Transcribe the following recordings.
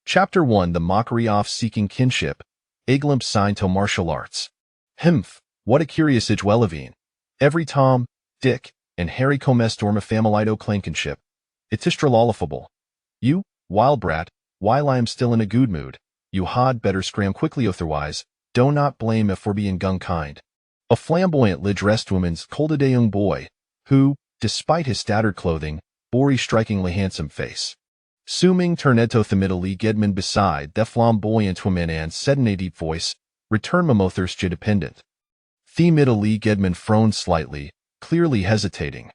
Chapter 1 The Mockery of Seeking Kinship, A Glimpse Sign to Martial Arts. Humph, what a curious Iguelavine. Every Tom, Dick, and Harry comes dorm a familito clankinship. Itistra lollifable. You, wild brat, while I am still in a good mood, you had better scram quickly otherwise, do not blame me for being gun kind. A flamboyantly dressed woman's cold a young boy, who, despite his tattered clothing, bore a strikingly handsome face. Suming Ternetto Themidali Gedman beside the flamboyant woman and said in a deep voice, return Mamothers dependent. Themidali Gedman frowned slightly, clearly hesitating.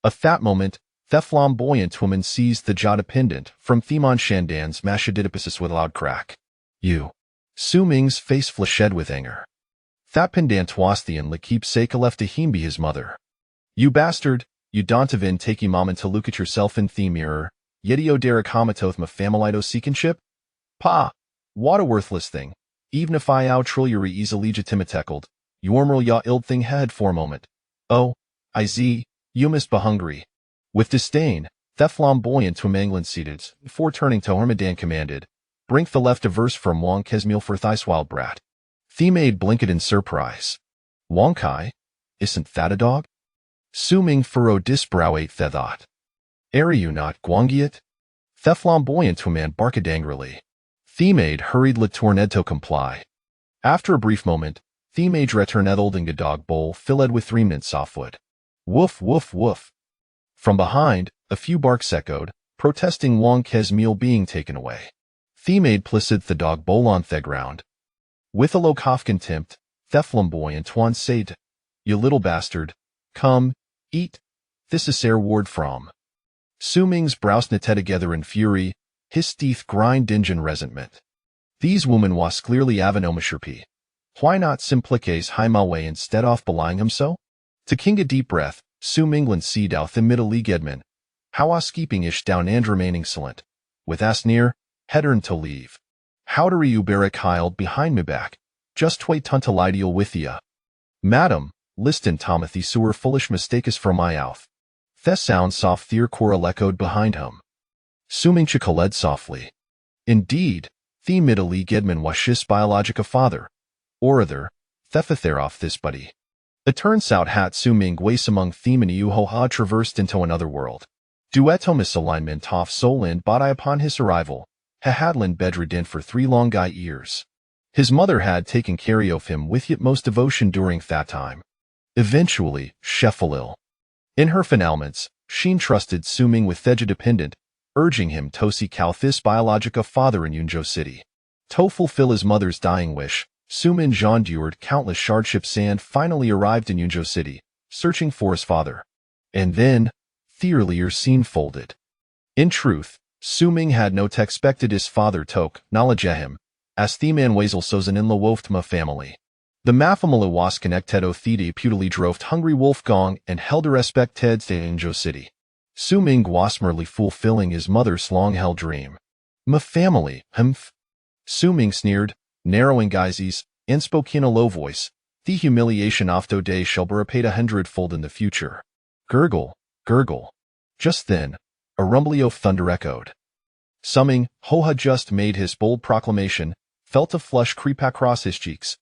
At that moment, the flamboyant woman seized the dependent from Themon Shandan's machadidipisis with a loud crack. You. Suming's face flashed with anger. That pendant was the and keep sake left to him be his mother. You bastard, you don't even take a moment to look at yourself in the mirror. Yedio Derek Hamatoth ma familito seekinship? Pa! What a worthless thing. Even if I outrillary easily legitimateckled, yormrel ya ild thing head for a moment. Oh, I z, you must be hungry. With disdain, the flamboyant to England seated, before turning to Hermadan commanded, bring the left a verse from Wong Kesmeal for thys wild brat. The maid blinked in surprise. Wong Kai? Isn't that a dog? Suming furrowed disbrow ate the thought. Are you not Guangiat? The flamboyant to man barked angrily. The maid hurried le tourned to comply. After a brief moment, the maid returned holding a dog bowl filled with remnant softwood. Woof woof woof. From behind, a few barks echoed, protesting Wong Kes meal being taken away. The maid placed the dog bowl on the ground. With a low cough contempt, the flamboyant one said, you little bastard, come, eat. This is Sir Ward from. Suming's brows knit together in fury, his teeth grind in resentment. These women was clearly avanomasherpi. Why not simplices Haimawe instead of belying him so? To king a deep breath, Sum England seed out the middle league Edmund. How was keeping ish down and remaining silent. With us near, headern to leave. Howdery you barrack hiled behind me back. Just wait tuntil ideal with ya. Madam, listen Tomothy sewer foolish mistakes from my mouth. The sound soft their choral echoed behind him. Suming chikaled softly. Indeed, the middle league Edmund was his biologica father. Or other, Thephatheroff this buddy. It turns out hat Suming ways among Themini Uho ha traversed into another world. Duetto misalignment off Solin bought upon his arrival. Ha hadlin bedridden for 3 long years. His mother had taken care of him with utmost devotion during that time. Eventually, Sheffalil. In her finalments, she trusted Suming with Theja dependent, urging him to seek out this biologica father in Yunzhou City. To fulfill his mother's dying wish, Sumin endured countless hardships and finally arrived in Yunzhou City, searching for his father. And then, Thierlier scene folded. In truth, Suming had no expected his father tok knowledge him, as the man Wazel Sozan in la Woftma family. The Mafamala was connectedo thede putily drove hungry Wolfgang and held a respected to Yunzhou City. Suming was merely fulfilling his mother's long-held dream. Ma family, humph. Suming sneered, narrowing geyses, and spoke in a low voice. The humiliation of today shall be repaid 100-fold in the future. Gurgle, gurgle. Just then, a rumbly of thunder echoed. Summing, Ho had just made his bold proclamation, felt a flush creep across his cheeks.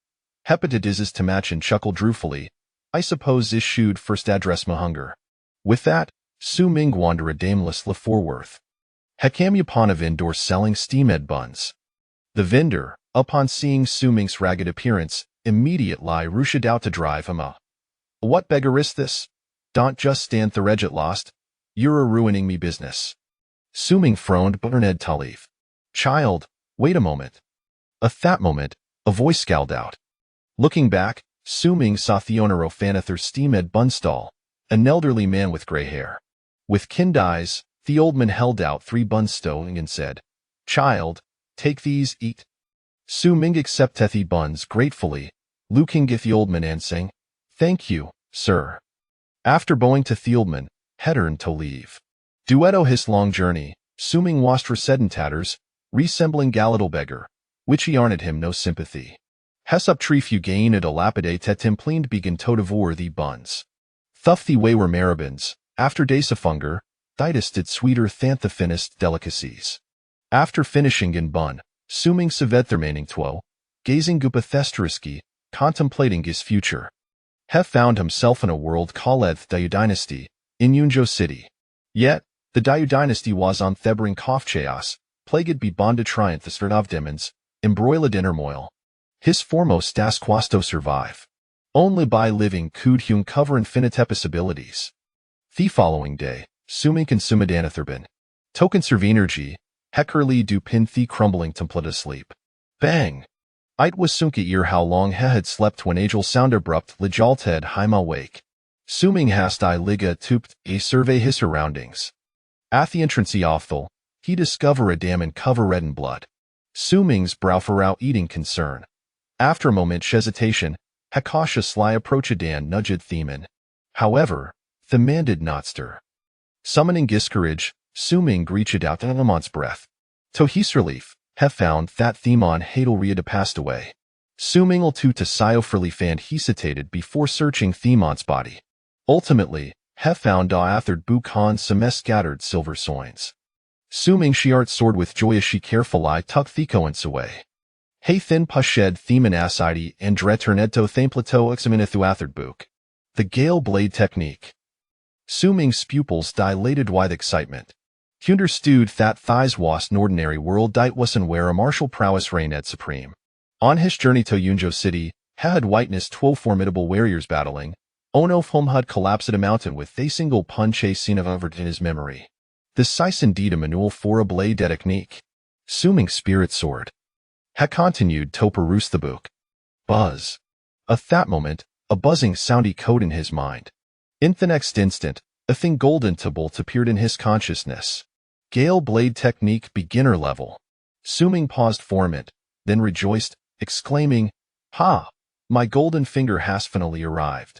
Hepatidizes to match and chuckled ruefully. I suppose this should first address my hunger. With that, Suming wandered a dameless la forworth. Hekam upon a vendor selling steamed buns. The vendor, upon seeing Suming's ragged appearance, immediately rushed out to drive him out. What beggar is this? Don't just stand the regit lost. You're a ruining me business. Suming frowned Berned Talif. Child, wait a moment. At that moment, a voice scowled out. Looking back, Suming saw Theonero Fanather steamed bunstall, an elderly man with gray hair. With kind eyes, the old man held out 3 bunstowing and said, Child, take these, eat. Suming accepted the buns gratefully, looking at the old man and saying, Thank you, sir. After bowing to the old man, headern to leave. Duetto his long journey, Suming wastra sedentatters, resembling Galadol beggar, which he arned him no sympathy. Hessup treef gain at a lapide tetempleened begin to devour the buns. Thuff the way were marabins, after days of hunger, Thitus did sweeter than the finnest delicacies. After finishing in Bun, Suming Savedthermaning Tuo, gazing Gupathesteriski, contemplating his future. He found himself in a world called Dayu Dynasty, in Yunzhou City. Yet, the Dayu Dynasty was on Thebring Kofcheas, plagued be Bonda Triumph of demons, embroiled in turmoil. His foremost task was to survive. Only by living could he uncover infinitepis abilities. The following day, Suming consumadanatherben. Token serve energy, heckerly du pin the crumbling template asleep. Bang! It was sunke ear how long he had slept when Agel sound abrupt lejalted heim awake. Suming hast I liga tupt a survey his surroundings. At the entrance ophthal, he discover a dam and cover red in blood. Suming's brow for out eating concern. After a moment's hesitation, he cautiously approached Dan nudged Theman. However, the man did not stir. Summoning Giscourage, Suming reached out in a moment's breath. To his relief, he found that Themon Hadelriada passed away. Suming will to Siofrili fand hesitated before searching Themon's body. Ultimately, he found Athard Bukan some scattered silver soins. Suming she art sword with joy as she carefully tucked Thecoins away. Hey thin pushed Theman aside and dreternedto thameplato examinethu Athard Buk. The Gale Blade Technique. Suming's pupils dilated with excitement. He understood that thighs was an ordinary world dight wasn't where a martial prowess reigned supreme. On his journey to Yunzhou City, he had witnessed 12 formidable warriors battling. Ono Fulm had collapsed a mountain with a single punch a scene of avert in his memory. This is indeed a manual for a blade technique. Suming spirit sword. He continued to peruse the book. Buzz. At that moment, a buzzing sound echoed in his mind. In the next instant, a thing golden to bolt appeared in his consciousness. Gale Blade Technique Beginner Level. Suming paused for a minute, then rejoiced, exclaiming, Ha! My golden finger has finally arrived.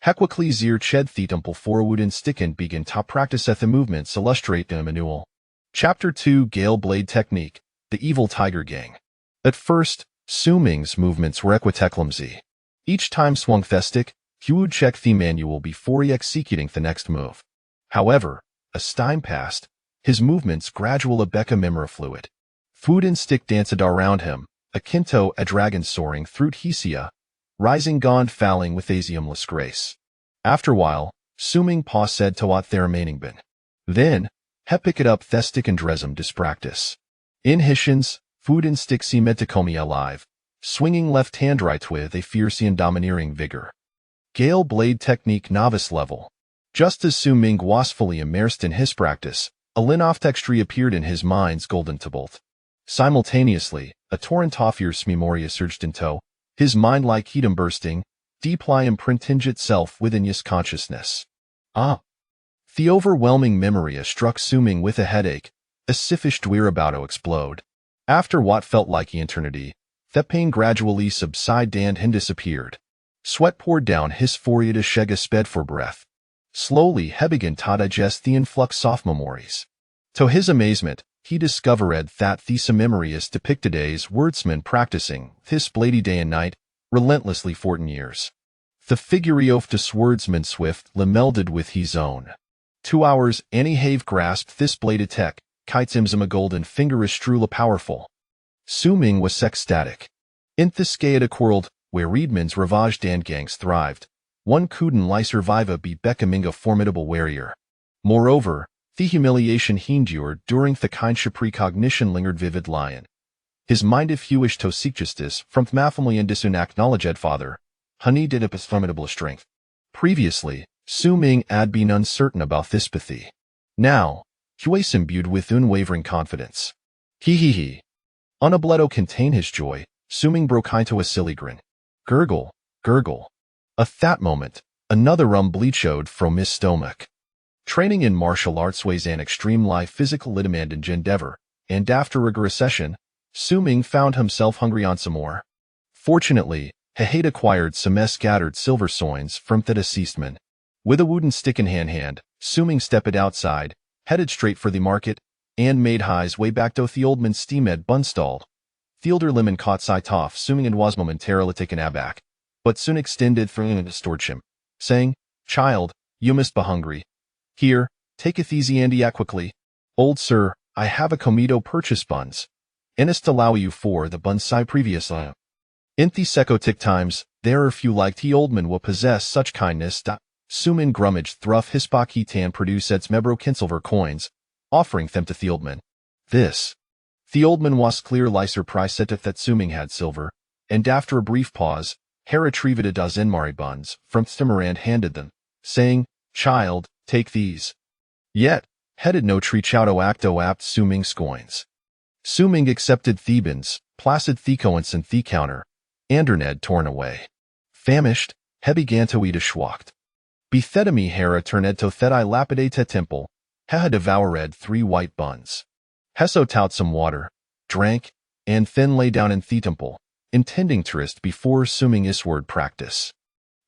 Hequically zir ched thetemple forward and sticken begin to practice at the movements illustrate the manual. Chapter 2 Gale Blade Technique, The Evil Tiger Gang. At first, Suming's movements were equiteclumsy. Each time swung festic, he would check the manual before he executing the next move. However, as time passed, his movements gradually became memorifluid. Food and stick danced around him, akin to a dragon soaring through Hesia, rising gond falling with asiumless grace. After a while, Suming Pa said to what their remaining been. Then, he picked up thestic and dresum dis practice. In Hishans, food and stick see metacomi alive, swinging left hand right with a fierce and domineering vigor. Gale Blade Technique Novice Level. Just as Suming was fully immersed in his practice, a Linov texture appeared in his mind's golden tumult. Simultaneously, a torrent of fierce memoria surged into his mind like heatum bursting, deeply imprinting itself within his consciousness. The overwhelming memoria struck Suming with a headache, as if we're about to explode. After what felt like eternity, the pain gradually subsided and disappeared. Sweat poured down his forehead as Shega sped for breath. Slowly he began to digest the influx of memories. To his amazement, he discovered that these memories depicted as wordsmen practicing this blady day and night, relentlessly 14 years. The figure of this wordsman swift melded with his own. 2 hours any have grasped this bladed tech, kites him a golden finger is truly powerful. Suming was ecstatic. In this Gaelic world, where Reedman's ravaged and gangs thrived, one couldn't lie survive a be becoming a formidable warrior. Moreover, the humiliation he endured during the kindship precognition lingered vivid lion. His mind if hewish to seek justice from thmafamily and disacknowledged father, honey did up his formidable strength. Previously, Suming had been uncertain about this pathy. Now, he was imbued with unwavering confidence. He. Unabledo contain his joy, Suming broke into a silly grin. Gurgle, gurgle. At that moment, another bleat showed from his stomach. Training in martial arts weighs an extreme life physical demand and endeavor, and after rigorous session, Suming found himself hungry on some more. Fortunately, he had acquired some scattered silver soins from the deceased man. With a wooden stick in hand, Suming stepped outside, headed straight for the market, and made his way back to the old man's steamed bunstall. Fielder Lemon caught sight of Suming and was momentarily taken aback, but soon extended through and restored him, saying, Child, you must be hungry. Here, take it easy and eat quickly. Old sir, I have a comido purchase buns. Inist allow you for the bunsai previous In the secotic times, there are few like the old man will possess such kindness. Sumin grummage thruff hispaki tan produce eds mebro kinsilver coins, offering them to the old man. This. The old man was clear licer price at that Suming had silver, and after a brief pause, Hera retrieved a dozen mari buns from Stimmer and handed them, saying, Child, take these. Yet, headed no tree chowdo acto apt Suming scoins. Suming accepted Thebans, placid Thecoins and the counter, Anderned torn away. Famished, he began to eat a schwacht. Bethedemi Hera turned to thedai lapidate temple, heha devoured 3 white buns. Heso tout some water, drank, and then lay down in the temple, intending to rest before Suming isward practice.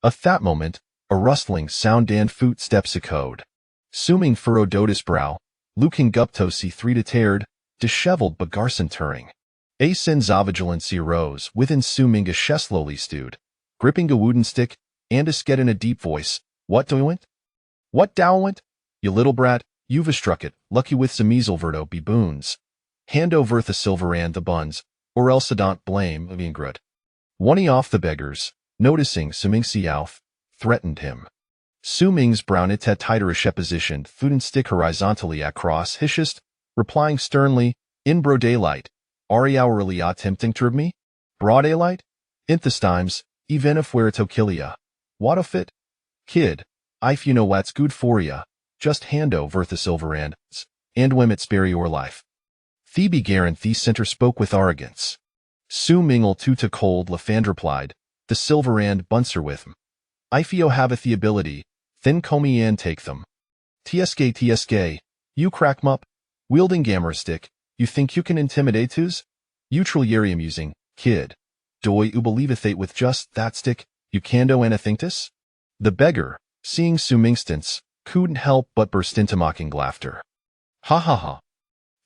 At that moment, a rustling sound and footsteps echoed. Suming furrowed his brow, looking gupto see 3 deterred, disheveled Bagarson Turing. A sin Zavigilancy rose within Suming a slowly stewed, gripping a wooden stick, and a sked in a deep voice, What do you want? What dowent? You little brat, you've a struck it, lucky with some measelverdo be boons. Hand over the silver and the buns, or else don't blame Vingrud. One off the beggars, noticing Suming Siouth, threatened him. Suming's brown it had tighterish positioned food and stick horizontally across hishest, replying sternly, In bro daylight, are you hourly attempting to rib me? Broad daylight? Inthistimes, even if we're to kill ya. What of it? Kid, if you know what's good for ya, just hand over the silver and when it spare your life. Thebe Garen the center spoke with arrogance. Suming to cold Lafand replied, The silver and bunser with 'em. If you haveth the ability, then comey and take them. TSK, you crack 'em up, wielding gamma stick, you think you can intimidate us? You trilliarium using, kid. Doi you believeth it with just that stick, you can do anythingtus? The beggar, seeing Sumingstance, couldn't help but burst into mocking laughter. Ha ha ha.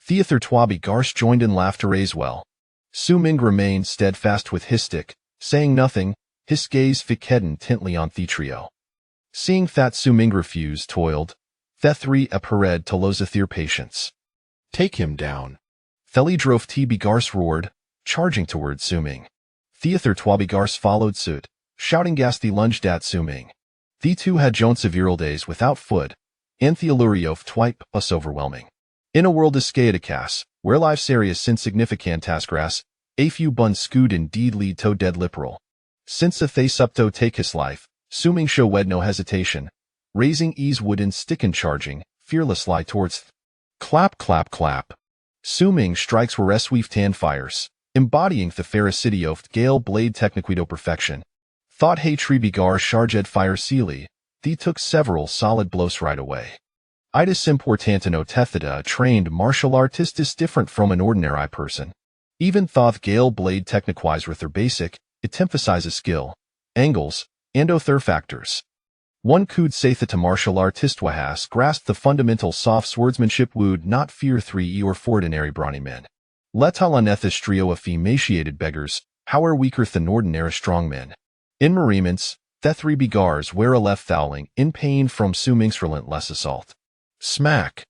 Theather Twabi Garsh joined in laughter as well. Suming remained steadfast with his stick, saying nothing, his gaze fikedden tintly on the trio. Seeing that Suming refused toiled, Thethri appared to Lozathir patience. Take him down. Theli drove Tbigars roared, charging toward Suming. Theather Twabigars followed suit, shouting gas lunged at Suming. The two had Joan several days without foot, and Theoluriof twipe us overwhelming. In a world escaedicas, where life serious insignificantas grass, a few buns scoot indeed lead to dead literal. Since a they subto take his life, Suming show wed no hesitation, raising ease wood and stick and charging, fearless lie towards clap clap clap. Suming strikes were weave tan fires, embodying the Pharisidioft Gale blade techniquido perfection. Thought hey Trebigar charged fire sealy, thee took several solid blows right away. Itis importantino tethida trained martial artist is different from an ordinary person. Even though Gale blade techniquize with their basic, it emphasizes skill, angles, and other factors. One could say that a martial artist has grasped the fundamental soft swordsmanship would not fear 3 or 4 ordinary brawny men. Letalanethis trio of emaciated beggars, however weaker than ordinary strong men. In merriments, the 3 begars wear a left thowling in pain from Suming's relentless assault. Smack!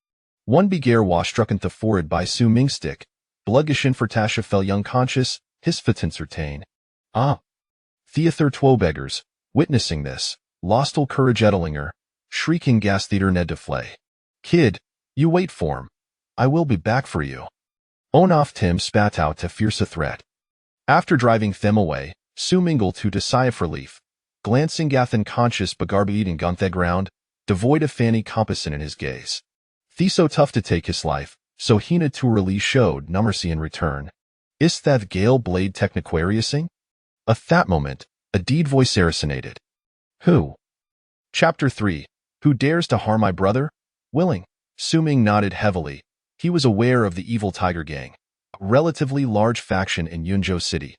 One begar was struck in the forehead by Suming's stick, bluggish for Tasha fell unconscious, his foot certain. Ah! Theather two beggars, witnessing this, lost all courage Edelinger, shrieking gas theater Ned to flay. Kid, you wait for 'em. I will be back for you. Onoff Tim spat out a fierce threat. After driving them away, Sumingle to decipher relief, glancing gath unconscious Bagarba eating on the ground, devoid of Fanny Compasson in his gaze. The so tough to take his life, so Hina to release showed no mercy in return. Is that Gale blade techniquariusing? At that moment, a deed voice resonated. Who? Chapter 3. Who dares to harm my brother? Willing. Suming nodded heavily. He was aware of the evil Tiger Gang, a relatively large faction in Yunzhou City.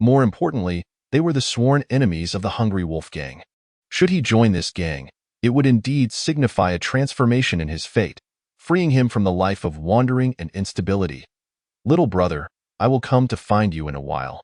More importantly, they were the sworn enemies of the Hungry Wolf Gang. Should he join this gang, it would indeed signify a transformation in his fate, freeing him from the life of wandering and instability. Little brother, I will come to find you in a while.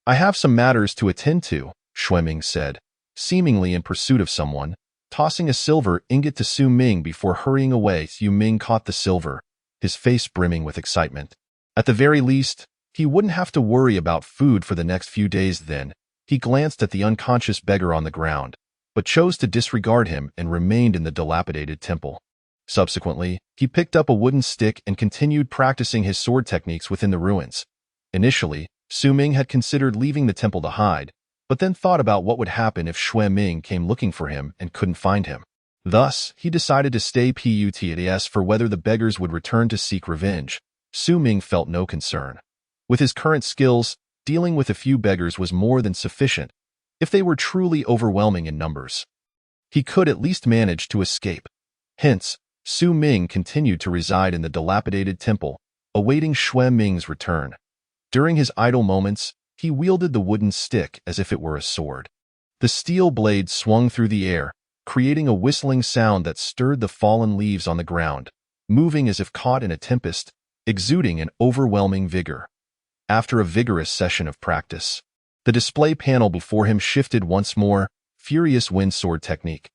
I have some matters to attend to, Shueming said, seemingly in pursuit of someone, tossing a silver ingot to Su Ming before hurrying away. Su Ming caught the silver, his face brimming with excitement. At the very least, he wouldn't have to worry about food for the next few days then. He glanced at the unconscious beggar on the ground, but chose to disregard him and remained in the dilapidated temple. Subsequently, he picked up a wooden stick and continued practicing his sword techniques within the ruins. Initially, Su Ming had considered leaving the temple to hide, but then thought about what would happen if Xue Ming came looking for him and couldn't find him. Thus, he decided to stay put at ease for whether the beggars would return to seek revenge. Su Ming felt no concern. With his current skills, dealing with a few beggars was more than sufficient, if they were truly overwhelming in numbers. He could at least manage to escape. Hence, Su Ming continued to reside in the dilapidated temple, awaiting Xue Ming's return. During his idle moments, he wielded the wooden stick as if it were a sword. The steel blade swung through the air, creating a whistling sound that stirred the fallen leaves on the ground, moving as if caught in a tempest, exuding an overwhelming vigor. After a vigorous session of practice, the display panel before him shifted once more, Furious Wind Sword Technique.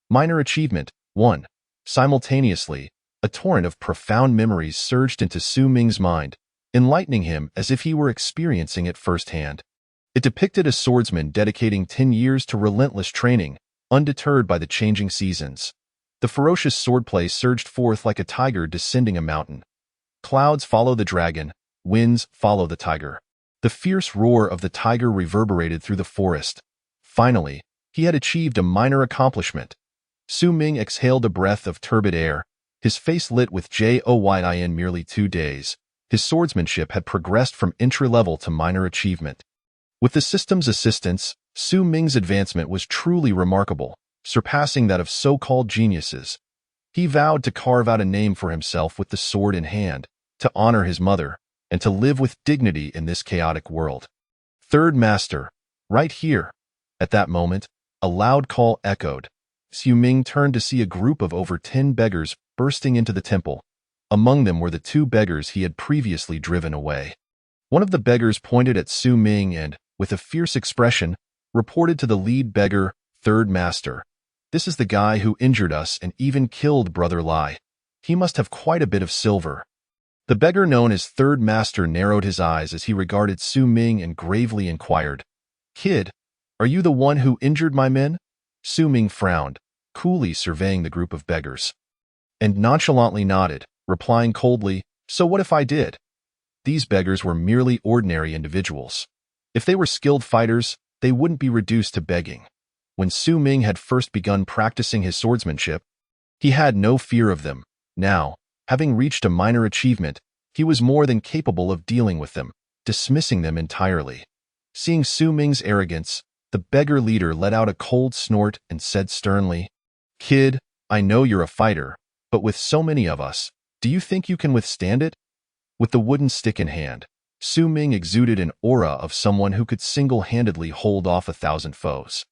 Minor Achievement 1. Simultaneously, a torrent of profound memories surged into Su Ming's mind, enlightening him as if he were experiencing it firsthand. It depicted a swordsman dedicating 10 years to relentless training, undeterred by the changing seasons. The ferocious swordplay surged forth like a tiger descending a mountain. Clouds follow the dragon, winds follow the tiger. The fierce roar of the tiger reverberated through the forest. Finally, he had achieved a minor accomplishment. Su Ming exhaled a breath of turbid air, his face lit with joy. In merely 2 days, his swordsmanship had progressed from entry-level to minor achievement. With the system's assistance, Su Ming's advancement was truly remarkable, surpassing that of so-called geniuses. He vowed to carve out a name for himself with the sword in hand, to honor his mother, and to live with dignity in this chaotic world. Third Master, right here. At that moment, a loud call echoed. Su Ming turned to see a group of over 10 beggars bursting into the temple. Among them were the 2 beggars he had previously driven away. One of the beggars pointed at Su Ming and, with a fierce expression, reported to the lead beggar, Third Master. This is the guy who injured us and even killed Brother Lai. He must have quite a bit of silver. The beggar known as Third Master narrowed his eyes as he regarded Su Ming and gravely inquired, "Kid, are you the one who injured my men?" Su Ming frowned, coolly surveying the group of beggars, and nonchalantly nodded, replying coldly, "So what if I did?" These beggars were merely ordinary individuals. If they were skilled fighters, they wouldn't be reduced to begging. When Su Ming had first begun practicing his swordsmanship, he had no fear of them. Now, having reached a minor achievement, he was more than capable of dealing with them, dismissing them entirely. Seeing Su Ming's arrogance, the beggar leader let out a cold snort and said sternly, "Kid, I know you're a fighter, but with so many of us, do you think you can withstand it?" With the wooden stick in hand, Su Ming exuded an aura of someone who could single-handedly hold off 1,000 foes.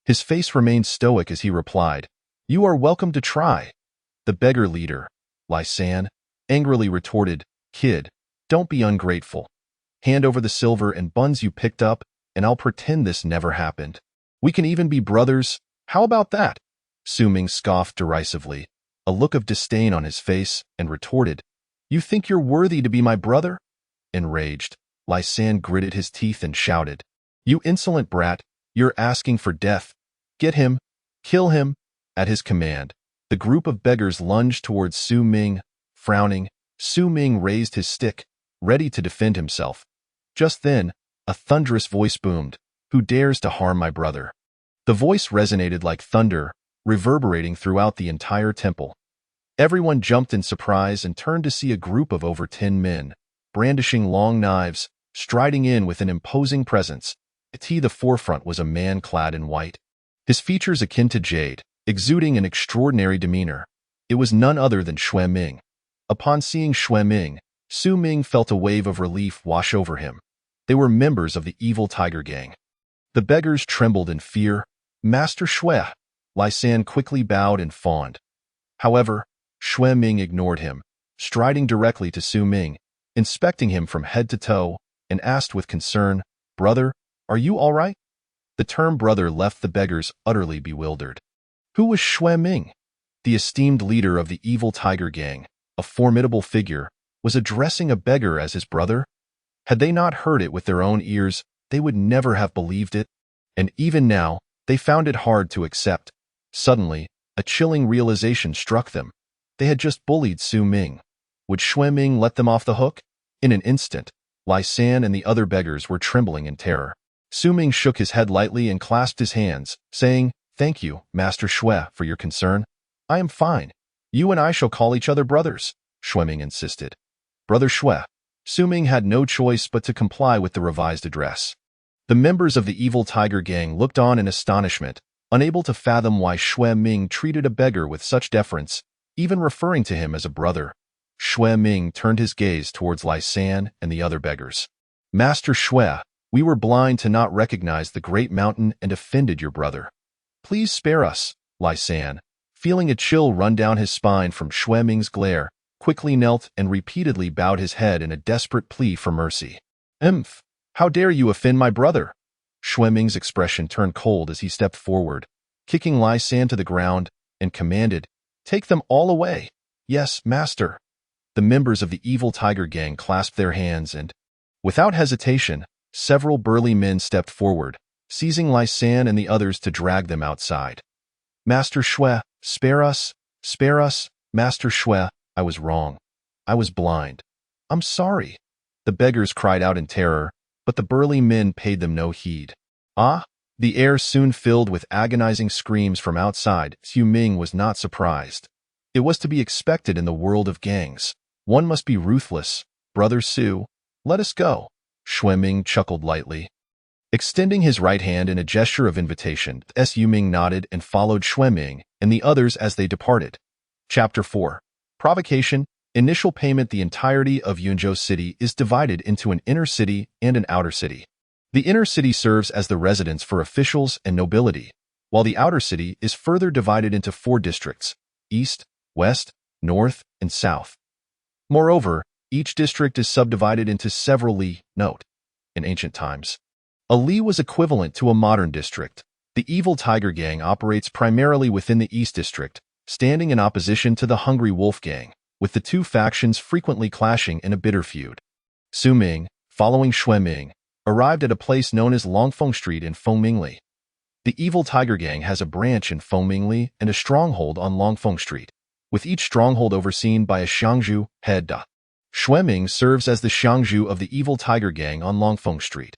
His face remained stoic as he replied, "You are welcome to try." The beggar leader, Lai San, angrily retorted, "Kid, don't be ungrateful. Hand over the silver and buns you picked up, and I'll pretend this never happened. We can even be brothers. How about that?" Su Ming scoffed derisively, a look of disdain on his face, and retorted, "You think you're worthy to be my brother?" Enraged, Lai San gritted his teeth and shouted, "You insolent brat, you're asking for death. Get him, kill him." At his command, the group of beggars lunged towards Su Ming. Frowning, Su Ming raised his stick, ready to defend himself. Just then, a thunderous voice boomed, "Who dares to harm my brother?" The voice resonated like thunder, reverberating throughout the entire temple. Everyone jumped in surprise and turned to see a group of over 10 men, brandishing long knives, striding in with an imposing presence. At the forefront was a man clad in white, his features akin to jade, exuding an extraordinary demeanor. It was none other than Xue Ming. Upon seeing Xue Ming, Su Ming felt a wave of relief wash over him. They were members of the evil tiger gang. The beggars trembled in fear. "Master Xue." Lai San quickly bowed and fawned. However, Xue Ming ignored him, striding directly to Su Ming, inspecting him from head to toe, and asked with concern, "Brother, are you all right?" The term brother left the beggars utterly bewildered. Who was Xue Ming? The esteemed leader of the evil tiger gang, a a formidable figure, was addressing a beggar as his brother? Had they not heard it with their own ears, they would never have believed it. And even now, they found it hard to accept. Suddenly, a chilling realization struck them. They had just bullied Su Ming. Would Xue Ming let them off the hook? In an instant, Lai San and the other beggars were trembling in terror. Su Ming shook his head lightly and clasped his hands, saying, "Thank you, Master Xue, for your concern. I am fine. You and I shall call each other brothers," Xue Ming insisted. "Brother Xue." Su Ming had no choice but to comply with the revised address. The members of the evil tiger gang looked on in astonishment, unable to fathom why Xue Ming treated a beggar with such deference, even referring to him as a brother. Xue Ming turned his gaze towards Lai San and the other beggars. "Master Xue, we were blind to not recognize the great mountain and offended your brother. Please spare us." Lai San, feeling a chill run down his spine from Xue Ming's glare, quickly knelt and repeatedly bowed his head in a desperate plea for mercy. How dare you offend my brother?" Xue Ming's expression turned cold as he stepped forward, kicking Lai San to the ground, and commanded, "Take them all away." "Yes, master." The members of the evil tiger gang clasped their hands and, without hesitation, several burly men stepped forward, seizing Lai San and the others to drag them outside. "Master Xue, spare us, Master Xue, I was wrong. I was blind. I'm sorry." The beggars cried out in terror, but the burly men paid them no heed. The air soon filled with agonizing screams from outside. Su Ming was not surprised. It was to be expected in the world of gangs. One must be ruthless. "Brother Su, let us go." Xue Ming chuckled lightly. Extending his right hand in a gesture of invitation, Su Ming nodded and followed Xue Ming and the others as they departed. Chapter 4. Provocation. Initial payment. The entirety of Yunzhou City is divided into an inner city and an outer city. The inner city serves as the residence for officials and nobility, while the outer city is further divided into 4 districts: east, west, north, and south. Moreover, each district is subdivided into several li. Note: in ancient times, a li was equivalent to a modern district. The evil tiger gang operates primarily within the east district, standing in opposition to the Hungry Wolf gang, with the two factions frequently clashing in a bitter feud. Su Ming, following Xue Ming, arrived at a place known as Longfeng Street in Fengmingli. The evil tiger gang has a branch in Fengmingli and a stronghold on Longfeng Street, with each stronghold overseen by a xiangzhu head. Xue Ming serves as the xiangzhu of the evil tiger gang on Longfeng Street.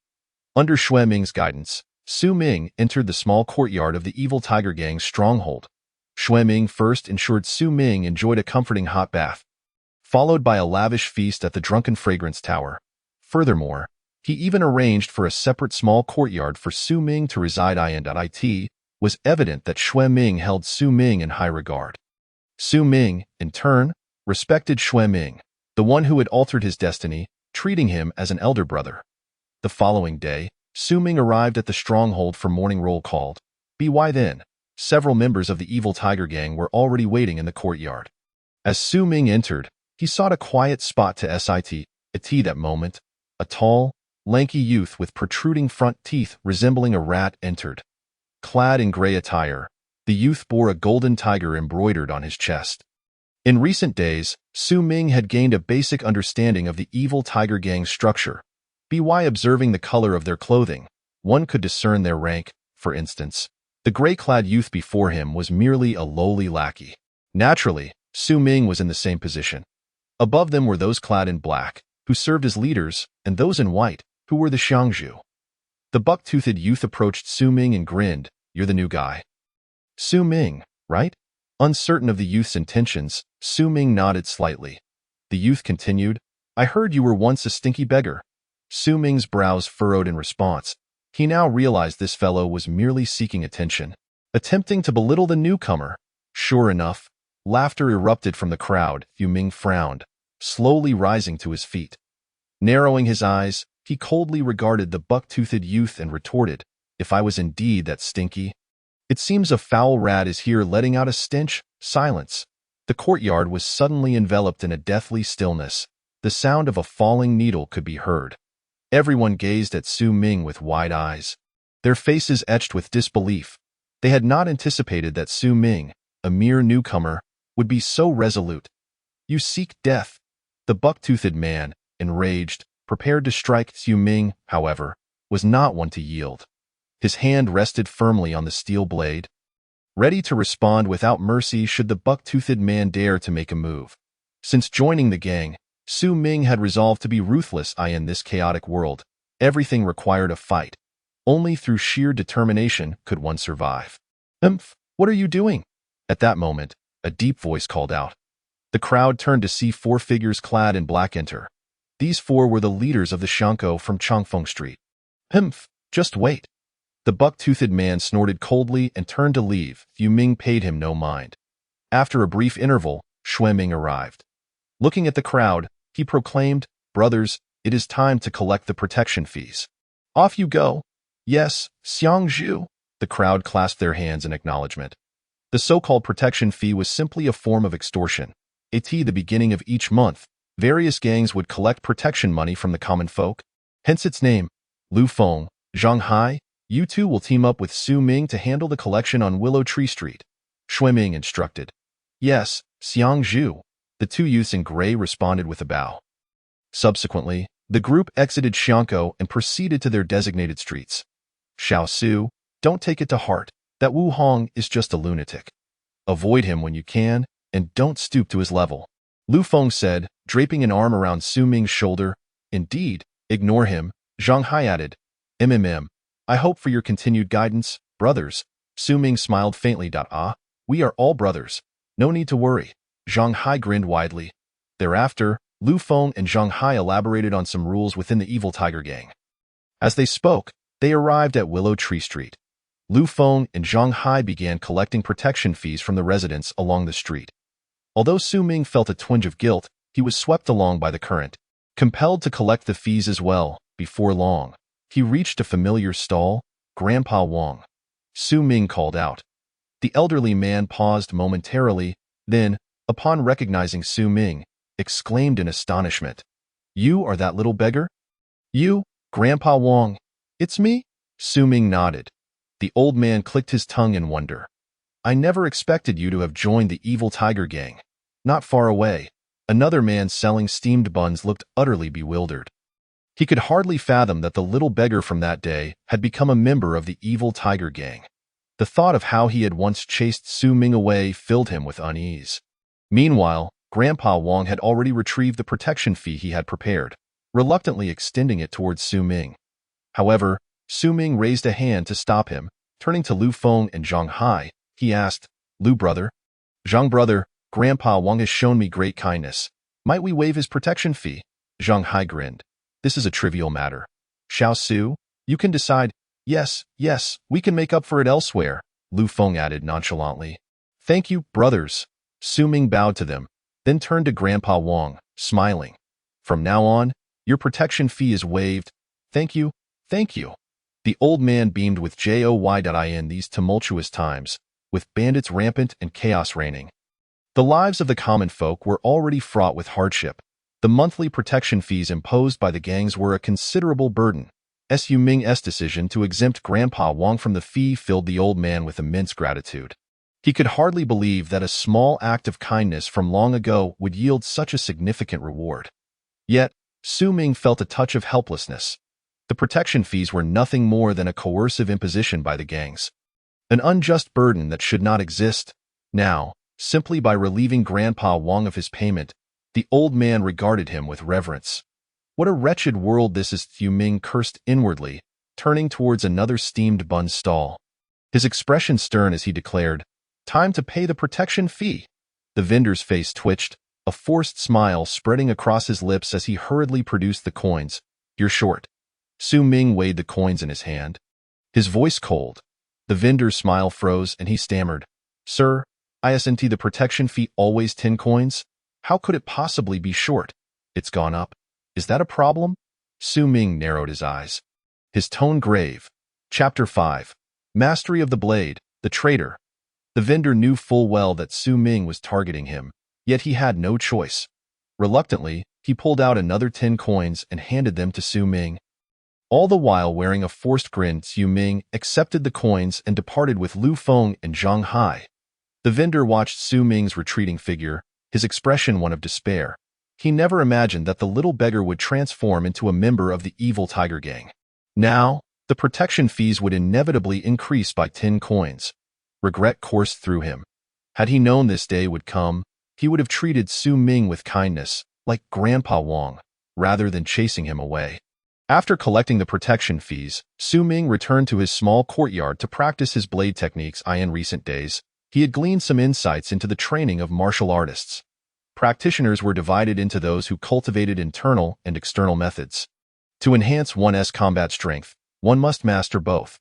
Under Xue Ming's guidance, Su Ming entered the small courtyard of the evil tiger gang's stronghold. Xue Ming first ensured Su Ming enjoyed a comforting hot bath, followed by a lavish feast at the Drunken Fragrance Tower. Furthermore, he even arranged for a separate small courtyard for Su Ming to reside in. It was evident that Xue Ming held Su Ming in high regard. Su Ming, in turn, respected Xue Ming, the one who had altered his destiny, treating him as an elder brother. The following day, Su Ming arrived at the stronghold for morning roll called. By then, several members of the evil tiger gang were already waiting in the courtyard. As Su Ming entered, he sought a quiet spot to sit. At that moment, a tall, lanky youth with protruding front teeth resembling a rat entered. Clad in gray attire, the youth bore a golden tiger embroidered on his chest. In recent days, Su Ming had gained a basic understanding of the evil tiger gang's structure. By observing the color of their clothing, one could discern their rank. For instance, the gray-clad youth before him was merely a lowly lackey. Naturally, Su Ming was in the same position. Above them were those clad in black, who served as leaders, and those in white, who were the xiangzhu. The buck-toothed youth approached Su Ming and grinned. "You're the new guy." "Su Ming, right?" Uncertain of the youth's intentions, Su Ming nodded slightly. The youth continued, "I heard you were once a stinky beggar." Su Ming's brows furrowed in response. He now realized this fellow was merely seeking attention, attempting to belittle the newcomer. Sure enough, laughter erupted from the crowd. Su Ming frowned, slowly rising to his feet. Narrowing his eyes, he coldly regarded the buck-toothed youth and retorted, "If I was indeed that stinky. It seems a foul rat is here letting out a stench." Silence. The courtyard was suddenly enveloped in a deathly stillness. The sound of a falling needle could be heard. Everyone gazed at Su Ming with wide eyes, their faces etched with disbelief. They had not anticipated that Su Ming, a mere newcomer, would be so resolute. You seek death. The buck-toothed man, enraged, prepared to strike. Xu Ming, however, was not one to yield. His hand rested firmly on the steel blade, ready to respond without mercy should the buck-toothed man dare to make a move. Since joining the gang, Xu Ming had resolved to be ruthless. In this chaotic world, everything required a fight. Only through sheer determination could one survive. What are you doing? At that moment, a deep voice called out. The crowd turned to see four figures clad in black enter. These four were the leaders of the Xiangkou from Changfeng Street. Just wait. The buck-toothed man snorted coldly and turned to leave. Xu Ming paid him no mind. After a brief interval, Xue Ming arrived. Looking at the crowd, he proclaimed, "Brothers, it is time to collect the protection fees." "Off you go." "Yes, Xiang Zhu." The crowd clasped their hands in acknowledgement. The so-called protection fee was simply a form of extortion. At the beginning of each month, various gangs would collect protection money from the common folk. Hence its name. Lu Feng, Zhang Hai, you two will team up with Xu Ming to handle the collection on Willow Tree Street. Xue Ming instructed. "Yes, Xiang Zhu." The two youths in gray responded with a bow. Subsequently, the group exited Xiangkou and proceeded to their designated streets. "Xiao Su, don't take it to heart. That Wu Hong is just a lunatic. Avoid him when you can, and don't stoop to his level," Lu Feng said, draping an arm around Xu Ming's shoulder. "Indeed, ignore him," Zhang Hai added. I hope for your continued guidance, brothers." Xu Ming smiled faintly. We are all brothers. No need to worry." Zhang Hai grinned widely. Thereafter, Lu Feng and Zhang Hai elaborated on some rules within the Evil Tiger Gang. As they spoke, they arrived at Willow Tree Street. Lu Feng and Zhang Hai began collecting protection fees from the residents along the street. Although Xu Ming felt a twinge of guilt, he was swept along by the current, compelled to collect the fees as well. Before long, he reached a familiar stall. "Grandpa Wang," Xu Ming called out. The elderly man paused momentarily, then, upon recognizing Xu Ming, exclaimed in astonishment, "You are that little beggar?" "You, Grandpa Wang?" "It's me." Xu Ming nodded. The old man clicked his tongue in wonder. "I never expected you to have joined the Evil Tiger Gang." Not far away, another man selling steamed buns looked utterly bewildered. He could hardly fathom that the little beggar from that day had become a member of the Evil Tiger Gang. The thought of how he had once chased Xu Ming away filled him with unease. Meanwhile, Grandpa Wang had already retrieved the protection fee he had prepared, reluctantly extending it towards Xu Ming. However, Xu Ming raised a hand to stop him. Turning to Lu Feng and Zhang Hai, he asked, "Lu brother?" "Zhang brother, Grandpa Wang has shown me great kindness. Might we waive his protection fee?" Zhang Hai grinned. "This is a trivial matter. Xiao Su, you can decide." Yes, we can make up for it elsewhere," Lu Feng added nonchalantly. "Thank you, brothers." Xu Ming bowed to them, then turned to Grandpa Wang, smiling. "From now on, your protection fee is waived. Thank you. The old man beamed with joy in these tumultuous times, with bandits rampant and chaos reigning. The lives of the common folk were already fraught with hardship. The monthly protection fees imposed by the gangs were a considerable burden. Xu Ming's decision to exempt Grandpa Wang from the fee filled the old man with immense gratitude. He could hardly believe that a small act of kindness from long ago would yield such a significant reward. Yet, Xu Ming felt a touch of helplessness. The protection fees were nothing more than a coercive imposition by the gangs. An unjust burden that should not exist. Now, simply by relieving Grandpa Wang of his payment, the old man regarded him with reverence. What a wretched world this is, Xu Ming cursed inwardly, turning towards another steamed bun stall. His expression stern as he declared, "Time to pay the protection fee." The vendor's face twitched, a forced smile spreading across his lips as he hurriedly produced the coins. "You're short." Xu Ming weighed the coins in his hand. His voice cold. The vendor's smile froze and he stammered, "Sir, isn't the protection fee always 10 coins? How could it possibly be short? It's gone up. Is that a problem?" Xu Ming narrowed his eyes. His tone grave. Chapter 5. Mastery of the Blade, the Traitor. The vendor knew full well that Xu Ming was targeting him, yet he had no choice. Reluctantly, he pulled out another 10 coins and handed them to Xu Ming. All the while wearing a forced grin, Xu Ming accepted the coins and departed with Lu Feng and Zhang Hai. The vendor watched Xu Ming's retreating figure, his expression one of despair. He never imagined that the little beggar would transform into a member of the evil Tiger Gang. Now, the protection fees would inevitably increase by 10 coins. Regret coursed through him. Had he known this day would come, he would have treated Su Ming with kindness, like Grandpa Wong, rather than chasing him away. After collecting the protection fees, Su Ming returned to his small courtyard to practice his blade techniques. In recent days, he had gleaned some insights into the training of martial artists. Practitioners were divided into those who cultivated internal and external methods. To enhance one's combat strength, one must master both.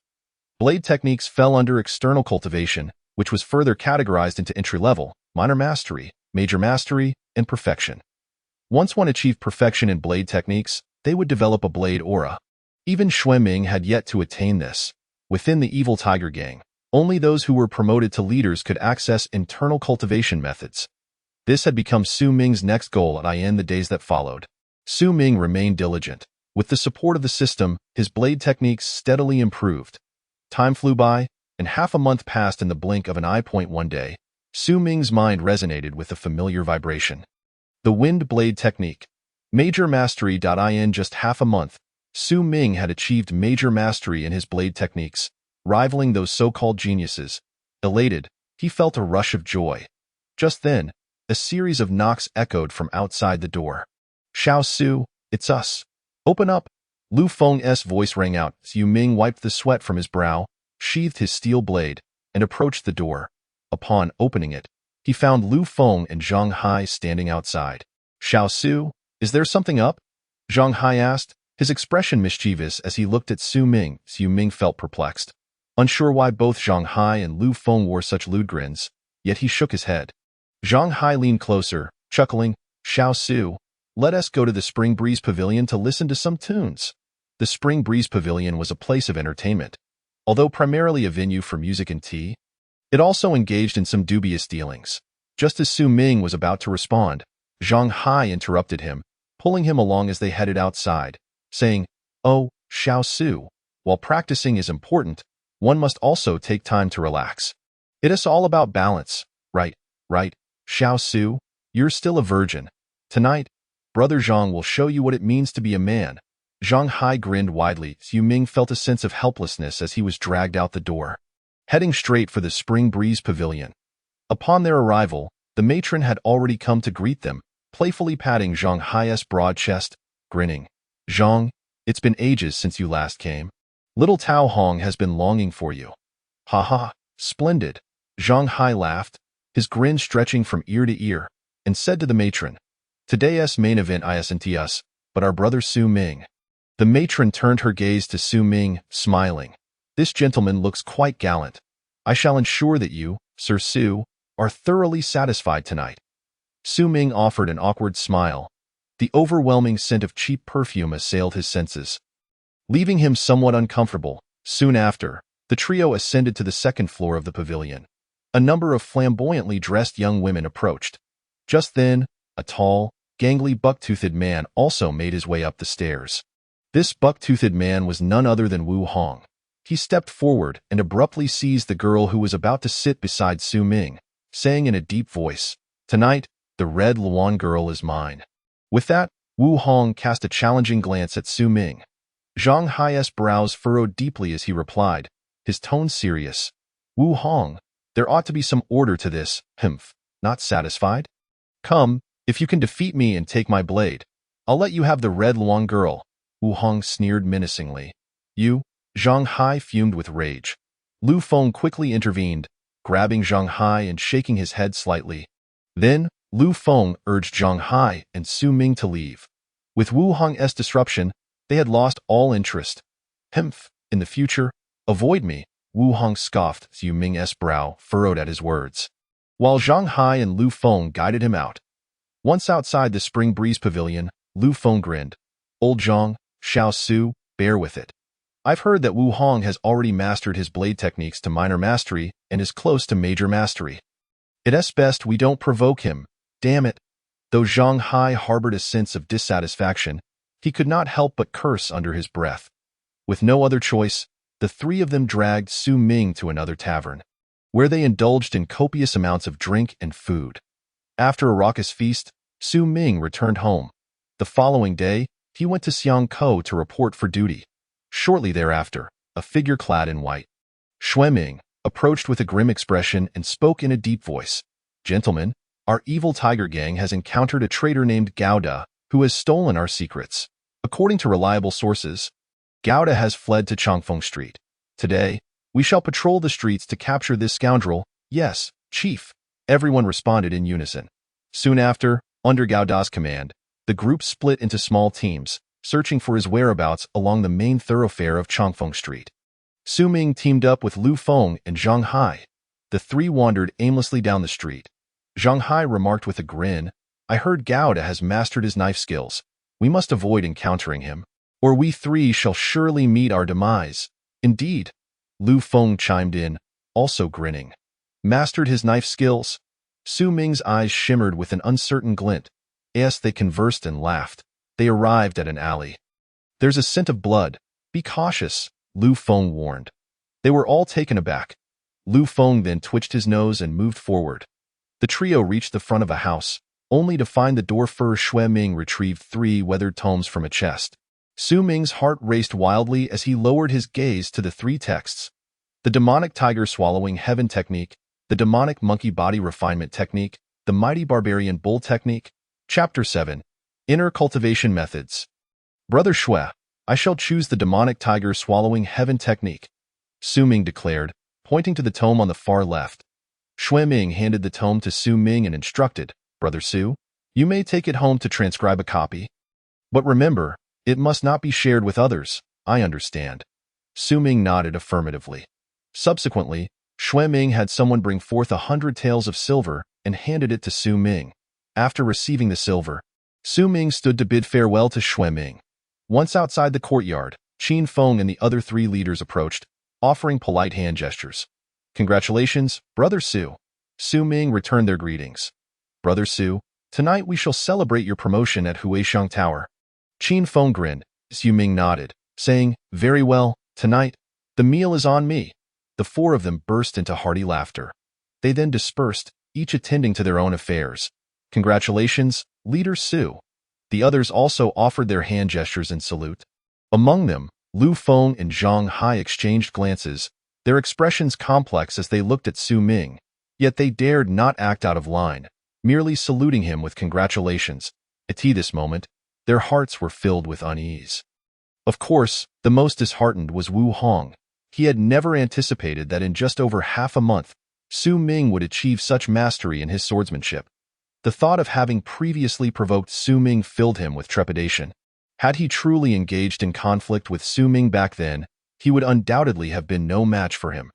Blade techniques fell under external cultivation, which was further categorized into entry-level, minor mastery, major mastery, and perfection. Once one achieved perfection in blade techniques, they would develop a blade aura. Even Xue Ming had yet to attain this. Within the evil Tiger Gang, only those who were promoted to leaders could access internal cultivation methods. This had become Su Ming's next goal in the days that followed. Su Ming remained diligent. With the support of the system, his blade techniques steadily improved. Time flew by, and half a month passed in the blink of an eye. One day, Su Ming's mind resonated with a familiar vibration. The wind blade technique. Major mastery. In just half a month, Su Ming had achieved major mastery in his blade techniques, rivaling those so-called geniuses. Elated, he felt a rush of joy. Just then, a series of knocks echoed from outside the door. "Xiao Su, it's us. Open up." Lu Feng's voice rang out. Su Ming wiped the sweat from his brow, sheathed his steel blade, and approached the door. Upon opening it, he found Lu Feng and Zhang Hai standing outside. "Xiao Su, is there something up?" Zhang Hai asked, his expression mischievous as he looked at Su Ming. Su Ming felt perplexed. Unsure why both Zhang Hai and Lu Feng wore such lewd grins, yet he shook his head. Zhang Hai leaned closer, chuckling. "Xiao Su, let us go to the Spring Breeze Pavilion to listen to some tunes." The Spring Breeze Pavilion was a place of entertainment. Although primarily a venue for music and tea, it also engaged in some dubious dealings. Just as Su Ming was about to respond, Zhang Hai interrupted him, pulling him along as they headed outside, saying, "Oh, Xiao Su, while practicing is important, one must also take time to relax. It is all about balance, right? Xiao Su, you're still a virgin. Tonight, Brother Zhang will show you what it means to be a man." Zhang Hai grinned widely. Su Ming felt a sense of helplessness as he was dragged out the door, heading straight for the Spring Breeze Pavilion. Upon their arrival, the matron had already come to greet them, playfully patting Zhang Hai's broad chest, grinning. "Zhang, it's been ages since you last came. Little Tao Hong has been longing for you." "Ha ha, splendid." Zhang Hai laughed, his grin stretching from ear to ear, and said to the matron, "Today's main event isn't us, but our brother Su Ming." The matron turned her gaze to Su Ming, smiling. "This gentleman looks quite gallant. I shall ensure that you, Sir Su, are thoroughly satisfied tonight." Su Ming offered an awkward smile. The overwhelming scent of cheap perfume assailed his senses, leaving him somewhat uncomfortable. Soon after, the trio ascended to the second floor of the pavilion. A number of flamboyantly dressed young women approached. Just then, a tall, gangly buck-toothed man also made his way up the stairs. This buck-toothed man was none other than Wu Hong. He stepped forward and abruptly seized the girl who was about to sit beside Su Ming, saying in a deep voice, "Tonight, the Red Luan girl is mine." With that, Wu Hong cast a challenging glance at Su Ming. Zhang Hai's brows furrowed deeply as he replied, his tone serious. "Wu Hong, there ought to be some order to this. Not satisfied? Come, if you can defeat me and take my blade, I'll let you have the Red Luan girl." Wu Hong sneered menacingly. "You?" Zhang Hai fumed with rage. Lu Feng quickly intervened, grabbing Zhang Hai and shaking his head slightly. Then, Lu Feng urged Zhang Hai and Su Ming to leave. With Wu Hong's disruption, they had lost all interest. In the future, avoid me," Wu Hong scoffed. Su Ming's brow furrowed at his words, while Zhang Hai and Lu Feng guided him out. Once outside the Spring Breeze Pavilion, Lu Feng grinned. "Old Zhang, Xiao Su, bear with it. I've heard that Wu Hong has already mastered his blade techniques to minor mastery and is close to major mastery. It's best we don't provoke him. Damn it." Though Zhang Hai harbored a sense of dissatisfaction, he could not help but curse under his breath. With no other choice, the three of them dragged Su Ming to another tavern, where they indulged in copious amounts of drink and food. After a raucous feast, Su Ming returned home. The following day, he went to Xiangkou to report for duty. Shortly thereafter, a figure clad in white, Xue Ming, approached with a grim expression and spoke in a deep voice. "Gentlemen, our evil tiger gang has encountered a traitor named Gouda, who has stolen our secrets. According to reliable sources, Gouda has fled to Changfeng Street. Today, we shall patrol the streets to capture this scoundrel." "Yes, Chief," everyone responded in unison. Soon after, under Gouda's command, the group split into small teams, searching for his whereabouts along the main thoroughfare of Changfeng Street. Su Ming teamed up with Lu Feng and Zhang Hai. The three wandered aimlessly down the street. Zhang Hai remarked with a grin, "I heard Gouda has mastered his knife skills. We must avoid encountering him, or we three shall surely meet our demise." "Indeed," Lu Feng chimed in, also grinning. "Mastered his knife skills?" Su Ming's eyes shimmered with an uncertain glint. As they conversed and laughed, they arrived at an alley. "There's a scent of blood. Be cautious," Lu Feng warned. They were all taken aback. Lu Feng then twitched his nose and moved forward. The trio reached the front of a house, only to find the door-fur Xue Ming retrieved 3 weathered tomes from a chest. Su Ming's heart raced wildly as he lowered his gaze to the 3 texts. The Demonic Tiger Swallowing Heaven Technique, the Demonic Monkey Body Refinement Technique, the Mighty Barbarian Bull Technique. Chapter 7. Inner Cultivation Methods. "Brother Xue, I shall choose the Demonic Tiger Swallowing Heaven Technique," Su Ming declared, pointing to the tome on the far left. Xue Ming handed the tome to Su Ming and instructed, "Brother Su, you may take it home to transcribe a copy. But remember, it must not be shared with others." "I understand." Su Ming nodded affirmatively. Subsequently, Xue Ming had someone bring forth 100 taels of silver and handed it to Su Ming. After receiving the silver, Su Ming stood to bid farewell to Xue Ming. Once outside the courtyard, Qin Feng and the other 3 leaders approached, offering polite hand gestures. "Congratulations, Brother Su." Su Ming returned their greetings. "Brother Su, tonight we shall celebrate your promotion at Huixiang Tower." Qin Feng grinned. Su Ming nodded, saying, "Very well, tonight, the meal is on me." The 4 of them burst into hearty laughter. They then dispersed, each attending to their own affairs. "Congratulations, Leader Su." The others also offered their hand gestures in salute. Among them, Lu Feng and Zhang Hai exchanged glances, their expressions complex as they looked at Su Ming, yet they dared not act out of line, merely saluting him with congratulations. At this moment, their hearts were filled with unease. Of course, the most disheartened was Wu Hong. He had never anticipated that in just over half a month, Su Ming would achieve such mastery in his swordsmanship. The thought of having previously provoked Su Ming filled him with trepidation. Had he truly engaged in conflict with Su Ming back then, he would undoubtedly have been no match for him.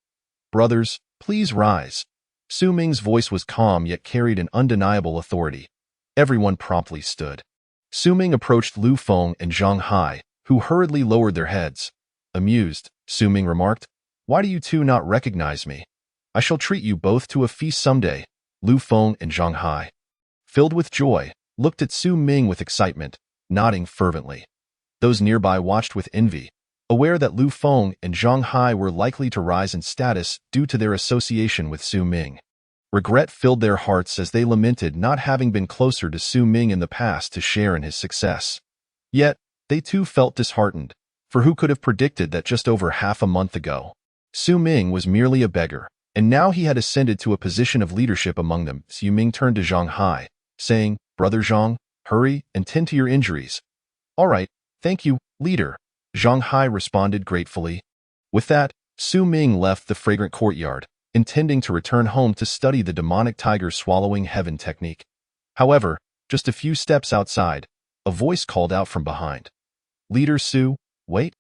"Brothers, please rise." Su Ming's voice was calm yet carried an undeniable authority. Everyone promptly stood. Su Ming approached Lu Feng and Zhang Hai, who hurriedly lowered their heads. Amused, Su Ming remarked, "Why do you 2 not recognize me? I shall treat you both to a feast someday." Lu Feng and Zhang Hai, filled with joy, looked at Su Ming with excitement, nodding fervently. Those nearby watched with envy, aware that Lu Feng and Zhang Hai were likely to rise in status due to their association with Su Ming. Regret filled their hearts as they lamented not having been closer to Su Ming in the past to share in his success. Yet, they too felt disheartened, for who could have predicted that just over half a month ago, Su Ming was merely a beggar, and now he had ascended to a position of leadership among them. Su Ming turned to Zhang Hai, saying, "Brother Zhang, hurry and tend to your injuries." "All right, thank you, leader," Zhang Hai responded gratefully. With that, Su Ming left the fragrant courtyard, intending to return home to study the Demonic Tiger Swallowing Heaven Technique. However, just a few steps outside, a voice called out from behind. "Leader Su, wait."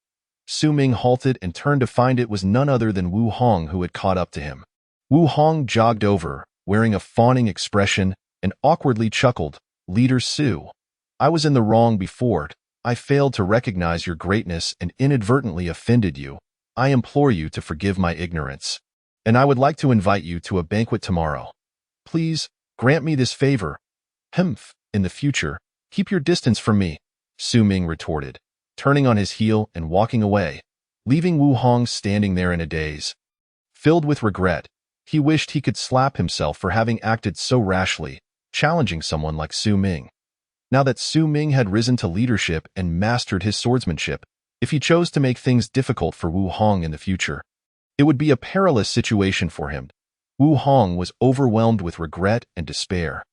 Su Ming halted and turned to find it was none other than Wu Hong who had caught up to him. Wu Hong jogged over, wearing a fawning expression, and awkwardly chuckled. "Leader Su, I was in the wrong before. I failed to recognize your greatness and inadvertently offended you. I implore you to forgive my ignorance. And I would like to invite you to a banquet tomorrow. Please, grant me this favor." "Humph, in the future, keep your distance from me," Su Ming retorted, turning on his heel and walking away, leaving Wu Hong standing there in a daze. Filled with regret, he wished he could slap himself for having acted so rashly, challenging someone like Su Ming. Now that Su Ming had risen to leadership and mastered his swordsmanship, if he chose to make things difficult for Wu Hong in the future, it would be a perilous situation for him. Wu Hong was overwhelmed with regret and despair.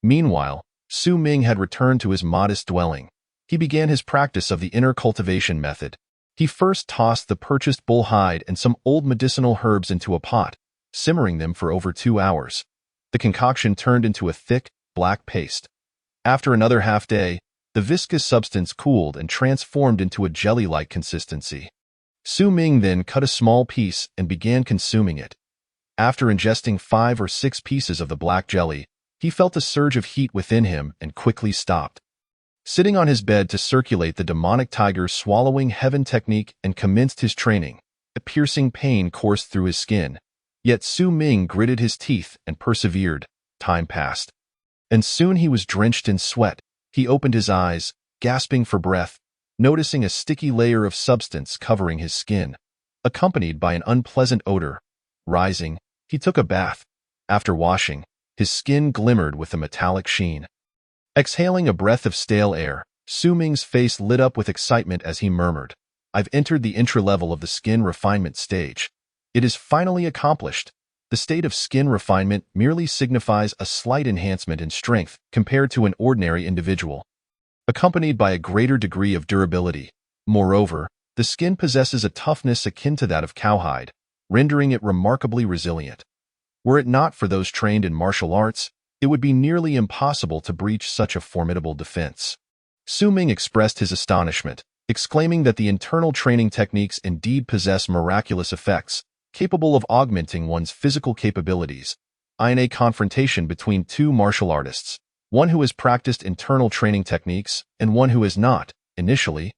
Meanwhile, Su Ming had returned to his modest dwelling. He began his practice of the inner cultivation method. He first tossed the purchased bull hide and some old medicinal herbs into a pot, simmering them for over 2 hours. The concoction turned into a thick, black paste. After another half-day, the viscous substance cooled and transformed into a jelly-like consistency. Su Ming then cut a small piece and began consuming it. After ingesting 5 or 6 pieces of the black jelly, he felt a surge of heat within him and quickly stopped. Sitting on his bed to circulate the demonic tiger swallowing heaven technique and commenced his training, a piercing pain coursed through his skin. Yet Su Ming gritted his teeth and persevered. Time passed. And soon he was drenched in sweat. He opened his eyes, gasping for breath, noticing a sticky layer of substance covering his skin, accompanied by an unpleasant odor. Rising, he took a bath. After washing, his skin glimmered with a metallic sheen. Exhaling a breath of stale air, Su Ming's face lit up with excitement as he murmured, "I've entered the intra-level of the skin refinement stage. It is finally accomplished." The state of skin refinement merely signifies a slight enhancement in strength compared to an ordinary individual, accompanied by a greater degree of durability. Moreover, the skin possesses a toughness akin to that of cowhide, rendering it remarkably resilient. Were it not for those trained in martial arts, it would be nearly impossible to breach such a formidable defense. Su Ming expressed his astonishment, exclaiming that the internal training techniques indeed possess miraculous effects, capable of augmenting one's physical capabilities. In a confrontation between two martial artists, one who has practiced internal training techniques and one who has not, initially,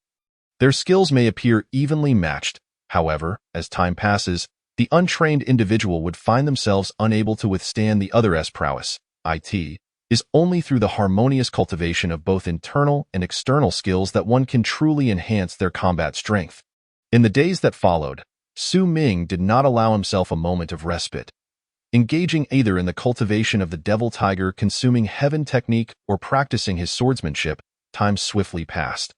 their skills may appear evenly matched. However, as time passes, the untrained individual would find themselves unable to withstand the other's prowess. It is only through the harmonious cultivation of both internal and external skills that one can truly enhance their combat strength. In the days that followed, Su Ming did not allow himself a moment of respite. Engaging either in the cultivation of the devil tiger consuming heaven technique or practicing his swordsmanship, time swiftly passed.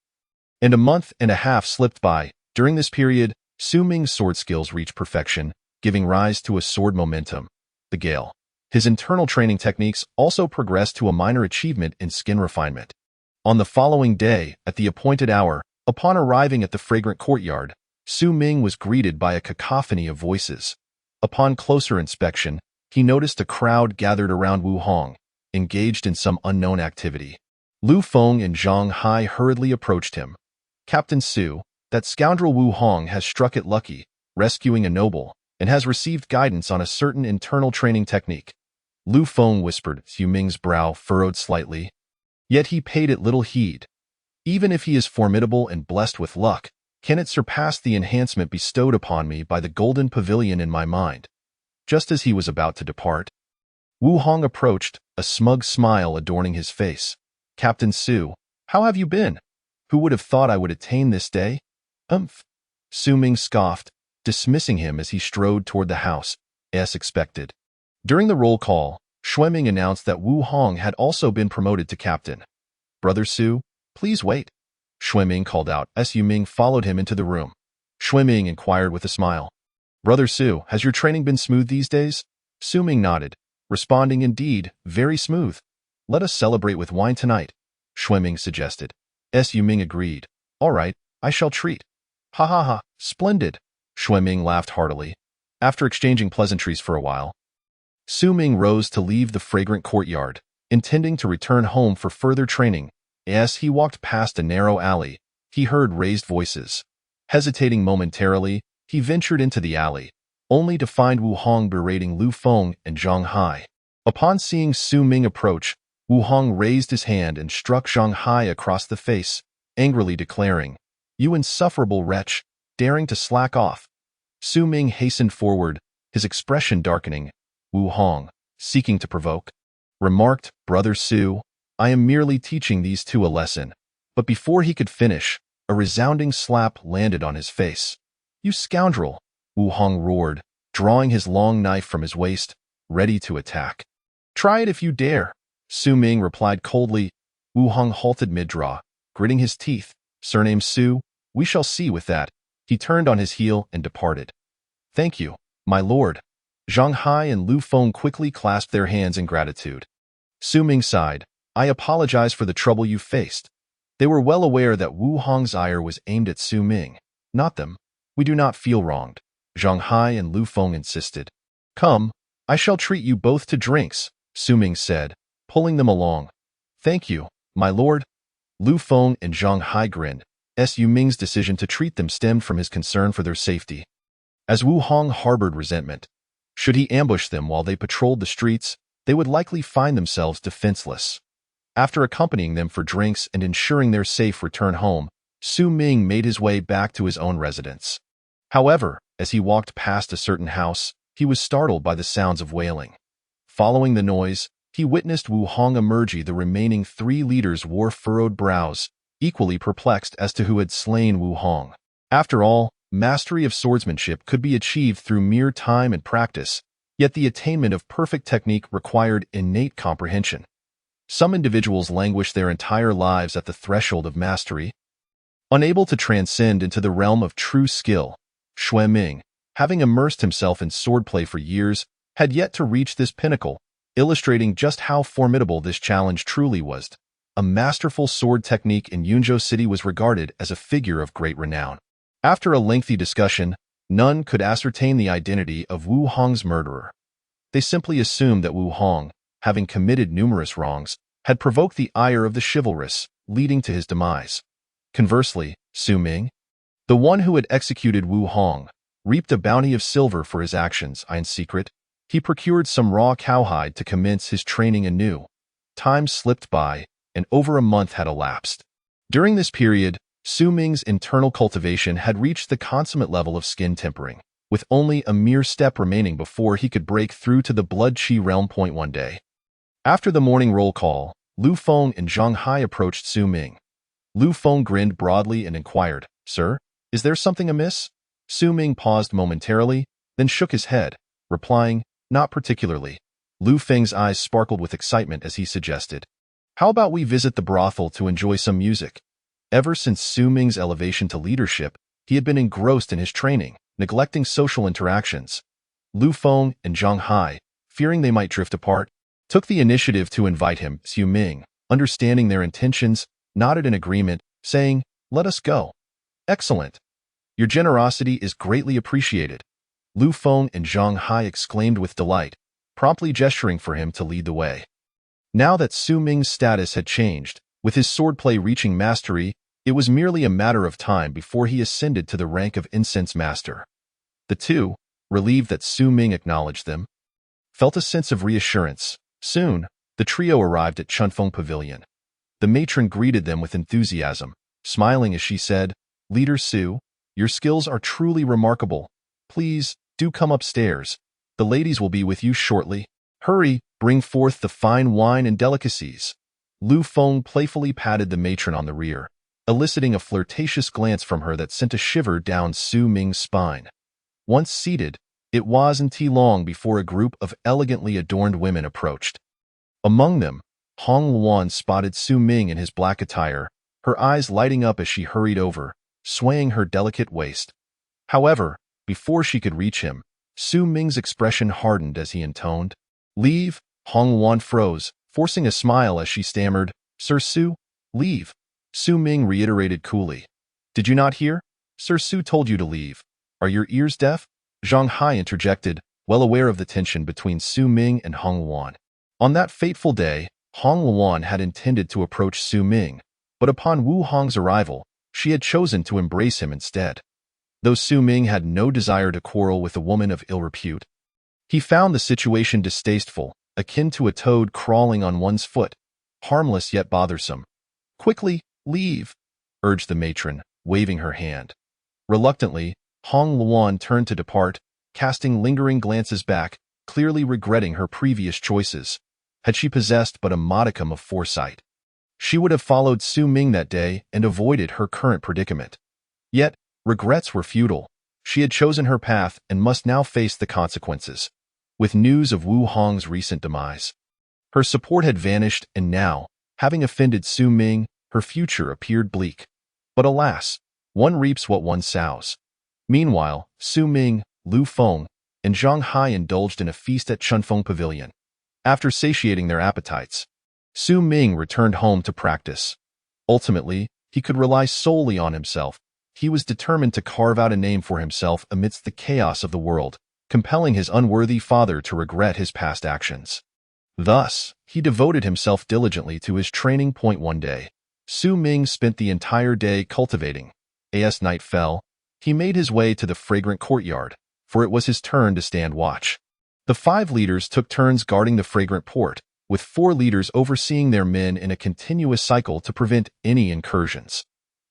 And a month and a half slipped by. During this period, Su Ming's sword skills reached perfection, giving rise to a sword momentum, the Gale. His internal training techniques also progressed to a minor achievement in skin refinement. On the following day, at the appointed hour, upon arriving at the fragrant courtyard, Su Ming was greeted by a cacophony of voices. Upon closer inspection, he noticed a crowd gathered around Wu Hong, engaged in some unknown activity. Lu Feng and Zhang Hai hurriedly approached him. "Captain Su, that scoundrel Wu Hong has struck it lucky, rescuing a noble, and has received guidance on a certain internal training technique." Lu Feng whispered. Su Ming's brow furrowed slightly. Yet he paid it little heed. Even if he is formidable and blessed with luck, can it surpass the enhancement bestowed upon me by the golden pavilion in my mind? Just as he was about to depart, Wu Hong approached, a smug smile adorning his face. "Captain Su, how have you been? Who would have thought I would attain this day?" Su Ming scoffed, dismissing him as he strode toward the house, as expected. During the roll call, Xueming announced that Wu Hong had also been promoted to captain. "Brother Su, please wait," Xueming called out as Yu Ming followed him into the room. Xueming inquired with a smile, "Brother Su, has your training been smooth these days?" Su Ming nodded, responding, "Indeed, very smooth. Let us celebrate with wine tonight," Xueming suggested. Yu Ming agreed. "All right, I shall treat." "Ha ha ha, splendid," Xueming laughed heartily. After exchanging pleasantries for a while, Su Ming rose to leave the fragrant courtyard, intending to return home for further training. As he walked past a narrow alley, he heard raised voices. Hesitating momentarily, he ventured into the alley, only to find Wu Hong berating Lu Feng and Zhang Hai. Upon seeing Su Ming approach, Wu Hong raised his hand and struck Zhang Hai across the face, angrily declaring, "You insufferable wretch, daring to slack off." Su Ming hastened forward, his expression darkening. Wu Hong, seeking to provoke, remarked, "Brother Su, I am merely teaching these two a lesson." But before he could finish, a resounding slap landed on his face. "You scoundrel!" Wu Hong roared, drawing his long knife from his waist, ready to attack. "Try it if you dare." Su Ming replied coldly. Wu Hong halted mid-draw, gritting his teeth. Surname Su, we shall see with that. He turned on his heel and departed. Thank you, my lord. Zhang Hai and Lu Feng quickly clasped their hands in gratitude. Su Ming sighed. I apologize for the trouble you faced. They were well aware that Wu Hong's ire was aimed at Su Ming, not them. We do not feel wronged, Zhang Hai and Lu Feng insisted. Come, I shall treat you both to drinks, Su Ming said, pulling them along. Thank you, my lord. Lu Feng and Zhang Hai grinned. Su Ming's decision to treat them stemmed from his concern for their safety. As Wu Hong harbored resentment, should he ambush them while they patrolled the streets, they would likely find themselves defenseless. After accompanying them for drinks and ensuring their safe return home, Su Ming made his way back to his own residence. However, as he walked past a certain house, he was startled by the sounds of wailing. Following the noise, he witnessed Wu Hong emerge. The remaining 3 leaders wore furrowed brows, equally perplexed as to who had slain Wu Hong. After all, mastery of swordsmanship could be achieved through mere time and practice, yet the attainment of perfect technique required innate comprehension. Some individuals languish their entire lives at the threshold of mastery, unable to transcend into the realm of true skill. Xue Ming, having immersed himself in swordplay for years, had yet to reach this pinnacle, illustrating just how formidable this challenge truly was. A masterful sword technique in Yunzhou City was regarded as a figure of great renown. After a lengthy discussion, none could ascertain the identity of Wu Hong's murderer. They simply assumed that Wu Hong, having committed numerous wrongs, had provoked the ire of the chivalrous, leading to his demise. Conversely, Su Ming, the one who had executed Wu Hong, reaped a bounty of silver for his actions. In secret, he procured some raw cowhide to commence his training anew. Time slipped by, and over a month had elapsed. During this period, Su Ming's internal cultivation had reached the consummate level of skin tempering, with only a mere step remaining before he could break through to the blood qi realm. One day, after the morning roll call, Lu Feng and Zhang Hai approached Su Ming. Lu Feng grinned broadly and inquired, Sir, is there something amiss? Su Ming paused momentarily, then shook his head, replying, Not particularly. Lu Feng's eyes sparkled with excitement as he suggested, How about we visit the brothel to enjoy some music? Ever since Su Ming's elevation to leadership, he had been engrossed in his training, neglecting social interactions. Lu Feng and Zhang Hai, fearing they might drift apart, took the initiative to invite him. Su Ming, understanding their intentions, nodded in agreement, saying, Let us go. Excellent. Your generosity is greatly appreciated. Lu Feng and Zhang Hai exclaimed with delight, promptly gesturing for him to lead the way. Now that Su Ming's status had changed, with his swordplay reaching mastery, it was merely a matter of time before he ascended to the rank of incense master. The two, relieved that Su Ming acknowledged them, felt a sense of reassurance. Soon, the trio arrived at Chunfeng Pavilion. The matron greeted them with enthusiasm, smiling as she said, Leader Su, your skills are truly remarkable. Please, do come upstairs. The ladies will be with you shortly. Hurry, bring forth the fine wine and delicacies. Lu Feng playfully patted the matron on the rear, eliciting a flirtatious glance from her that sent a shiver down Su Ming's spine. Once seated, it wasn't long before a group of elegantly adorned women approached. Among them, Hong Luan spotted Su Ming in his black attire, her eyes lighting up as she hurried over, swaying her delicate waist. However, before she could reach him, Su Ming's expression hardened as he intoned, Leave. Hong Luan froze, forcing a smile as she stammered, Sir Su, leave. Su Ming reiterated coolly, Did you not hear? Sir Su told you to leave. Are your ears deaf? Zhang Hai interjected, well aware of the tension between Su Ming and Hong Luan. On that fateful day, Hong Luan had intended to approach Su Ming, but upon Wu Hong's arrival, she had chosen to embrace him instead. Though Su Ming had no desire to quarrel with a woman of ill repute, he found the situation distasteful, akin to a toad crawling on one's foot, harmless yet bothersome. Quickly, leave, urged the matron, waving her hand. Reluctantly, Hong Luan turned to depart, casting lingering glances back, clearly regretting her previous choices. Had she possessed but a modicum of foresight, she would have followed Su Ming that day and avoided her current predicament. Yet, regrets were futile. She had chosen her path and must now face the consequences. With news of Wu Hong's recent demise, Her support had vanished, and now, having offended Su Ming, her future appeared bleak. But alas, one reaps what one sows. Meanwhile, Su Ming, Lu Feng, and Zhang Hai indulged in a feast at Chunfeng Pavilion. After satiating their appetites, Su Ming returned home to practice. Ultimately, he could rely solely on himself. He was determined to carve out a name for himself amidst the chaos of the world, compelling his unworthy father to regret his past actions. Thus, he devoted himself diligently to his training. One day, Su Ming spent the entire day cultivating. As night fell, he made his way to the fragrant courtyard, for it was his turn to stand watch. The 5 leaders took turns guarding the fragrant port, with 4 leaders overseeing their men in a continuous cycle to prevent any incursions.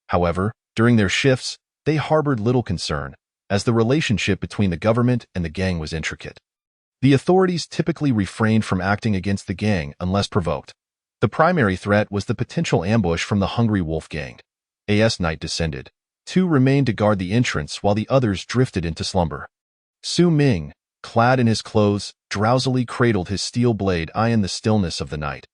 However, during their shifts, they harbored little concern, as the relationship between the government and the gang was intricate. The authorities typically refrained from acting against the gang unless provoked. The primary threat was the potential ambush from the Hungry Wolf gang. As night descended, 2 remained to guard the entrance while the others drifted into slumber. Su Ming, clad in his clothes, drowsily cradled his steel blade in the stillness of the night.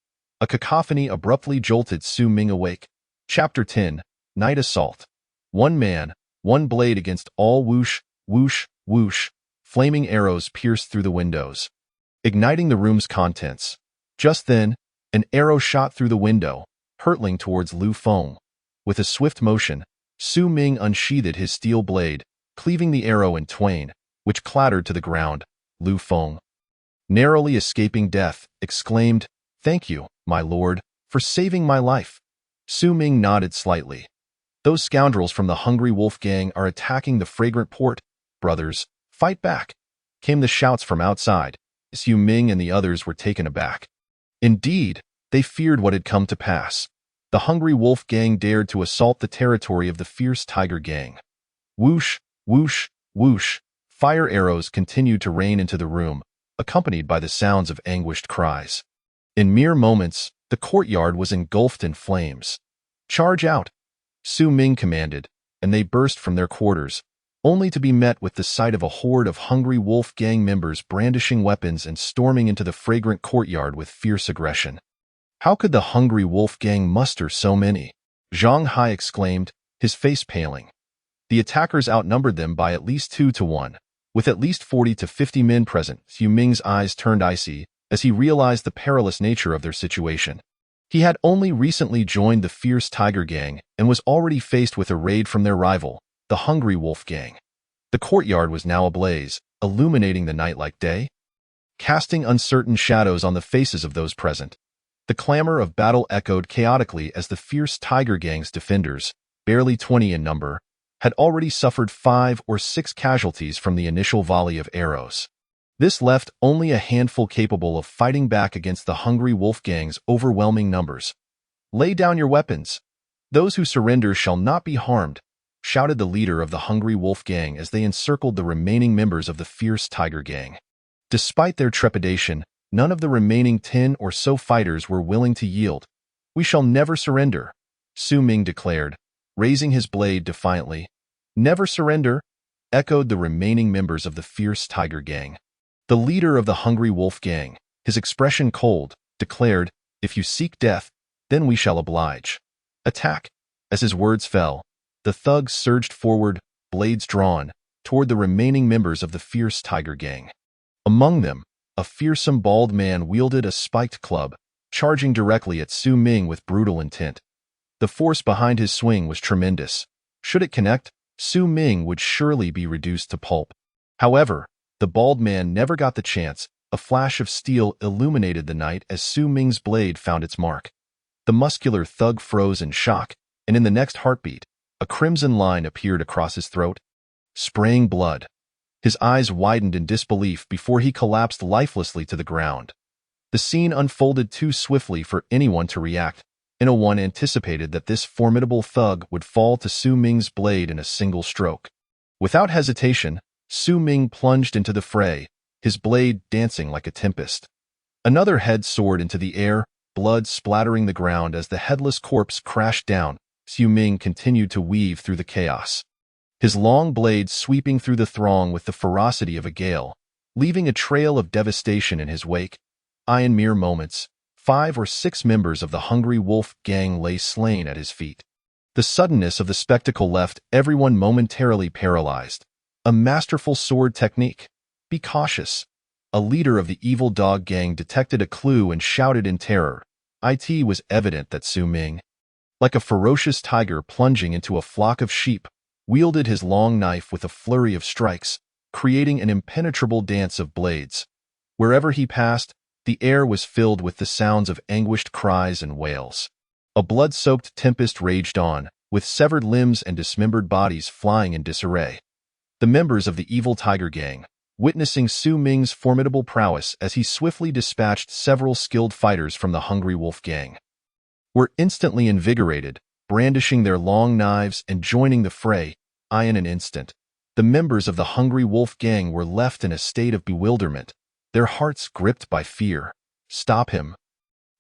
A cacophony abruptly jolted Su Ming awake. Chapter 10, Night Assault. One man, one blade against all. Whoosh, whoosh, whoosh. Flaming arrows pierced through the windows, igniting the room's contents. Just then, an arrow shot through the window, hurtling towards Lu Feng. With a swift motion, Su Ming unsheathed his steel blade, cleaving the arrow in twain, which clattered to the ground. Lu Feng, narrowly escaping death, exclaimed, "Thank you, my lord, for saving my life." Su Ming nodded slightly. "Those scoundrels from the Hungry Wolf gang are attacking the fragrant port. Brothers, fight back," came the shouts from outside. Su Ming and the others were taken aback. Indeed, they feared what had come to pass. The Hungry Wolf gang dared to assault the territory of the fierce Tiger gang. Whoosh, whoosh, whoosh. Fire arrows continued to rain into the room, accompanied by the sounds of anguished cries. In mere moments, the courtyard was engulfed in flames. "Charge out!" Su Ming commanded, and they burst from their quarters, only to be met with the sight of a horde of Hungry Wolf gang members brandishing weapons and storming into the fragrant courtyard with fierce aggression. "How could the Hungry Wolf gang muster so many?" Zhang Hai exclaimed, his face paling. The attackers outnumbered them by at least 2 to 1. With at least 40 to 50 men present, Su Ming's eyes turned icy as he realized the perilous nature of their situation. He had only recently joined the fierce Tiger gang and was already faced with a raid from their rival, the Hungry Wolf gang. The courtyard was now ablaze, illuminating the night like day, casting uncertain shadows on the faces of those present. The clamor of battle echoed chaotically as the fierce Tiger gang's defenders, barely 20 in number, had already suffered 5 or 6 casualties from the initial volley of arrows. This left only a handful capable of fighting back against the Hungry Wolf gang's overwhelming numbers. "Lay down your weapons. Those who surrender shall not be harmed," shouted the leader of the Hungry Wolf gang as they encircled the remaining members of the fierce Tiger gang. Despite their trepidation, none of the remaining 10 or so fighters were willing to yield. "We shall never surrender," Su Ming declared, raising his blade defiantly. "Never surrender," echoed the remaining members of the fierce Tiger gang. The leader of the Hungry Wolf gang, his expression cold, declared, "If you seek death, then we shall oblige. Attack." As his words fell, the thugs surged forward, blades drawn, toward the remaining members of the fierce Tiger gang. Among them, a fearsome bald man wielded a spiked club, charging directly at Su Ming with brutal intent. The force behind his swing was tremendous. Should it connect, Su Ming would surely be reduced to pulp. However, the bald man never got the chance. A flash of steel illuminated the night as Su Ming's blade found its mark. The muscular thug froze in shock, and in the next heartbeat, a crimson line appeared across his throat, spraying blood. His eyes widened in disbelief before he collapsed lifelessly to the ground. The scene unfolded too swiftly for anyone to react, and no one anticipated that this formidable thug would fall to Su Ming's blade in a single stroke. Without hesitation, Su Ming plunged into the fray, his blade dancing like a tempest. Another head soared into the air, blood splattering the ground as the headless corpse crashed down. Su Ming continued to weave through the chaos, his long blade sweeping through the throng with the ferocity of a gale, leaving a trail of devastation in his wake. In mere moments, 5 or 6 members of the Hungry Wolf gang lay slain at his feet. The suddenness of the spectacle left everyone momentarily paralyzed. A masterful sword technique. Be cautious. A leader of the evil dog gang detected a clue and shouted in terror. It was evident that Su Ming, like a ferocious tiger plunging into a flock of sheep, wielded his long knife with a flurry of strikes, creating an impenetrable dance of blades. Wherever he passed, the air was filled with the sounds of anguished cries and wails. A blood-soaked tempest raged on, with severed limbs and dismembered bodies flying in disarray. The members of the evil tiger gang, witnessing Su Ming's formidable prowess as he swiftly dispatched several skilled fighters from the Hungry Wolf gang, were instantly invigorated, brandishing their long knives and joining the fray. In an instant, the members of the Hungry Wolf gang were left in a state of bewilderment, their hearts gripped by fear. "Stop him!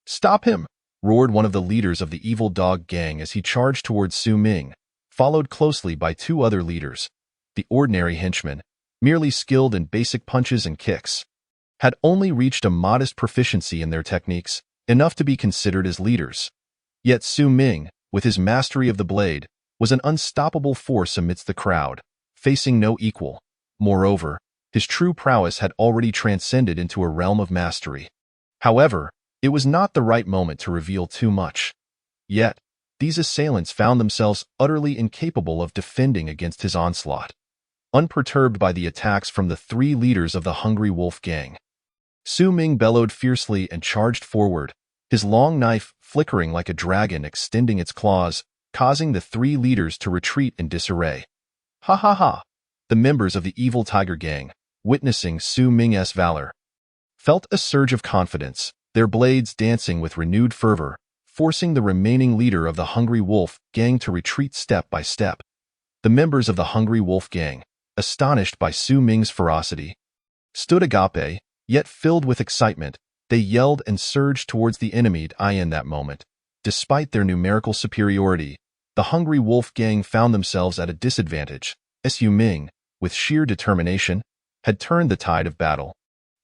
Stop him!" roared one of the leaders of the evil dog gang as he charged towards Su Ming, followed closely by 2 other leaders. The ordinary henchmen, merely skilled in basic punches and kicks, had only reached a modest proficiency in their techniques, enough to be considered as leaders. Yet Su Ming, with his mastery of the blade, was an unstoppable force amidst the crowd, facing no equal. Moreover, his true prowess had already transcended into a realm of mastery. However, it was not the right moment to reveal too much. Yet, these assailants found themselves utterly incapable of defending against his onslaught. Unperturbed by the attacks from the 3 leaders of the Hungry Wolf gang, Su Ming bellowed fiercely and charged forward, his long knife flickering like a dragon extending its claws, causing the 3 leaders to retreat in disarray. Ha ha ha! The members of the evil tiger gang, witnessing Su Ming's valor, felt a surge of confidence, their blades dancing with renewed fervor, forcing the remaining leader of the Hungry Wolf gang to retreat step by step. The members of the Hungry Wolf gang, astonished by Su Ming's ferocity, stood agape, yet filled with excitement. They yelled and surged towards the enemy. In that moment, despite their numerical superiority, the Hungry Wolf gang found themselves at a disadvantage, as Su Ming, with sheer determination, had turned the tide of battle.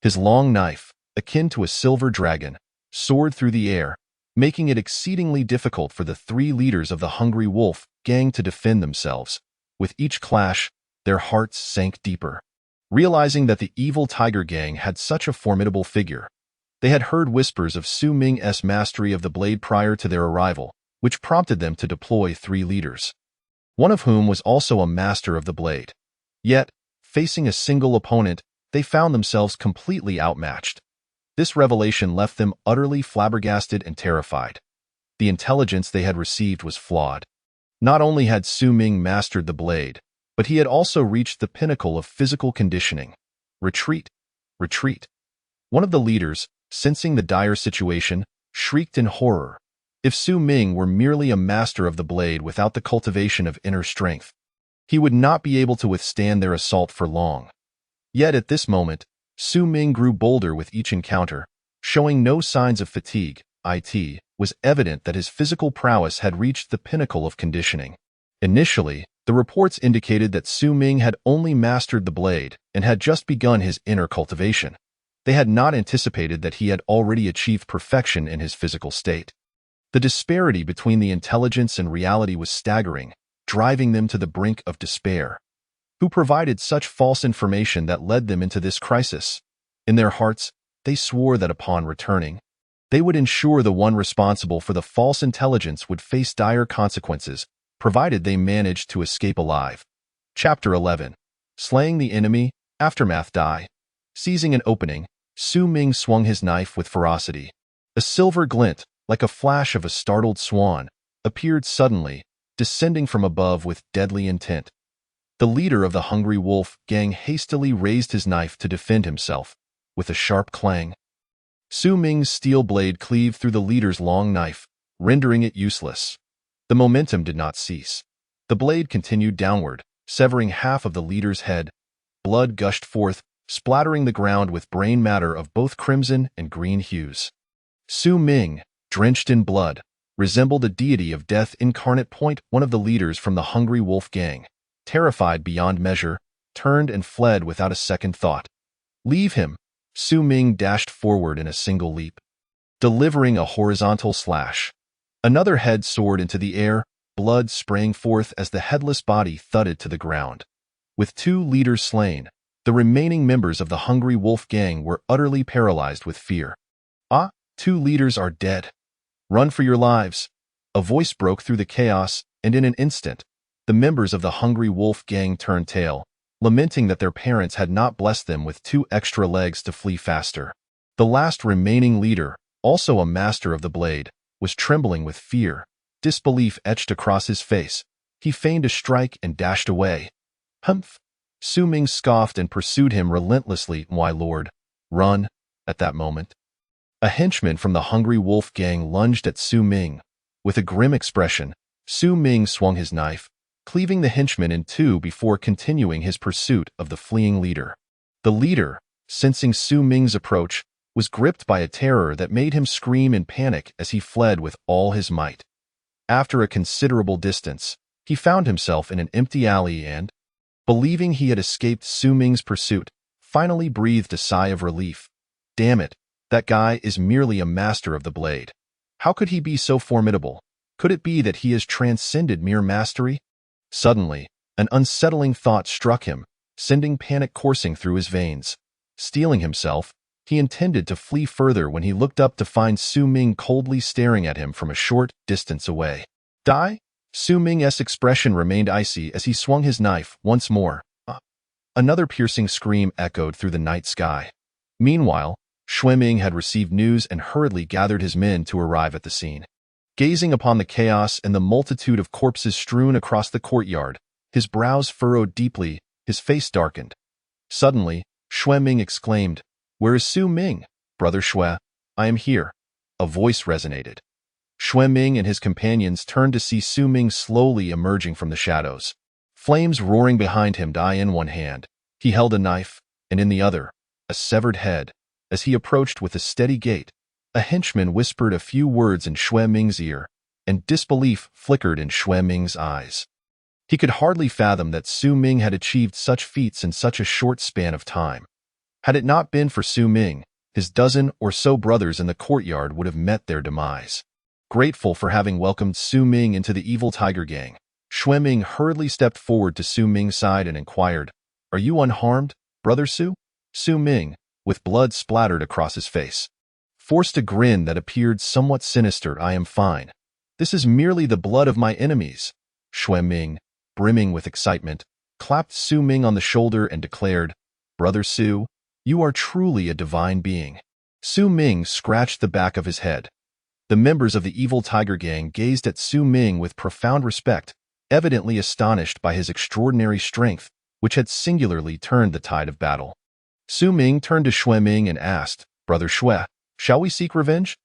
His long knife, akin to a silver dragon, soared through the air, making it exceedingly difficult for the 3 leaders of the Hungry Wolf gang to defend themselves. With each clash, their hearts sank deeper. Realizing that the evil tiger gang had such a formidable figure, they had heard whispers of Su Ming's mastery of the blade prior to their arrival, which prompted them to deploy 3 leaders, one of whom was also a master of the blade. Yet, facing a single opponent, they found themselves completely outmatched. This revelation left them utterly flabbergasted and terrified. The intelligence they had received was flawed. Not only had Su Ming mastered the blade, but he had also reached the pinnacle of physical conditioning. Retreat! Retreat! One of the leaders, sensing the dire situation, shrieked in horror. If Su Ming were merely a master of the blade without the cultivation of inner strength, he would not be able to withstand their assault for long. Yet at this moment, Su Ming grew bolder with each encounter, showing no signs of fatigue. It was evident that his physical prowess had reached the pinnacle of conditioning. Initially, the reports indicated that Su Ming had only mastered the blade and had just begun his inner cultivation. They had not anticipated that he had already achieved perfection in his physical state. The disparity between the intelligence and reality was staggering, driving them to the brink of despair. Who provided such false information that led them into this crisis? In their hearts, they swore that upon returning, they would ensure the one responsible for the false intelligence would face dire consequences, provided they managed to escape alive. Chapter 11. Slaying the Enemy, Aftermath. Seizing an opening, Su Ming swung his knife with ferocity. A silver glint, like a flash of a startled swan, appeared suddenly, descending from above with deadly intent. The leader of the Hungry Wolf gang hastily raised his knife to defend himself. With a sharp clang, Su Ming's steel blade cleaved through the leader's long knife, rendering it useless. The momentum did not cease. The blade continued downward, severing half of the leader's head. Blood gushed forth, splattering the ground with brain matter of both crimson and green hues. Su Ming, drenched in blood, resembled a deity of death incarnate. One of the leaders from the Hungry Wolf gang, terrified beyond measure, turned and fled without a second thought. Leave him! Su Ming dashed forward in a single leap. delivering a horizontal slash. Another head soared into the air, blood sprang forth as the headless body thudded to the ground. With 2 leaders slain, the remaining members of the Hungry Wolf gang were utterly paralyzed with fear. Ah, 2 leaders are dead. Run for your lives. A voice broke through the chaos, and in an instant, the members of the Hungry Wolf gang turned tail, lamenting that their parents had not blessed them with 2 extra legs to flee faster. The last remaining leader, also a master of the blade, was trembling with fear. Disbelief etched across his face. He feigned a strike and dashed away. Humph! Su Ming scoffed and pursued him relentlessly. Why, Lord, run! At that moment, a henchman from the Hungry Wolf gang lunged at Su Ming. With a grim expression, Su Ming swung his knife, cleaving the henchman in 2 before continuing his pursuit of the fleeing leader. The leader, sensing Su Ming's approach, was gripped by a terror that made him scream in panic as he fled with all his might. After a considerable distance, he found himself in an empty alley and, believing he had escaped Su Ming's pursuit, finally breathed a sigh of relief. Damn it, that guy is merely a master of the blade. How could he be so formidable? Could it be that he has transcended mere mastery? Suddenly, an unsettling thought struck him, sending panic coursing through his veins. Steeling himself, he intended to flee further when he looked up to find Su Ming coldly staring at him from a short distance away. Die? Su Ming's expression remained icy as he swung his knife once more. Another piercing scream echoed through the night sky. Meanwhile, Xue Ming had received news and hurriedly gathered his men to arrive at the scene. Gazing upon the chaos and the multitude of corpses strewn across the courtyard, his brows furrowed deeply, his face darkened. Suddenly, Xue Ming exclaimed, "Where is Su Ming? Brother Xue, I am here." A voice resonated. Xue Ming and his companions turned to see Su Ming slowly emerging from the shadows. Flames roaring behind him. In one hand, he held a knife, and in the other, a severed head. As he approached with a steady gait, a henchman whispered a few words in Xue Ming's ear, and disbelief flickered in Xue Ming's eyes. He could hardly fathom that Su Ming had achieved such feats in such a short span of time. Had it not been for Su Ming, his dozen or so brothers in the courtyard would have met their demise. Grateful for having welcomed Su Ming into the evil tiger gang, Xue Ming hurriedly stepped forward to Su Ming's side and inquired, "Are you unharmed, Brother Su?" Su Ming, with blood splattered across his face, forced a grin that appeared somewhat sinister. "I am fine. This is merely the blood of my enemies." Xue Ming, brimming with excitement, clapped Su Ming on the shoulder and declared, "Brother Su, you are truly a divine being." Su Ming scratched the back of his head. The members of the evil tiger gang gazed at Su Ming with profound respect, evidently astonished by his extraordinary strength, which had singularly turned the tide of battle. Su Ming turned to Xue Ming and asked, "Brother Xue, shall we seek revenge?"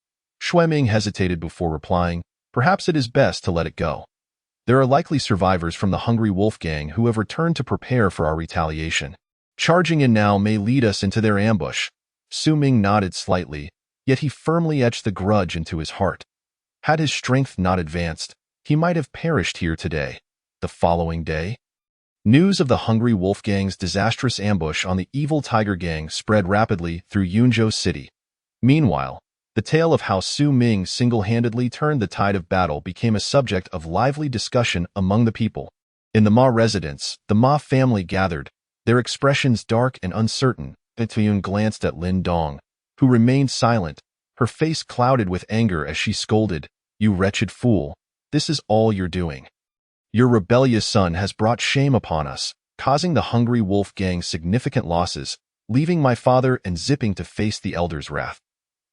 Xue Ming hesitated before replying, "Perhaps it is best to let it go. There are likely survivors from the Hungry Wolf gang who have returned to prepare for our retaliation. Charging in now may lead us into their ambush." Su Ming nodded slightly, yet he firmly etched the grudge into his heart. Had his strength not advanced, he might have perished here today. The following day, news of the Hungry Wolf gang's disastrous ambush on the evil tiger gang spread rapidly through Yunzhou City. Meanwhile, the tale of how Su Ming single-handedly turned the tide of battle became a subject of lively discussion among the people. In the Ma residence, the Ma family gathered, their expressions dark and uncertain. Yun glanced at Lin Dong, who remained silent, her face clouded with anger as she scolded, "You wretched fool, this is all you're doing. Your rebellious son has brought shame upon us, causing the Hungry Wolf gang significant losses, leaving my father and Zipping to face the elder's wrath.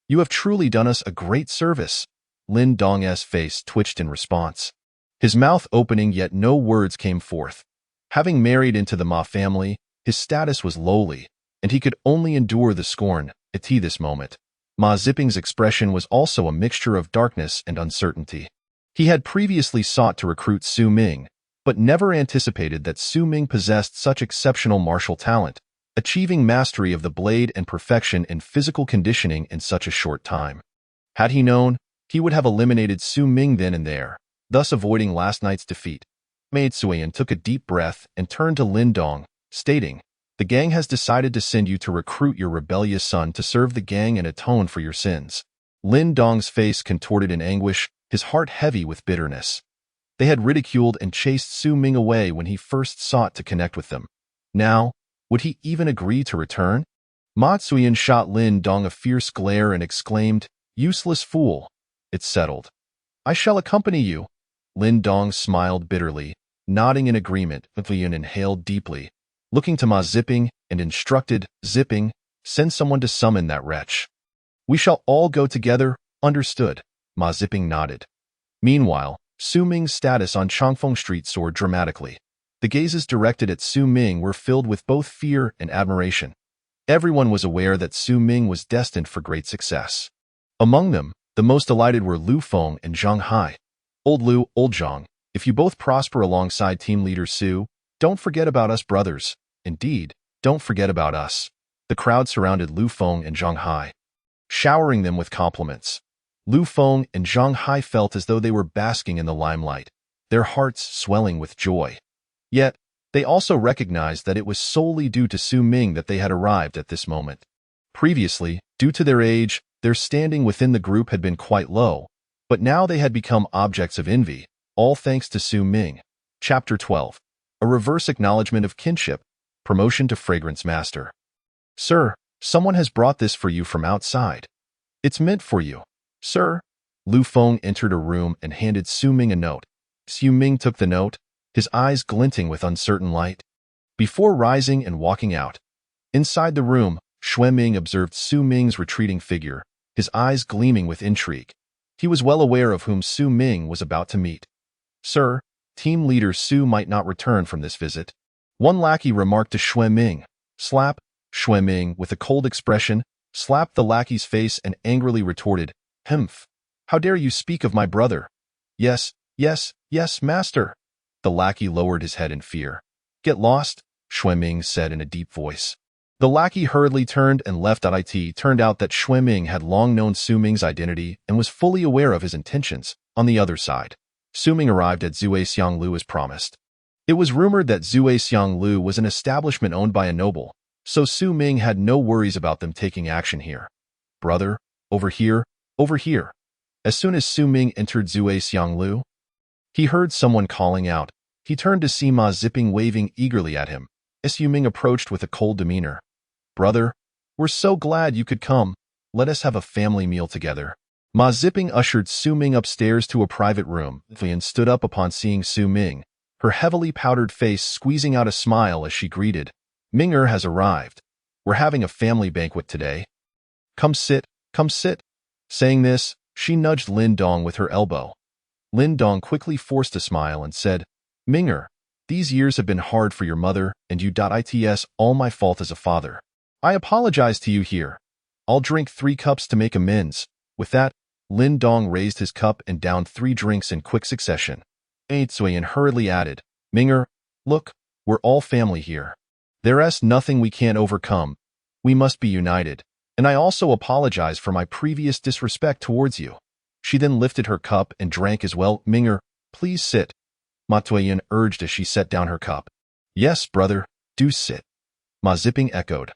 You have truly done us a great service." Lin Dong's face twitched in response, his mouth opening yet no words came forth. Having married into the Ma family, his status was lowly, and he could only endure the scorn at this moment. Ma Zipping's expression was also a mixture of darkness and uncertainty. He had previously sought to recruit Su Ming, but never anticipated that Su Ming possessed such exceptional martial talent, achieving mastery of the blade and perfection in physical conditioning in such a short time. Had he known, he would have eliminated Su Ming then and there, thus avoiding last night's defeat. Maid Suyan took a deep breath and turned to Lin Dong, stating, "The gang has decided to send you to recruit your rebellious son to serve the gang and atone for your sins." Lin Dong's face contorted in anguish, his heart heavy with bitterness. They had ridiculed and chased Su Ming away when he first sought to connect with them. Now, would he even agree to return? Ma Zuyan shot Lin Dong a fierce glare and exclaimed, "Useless fool! It's settled. I shall accompany you." Lin Dong smiled bitterly, nodding in agreement. Zuyan inhaled deeply, looking to Ma Zipping, and instructed, "Zipping, send someone to summon that wretch." "We shall all go together, understood," Ma Zipping nodded. Meanwhile, Su Ming's status on Changfeng Street soared dramatically. The gazes directed at Su Ming were filled with both fear and admiration. Everyone was aware that Su Ming was destined for great success. Among them, the most delighted were Lu Feng and Zhang Hai. "Old Lu, old Zhang, if you both prosper alongside team leader Su, don't forget about us brothers. Indeed, don't forget about us." The crowd surrounded Lu Feng and Zhang Hai, showering them with compliments. Lu Feng and Zhang Hai felt as though they were basking in the limelight, their hearts swelling with joy. Yet, they also recognized that it was solely due to Su Ming that they had arrived at this moment. Previously, due to their age, their standing within the group had been quite low, but now they had become objects of envy, all thanks to Su Ming. Chapter 12. A reverse acknowledgement of kinship, promotion to fragrance master. "Sir, someone has brought this for you from outside. It's meant for you, sir." Lu Feng entered a room and handed Su Ming a note. Su Ming took the note, his eyes glinting with uncertain light, before rising and walking out. Inside the room, Xue Ming observed Su Ming's retreating figure, his eyes gleaming with intrigue. He was well aware of whom Su Ming was about to meet. "Sir, team leader Su might not return from this visit," one lackey remarked to Xue Ming. "Slap." Xue Ming, with a cold expression, slapped the lackey's face and angrily retorted, "Humph! How dare you speak of my brother?" Yes, master." The lackey lowered his head in fear. "Get lost," Xue Ming said in a deep voice. The lackey hurriedly turned and left. It turned out that Xue Ming had long known Su Ming's identity and was fully aware of his intentions. On the other side, Su Ming arrived at Zue Xianglu as promised. It was rumored that Zue Xianglu was an establishment owned by a noble, so Su Ming had no worries about them taking action here. "Brother, over here, over here." As soon as Su Ming entered Zue Xianglu, he heard someone calling out. He turned to see Ma Zipping waving eagerly at him. Su Ming approached with a cold demeanor. "Brother, we're so glad you could come. Let us have a family meal together." Ma Zipping ushered Su Ming upstairs to a private room. Lian stood up upon seeing Su Ming, her heavily powdered face squeezing out a smile as she greeted. "Ming'er has arrived. We're having a family banquet today. Come sit, come sit." Saying this, she nudged Lin Dong with her elbow. Lin Dong quickly forced a smile and said, "Ming'er, these years have been hard for your mother, and it's all my fault as a father. I apologize to you here. I'll drink 3 cups to make amends." With that, Lin Dong raised his cup and downed 3 drinks in quick succession. Zuyan hurriedly added, "Ming'er, look, we're all family here. There's nothing we can't overcome. We must be united. And I also apologize for my previous disrespect towards you." She then lifted her cup and drank as well. "Ming'er, please sit," Ma Tuyen urged as she set down her cup. "Yes, brother, do sit," Ma Zipping echoed.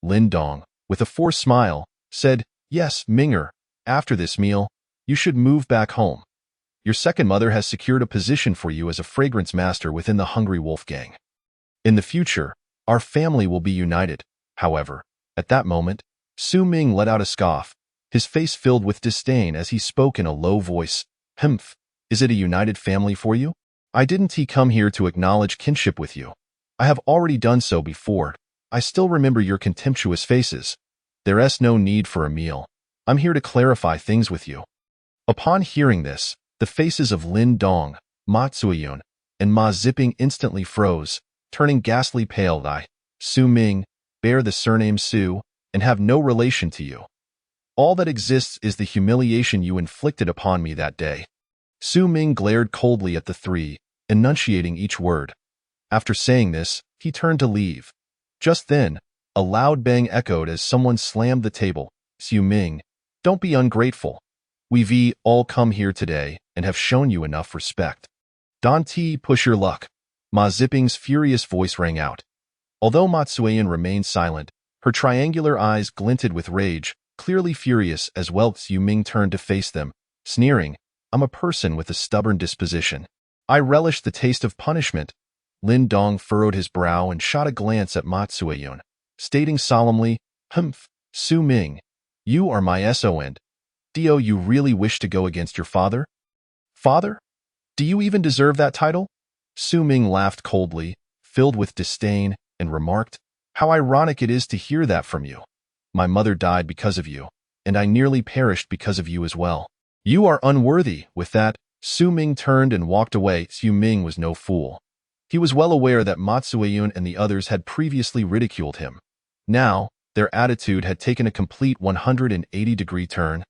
Lin Dong, with a forced smile, said, "Yes, Ming'er, after this meal, you should move back home. Your second mother has secured a position for you as a fragrance master within the Hungry Wolf Gang. In the future, our family will be united." However, at that moment, Su Ming let out a scoff, his face filled with disdain as he spoke in a low voice. "Humph, is it a united family for you? I didn't come here to acknowledge kinship with you. I have already done so before. I still remember your contemptuous faces. There's no need for a meal. I'm here to clarify things with you." Upon hearing this, the faces of Lin Dong, Ma Zuiyun, and Ma Zipping instantly froze, turning ghastly pale. "Su Ming, bear the surname Su, and have no relation to you. All that exists is the humiliation you inflicted upon me that day." Su Ming glared coldly at the 3, enunciating each word. After saying this, he turned to leave. Just then, a loud bang echoed as someone slammed the table. "Su Ming, don't be ungrateful. We've all come here today and have shown you enough respect. Don't push your luck." Ma Zipping's furious voice rang out. Although Ma Zuiyan remained silent, her triangular eyes glinted with rage. Clearly furious as well, Xu Ming turned to face them, sneering, I'm a person with a stubborn disposition. I relish the taste of punishment. Lin Dong furrowed his brow and shot a glance at Ma Sueyun, stating solemnly, Humph, Su Ming, you are my SON. Do you really wish to go against your father? Father? Do you even deserve that title? Su Ming laughed coldly, filled with disdain, and remarked, How ironic it is to hear that from you. My mother died because of you, and I nearly perished because of you as well. You are unworthy. With that, Su Ming turned and walked away. Su Ming was no fool. He was well aware that Ma Sueyun and the others had previously ridiculed him. Now, their attitude had taken a complete 180-degree turn.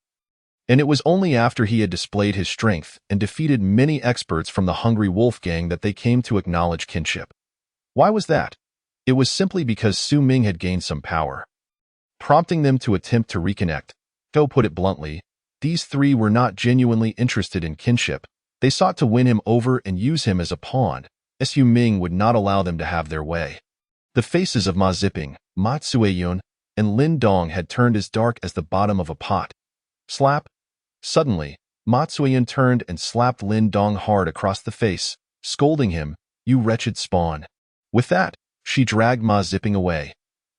And it was only after he had displayed his strength and defeated many experts from the Hungry Wolf Gang that they came to acknowledge kinship. Why was that? It was simply because Su Ming had gained some power, prompting them to attempt to reconnect. To put it bluntly, these three were not genuinely interested in kinship. They sought to win him over and use him as a pawn. Su Ming would not allow them to have their way. The faces of Ma Ziping, Ma Sueyun, and Lin Dong had turned as dark as the bottom of a pot. Slap! Suddenly, Ma Sueyun turned and slapped Lin Dong hard across the face, scolding him, You wretched spawn. With that, she dragged Ma Ziping away.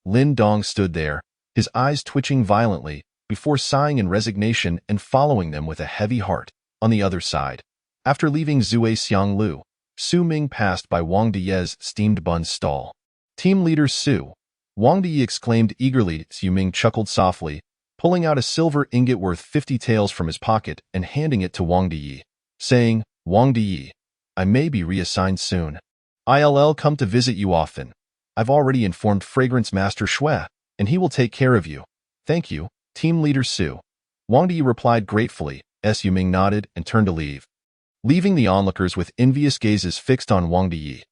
Lin Dong stood there, his eyes twitching violently, before sighing in resignation and following them with a heavy heart. On the other side, after leaving Zue Xianglu, Su Ming passed by Wang Diye's steamed bun stall. Team leader Su. Wang Diye exclaimed eagerly. Su Ming chuckled softly, pulling out a silver ingot worth 50 taels from his pocket and handing it to Wang Diye, saying, Wang Diye, I may be reassigned soon. I'll come to visit you often. I've already informed Fragrance Master Xue, and he will take care of you. Thank you, Team Leader Su. Wang Diye replied gratefully. Su Ming nodded and turned to leave, leaving the onlookers with envious gazes fixed on Wang Diye,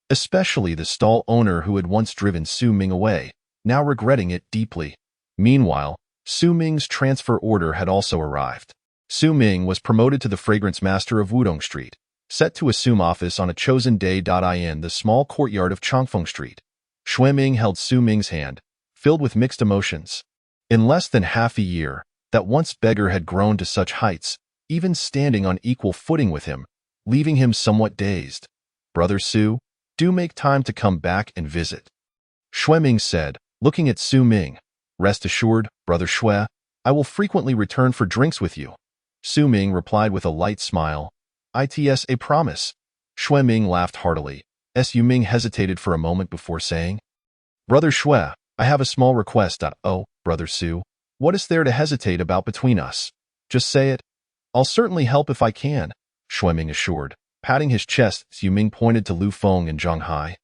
especially the stall owner who had once driven Su Ming away, now regretting it deeply. Meanwhile, Su Ming's transfer order had also arrived. Su Ming was promoted to the Fragrance Master of Wudong Street, set to assume office on a chosen day. In the small courtyard of Chongfeng Street, Xue Ming held Su Ming's hand, filled with mixed emotions. In less than half a year, that once beggar had grown to such heights, even standing on equal footing with him, leaving him somewhat dazed. Brother Su, do make time to come back and visit, Xue Ming said, looking at Su Ming. Rest assured, Brother Xue, I will frequently return for drinks with you. Su Ming replied with a light smile. It's a promise. Xue Ming laughed heartily. Su Ming hesitated for a moment before saying, Brother Xue, I have a small request. Oh, Brother Su, what is there to hesitate about between us? Just say it. I'll certainly help if I can, Xue Ming assured. Patting his chest, Su Ming pointed to Lu Feng and Zhang Hai,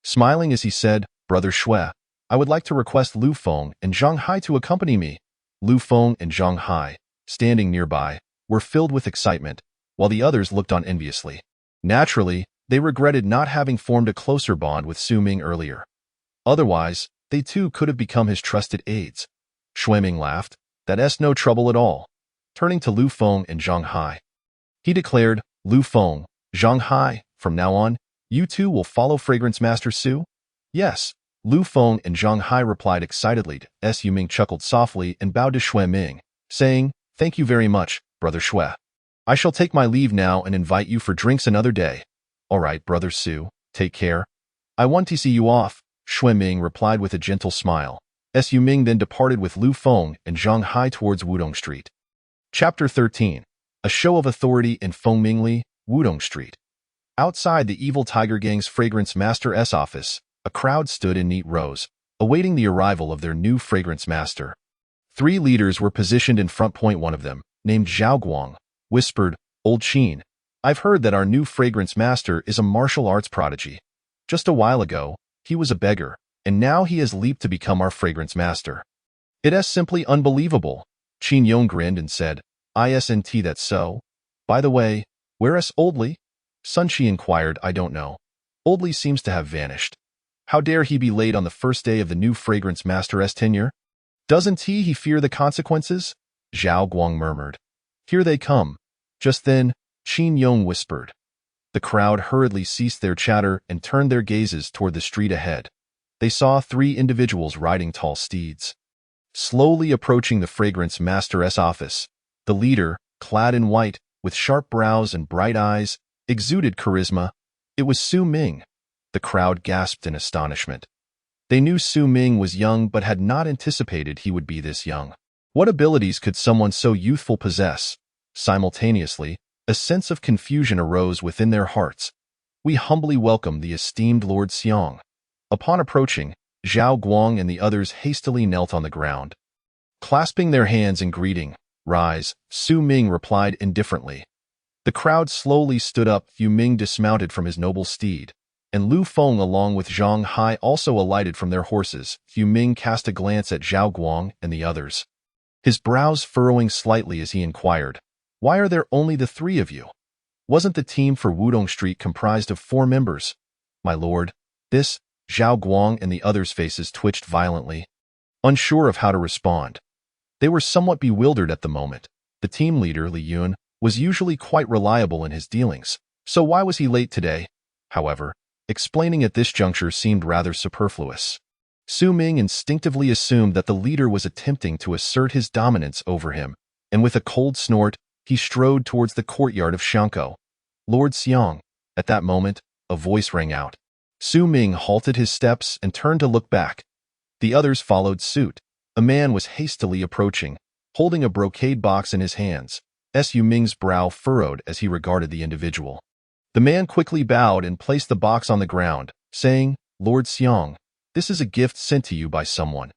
smiling as he said, Brother Xue, I would like to request Lu Feng and Zhang Hai to accompany me. Lu Feng and Zhang Hai, standing nearby, were filled with excitement, while the others looked on enviously. Naturally, they regretted not having formed a closer bond with Su Ming earlier. Otherwise, they too could have become his trusted aides. Xue Ming laughed. That's no trouble at all. Turning to Lu Feng and Zhang Hai, he declared, Lu Feng, Zhang Hai, from now on, you two will follow Fragrance Master Su? Yes, Lu Feng and Zhang Hai replied excitedly. Su Ming chuckled softly and bowed to Xue Ming, saying, Thank you very much, Brother Xue. I shall take my leave now and invite you for drinks another day. All right, Brother Su, take care. I want to see you off, Xue Ming replied with a gentle smile. Su Ming then departed with Lu Feng and Zhang Hai towards Wudong Street. Chapter 13. A Show of Authority in Fengmingli, Wudong Street. Outside the Evil Tiger Gang's Fragrance Master's office, a crowd stood in neat rows, awaiting the arrival of their new Fragrance Master. 3 leaders were positioned in front. One of them, named Zhao Guang, whispered, Old Qin, I've heard that our new Fragrance Master is a martial arts prodigy. Just a while ago, he was a beggar, and now he has leaped to become our Fragrance Master. It is simply unbelievable. Qin Yong grinned and said, Isn't that so? By the way, where is Oldly? Sun Shi inquired. I don't know. Oldly seems to have vanished. How dare he be late on the first day of the new Fragrance Master's tenure? Doesn't he fear the consequences? Zhao Guang murmured. Here they come. Just then, Qin Yong whispered. The crowd hurriedly ceased their chatter and turned their gazes toward the street ahead. They saw 3 individuals riding tall steeds. Slowly approaching the fragrance master's office, the leader, clad in white, with sharp brows and bright eyes, exuded charisma. It was Su Ming. The crowd gasped in astonishment. They knew Su Ming was young but had not anticipated he would be this young. What abilities could someone so youthful possess? Simultaneously, a sense of confusion arose within their hearts. We humbly welcome the esteemed Lord Xiong. Upon approaching, Zhao Guang and the others hastily knelt on the ground. Clasping their hands in greeting, "Rise," Su Ming replied indifferently. The crowd slowly stood up. Yu Ming dismounted from his noble steed, and Lu Feng along with Zhang Hai also alighted from their horses. Yu Ming cast a glance at Zhao Guang and the others, his brows furrowing slightly as he inquired, "Why are there only the three of you? Wasn't the team for Wudong Street comprised of 4 members?" "My lord, this..." Zhao Guang and the others' faces twitched violently, unsure of how to respond. They were somewhat bewildered at the moment. The team leader, Li Yun, was usually quite reliable in his dealings, so why was he late today? However, explaining at this juncture seemed rather superfluous. Su Ming instinctively assumed that the leader was attempting to assert his dominance over him, and with a cold snort, he strode towards the courtyard of Shankou. "Lord Xiong." At that moment, a voice rang out. Su Ming halted his steps and turned to look back. The others followed suit. A man was hastily approaching, holding a brocade box in his hands. Yu Ming's brow furrowed as he regarded the individual. The man quickly bowed and placed the box on the ground, saying, "Lord Xiong, this is a gift sent to you by someone."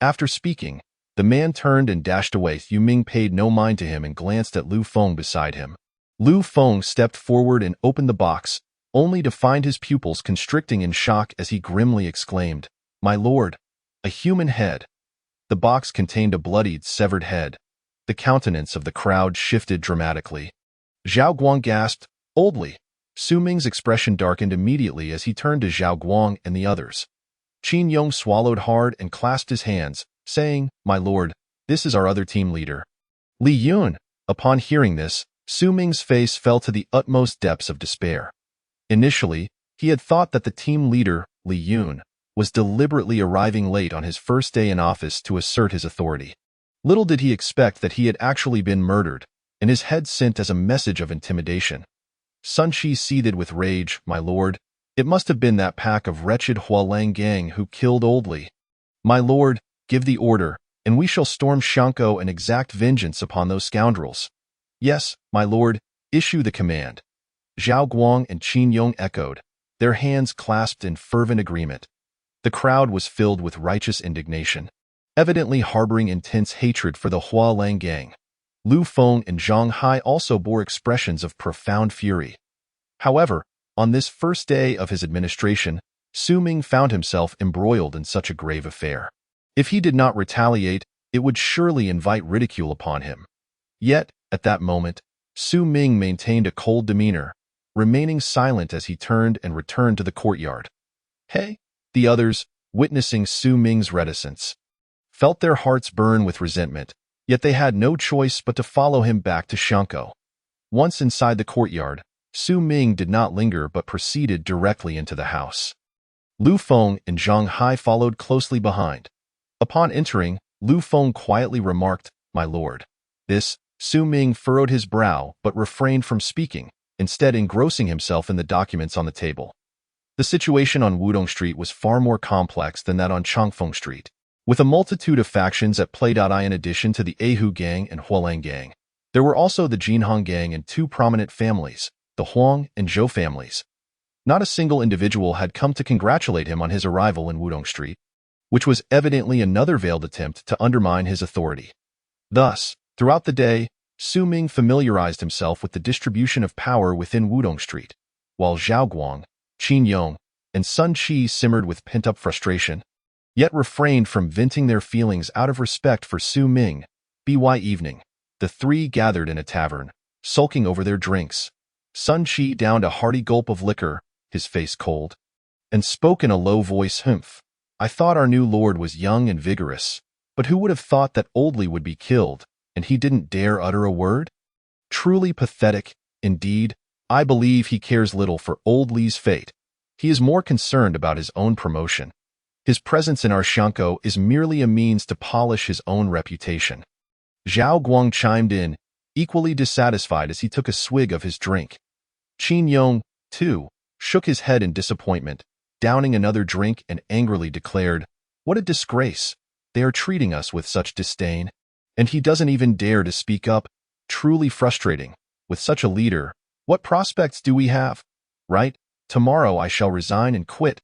After speaking, the man turned and dashed away. Yu Ming paid no mind to him and glanced at Lu Feng beside him. Lu Feng stepped forward and opened the box, only to find his pupils constricting in shock as he grimly exclaimed, "My lord, a human head." The box contained a bloodied, severed head. The countenance of the crowd shifted dramatically. Zhao Guang gasped, "Oldly." Su Ming's expression darkened immediately as he turned to Zhao Guang and the others. Qin Yong swallowed hard and clasped his hands, saying, "My lord, this is our other team leader." Li Yun. Upon hearing this, Su Ming's face fell to the utmost depths of despair. Initially, he had thought that the team leader, Li Yun, was deliberately arriving late on his first day in office to assert his authority. Little did he expect that he had actually been murdered, and his head sent as a message of intimidation. Sun Shi seethed with rage, "My lord, it must have been that pack of wretched Hualang gang who killed Old Li. My lord, give the order, and we shall storm Shankou and exact vengeance upon those scoundrels." "Yes, my lord, issue the command." Zhao Guang and Qin Yong echoed, their hands clasped in fervent agreement. The crowd was filled with righteous indignation, evidently harboring intense hatred for the Hualang gang. Lu Feng and Zhang Hai also bore expressions of profound fury. However, on this first day of his administration, Su Ming found himself embroiled in such a grave affair. If he did not retaliate, it would surely invite ridicule upon him. Yet, at that moment, Su Ming maintained a cold demeanor, remaining silent as he turned and returned to the courtyard. "Hey!" The others, witnessing Su Ming's reticence, felt their hearts burn with resentment, yet they had no choice but to follow him back to Shankou. Once inside the courtyard, Su Ming did not linger but proceeded directly into the house. Lu Feng and Zhang Hai followed closely behind. Upon entering, Lu Feng quietly remarked, "My lord." This, Su Ming furrowed his brow but refrained from speaking, instead engrossing himself in the documents on the table. The situation on Wudong Street was far more complex than that on Changfeng Street, with a multitude of factions at play. In addition to the Ahu gang and Hualang gang, there were also the Jinhong gang and 2 prominent families, the Huang and Zhou families. Not a single individual had come to congratulate him on his arrival in Wudong Street, which was evidently another veiled attempt to undermine his authority. Thus, throughout the day, Su Ming familiarized himself with the distribution of power within Wudong Street, while Zhao Guang, Qin Yong, and Sun Shi simmered with pent-up frustration, yet refrained from venting their feelings out of respect for Su Ming. By evening, the 3 gathered in a tavern, sulking over their drinks. Sun Shi downed a hearty gulp of liquor, his face cold, and spoke in a low voice, "Humph. I thought our new lord was young and vigorous, but who would have thought that Old Li would be killed, and he didn't dare utter a word? Truly pathetic, indeed. I believe he cares little for Old Li's fate. He is more concerned about his own promotion." His presence in our Xiankou is merely a means to polish his own reputation. Zhao Guang chimed in, equally dissatisfied as he took a swig of his drink. Qin Yong, too, shook his head in disappointment, downing another drink and angrily declared, "What a disgrace! They are treating us with such disdain. And he doesn't even dare to speak up. Truly frustrating. With such a leader, what prospects do we have? Right? Tomorrow I shall resign and quit."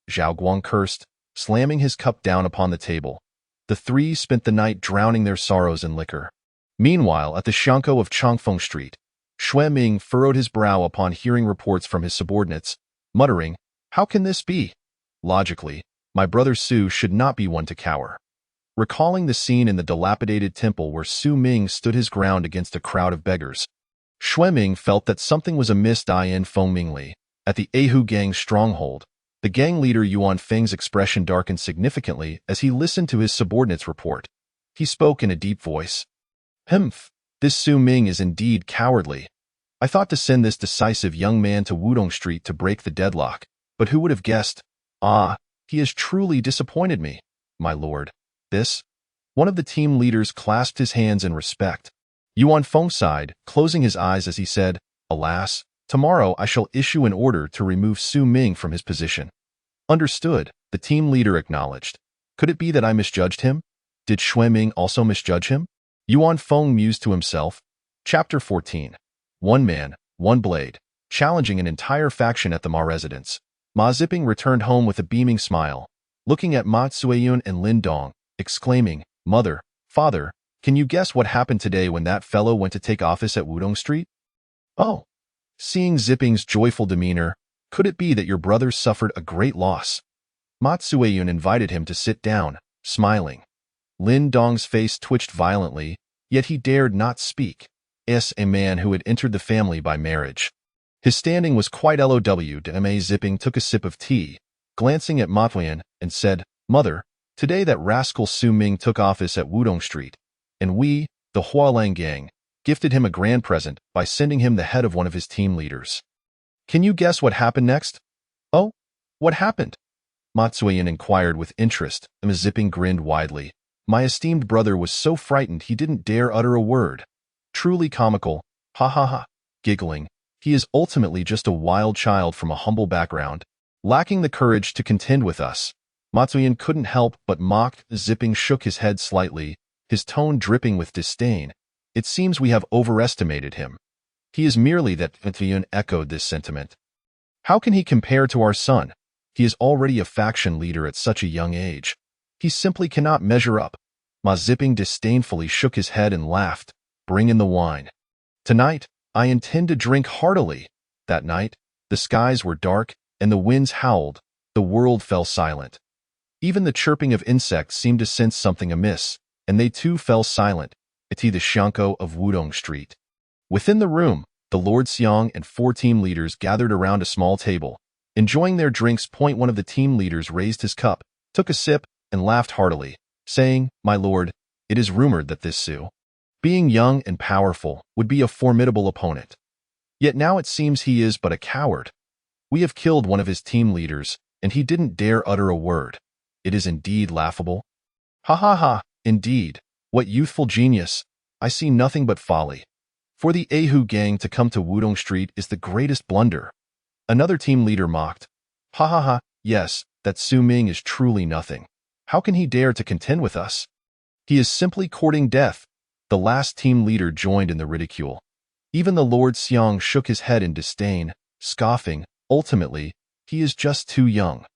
Zhao Guang cursed, slamming his cup down upon the table. The three spent the night drowning their sorrows in liquor. Meanwhile, at the Xiankou of Changfeng Street, Xue Ming furrowed his brow upon hearing reports from his subordinates, muttering, "How can this be? Logically, my brother Su should not be one to cower." Recalling the scene in the dilapidated temple where Su Ming stood his ground against a crowd of beggars, Xue Ming felt that something was amiss. In Fengmingli, at the Ahu Gang's stronghold, the gang leader Yuan Feng's expression darkened significantly as he listened to his subordinate's report. He spoke in a deep voice. "Humph, this Su Ming is indeed cowardly. I thought to send this decisive young man to Wudong Street to break the deadlock, but who would have guessed? He has truly disappointed me, my lord. This?" One of the team leaders clasped his hands in respect. Yuan Feng sighed, closing his eyes as he said, "Alas, tomorrow I shall issue an order to remove Su Ming from his position." "Understood," the team leader acknowledged. "Could it be that I misjudged him? Did Xue Ming also misjudge him?" Yuan Feng mused to himself. Chapter 14. One Man, One Blade, challenging an entire faction at the Ma residence. Ma Ziping returned home with a beaming smile, looking at Ma Cueyun and Lin Dong, exclaiming, "Mother, father, can you guess what happened today when that fellow went to take office at Wudong Street?" "Oh." Seeing Ziping's joyful demeanor, "Could it be that your brother suffered a great loss?" Ma Cueyun invited him to sit down, smiling. Lin Dong's face twitched violently, yet he dared not speak. As a man who had entered the family by marriage, his standing was quite low. Ma Ziping took a sip of tea, glancing at Ma Cueyun, and said, "Mother, today that rascal Su Ming took office at Wudong Street, and we, the Hualang gang, gifted him a grand present by sending him the head of one of his team leaders. Can you guess what happened next?" "Oh, what happened?" Ma Cueyun inquired with interest. Ma Ziping grinned widely. "My esteemed brother was so frightened he didn't dare utter a word. Truly comical, ha ha ha." Giggling, "He is ultimately just a wild child from a humble background, lacking the courage to contend with us." Ma Cueyun couldn't help but mock. Ziping shook his head slightly, his tone dripping with disdain. "It seems we have overestimated him. He is merely that." Ma Cueyun echoed this sentiment. "How can he compare to our son? He is already a faction leader at such a young age. He simply cannot measure up." Ma Ziping disdainfully shook his head and laughed. "Bring in the wine. Tonight, I intend to drink heartily." That night, the skies were dark, and the winds howled. The world fell silent. Even the chirping of insects seemed to sense something amiss, and they too fell silent, at the Xiankou of Wudong Street. Within the room, the Lord Xiang and 4 team leaders gathered around a small table, enjoying their drinks. One of the team leaders raised his cup, took a sip, and laughed heartily, saying, "My lord, it is rumored that this Su, being young and powerful, would be a formidable opponent. Yet now it seems he is but a coward. We have killed one of his team leaders, and he didn't dare utter a word. It is indeed laughable." "Ha ha ha, indeed. What youthful genius. I see nothing but folly. For the Ahu gang to come to Wudong Street is the greatest blunder." Another team leader mocked. "Ha ha ha, yes, that Su Ming is truly nothing. How can he dare to contend with us? He is simply courting death." The last team leader joined in the ridicule. Even the Lord Xiang shook his head in disdain, scoffing, "Ultimately, he is just too young.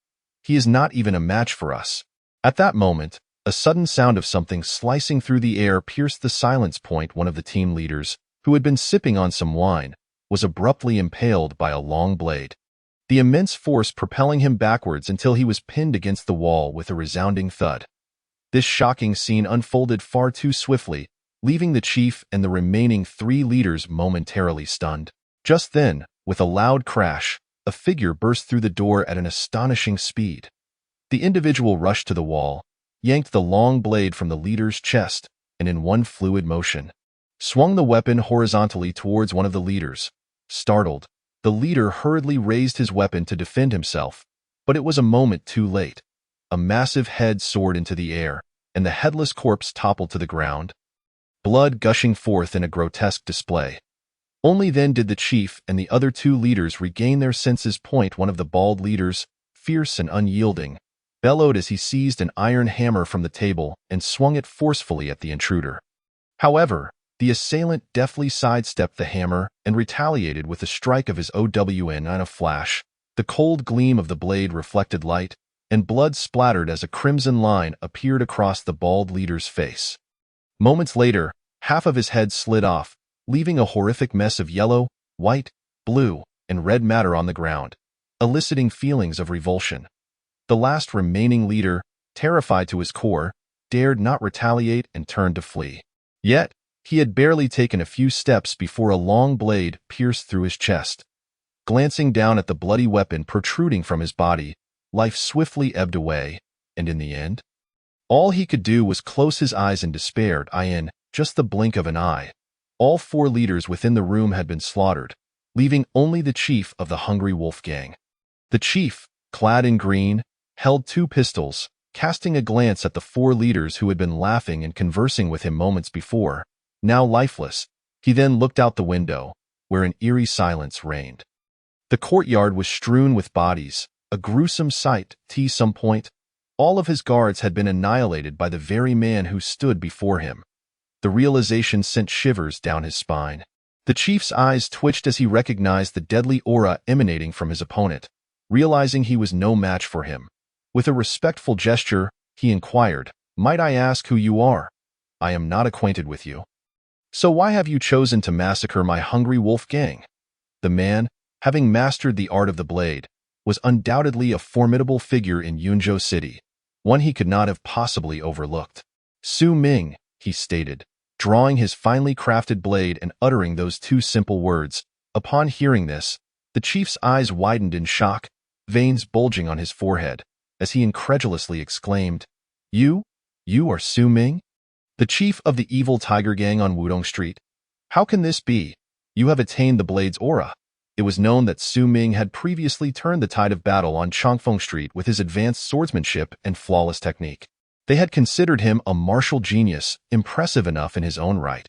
He is not even a match for us." At that moment, a sudden sound of something slicing through the air pierced the silence. One of the team leaders, who had been sipping on some wine, was abruptly impaled by a long blade, the immense force propelling him backwards until he was pinned against the wall with a resounding thud. This shocking scene unfolded far too swiftly, leaving the chief and the remaining 3 leaders momentarily stunned. Just then, with a loud crash, a figure burst through the door at an astonishing speed. The individual rushed to the wall, yanked the long blade from the leader's chest, and in one fluid motion, swung the weapon horizontally towards one of the leaders. Startled, the leader hurriedly raised his weapon to defend himself, but it was a moment too late. a massive head soared into the air, and the headless corpse toppled to the ground, blood gushing forth in a grotesque display. Only then did the chief and the other two leaders regain their senses. One of the bald leaders, fierce and unyielding, bellowed as he seized an iron hammer from the table and swung it forcefully at the intruder. However, the assailant deftly sidestepped the hammer and retaliated with a strike of his OWN. In a flash, the cold gleam of the blade reflected light, and blood splattered as a crimson line appeared across the bald leader's face. Moments later, half of his head slid off, leaving a horrific mess of yellow, white, blue, and red matter on the ground, eliciting feelings of revulsion. The last remaining leader, terrified to his core, dared not retaliate and turned to flee. Yet, he had barely taken a few steps before a long blade pierced through his chest. Glancing down at the bloody weapon protruding from his body, life swiftly ebbed away, and in the end, all he could do was close his eyes in despair. In just the blink of an eye, all 4 leaders within the room had been slaughtered, leaving only the chief of the Hungry Wolf Gang. The chief, clad in green, held 2 pistols, casting a glance at the 4 leaders who had been laughing and conversing with him moments before. Now lifeless, he then looked out the window, where an eerie silence reigned. The courtyard was strewn with bodies, a gruesome sight. Some point, all of his guards had been annihilated by the very man who stood before him. The realization sent shivers down his spine. The chief's eyes twitched as he recognized the deadly aura emanating from his opponent. Realizing he was no match for him, with a respectful gesture, he inquired, "Might I ask who you are? I am not acquainted with you. So why have you chosen to massacre my Hungry Wolf Gang?" The man, having mastered the art of the blade, was undoubtedly a formidable figure in Yunzhou City, one he could not have possibly overlooked. "Su Ming," he stated, drawing his finely crafted blade and uttering those 2 simple words. Upon hearing this, the chief's eyes widened in shock, veins bulging on his forehead, as he incredulously exclaimed, You are Su Ming? The chief of the evil Tiger Gang on Wudong Street? How can this be? You have attained the blade's aura." It was known that Su Ming had previously turned the tide of battle on Chongfeng Street with his advanced swordsmanship and flawless technique. They had considered him a martial genius, impressive enough in his own right.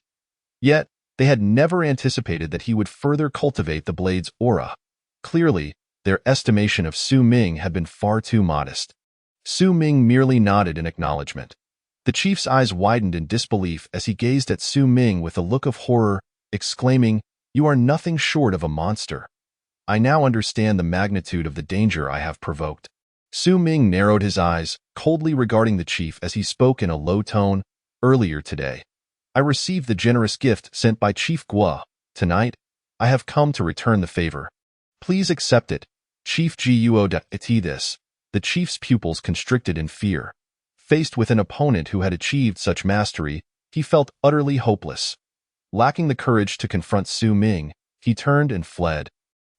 Yet, they had never anticipated that he would further cultivate the blade's aura. Clearly, their estimation of Su Ming had been far too modest. Su Ming merely nodded in acknowledgement. The chief's eyes widened in disbelief as he gazed at Su Ming with a look of horror, exclaiming, "You are nothing short of a monster. I now understand the magnitude of the danger I have provoked." Su Ming narrowed his eyes, coldly regarding the chief as he spoke in a low tone. "Earlier today, I received the generous gift sent by Chief Guo. Tonight, I have come to return the favor. Please accept it, Chief Guo." This, the chief's pupils constricted in fear. Faced with an opponent who had achieved such mastery, he felt utterly hopeless. Lacking the courage to confront Su Ming, he turned and fled.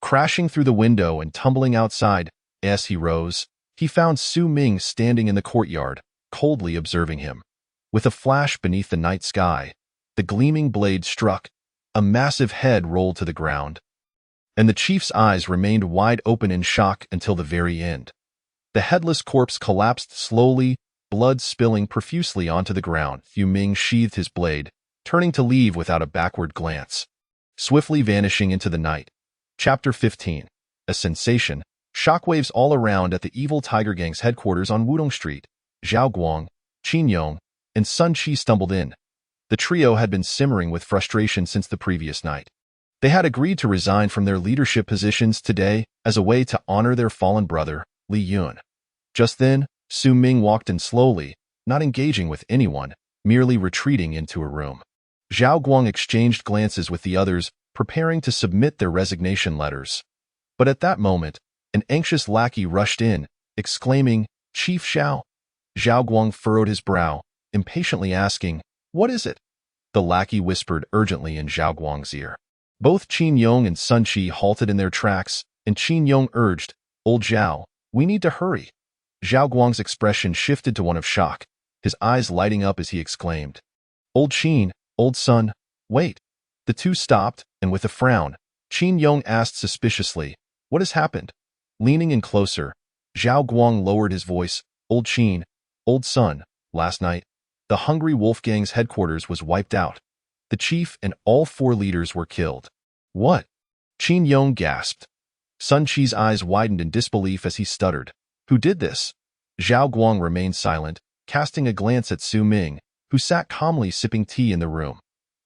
Crashing through the window and tumbling outside, as he rose, he found Su Ming standing in the courtyard, coldly observing him. With a flash beneath the night sky, the gleaming blade struck, a massive head rolled to the ground, and the chief's eyes remained wide open in shock until the very end. The headless corpse collapsed slowly, blood spilling profusely onto the ground. Su Ming sheathed his blade, turning to leave without a backward glance, swiftly vanishing into the night. Chapter 15. A sensation. Shockwaves all around at the evil Tiger Gang's headquarters on Wudong Street. Zhao Guang, Qin Yong, and Sun Qi stumbled in. The trio had been simmering with frustration since the previous night. They had agreed to resign from their leadership positions today as a way to honor their fallen brother, Li Yun. Just then, Su Ming walked in slowly, not engaging with anyone, merely retreating into a room. Zhao Guang exchanged glances with the others, preparing to submit their resignation letters. But at that moment, an anxious lackey rushed in, exclaiming, "Chief Zhao." Zhao Guang furrowed his brow, impatiently asking, "What is it?" The lackey whispered urgently in Zhao Guang's ear. Both Qin Yong and Sun Qi halted in their tracks, and Qin Yong urged, "Old Zhao, we need to hurry." Zhao Guang's expression shifted to one of shock, his eyes lighting up as he exclaimed, "Old Qin, old Sun, wait." The two stopped, and with a frown, Qin Yong asked suspiciously, "What has happened?" Leaning in closer, Zhao Guang lowered his voice, Old Qin, old son, last night, the Hungry Wolf Gang's headquarters was wiped out. The chief and all 4 leaders were killed. What? Qin Yong gasped. Sun Qi's eyes widened in disbelief as he stuttered. Who did this? Zhao Guang remained silent, casting a glance at Su Ming, who sat calmly sipping tea in the room.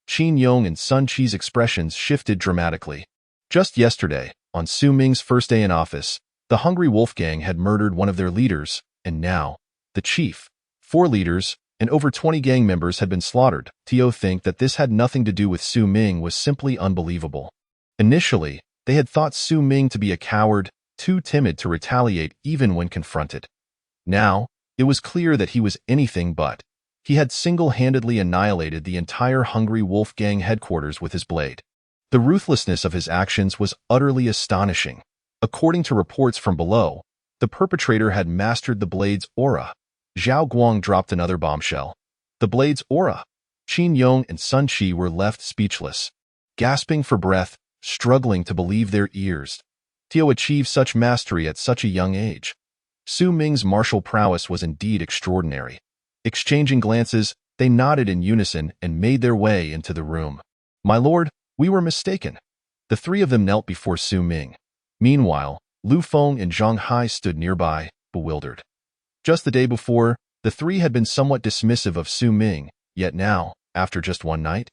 Qin Yong and Sun Qi's expressions shifted dramatically. Just yesterday, on Su Ming's first day in office, the Hungry Wolf Gang had murdered one of their leaders, and now, the chief, 4 leaders, and over 20 gang members had been slaughtered. To think that this had nothing to do with Su Ming was simply unbelievable. Initially, they had thought Su Ming to be a coward, too timid to retaliate even when confronted. Now, it was clear that he was anything but. He had single-handedly annihilated the entire Hungry Wolf Gang headquarters with his blade. The ruthlessness of his actions was utterly astonishing. According to reports from below, the perpetrator had mastered the blade's aura. Zhao Guang dropped another bombshell. The blade's aura. Qin Yong and Sun Qi were left speechless, gasping for breath, struggling to believe their ears. Tio achieved such mastery at such a young age. Su Ming's martial prowess was indeed extraordinary. Exchanging glances, they nodded in unison and made their way into the room. My lord, we were mistaken. The 3 of them knelt before Su Ming. Meanwhile, Lu Feng and Zhang Hai stood nearby, bewildered. Just the day before, the 3 had been somewhat dismissive of Su Ming, yet now, after just one night,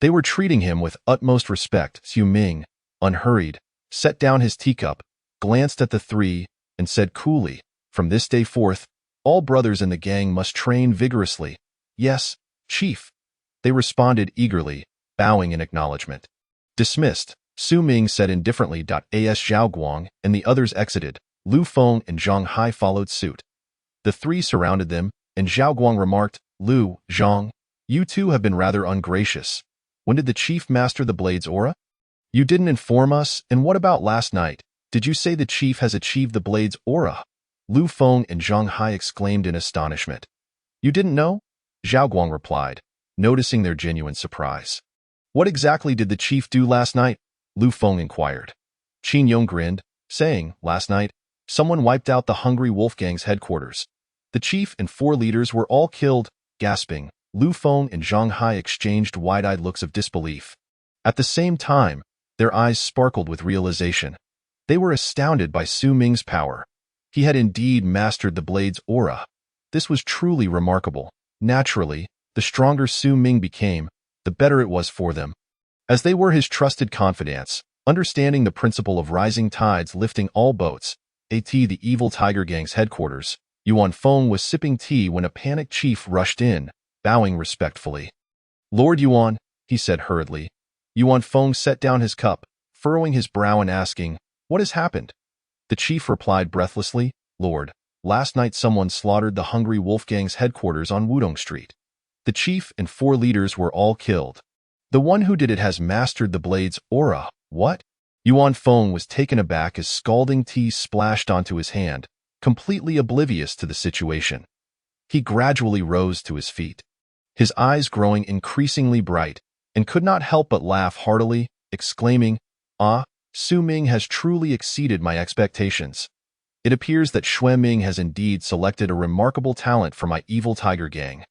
they were treating him with utmost respect. Su Ming, unhurried, set down his teacup, glanced at the 3, and said coolly, "From this day forth, all brothers in the gang must train vigorously." "Yes, chief." They responded eagerly, bowing in acknowledgement. Dismissed, Su Ming said indifferently. As Zhao Guang and the others exited, Lu Feng and Zhang Hai followed suit. The 3 surrounded them, and Zhao Guang remarked, "Lu, Zhang, you 2 have been rather ungracious. When did the chief master the blade's aura? You didn't inform us, and what about last night? Did you say the chief has achieved the blade's aura?" Lu Feng and Zhang Hai exclaimed in astonishment. "You didn't know?" Zhao Guang replied, noticing their genuine surprise. "What exactly did the chief do last night?" Lu Feng inquired. Qin Yong grinned, saying, "Last night, someone wiped out the Hungry Wolf Gang's headquarters. The chief and 4 leaders were all killed." Gasping, Lu Feng and Zhang Hai exchanged wide-eyed looks of disbelief. At the same time, their eyes sparkled with realization. They were astounded by Su Ming's power. He had indeed mastered the blade's aura. This was truly remarkable. Naturally, the stronger Su Ming became, the better it was for them. As they were his trusted confidants, understanding the principle of rising tides lifting all boats, the evil Tiger Gang's headquarters, Yuan Feng was sipping tea when a panicked chief rushed in, bowing respectfully. "Lord Yuan," he said hurriedly. Yuan Feng set down his cup, furrowing his brow and asking, "What has happened?" The chief replied breathlessly, "Lord, last night someone slaughtered the Hungry Wolf Gang's headquarters on Wudong Street. The chief and 4 leaders were all killed. The one who did it has mastered the blade's aura." "What?" Yuan Feng was taken aback as scalding tea splashed onto his hand, completely oblivious to the situation. He gradually rose to his feet, his eyes growing increasingly bright, and could not help but laugh heartily, exclaiming, "Ah, Su Ming has truly exceeded my expectations. It appears that Xue Ming has indeed selected a remarkable talent for my evil Tiger Gang."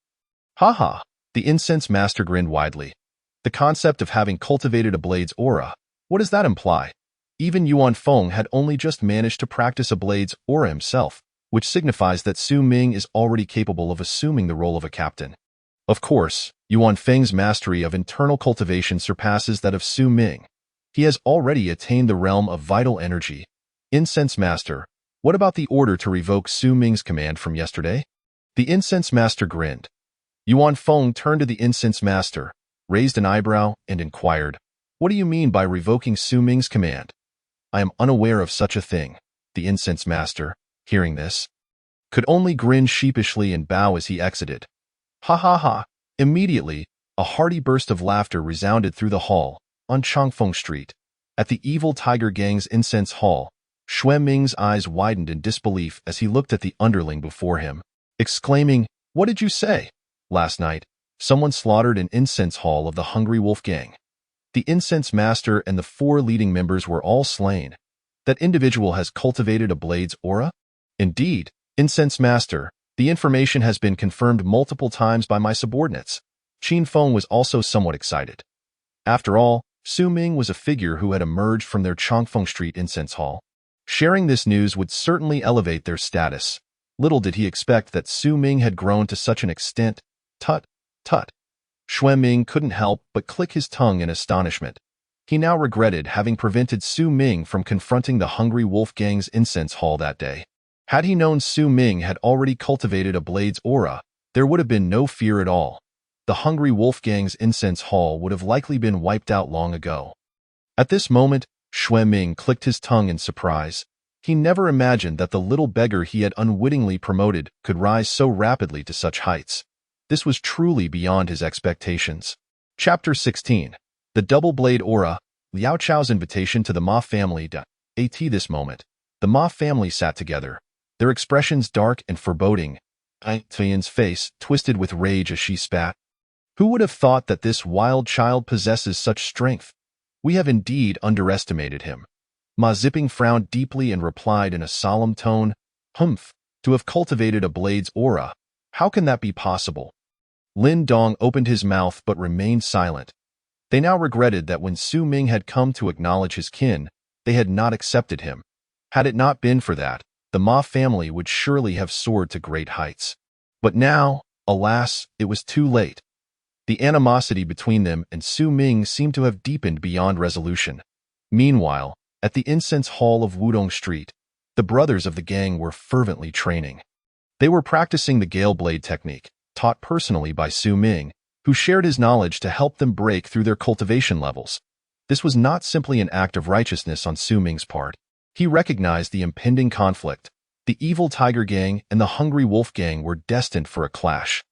"Ha ha!" The incense master grinned widely. The concept of having cultivated a blade's aura, what does that imply? Even Yuan Feng had only just managed to practice a blade's aura himself, which signifies that Su Ming is already capable of assuming the role of a captain. Of course, Yuan Feng's mastery of internal cultivation surpasses that of Su Ming. He has already attained the realm of vital energy. Incense master, what about the order to revoke Su Ming's command from yesterday? The incense master grinned. Yuan Feng turned to the incense master, raised an eyebrow, and inquired, "What do you mean by revoking Su Ming's command?" "I am unaware of such a thing." The incense master, hearing this, could only grin sheepishly and bow as he exited. "Ha ha ha!" Immediately, a hearty burst of laughter resounded through the hall, on Changfeng Street. At the evil Tiger Gang's incense hall, Xue Ming's eyes widened in disbelief as he looked at the underling before him, exclaiming, "What did you say? Last night, someone slaughtered an incense hall of the Hungry Wolf Gang. The incense master and the 4 leading members were all slain. That individual has cultivated a blade's aura? Indeed, Incense Master, the information has been confirmed multiple times by my subordinates. Qin Feng was also somewhat excited. After all, Su Ming was a figure who had emerged from their Chongfeng Street incense hall. Sharing this news would certainly elevate their status. Little did he expect that Su Ming had grown to such an extent. Tut, tut. Xue Ming couldn't help but click his tongue in astonishment. He now regretted having prevented Su Ming from confronting the Hungry Wolf Gang's incense hall that day. Had he known Su Ming had already cultivated a blade's aura, there would have been no fear at all. The Hungry Wolf Gang's incense hall would have likely been wiped out long ago. At this moment, Xue Ming clicked his tongue in surprise. He never imagined that the little beggar he had unwittingly promoted could rise so rapidly to such heights. This was truly beyond his expectations. Chapter 16. The Double Blade Aura, Liao Chao's invitation to the Ma family. At this moment, the Ma family sat together, their expressions dark and foreboding. Tian's face twisted with rage as she spat. Who would have thought that this wild child possesses such strength? We have indeed underestimated him. Ma Zipping frowned deeply and replied in a solemn tone, Humph, to have cultivated a blade's aura. How can that be possible? Lin Dong opened his mouth but remained silent. They now regretted that when Su Ming had come to acknowledge his kin, they had not accepted him. Had it not been for that, the Ma family would surely have soared to great heights. But now, alas, it was too late. The animosity between them and Su Ming seemed to have deepened beyond resolution. Meanwhile, at the incense hall of Wudong Street, the brothers of the gang were fervently training. They were practicing the Gale Blade technique, taught personally by Su Ming, who shared his knowledge to help them break through their cultivation levels. This was not simply an act of righteousness on Su Ming's part. He recognized the impending conflict. The evil Tiger Gang and the Hungry Wolf Gang were destined for a clash.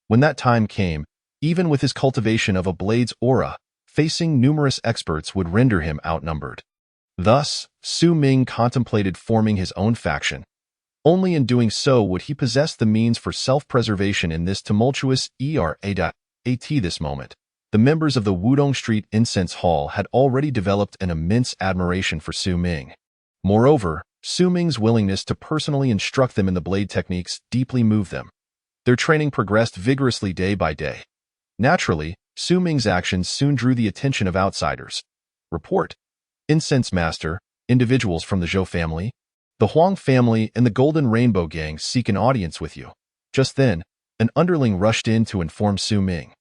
When that time came, even with his cultivation of a blade's aura, facing numerous experts would render him outnumbered. Thus, Su Ming contemplated forming his own faction. Only in doing so would he possess the means for self-preservation in this tumultuous era. At this moment, the members of the Wudong Street Incense Hall had already developed an immense admiration for Su Ming. Moreover, Su Ming's willingness to personally instruct them in the blade techniques deeply moved them. Their training progressed vigorously day by day. Naturally, Su Ming's actions soon drew the attention of outsiders. Report. Incense Master, individuals from the Zhou family, the Huang family, and the Golden Rainbow Gang seek an audience with you. Just then, an underling rushed in to inform Su Ming.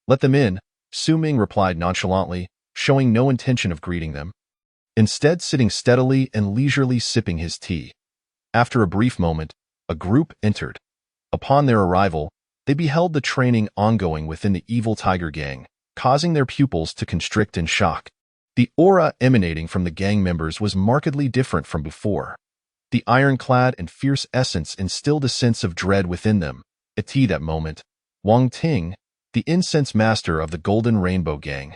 Let them in, Su Ming replied nonchalantly, showing no intention of greeting them. Instead, sitting steadily and leisurely sipping his tea. After a brief moment, a group entered. Upon their arrival, they beheld the training ongoing within the evil Tiger Gang, causing their pupils to constrict in shock. The aura emanating from the gang members was markedly different from before. The ironclad and fierce essence instilled a sense of dread within them. At that moment, Wang Ting, the incense master of the Golden Rainbow Gang,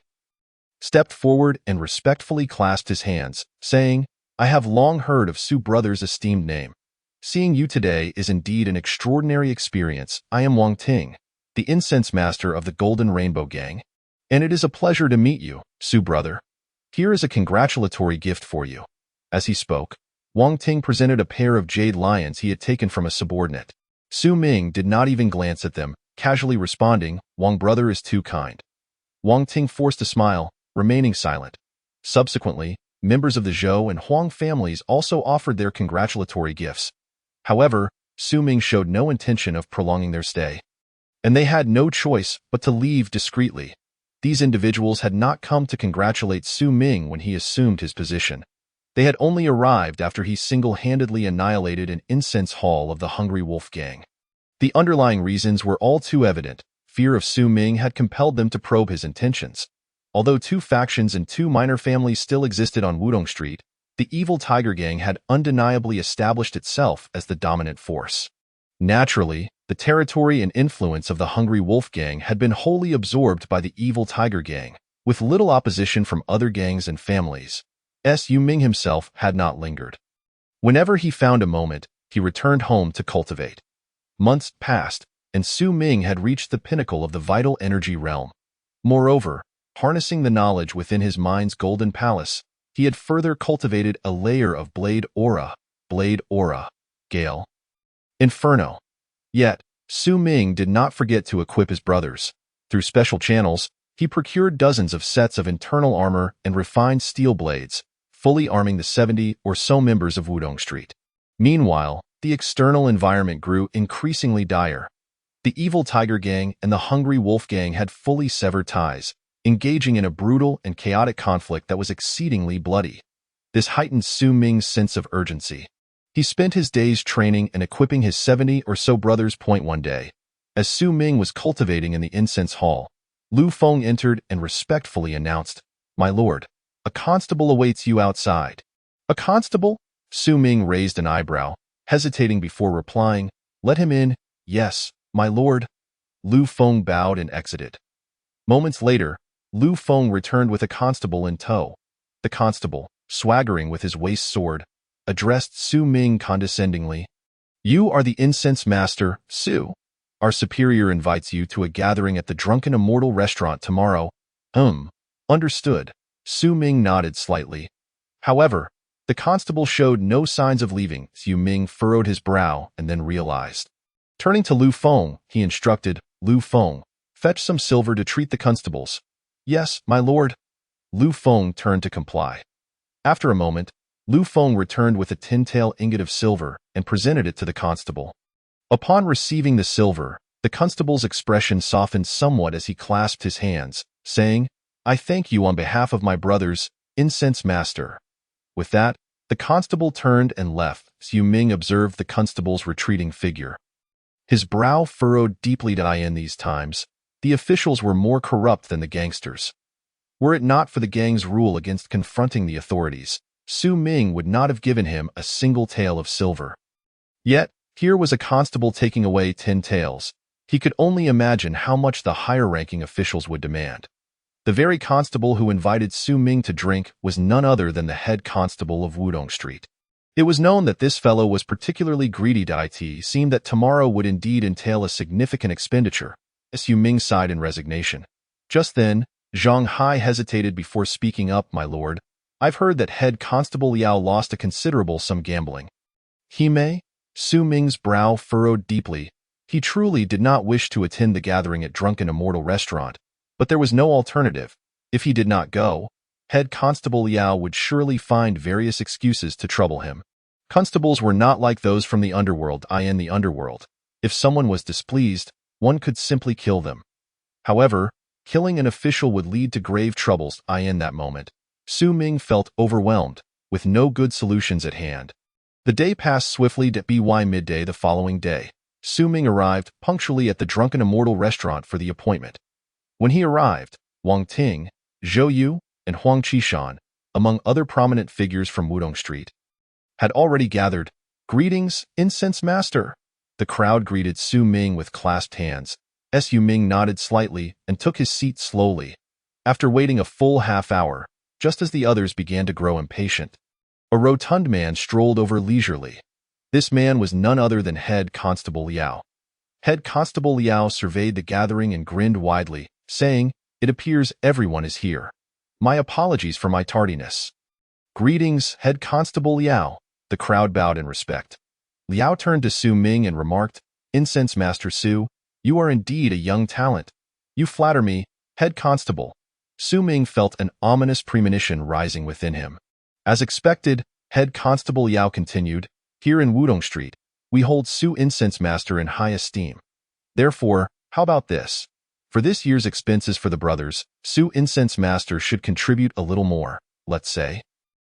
stepped forward and respectfully clasped his hands, saying, I have long heard of Su Brother's esteemed name. Seeing you today is indeed an extraordinary experience. I am Wang Ting, the incense master of the Golden Rainbow Gang, and it is a pleasure to meet you, Su Brother. Here is a congratulatory gift for you. As he spoke, Wang Ting presented a pair of jade lions he had taken from a subordinate. Su Ming did not even glance at them, casually responding, Wang Brother is too kind. Wang Ting forced a smile, remaining silent. Subsequently, members of the Zhou and Huang families also offered their congratulatory gifts. However, Su Ming showed no intention of prolonging their stay, and they had no choice but to leave discreetly. These individuals had not come to congratulate Su Ming when he assumed his position. They had only arrived after he single-handedly annihilated an incense hall of the Hungry Wolf Gang. The underlying reasons were all too evident. Fear of Su Ming had compelled them to probe his intentions. Although two factions and two minor families still existed on Wudong Street, the evil Tiger Gang had undeniably established itself as the dominant force. Naturally, the territory and influence of the Hungry Wolf Gang had been wholly absorbed by the evil Tiger Gang, with little opposition from other gangs and families. Su Ming himself had not lingered. Whenever he found a moment, he returned home to cultivate. Months passed, and Su Ming had reached the pinnacle of the vital energy realm. Moreover, harnessing the knowledge within his mind's golden palace, he had further cultivated a layer of blade aura, Gale. Inferno. Yet, Su Ming did not forget to equip his brothers. Through special channels, he procured dozens of sets of internal armor and refined steel blades, fully arming the 70 or so members of Wudong Street. Meanwhile, the external environment grew increasingly dire. The evil Tiger Gang and the Hungry Wolf Gang had fully severed ties, engaging in a brutal and chaotic conflict that was exceedingly bloody. This heightened Su Ming's sense of urgency. He spent his days training and equipping his 70 or so brothers. One day, as Su Ming was cultivating in the incense hall, Lu Feng entered and respectfully announced, "My lord, a constable awaits you outside." "A constable?" Su Ming raised an eyebrow, hesitating before replying, "Let him in." "Yes, my lord." Lu Feng bowed and exited. Moments later, Lu Feng returned with a constable in tow. The constable, swaggering with his waist sword, addressed Su Ming condescendingly. "You are the incense master, Su. Our superior invites you to a gathering at the Drunken Immortal restaurant tomorrow." Understood." Su Ming nodded slightly. However, the constable showed no signs of leaving. Su Ming furrowed his brow and then realized. Turning to Lu Feng, he instructed, "Lu Feng, fetch some silver to treat the constables." "Yes, my lord." Lu Feng turned to comply. After a moment, Lu Feng returned with a tin-tail ingot of silver and presented it to the constable. Upon receiving the silver, the constable's expression softened somewhat as he clasped his hands, saying, "I thank you on behalf of my brothers, incense master." With that, the constable turned and left. Su Ming observed the constable's retreating figure. His brow furrowed deeply. In these times, the officials were more corrupt than the gangsters. Were it not for the gang's rule against confronting the authorities, Su Ming would not have given him a single tael of silver. Yet, here was a constable taking away 10 taels. He could only imagine how much the higher-ranking officials would demand. The very constable who invited Su Ming to drink was none other than the head constable of Wudong Street. It was known that this fellow was particularly greedy. It seemed that tomorrow would indeed entail a significant expenditure. Su Ming sighed in resignation. Just then, Zhang Hai hesitated before speaking up. "My lord, I've heard that head constable Liao lost a considerable sum gambling." "He may?" Su Ming's brow furrowed deeply. He truly did not wish to attend the gathering at Drunken Immortal restaurant, but there was no alternative. If he did not go, head constable Liao would surely find various excuses to trouble him. Constables were not like those from the underworld. In the underworld, if someone was displeased, one could simply kill them. However, killing an official would lead to grave troubles. In that moment, Su Ming felt overwhelmed, with no good solutions at hand. The day passed swiftly. By midday the following day, Su Ming arrived punctually at the Drunken Immortal restaurant for the appointment. When he arrived, Wang Ting, Zhou Yu, and Huang Qishan, among other prominent figures from Wudong Street, had already gathered. "Greetings, incense master." The crowd greeted Su Ming with clasped hands. Su Ming nodded slightly and took his seat slowly. After waiting a full half-hour, just as the others began to grow impatient, a rotund man strolled over leisurely. This man was none other than head constable Liao. Head constable Liao surveyed the gathering and grinned widely, saying, "It appears everyone is here. My apologies for my tardiness." "Greetings, head constable Liao." The crowd bowed in respect. Liao turned to Su Ming and remarked, "Incense Master Su, you are indeed a young talent. You flatter me, head constable." Su Ming felt an ominous premonition rising within him. As expected, head constable Liao continued, "Here in Wudong Street, we hold Su Incense Master in high esteem. Therefore, how about this? For this year's expenses for the brothers, Su Incense Master should contribute a little more. Let's say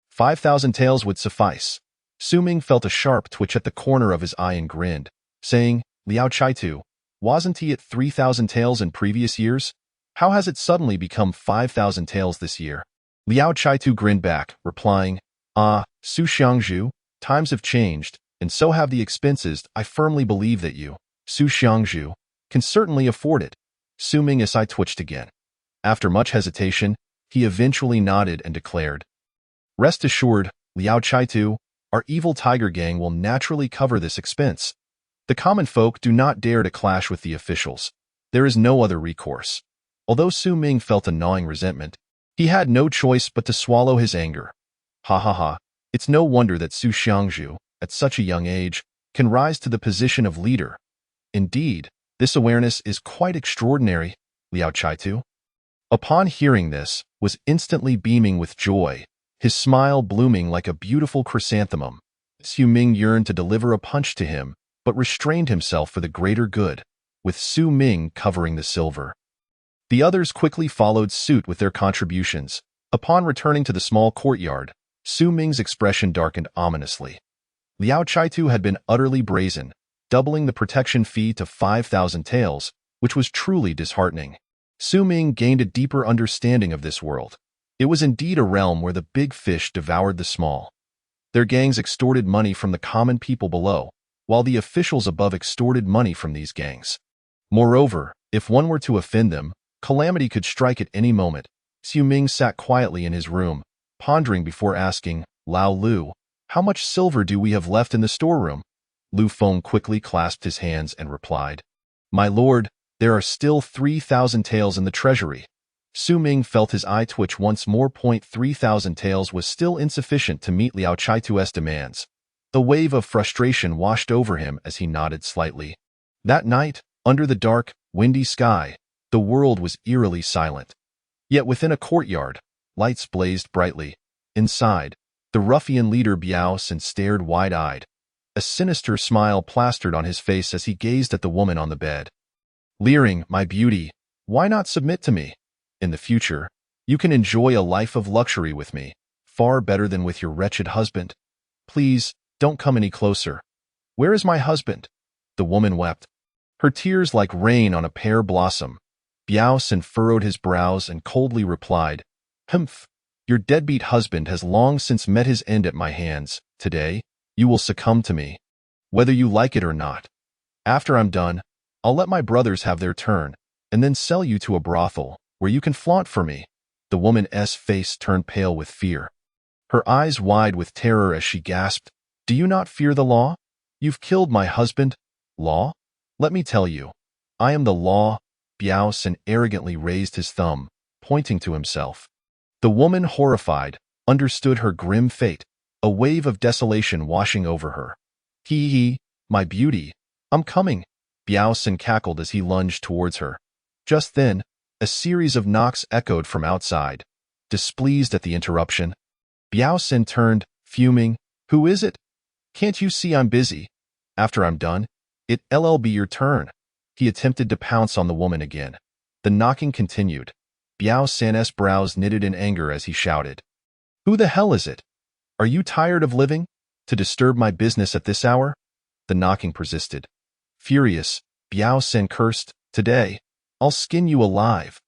5,000 taels would suffice." Su Ming felt a sharp twitch at the corner of his eye and grinned, saying, "Liao Chaitu, wasn't he at 3,000 taels in previous years? How has it suddenly become 5,000 taels this year?" Liao Chaitu grinned back, replying, Su Xiangzhu, times have changed, and so have the expenses. I firmly believe that you, Su Xiangzhu, can certainly afford it." Su Ming's eye twitched again. After much hesitation, he eventually nodded and declared, "Rest assured, Liao Chaitu, our evil Tiger Gang will naturally cover this expense. The common folk do not dare to clash with the officials. There is no other recourse." Although Su Ming felt a gnawing resentment, he had no choice but to swallow his anger. Ha ha ha, it's no wonder that Su Xiangzhu, at such a young age, can rise to the position of leader. Indeed, this awareness is quite extraordinary, Liao Chaitu. Upon hearing this, was instantly beaming with joy, his smile blooming like a beautiful chrysanthemum. Su Ming yearned to deliver a punch to him, but restrained himself for the greater good, with Su Ming covering the silver. The others quickly followed suit with their contributions. Upon returning to the small courtyard, Su Ming's expression darkened ominously. Liao Chaitu had been utterly brazen, doubling the protection fee to 5,000 taels, which was truly disheartening. Su Ming gained a deeper understanding of this world. It was indeed a realm where the big fish devoured the small. Their gangs extorted money from the common people below, while the officials above extorted money from these gangs. Moreover, if one were to offend them, calamity could strike at any moment. Su Ming sat quietly in his room, pondering before asking, Lao Lu, how much silver do we have left in the storeroom? Lu Feng quickly clasped his hands and replied, My lord, there are still 3,000 taels in the treasury. Su Ming felt his eye twitch once more. 3,000 taels was still insufficient to meet Liao Chaitu's demands. The wave of frustration washed over him as he nodded slightly. That night, under the dark, windy sky, the world was eerily silent. Yet within a courtyard, lights blazed brightly. Inside, the ruffian leader Biao Sin stared wide-eyed. A sinister smile plastered on his face as he gazed at the woman on the bed. Leering, my beauty, why not submit to me? In the future, you can enjoy a life of luxury with me, far better than with your wretched husband. Please, don't come any closer. Where is my husband? The woman wept. Her tears like rain on a pear blossom. Biao Sin furrowed his brows and coldly replied, Humph, your deadbeat husband has long since met his end at my hands. Today, you will succumb to me, whether you like it or not. After I'm done, I'll let my brothers have their turn, and then sell you to a brothel, where you can flaunt for me. The woman's face turned pale with fear. Her eyes wide with terror as she gasped, Do you not fear the law? You've killed my husband. Law? Let me tell you, I am the law. Biao Sin arrogantly raised his thumb, pointing to himself. The woman, horrified, understood her grim fate, a wave of desolation washing over her. Hee, my beauty, I'm coming. Biao Sin cackled as he lunged towards her. Just then, a series of knocks echoed from outside. Displeased at the interruption, Biao Sin turned, fuming. Who is it? Can't you see I'm busy? After I'm done, it'll be your turn. He attempted to pounce on the woman again. The knocking continued. Biao Sin's brows knitted in anger as he shouted, Who the hell is it? Are you tired of living? To disturb my business at this hour? The knocking persisted. Furious, Biao Sin cursed, Today, I'll skin you alive.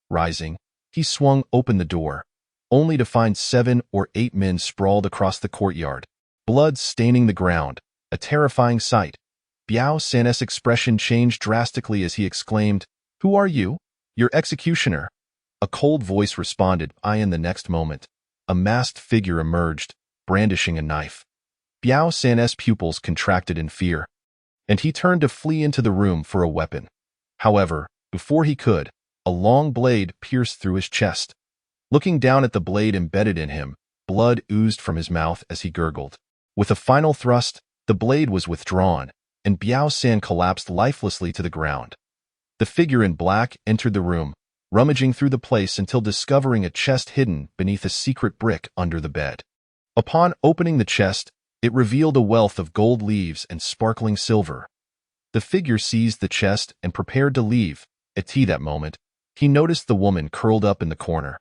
Rising, he swung open the door, only to find 7 or 8 men sprawled across the courtyard, blood staining the ground, a terrifying sight. Biao Sin's expression changed drastically as he exclaimed, Who are you? Your executioner. A cold voice responded, In the next moment, a masked figure emerged, brandishing a knife. Biao Sin's pupils contracted in fear, and he turned to flee into the room for a weapon. However, before he could, a long blade pierced through his chest. Looking down at the blade embedded in him, blood oozed from his mouth as he gurgled. With a final thrust, the blade was withdrawn, and Biao Sin collapsed lifelessly to the ground. The figure in black entered the room, rummaging through the place until discovering a chest hidden beneath a secret brick under the bed. Upon opening the chest, it revealed a wealth of gold leaves and sparkling silver. The figure seized the chest and prepared to leave. At that moment, he noticed the woman curled up in the corner.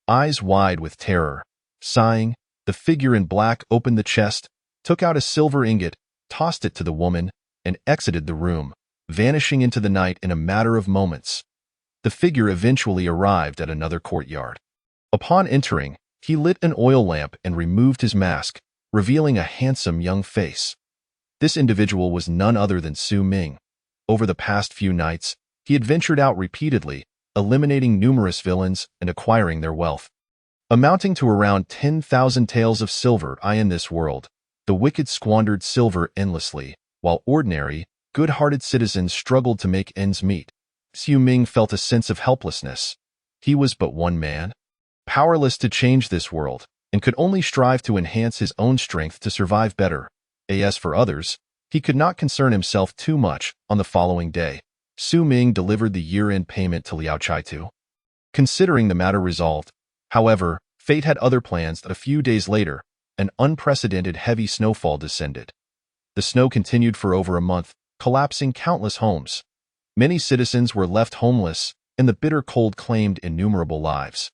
Eyes wide with terror, sighing, the figure in black opened the chest, took out a silver ingot, tossed it to the woman, and exited the room, vanishing into the night in a matter of moments. The figure eventually arrived at another courtyard. Upon entering, he lit an oil lamp and removed his mask, revealing a handsome young face. This individual was none other than Su Ming. Over the past few nights, he had ventured out repeatedly, eliminating numerous villains and acquiring their wealth. Amounting to around 10,000 taels of silver in this world, the wicked squandered silver endlessly, while ordinary, good-hearted citizens struggled to make ends meet. Su Ming felt a sense of helplessness. He was but one man, powerless to change this world, and could only strive to enhance his own strength to survive better. As for others, He could not concern himself too much. On the following day, Su Ming delivered the year-end payment to Liao Chaitu. Considering the matter resolved, however, fate had other plans that a few days later, an unprecedented heavy snowfall descended. The snow continued for over a month, collapsing countless homes. Many citizens were left homeless, and the bitter cold claimed innumerable lives.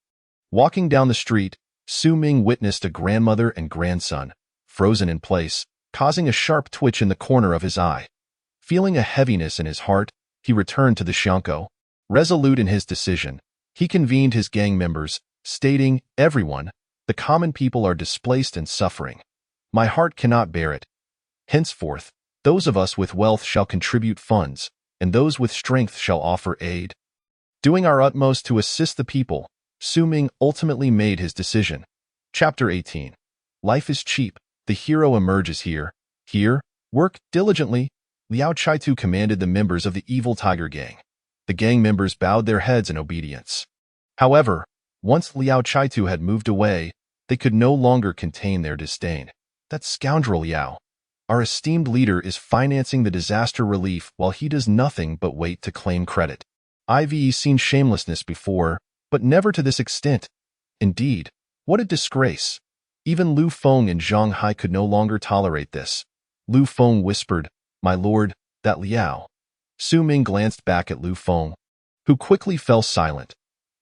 Walking down the street, Su Ming witnessed a grandmother and grandson, frozen in place, causing a sharp twitch in the corner of his eye. Feeling a heaviness in his heart, he returned to the Xiangkou. Resolute in his decision, he convened his gang members, stating, "Everyone, the common people are displaced and suffering. My heart cannot bear it. Henceforth, those of us with wealth shall contribute funds, and those with strength shall offer aid." Doing our utmost to assist the people, Su Ming ultimately made his decision. Chapter 18. Life is cheap. The hero emerges here. Here, work diligently. Liao Chaitu commanded the members of the evil tiger gang. The gang members bowed their heads in obedience. However, once Liao Chaitu had moved away, they could no longer contain their disdain. That scoundrel Liao, our esteemed leader, is financing the disaster relief while he does nothing but wait to claim credit. I've seen shamelessness before, but never to this extent. Indeed, what a disgrace. Even Lu Feng and Zhang Hai could no longer tolerate this. Lu Feng whispered, "My lord, that Liao." Su Ming glanced back at Lu Feng, who quickly fell silent.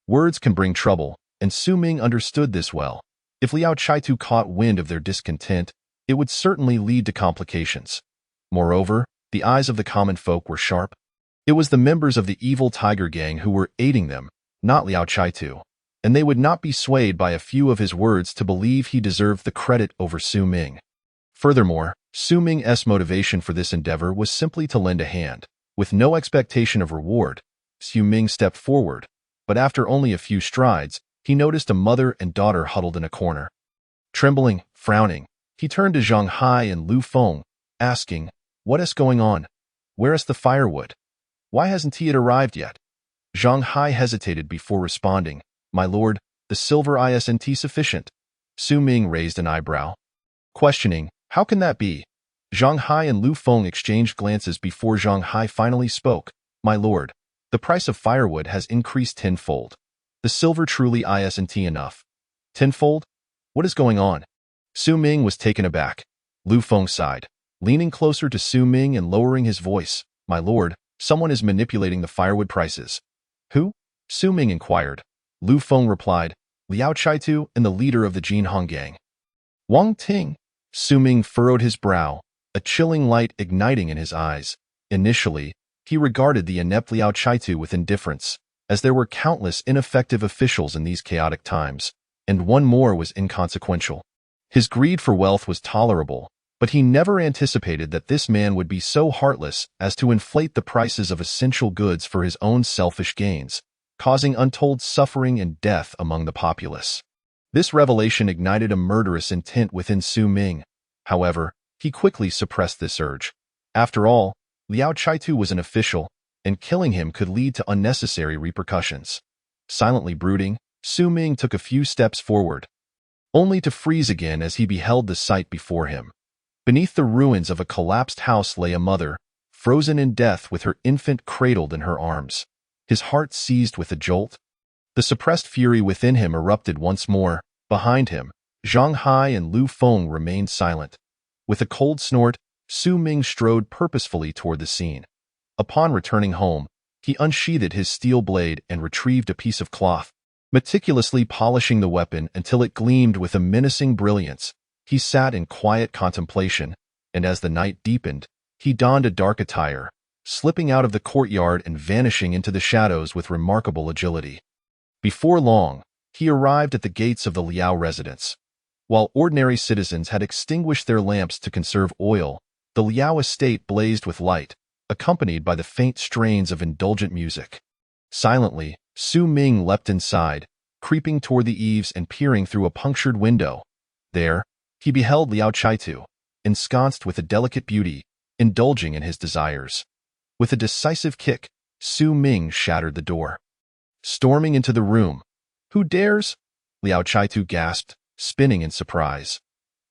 Words can bring trouble, and Su Ming understood this well. If Liao Chaitu caught wind of their discontent, it would certainly lead to complications. Moreover, the eyes of the common folk were sharp. It was the members of the evil tiger gang who were aiding them, not Liao Chaitu, and they would not be swayed by a few of his words to believe he deserved the credit over Su Ming. Furthermore, Su Ming's motivation for this endeavor was simply to lend a hand. With no expectation of reward, Su Ming stepped forward, but after only a few strides, he noticed a mother and daughter huddled in a corner. Trembling, frowning, he turned to Zhang Hai and Lu Feng, asking, "What is going on? Where is the firewood? Why hasn't he arrived yet?" Zhang Hai hesitated before responding, "My lord, the silver isn't sufficient." Su Ming raised an eyebrow, questioning, "How can that be?" Zhang Hai and Lu Feng exchanged glances before Zhang Hai finally spoke, "My lord, the price of firewood has increased tenfold. The silver truly isn't enough." "Tenfold? What is going on?" Su Ming was taken aback. Lu Feng sighed, leaning closer to Su Ming and lowering his voice, "My lord, someone is manipulating the firewood prices." "Who?" Su Ming inquired. Lu Feng replied, "Liao Chaitu and the leader of the Jinhong gang." "Wang Ting?" Su Ming furrowed his brow, a chilling light igniting in his eyes. Initially, he regarded the inept Liao Chaitu with indifference, as there were countless ineffective officials in these chaotic times, and one more was inconsequential. His greed for wealth was tolerable, but he never anticipated that this man would be so heartless as to inflate the prices of essential goods for his own selfish gains, causing untold suffering and death among the populace. This revelation ignited a murderous intent within Su Ming. However, he quickly suppressed this urge. After all, Liao Chaitu was an official, and killing him could lead to unnecessary repercussions. Silently brooding, Su Ming took a few steps forward, only to freeze again as he beheld the sight before him. Beneath the ruins of a collapsed house lay a mother, frozen in death with her infant cradled in her arms. His heart seized with a jolt. The suppressed fury within him erupted once more. Behind him, Zhang Hai and Lu Feng remained silent. With a cold snort, Su Ming strode purposefully toward the scene. Upon returning home, he unsheathed his steel blade and retrieved a piece of cloth. Meticulously polishing the weapon until it gleamed with a menacing brilliance, he sat in quiet contemplation, and as the night deepened, he donned a dark attire, slipping out of the courtyard and vanishing into the shadows with remarkable agility. Before long, he arrived at the gates of the Liao residence. While ordinary citizens had extinguished their lamps to conserve oil, the Liao estate blazed with light, accompanied by the faint strains of indulgent music. Silently, Su Ming leapt inside, creeping toward the eaves and peering through a punctured window. There, he beheld Liao Chaitu, ensconced with a delicate beauty, indulging in his desires. With a decisive kick, Su Ming shattered the door. Storming into the room, "Who dares?" Liao Chaitu gasped, spinning in surprise.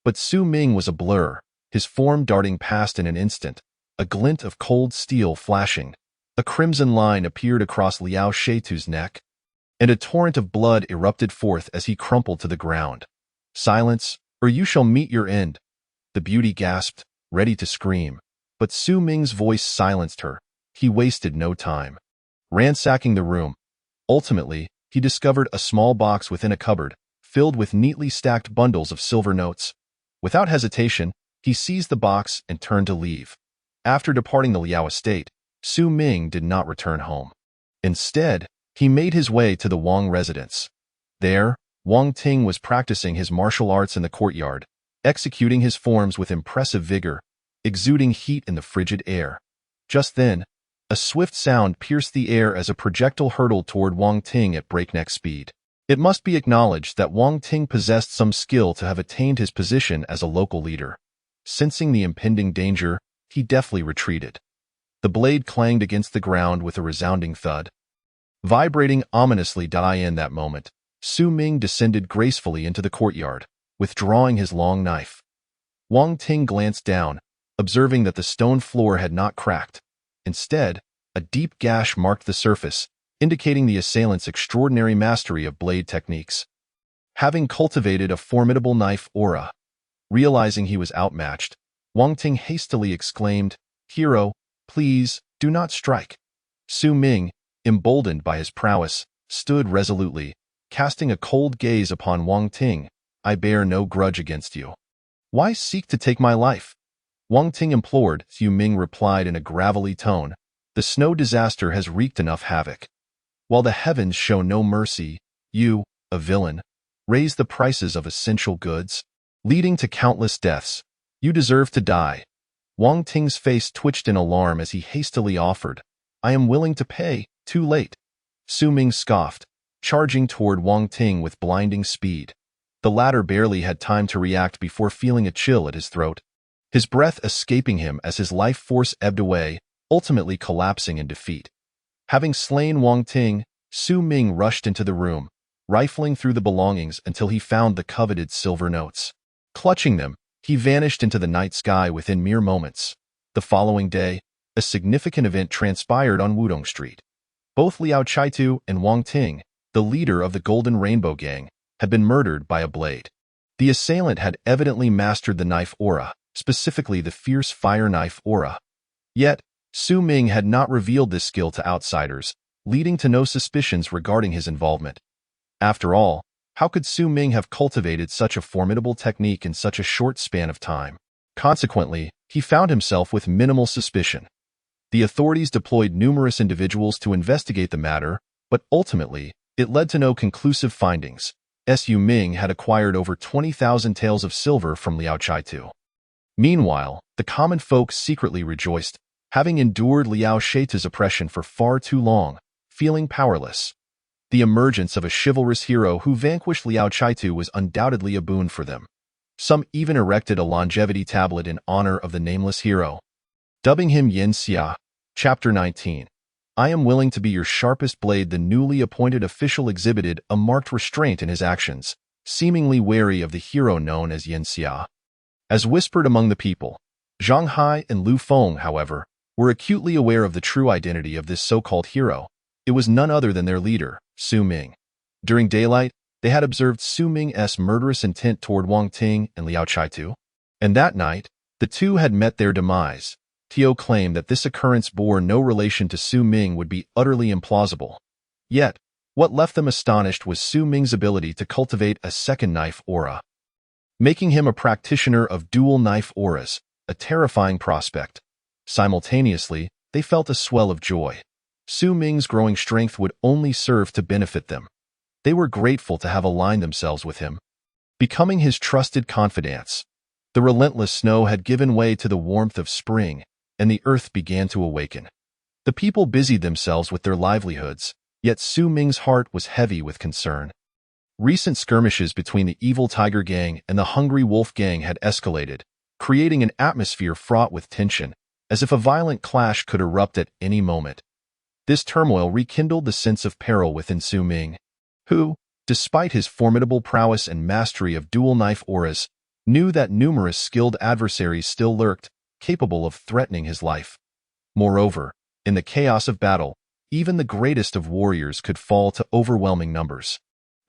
But Su Ming was a blur, his form darting past in an instant, a glint of cold steel flashing. A crimson line appeared across Liao Shaitu's neck, and a torrent of blood erupted forth as he crumpled to the ground. "Silence, or you shall meet your end," the beauty gasped, ready to scream. But Su Ming's voice silenced her. He wasted no time. Ransacking the room, ultimately, he discovered a small box within a cupboard, filled with neatly stacked bundles of silver notes. Without hesitation, he seized the box and turned to leave. After departing the Liao estate, Su Ming did not return home. Instead, he made his way to the Wang residence. There, Wang Ting was practicing his martial arts in the courtyard, executing his forms with impressive vigor, exuding heat in the frigid air. Just then, a swift sound pierced the air as a projectile hurtled toward Wang Ting at breakneck speed. It must be acknowledged that Wang Ting possessed some skill to have attained his position as a local leader. Sensing the impending danger, he deftly retreated. The blade clanged against the ground with a resounding thud. Vibrating ominously in that moment, Su Ming descended gracefully into the courtyard, withdrawing his long knife. Wang Ting glanced down, observing that the stone floor had not cracked. Instead, a deep gash marked the surface, indicating the assailant's extraordinary mastery of blade techniques. Having cultivated a formidable knife aura, realizing he was outmatched, Wang Ting hastily exclaimed, "Hero, please, do not strike." Su Ming, emboldened by his prowess, stood resolutely, casting a cold gaze upon Wang Ting. "I bear no grudge against you. Why seek to take my life?" Wang Ting implored. Su Ming replied in a gravelly tone, "The snow disaster has wreaked enough havoc. While the heavens show no mercy, you, a villain, raise the prices of essential goods, leading to countless deaths. You deserve to die." Wang Ting's face twitched in alarm as he hastily offered, "I am willing to pay." "Too late." Su Ming scoffed, charging toward Wang Ting with blinding speed. The latter barely had time to react before feeling a chill at his throat, his breath escaping him as his life force ebbed away, ultimately collapsing in defeat. Having slain Wang Ting, Su Ming rushed into the room, rifling through the belongings until he found the coveted silver notes. Clutching them, he vanished into the night sky within mere moments. The following day, a significant event transpired on Wudong Street. Both Liao Chaitu and Wang Ting, the leader of the Golden Rainbow Gang, had been murdered by a blade. The assailant had evidently mastered the knife aura, specifically the fierce fire knife aura. Yet, Su Ming had not revealed this skill to outsiders, leading to no suspicions regarding his involvement. After all, how could Su Ming have cultivated such a formidable technique in such a short span of time? Consequently, he found himself with minimal suspicion. The authorities deployed numerous individuals to investigate the matter, but ultimately, it led to no conclusive findings. Su Ming had acquired over 20,000 taels of silver from Liao Chaitu. Meanwhile, the common folk secretly rejoiced, having endured Liao Shaitu's oppression for far too long, feeling powerless. The emergence of a chivalrous hero who vanquished Liao Chaitu was undoubtedly a boon for them. Some even erected a longevity tablet in honor of the nameless hero, dubbing him Yin Xia. Chapter 19. I am willing to be your sharpest blade. The newly appointed official exhibited a marked restraint in his actions, seemingly wary of the hero known as Yin Xia. As whispered among the people, Zhang Hai and Lu Feng, however, were acutely aware of the true identity of this so-called hero. It was none other than their leader, Su Ming. During daylight, they had observed Su Ming's murderous intent toward Wang Ting and Liao Chaitu, and that night, the two had met their demise. Tio claimed that this occurrence bore no relation to Su Ming would be utterly implausible. Yet, what left them astonished was Su Ming's ability to cultivate a second knife aura, making him a practitioner of dual knife auras, a terrifying prospect. Simultaneously, they felt a swell of joy. Su Ming's growing strength would only serve to benefit them. They were grateful to have aligned themselves with him, becoming his trusted confidants. The relentless snow had given way to the warmth of spring, and the earth began to awaken. The people busied themselves with their livelihoods, yet Su Ming's heart was heavy with concern. Recent skirmishes between the Evil Tiger Gang and the Hungry Wolf Gang had escalated, creating an atmosphere fraught with tension, as if a violent clash could erupt at any moment. This turmoil rekindled the sense of peril within Su Ming, who, despite his formidable prowess and mastery of dual knife auras, knew that numerous skilled adversaries still lurked, capable of threatening his life. Moreover, in the chaos of battle, even the greatest of warriors could fall to overwhelming numbers.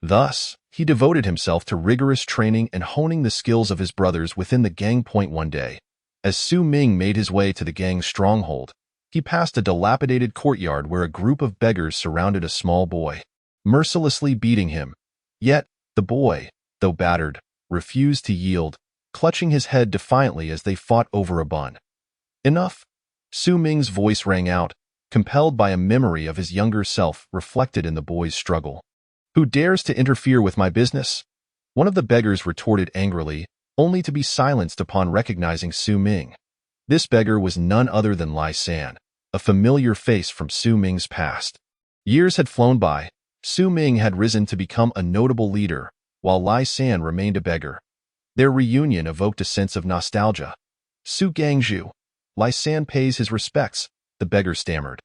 Thus, he devoted himself to rigorous training and honing the skills of his brothers within the gang point one day. As Su Ming made his way to the gang's stronghold, he passed a dilapidated courtyard where a group of beggars surrounded a small boy, mercilessly beating him. Yet, the boy, though battered, refused to yield, clutching his head defiantly as they fought over a bun. Enough! Su Ming's voice rang out, compelled by a memory of his younger self reflected in the boy's struggle. Who dares to interfere with my business? One of the beggars retorted angrily, only to be silenced upon recognizing Su Ming. This beggar was none other than Lai San, a familiar face from Su Ming's past. Years had flown by. Su Ming had risen to become a notable leader, while Lai San remained a beggar. Their reunion evoked a sense of nostalgia. Su Gangzhu, Lai San pays his respects, the beggar stammered.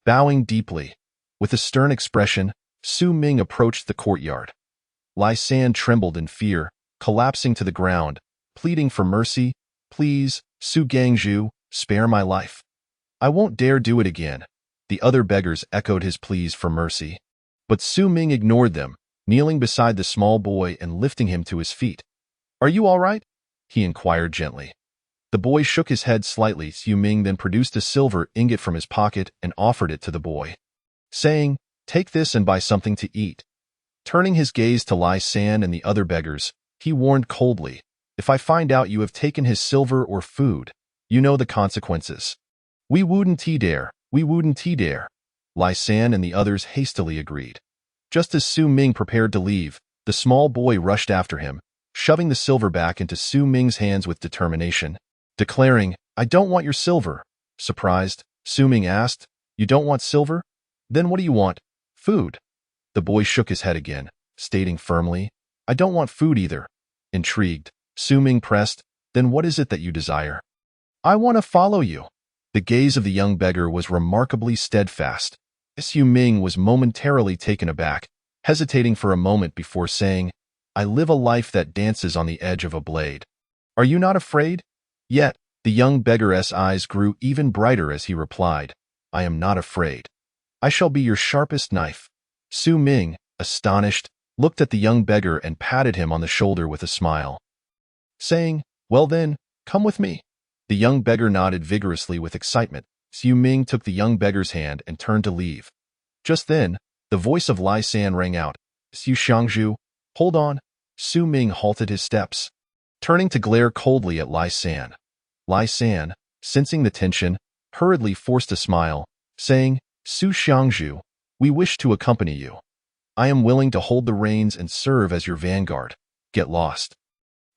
Bowing deeply, with a stern expression, Su Ming approached the courtyard. Lai San trembled in fear, collapsing to the ground, pleading for mercy. Please, Su Gangzhu, spare my life. I won't dare do it again. The other beggars echoed his pleas for mercy. But Su Ming ignored them, kneeling beside the small boy and lifting him to his feet. Are you all right? He inquired gently. The boy shook his head slightly. Su Ming then produced a silver ingot from his pocket and offered it to the boy, saying, Take this and buy something to eat. Turning his gaze to Lai San and the other beggars, he warned coldly, If I find out you have taken his silver or food, you know the consequences. We wouldn't dare, we wouldn't dare. Lai San and the others hastily agreed. Just as Su Ming prepared to leave, the small boy rushed after him, shoving the silver back into Su Ming's hands with determination, declaring, I don't want your silver. Surprised, Su Ming asked, You don't want silver? Then what do you want? Food. The boy shook his head again, stating firmly, I don't want food either. Intrigued, Su Ming pressed, Then what is it that you desire? I want to follow you. The gaze of the young beggar was remarkably steadfast. Su Ming was momentarily taken aback, hesitating for a moment before saying, I live a life that dances on the edge of a blade. Are you not afraid? Yet, the young beggar's eyes grew even brighter as he replied, I am not afraid. I shall be your sharpest knife. Su Ming, astonished, looked at the young beggar and patted him on the shoulder with a smile, saying, Well then, come with me. The young beggar nodded vigorously with excitement. Su Ming took the young beggar's hand and turned to leave. Just then, the voice of Lai San rang out, Su Xiangzhu, hold on. Su Ming halted his steps, turning to glare coldly at Lai San. Lai San, sensing the tension, hurriedly forced a smile, saying, Su Xiangzhu, we wish to accompany you. I am willing to hold the reins and serve as your vanguard. Get lost.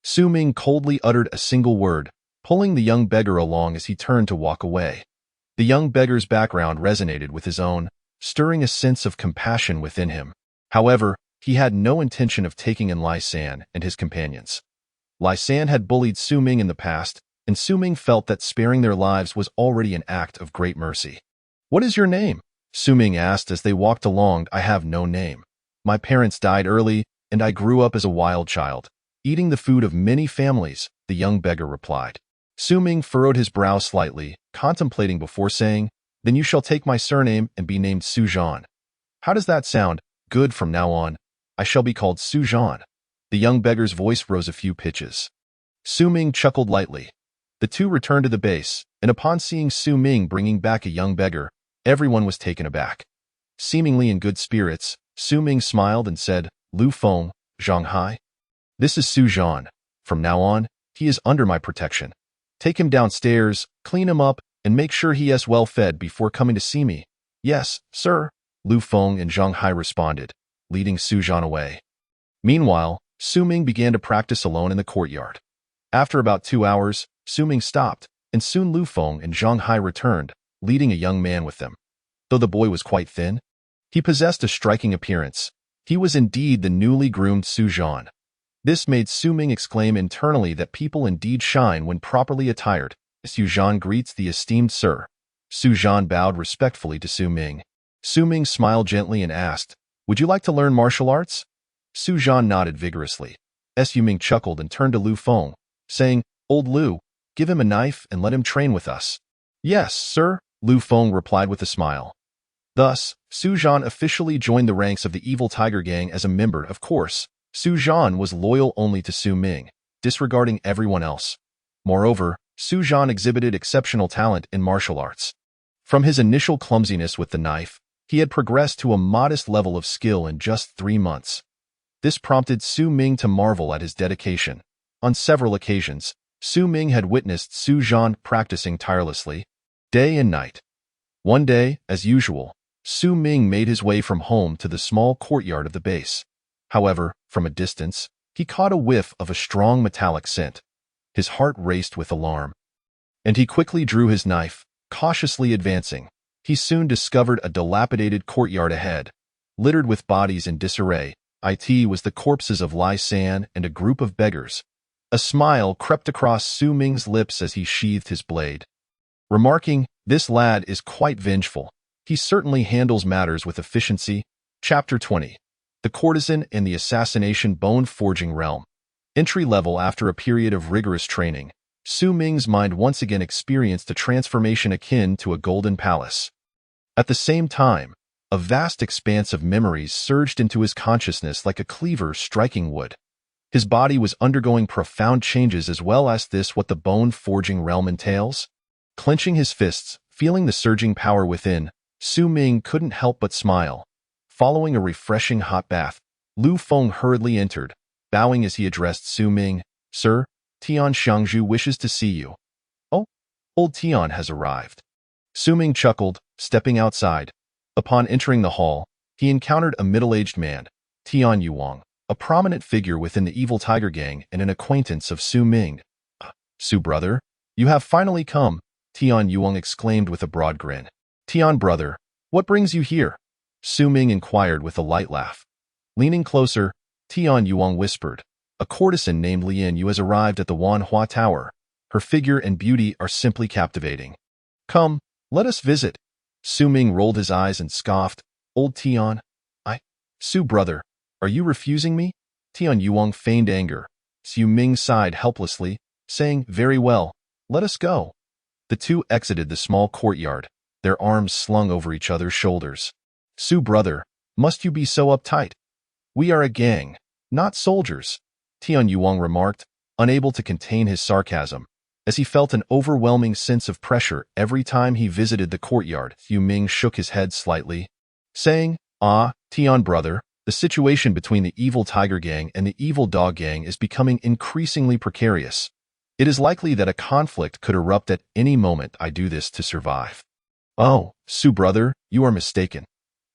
Su Ming coldly uttered a single word, pulling the young beggar along as he turned to walk away. The young beggar's background resonated with his own, stirring a sense of compassion within him. However, he had no intention of taking in Lai San and his companions. Lai San had bullied Su Ming in the past, and Su Ming felt that sparing their lives was already an act of great mercy. What is your name? Su Ming asked as they walked along. I have no name. My parents died early, and I grew up as a wild child, eating the food of many families, the young beggar replied. Su Ming furrowed his brow slightly, contemplating before saying, Then you shall take my surname and be named Su Zhan. How does that sound? Good, from now on, I shall be called Su Zhan. The young beggar's voice rose a few pitches. Su Ming chuckled lightly. The two returned to the base, and upon seeing Su Ming bringing back a young beggar, everyone was taken aback. Seemingly in good spirits, Su Ming smiled and said, Lu Feng, Zhang Hai. This is Su Zhan. From now on, he is under my protection. Take him downstairs, clean him up, and make sure he is well fed before coming to see me. Yes, sir, Lu Feng and Zhang Hai responded, leading Su Zhan away. Meanwhile, Su Ming began to practice alone in the courtyard. After about 2 hours, Su Ming stopped, and soon Lu Feng and Zhang Hai returned, leading a young man with them. Though the boy was quite thin, he possessed a striking appearance. He was indeed the newly groomed Su Zhan. This made Su Ming exclaim internally that people indeed shine when properly attired. Su Zhan greets the esteemed sir. Su Zhan bowed respectfully to Su Ming. Su Ming smiled gently and asked, Would you like to learn martial arts? Su Zhan nodded vigorously. Su Ming chuckled and turned to Lu Feng, saying, "Old Lu, give him a knife and let him train with us." "Yes, sir," Lu Feng replied with a smile. Thus, Su Zhan officially joined the ranks of the Evil Tiger Gang as a member. Of course, Su Zhan was loyal only to Su Ming, disregarding everyone else. Moreover, Su Zhan exhibited exceptional talent in martial arts. From his initial clumsiness with the knife, he had progressed to a modest level of skill in just 3 months. This prompted Su Ming to marvel at his dedication. On several occasions, Su Ming had witnessed Su Zhan practicing tirelessly, day and night. One day, as usual, Su Ming made his way from home to the small courtyard of the base. However, from a distance, he caught a whiff of a strong metallic scent. His heart raced with alarm, and he quickly drew his knife, cautiously advancing. He soon discovered a dilapidated courtyard ahead, littered with bodies in disarray. It was the corpses of Lai San and a group of beggars. A smile crept across Su Ming's lips as he sheathed his blade, remarking, "This lad is quite vengeful. He certainly handles matters with efficiency." Chapter 20. The Courtesan and the Assassination Bone Forging Realm. Entry level. After a period of rigorous training, Su Ming's mind once again experienced a transformation akin to a golden palace. At the same time, a vast expanse of memories surged into his consciousness like a cleaver striking wood. His body was undergoing profound changes as well as this what the bone forging realm entails. Clenching his fists, feeling the surging power within, Su Ming couldn't help but smile. Following a refreshing hot bath, Lu Feng hurriedly entered, bowing as he addressed Su Ming. "Sir, Tian Xiangzhu wishes to see you." "Oh, old Tian has arrived." Su Ming chuckled, stepping outside. Upon entering the hall, he encountered a middle-aged man, Tian Yuang, a prominent figure within the Evil Tiger Gang and an acquaintance of Su Ming. "Su brother, you have finally come," Tian Yuang exclaimed with a broad grin. "Tian brother, what brings you here?" Su Ming inquired with a light laugh. Leaning closer, Tian Yuang whispered, "A courtesan named Lian Yu has arrived at the Wanhua Tower. Her figure and beauty are simply captivating. Come, let us visit." Su Ming rolled his eyes and scoffed, "Old Tian, Su brother, are you refusing me?" Tian Yuang feigned anger. Su Ming sighed helplessly, saying, "Very well, let us go." The two exited the small courtyard, their arms slung over each other's shoulders. "Su brother, must you be so uptight? We are a gang, not soldiers," Tian Yuang remarked, unable to contain his sarcasm, as he felt an overwhelming sense of pressure every time he visited the courtyard. Su Ming shook his head slightly, saying, Tian brother, the situation between the Evil Tiger Gang and the Evil Dog Gang is becoming increasingly precarious. It is likely that a conflict could erupt at any moment. I do this to survive." "Oh, Su brother, you are mistaken.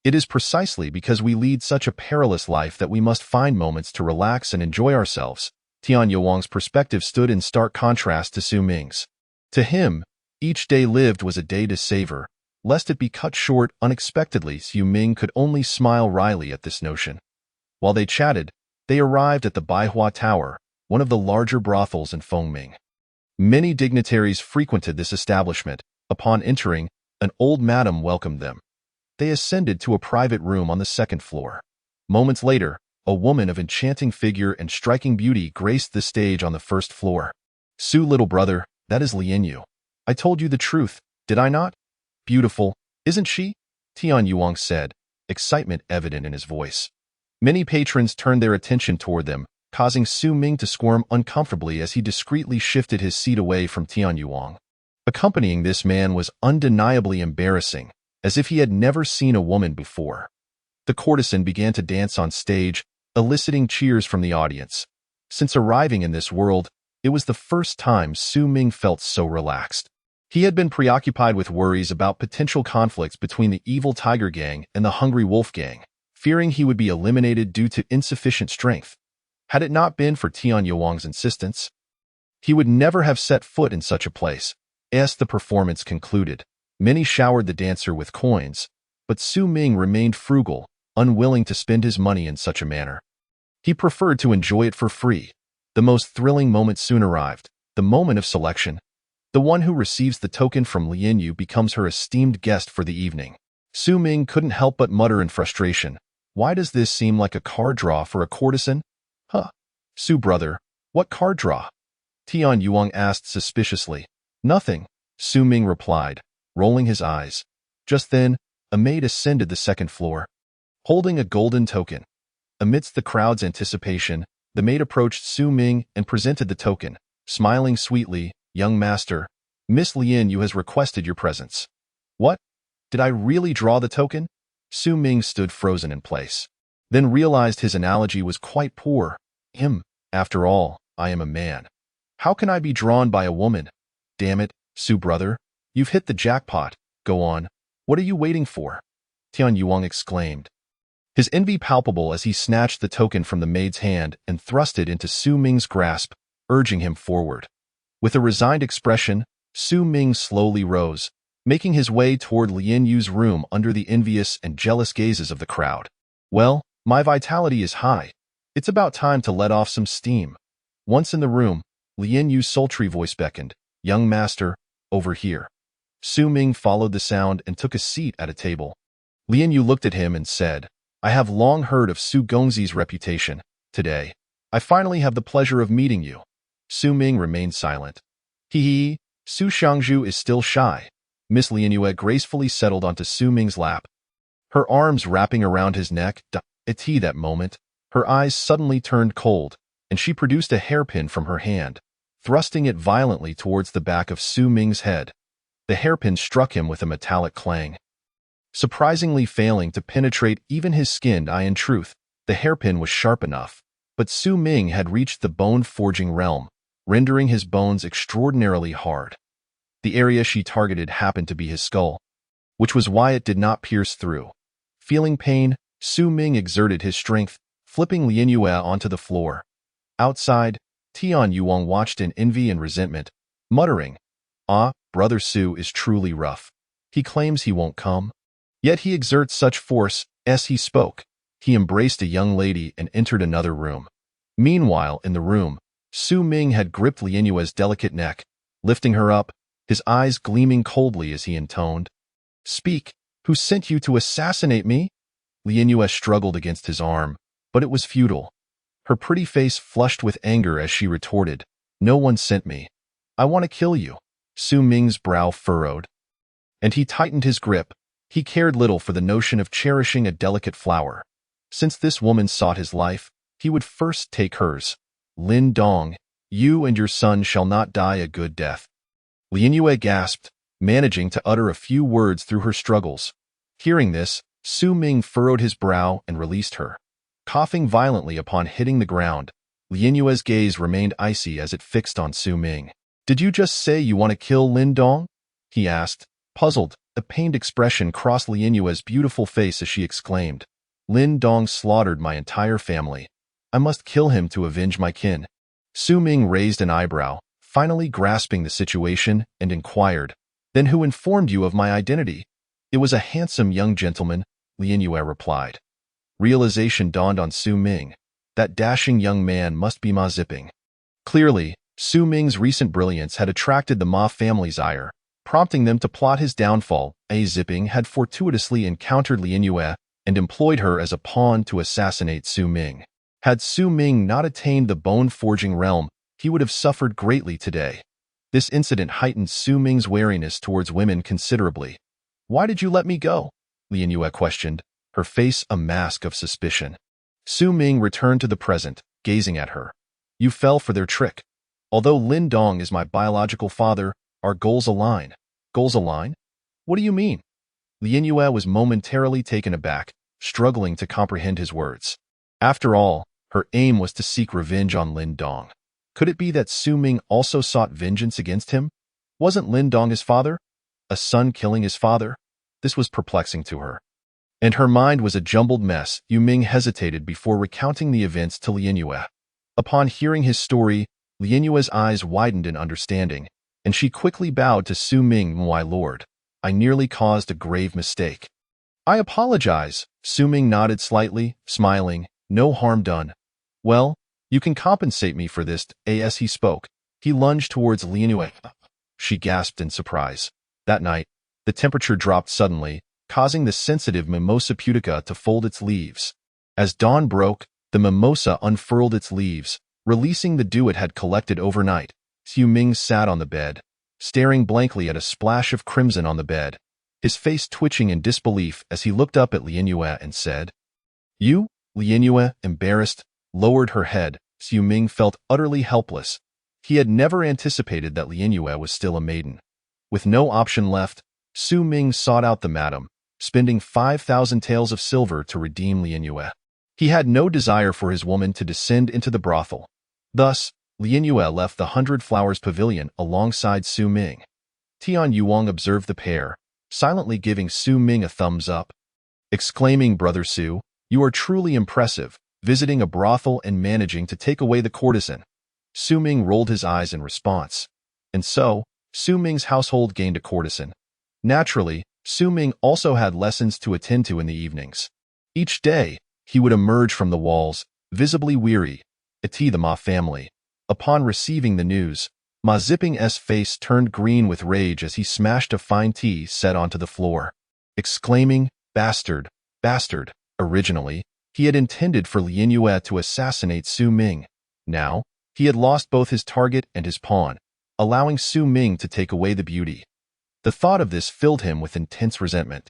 It is precisely because we lead such a perilous life that we must find moments to relax and enjoy ourselves." Tian Yuang's perspective stood in stark contrast to Su Ming's. To him, each day lived was a day to savor, lest it be cut short unexpectedly. Su Ming could only smile wryly at this notion. While they chatted, they arrived at the Baihua Tower, one of the larger brothels in Fengming. Many dignitaries frequented this establishment. Upon entering, an old madam welcomed them. They ascended to a private room on the second floor. Moments later, a woman of enchanting figure and striking beauty graced the stage on the first floor. "Su little brother, that is Lian Yu. I told you the truth, did I not? Beautiful, isn't she?" Tian Yuang said, excitement evident in his voice. Many patrons turned their attention toward them, causing Su Ming to squirm uncomfortably as he discreetly shifted his seat away from Tian Yuang. Accompanying this man was undeniably embarrassing, as if he had never seen a woman before. The courtesan began to dance on stage, eliciting cheers from the audience. Since arriving in this world, it was the first time Su Ming felt so relaxed. He had been preoccupied with worries about potential conflicts between the Evil Tiger Gang and the Hungry Wolf Gang, fearing he would be eliminated due to insufficient strength. Had it not been for Tian Yuang's insistence, he would never have set foot in such a place. As the performance concluded, many showered the dancer with coins, but Su Ming remained frugal, unwilling to spend his money in such a manner. He preferred to enjoy it for free. The most thrilling moment soon arrived, the moment of selection. The one who receives the token from Lian Yu becomes her esteemed guest for the evening. Su Ming couldn't help but mutter in frustration, "Why does this seem like a card draw for a courtesan? Su brother, what card draw? Tian Yuang asked suspiciously. Nothing, Su Ming replied, rolling his eyes. Just then, a maid ascended the second floor, holding a golden token. Amidst the crowd's anticipation, the maid approached Su Ming and presented the token, smiling sweetly. Young master, Miss Lin Yu has requested your presence. What? Did I really draw the token? Su Ming stood frozen in place, then realized his analogy was quite poor. After all, I am a man. How can I be drawn by a woman? Damn it, Su brother, you've hit the jackpot. Go on. What are you waiting for? Tian Yuang exclaimed, his envy palpable as he snatched the token from the maid's hand and thrust it into Su Ming's grasp, urging him forward. With a resigned expression, Su Ming slowly rose, making his way toward Lin Yu's room under the envious and jealous gazes of the crowd. Well, my vitality is high. It's about time to let off some steam. Once in the room, Lin Yu's sultry voice beckoned, young master, over here. Su Ming followed the sound and took a seat at a table. Lin Yu looked at him and said, I have long heard of Su Gongzi's reputation. Today, I finally have the pleasure of meeting you. Su Ming remained silent. Hee, Su Shangzhu is still shy. Miss Lin Yu gracefully settled onto Su Ming's lap, her arms wrapping around his neck. At that moment, her eyes suddenly turned cold, and she produced a hairpin from her hand, thrusting it violently towards the back of Su Ming's head. The hairpin struck him with a metallic clang, surprisingly failing to penetrate even his skin. In truth, the hairpin was sharp enough, but Su Ming had reached the bone-forging realm, rendering his bones extraordinarily hard. The area she targeted happened to be his skull, which was why it did not pierce through. Feeling pain, Su Ming exerted his strength, flipping Lin Yu onto the floor. Outside, Tian Yuang watched in envy and resentment, muttering, Brother Su is truly rough. He claims he won't come, yet he exerts such force. As he spoke, he embraced a young lady and entered another room. Meanwhile, in the room, Su Ming had gripped Lin Yu's delicate neck, lifting her up, his eyes gleaming coldly as he intoned, Speak, who sent you to assassinate me? Lin Yu struggled against his arm, but it was futile. Her pretty face flushed with anger as she retorted, No one sent me. I want to kill you. Su Ming's brow furrowed, and he tightened his grip. He cared little for the notion of cherishing a delicate flower. Since this woman sought his life, he would first take hers. Lin Dong, you and your son shall not die a good death. Lin Yu gasped, managing to utter a few words through her struggles. Hearing this, Su Ming furrowed his brow and released her. Coughing violently upon hitting the ground, Lin Yu's gaze remained icy as it fixed on Su Ming. Did you just say you want to kill Lin Dong? He asked, puzzled. A pained expression crossed Lin Yu's beautiful face as she exclaimed, Lin Dong slaughtered my entire family. I must kill him to avenge my kin. Su Ming raised an eyebrow, finally grasping the situation, and inquired, Then who informed you of my identity? It was a handsome young gentleman, Lin Yu replied. Realization dawned on Su Ming. That dashing young man must be Ma Ziping. Clearly, Su Ming's recent brilliance had attracted the Ma family's ire, prompting them to plot his downfall. Ziping had fortuitously encountered Lin Yu and employed her as a pawn to assassinate Su Ming. Had Su Ming not attained the bone-forging realm, he would have suffered greatly today. This incident heightened Su Ming's wariness towards women considerably. Why did you let me go? Lin Yu questioned, her face a mask of suspicion. Su Ming returned to the present, gazing at her. You fell for their trick. Although Lin Dong is my biological father, our goals align. Goals align? What do you mean? Lin Yu was momentarily taken aback, struggling to comprehend his words. After all, her aim was to seek revenge on Lin Dong. Could it be that Su Ming also sought vengeance against him? Wasn't Lin Dong his father? A son killing his father? This was perplexing to her, and her mind was a jumbled mess. Yu Ming hesitated before recounting the events to Lin Yu. Upon hearing his story, Lin Yu's eyes widened in understanding, and she quickly bowed to Su Ming. My lord, I nearly caused a grave mistake. I apologize. Su Ming nodded slightly, smiling. No harm done. Well, you can compensate me for this. As he spoke, he lunged towards Lin Yu. She gasped in surprise. That night, the temperature dropped suddenly, causing the sensitive Mimosa pudica to fold its leaves. As dawn broke, the mimosa unfurled its leaves, Releasing the dew it had collected overnight, Xu Ming sat on the bed, staring blankly at a splash of crimson on the bed, his face twitching in disbelief as he looked up at Lin Yue and said, "You?" Lin Yue, embarrassed, lowered her head. Xu Ming felt utterly helpless. He had never anticipated that Lin Yue was still a maiden. With no option left, Xu Ming sought out the madam, spending 5,000 taels of silver to redeem Lin Yue. He had no desire for his woman to descend into the brothel. Thus, Lin Yue left the 100 Flowers Pavilion alongside Xu Ming. Tian Yuang observed the pair, silently giving Xu Ming a thumbs up, exclaiming, "Brother Xu, you are truly impressive, visiting a brothel and managing to take away the courtesan." Xu Ming rolled his eyes in response. And so, Xu Ming's household gained a courtesan. Naturally, Xu Ming also had lessons to attend to in the evenings. Each day, he would emerge from the walls, visibly weary. The Ma family. Upon receiving the news, Ma Zipping's face turned green with rage as he smashed a fine tea set onto the floor, exclaiming, "Bastard, bastard." Originally, he had intended for Lin Yue to assassinate Xu Ming. Now, he had lost both his target and his pawn, allowing Xu Ming to take away the beauty. The thought of this filled him with intense resentment.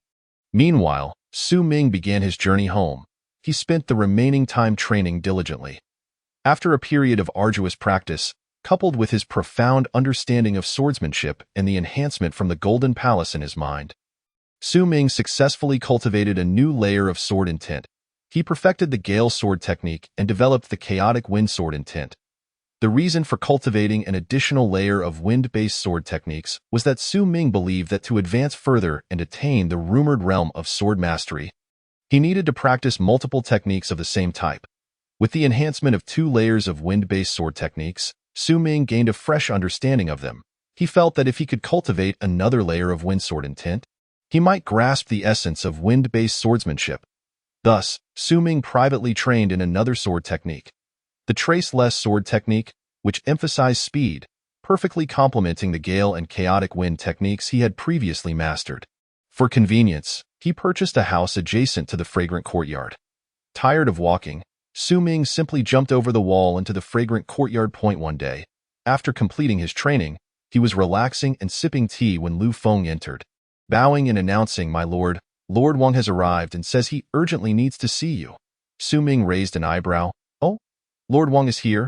Meanwhile, Xu Ming began his journey home. He spent the remaining time training diligently. After a period of arduous practice, coupled with his profound understanding of swordsmanship and the enhancement from the Golden Palace in his mind, Xu Ming successfully cultivated a new layer of sword intent. He perfected the Gale sword technique and developed the Chaotic Wind sword intent. The reason for cultivating an additional layer of wind-based sword techniques was that Xu Ming believed that to advance further and attain the rumored realm of sword mastery, he needed to practice multiple techniques of the same type. With the enhancement of 2 layers of wind-based sword techniques, Xu Ming gained a fresh understanding of them. He felt that if he could cultivate another layer of wind sword intent, he might grasp the essence of wind-based swordsmanship. Thus, Xu Ming privately trained in another sword technique, the Traceless sword technique, which emphasized speed, perfectly complementing the Gale and Chaotic Wind techniques he had previously mastered. For convenience, he purchased a house adjacent to the fragrant courtyard. Tired of walking, Xu Ming simply jumped over the wall into the fragrant courtyard point one day. After completing his training, he was relaxing and sipping tea when Lu Feng entered. Bowing and announcing, "My lord, Lord Wang has arrived and says he urgently needs to see you." Xu Ming raised an eyebrow. "Oh, Lord Wang is here?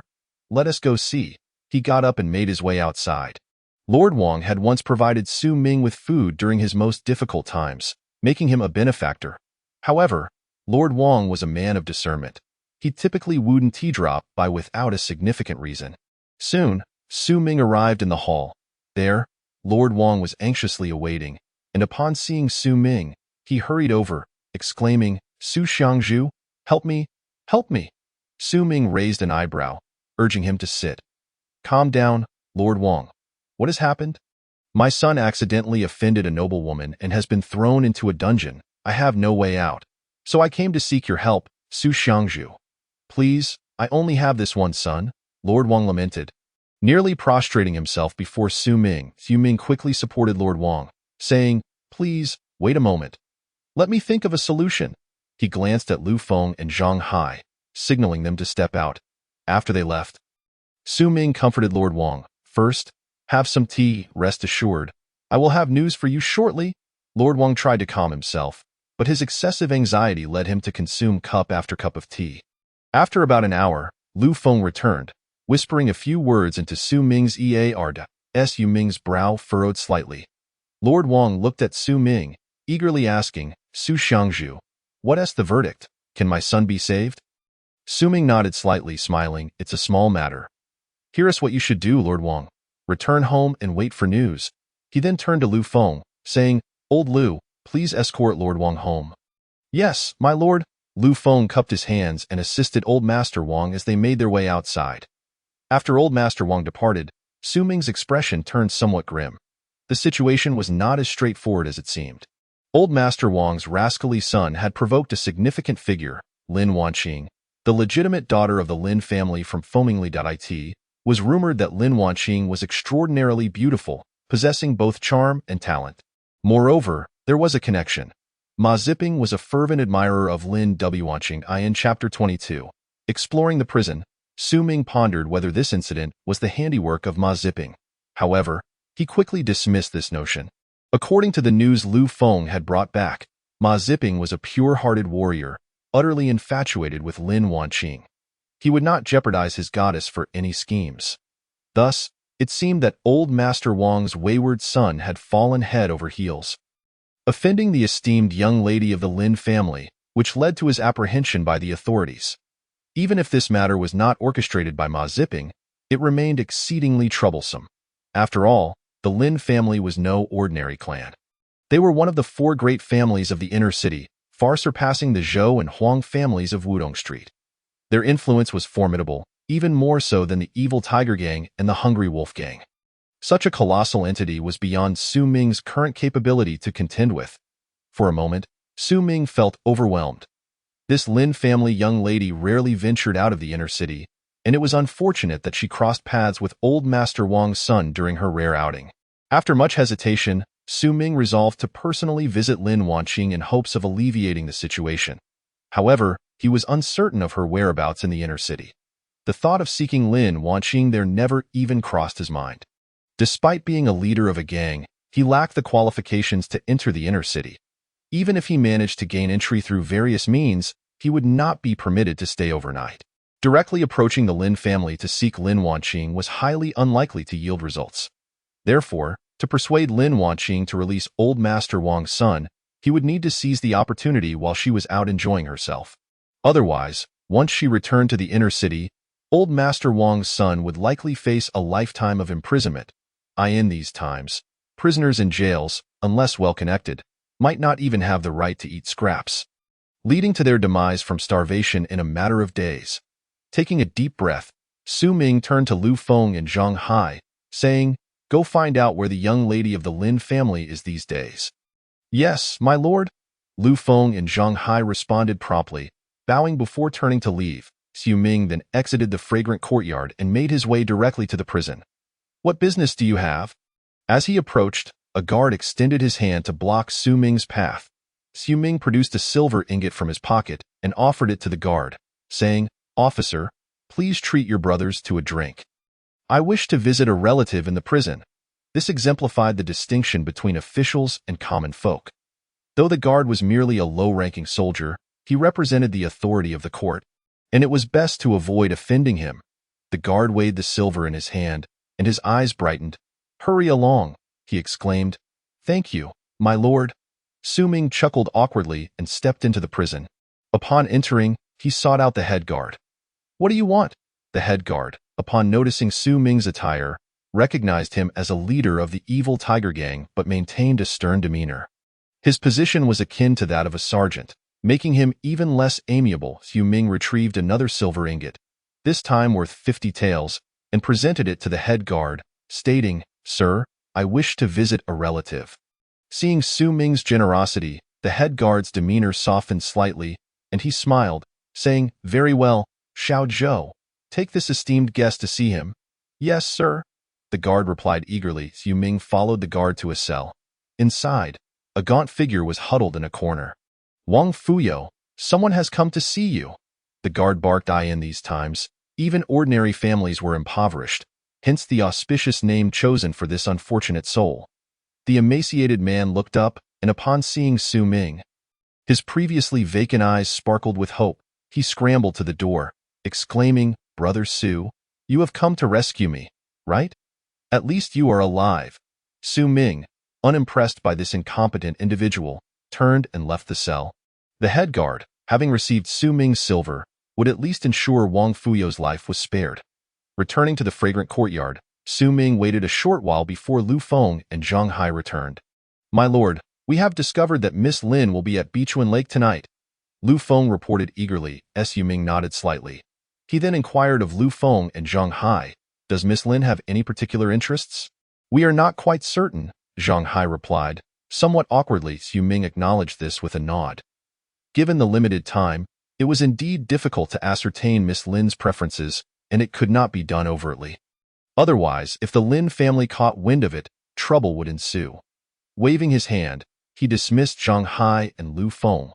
Let us go see." He got up and made his way outside. Lord Wang had once provided Xu Ming with food during his most difficult times, making him a benefactor. However, Lord Wang was a man of discernment. He typically wouldn't tea drop by without a significant reason. Soon, Xu Ming arrived in the hall. There, Lord Wang was anxiously awaiting, and upon seeing Xu Ming, he hurried over, exclaiming, "Su Xiangzhu, help me, help me." Xu Ming raised an eyebrow, urging him to sit. "Calm down, Lord Wang. What has happened?" "My son accidentally offended a noblewoman and has been thrown into a dungeon. I have no way out. So I came to seek your help, Su Xiangzhu." "Please, I only have this one son," Lord Wang lamented. Nearly prostrating himself before Xu Ming quickly supported Lord Wang, saying, "Please, wait a moment. Let me think of a solution." He glanced at Lu Feng and Zhang Hai, signaling them to step out. After they left, Xu Ming comforted Lord Wang. "First, have some tea, rest assured. I will have news for you shortly." Lord Wang tried to calm himself, but his excessive anxiety led him to consume cup after cup of tea. After about an hour, Lu Feng returned, whispering a few words into Xu Ming's ear. Xu Ming's brow furrowed slightly. Lord Wang looked at Xu Ming, eagerly asking, "Su Xiangzhu, what is the verdict? Can my son be saved?" Xu Ming nodded slightly, smiling. "It's a small matter. Here is what you should do, Lord Wang. Return home and wait for news." He then turned to Lu Feng, saying, "Old Lu, please escort Lord Wang home." "Yes, my lord." Lu Feng cupped his hands and assisted Old Master Wang as they made their way outside. After Old Master Wang departed, Xu Ming's expression turned somewhat grim. The situation was not as straightforward as it seemed. Old Master Wang's rascally son had provoked a significant figure, Lin Wanqing. The legitimate daughter of the Lin family from Fomingli.it, was rumored that Lin Wanqing was extraordinarily beautiful, possessing both charm and talent. Moreover, there was a connection. Ma Zipping was a fervent admirer of Lin Wanqing in Chapter 22. Exploring the prison, Su Ming pondered whether this incident was the handiwork of Ma Ziping. However, he quickly dismissed this notion. According to the news Lu Feng had brought back, Ma Ziping was a pure-hearted warrior, utterly infatuated with Lin Wanqing. He would not jeopardize his goddess for any schemes. Thus, it seemed that old Master Wang's wayward son had fallen head over heels, offending the esteemed young lady of the Lin family, which led to his apprehension by the authorities. Even if this matter was not orchestrated by Ma Ziping, it remained exceedingly troublesome. After all, the Lin family was no ordinary clan. They were one of the four great families of the inner city, far surpassing the Zhou and Huang families of Wudong Street. Their influence was formidable, even more so than the Evil Tiger Gang and the Hungry Wolf Gang. Such a colossal entity was beyond Su Ming's current capability to contend with. For a moment, Su Ming felt overwhelmed. This Lin family young lady rarely ventured out of the inner city, and it was unfortunate that she crossed paths with old Master Wang's son during her rare outing. After much hesitation, Su Ming resolved to personally visit Lin Wanqing in hopes of alleviating the situation. However, he was uncertain of her whereabouts in the inner city. The thought of seeking Lin Wanqing there never even crossed his mind. Despite being a leader of a gang, he lacked the qualifications to enter the inner city. Even if he managed to gain entry through various means, he would not be permitted to stay overnight. Directly approaching the Lin family to seek Lin Wanqing was highly unlikely to yield results. Therefore, to persuade Lin Wanqing to release old Master Wang's son, he would need to seize the opportunity while she was out enjoying herself. Otherwise, once she returned to the inner city, old Master Wang's son would likely face a lifetime of imprisonment. In these times, prisoners in jails, unless well-connected, might not even have the right to eat scraps, leading to their demise from starvation in a matter of days. Taking a deep breath, Su Ming turned to Lu Feng and Zhang Hai, saying, "Go find out where the young lady of the Lin family is these days." "Yes, my lord." Lu Feng and Zhang Hai responded promptly, bowing before turning to leave. Su Ming then exited the fragrant courtyard and made his way directly to the prison. "What business do you have?" As he approached, a guard extended his hand to block Su Ming's path. Su Ming produced a silver ingot from his pocket and offered it to the guard, saying, "Officer, please treat your brothers to a drink. I wish to visit a relative in the prison." This exemplified the distinction between officials and common folk. Though the guard was merely a low-ranking soldier, he represented the authority of the court, and it was best to avoid offending him. The guard weighed the silver in his hand, and his eyes brightened. "Hurry along," he exclaimed. "Thank you, my lord." Su Ming chuckled awkwardly and stepped into the prison. Upon entering, he sought out the head guard. "What do you want?" The head guard, upon noticing Su Ming's attire, recognized him as a leader of the Evil Tiger Gang but maintained a stern demeanor. His position was akin to that of a sergeant, making him even less amiable. Su Ming retrieved another silver ingot, this time worth 50 taels, and presented it to the head guard, stating, "Sir, I wish to visit a relative." Seeing Su Ming's generosity, the head guard's demeanor softened slightly, and he smiled, saying, "Very well, Xiao Zhou, take this esteemed guest to see him." "Yes, sir," the guard replied eagerly. Su Ming followed the guard to a cell. Inside, a gaunt figure was huddled in a corner. "Wang Fuyo, someone has come to see you," the guard barked. In these times, even ordinary families were impoverished, hence the auspicious name chosen for this unfortunate soul. The emaciated man looked up, and upon seeing Su Ming, his previously vacant eyes sparkled with hope. He scrambled to the door, exclaiming, "Brother Su, you have come to rescue me, right? At least you are alive." Su Ming, unimpressed by this incompetent individual, turned and left the cell. The head guard, having received Su Ming's silver, would at least ensure Wang Fuyo's life was spared. Returning to the fragrant courtyard, Su Ming waited a short while before Lu Feng and Zhang Hai returned. "My lord, we have discovered that Miss Lin will be at Bichuan Lake tonight," Lu Feng reported eagerly. Su Ming nodded slightly. He then inquired of Lu Feng and Zhang Hai, "Does Miss Lin have any particular interests?" "We are not quite certain," Zhang Hai replied. Somewhat awkwardly, Su Ming acknowledged this with a nod. Given the limited time, it was indeed difficult to ascertain Miss Lin's preferences, and it could not be done overtly. Otherwise, if the Lin family caught wind of it, trouble would ensue. Waving his hand, he dismissed Zhang Hai and Lu Feng.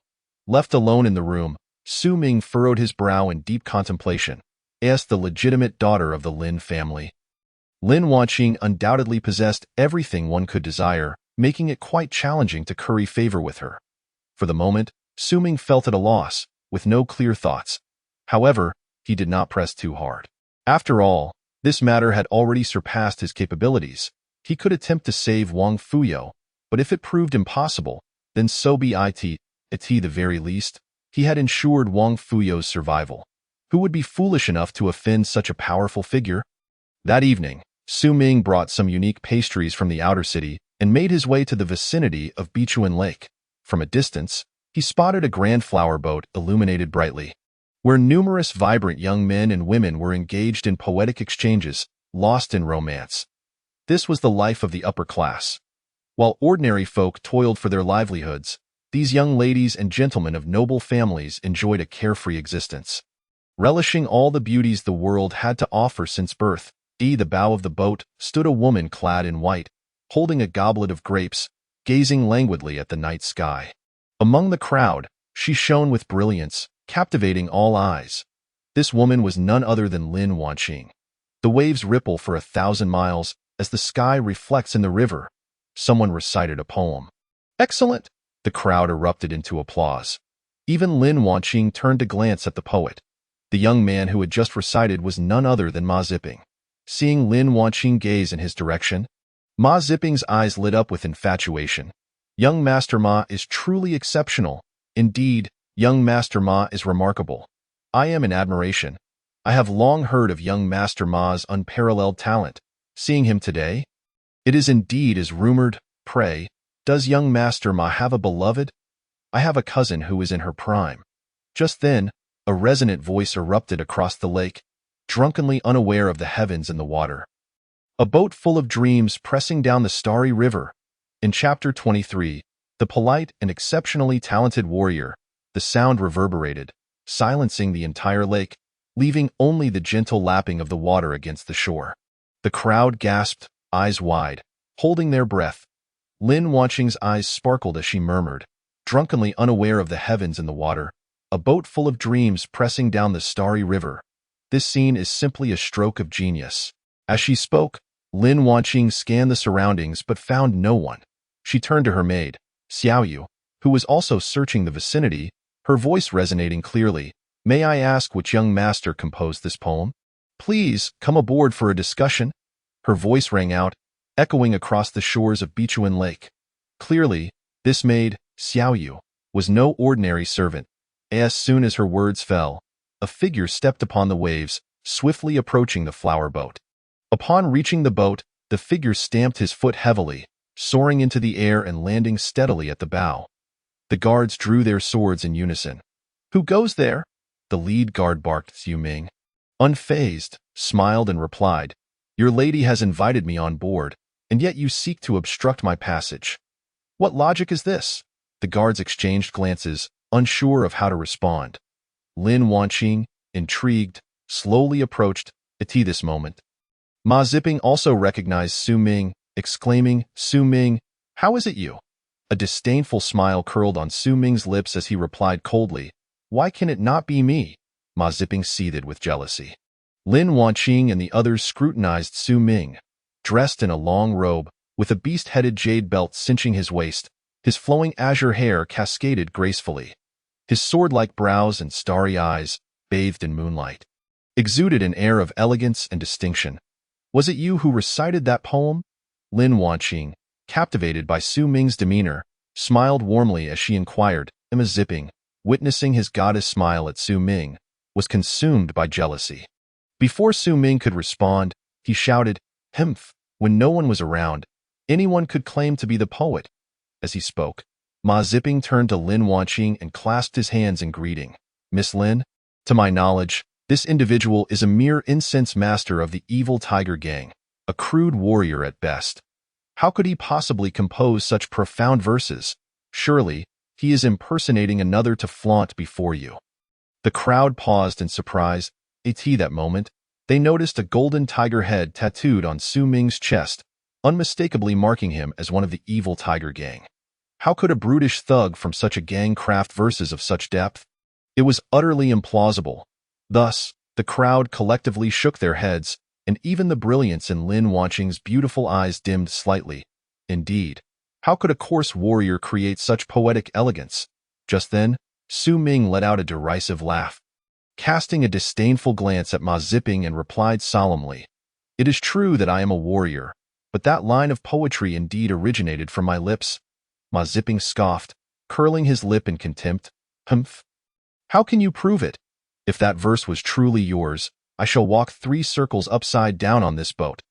Left alone in the room, Su Ming furrowed his brow in deep contemplation. as the legitimate daughter of the Lin family. Lin Wanqing undoubtedly possessed everything one could desire, making it quite challenging to curry favor with her. For the moment, Su Ming felt at a loss, with no clear thoughts. However, he did not press too hard. After all, this matter had already surpassed his capabilities. He could attempt to save Wang Fuyo, but if it proved impossible, then so be it. At the very least, he had ensured Wang Fuyo's survival. Who would be foolish enough to offend such a powerful figure? That evening, Su Ming brought some unique pastries from the outer city and made his way to the vicinity of Bichuan Lake. From a distance, he spotted a grand flower boat illuminated brightly, where numerous vibrant young men and women were engaged in poetic exchanges, lost in romance. This was the life of the upper class. While ordinary folk toiled for their livelihoods, these young ladies and gentlemen of noble families enjoyed a carefree existence. Relishing all the beauties the world had to offer since birth, at the bow of the boat stood a woman clad in white, holding a goblet of grapes, gazing languidly at the night sky. Among the crowd, she shone with brilliance, captivating all eyes. This woman was none other than Lin Wanqing. The waves ripple for 1,000 miles as the sky reflects in the river. Someone recited a poem. Excellent! The crowd erupted into applause. Even Lin Wanqing turned to glance at the poet. The young man who had just recited was none other than Ma Ziping. Seeing Lin Wanqing gaze in his direction, Ma Ziping's eyes lit up with infatuation. Young Master Ma is truly exceptional. Indeed, young Master Ma is remarkable. I am in admiration. I have long heard of young Master Ma's unparalleled talent. Seeing him today, it is indeed as rumored. Pray, does young Master Ma have a beloved? I have a cousin who is in her prime. Just then, a resonant voice erupted across the lake, drunkenly unaware of the heavens and the water. A boat full of dreams pressing down the starry river. In Chapter 23, the polite and exceptionally talented warrior, the sound reverberated, silencing the entire lake, leaving only the gentle lapping of the water against the shore. The crowd gasped, eyes wide, holding their breath. Lin Wanqing's eyes sparkled as she murmured, drunkenly unaware of the heavens and the water, a boat full of dreams pressing down the starry river. This scene is simply a stroke of genius. As she spoke, Lin Wanqing scanned the surroundings but found no one. She turned to her maid, Xiaoyu, who was also searching the vicinity, her voice resonating clearly. May I ask which young master composed this poem? Please, come aboard for a discussion. Her voice rang out, echoing across the shores of Bichuan Lake. Clearly, this maid, Xiaoyu, was no ordinary servant. As soon as her words fell, a figure stepped upon the waves, swiftly approaching the flower boat. Upon reaching the boat, the figure stamped his foot heavily, soaring into the air and landing steadily at the bow. The guards drew their swords in unison. Who goes there? The lead guard barked. Su Ming, unfazed, smiled and replied, Your lady has invited me on board, and yet you seek to obstruct my passage. What logic is this? The guards exchanged glances, unsure of how to respond. Lin Wanqing, intrigued, slowly approached. At this moment, Ma Ziping also recognized Su Ming, exclaiming, Su Ming, how is it you? A disdainful smile curled on Su Ming's lips as he replied coldly, Why can it not be me? Ma Ziping seethed with jealousy. Lin Wanqing and the others scrutinized Su Ming, dressed in a long robe, with a beast-headed jade belt cinching his waist. His flowing azure hair cascaded gracefully. His sword-like brows and starry eyes, bathed in moonlight, exuded an air of elegance and distinction. Was it you who recited that poem? Lin Wanqing, captivated by Su Ming's demeanor, smiled warmly as she inquired. Ma Ziping, witnessing his goddess smile at Su Ming, was consumed by jealousy. Before Su Ming could respond, he shouted, Humph! When no one was around, anyone could claim to be the poet. As he spoke, Ma Ziping turned to Lin Wanqing and clasped his hands in greeting. Miss Lin, to my knowledge, this individual is a mere incense master of the evil Tiger Gang, a crude warrior at best. How could he possibly compose such profound verses? Surely, he is impersonating another to flaunt before you. The crowd paused in surprise. At that moment, they noticed a golden tiger head tattooed on Su Ming's chest, unmistakably marking him as one of the evil Tiger Gang. How could a brutish thug from such a gang craft verses of such depth? It was utterly implausible. Thus, The crowd collectively shook their heads, and even the brilliance in Lin Wanqing's beautiful eyes dimmed slightly. Indeed, how could a coarse warrior create such poetic elegance? Just then, Su Ming let out a derisive laugh, casting a disdainful glance at Ma Zipping, and replied solemnly, "It is true that I am a warrior, but that line of poetry indeed originated from my lips." Ma Zipping scoffed, curling his lip in contempt. "Humph! How can you prove it? If that verse was truly yours, I shall walk 3 circles upside down on this boat."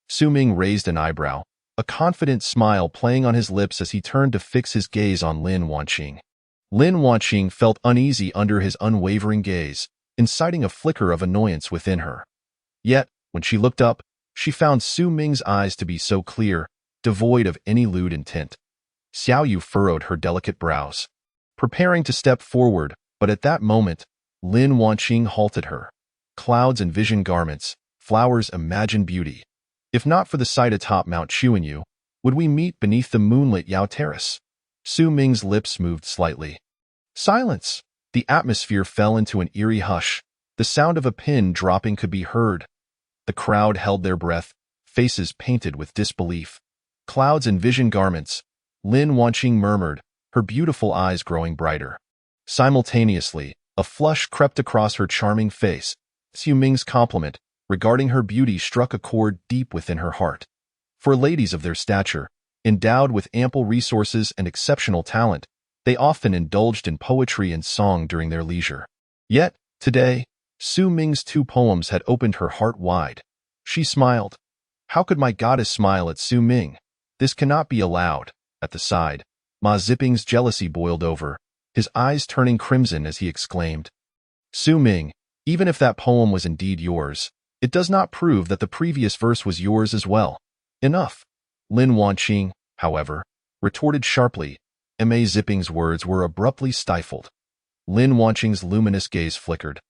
Su Ming raised an eyebrow, a confident smile playing on his lips as he turned to fix his gaze on Lin Wanqing. Lin Wanqing felt uneasy under his unwavering gaze, inciting a flicker of annoyance within her. Yet, when she looked up, she found Su Ming's eyes to be so clear, devoid of any lewd intent. Xiao Yu furrowed her delicate brows, preparing to step forward, but at that moment, Lin Wanqing halted her. Clouds envision garments, flowers imagine beauty. If not for the sight atop Mount Chuanyu, would we meet beneath the moonlit Yao Terrace? Su Ming's lips moved slightly. Silence! The atmosphere fell into an eerie hush. The sound of a pin dropping could be heard. The crowd held their breath, faces painted with disbelief. Clouds envision garments, Lin Wanqing murmured, her beautiful eyes growing brighter. Simultaneously, a flush crept across her charming face. Su Ming's compliment regarding her beauty struck a chord deep within her heart. For ladies of their stature, endowed with ample resources and exceptional talent, they often indulged in poetry and song during their leisure. Yet, today, Su Ming's 2 poems had opened her heart wide. She smiled. How could my goddess smile at Su Ming? This cannot be allowed. At the side, Ma Zipping's jealousy boiled over, his eyes turning crimson as he exclaimed, "Su Ming, even if that poem was indeed yours, it does not prove that the previous verse was yours as well." "Enough." Lin Wanqing, however, retorted sharply. Ma Zipping's words were abruptly stifled. Lin Wanqing's luminous gaze flickered,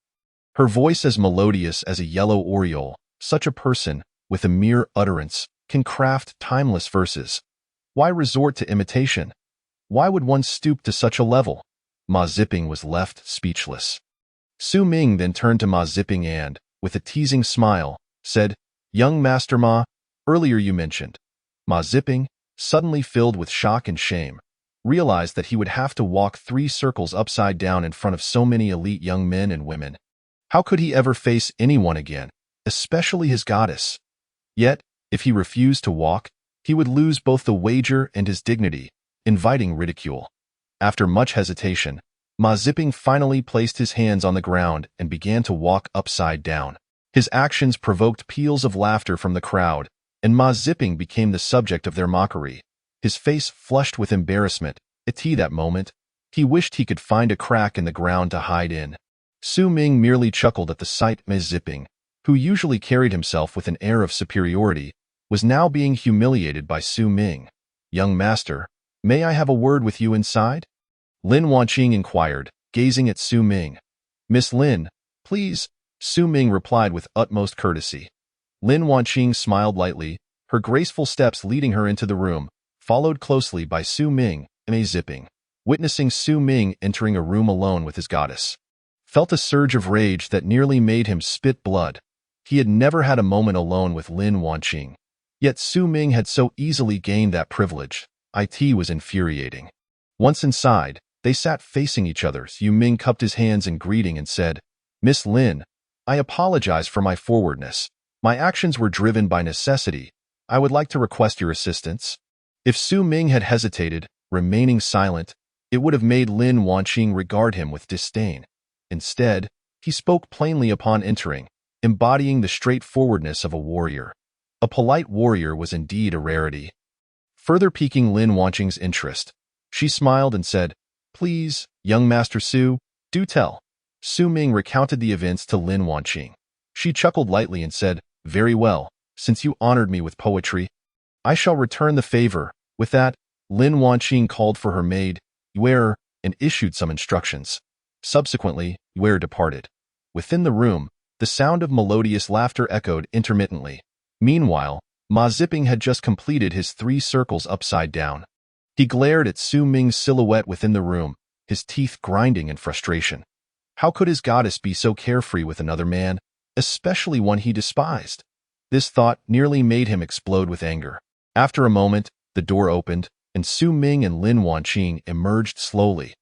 her voice as melodious as a yellow oriole. Such a person, with a mere utterance, can craft timeless verses. Why resort to imitation? Why would one stoop to such a level? Ma Zipping was left speechless. Su Ming then turned to Ma Zipping and, with a teasing smile, said, "Young Master Ma, earlier you mentioned." Ma Zipping, suddenly filled with shock and shame, realized that he would have to walk 3 circles upside down in front of so many elite young men and women. How could he ever face anyone again, especially his goddess? Yet, if he refused to walk, he would lose both the wager and his dignity, inviting ridicule. After much hesitation, Ma Zipping finally placed his hands on the ground and began to walk upside down. His actions provoked peals of laughter from the crowd, and Ma Zipping became the subject of their mockery. His face flushed with embarrassment. At that moment, he wished he could find a crack in the ground to hide in. Su Ming merely chuckled at the sight. Ma Zipping, who usually carried himself with an air of superiority, was now being humiliated by Su Ming. "Young master, may I have a word with you inside?" Lin Wanqing inquired, gazing at Su Ming. "Miss Lin, please," Su Ming replied with utmost courtesy. Lin Wanqing smiled lightly, her graceful steps leading her into the room, followed closely by Su Ming. Ma Zipping, witnessing Su Ming entering a room alone with his goddess, felt a surge of rage that nearly made him spit blood. He had never had a moment alone with Lin Wanqing. Yet Su Ming had so easily gained that privilege. It was infuriating. Once inside, they sat facing each other. Su Ming cupped his hands in greeting and said, "Miss Lin, I apologize for my forwardness. My actions were driven by necessity. I would like to request your assistance." If Su Ming had hesitated, remaining silent, it would have made Lin Wanqing regard him with disdain. Instead, he spoke plainly upon entering, embodying the straightforwardness of a warrior. A polite warrior was indeed a rarity. Further piquing Lin Wanqing's interest, she smiled and said, "Please, young Master Su, do tell." Su Ming recounted the events to Lin Wanqing. She chuckled lightly and said, "Very well, since you honored me with poetry, I shall return the favor." With that, Lin Wanqing called for her maid, Yuer, and issued some instructions. Subsequently, Yuer departed. Within the room, the sound of melodious laughter echoed intermittently. Meanwhile, Ma Zipping had just completed his 3 circles upside down. He glared at Su Ming's silhouette within the room, his teeth grinding in frustration. How could his goddess be so carefree with another man, especially one he despised? This thought nearly made him explode with anger. After a moment, the door opened, and Su Ming and Lin Wanqing emerged slowly.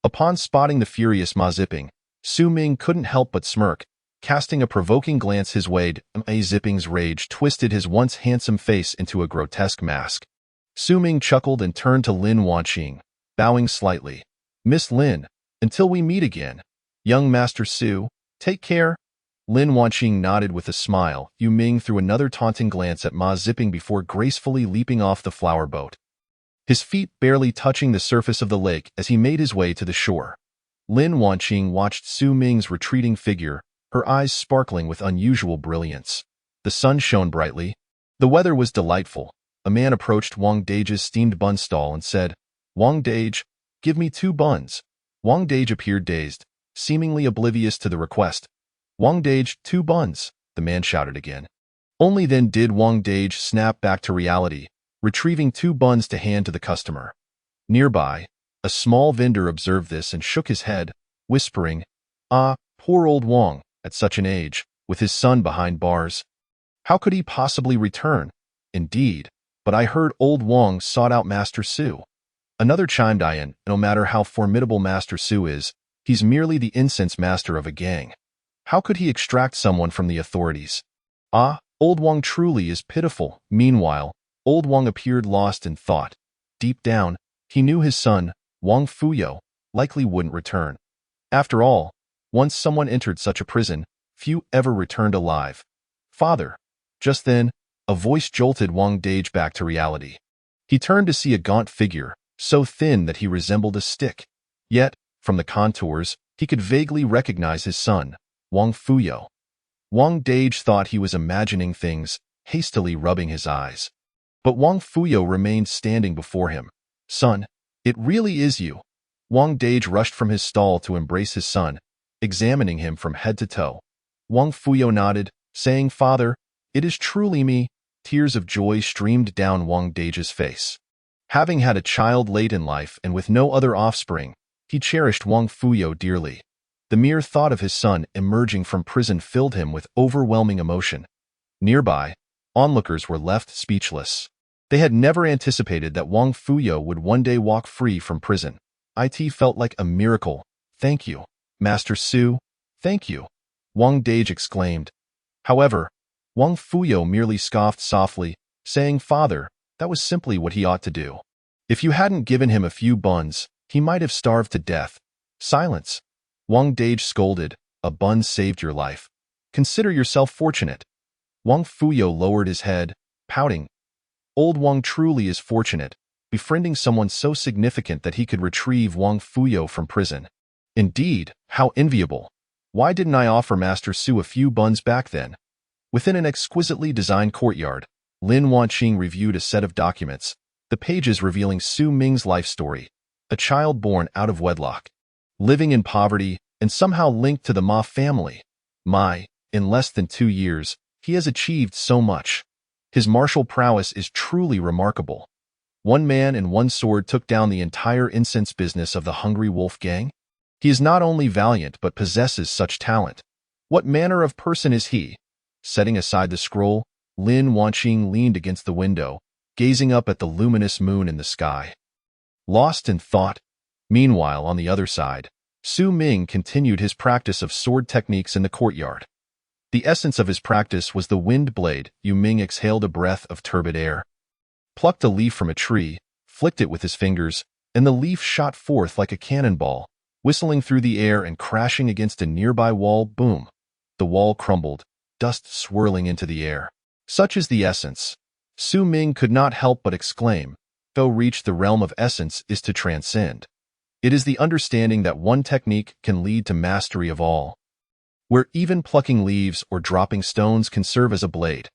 Upon spotting the furious Ma Zipping, Su Ming couldn't help but smirk, casting a provoking glance his way. Ma Zipping's rage twisted his once handsome face into a grotesque mask. Su Ming chuckled and turned to Lin Wanqing, bowing slightly. "Miss Lin, until we meet again. Young Master Su, take care." Lin Wanqing nodded with a smile. Yu Ming threw another taunting glance at Ma Zipping before gracefully leaping off the flower boat, his feet barely touching the surface of the lake as he made his way to the shore. Lin Wanqing watched Su Ming's retreating figure, her eyes sparkling with unusual brilliance. The sun shone brightly. The weather was delightful. A man approached Wang Dage's steamed bun stall and said, "Wang Dage, give me 2 buns." Wang Dage appeared dazed, seemingly oblivious to the request. "Wang Dage, 2 buns," the man shouted again. Only then did Wang Dage snap back to reality, retrieving 2 buns to hand to the customer. Nearby, a small vendor observed this and shook his head, whispering, "Ah, poor old Wang, at such an age, with his son behind bars. How could he possibly return? Indeed, but I heard old Wang sought out Master Su." Another chimed in, "No matter how formidable Master Su is, he's merely the incense master of a gang. How could he extract someone from the authorities? Ah, old Wang truly is pitiful." Meanwhile, old Wang appeared lost in thought. Deep down, he knew his son, Wang Fuyo, likely wouldn't return. After all, once someone entered such a prison, few ever returned alive. "Father." Just then, a voice jolted Wang Dage back to reality. He turned to see a gaunt figure, so thin that he resembled a stick. Yet, from the contours, he could vaguely recognize his son, Wang Fuyo. Wang Dage thought he was imagining things, hastily rubbing his eyes. But Wang Fuyo remained standing before him. "Son, it really is you." Wang Dage rushed from his stall to embrace his son, examining him from head to toe. Wang Fuyo nodded, saying, "Father, it is truly me." Tears of joy streamed down Wang Dage's face. Having had a child late in life and with no other offspring, he cherished Wang Fuyo dearly. The mere thought of his son emerging from prison filled him with overwhelming emotion. Nearby, onlookers were left speechless. They had never anticipated that Wang Fuyo would one day walk free from prison. It felt like a miracle. "Thank you, Master Su, thank you," Wang Dage exclaimed. However, Wang Fuyo merely scoffed softly, saying, "Father, that was simply what he ought to do. If you hadn't given him a few buns, he might have starved to death." "Silence," Wang Dage scolded. "A bun saved your life. Consider yourself fortunate." Wang Fuyo lowered his head, pouting. Old Wang truly is fortunate, befriending someone so significant that he could retrieve Wang Fuyo from prison. Indeed, how enviable. Why didn't I offer Master Su a few buns back then? Within an exquisitely designed courtyard, Lin Wanqing reviewed a set of documents, the pages revealing Su Ming's life story, a child born out of wedlock, living in poverty, and somehow linked to the Ma family. In less than 2 years, he has achieved so much. His martial prowess is truly remarkable. One man and one sword took down the entire incense business of the Hungry Wolf gang. He is not only valiant but possesses such talent. What manner of person is he? Setting aside the scroll, Lin Wanqing leaned against the window, gazing up at the luminous moon in the sky. Lost in thought. Meanwhile, on the other side, Su Ming continued his practice of sword techniques in the courtyard. The essence of his practice was the wind blade. Yu Ming exhaled a breath of turbid air, plucked a leaf from a tree, flicked it with his fingers, and the leaf shot forth like a cannonball, whistling through the air and crashing against a nearby wall. Boom! The wall crumbled, dust swirling into the air. Such is the essence. Su Ming could not help but exclaim, "To reach the realm of essence is to transcend." It is the understanding that one technique can lead to mastery of all, where even plucking leaves or dropping stones can serve as a blade.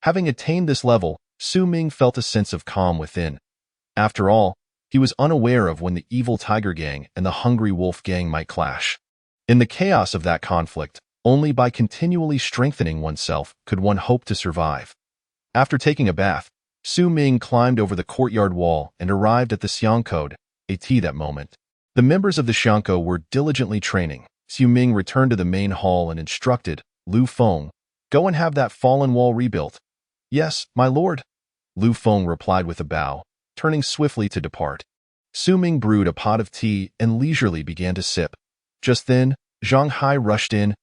Having attained this level, Su Ming felt a sense of calm within. After all, he was unaware of when the evil Tiger Gang and the Hungry Wolf Gang might clash. In the chaos of that conflict, only by continually strengthening oneself could one hope to survive. After taking a bath, Su Ming climbed over the courtyard wall and arrived at the Xiangcode, that moment. The members of the Xiangco were diligently training, Xu Ming returned to the main hall and instructed Lu Feng, "Go and have that fallen wall rebuilt." "Yes, my lord," Lu Feng replied with a bow, turning swiftly to depart. Xu Ming brewed a pot of tea and leisurely began to sip. Just then, Zhang Hai rushed in,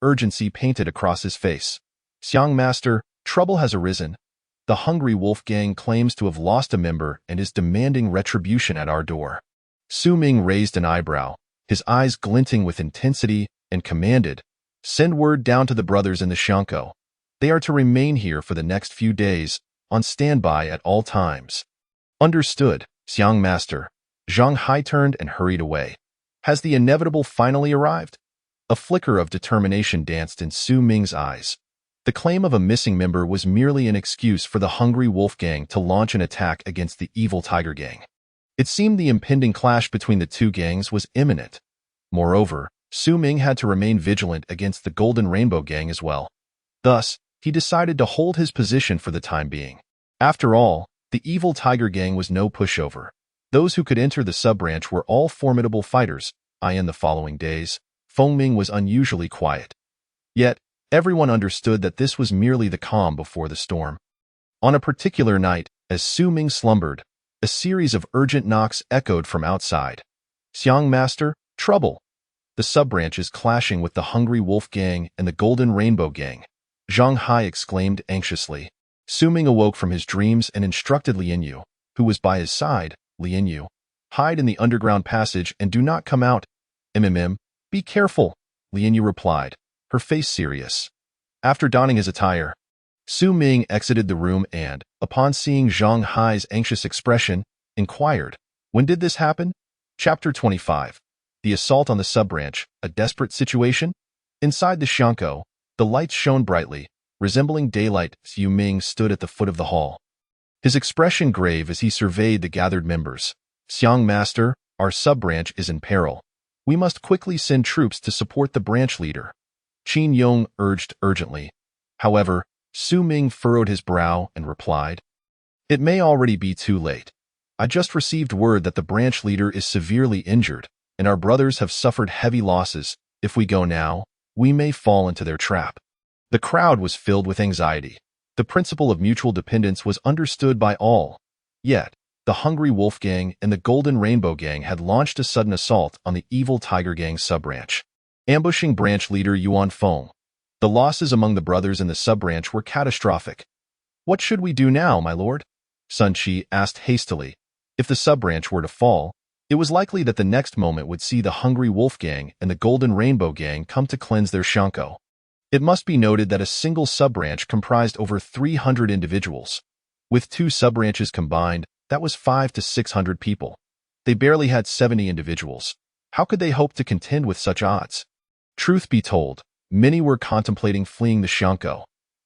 urgency painted across his face. "Xiang master, trouble has arisen. The Hungry Wolf Gang claims to have lost a member and is demanding retribution at our door." Xu Ming raised an eyebrow, his eyes glinting with intensity, and commanded, "Send word down to the brothers in the Xiangkou. They are to remain here for the next few days, on standby at all times." "Understood, Xiang master." Zhang Hai turned and hurried away. Has the inevitable finally arrived? A flicker of determination danced in Xu Ming's eyes. The claim of a missing member was merely an excuse for the Hungry Wolf Gang to launch an attack against the Evil Tiger Gang. It seemed the impending clash between the two gangs was imminent. Moreover, Xu Ming had to remain vigilant against the Golden Rainbow Gang as well. Thus, he decided to hold his position for the time being. After all, the Evil Tiger Gang was no pushover. Those who could enter the sub-branch were all formidable fighters. In the following days, Fengming was unusually quiet. Yet, everyone understood that this was merely the calm before the storm. On a particular night, as Xu Ming slumbered, a series of urgent knocks echoed from outside. "Xiang master, trouble!" The sub-branches clashing with the Hungry Wolf Gang and the Golden Rainbow Gang, Zhang Hai exclaimed anxiously. Xu Ming awoke from his dreams and instructed Lien Yu, who was by his side. "Lien Yu, hide in the underground passage and do not come out." Be careful," Lien Yu replied, her face serious. After donning his attire, Xu Ming exited the room and, upon seeing Zhang Hai's anxious expression, inquired, "When did this happen?" Chapter 25. The Assault on the Sub-Branch, a Desperate Situation? Inside the Xiangkou, the lights shone brightly, resembling daylight. Xu Ming stood at the foot of the hall, his expression grave as he surveyed the gathered members. "Xiang master, our sub-branch is in peril. We must quickly send troops to support the branch leader," Qin Yong urged urgently. However, Xu Ming furrowed his brow and replied, "It may already be too late. I just received word that the branch leader is severely injured, and our brothers have suffered heavy losses. If we go now, we may fall into their trap." The crowd was filled with anxiety. The principle of mutual dependence was understood by all. Yet, the Hungry Wolf Gang and the Golden Rainbow Gang had launched a sudden assault on the Evil Tiger Gang sub-branch, ambushing branch leader Yuan Feng. The losses among the brothers in the sub-branch were catastrophic. "What should we do now, my lord?" Sun Qi asked hastily. If the sub-branch were to fall, it was likely that the next moment would see the Hungry Wolf Gang and the Golden Rainbow Gang come to cleanse their Xiangkou. It must be noted that a single sub-branch comprised over 300 individuals. With two sub-branches combined, that was 500 to 600 people. They barely had 70 individuals. How could they hope to contend with such odds? Truth be told, many were contemplating fleeing the Xiangkou.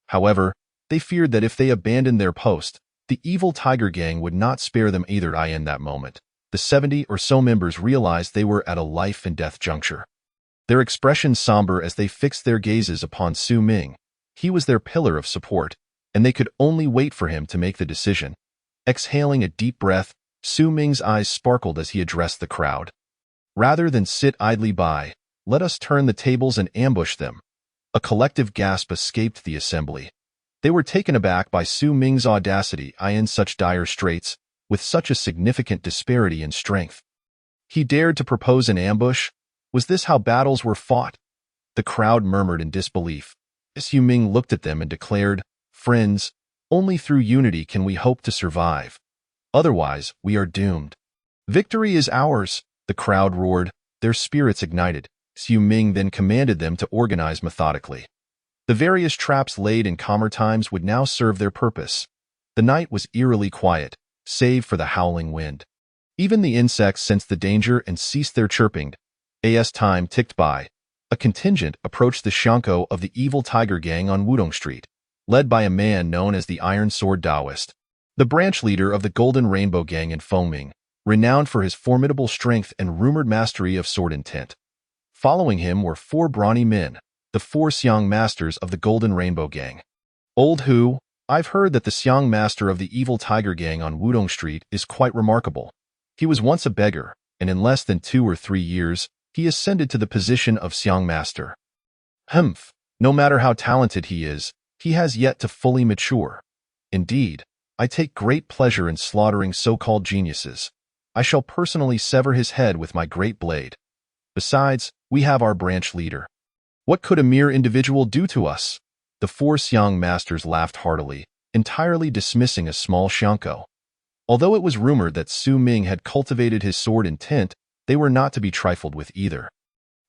However, they feared that if they abandoned their post, the Evil Tiger Gang would not spare them either. In that moment, the 70 or so members realized they were at a life-and-death juncture. Their expressions somber as they fixed their gazes upon Xu Ming. He was their pillar of support, and they could only wait for him to make the decision. Exhaling a deep breath, Xu Ming's eyes sparkled as he addressed the crowd. "Rather than sit idly by, let us turn the tables and ambush them." A collective gasp escaped the assembly. They were taken aback by Xu Ming's audacity in such dire straits, with such a significant disparity in strength. He dared to propose an ambush? Was this how battles were fought? The crowd murmured in disbelief. Xu Ming looked at them and declared, "Friends, only through unity can we hope to survive. Otherwise, we are doomed." "Victory is ours," the crowd roared, their spirits ignited. Xu Ming then commanded them to organize methodically. The various traps laid in calmer times would now serve their purpose. The night was eerily quiet, save for the howling wind. Even the insects sensed the danger and ceased their chirping. As time ticked by, a contingent approached the Xiangkou of the Evil Tiger Gang on Wudong Street, led by a man known as the Iron Sword Taoist, the branch leader of the Golden Rainbow Gang in Fengming, renowned for his formidable strength and rumored mastery of sword intent. Following him were 4 brawny men, the 4 Xiang masters of the Golden Rainbow Gang. "Old Hu, I've heard that the Xiang master of the Evil Tiger Gang on Wudong Street is quite remarkable. He was once a beggar, and in less than 2 or 3 years, he ascended to the position of Xiang Master. Humph, no matter how talented he is, he has yet to fully mature. Indeed, I take great pleasure in slaughtering so-called geniuses. I shall personally sever his head with my great blade. Besides, we have our branch leader. What could a mere individual do to us? The four Xiang masters laughed heartily, entirely dismissing a small Xianko. Although it was rumored that Su Ming had cultivated his sword intent, they were not to be trifled with either.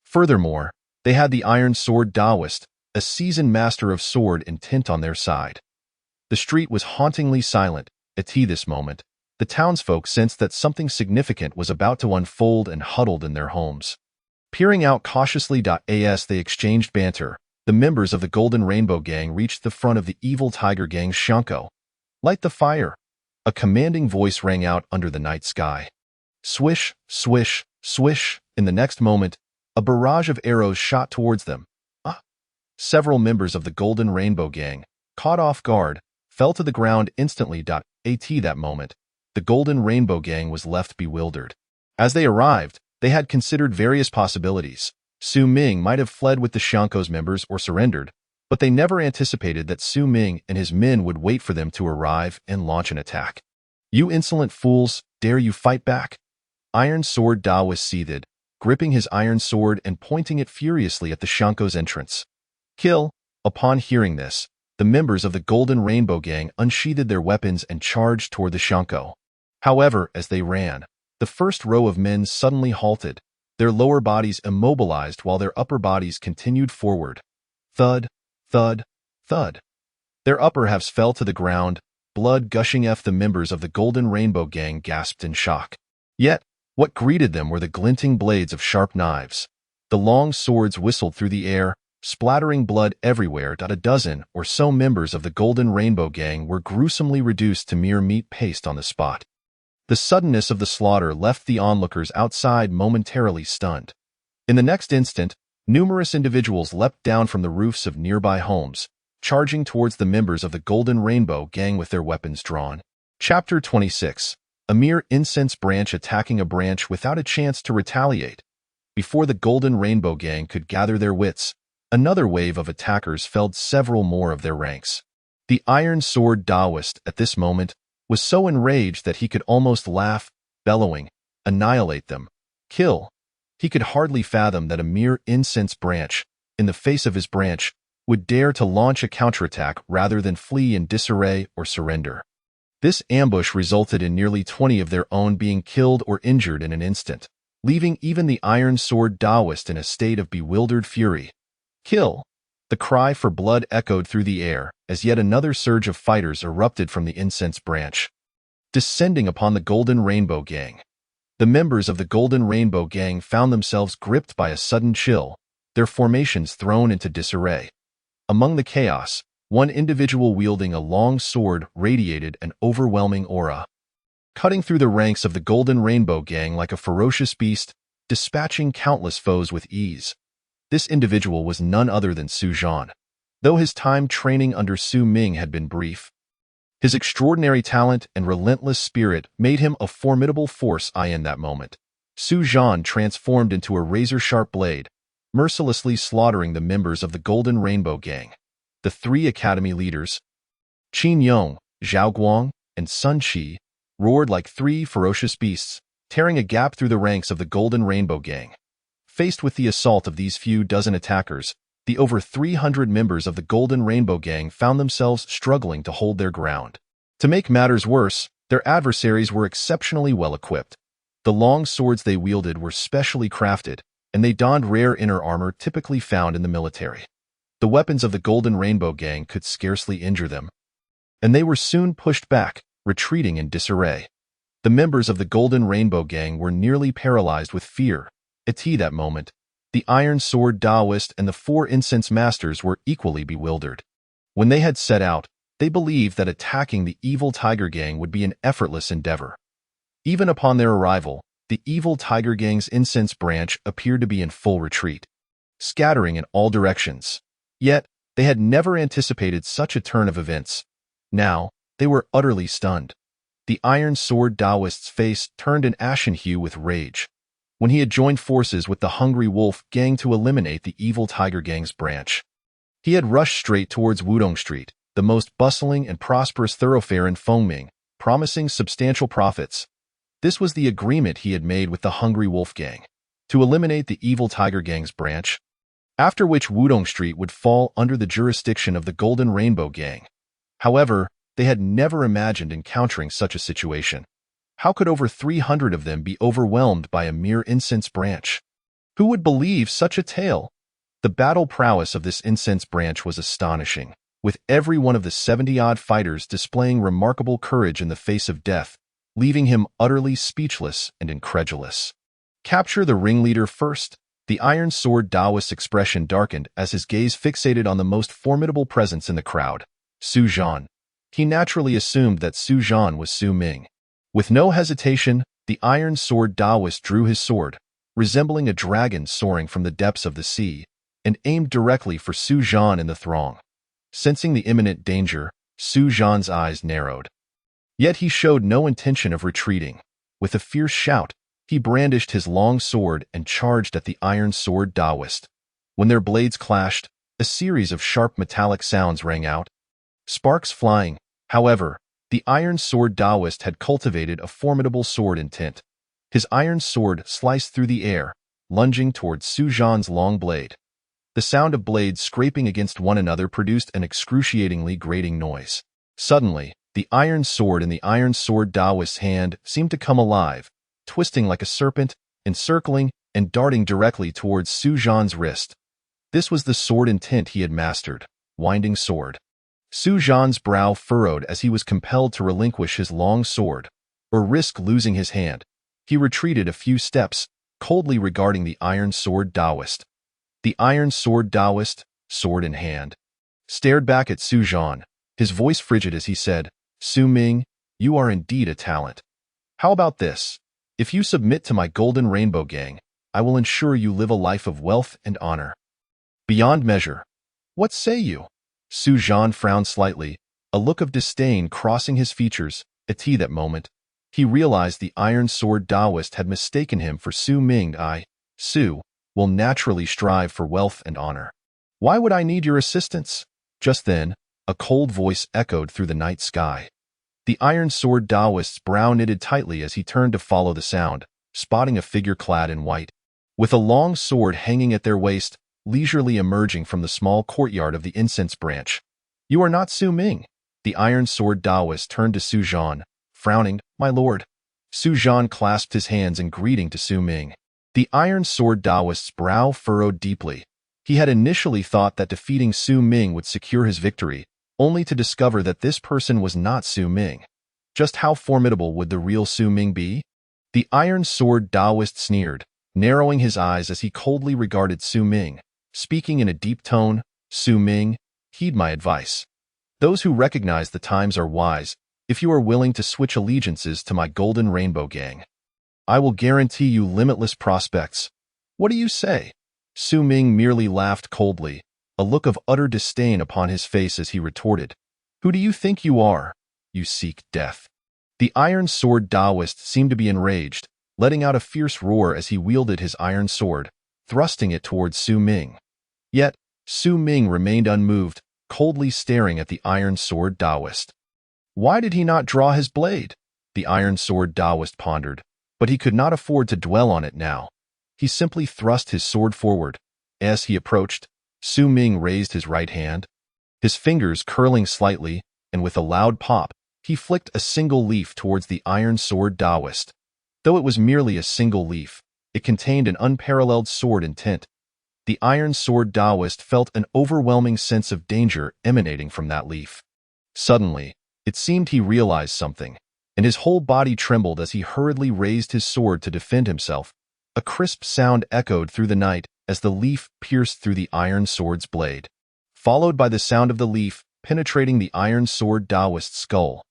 Furthermore, they had the Iron Sword Taoist, a seasoned master of sword intent on their side. The street was hauntingly silent at this moment. The townsfolk sensed that something significant was about to unfold and huddled in their homes. Peering out cautiously as they exchanged banter, the members of the Golden Rainbow Gang reached the front of the Evil Tiger Gang's Xianko. Light the fire! A commanding voice rang out under the night sky. Swish, swish, swish. In the next moment, a barrage of arrows shot towards them. Several members of the Golden Rainbow Gang, caught off guard, fell to the ground instantly. At that moment, the Golden Rainbow Gang was left bewildered. As they arrived, they had considered various possibilities. Su Ming might have fled with the Xianko's members or surrendered, but they never anticipated that Su Ming and his men would wait for them to arrive and launch an attack. You insolent fools, dare you fight back? Iron Sword Taoist seethed, gripping his iron sword and pointing it furiously at the Xianko's entrance. Kill! Upon hearing this, the members of the Golden Rainbow Gang unsheathed their weapons and charged toward the Xianko. However, as they ran, the first row of men suddenly halted, their lower bodies immobilized while their upper bodies continued forward. Thud, thud, thud. Their upper halves fell to the ground, blood gushing. The members of the Golden Rainbow Gang gasped in shock. Yet, what greeted them were the glinting blades of sharp knives. The long swords whistled through the air, splattering blood everywhere. A dozen or so members of the Golden Rainbow Gang were gruesomely reduced to mere meat paste on the spot. The suddenness of the slaughter left the onlookers outside momentarily stunned. In the next instant, numerous individuals leapt down from the roofs of nearby homes, charging towards the members of the Golden Rainbow Gang with their weapons drawn. Chapter 26. A mere incense branch attacking a branch without a chance to retaliate. Before the Golden Rainbow Gang could gather their wits, another wave of attackers felled several more of their ranks. The Iron Sword Taoist, at this moment, was so enraged that he could almost laugh, bellowing, annihilate them, kill. He could hardly fathom that a mere incense branch, in the face of his branch, would dare to launch a counterattack rather than flee in disarray or surrender. This ambush resulted in nearly 20 of their own being killed or injured in an instant, leaving even the Iron Sword Taoist in a state of bewildered fury. Kill! The cry for blood echoed through the air as yet another surge of fighters erupted from the incense branch, descending upon the Golden Rainbow Gang. The members of the Golden Rainbow Gang found themselves gripped by a sudden chill, their formations thrown into disarray. Among the chaos, one individual wielding a long sword radiated an overwhelming aura, cutting through the ranks of the Golden Rainbow Gang like a ferocious beast, dispatching countless foes with ease. This individual was none other than Su Zhan. Though his time training under Su Ming had been brief, his extraordinary talent and relentless spirit made him a formidable force in that moment. Su Zhan transformed into a razor-sharp blade, mercilessly slaughtering the members of the Golden Rainbow Gang. The three academy leaders, Qin Yong, Zhao Guang, and Sun Qi, roared like three ferocious beasts, tearing a gap through the ranks of the Golden Rainbow Gang. Faced with the assault of these few dozen attackers, the over 300 members of the Golden Rainbow Gang found themselves struggling to hold their ground. To make matters worse, their adversaries were exceptionally well equipped. The long swords they wielded were specially crafted, and they donned rare inner armor typically found in the military. The weapons of the Golden Rainbow Gang could scarcely injure them, and they were soon pushed back, retreating in disarray. The members of the Golden Rainbow Gang were nearly paralyzed with fear. At that moment, the Iron Sword Taoist and the four incense masters were equally bewildered. When they had set out, they believed that attacking the Evil Tiger Gang would be an effortless endeavor. Even upon their arrival, the Evil Tiger Gang's incense branch appeared to be in full retreat, scattering in all directions. Yet, they had never anticipated such a turn of events. Now, they were utterly stunned. The Iron Sword Taoist's face turned an ashen hue with rage. when he had joined forces with the Hungry Wolf gang to eliminate the evil Tiger Gang's branch. He had rushed straight towards Wudong Street, the most bustling and prosperous thoroughfare in Fengming, promising substantial profits. This was the agreement he had made with the Hungry Wolf gang, to eliminate the evil Tiger Gang's branch, after which Wudong Street would fall under the jurisdiction of the Golden Rainbow Gang. However, they had never imagined encountering such a situation. How could over 300 of them be overwhelmed by a mere incense branch? Who would believe such a tale? The battle prowess of this incense branch was astonishing, with every one of the 70-odd fighters displaying remarkable courage in the face of death, leaving him utterly speechless and incredulous. Capture the ringleader first. The Iron Sword Taoist's expression darkened as his gaze fixated on the most formidable presence in the crowd, Su Zhan. He naturally assumed that Su Zhan was Su Ming. With no hesitation, the Iron Sword Taoist drew his sword, resembling a dragon soaring from the depths of the sea, and aimed directly for Su Zhan in the throng. Sensing the imminent danger, Su Zhan's eyes narrowed. Yet he showed no intention of retreating. With a fierce shout, he brandished his long sword and charged at the Iron Sword Taoist. When their blades clashed, a series of sharp metallic sounds rang out, sparks flying. However, the Iron Sword Taoist had cultivated a formidable sword intent. His iron sword sliced through the air, lunging towards Su Zhan's long blade. The sound of blades scraping against one another produced an excruciatingly grating noise. Suddenly, the iron sword in the Iron Sword Taoist's hand seemed to come alive, twisting like a serpent, encircling, and darting directly towards Su Zhan's wrist. This was the sword intent he had mastered, Winding Sword. Su Zhan's brow furrowed as he was compelled to relinquish his long sword, or risk losing his hand. He retreated a few steps, coldly regarding the Iron Sword Taoist. The Iron Sword Taoist, sword in hand, stared back at Su Zhan, his voice frigid as he said, "Su Ming, you are indeed a talent. How about this? If you submit to my Golden Rainbow Gang, I will ensure you live a life of wealth and honor beyond measure. What say you?" Su Zhan frowned slightly, a look of disdain crossing his features. At that moment, he realized the Iron Sword Taoist had mistaken him for Su Ming. Su, will naturally strive for wealth and honor. Why would I need your assistance? Just then, a cold voice echoed through the night sky. The Iron Sword Taoist's brow knitted tightly as he turned to follow the sound, spotting a figure clad in white, with a long sword hanging at their waist, leisurely emerging from the small courtyard of the incense branch. "You are not Su Ming." The Iron Sword Taoist turned to Su Zhan, frowning, "My lord." Su Zhan clasped his hands in greeting to Su Ming. The Iron Sword Taoist's brow furrowed deeply. He had initially thought that defeating Su Ming would secure his victory, only to discover that this person was not Su Ming. Just how formidable would the real Su Ming be? The Iron Sword Taoist sneered, narrowing his eyes as he coldly regarded Su Ming, speaking in a deep tone, "Su Ming, heed my advice. Those who recognize the times are wise. If you are willing to switch allegiances to my Golden Rainbow Gang, I will guarantee you limitless prospects. What do you say?" Su Ming merely laughed coldly, a look of utter disdain upon his face as he retorted, "Who do you think you are? You seek death." The Iron Sword Taoist seemed to be enraged, letting out a fierce roar as he wielded his iron sword, thrusting it towards Su Ming. Yet, Su Ming remained unmoved, coldly staring at the Iron Sword Taoist. Why did he not draw his blade? The Iron Sword Taoist pondered, but he could not afford to dwell on it now. He simply thrust his sword forward. As he approached, Su Ming raised his right hand, his fingers curling slightly, and with a loud pop, he flicked a single leaf towards the Iron Sword Taoist. Though it was merely a single leaf, it contained an unparalleled sword intent. The Iron Sword Taoist felt an overwhelming sense of danger emanating from that leaf. Suddenly, it seemed he realized something, and his whole body trembled as he hurriedly raised his sword to defend himself. A crisp sound echoed through the night as the leaf pierced through the iron sword's blade, followed by the sound of the leaf penetrating the Iron Sword Taoist's skull.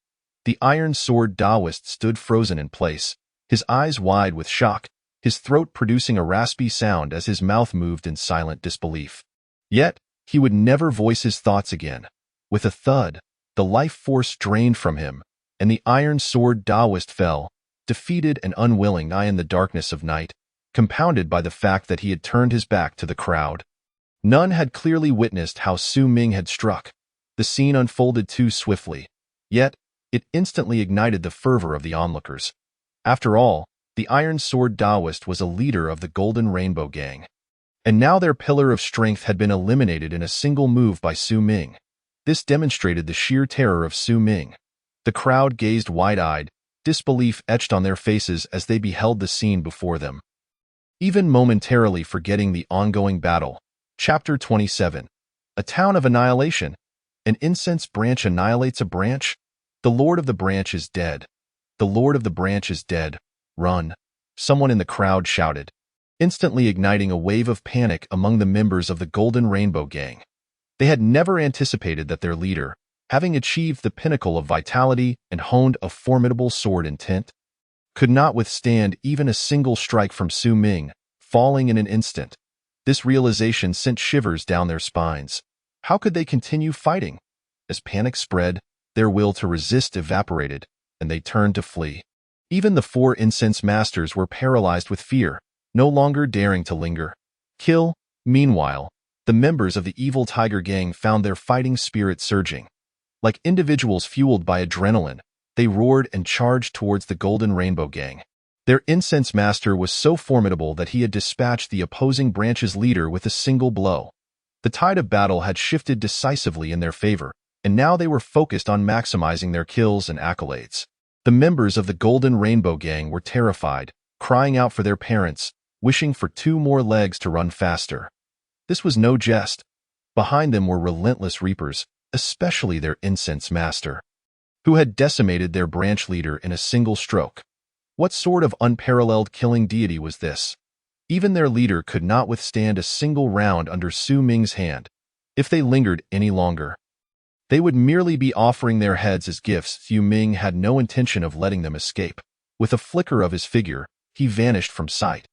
The Iron Sword Taoist stood frozen in place, his eyes wide with shock, his throat producing a raspy sound as his mouth moved in silent disbelief. Yet, he would never voice his thoughts again. With a thud, the life force drained from him, and the Iron Sword Taoist fell, defeated and unwilling in the darkness of night. compounded by the fact that he had turned his back to the crowd. None had clearly witnessed how Su Ming had struck. The scene unfolded too swiftly, yet it instantly ignited the fervor of the onlookers. After all, the Iron Sword Taoist was a leader of the Golden Rainbow Gang. And now their pillar of strength had been eliminated in a single move by Su Ming. This demonstrated the sheer terror of Su Ming. The crowd gazed wide-eyed, disbelief etched on their faces as they beheld the scene before them. Even momentarily forgetting the ongoing battle. Chapter 27. A Town of Annihilation. An incense branch annihilates a branch? The Lord of the Branch is dead. The Lord of the Branch is dead. Run. Someone in the crowd shouted, instantly igniting a wave of panic among the members of the Golden Rainbow Gang. They had never anticipated that their leader, having achieved the pinnacle of vitality and honed a formidable sword intent, could not withstand even a single strike from Su Ming, falling in an instant. This realization sent shivers down their spines. How could they continue fighting? As panic spread, their will to resist evaporated, and they turned to flee. Even the 4 incense masters were paralyzed with fear, no longer daring to linger. Kill. Meanwhile, the members of the evil Tiger Gang found their fighting spirit surging. Like individuals fueled by adrenaline, they roared and charged towards the Golden Rainbow Gang. Their incense master was so formidable that he had dispatched the opposing branch's leader with a single blow. The tide of battle had shifted decisively in their favor, and now they were focused on maximizing their kills and accolades. The members of the Golden Rainbow Gang were terrified, crying out for their parents, wishing for 2 more legs to run faster. This was no jest. Behind them were relentless reapers, especially their incense master, who had decimated their branch leader in a single stroke. What sort of unparalleled killing deity was this? Even their leader could not withstand a single round under Su Ming's hand. If they lingered any longer, they would merely be offering their heads as gifts. Su Ming had no intention of letting them escape. With a flicker of his figure, he vanished from sight.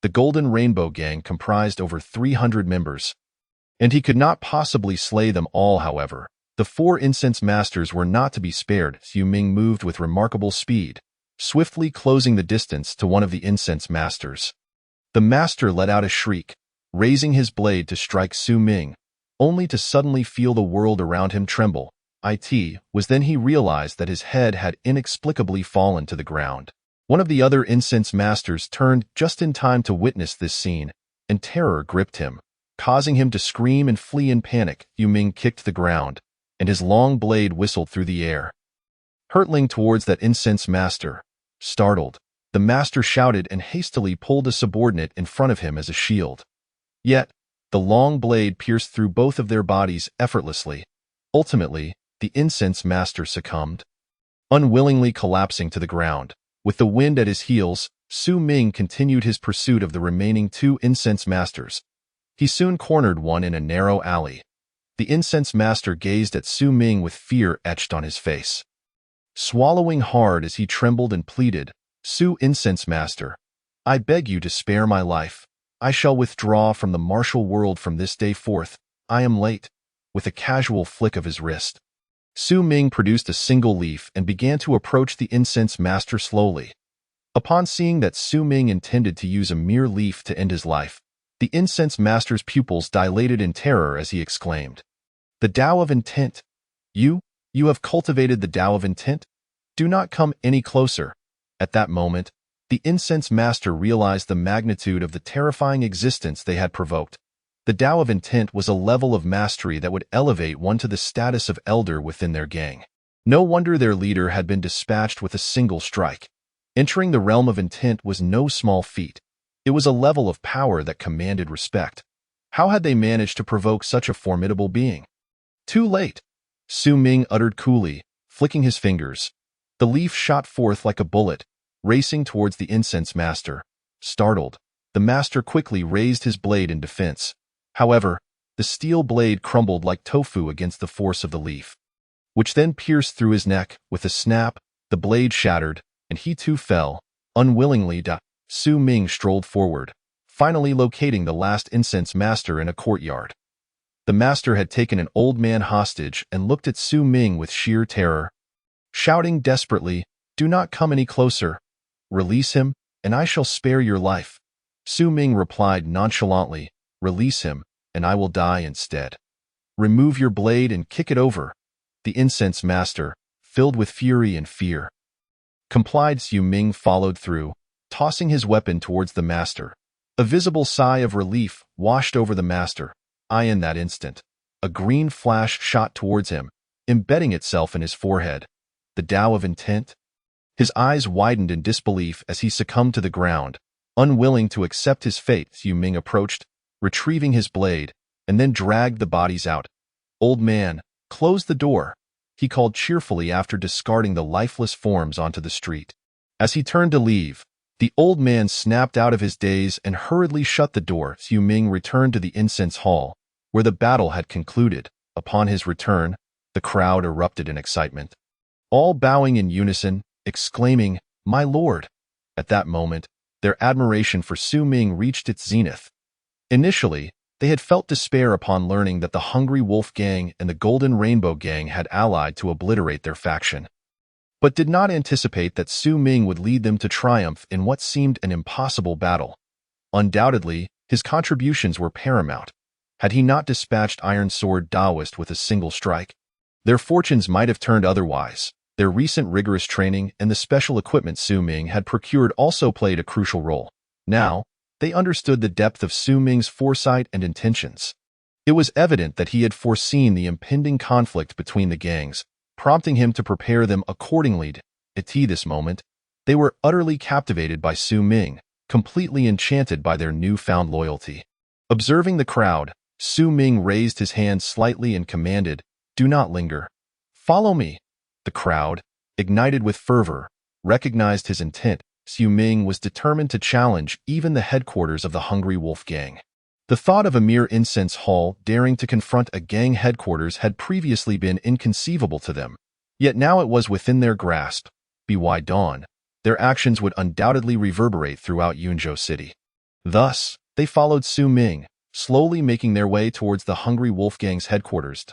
The Golden Rainbow Gang comprised over 300 members, and he could not possibly slay them all. However, the 4 incense masters were not to be spared. Su Ming moved with remarkable speed, swiftly closing the distance to one of the incense masters. The master let out a shriek, raising his blade to strike Su Ming, only to suddenly feel the world around him tremble. It was then he realized that his head had inexplicably fallen to the ground. One of the other incense masters turned just in time to witness this scene, and terror gripped him, causing him to scream and flee in panic. Su Ming kicked the ground, and his long blade whistled through the air, hurtling towards that incense master. Startled, the master shouted and hastily pulled a subordinate in front of him as a shield. Yet, the long blade pierced through both of their bodies effortlessly. Ultimately, the incense master succumbed, unwillingly collapsing to the ground. With the wind at his heels, Su Ming continued his pursuit of the remaining 2 incense masters. He soon cornered one in a narrow alley. The incense master gazed at Su Ming with fear etched on his face, swallowing hard as he trembled and pleaded, "Su Incense Master, I beg you to spare my life. I shall withdraw from the martial world from this day forth. I am late." With a casual flick of his wrist, Su Ming produced a single leaf and began to approach the incense master slowly. Upon seeing that Su Ming intended to use a mere leaf to end his life, the incense master's pupils dilated in terror as he exclaimed, "The Tao of Intent! You have cultivated the Tao of Intent? Do not come any closer." At that moment, the incense master realized the magnitude of the terrifying existence they had provoked. The Tao of Intent was a level of mastery that would elevate one to the status of elder within their gang. No wonder their leader had been dispatched with a single strike. Entering the realm of intent was no small feat. It was a level of power that commanded respect. How had they managed to provoke such a formidable being? "Too late," Su Ming uttered coolly, flicking his fingers. The leaf shot forth like a bullet, racing towards the incense master. Startled, the master quickly raised his blade in defense. However, the steel blade crumbled like tofu against the force of the leaf, which then pierced through his neck. With a snap, the blade shattered, and he too fell. Unwillingly, Su Ming strolled forward, finally locating the last incense master in a courtyard. The master had taken an old man hostage and looked at Su Ming with sheer terror, shouting desperately, "Do not come any closer. Release him, and I shall spare your life." Su Ming replied nonchalantly, "Release him, and I will die instead." "Remove your blade and kick it over." The incense master, filled with fury and fear, complied. Su Ming followed through, tossing his weapon towards the master. A visible sigh of relief washed over the master. In that instant, a green flash shot towards him, embedding itself in his forehead. The Tao of Intent? His eyes widened in disbelief as he succumbed to the ground. Unwilling to accept his fate, Su Ming approached, retrieving his blade, and then dragged the bodies out. "Old man, close the door," he called cheerfully after discarding the lifeless forms onto the street. As he turned to leave, the old man snapped out of his daze and hurriedly shut the door. Su Ming returned to the incense hall, where the battle had concluded. Upon his return, the crowd erupted in excitement, all bowing in unison, exclaiming, "My lord!" At that moment, their admiration for Su Ming reached its zenith. Initially, they had felt despair upon learning that the Hungry Wolf Gang and the Golden Rainbow Gang had allied to obliterate their faction, but did not anticipate that Su Ming would lead them to triumph in what seemed an impossible battle. Undoubtedly, his contributions were paramount. Had he not dispatched Iron Sword Taoist with a single strike, their fortunes might have turned otherwise. Their recent rigorous training and the special equipment Su Ming had procured also played a crucial role. Now, they understood the depth of Su Ming's foresight and intentions. It was evident that he had foreseen the impending conflict between the gangs, prompting him to prepare them accordingly. At this moment, they were utterly captivated by Su Ming, completely enchanted by their newfound loyalty. Observing the crowd, Su Ming raised his hand slightly and commanded, "Do not linger. Follow me." The crowd, ignited with fervor, recognized his intent. Su Ming was determined to challenge even the headquarters of the Hungry Wolf Gang. The thought of a mere incense hall daring to confront a gang headquarters had previously been inconceivable to them, yet now it was within their grasp. By dawn, their actions would undoubtedly reverberate throughout Yunzhou City. Thus, they followed Su Ming, slowly making their way towards the Hungry Wolf Gang's headquarters.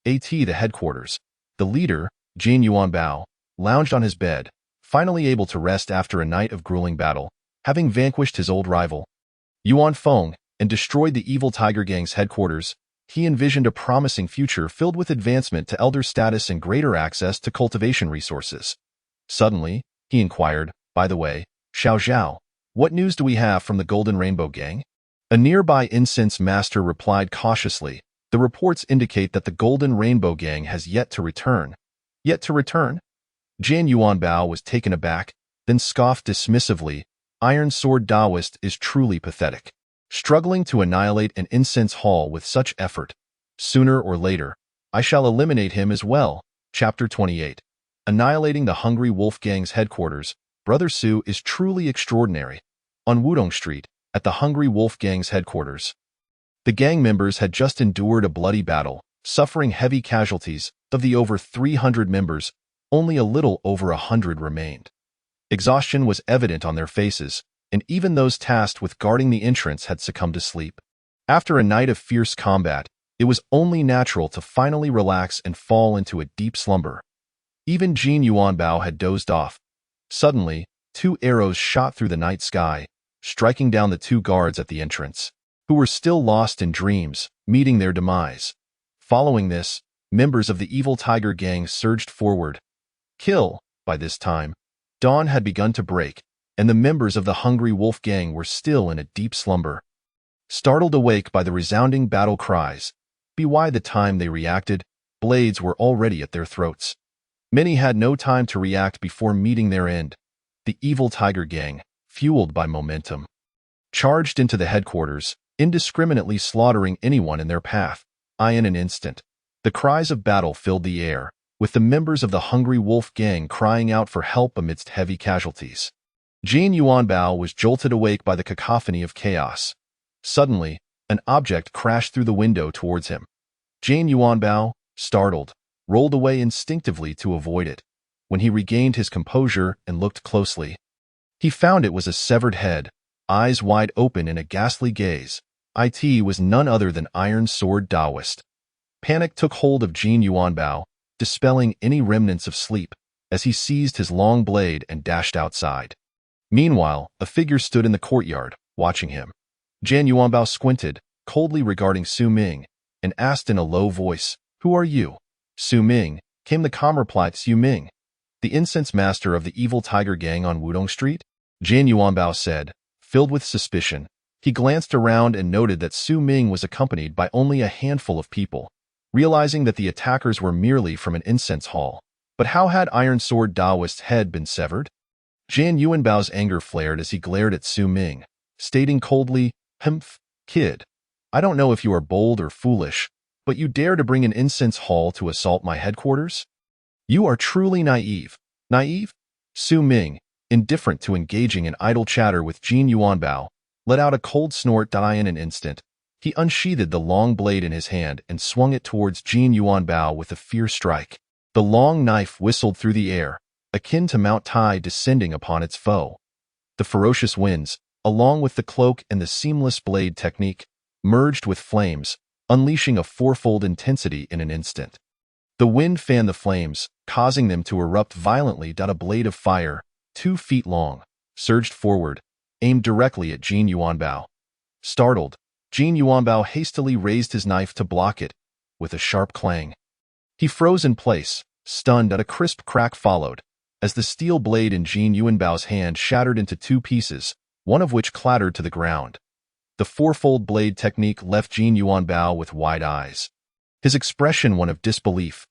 The headquarters. The leader, Jin Yuanbao, lounged on his bed, finally able to rest after a night of grueling battle, having vanquished his old rival, Yuan Feng, and destroyed the evil Tiger Gang's headquarters. He envisioned a promising future filled with advancement to elder status and greater access to cultivation resources. Suddenly, he inquired, "By the way, Xiao Zhao, what news do we have from the Golden Rainbow Gang?" A nearby incense master replied cautiously, "The reports indicate that the Golden Rainbow Gang has yet to return." "Yet to return?" Jian Yuanbao was taken aback, then scoffed dismissively. "Iron Sword Taoist is truly pathetic, struggling to annihilate an incense hall with such effort. Sooner or later, I shall eliminate him as well." Chapter 28. Annihilating the Hungry Wolf Gang's headquarters, Brother Su is truly extraordinary. On Wudong Street, at the Hungry Wolf Gang's headquarters, the gang members had just endured a bloody battle, suffering heavy casualties. Of the over 300 members, only a little over 100 remained. Exhaustion was evident on their faces, and even those tasked with guarding the entrance had succumbed to sleep. After a night of fierce combat, it was only natural to finally relax and fall into a deep slumber. Even Jin Yuanbao had dozed off. Suddenly, 2 arrows shot through the night sky, striking down the 2 guards at the entrance, who were still lost in dreams, meeting their demise. Following this, members of the evil Tiger Gang surged forward. Kill! By this time, dawn had begun to break, and the members of the Hungry Wolf Gang were still in a deep slumber. Startled awake by the resounding battle cries, by the time they reacted, blades were already at their throats. Many had no time to react before meeting their end. The evil Tiger Gang, fueled by momentum, charged into the headquarters, indiscriminately slaughtering anyone in their path. In an instant, the cries of battle filled the air, with the members of the Hungry Wolf Gang crying out for help amidst heavy casualties. Jin Yuanbao was jolted awake by the cacophony of chaos. Suddenly, an object crashed through the window towards him. Jin Yuanbao, startled, rolled away instinctively to avoid it. When he regained his composure and looked closely, he found it was a severed head, eyes wide open in a ghastly gaze. It was none other than Iron Sword Taoist. Panic took hold of Jin Yuanbao, dispelling any remnants of sleep, as he seized his long blade and dashed outside. Meanwhile, a figure stood in the courtyard, watching him. Jian Yuanbao squinted, coldly regarding Su Ming, and asked in a low voice, "Who are you?" "Su Ming," came the calm reply. "Su Ming, the incense master of the evil tiger gang on Wudong Street?" Jian Yuanbao said, filled with suspicion. He glanced around and noted that Su Ming was accompanied by only a handful of people, realizing that the attackers were merely from an incense hall. But how had Iron Sword Daoist's head been severed? Jian Yuanbao's anger flared as he glared at Su Ming, stating coldly, "Humph, kid. I don't know if you are bold or foolish, but you dare to bring an incense hall to assault my headquarters? You are truly naive." "Naive?" Su Ming, indifferent to engaging in idle chatter with Jian Yuanbao, let out a cold snort. In an instant, he unsheathed the long blade in his hand and swung it towards Jian Yuanbao with a fierce strike. The long knife whistled through the air, akin to Mount Tai descending upon its foe. The ferocious winds, along with the cloak and the seamless blade technique, merged with flames, unleashing a fourfold intensity in an instant. The wind fanned the flames, causing them to erupt violently. A blade of fire, 2 feet long, surged forward, aimed directly at Jian Yuanbao. Startled, Jian Yuanbao hastily raised his knife to block it, with a sharp clang. He froze in place, stunned. A crisp crack followed, as the steel blade in Jian Yuanbao's hand shattered into 2 pieces, one of which clattered to the ground. The fourfold blade technique left Jian Yuanbao with wide eyes, his expression one of disbelief.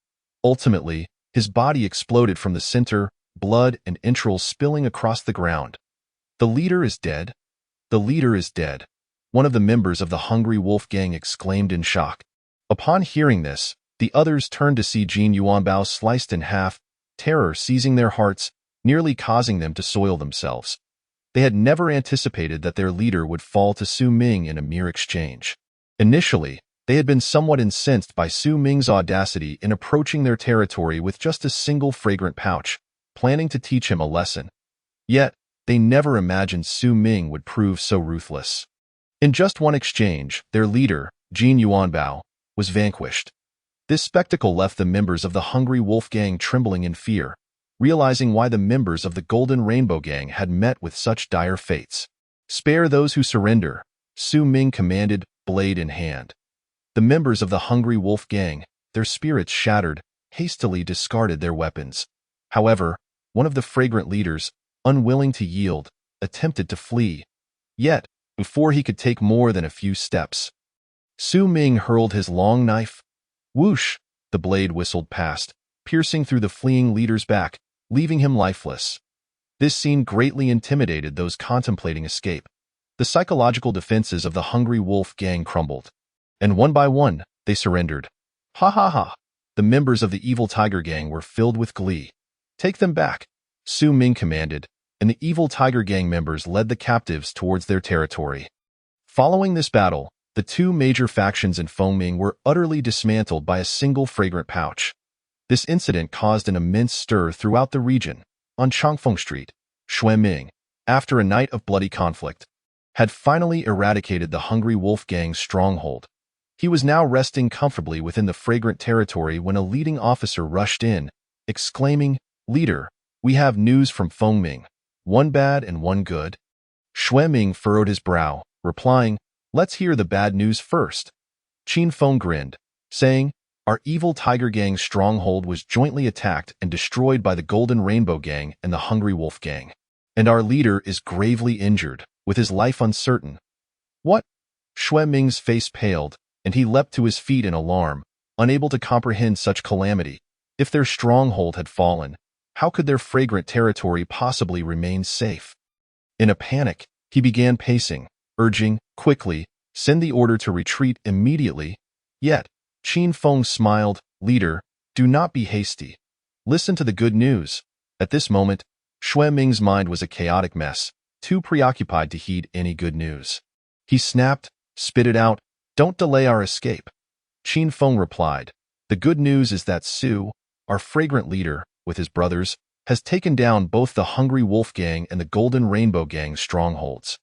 Ultimately, his body exploded from the center, blood and entrails spilling across the ground. "The leader is dead? The leader is dead," one of the members of the Hungry Wolf Gang exclaimed in shock. Upon hearing this, the others turned to see Jian Yuanbao sliced in half, terror seizing their hearts, nearly causing them to soil themselves. They had never anticipated that their leader would fall to Su Ming in a mere exchange. Initially, they had been somewhat incensed by Su Ming's audacity in approaching their territory with just a single fragrant pouch, planning to teach him a lesson. Yet, they never imagined Su Ming would prove so ruthless. In just one exchange, their leader, Jian Yuanbao, was vanquished. This spectacle left the members of the Hungry Wolf Gang trembling in fear, realizing why the members of the Golden Rainbow Gang had met with such dire fates. "Spare those who surrender," Su Ming commanded, blade in hand. The members of the Hungry Wolf Gang, their spirits shattered, hastily discarded their weapons. However, one of the fragrant leaders, unwilling to yield, attempted to flee. Yet, before he could take more than a few steps, Su Ming hurled his long knife. Whoosh! The blade whistled past, piercing through the fleeing leader's back, leaving him lifeless. This scene greatly intimidated those contemplating escape. The psychological defenses of the Hungry Wolf Gang crumbled, and one by one, they surrendered. "Ha ha ha!" The members of the Evil Tiger Gang were filled with glee. "Take them back," Su Ming commanded, and the Evil Tiger Gang members led the captives towards their territory. Following this battle, the 2 major factions in Fengming were utterly dismantled by a single fragrant pouch. This incident caused an immense stir throughout the region. On Changfeng Street, Xue Ming, after a night of bloody conflict, had finally eradicated the Hungry Wolf Gang's stronghold. He was now resting comfortably within the fragrant territory when a leading officer rushed in, exclaiming, "Leader, we have news from Fengming. One bad and one good." Xue Ming furrowed his brow, replying, "Let's hear the bad news first." Qin Feng grinned, saying, "Our Evil Tiger Gang's stronghold was jointly attacked and destroyed by the Golden Rainbow Gang and the Hungry Wolf Gang, and our leader is gravely injured, with his life uncertain." "What?" Xue Ming's face paled, and he leapt to his feet in alarm, unable to comprehend such calamity. If their stronghold had fallen, how could their fragrant territory possibly remain safe? In a panic, he began pacing, urging, "Quickly, send the order to retreat immediately." Yet, Qin Feng smiled, "Leader, do not be hasty. Listen to the good news." At this moment, Xue Ming's mind was a chaotic mess, too preoccupied to heed any good news. He snapped, "Spit it out. Don't delay our escape." Qin Feng replied, "The good news is that Su, our fragrant leader, with his brothers, has taken down both the Hungry Wolf Gang and the Golden Rainbow Gang strongholds."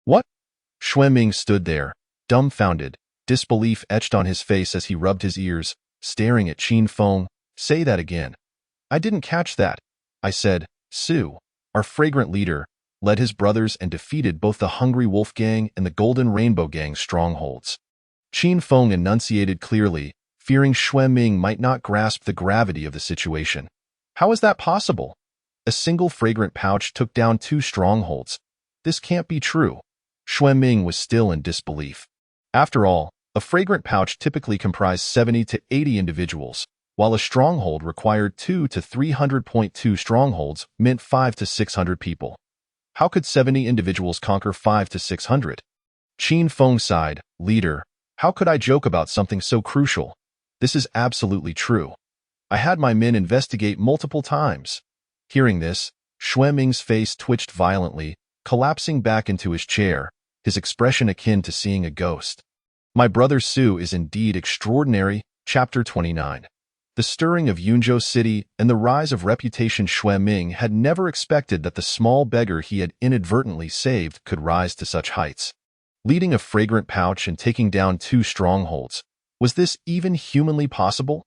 "What?" Xue Ming stood there, dumbfounded, disbelief etched on his face as he rubbed his ears, staring at Qin Feng. "Say that again." "I didn't catch that." "I said, Su, our fragrant leader, led his brothers and defeated both the Hungry Wolf Gang and the Golden Rainbow Gang's strongholds. Qin Feng enunciated clearly, fearing Xue Ming might not grasp the gravity of the situation. How is that possible? A single fragrant pouch took down 2 strongholds. This can't be true. Xue Ming was still in disbelief. After all, a fragrant pouch typically comprised 70 to 80 individuals, while a stronghold required 2 to 300.2 strongholds meant 5 to 600 people. How could 70 individuals conquer 5 to 600? Qin Feng sighed, "Leader, how could I joke about something so crucial? This is absolutely true. I had my men investigate multiple times." Hearing this, Xue Ming's face twitched violently, collapsing back into his chair, his expression akin to seeing a ghost. My brother Su is indeed extraordinary. Chapter 29. The stirring of Yunzhou City and the rise of reputation. Xue Ming had never expected that the small beggar he had inadvertently saved could rise to such heights. Leading a fragrant pouch and taking down 2 strongholds, was this even humanly possible?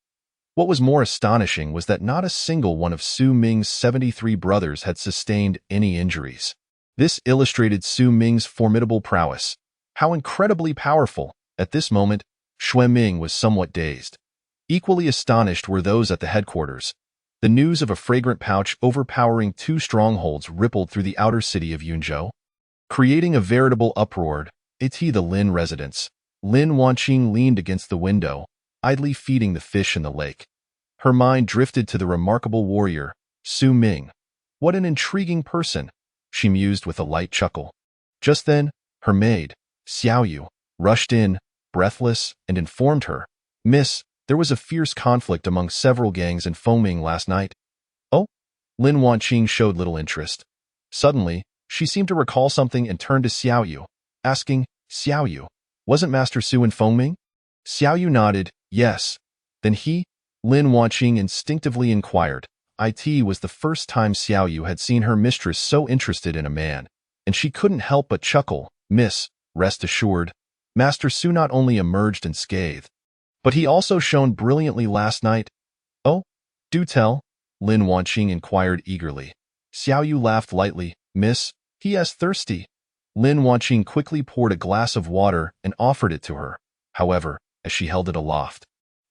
What was more astonishing was that not a single one of Su Ming's 73 brothers had sustained any injuries. This illustrated Su Ming's formidable prowess. How incredibly powerful! At this moment, Xue Ming was somewhat dazed. Equally astonished were those at the headquarters. The news of a fragrant pouch overpowering 2 strongholds rippled through the outer city of Yunzhou, creating a veritable uproar. The Lin residence. Lin Wanqing leaned against the window, idly feeding the fish in the lake. Her mind drifted to the remarkable warrior, Su Ming. What an intriguing person, she mused with a light chuckle. Just then, her maid, Xiaoyu, rushed in, breathless, and informed her, "Miss, there was a fierce conflict among several gangs in Fengming last night." "Oh?" Lin Wanqing showed little interest. Suddenly, she seemed to recall something and turned to Xiaoyu, asking, "Xiaoyu, wasn't Master Su in Fengming?" Xiaoyu nodded, "Yes." Then Lin Wanqing instinctively inquired. It was the first time Xiaoyu had seen her mistress so interested in a man, and she couldn't help but chuckle. "Miss, rest assured, Master Su not only emerged unscathed, but he also shone brilliantly last night." "Oh? Do tell," Lin Wanqing inquired eagerly. Xiaoyu laughed lightly. "Miss, he is thirsty." Lin Wanqing quickly poured a glass of water and offered it to her. However, as she held it aloft,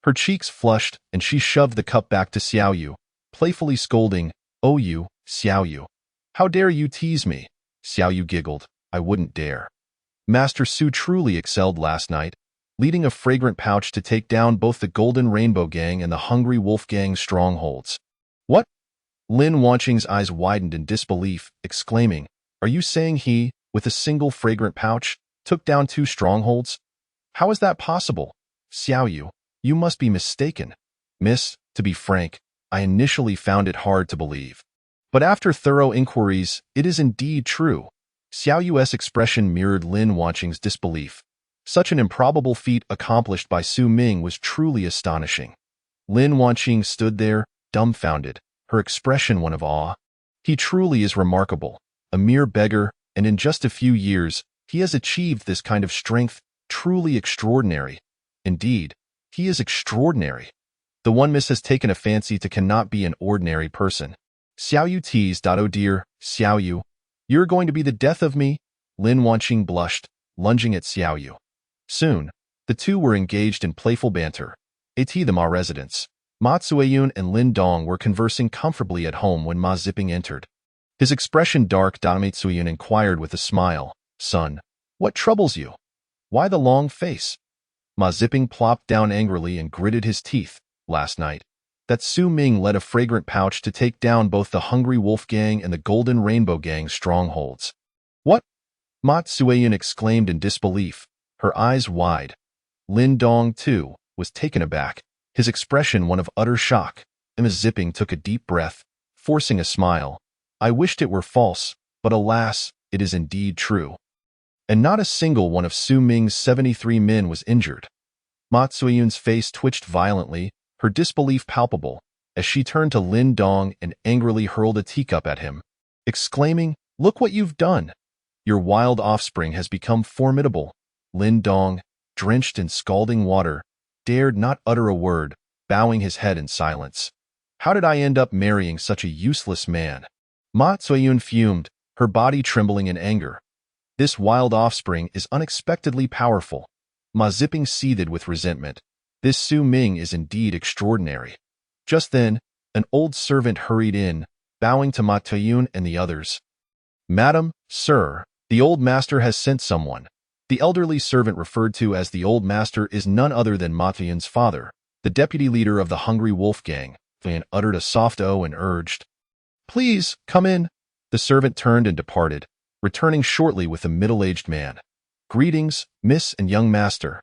her cheeks flushed and she shoved the cup back to Xiaoyu, playfully scolding, "Oh you, Xiaoyu. How dare you tease me?" Xiaoyu giggled. "I wouldn't dare. Master Su truly excelled last night, leading a fragrant pouch to take down both the Golden Rainbow Gang and the Hungry Wolf Gang's strongholds." "What?" Lin Wanqing's eyes widened in disbelief, exclaiming, "Are you saying he, with a single fragrant pouch, took down 2 strongholds? How is that possible? Xiaoyu, you must be mistaken." "Miss, to be frank, I initially found it hard to believe. But after thorough inquiries, it is indeed true." Xiaoyu's expression mirrored Lin Wanqing's disbelief. Such an improbable feat accomplished by Su Ming was truly astonishing. Lin Wanqing stood there, dumbfounded, her expression one of awe. He truly is remarkable, a mere beggar, and in just a few years, he has achieved this kind of strength, truly extraordinary. Indeed, he is extraordinary. The one miss has taken a fancy to cannot be an ordinary person. Xiaoyu teased, "Oh dear, Xiaoyu, you're going to be the death of me?" Lin Wanqing blushed, lunging at Xiaoyu. Soon, the two were engaged in playful banter. At the Ma residence, Ma Cueyun and Lin Dong were conversing comfortably at home when Ma Zipping entered. His expression dark. Ma Cueyun inquired with a smile, "Son, what troubles you? Why the long face?" Ma Zipping plopped down angrily and gritted his teeth. "Last night, that Su Ming led a fragrant pouch to take down both the Hungry Wolf Gang and the Golden Rainbow Gang's strongholds." "What?" Ma Cueyun exclaimed in disbelief, her eyes wide. Lin Dong, too, was taken aback, his expression one of utter shock. Ma Zipping took a deep breath, forcing a smile. "I wished it were false, but alas, it is indeed true. And not a single one of Su Ming's 73 men was injured." Ma Cueyun's face twitched violently, her disbelief palpable, as she turned to Lin Dong and angrily hurled a teacup at him, exclaiming, "Look what you've done! Your wild offspring has become formidable." Lin Dong, drenched in scalding water, dared not utter a word, bowing his head in silence. "How did I end up marrying such a useless man?" Ma Cueyun fumed, her body trembling in anger. This wild offspring is unexpectedly powerful. Ma Zipping seethed with resentment. This Su Ming is indeed extraordinary. Just then, an old servant hurried in, bowing to Ma Tayun and the others. Madam, sir, the old master has sent someone. The elderly servant referred to as the old master is none other than Ma Tayun's father, the deputy leader of the Hungry Wolf Gang. Fan uttered a soft "oh" and urged, "Please, come in." The servant turned and departed, returning shortly with a middle-aged man. "Greetings, Miss and young master."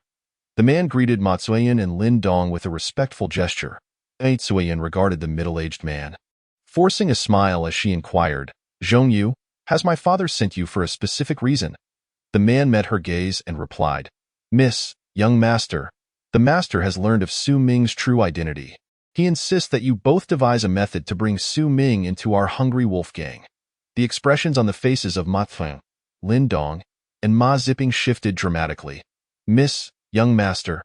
The man greeted Ma Tayun and Lin Dong with a respectful gesture. Ma Tayun regarded the middle-aged man, forcing a smile as she inquired, "Zhongyu, has my father sent you for a specific reason?" The man met her gaze and replied, "Miss, young master, the master has learned of Su Ming's true identity. He insists that you both devise a method to bring Su Ming into our Hungry Wolf Gang." The expressions on the faces of Ma Tayun, Lin Dong, and Ma Zipping shifted dramatically. "Miss, young master,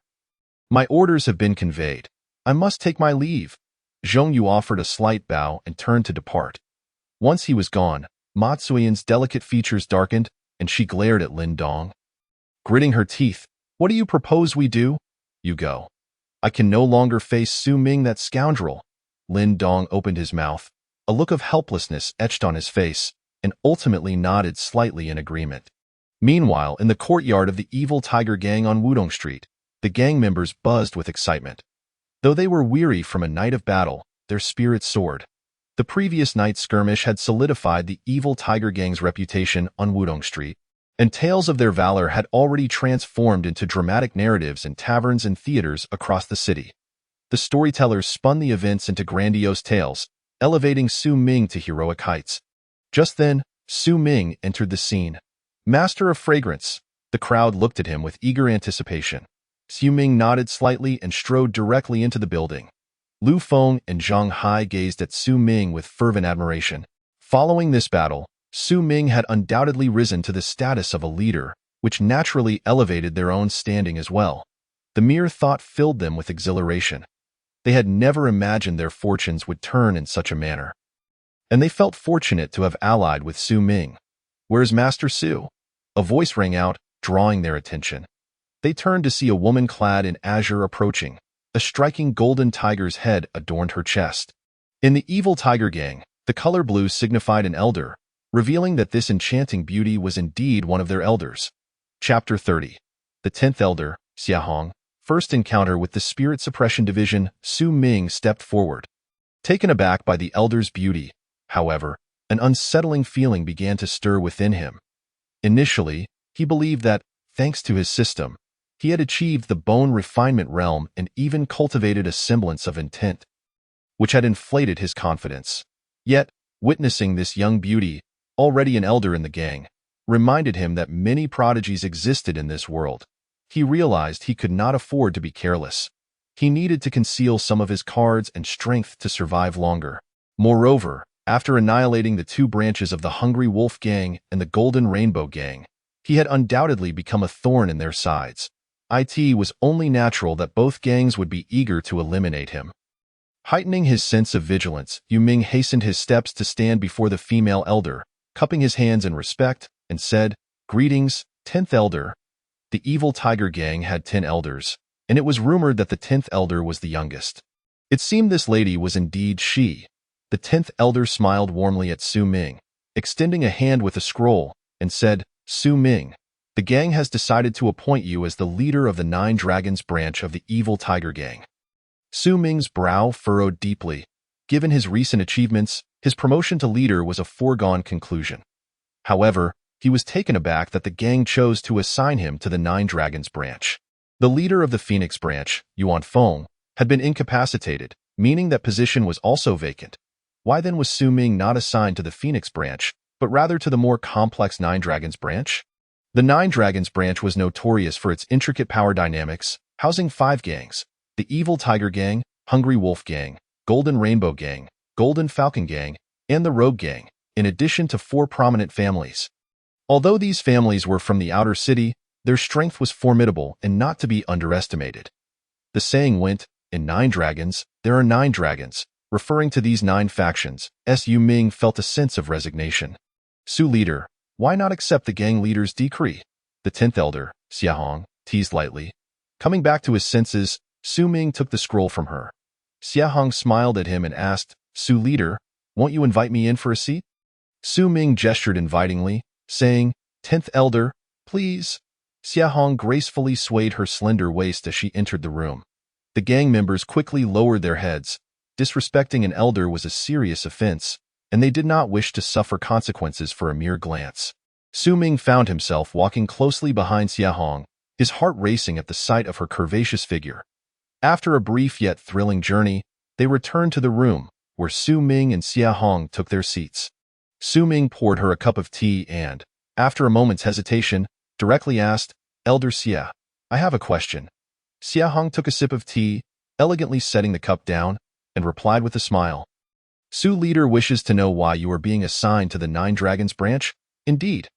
my orders have been conveyed. I must take my leave." Zhongyu offered a slight bow and turned to depart. Once he was gone, Ma Tayun's delicate features darkened, and she glared at Lin Dong. Gritting her teeth, "What do you propose we do?" "You go. I can no longer face Su Ming, that scoundrel." Lin Dong opened his mouth. A look of helplessness etched on his face, and ultimately nodded slightly in agreement. Meanwhile, in the courtyard of the Evil Tiger Gang on Wudong Street, the gang members buzzed with excitement. Though they were weary from a night of battle, their spirits soared. The previous night's skirmish had solidified the Evil Tiger Gang's reputation on Wudong Street, and tales of their valor had already transformed into dramatic narratives in taverns and theaters across the city. The storytellers spun the events into grandiose tales, elevating Su Ming to heroic heights. Just then, Su Ming entered the scene. Master of fragrance. The crowd looked at him with eager anticipation. Su Ming nodded slightly and strode directly into the building. Lu Feng and Zhang Hai gazed at Su Ming with fervent admiration. Following this battle, Su Ming had undoubtedly risen to the status of a leader, which naturally elevated their own standing as well. The mere thought filled them with exhilaration. They had never imagined their fortunes would turn in such a manner. And they felt fortunate to have allied with Su Ming. "Where's Master Su?" A voice rang out, drawing their attention. They turned to see a woman clad in azure approaching. A striking golden tiger's head adorned her chest. In the Evil Tiger Gang, the color blue signified an elder, revealing that this enchanting beauty was indeed one of their elders. Chapter 30. The 10th Elder, Xiahong. First encounter with the Spirit Suppression Division, Su Ming stepped forward. Taken aback by the elder's beauty, however, an unsettling feeling began to stir within him. Initially, he believed that, thanks to his system, he had achieved the bone refinement realm and even cultivated a semblance of intent, which had inflated his confidence. Yet, witnessing this young beauty, already an elder in the gang, reminded him that many prodigies existed in this world. He realized he could not afford to be careless. He needed to conceal some of his cards and strength to survive longer. Moreover, after annihilating the two branches of the Hungry Wolf Gang and the Golden Rainbow Gang, he had undoubtedly become a thorn in their sides. It was only natural that both gangs would be eager to eliminate him. Heightening his sense of vigilance, Yu Ming hastened his steps to stand before the female elder, cupping his hands in respect, and said, "Greetings, 10th Elder." The Evil Tiger Gang had 10 elders, and it was rumored that the 10th elder was the youngest. It seemed this lady was indeed she. The 10th elder smiled warmly at Su Ming, extending a hand with a scroll, and said, "Su Ming, the gang has decided to appoint you as the leader of the 9 Dragons branch of the Evil Tiger Gang." Su Ming's brow furrowed deeply. Given his recent achievements, his promotion to leader was a foregone conclusion. However, he was taken aback that the gang chose to assign him to the 9 Dragons branch. The leader of the Phoenix branch, Yuan Feng, had been incapacitated, meaning that position was also vacant. Why then was Su Ming not assigned to the Phoenix branch, but rather to the more complex 9 Dragons branch? The 9 Dragons branch was notorious for its intricate power dynamics, housing 5 gangs: the Evil Tiger Gang, Hungry Wolf Gang, Golden Rainbow Gang, Golden Falcon Gang, and the Rogue Gang, in addition to 4 prominent families. Although these families were from the outer city, their strength was formidable and not to be underestimated. The saying went, "In 9 dragons, there are 9 dragons," referring to these 9 factions. Yu Ming felt a sense of resignation. Su leader, why not accept the gang leader's decree? The 10th elder, Xia Hong, teased lightly. Coming back to his senses, Su Ming took the scroll from her. Xia Hong smiled at him and asked, Su leader, won't you invite me in for a seat? Su Ming gestured invitingly, saying, 10th elder, please. Xia Hong gracefully swayed her slender waist as she entered the room. The gang members quickly lowered their heads. Disrespecting an elder was a serious offense, and they did not wish to suffer consequences for a mere glance. Su Ming found himself walking closely behind Xia Hong, his heart racing at the sight of her curvaceous figure. After a brief yet thrilling journey, they returned to the room, where Su Ming and Xia Hong took their seats. Su Ming poured her a cup of tea and, after a moment's hesitation, directly asked, Elder Xia, I have a question. Xia Hong took a sip of tea, elegantly setting the cup down, and replied with a smile. Su leader wishes to know why you are being assigned to the Nine Dragons branch? Indeed.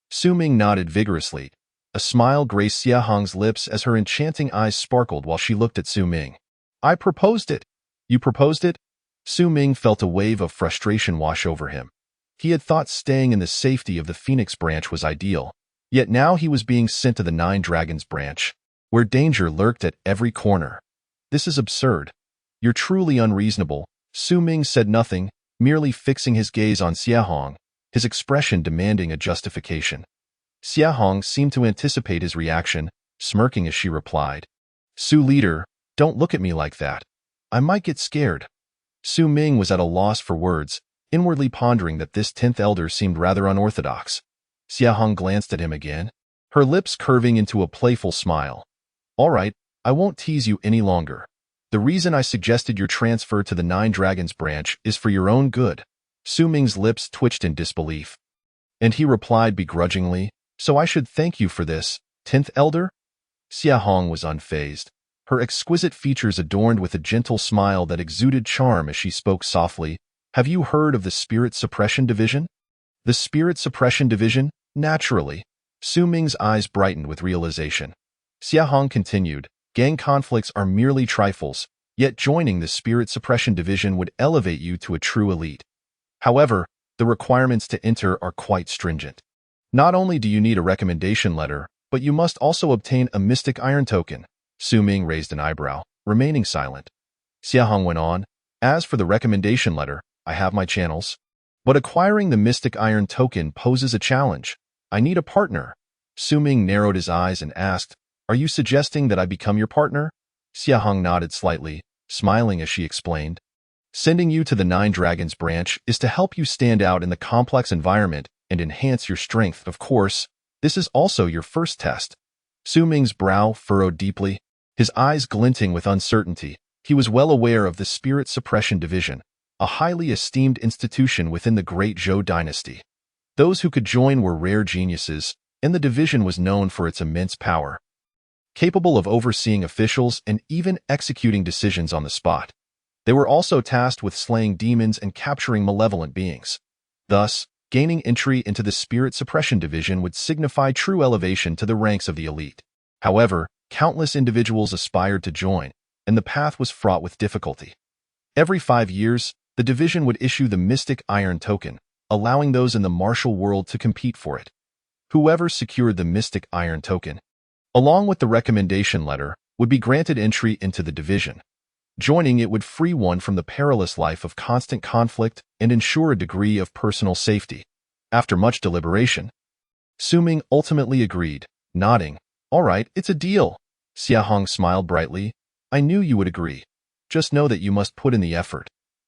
Su Ming nodded vigorously. A smile graced Xia Hong's lips as her enchanting eyes sparkled while she looked at Su Ming. I proposed it. You proposed it? Su Ming felt a wave of frustration wash over him. He had thought staying in the safety of the Phoenix branch was ideal, yet now he was being sent to the Nine Dragons branch, where danger lurked at every corner. This is absurd. You're truly unreasonable. Su Ming said nothing, merely fixing his gaze on Xia Hong, his expression demanding a justification. Xia Hong seemed to anticipate his reaction, smirking as she replied, Su leader, don't look at me like that. I might get scared. Su Ming was at a loss for words, inwardly pondering that this 10th elder seemed rather unorthodox. Xia Hong glanced at him again, her lips curving into a playful smile. All right, I won't tease you any longer. The reason I suggested your transfer to the Nine Dragons branch is for your own good. Su Ming's lips twitched in disbelief. And he replied begrudgingly, so I should thank you for this, 10th elder? Xia Hong was unfazed, her exquisite features adorned with a gentle smile that exuded charm as she spoke softly. Have you heard of the Spirit Suppression Division? The Spirit Suppression Division? Naturally. Su Ming's eyes brightened with realization. Xia Hong continued, gang conflicts are merely trifles, yet joining the Spirit Suppression Division would elevate you to a true elite. However, the requirements to enter are quite stringent. Not only do you need a recommendation letter, but you must also obtain a Mystic Iron Token. Su Ming raised an eyebrow, remaining silent. Xia Hong went on, as for the recommendation letter, I have my channels. But acquiring the Mystic Iron Token poses a challenge. I need a partner. Su Ming narrowed his eyes and asked, Are you suggesting that I become your partner? Xia Hong nodded slightly, smiling as she explained. Sending you to the Nine Dragons branch is to help you stand out in the complex environment and enhance your strength. Of course, this is also your first test. Su Ming's brow furrowed deeply, his eyes glinting with uncertainty. He was well aware of the Spirit Suppression Division, a highly esteemed institution within the Great Zhou dynasty. Those who could join were rare geniuses, and the division was known for its immense power, capable of overseeing officials and even executing decisions on the spot. They were also tasked with slaying demons and capturing malevolent beings. Thus, gaining entry into the Spirit Suppression Division would signify true elevation to the ranks of the elite. However, countless individuals aspired to join, and the path was fraught with difficulty. Every 5 years, the division would issue the Mystic Iron Token, allowing those in the martial world to compete for it. Whoever secured the Mystic Iron Token, along with the recommendation letter, would be granted entry into the division. Joining it would free one from the perilous life of constant conflict and ensure a degree of personal safety. After much deliberation, Su Ming ultimately agreed, nodding. All right, it's a deal. Xia Hong smiled brightly. I knew you would agree. Just know that you must put in the effort.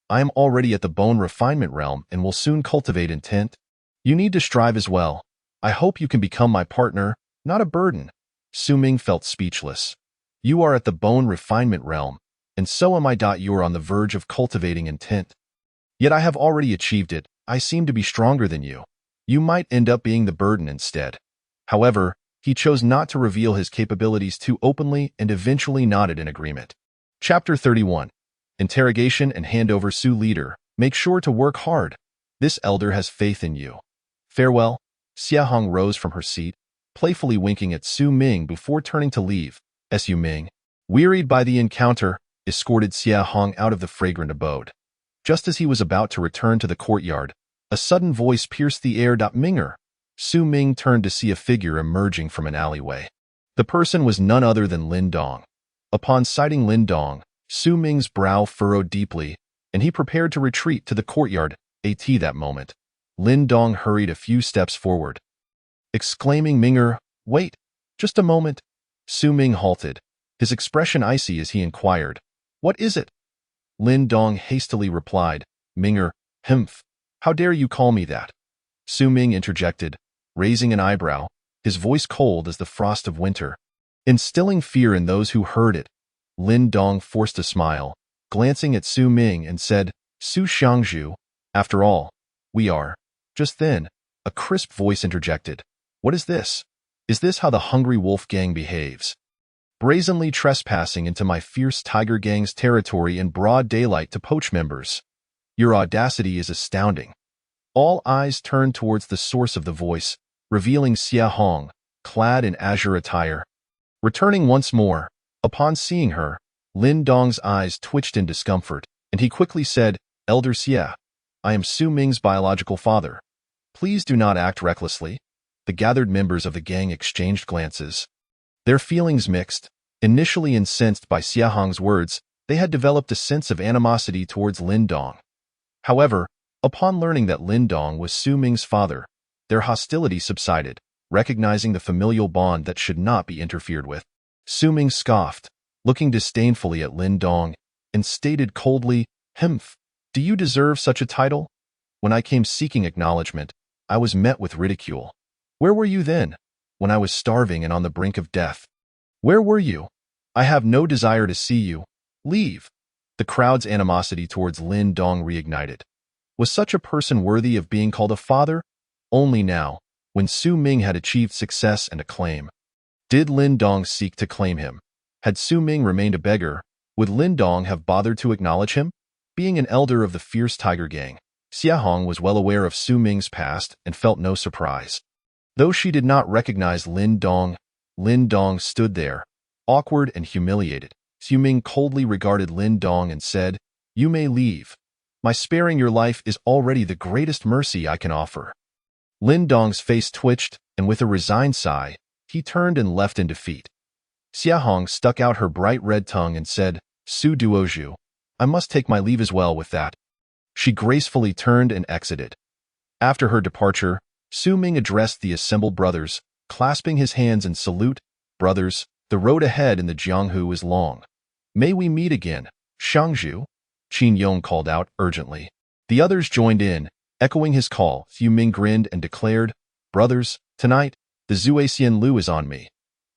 I am already at the bone refinement realm and will soon cultivate intent. You need to strive as well. I hope you can become my partner, not a burden. Su Ming felt speechless. You are at the bone refinement realm, and so am I. You are on the verge of cultivating intent. Yet I have already achieved it. I seem to be stronger than you. You might end up being the burden instead. However, he chose not to reveal his capabilities too openly and eventually nodded in agreement. Chapter 31. Interrogation and handover. Su leader, make sure to work hard. This elder has faith in you. Farewell. Xia Hong rose from her seat, playfully winking at Su Ming before turning to leave. Su Ming, wearied by the encounter, escorted Xia Hong out of the fragrant abode. Just as he was about to return to the courtyard, A sudden voice pierced the air. Minger. Su Ming turned to see a figure emerging from an alleyway. The person was none other than Lin Dong. Upon sighting Lin Dong, Su Ming's brow furrowed deeply, and he prepared to retreat to the courtyard. At that moment, Lin Dong hurried a few steps forward, exclaiming, Minger, wait, just a moment. Su Ming halted, his expression icy as he inquired, what is it? Lin Dong hastily replied, Minger, how dare you call me that? Su Ming interjected, raising an eyebrow, his voice cold as the frost of winter. Instilling fear in those who heard it, Lin Dong forced a smile, glancing at Su Ming and said, Su Xiangzhu, after all, we are. Just then, a crisp voice interjected, what is this? Is this how the Hungry Wolf Gang behaves? Brazenly trespassing into my fierce Tiger Gang's territory in broad daylight to poach members. Your audacity is astounding. All eyes turned towards the source of the voice, revealing Xia Hong, clad in azure attire. Returning once more, upon seeing her, Lin Dong's eyes twitched in discomfort, and he quickly said, Elder Xia, I am Su Ming's biological father. Please do not act recklessly. The gathered members of the gang exchanged glances. Their feelings mixed. Initially incensed by Xia Hong's words, they had developed a sense of animosity towards Lin Dong. However, upon learning that Lin Dong was Su Ming's father, their hostility subsided, recognizing the familial bond that should not be interfered with. Su Ming scoffed, looking disdainfully at Lin Dong, and stated coldly, do you deserve such a title? When I came seeking acknowledgement, I was met with ridicule. Where were you then, when I was starving and on the brink of death? Where were you? I have no desire to see you. Leave. The crowd's animosity towards Lin Dong reignited. Was such a person worthy of being called a father? Only now, when Su Ming had achieved success and acclaim, did Lin Dong seek to claim him. Had Su Ming remained a beggar, would Lin Dong have bothered to acknowledge him? Being an elder of the fierce Tiger Gang, Xia Hong was well aware of Su Ming's past and felt no surprise. Though she did not recognize Lin Dong stood there, awkward and humiliated. Su Ming coldly regarded Lin Dong and said, You may leave. My sparing your life is already the greatest mercy I can offer. Lin Dong's face twitched, and with a resigned sigh, he turned and left in defeat. Xia Hong stuck out her bright red tongue and said, Su Duozhu, I must take my leave as well with that. She gracefully turned and exited. After her departure, Su Ming addressed the assembled brothers, clasping his hands in salute. Brothers, the road ahead in the Jianghu is long. May we meet again, Xiangzhu? Qin Yong called out urgently. The others joined in, echoing his call. Su Ming grinned and declared, Brothers, tonight, the Zuexian Lu is on me.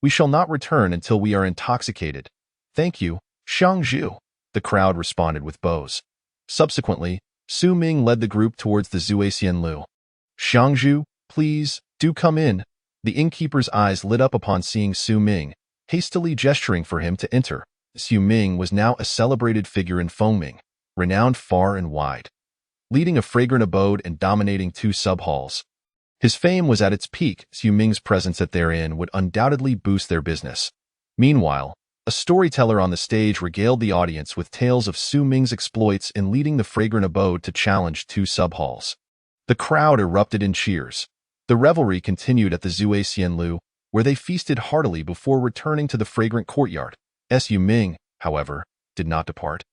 We shall not return until we are intoxicated. Thank you, Xiangzhu. The crowd responded with bows. Subsequently, Su Ming led the group towards the Zuexian Lu. Xiangzhu, please, do come in. The innkeeper's eyes lit up upon seeing Su Ming, hastily gesturing for him to enter. Su Ming was now a celebrated figure in Fengming, renowned far and wide, leading a fragrant abode and dominating 2 sub-halls. His fame was at its peak. Su Ming's presence at their inn would undoubtedly boost their business. Meanwhile, a storyteller on the stage regaled the audience with tales of Su Ming's exploits in leading the fragrant abode to challenge 2 sub-halls. The crowd erupted in cheers. The revelry continued at the Zuexian Lu, where they feasted heartily before returning to the fragrant courtyard. Su Ming, however, did not depart.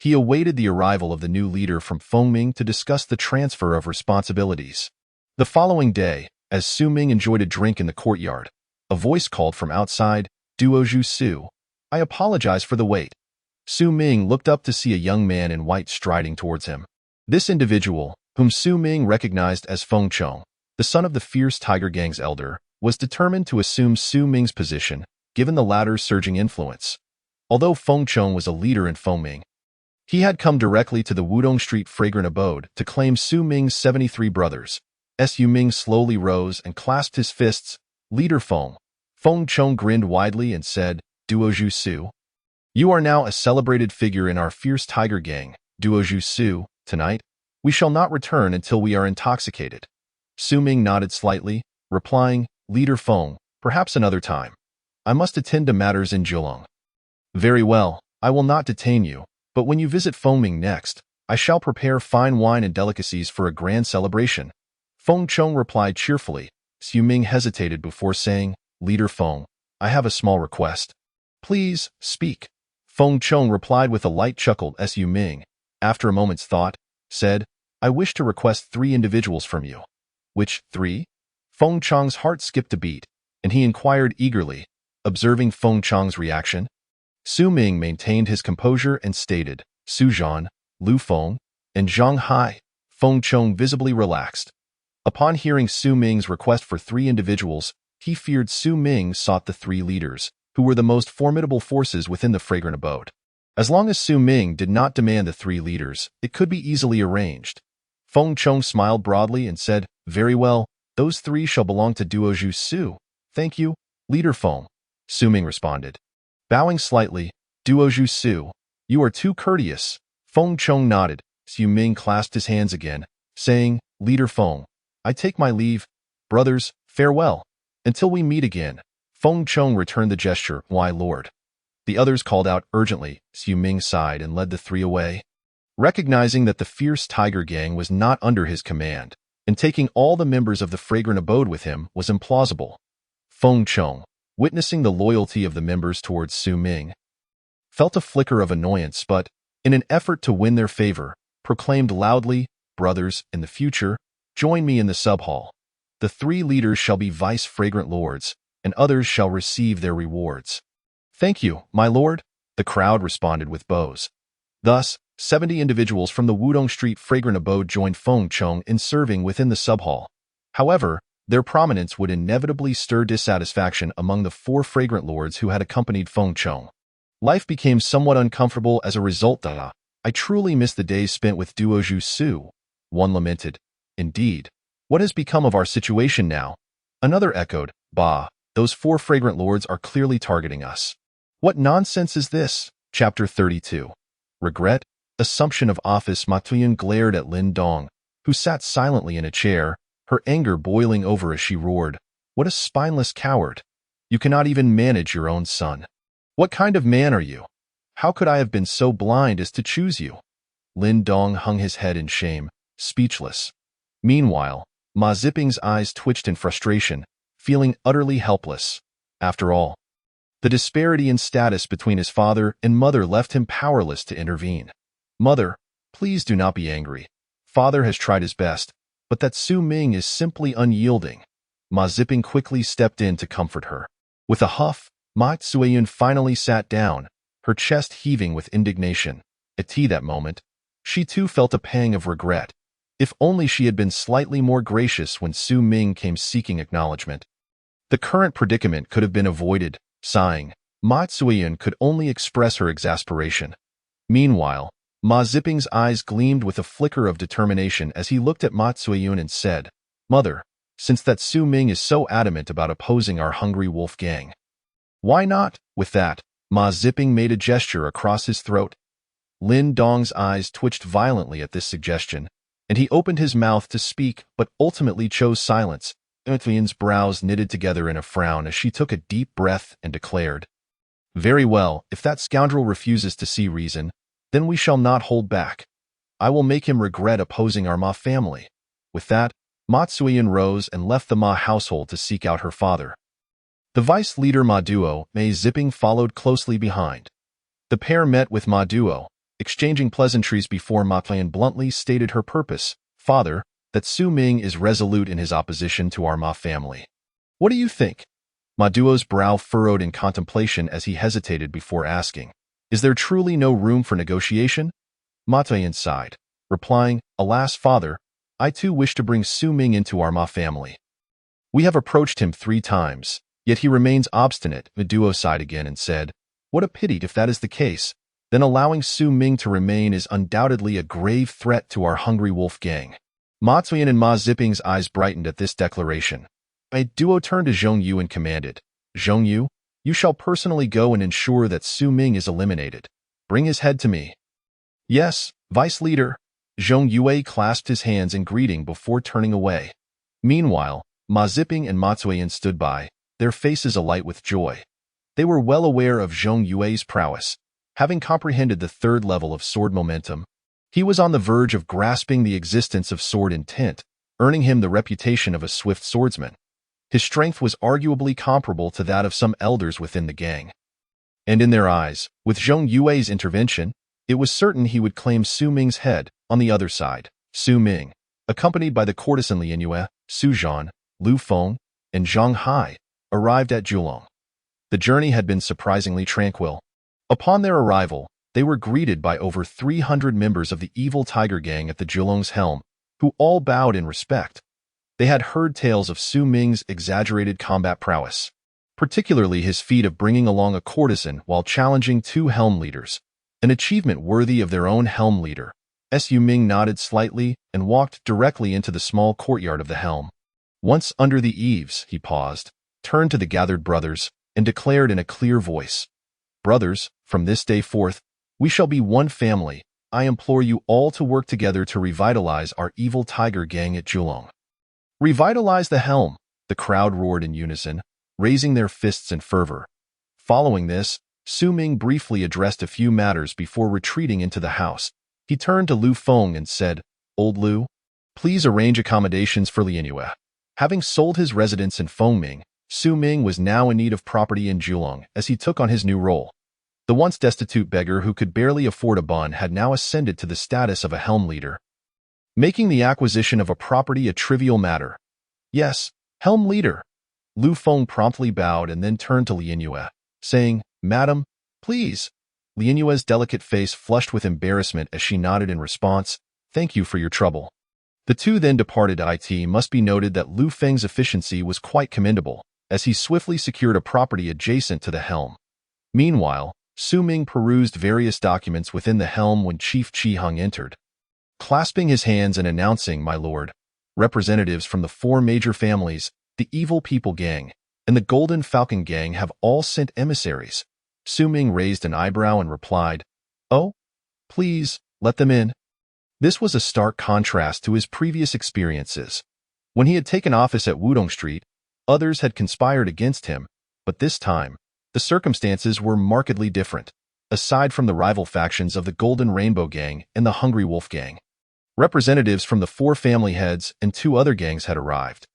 He awaited the arrival of the new leader from Fengming to discuss the transfer of responsibilities. The following day, as Su Ming enjoyed a drink in the courtyard, a voice called from outside, Duozhu Su. I apologize for the wait. Su Ming looked up to see a young man in white striding towards him. This individual, whom Su Ming recognized as Feng Chong, the son of the fierce Tiger Gang's elder, was determined to assume Su Ming's position, given the latter's surging influence. Although Feng Chong was a leader in Fengming, he had come directly to the Wudong Street fragrant abode to claim Su Ming's 73 brothers. Su Ming slowly rose and clasped his fists. Leader Feng. Feng Chong grinned widely and said, Duozhu Su. You are now a celebrated figure in our fierce Tiger Gang. Duozhu Su, tonight, we shall not return until we are intoxicated. Su Ming nodded slightly, replying, Leader Feng, perhaps another time. I must attend to matters in Zhejiang. Very well, I will not detain you, but when you visit Fengming next, I shall prepare fine wine and delicacies for a grand celebration. Feng Chong replied cheerfully. Xu Ming hesitated before saying, Leader Feng, I have a small request. Please, speak. Feng Chong replied with a light chuckle as Xu Ming, after a moment's thought, said, I wish to request 3 individuals from you. Which 3? Feng Chong's heart skipped a beat, and he inquired eagerly, observing Feng Chong's reaction. Xu Ming maintained his composure and stated, Su Zhan, Lu Feng, and Zhang Hai. Feng Chong visibly relaxed. Upon hearing Xu Ming's request for 3 individuals, he feared Xu Ming sought the 3 leaders, who were the most formidable forces within the fragrant abode. As long as Xu Ming did not demand the 3 leaders, it could be easily arranged. Feng Chong smiled broadly and said, Very well, those 3 shall belong to Duozhu Su. Thank you, Leader Feng. Xu Ming responded. Bowing slightly, Duozhu Su, you are too courteous. Feng Chong nodded. Xu Ming clasped his hands again, saying, Leader Feng, I take my leave. Brothers, farewell. Until we meet again. Feng Chong returned the gesture, Why, Lord? The others called out urgently. Xu Ming sighed and led the 3 away. Recognizing that the fierce tiger gang was not under his command, and taking all the members of the fragrant abode with him was implausible, Feng Chong, witnessing the loyalty of the members towards Xu Ming, felt a flicker of annoyance but, in an effort to win their favor, proclaimed loudly, Brothers, in the future, join me in the sub-hall. The 3 leaders shall be vice-fragrant lords, and others shall receive their rewards. Thank you, my lord, the crowd responded with bows. Thus, 70 individuals from the Wudong Street fragrant abode joined Feng Chong in serving within the sub-hall. However, their prominence would inevitably stir dissatisfaction among the 4 fragrant lords who had accompanied Feng Chong. Life became somewhat uncomfortable as a result. I truly miss the days spent with Duozhu Su, one lamented. Indeed, what has become of our situation now? Another echoed, Bah, those 4 fragrant lords are clearly targeting us. What nonsense is this? Chapter 32. Regret, Assumption of office. Ma Tuyan glared at Lin Dong, who sat silently in a chair, her anger boiling over as she roared, What a spineless coward! You cannot even manage your own son. What kind of man are you? How could I have been so blind as to choose you? Lin Dong hung his head in shame, speechless. Meanwhile, Ma Ziping's eyes twitched in frustration, feeling utterly helpless. After all, the disparity in status between his father and mother left him powerless to intervene. Mother, please do not be angry. Father has tried his best, but that Xu Ming is simply unyielding. Ma Ziping quickly stepped in to comfort her. With a huff, Ma Tsueyun finally sat down, her chest heaving with indignation. At that moment, she too felt a pang of regret. If only she had been slightly more gracious when Xu Ming came seeking acknowledgement. The current predicament could have been avoided. Sighing, Ma Tsueyun could only express her exasperation. Meanwhile, Ma Ziping's eyes gleamed with a flicker of determination as he looked at Ma Tsueyun and said, Mother, since that Xu Ming is so adamant about opposing our Hungry Wolf gang, why not? With that, Ma Ziping made a gesture across his throat. Lin Dong's eyes twitched violently at this suggestion, and he opened his mouth to speak but ultimately chose silence. Tuyan's brows knitted together in a frown as she took a deep breath and declared, Very well, if that scoundrel refuses to see reason, then we shall not hold back. I will make him regret opposing our Ma family. With that, Ma Tsueyun rose and left the Ma household to seek out her father. The vice leader Ma Duo, Ma Ziping followed closely behind. The pair met with Ma Duo, exchanging pleasantries before Ma Tuyan bluntly stated her purpose, Father, that Xu Ming is resolute in his opposition to our Ma family. What do you think? Ma Duo's brow furrowed in contemplation as he hesitated before asking, Is there truly no room for negotiation? Ma Tuyan sighed, replying, Alas, Father, I too wish to bring Xu Ming into our Ma family. We have approached him 3 times, yet he remains obstinate. Ma Duo sighed again and said, What a pity if that is the case. Then allowing Xu Ming to remain is undoubtedly a grave threat to our Hungry Wolf gang. Ma Tuyan and Ma Ziping's eyes brightened at this declaration. Ma Duo turned to Zhong Yu and commanded, Zhong Yu, you shall personally go and ensure that Xu Ming is eliminated. Bring his head to me. Yes, Vice Leader. Zhong Yue clasped his hands in greeting before turning away. Meanwhile, Ma Ziping and Ma Tuyan stood by, their faces alight with joy. They were well aware of Zhong Yue's prowess, having comprehended the 3rd level of sword momentum. He was on the verge of grasping the existence of sword intent, earning him the reputation of a swift swordsman. His strength was arguably comparable to that of some elders within the gang. And in their eyes, with Zhong Yue's intervention, it was certain he would claim Su Ming's head. On the other side, Su Ming, accompanied by the courtesan Lien Yue, Su Zhan, Lu Feng, and Zhang Hai, arrived at Julong. The journey had been surprisingly tranquil. Upon their arrival, they were greeted by over 300 members of the evil Tiger Gang at the Julong's helm, who all bowed in respect. They had heard tales of Su Ming's exaggerated combat prowess, particularly his feat of bringing along a courtesan while challenging two helm leaders, an achievement worthy of their own helm leader. Su Ming nodded slightly and walked directly into the small courtyard of the helm. Once under the eaves, he paused, turned to the gathered brothers, and declared in a clear voice, "Brothers, from this day forth, we shall be one family. I implore you all to work together to revitalize our evil Tiger Gang at Julong." "Revitalize the helm," the crowd roared in unison, raising their fists in fervor. Following this, Su Ming briefly addressed a few matters before retreating into the house. He turned to Lu Feng and said, "Old Lu, please arrange accommodations for Lien Yue." Having sold his residence in Fengming, Su Ming was now in need of property in Julong as he took on his new role. The once destitute beggar who could barely afford a bun had now ascended to the status of a helm leader, making the acquisition of a property a trivial matter. "Yes, helm leader." Lu Feng promptly bowed and then turned to Lien Yue, saying, "Madam, please." Lien Yue's delicate face flushed with embarrassment as she nodded in response, "Thank you for your trouble." The two then departed. It must be noted that Lu Feng's efficiency was quite commendable, as he swiftly secured a property adjacent to the helm. Meanwhile, Su Ming perused various documents within the helm when Chief Chi Hung entered. Clasping his hands and announcing, "My lord, representatives from the four major families, the Evil People Gang, and the Golden Falcon Gang have all sent emissaries." Su Ming raised an eyebrow and replied, "Oh, please, let them in." This was a stark contrast to his previous experiences. When he had taken office at Wudong Street, others had conspired against him, but this time, the circumstances were markedly different. Aside from the rival factions of the Golden Rainbow Gang and the Hungry Wolf Gang, representatives from the four family heads and two other gangs had arrived.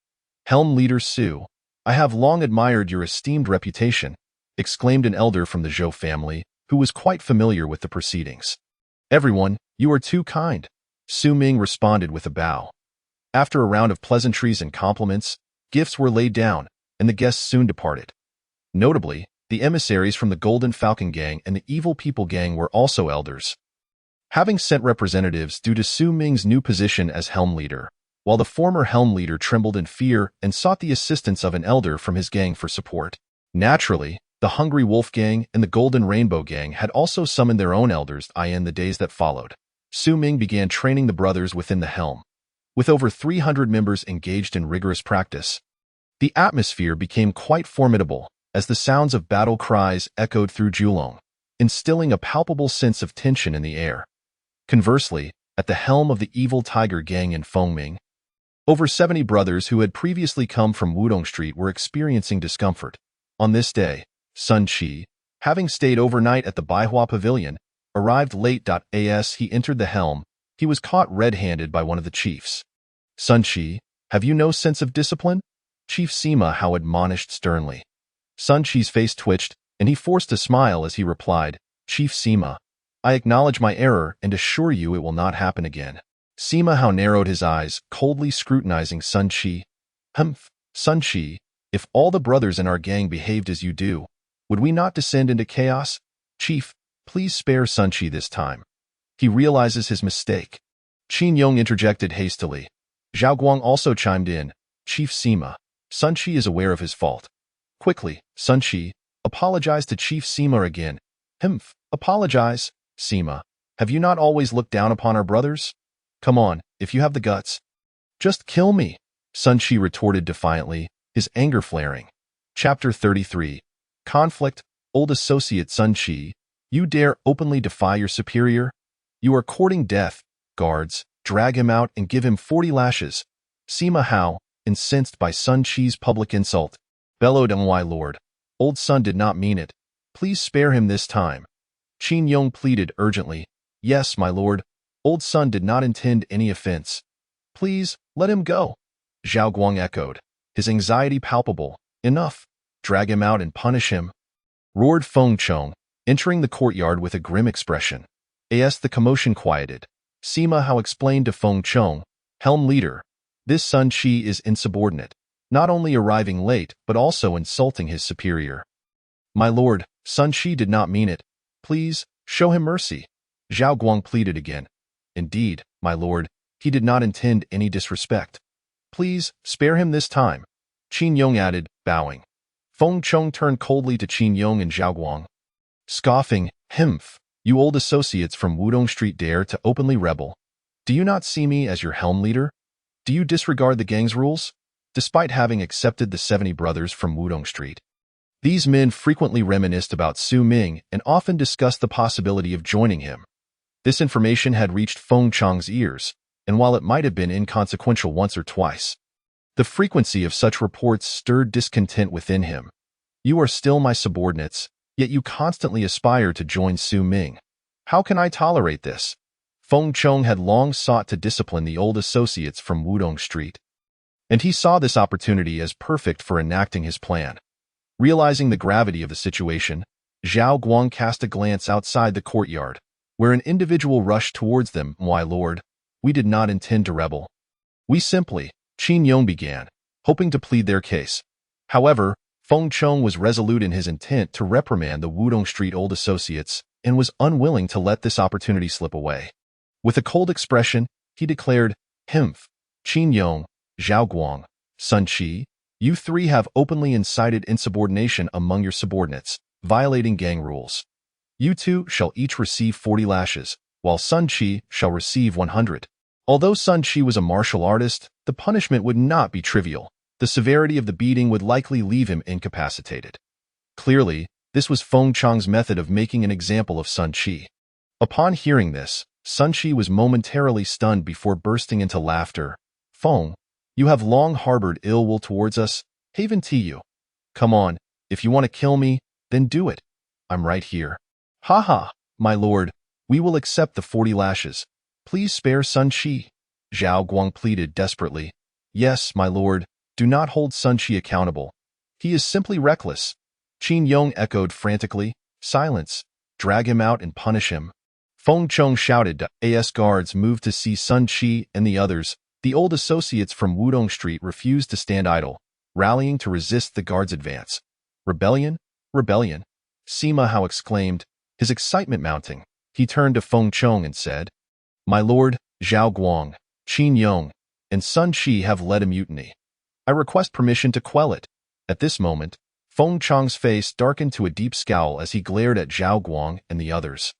"Helm Leader Su, I have long admired your esteemed reputation," exclaimed an elder from the Zhou family, who was quite familiar with the proceedings. "Everyone, you are too kind," Su Ming responded with a bow. After a round of pleasantries and compliments, gifts were laid down, and the guests soon departed. Notably, the emissaries from the Golden Falcon Gang and the Evil People Gang were also elders, having sent representatives due to Su Ming's new position as helm leader, while the former helm leader trembled in fear and sought the assistance of an elder from his gang for support. Naturally, the Hungry Wolf Gang and the Golden Rainbow Gang had also summoned their own elders. In the days that followed, Su Ming began training the brothers within the helm. With over 300 members engaged in rigorous practice, the atmosphere became quite formidable as the sounds of battle cries echoed through Julong, instilling a palpable sense of tension in the air. Conversely, at the helm of the Evil Tiger Gang in Fengming, over 70 brothers who had previously come from Wudong Street were experiencing discomfort. On this day, Sun Qi, having stayed overnight at the Baihua Pavilion, arrived late. As he entered the helm, he was caught red-handed by one of the chiefs. "Sun Qi, have you no sense of discipline?" Chief Sima Hao admonished sternly. Sun Qi's face twitched, and he forced a smile as he replied, "Chief Sima, I acknowledge my error and assure you it will not happen again." Sima Hao narrowed his eyes, coldly scrutinizing Sun Qi. "Humph, Sun Qi, if all the brothers in our gang behaved as you do, would we not descend into chaos? Chief, please spare Sun Qi this time. He realizes his mistake." Qin Yong interjected hastily. Zhao Guang also chimed in, "Chief Sima, Sun Qi is aware of his fault." Quickly, Sun Qi, apologize to Chief Sima again. "Humph, apologize, Sima. Have you not always looked down upon our brothers? Come on, if you have the guts. Just kill me," Sun Qi retorted defiantly, his anger flaring. Chapter 33. Conflict. Old associate Sun Qi, you dare openly defy your superior? You are courting death. Guards, drag him out and give him 40 lashes. Sima Hao, incensed by Sun Qi's public insult, bellowed, "My lord, old Sun did not mean it. Please spare him this time." Qin Yong pleaded urgently, "Yes, my lord, Old Sun did not intend any offense. Please, let him go. Zhao Guang echoed, his anxiety palpable. Enough. Drag him out and punish him. Roared Feng Chong, entering the courtyard with a grim expression. As the commotion quieted, Sima Hao explained to Feng Chong, Helm Leader, this Sun Qi is insubordinate, not only arriving late but also insulting his superior. My lord, Sun Qi did not mean it. Please, show him mercy. Zhao Guang pleaded again. Indeed, my lord, he did not intend any disrespect. Please, spare him this time. Qin Yong added, bowing. Feng Chong turned coldly to Qin Yong and Zhao Guang. Scoffing, Himph, you old associates from Wudong Street dare to openly rebel. Do you not see me as your helm leader? Do you disregard the gang's rules? Despite having accepted the 70 brothers from Wudong Street, these men frequently reminisced about Su Ming and often discussed the possibility of joining him. This information had reached Feng Chong's ears, and while it might have been inconsequential once or twice, the frequency of such reports stirred discontent within him. You are still my subordinates, yet you constantly aspire to join Su Ming. How can I tolerate this? Feng Chong had long sought to discipline the old associates from Wudong Street, and he saw this opportunity as perfect for enacting his plan. Realizing the gravity of the situation, Zhao Guang cast a glance outside the courtyard, where an individual rushed towards them. My lord, we did not intend to rebel. We simply, Qin Yong began, hoping to plead their case. However, Feng Chong was resolute in his intent to reprimand the Wudong Street old associates and was unwilling to let this opportunity slip away. With a cold expression, he declared, Himph, Qin Yong, Zhao Guang, Sun Qi, you three have openly incited insubordination among your subordinates, violating gang rules. You two shall each receive 40 lashes, while Sun Qi shall receive 100. Although Sun Qi was a martial artist, the punishment would not be trivial. The severity of the beating would likely leave him incapacitated. Clearly, this was Feng Chong's method of making an example of Sun Qi. Upon hearing this, Sun Qi was momentarily stunned before bursting into laughter. Feng, you have long harbored ill will towards us. Haven to you. Come on, if you want to kill me, then do it. I'm right here. Ha ha, my lord, we will accept the 40 lashes. Please spare Sun Qi. Zhao Guang pleaded desperately. Yes, my lord, do not hold Sun Qi accountable. He is simply reckless. Qin Yong echoed frantically. Silence. Drag him out and punish him. Feng Chong shouted to AS guards moved to see Sun Qi and the others. The old associates from Wudong Street refused to stand idle, rallying to resist the guards' advance. Rebellion? Rebellion! Sima Hao exclaimed, his excitement mounting. He turned to Feng Chong and said, My lord, Zhao Guang, Qin Yong, and Sun Qi have led a mutiny. I request permission to quell it. At this moment, Feng Chong's face darkened to a deep scowl as he glared at Zhao Guang and the others.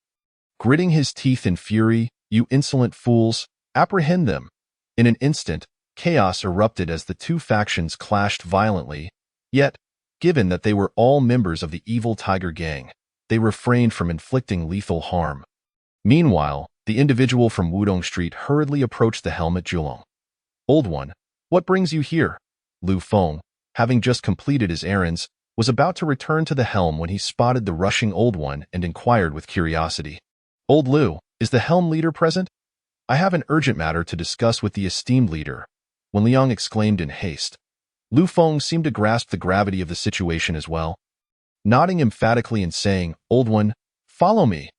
Gritting his teeth in fury, you insolent fools, apprehend them. In an instant, chaos erupted as the two factions clashed violently, yet, given that they were all members of the evil Tiger Gang, they refrained from inflicting lethal harm. Meanwhile, the individual from Wudong Street hurriedly approached the helmet Julong. Old one, what brings you here? Lu Feng, having just completed his errands, was about to return to the helm when he spotted the rushing Old One and inquired with curiosity. Old Lu, is the helm leader present? I have an urgent matter to discuss with the esteemed leader, Wen Liang exclaimed in haste. Lu Feng seemed to grasp the gravity of the situation as well. Nodding emphatically and saying, Old One, follow me.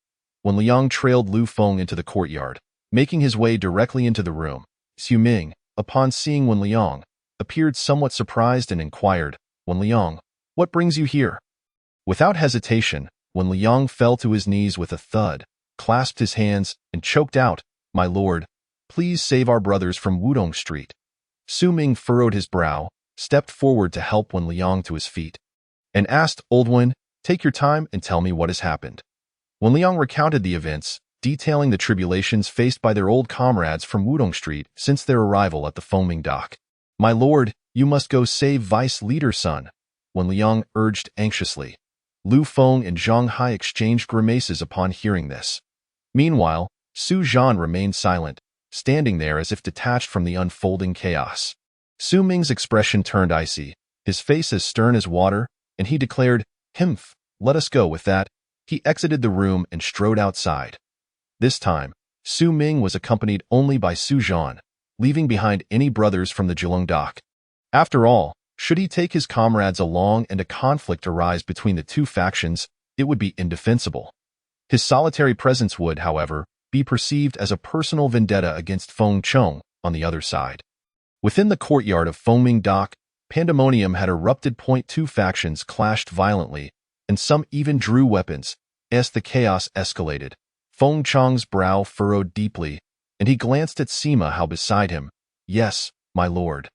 Wen Liang trailed Lu Feng into the courtyard, making his way directly into the room. Su Ming, upon seeing Wen Liang, appeared somewhat surprised and inquired, Wen Liang, what brings you here? Without hesitation, Wen Liang fell to his knees with a thud, clasped his hands, and choked out, My lord, please save our brothers from Wudong Street. Su Ming furrowed his brow, stepped forward to help Wen Liang to his feet, and asked, Old One, take your time and tell me what has happened. Wen Liang recounted the events, detailing the tribulations faced by their old comrades from Wudong Street since their arrival at the Fengming dock. My lord, you must go save Vice Leader Sun, Wen Liang urged anxiously. Lu Feng and Zhang Hai exchanged grimaces upon hearing this. Meanwhile, Su Zhan remained silent, standing there as if detached from the unfolding chaos. Su Ming's expression turned icy, his face as stern as water, and he declared, Himph, let us go with that. He exited the room and strode outside. This time, Su Ming was accompanied only by Su Zhan, leaving behind any brothers from the Zhilong dock. After all, should he take his comrades along and a conflict arise between the two factions, it would be indefensible. His solitary presence would, however, be perceived as a personal vendetta against Feng Chong on the other side. Within the courtyard of Fengming Dock, pandemonium had erupted. Two factions clashed violently, and some even drew weapons. As the chaos escalated, Feng Chong's brow furrowed deeply, and he glanced at Sima Hao beside him. "Yes, my lord."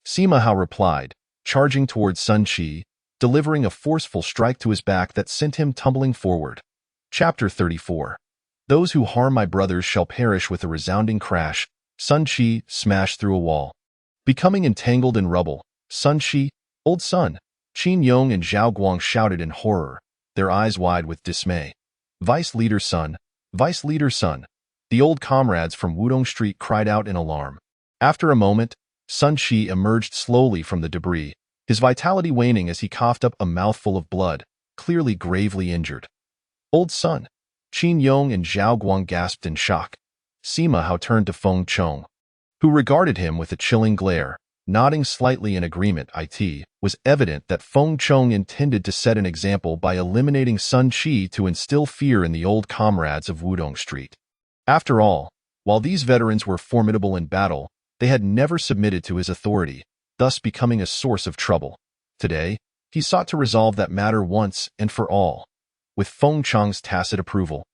Sima Hao replied, charging towards Sun Qi, delivering a forceful strike to his back that sent him tumbling forward. Chapter 34. Those who harm my brothers shall perish. With a resounding crash, Sun Qi smashed through a wall. Becoming entangled in rubble, Sun Qi, Old Sun, Qin Yong and Zhao Guang shouted in horror, their eyes wide with dismay. Vice Leader Sun, Vice Leader Sun. The old comrades from Wudong Street cried out in alarm. After a moment, Sun Qi emerged slowly from the debris, his vitality waning as he coughed up a mouthful of blood, clearly gravely injured. Old Sun, Qin Yong and Zhao Guang gasped in shock. Sima Hao turned to Feng Chong, who regarded him with a chilling glare, nodding slightly in agreement. It was evident that Feng Chong intended to set an example by eliminating Sun Qi to instill fear in the old comrades of Wudong Street. After all, while these veterans were formidable in battle, they had never submitted to his authority, thus becoming a source of trouble. Today, he sought to resolve that matter once and for all. With Feng Chong's tacit approval,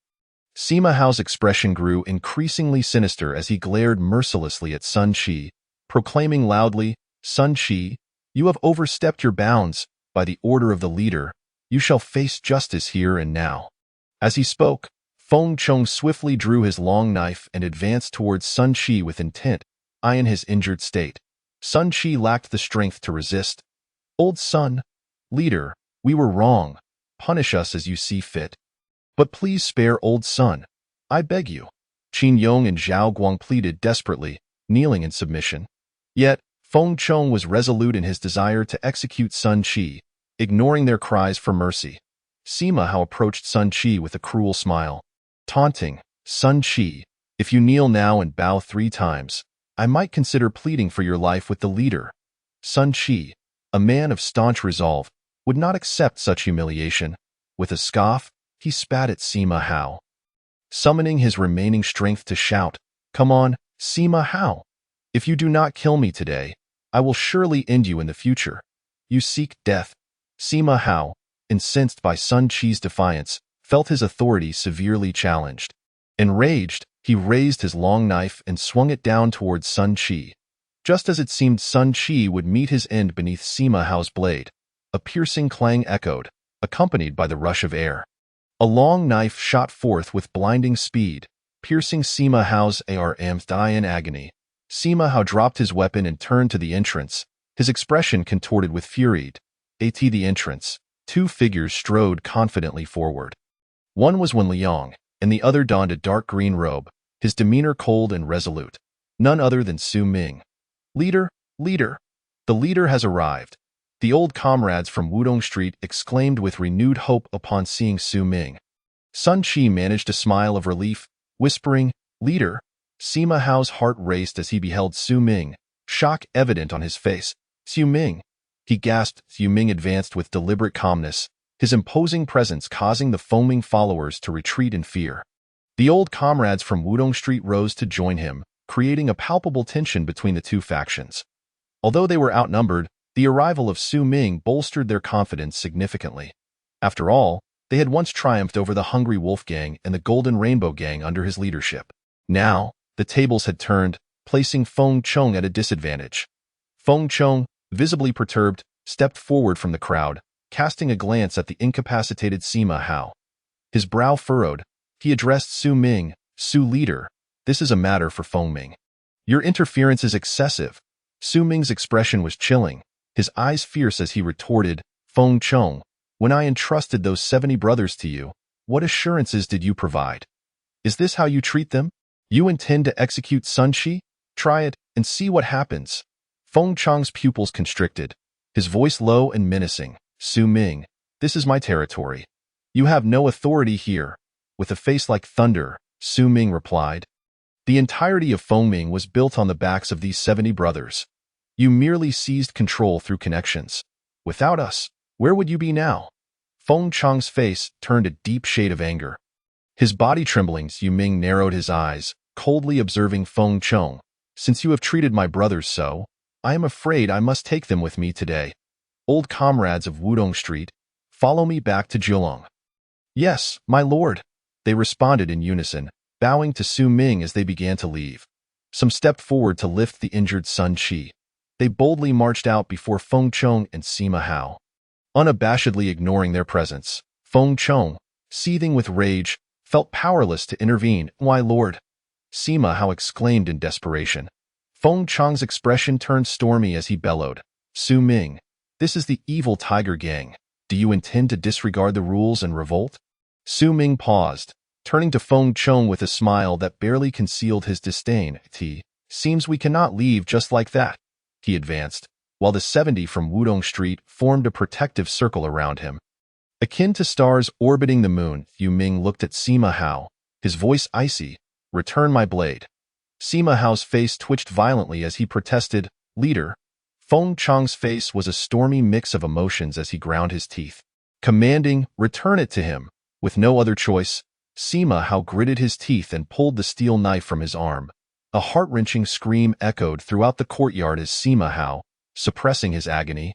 Sima Hao's expression grew increasingly sinister as he glared mercilessly at Sun Qi, proclaiming loudly, "Sun Qi, you have overstepped your bounds. By the order of the leader, you shall face justice here and now." As he spoke, Feng Chong swiftly drew his long knife and advanced towards Sun Qi with intent, eyeing his injured state. Sun Qi lacked the strength to resist. "Old Sun, leader, we were wrong. Punish us as you see fit. But please spare Old Sun, I beg you." Qin Yong and Zhao Guang pleaded desperately, kneeling in submission. Yet, Feng Chong was resolute in his desire to execute Sun Qi, ignoring their cries for mercy. Sima Hao approached Sun Qi with a cruel smile, taunting, "Sun Qi, if you kneel now and bow 3 times, I might consider pleading for your life with the leader." Sun Qi, a man of staunch resolve, would not accept such humiliation. With a scoff, he spat at Sima Hao, summoning his remaining strength to shout, "Come on, Sima Hao. If you do not kill me today, I will surely end you in the future. You seek death." Sima Hao, incensed by Sun Qi's defiance, felt his authority severely challenged. Enraged, he raised his long knife and swung it down towards Sun Qi. Just as it seemed Sun Qi would meet his end beneath Sima Hao's blade, a piercing clang echoed, accompanied by the rush of air. A long knife shot forth with blinding speed, piercing Sima Hao's arm in agony. Sima Hao dropped his weapon and turned to the entrance, his expression contorted with fury. At the entrance, 2 figures strode confidently forward. One was Wen Liang, and the other donned a dark green robe, his demeanor cold and resolute. None other than Su Ming. "Leader, leader, the leader has arrived." The old comrades from Wudong Street exclaimed with renewed hope upon seeing Su Ming. Sun Qi managed a smile of relief, whispering, "Leader." Sima Hao's heart raced as he beheld Su Ming, shock evident on his face. "Su Ming," he gasped. Su Ming advanced with deliberate calmness, his imposing presence causing the foaming followers to retreat in fear. The old comrades from Wudong Street rose to join him, creating a palpable tension between the two factions. Although they were outnumbered, the arrival of Su Ming bolstered their confidence significantly. After all, they had once triumphed over the Hungry Wolf Gang and the Golden Rainbow Gang under his leadership. Now, the tables had turned, placing Feng Chong at a disadvantage. Feng Chong, visibly perturbed, stepped forward from the crowd, casting a glance at the incapacitated Sima Hao. His brow furrowed, he addressed Su Ming, "Su leader, this is a matter for Feng Ming. Your interference is excessive." Su Ming's expression was chilling, his eyes fierce as he retorted, "Feng Chong, when I entrusted those 70 brothers to you, what assurances did you provide? Is this how you treat them? You intend to execute Sun Qi? Try it, and see what happens." Feng Chong's pupils constricted, his voice low and menacing. "Su Ming, this is my territory. You have no authority here." With a face like thunder, Su Ming replied, The entirety of Fengming was built on the backs of these 70 brothers. You merely seized control through connections. Without us, where would you be now? Feng Chang's face turned a deep shade of anger. His body trembling, Xu Ming narrowed his eyes, coldly observing Feng Chong. Since you have treated my brothers so, I am afraid I must take them with me today. Old comrades of Wudong Street, follow me back to Jiulong. Yes, my lord, they responded in unison, bowing to Xu Ming as they began to leave. Some stepped forward to lift the injured Sun Qi. They boldly marched out before Feng Chong and Sima Hao. Unabashedly ignoring their presence, Feng Chong, seething with rage, felt powerless to intervene. Why, lord? Sima Hao exclaimed in desperation. Feng Chong's expression turned stormy as he bellowed. Xu Ming, this is the evil Tiger Gang. Do you intend to disregard the rules and revolt? Xu Ming paused, turning to Feng Chong with a smile that barely concealed his disdain. Seems we cannot leave just like that, he advanced, while the 70 from Wudong Street formed a protective circle around him. Akin to stars orbiting the moon, Xu Ming looked at Sima Hao, his voice icy. Return my blade. Sima Hao's face twitched violently as he protested. Leader. Feng Chong's face was a stormy mix of emotions as he ground his teeth. Commanding, return it to him. With no other choice, Sima Hao gritted his teeth and pulled the steel knife from his arm. A heart-wrenching scream echoed throughout the courtyard as Sima Hao, suppressing his agony,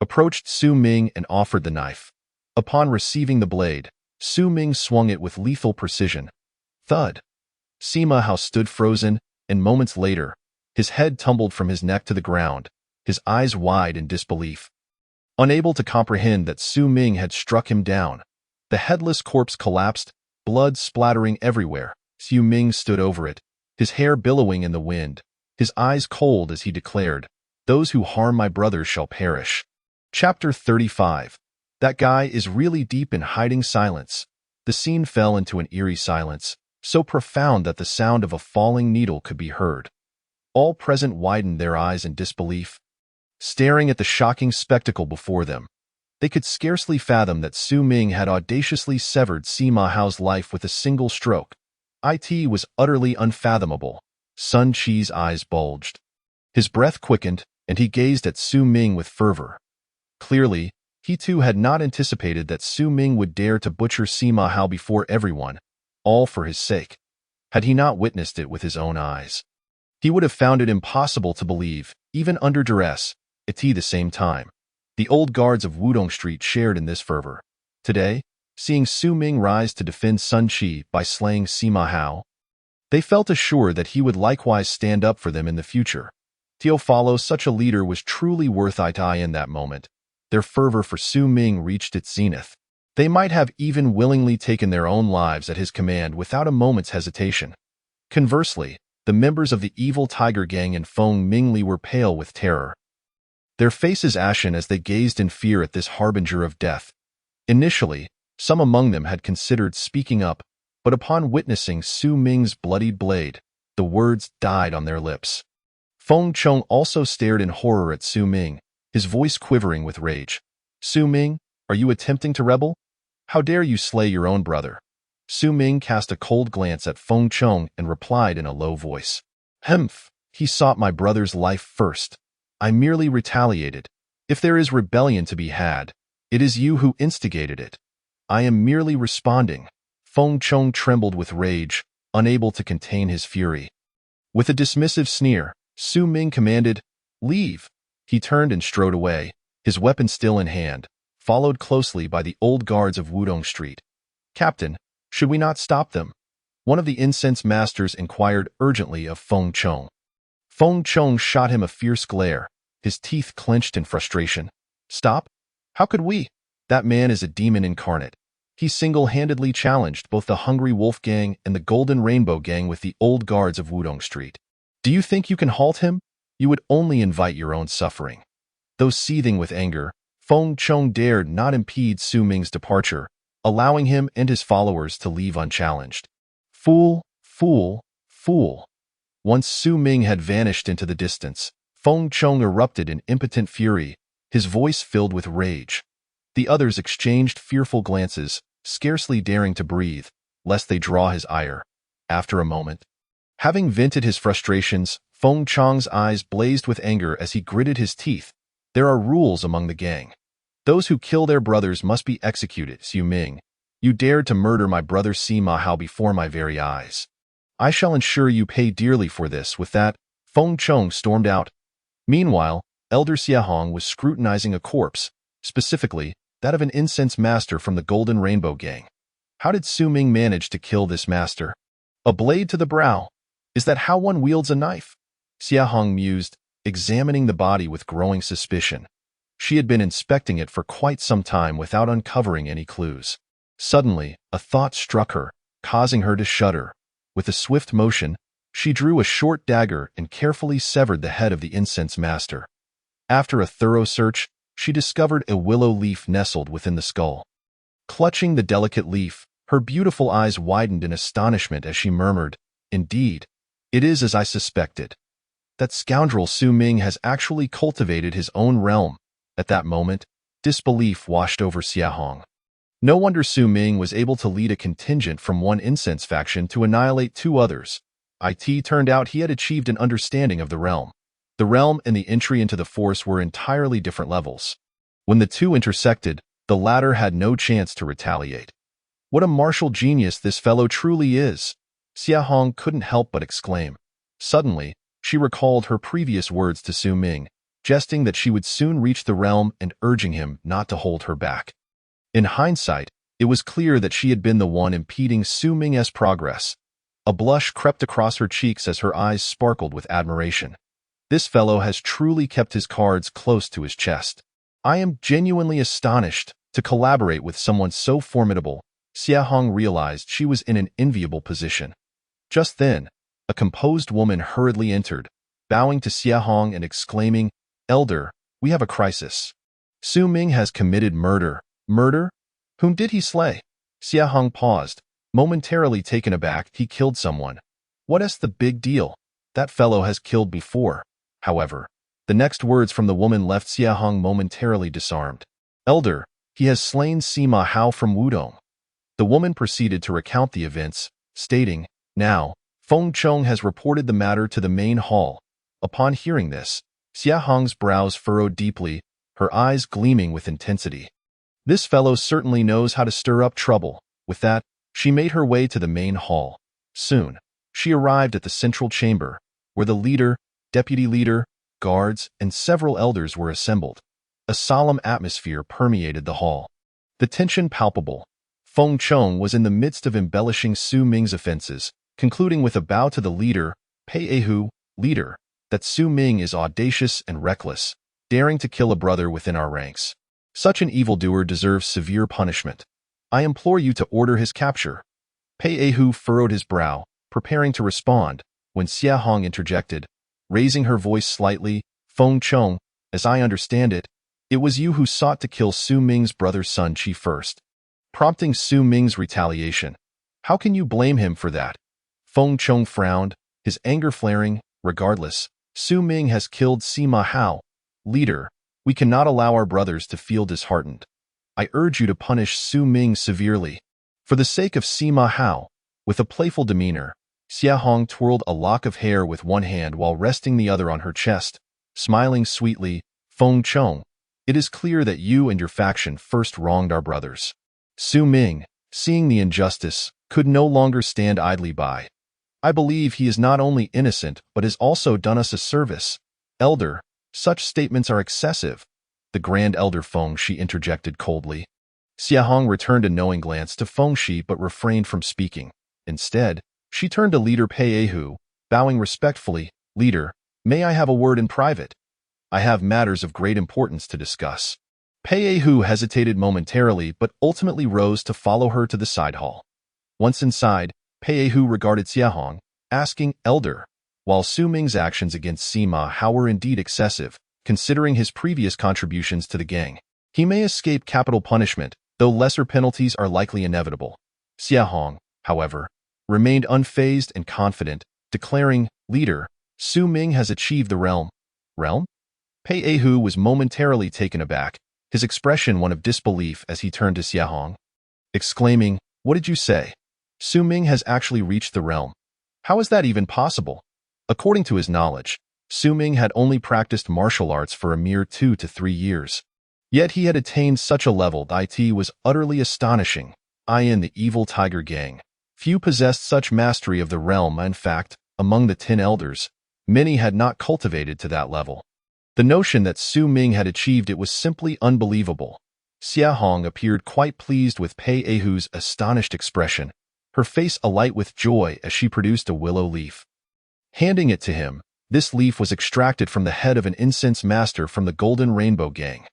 approached Xu Ming and offered the knife. Upon receiving the blade, Xu Ming swung it with lethal precision. Thud. Sima Hao stood frozen, and moments later, his head tumbled from his neck to the ground, his eyes wide in disbelief. Unable to comprehend that Xu Ming had struck him down, the headless corpse collapsed, blood splattering everywhere. Xu Ming stood over it, his hair billowing in the wind, his eyes cold as he declared, "Those who harm my brothers shall perish." Chapter 35. That guy is really deep in hiding silence. The scene fell into an eerie silence, so profound that the sound of a falling needle could be heard. All present widened their eyes in disbelief, staring at the shocking spectacle before them. They could scarcely fathom that Xu Ming had audaciously severed Sima Hao's life with a single stroke. It was utterly unfathomable. Sun Qi's eyes bulged. His breath quickened, and he gazed at Xu Ming with fervor. Clearly, he too had not anticipated that Xu Ming would dare to butcher Sima Hao before everyone, all for his sake. Had he not witnessed it with his own eyes, he would have found it impossible to believe, even under duress. At the same time, the old guards of Wudong Street shared in this fervor. Today, seeing Xu Ming rise to defend Sun Qi by slaying Sima Hao, they felt assured that he would likewise stand up for them in the future. To follow such a leader was truly worth it. In that moment, their fervor for Xu Ming reached its zenith. They might have even willingly taken their own lives at his command without a moment's hesitation. Conversely, the members of the evil Tiger Gang in Feng Mingli were pale with terror, their faces ashen as they gazed in fear at this harbinger of death. Initially, some among them had considered speaking up, but upon witnessing Xu Ming's bloodied blade, the words died on their lips. Feng Chong also stared in horror at Xu Ming, his voice quivering with rage. Xu Ming, are you attempting to rebel? How dare you slay your own brother? Xu Ming cast a cold glance at Feng Chong and replied in a low voice. Humph, he sought my brother's life first. I merely retaliated. If there is rebellion to be had, it is you who instigated it. I am merely responding. Feng Chong trembled with rage, unable to contain his fury. With a dismissive sneer, Xu Ming commanded, "Leave." He turned and strode away, his weapon still in hand, followed closely by the old guards of Wudong Street. "Captain, should we not stop them?" One of the incense masters inquired urgently of Feng Chong. Feng Chong shot him a fierce glare, his teeth clenched in frustration. "Stop? How could we? That man is a demon incarnate. He single-handedly challenged both the Hungry Wolf Gang and the Golden Rainbow Gang with the old guards of Wudong Street. Do you think you can halt him? You would only invite your own suffering." Though seething with anger, Feng Chong dared not impede Xu Ming's departure, allowing him and his followers to leave unchallenged. Fool, fool, fool. Once Xu Ming had vanished into the distance, Feng Chong erupted in impotent fury, his voice filled with rage. The others exchanged fearful glances, scarcely daring to breathe, lest they draw his ire. After a moment, Having vented his frustrations, Feng Chang's eyes blazed with anger as he gritted his teeth. There are rules among the gang. Those who kill their brothers must be executed. Su Ming, you dared to murder my brother Sima Hao before my very eyes. I shall ensure you pay dearly for this. With that, Feng Chong stormed out. Meanwhile, Elder Xia Hong was scrutinizing a corpse, specifically that of an incense master from the Golden Rainbow Gang. How did Su Ming manage to kill this master? A blade to the brow. Is that how one wields a knife? Xia Hong mused, examining the body with growing suspicion. She had been inspecting it for quite some time without uncovering any clues. Suddenly, a thought struck her, causing her to shudder. With a swift motion, she drew a short dagger and carefully severed the head of the incense master. After a thorough search, she discovered a willow leaf nestled within the skull. Clutching the delicate leaf, her beautiful eyes widened in astonishment as she murmured, "Indeed, it is as I suspected. That scoundrel Su Ming has actually cultivated his own realm." At that moment, disbelief washed over Xia Hong. No wonder Su Ming was able to lead a contingent from one incense faction to annihilate two others. It turned out he had achieved an understanding of the realm. The realm and the entry into the force were entirely different levels. When the two intersected, the latter had no chance to retaliate. What a martial genius this fellow truly is! Xia Hong couldn't help but exclaim. Suddenly, she recalled her previous words to Su Ming, jesting that she would soon reach the realm and urging him not to hold her back. In hindsight, it was clear that she had been the one impeding Su Ming's progress. A blush crept across her cheeks as her eyes sparkled with admiration. This fellow has truly kept his cards close to his chest. I am genuinely astonished to collaborate with someone so formidable. Xia Hong realized she was in an enviable position. Just then, a composed woman hurriedly entered, bowing to Xia Hong and exclaiming, "Elder, we have a crisis. Su Ming has committed murder." "Murder? Whom did he slay?" Xia Hong paused, momentarily taken aback. "He killed someone. What's the big deal? That fellow has killed before." However, the next words from the woman left Xia Hong momentarily disarmed. "Elder, he has slain Sima Hao from Wudong." The woman proceeded to recount the events, stating, "Now, Feng Chong has reported the matter to the main hall." Upon hearing this, Xia Hong's brows furrowed deeply, her eyes gleaming with intensity. This fellow certainly knows how to stir up trouble. With that, she made her way to the main hall. Soon, she arrived at the central chamber, where the leader, deputy leader, guards, and several elders were assembled. A solemn atmosphere permeated the hall. The tension palpable. Feng Chong was in the midst of embellishing Su Ming's offenses, concluding with a bow to the leader, "Pei Hu, leader, that Su Ming is audacious and reckless, daring to kill a brother within our ranks. Such an evildoer deserves severe punishment. I implore you to order his capture." Pei Hu furrowed his brow, preparing to respond, when Xia Hong interjected, raising her voice slightly, "Feng Chong, as I understand it, it was you who sought to kill Su Ming's brother Sun Qi first, prompting Su Ming's retaliation. How can you blame him for that?" Feng Chong frowned, his anger flaring. "Regardless, Su Ming has killed Sima Hao. Leader, we cannot allow our brothers to feel disheartened. I urge you to punish Su Ming severely. For the sake of Sima Hao." With a playful demeanor, Xia Hong twirled a lock of hair with one hand while resting the other on her chest, smiling sweetly. "Feng Chong, it is clear that you and your faction first wronged our brothers." Su Ming, seeing the injustice, could no longer stand idly by. "I believe he is not only innocent but has also done us a service. Elder, such statements are excessive." "The Grand Elder Feng Shi interjected coldly. Xia Hong returned a knowing glance to Feng Shi but refrained from speaking. Instead, she turned to Leader Pei Hu, bowing respectfully. "Leader, may I have a word in private? I have matters of great importance to discuss." Pei Hu hesitated momentarily but ultimately rose to follow her to the side hall. Once inside, Pei Hu regarded Xia Hong, asking, "Elder, while Su Ming's actions against Sima Hao were indeed excessive, considering his previous contributions to the gang, he may escape capital punishment, though lesser penalties are likely inevitable." Xia Hong, however, remained unfazed and confident, declaring, "Leader, Su Ming has achieved the realm." "Realm?" Pei Hu was momentarily taken aback, his expression one of disbelief as he turned to Xia Hong, exclaiming, "What did you say? Su Ming has actually reached the realm?" How is that even possible? According to his knowledge, Su Ming had only practiced martial arts for a mere 2 to 3 years. Yet he had attained such a level that it was utterly astonishing. In the evil tiger gang, few possessed such mastery of the realm. In fact, among the 10 elders, many had not cultivated to that level. The notion that Su Ming had achieved it was simply unbelievable. Xia Hong appeared quite pleased with Pei Ahu's astonished expression, her face alight with joy as she produced a willow leaf. Handing it to him, this leaf was extracted from the head of an incense master from the Golden Rainbow Gang.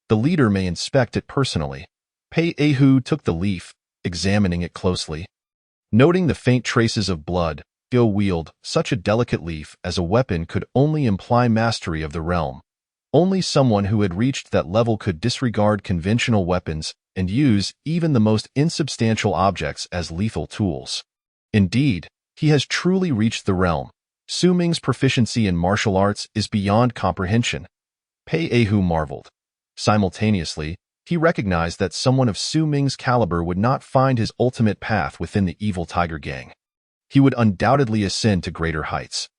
The leader may inspect it personally. Pei Ahu took the leaf, examining it closely. Noting the faint traces of blood, Go wield such a delicate leaf as a weapon could only imply mastery of the realm. Only someone who had reached that level could disregard conventional weapons and use even the most insubstantial objects as lethal tools. Indeed, he has truly reached the realm. Su Ming's proficiency in martial arts is beyond comprehension. Pei Ahu marveled. Simultaneously, he recognized that someone of Su Ming's caliber would not find his ultimate path within the evil tiger gang. He would undoubtedly ascend to greater heights.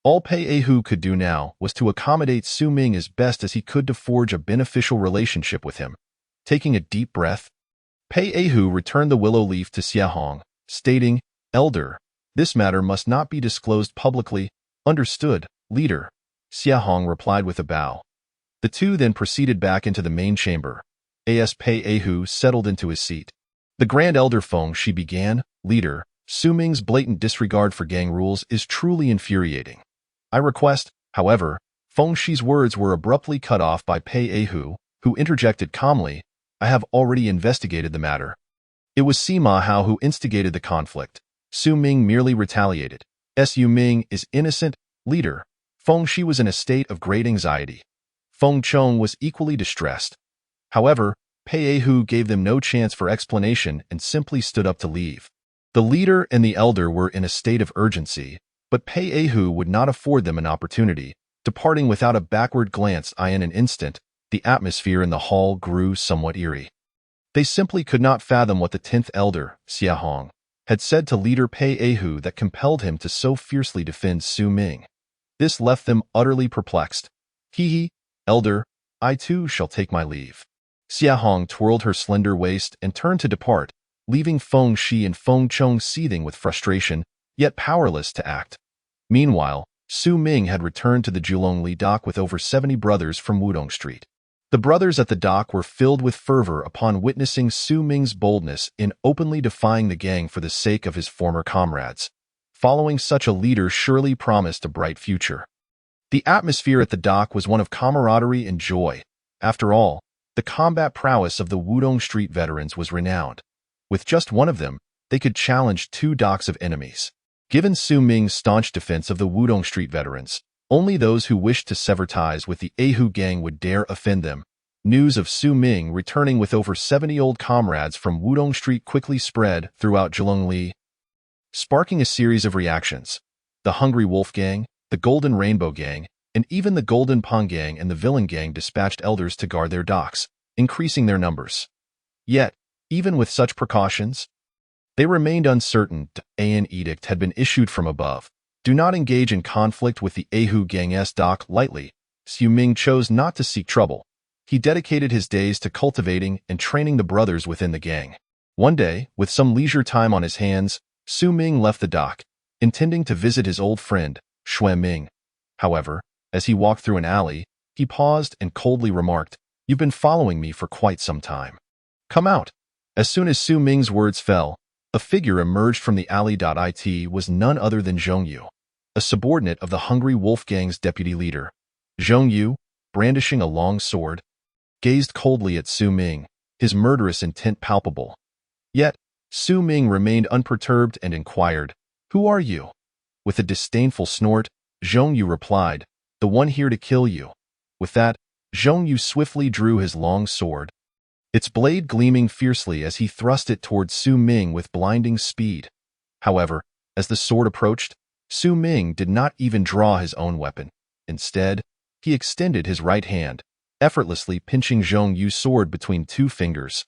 All Pei Ahu could do now was to accommodate Su Ming as best as he could to forge a beneficial relationship with him. Taking a deep breath, Pei Ahu returned the willow leaf to Xia Hong, stating, "Elder, this matter must not be disclosed publicly." "Understood, leader," Xia Hong replied with a bow. The two then proceeded back into the main chamber. As Pei Ahu settled into his seat, the Grand Elder Feng Shi began, "Leader, Su Ming's blatant disregard for gang rules is truly infuriating. I request," however, Feng Shi's words were abruptly cut off by Pei Ahu, who interjected calmly, "I have already investigated the matter." It was Sima Hao who instigated the conflict. Su Ming merely retaliated. Su Ming is innocent, leader. Feng Shi was in a state of great anxiety. Feng Chong was equally distressed. However, Pei Ahu gave them no chance for explanation and simply stood up to leave. The leader and the elder were in a state of urgency, but Pei Ahu would not afford them an opportunity. Departing without a backward glance, in an instant, the atmosphere in the hall grew somewhat eerie. They simply could not fathom what the 10th elder, Xia Hong, had said to leader Pei Ahu that compelled him to so fiercely defend Su Ming. This left them utterly perplexed. "He, elder, I too shall take my leave." Xia Hong twirled her slender waist and turned to depart, leaving Feng Shi and Feng Chong seething with frustration, yet powerless to act. Meanwhile, Su Ming had returned to the Julongli dock with over 70 brothers from Wudong Street. The brothers at the dock were filled with fervor upon witnessing Su Ming's boldness in openly defying the gang for the sake of his former comrades. Following such a leader surely promised a bright future. The atmosphere at the dock was one of camaraderie and joy. After all, the combat prowess of the Wudong Street veterans was renowned. With just one of them, they could challenge 2 docks of enemies. Given Su Ming's staunch defense of the Wudong Street veterans, only those who wished to sever ties with the Ahu gang would dare offend them. News of Su Ming returning with over 70 old comrades from Wudong Street quickly spread throughout Julongli, sparking a series of reactions. The Hungry Wolf Gang, the Golden Rainbow Gang, and even the Golden Pong Gang and the Villain Gang dispatched elders to guard their docks, increasing their numbers. Yet, even with such precautions, they remained uncertain. An edict had been issued from above. Do not engage in conflict with the Ahu Gang's dock lightly. Su Ming chose not to seek trouble. He dedicated his days to cultivating and training the brothers within the gang. One day, with some leisure time on his hands, Su Ming left the dock, intending to visit his old friend, Xue Ming. However, as he walked through an alley, he paused and coldly remarked, "You've been following me for quite some time. Come out." As soon as Su Ming's words fell, a figure emerged from the alley. It was none other than Zhong Yu, a subordinate of the Hungry Wolf Gang's deputy leader. Zhong Yu, brandishing a long sword, gazed coldly at Su Ming, his murderous intent palpable. Yet, Su Ming remained unperturbed and inquired, "Who are you?" With a disdainful snort, Zhong Yu replied, "The one here to kill you." With that, Zhong Yu swiftly drew his long sword, its blade gleaming fiercely as he thrust it toward Su Ming with blinding speed. However, as the sword approached, Su Ming did not even draw his own weapon. Instead, he extended his right hand, effortlessly pinching Zhong Yu's sword between 2 fingers.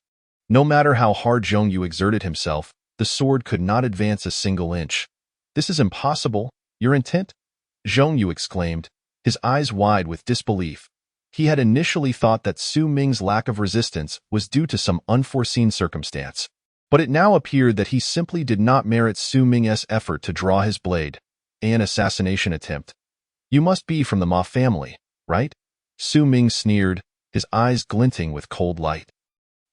No matter how hard Zhong Yu exerted himself, the sword could not advance a single inch. This is impossible. Your intent? Zhong Yu exclaimed, his eyes wide with disbelief. He had initially thought that Su Ming's lack of resistance was due to some unforeseen circumstance, but it now appeared that he simply did not merit Su Ming's effort to draw his blade. An assassination attempt. You must be from the Ma family, right? Su Ming sneered, his eyes glinting with cold light.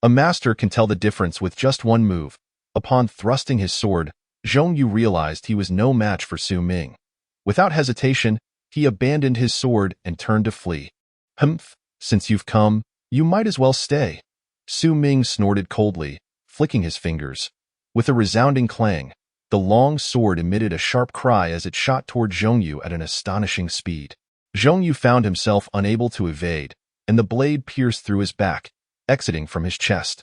A master can tell the difference with just one move. Upon thrusting his sword, Zhong Yu realized he was no match for Su Ming. Without hesitation, he abandoned his sword and turned to flee. Humph, since you've come, you might as well stay. Su Ming snorted coldly, flicking his fingers. With a resounding clang, the long sword emitted a sharp cry as it shot toward Zhong Yu at an astonishing speed. Zhong Yu found himself unable to evade, and the blade pierced through his back, exiting from his chest.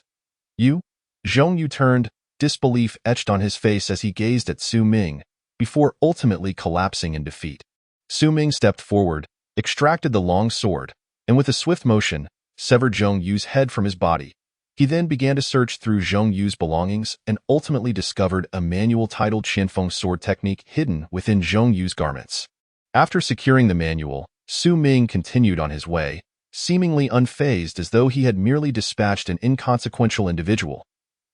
You? Zhong Yu turned, disbelief etched on his face as he gazed at Su Ming, before ultimately collapsing in defeat. Su Ming stepped forward, extracted the long sword, and with a swift motion, severed Zhong Yu's head from his body. He then began to search through Zhong Yu's belongings and ultimately discovered a manual titled Qianfeng sword technique hidden within Zhong Yu's garments. After securing the manual, Su Ming continued on his way, seemingly unfazed as though he had merely dispatched an inconsequential individual.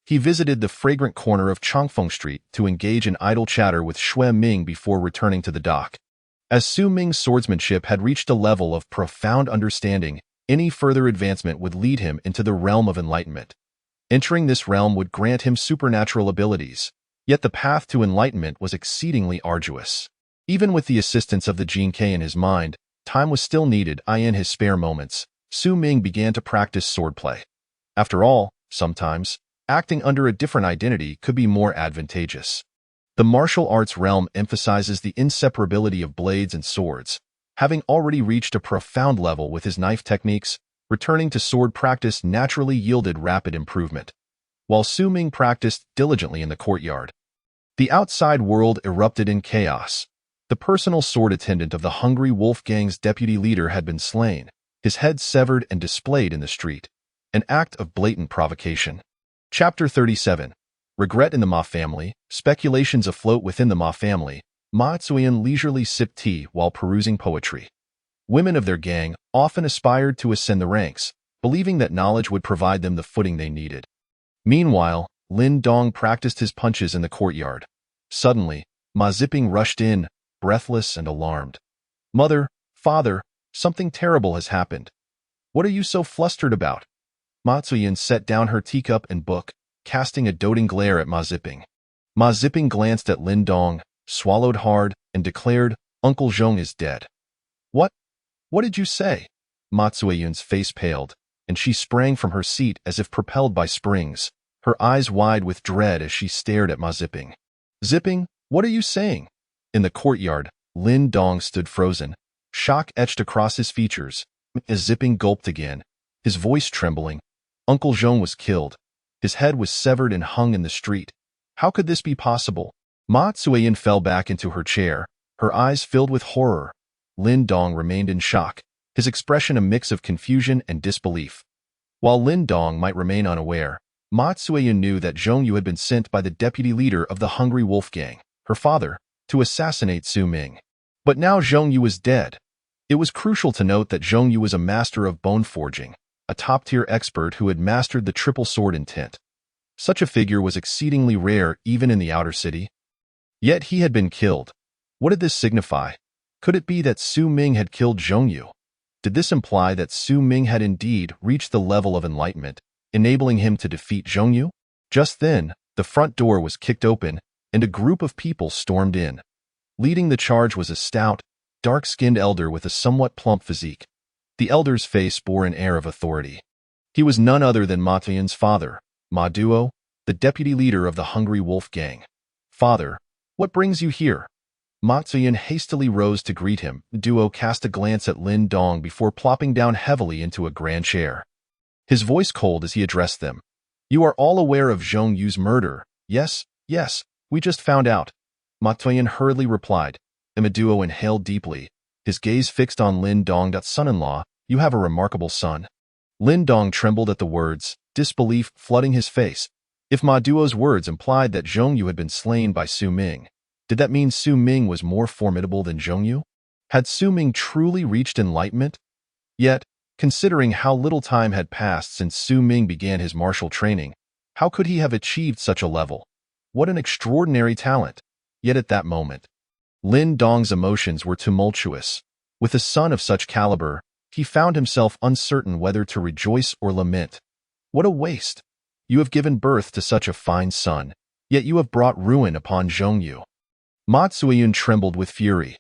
He visited the fragrant corner of Changfeng Street to engage in idle chatter with Xue Ming before returning to the dock. As Su Ming's swordsmanship had reached a level of profound understanding, any further advancement would lead him into the realm of enlightenment. Entering this realm would grant him supernatural abilities, yet the path to enlightenment was exceedingly arduous. Even with the assistance of the Jin Kei in his mind, time was still needed. In his spare moments, Su Ming began to practice swordplay. After all, sometimes, acting under a different identity could be more advantageous. The martial arts realm emphasizes the inseparability of blades and swords. Having already reached a profound level with his knife techniques, returning to sword practice naturally yielded rapid improvement. While Su Ming practiced diligently in the courtyard, the outside world erupted in chaos. The personal sword attendant of the Hungry Wolf Gang's deputy leader had been slain, his head severed and displayed in the street. An act of blatant provocation. Chapter 37. Regret in the Ma family. Speculations afloat within the Ma family. Ma Zuian leisurely sipped tea while perusing poetry. Women of their gang often aspired to ascend the ranks, believing that knowledge would provide them the footing they needed. Meanwhile, Lin Dong practiced his punches in the courtyard. Suddenly, Ma Ziping rushed in, breathless and alarmed. Mother, father, something terrible has happened. What are you so flustered about? Ma Zuian set down her teacup and book, casting a doting glare at Ma Ziping. Ma Ziping glanced at Lin Dong, swallowed hard, and declared, Uncle Zhong is dead. What? What did you say? Ma Zuian's face paled, and she sprang from her seat as if propelled by springs, her eyes wide with dread as she stared at Ma Ziping. Ziping, what are you saying? In the courtyard, Lin Dong stood frozen, shock etched across his features. As Ziping gulped again, his voice trembling. Uncle Zhong was killed. His head was severed and hung in the street. How could this be possible? Ma Zuian fell back into her chair, her eyes filled with horror. Lin Dong remained in shock, his expression a mix of confusion and disbelief. While Lin Dong might remain unaware, Ma Zuian knew that Zhong Yu had been sent by the deputy leader of the Hungry Wolf Gang, her father, to assassinate Su Ming. But now Zhong Yu was dead. It was crucial to note that Zhong Yu was a master of bone forging, a top-tier expert who had mastered the triple sword intent. Such a figure was exceedingly rare even in the outer city. Yet he had been killed. What did this signify? Could it be that Su Ming had killed Zhong Yu? Did this imply that Su Ming had indeed reached the level of enlightenment, enabling him to defeat Zhong Yu? Just then, the front door was kicked open, and a group of people stormed in. Leading the charge was a stout, dark-skinned elder with a somewhat plump physique. The elder's face bore an air of authority. He was none other than Ma Zuian's father, Ma Duo, the deputy leader of the Hungry Wolf Gang. Father, what brings you here? Ma Zuian hastily rose to greet him. Duo cast a glance at Lin Dong before plopping down heavily into a grand chair. His voice cold as he addressed them. You are all aware of Zhong Yu's murder. Yes, we just found out. Ma Zuian hurriedly replied. Duo inhaled deeply, his gaze fixed on Lin Dong. Son-in-law, you have a remarkable son. Lin Dong trembled at the words, disbelief flooding his face. If Ma Duo's words implied that Zhong Yu had been slain by Su Ming, Did that mean Su Ming was more formidable than Zhongyu? Had Su Ming truly reached enlightenment? Yet, considering how little time had passed since Su Ming began his martial training, how could he have achieved such a level? What an extraordinary talent! Yet at that moment, Lin Dong's emotions were tumultuous. With a son of such caliber, he found himself uncertain whether to rejoice or lament. What a waste! You have given birth to such a fine son, yet you have brought ruin upon Zhongyu. Ma Zuiyun trembled with fury.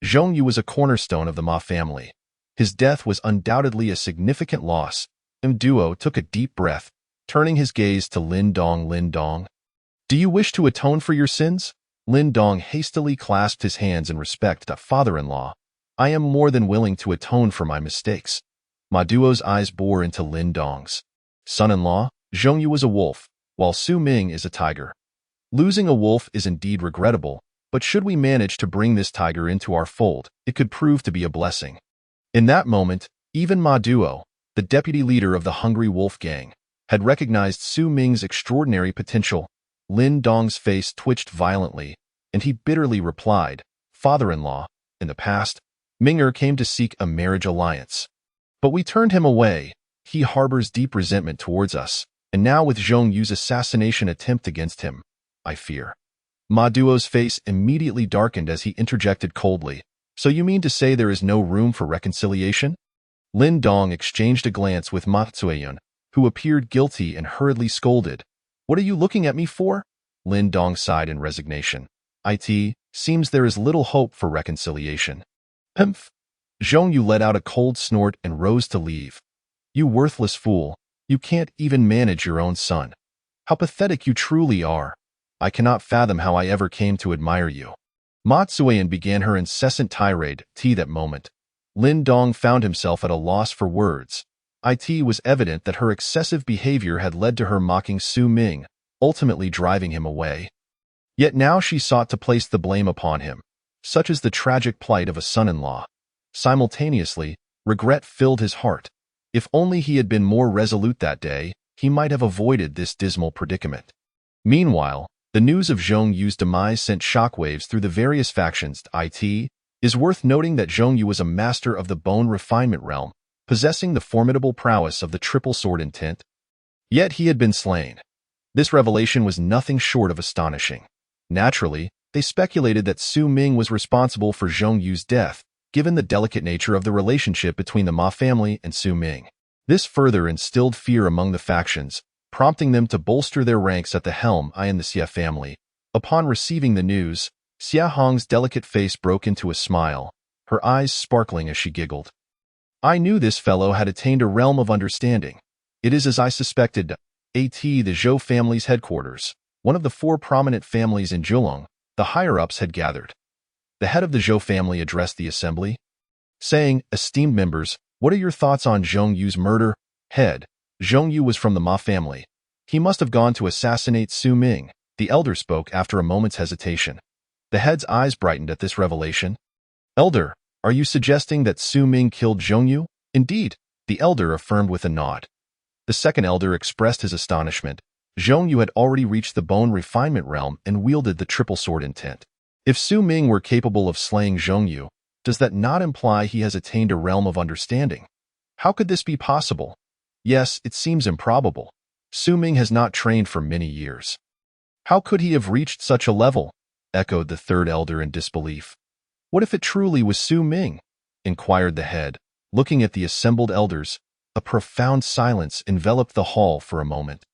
Zhongyu was a cornerstone of the Ma family. His death was undoubtedly a significant loss. Duo took a deep breath, turning his gaze to Lin Dong. Lin Dong, do you wish to atone for your sins? Lin Dong hastily clasped his hands in respect to father-in-law. I am more than willing to atone for my mistakes. Ma Duo's eyes bore into Lin Dong's. Son-in-law, Zhongyu was a wolf, while Su Ming is a tiger. Losing a wolf is indeed regrettable, but should we manage to bring this tiger into our fold, it could prove to be a blessing. In that moment, even Ma Duo, the deputy leader of the Hungry Wolf Gang, had recognized Su Ming's extraordinary potential. Lin Dong's face twitched violently, and he bitterly replied, Father-in-law, in the past, Ming'er came to seek a marriage alliance. But we turned him away. He harbors deep resentment towards us, and now with Zhongyu's assassination attempt against him, I fear. Ma Duo's face immediately darkened as he interjected coldly, So you mean to say there is no room for reconciliation? Lin Dong exchanged a glance with Ma Zuiyun, who appeared guilty and hurriedly scolded. What are you looking at me for? Lin Dong sighed in resignation. It seems there is little hope for reconciliation. Humph! Zhongyu let out a cold snort and rose to leave. You worthless fool, you can't even manage your own son. How pathetic you truly are. I cannot fathom how I ever came to admire you. Ma Zuiyun began her incessant tirade. That moment, Lin Dong found himself at a loss for words. It was evident that her excessive behavior had led to her mocking Su Ming, ultimately driving him away. Yet now she sought to place the blame upon him. Such is the tragic plight of a son-in-law. Simultaneously, regret filled his heart. If only he had been more resolute that day, he might have avoided this dismal predicament. Meanwhile, the news of Zhongyu's demise sent shockwaves through the various factions. It is worth noting that Zhongyu was a master of the bone refinement realm, possessing the formidable prowess of the triple sword intent. Yet he had been slain. This revelation was nothing short of astonishing. Naturally, they speculated that Su Ming was responsible for Zhongyu's death, given the delicate nature of the relationship between the Ma family and Su Ming. This further instilled fear among the factions, prompting them to bolster their ranks at the helm in the Xia family. Upon receiving the news, Xia Hong's delicate face broke into a smile, her eyes sparkling as she giggled. I knew this fellow had attained a realm of understanding. It is as I suspected. The Zhou family's headquarters, one of the 4 prominent families in Zhulong, the higher-ups had gathered. The head of the Zhou family addressed the assembly, saying, Esteemed members, what are your thoughts on Zhongyu's murder? Head, Zhongyu was from the Ma family. He must have gone to assassinate Su Ming. The elder spoke after a moment's hesitation. The head's eyes brightened at this revelation. Elder, are you suggesting that Su Ming killed Zhongyu? Indeed, the elder affirmed with a nod. The second elder expressed his astonishment. Zhongyu had already reached the bone refinement realm and wielded the triple sword intent. If Su Ming were capable of slaying Zhongyu, does that not imply he has attained a realm of understanding? How could this be possible? Yes, it seems improbable. Su Ming has not trained for many years. How could he have reached such a level? Echoed the third elder in disbelief. What if it truly was Su Ming? Inquired the head, looking at the assembled elders. A profound silence enveloped the hall for a moment.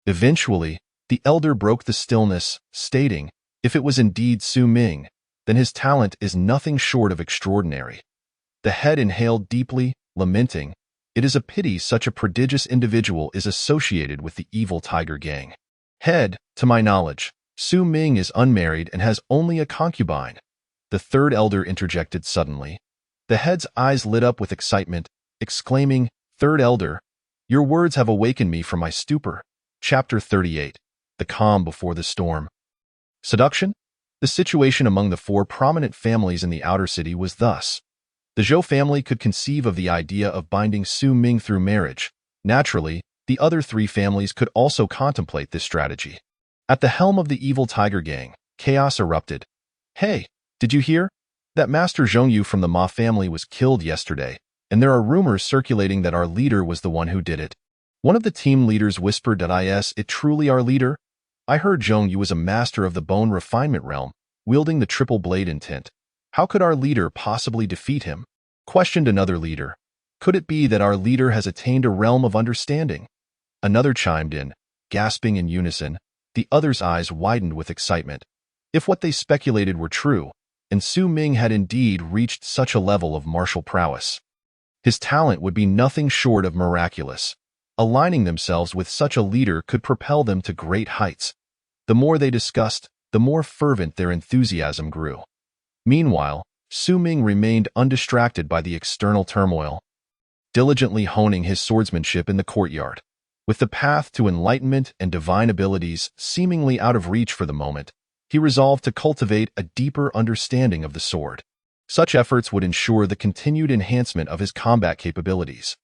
Eventually, the elder broke the stillness, stating, if it was indeed Su Ming, then his talent is nothing short of extraordinary. The head inhaled deeply, lamenting, it is a pity such a prodigious individual is associated with the evil Tiger Gang. Head, to my knowledge, Su Ming is unmarried and has only a concubine. The third elder interjected suddenly. The head's eyes lit up with excitement, exclaiming, Third elder, your words have awakened me from my stupor. Chapter 38. The Calm Before the Storm. Seduction? The situation among the 4 prominent families in the outer city was thus. The Zhou family could conceive of the idea of binding Su Ming through marriage. Naturally, the other 3 families could also contemplate this strategy. At the helm of the evil Tiger Gang, chaos erupted. Hey, did you hear? That Master Zhongyu from the Ma family was killed yesterday, and there are rumors circulating that our leader was the one who did it. One of the team leaders whispered that is it truly our leader? I heard Zhongyu was a master of the bone refinement realm, wielding the triple blade intent. How could our leader possibly defeat him? Questioned another leader. Could it be that our leader has attained a realm of understanding? Another chimed in, gasping in unison. The other's eyes widened with excitement. If what they speculated were true, and Su Ming had indeed reached such a level of martial prowess, his talent would be nothing short of miraculous. Aligning themselves with such a leader could propel them to great heights. The more they discussed, the more fervent their enthusiasm grew. Meanwhile, Su Ming remained undistracted by the external turmoil, diligently honing his swordsmanship in the courtyard. With the path to enlightenment and divine abilities seemingly out of reach for the moment, he resolved to cultivate a deeper understanding of the sword. Such efforts would ensure the continued enhancement of his combat capabilities.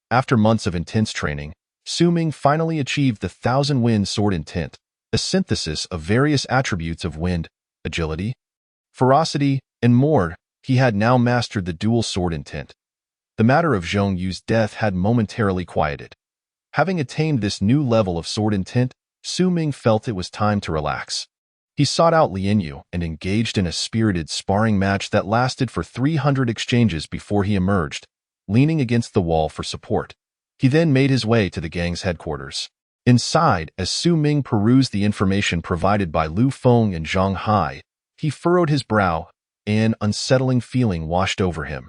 After months of intense training, Su Ming finally achieved the Thousand Wind Sword Intent, a synthesis of various attributes of wind, agility, ferocity, and more. He had now mastered the dual sword intent. The matter of Zhongyu's death had momentarily quieted. Having attained this new level of sword intent, Su Ming felt it was time to relax. He sought out Lin Yu and engaged in a spirited sparring match that lasted for 300 exchanges before he emerged, leaning against the wall for support. He then made his way to the gang's headquarters. Inside, as Su Ming perused the information provided by Lu Feng and Zhang Hai, he furrowed his brow. An unsettling feeling washed over him.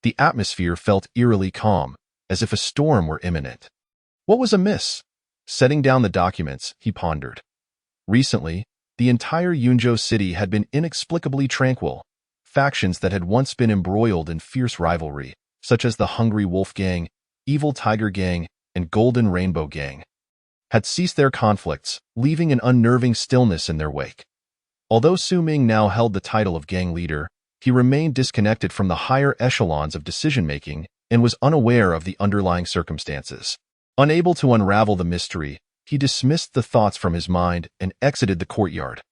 The atmosphere felt eerily calm, as if a storm were imminent. What was amiss? Setting down the documents, he pondered. Recently, the entire Yunzhou city had been inexplicably tranquil. Factions that had once been embroiled in fierce rivalry, such as the Hungry Wolf Gang, Evil Tiger Gang, and Golden Rainbow Gang, had ceased their conflicts, leaving an unnerving stillness in their wake. Although Su Ming now held the title of gang leader, he remained disconnected from the higher echelons of decision-making and was unaware of the underlying circumstances. Unable to unravel the mystery, he dismissed the thoughts from his mind and exited the courtyard.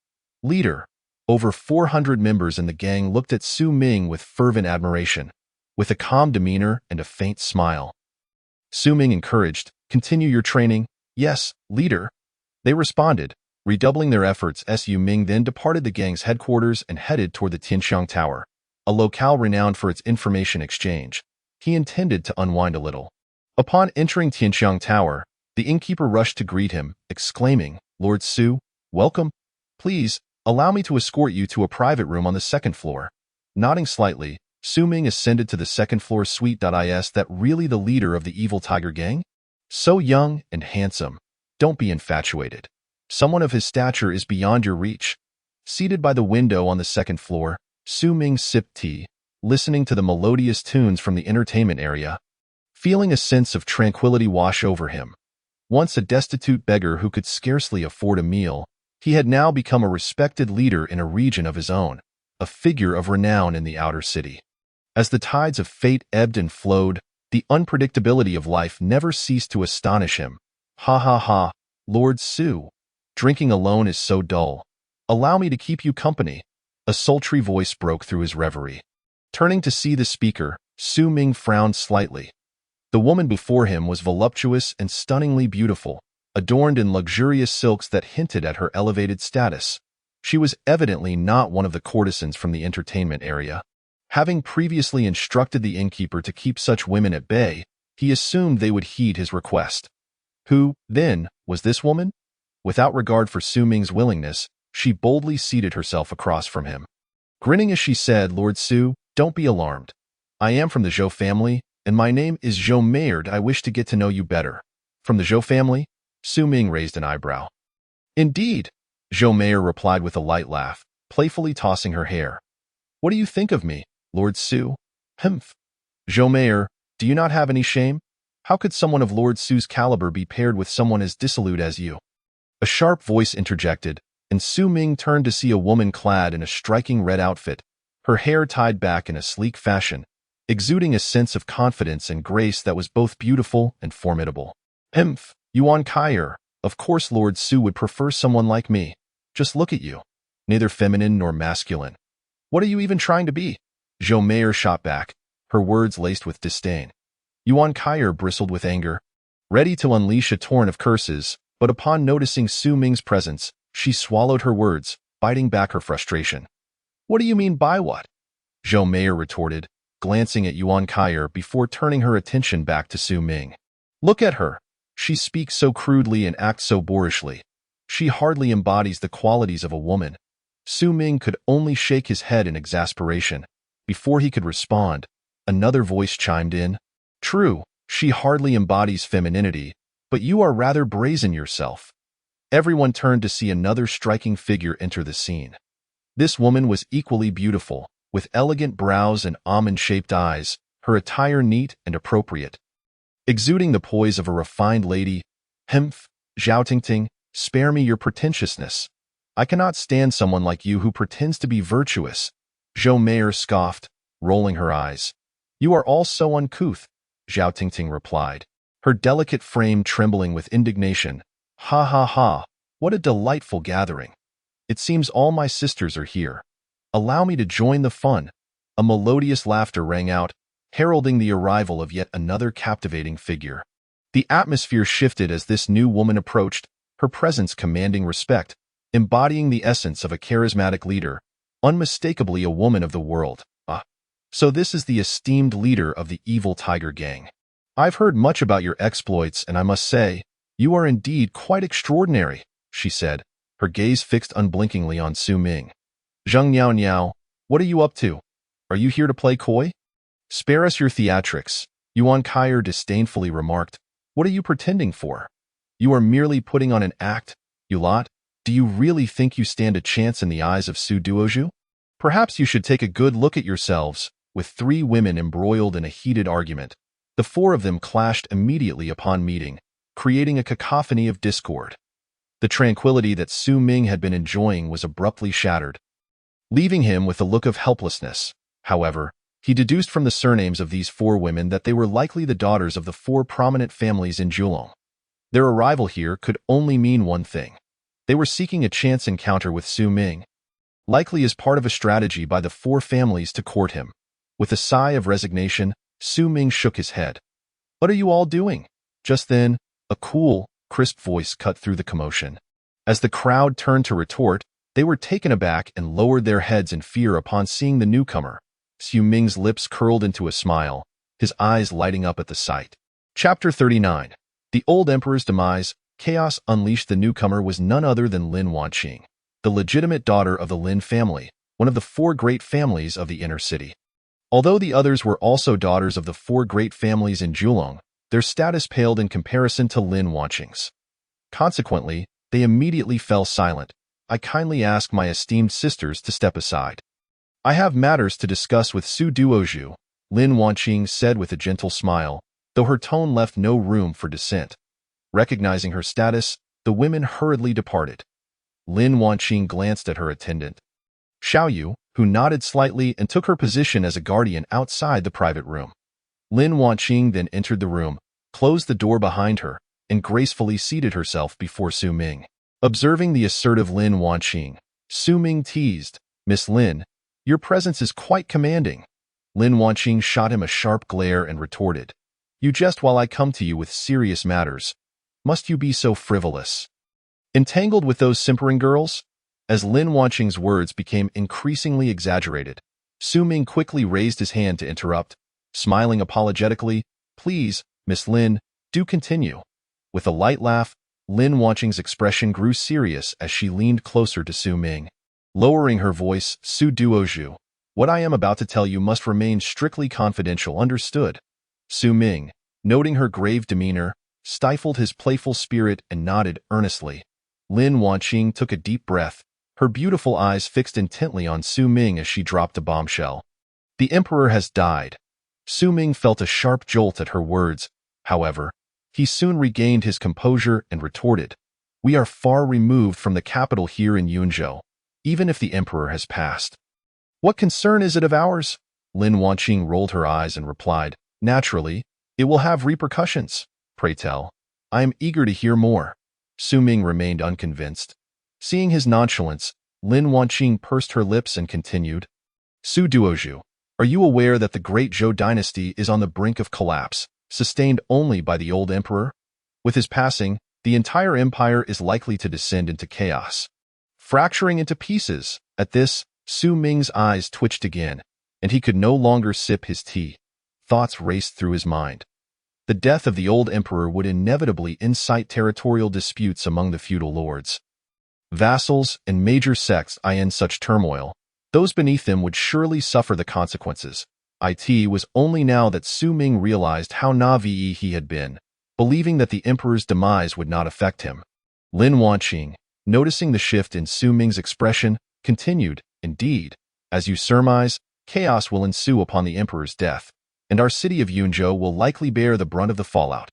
Leader. Over 400 members in the gang looked at Su Ming with fervent admiration, with a calm demeanor and a faint smile. Su Ming encouraged, "Continue your training." "Yes, leader." They responded, redoubling their efforts. Su Ming then departed the gang's headquarters and headed toward the Tianxiang Tower, a locale renowned for its information exchange. He intended to unwind a little. Upon entering Tianxiang Tower, the innkeeper rushed to greet him, exclaiming, "Lord Su, welcome. Please, allow me to escort you to a private room on the second floor." Nodding slightly, Su Ming ascended to the second-floor suite. Is that really the leader of the Evil Tiger Gang? So young and handsome. Don't be infatuated. Someone of his stature is beyond your reach. Seated by the window on the second floor, Su Ming sipped tea, listening to the melodious tunes from the entertainment area, feeling a sense of tranquility wash over him. Once a destitute beggar who could scarcely afford a meal, he had now become a respected leader in a region of his own, a figure of renown in the outer city. As the tides of fate ebbed and flowed, the unpredictability of life never ceased to astonish him. "Ha ha ha, Lord Su. Drinking alone is so dull. Allow me to keep you company." A sultry voice broke through his reverie. Turning to see the speaker, Su Ming frowned slightly. The woman before him was voluptuous and stunningly beautiful, adorned in luxurious silks that hinted at her elevated status. She was evidently not one of the courtesans from the entertainment area. Having previously instructed the innkeeper to keep such women at bay, he assumed they would heed his request. Who, then, was this woman? Without regard for Su Ming's willingness, she boldly seated herself across from him. Grinning as she said, "Lord Su, don't be alarmed. I am from the Zhou family, and my name is Zhou Maynard. I wish to get to know you better." "From the Zhou family?" Su Ming raised an eyebrow. "Indeed," Zhou Maynard replied with a light laugh, playfully tossing her hair. "What do you think of me, Lord Su?" "Humph. Zhou Maynard, do you not have any shame? How could someone of Lord Su's caliber be paired with someone as dissolute as you?" A sharp voice interjected, and Su Ming turned to see a woman clad in a striking red outfit, her hair tied back in a sleek fashion, exuding a sense of confidence and grace that was both beautiful and formidable. "Humph, Yuan Kaier, of course Lord Su would prefer someone like me. Just look at you. Neither feminine nor masculine, What are you even trying to be? Zhou Meier shot back, her words laced with disdain. Yuan Kaier bristled with anger, ready to unleash a torrent of curses, but upon noticing Su Ming's presence, she swallowed her words, biting back her frustration. What do you mean by what? Zhou Meier retorted, glancing at Yuan Kaier before turning her attention back to Su Ming. Look at her. She speaks so crudely and acts so boorishly. She hardly embodies the qualities of a woman. Su Ming could only shake his head in exasperation. Before he could respond, another voice chimed in. True, she hardly embodies femininity, but you are rather brazen yourself. Everyone turned to see another striking figure enter the scene. This woman was equally beautiful, with elegant brows and almond-shaped eyes, her attire neat and appropriate. Exuding the poise of a refined lady, Humph, Zhao Tingting, spare me your pretentiousness. I cannot stand someone like you who pretends to be virtuous. Zhou Meier scoffed, rolling her eyes. You are all so uncouth, Zhao Tingting replied, her delicate frame trembling with indignation. Ha ha ha, what a delightful gathering. It seems all my sisters are here. Allow me to join the fun. A melodious laughter rang out, heralding the arrival of yet another captivating figure. The atmosphere shifted as this new woman approached, her presence commanding respect, embodying the essence of a charismatic leader, unmistakably a woman of the world. Ah, so this is the esteemed leader of the evil Tiger Gang. I've heard much about your exploits, and I must say, you are indeed quite extraordinary, she said, her gaze fixed unblinkingly on Su Ming. Zheng Niao Niao, what are you up to? Are you here to play coy? Spare us your theatrics, Yuan Kaier disdainfully remarked. What are you pretending for? You are merely putting on an act, you lot. Do you really think you stand a chance in the eyes of Su Duozhu? Perhaps you should take a good look at yourselves. With three women embroiled in a heated argument, the four of them clashed immediately upon meeting, creating a cacophony of discord. The tranquility that Su Ming had been enjoying was abruptly shattered, leaving him with a look of helplessness. However, he deduced from the surnames of these four women that they were likely the daughters of the four prominent families in Julong. Their arrival here could only mean one thing. They were seeking a chance encounter with Su Ming, likely as part of a strategy by the four families to court him. With a sigh of resignation, Su Ming shook his head. What are you all doing? Just then, a cool, crisp voice cut through the commotion. As the crowd turned to retort, they were taken aback and lowered their heads in fear upon seeing the newcomer. Su Ming's lips curled into a smile, his eyes lighting up at the sight. Chapter 39. The Old Emperor's Demise. Chaos unleashed. The newcomer was none other than Lin Wanqing, the legitimate daughter of the Lin family, one of the four great families of the inner city. Although the others were also daughters of the four great families in Julong, their status paled in comparison to Lin Wanqing's. Consequently, they immediately fell silent. I kindly ask my esteemed sisters to step aside. I have matters to discuss with Su Duozhu, Lin Wanqing said with a gentle smile, though her tone left no room for dissent. Recognizing her status, the women hurriedly departed. Lin Wanqing glanced at her attendant, Xiaoyu, who nodded slightly and took her position as a guardian outside the private room. Lin Wanqing then entered the room, closed the door behind her, and gracefully seated herself before Su Ming. Observing the assertive Lin Wanqing, Su Ming teased, Miss Lin, your presence is quite commanding. Lin Wanqing shot him a sharp glare and retorted, You jest while I come to you with serious matters. Must you be so frivolous? Entangled with those simpering girls? As Lin Wanqing's words became increasingly exaggerated, Su Ming quickly raised his hand to interrupt, smiling apologetically, Please, Miss Lin, do continue. With a light laugh, Lin Wanqing's expression grew serious as she leaned closer to Su Ming. Lowering her voice, Su Duozhu, what I am about to tell you must remain strictly confidential, understood? Su Ming, noting her grave demeanor, stifled his playful spirit and nodded earnestly. Lin Wanqing took a deep breath, her beautiful eyes fixed intently on Su Ming as she dropped a bombshell. The emperor has died. Su Ming felt a sharp jolt at her words. However, he soon regained his composure and retorted, We are far removed from the capital here in Yunzhou, even if the emperor has passed. What concern is it of ours? Lin Wanqing rolled her eyes and replied, Naturally, it will have repercussions. Pray tell. I am eager to hear more. Su Ming remained unconvinced. Seeing his nonchalance, Lin Wanqing pursed her lips and continued, Su Duozhu, are you aware that the great Zhou dynasty is on the brink of collapse, sustained only by the old emperor? With his passing, the entire empire is likely to descend into chaos, fracturing into pieces. At this, Su Ming's eyes twitched again, and he could no longer sip his tea. Thoughts raced through his mind. The death of the old emperor would inevitably incite territorial disputes among the feudal lords. Vassals and major sects in such turmoil, those beneath them would surely suffer the consequences. It was only now that Su Ming realized how naive he had been, believing that the emperor's demise would not affect him. Lin Wanqing, noticing the shift in Su Ming's expression, continued, "Indeed, as you surmise, chaos will ensue upon the emperor's death, and our city of Yunzhou will likely bear the brunt of the fallout."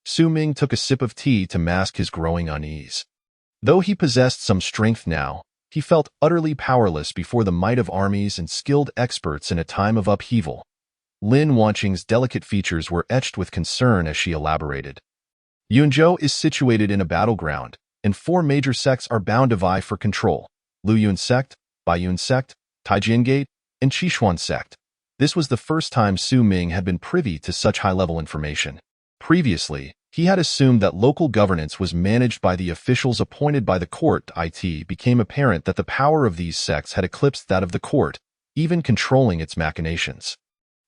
Su Ming took a sip of tea to mask his growing unease. Though he possessed some strength now, he felt utterly powerless before the might of armies and skilled experts in a time of upheaval. Lin Wanqing's delicate features were etched with concern as she elaborated. Yunzhou is situated in a battleground, and 4 major sects are bound to vie for control: Luyun sect, Baiyun sect, Taijian Gate, and Qishuan sect. This was the first time Su Ming had been privy to such high-level information. Previously, he had assumed that local governance was managed by the officials appointed by the court. It became apparent that the power of these sects had eclipsed that of the court, even controlling its machinations.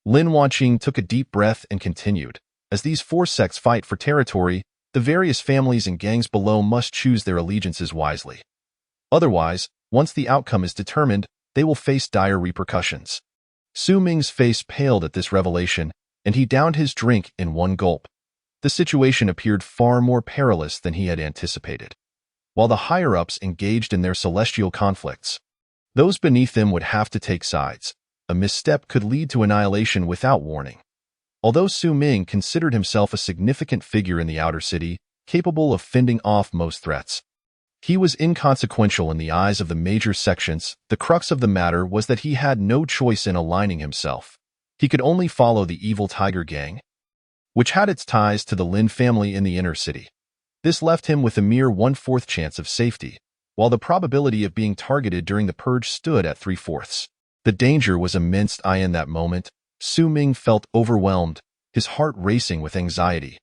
Lin Wanqing took a deep breath and continued. As these 4 sects fight for territory, the various families and gangs below must choose their allegiances wisely. Otherwise, once the outcome is determined, they will face dire repercussions. Su Ming's face paled at this revelation, and he downed his drink in one gulp. The situation appeared far more perilous than he had anticipated. While the higher-ups engaged in their celestial conflicts, those beneath them would have to take sides. A misstep could lead to annihilation without warning. Although Su Ming considered himself a significant figure in the outer city, capable of fending off most threats, he was inconsequential in the eyes of the major sections. The crux of the matter was that he had no choice in aligning himself. He could only follow the evil Tiger Gang, which had its ties to the Lin family in the inner city. This left him with a mere 1/4 chance of safety, while the probability of being targeted during the purge stood at 3/4. The danger was immense. In that moment, Su Ming felt overwhelmed, his heart racing with anxiety.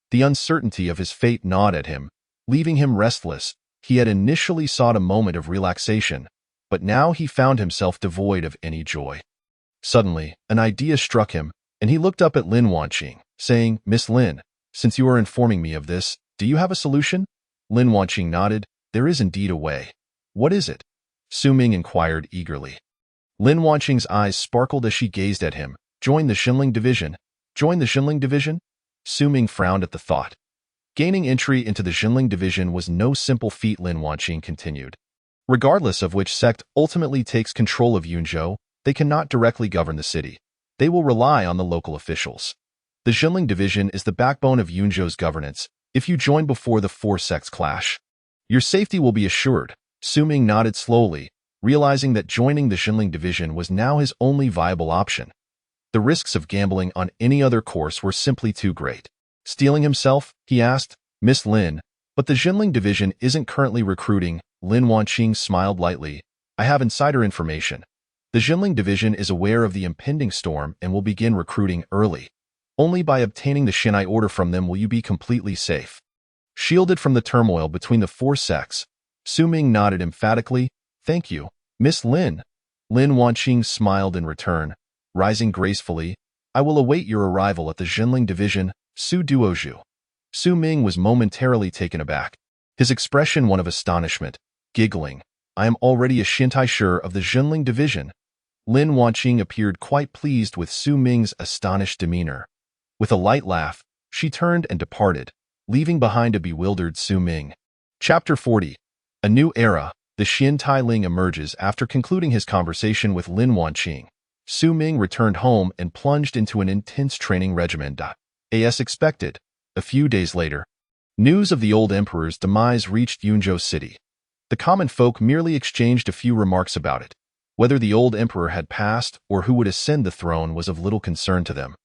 The uncertainty of his fate gnawed at him, leaving him restless. He had initially sought a moment of relaxation, but now he found himself devoid of any joy. Suddenly, an idea struck him, and he looked up at Lin Wanqing, saying, "Miss Lin, since you are informing me of this, do you have a solution?" Lin Wanqing nodded. "There is indeed a way." "What is it?" Su Ming inquired eagerly. Lin Wanqing's eyes sparkled as she gazed at him. "Join the Xinling Division." "Join the Xinling Division?" Su Ming frowned at the thought. Gaining entry into the Xinling Division was no simple feat. Lin Wanqing continued. "Regardless of which sect ultimately takes control of Yunzhou, they cannot directly govern the city. They will rely on the local officials. The Xinling Division is the backbone of Yunzhou's governance. If you join before the 4 sects clash, your safety will be assured." Su Ming nodded slowly, realizing that joining the Xinling Division was now his only viable option. The risks of gambling on any other course were simply too great. Steeling himself, he asked, "Miss Lin, but the Xinling Division isn't currently recruiting." Lin Wanqing smiled lightly. "I have insider information. The Xinling Division is aware of the impending storm and will begin recruiting early. Only by obtaining the Shinai order from them will you be completely safe." Shielded from the turmoil between the 4 sects, Su Ming nodded emphatically. "Thank you, Miss Lin." Lin Wanqing smiled in return, rising gracefully. "I will await your arrival at the Xinling Division, Su Duozhu." Su Ming was momentarily taken aback, his expression one of astonishment, giggling. "I am already a Shintaisher of the Xinling Division." Lin Wanqing appeared quite pleased with Su Ming's astonished demeanor. With a light laugh, she turned and departed, leaving behind a bewildered Su Ming. Chapter 40. A New Era. The Xin Tailing emerges after concluding his conversation with Lin Wanqing. Su Ming returned home and plunged into an intense training regimen. As expected, a few days later, news of the old emperor's demise reached Yunzhou City. The common folk merely exchanged a few remarks about it. Whether the old emperor had passed or who would ascend the throne was of little concern to them.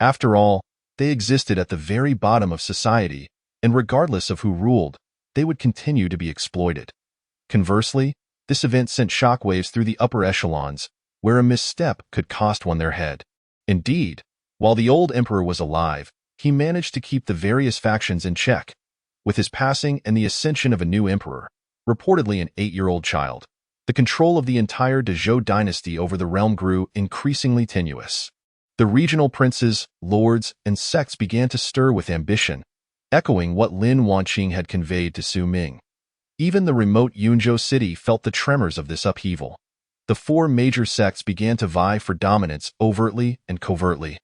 After all, they existed at the very bottom of society, and regardless of who ruled, they would continue to be exploited. Conversely, this event sent shockwaves through the upper echelons, where a misstep could cost one their head. Indeed, while the old emperor was alive, he managed to keep the various factions in check. With his passing and the ascension of a new emperor, reportedly an 8-year-old child, the control of the entire Dezhou dynasty over the realm grew increasingly tenuous. The regional princes, lords, and sects began to stir with ambition, echoing what Lin Wanqing had conveyed to Su Ming. Even the remote Yunzhou city felt the tremors of this upheaval. The 4 major sects began to vie for dominance overtly and covertly.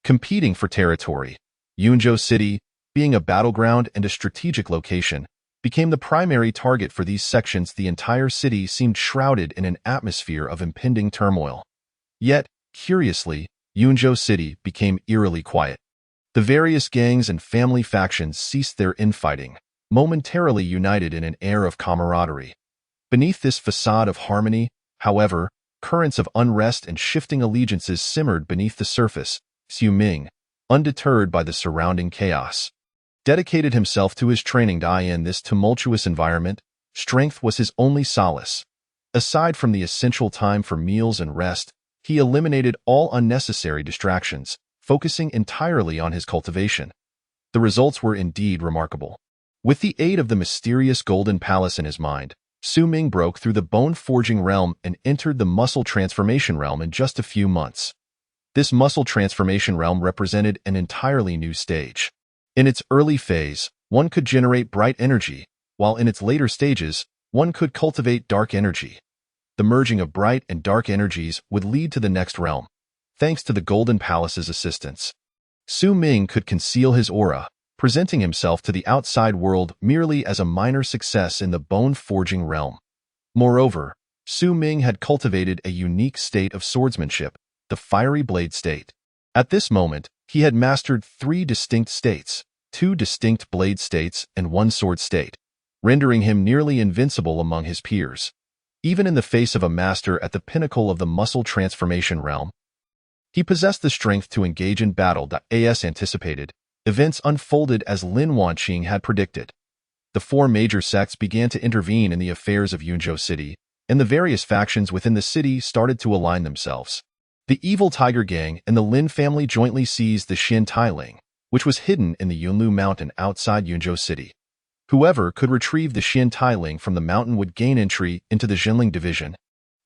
Competing for territory, Yunzhou City, being a battleground and a strategic location, became the primary target for these sections. The entire city seemed shrouded in an atmosphere of impending turmoil. Yet, curiously, Yunzhou City became eerily quiet. The various gangs and family factions ceased their infighting, momentarily united in an air of camaraderie. Beneath this facade of harmony, however, currents of unrest and shifting allegiances simmered beneath the surface. Su Ming, undeterred by the surrounding chaos, dedicated himself to his training. In this tumultuous environment, strength was his only solace. Aside from the essential time for meals and rest, he eliminated all unnecessary distractions, focusing entirely on his cultivation. The results were indeed remarkable. With the aid of the mysterious Golden Palace in his mind, Su Ming broke through the bone-forging realm and entered the muscle transformation realm in just a few months. This muscle transformation realm represented an entirely new stage. In its early phase, one could generate bright energy, while in its later stages, one could cultivate dark energy. The merging of bright and dark energies would lead to the next realm. Thanks to the Golden Palace's assistance, Su Ming could conceal his aura, presenting himself to the outside world merely as a minor success in the bone-forging realm. Moreover, Su Ming had cultivated a unique state of swordsmanship, the fiery blade state. At this moment, he had mastered 3 distinct states, 2 distinct blade states and 1 sword state, rendering him nearly invincible among his peers. Even in the face of a master at the pinnacle of the muscle transformation realm, he possessed the strength to engage in battle. As anticipated, events unfolded as Lin Wanqing had predicted. The 4 major sects began to intervene in the affairs of Yunzhou City, and the various factions within the city started to align themselves. The Evil Tiger Gang and the Lin family jointly seized the Xian Tailing, which was hidden in the Yunlu Mountain outside Yunzhou City. Whoever could retrieve the Xian Tailing from the mountain would gain entry into the Jinling Division,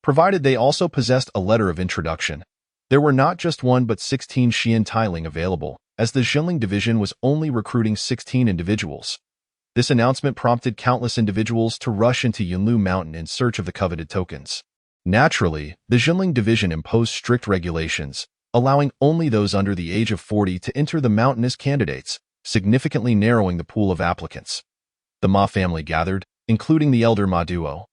provided they also possessed a letter of introduction. There were not just 1 but 16 Xian Tailing available, as the Jinling Division was only recruiting 16 individuals. This announcement prompted countless individuals to rush into Yunlu Mountain in search of the coveted tokens. Naturally, the Jinling Division imposed strict regulations, allowing only those under the age of 40 to enter the mountain as candidates, significantly narrowing the pool of applicants. The Ma family gathered, including the elder Ma Duo.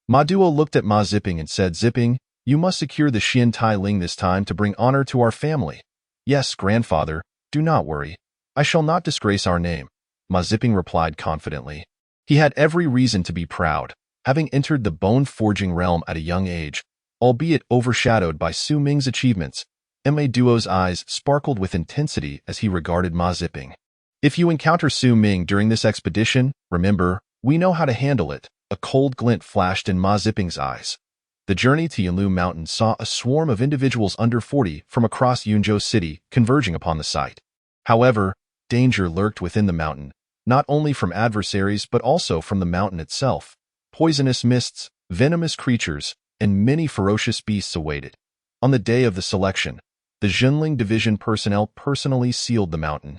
Ma Duo looked at Ma Zipping and said, "Zipping, you must secure the Xian Tailing this time to bring honor to our family." "Yes, grandfather, do not worry. I shall not disgrace our name," Ma Zipping replied confidently. He had every reason to be proud, having entered the bone-forging realm at a young age, albeit overshadowed by Su Ming's achievements. Ma Duo's eyes sparkled with intensity as he regarded Ma Zipping. "If you encounter Su Ming during this expedition, remember, we know how to handle it." A cold glint flashed in Ma Zipping's eyes. The journey to Yunlu Mountain saw a swarm of individuals under 40 from across Yunzhou City converging upon the site. However, danger lurked within the mountain, not only from adversaries but also from the mountain itself. Poisonous mists, venomous creatures, and many ferocious beasts awaited. On the day of the selection, the Jinling Division personnel personally sealed the mountain.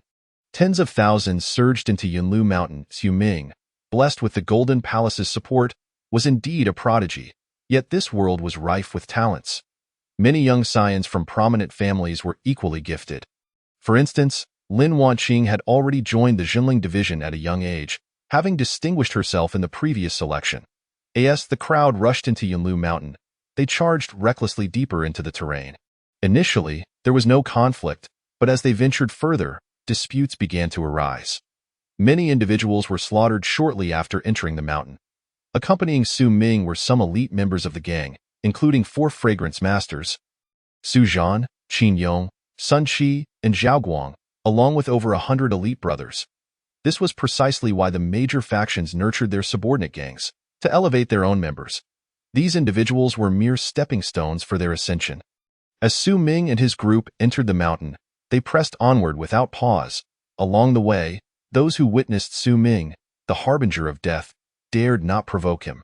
Tens of thousands surged into Yunlu Mountain. Su Ming, blessed with the Golden Palace's support, was indeed a prodigy, yet this world was rife with talents. Many young scions from prominent families were equally gifted. For instance, Lin Wanqing had already joined the Jinling Division at a young age, having distinguished herself in the previous selection. As the crowd rushed into Yunlu Mountain, they charged recklessly deeper into the terrain. Initially, there was no conflict, but as they ventured further, disputes began to arise. Many individuals were slaughtered shortly after entering the mountain. Accompanying Su Ming were some elite members of the gang, including 4 fragrance masters, Su Zhan, Qin Yong, Sun Qi, and Zhao Guang, along with over 100 elite brothers. This was precisely why the major factions nurtured their subordinate gangs, to elevate their own members. These individuals were mere stepping stones for their ascension. As Su Ming and his group entered the mountain, they pressed onward without pause. Along the way, those who witnessed Su Ming, the harbinger of death, dared not provoke him.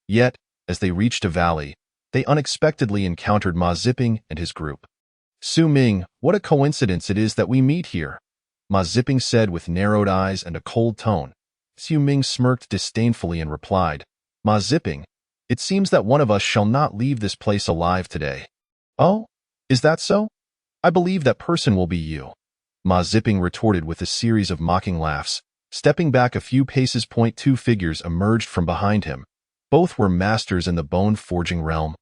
Yet, as they reached a valley, they unexpectedly encountered Ma Zipping and his group. "Su Ming, what a coincidence it is that we meet here," Ma Zipping said with narrowed eyes and a cold tone. Su Ming smirked disdainfully and replied, "Ma Zipping, it seems that one of us shall not leave this place alive today." "Oh, is that so? I believe that person will be you," Ma Zipping retorted with a series of mocking laughs. Stepping back a few paces, two figures emerged from behind him. Both were masters in the bone-forging realm,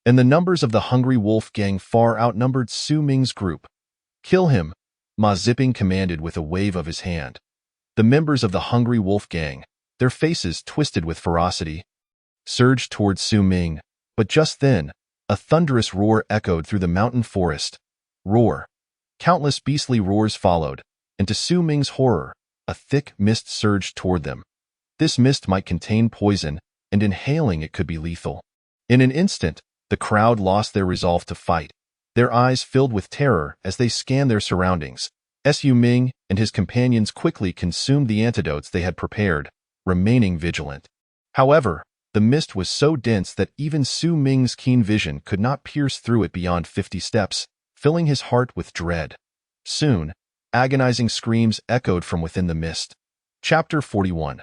and the numbers of the Hungry Wolf gang far outnumbered Su Ming's group. "Kill him," Ma Zipping commanded with a wave of his hand. The members of the Hungry Wolf gang, their faces twisted with ferocity, surged towards Su Ming, but just then, a thunderous roar echoed through the mountain forest. Roar. Countless beastly roars followed, and to Su Ming's horror, a thick mist surged toward them. This mist might contain poison, and inhaling it could be lethal. In an instant, the crowd lost their resolve to fight. Their eyes filled with terror as they scanned their surroundings. Su Ming and his companions quickly consumed the antidotes they had prepared, remaining vigilant. However, the mist was so dense that even Su Ming's keen vision could not pierce through it beyond 50 steps, filling his heart with dread. Soon, agonizing screams echoed from within the mist. Chapter 41.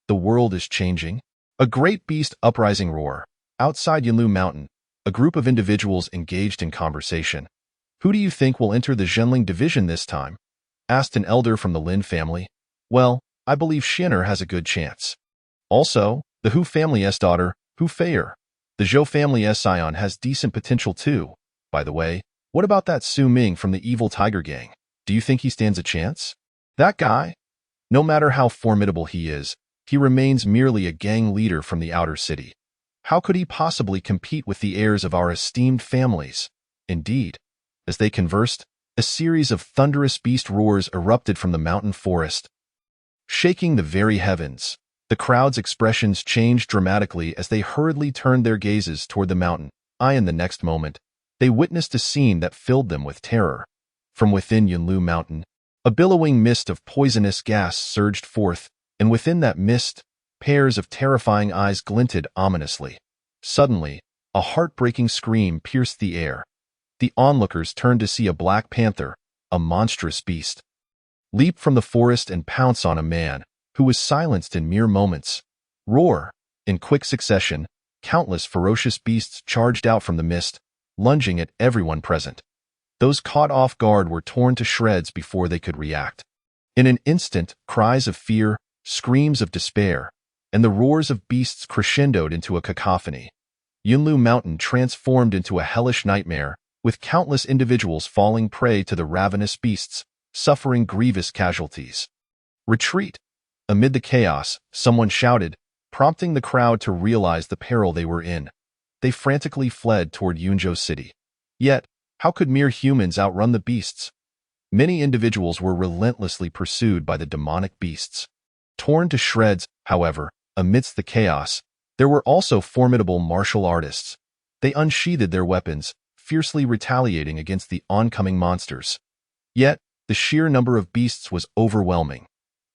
The world is changing. A great beast uprising roar. Outside Yunlu Mountain, a group of individuals engaged in conversation. "Who do you think will enter the Zhenling division this time?" asked an elder from the Lin family. "Well, I believe Xin'er has a good chance. Also, the Hu family's daughter, Hu Fei'er. The Zhou family's scion has decent potential too. By the way, what about that Su Ming from the evil tiger gang? Do you think he stands a chance?" "That guy? No matter how formidable he is, he remains merely a gang leader from the outer city. How could he possibly compete with the heirs of our esteemed families?" Indeed, as they conversed, a series of thunderous beast roars erupted from the mountain forest, shaking the very heavens. The crowd's expressions changed dramatically as they hurriedly turned their gazes toward the mountain. In the next moment, they witnessed a scene that filled them with terror. From within Yunlu Mountain, a billowing mist of poisonous gas surged forth, and within that mist, pairs of terrifying eyes glinted ominously. Suddenly, a heartbreaking scream pierced the air. The onlookers turned to see a black panther, a monstrous beast, leap from the forest and pounce on a man, who was silenced in mere moments. Roar! In quick succession, countless ferocious beasts charged out from the mist, lunging at everyone present. Those caught off guard were torn to shreds before they could react. In an instant, cries of fear, screams of despair, and the roars of beasts crescendoed into a cacophony. Yunlu Mountain transformed into a hellish nightmare, with countless individuals falling prey to the ravenous beasts, suffering grievous casualties. "Retreat!" Amid the chaos, someone shouted, prompting the crowd to realize the peril they were in. They frantically fled toward Yunzhou City. Yet, how could mere humans outrun the beasts? Many individuals were relentlessly pursued by the demonic beasts. Torn to shreds, however, amidst the chaos, there were also formidable martial artists. They unsheathed their weapons, fiercely retaliating against the oncoming monsters. Yet, the sheer number of beasts was overwhelming.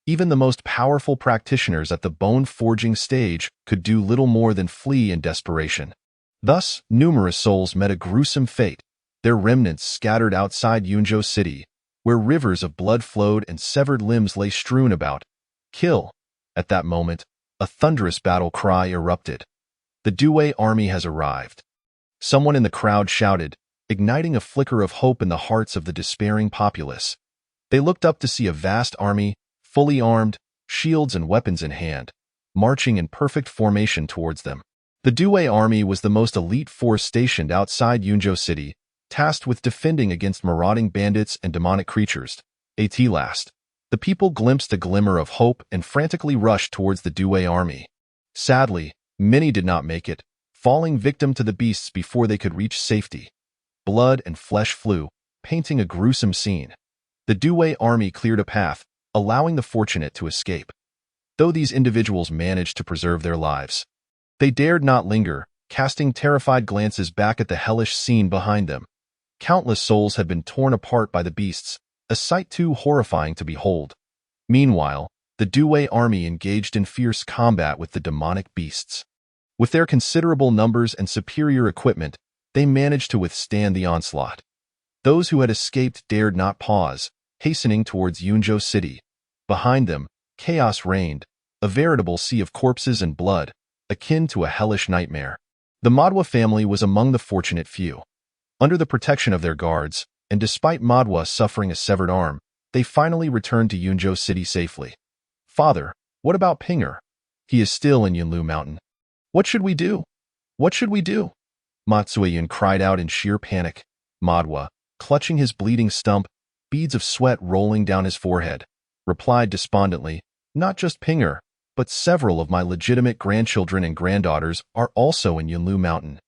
Even the most powerful practitioners at the bone-forging stage could do little more than flee in desperation. Thus, numerous souls met a gruesome fate, their remnants scattered outside Yunzhou City, where rivers of blood flowed and severed limbs lay strewn about. "Kill!" At that moment, a thunderous battle cry erupted. "The Dewey army has arrived." Someone in the crowd shouted, igniting a flicker of hope in the hearts of the despairing populace. They looked up to see a vast army, fully armed, shields and weapons in hand, marching in perfect formation towards them. The Dewey army was the most elite force stationed outside Yunzhou City, tasked with defending against marauding bandits and demonic creatures. At last, the people glimpsed a glimmer of hope and frantically rushed towards the Dewey army. Sadly, many did not make it, falling victim to the beasts before they could reach safety. Blood and flesh flew, painting a gruesome scene. The Dewey army cleared a path, allowing the fortunate to escape. Though these individuals managed to preserve their lives, they dared not linger, casting terrified glances back at the hellish scene behind them. Countless souls had been torn apart by the beasts, a sight too horrifying to behold. Meanwhile, the Due army engaged in fierce combat with the demonic beasts. With their considerable numbers and superior equipment, they managed to withstand the onslaught. Those who had escaped dared not pause, hastening towards Yunzhou City. Behind them, chaos reigned, a veritable sea of corpses and blood, akin to a hellish nightmare. The Madhua family was among the fortunate few. Under the protection of their guards, and despite Madhua suffering a severed arm, they finally returned to Yunzhou City safely. "Father, what about Pinger? He is still in Yunlu Mountain. What should we do? What should we do?" Ma Zueyun cried out in sheer panic. Madhua, clutching his bleeding stump, beads of sweat rolling down his forehead, replied despondently, "Not just Pinger, but several of my legitimate grandchildren and granddaughters are also in Yunlu Mountain.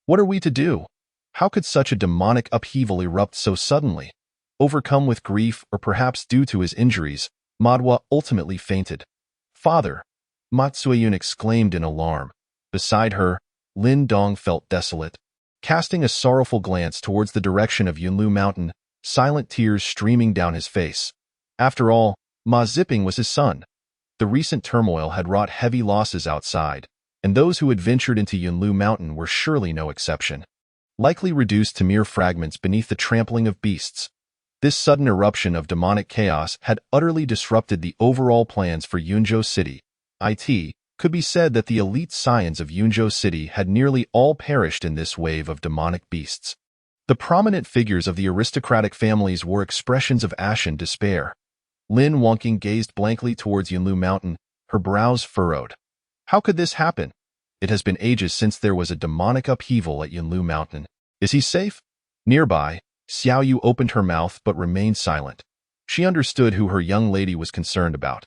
What are we to do? How could such a demonic upheaval erupt so suddenly?" Overcome with grief, or perhaps due to his injuries, Madhua ultimately fainted. "Father!" Ma Zueyun exclaimed in alarm. Beside her, Lin Dong felt desolate. Casting a sorrowful glance towards the direction of Yunlu Mountain, silent tears streaming down his face. After all, Ma Ziping was his son. The recent turmoil had wrought heavy losses outside, and those who had ventured into Yunlu Mountain were surely no exception. Likely reduced to mere fragments beneath the trampling of beasts, this sudden eruption of demonic chaos had utterly disrupted the overall plans for Yunzhou City. It could be said that the elite scions of Yunzhou City had nearly all perished in this wave of demonic beasts. The prominent figures of the aristocratic families were expressions of ashen despair. Lin Wangqing gazed blankly towards Yunlu Mountain, her brows furrowed. How could this happen? It has been ages since there was a demonic upheaval at Yunlu Mountain. Is he safe? Nearby, Xiao Yu opened her mouth but remained silent. She understood who her young lady was concerned about.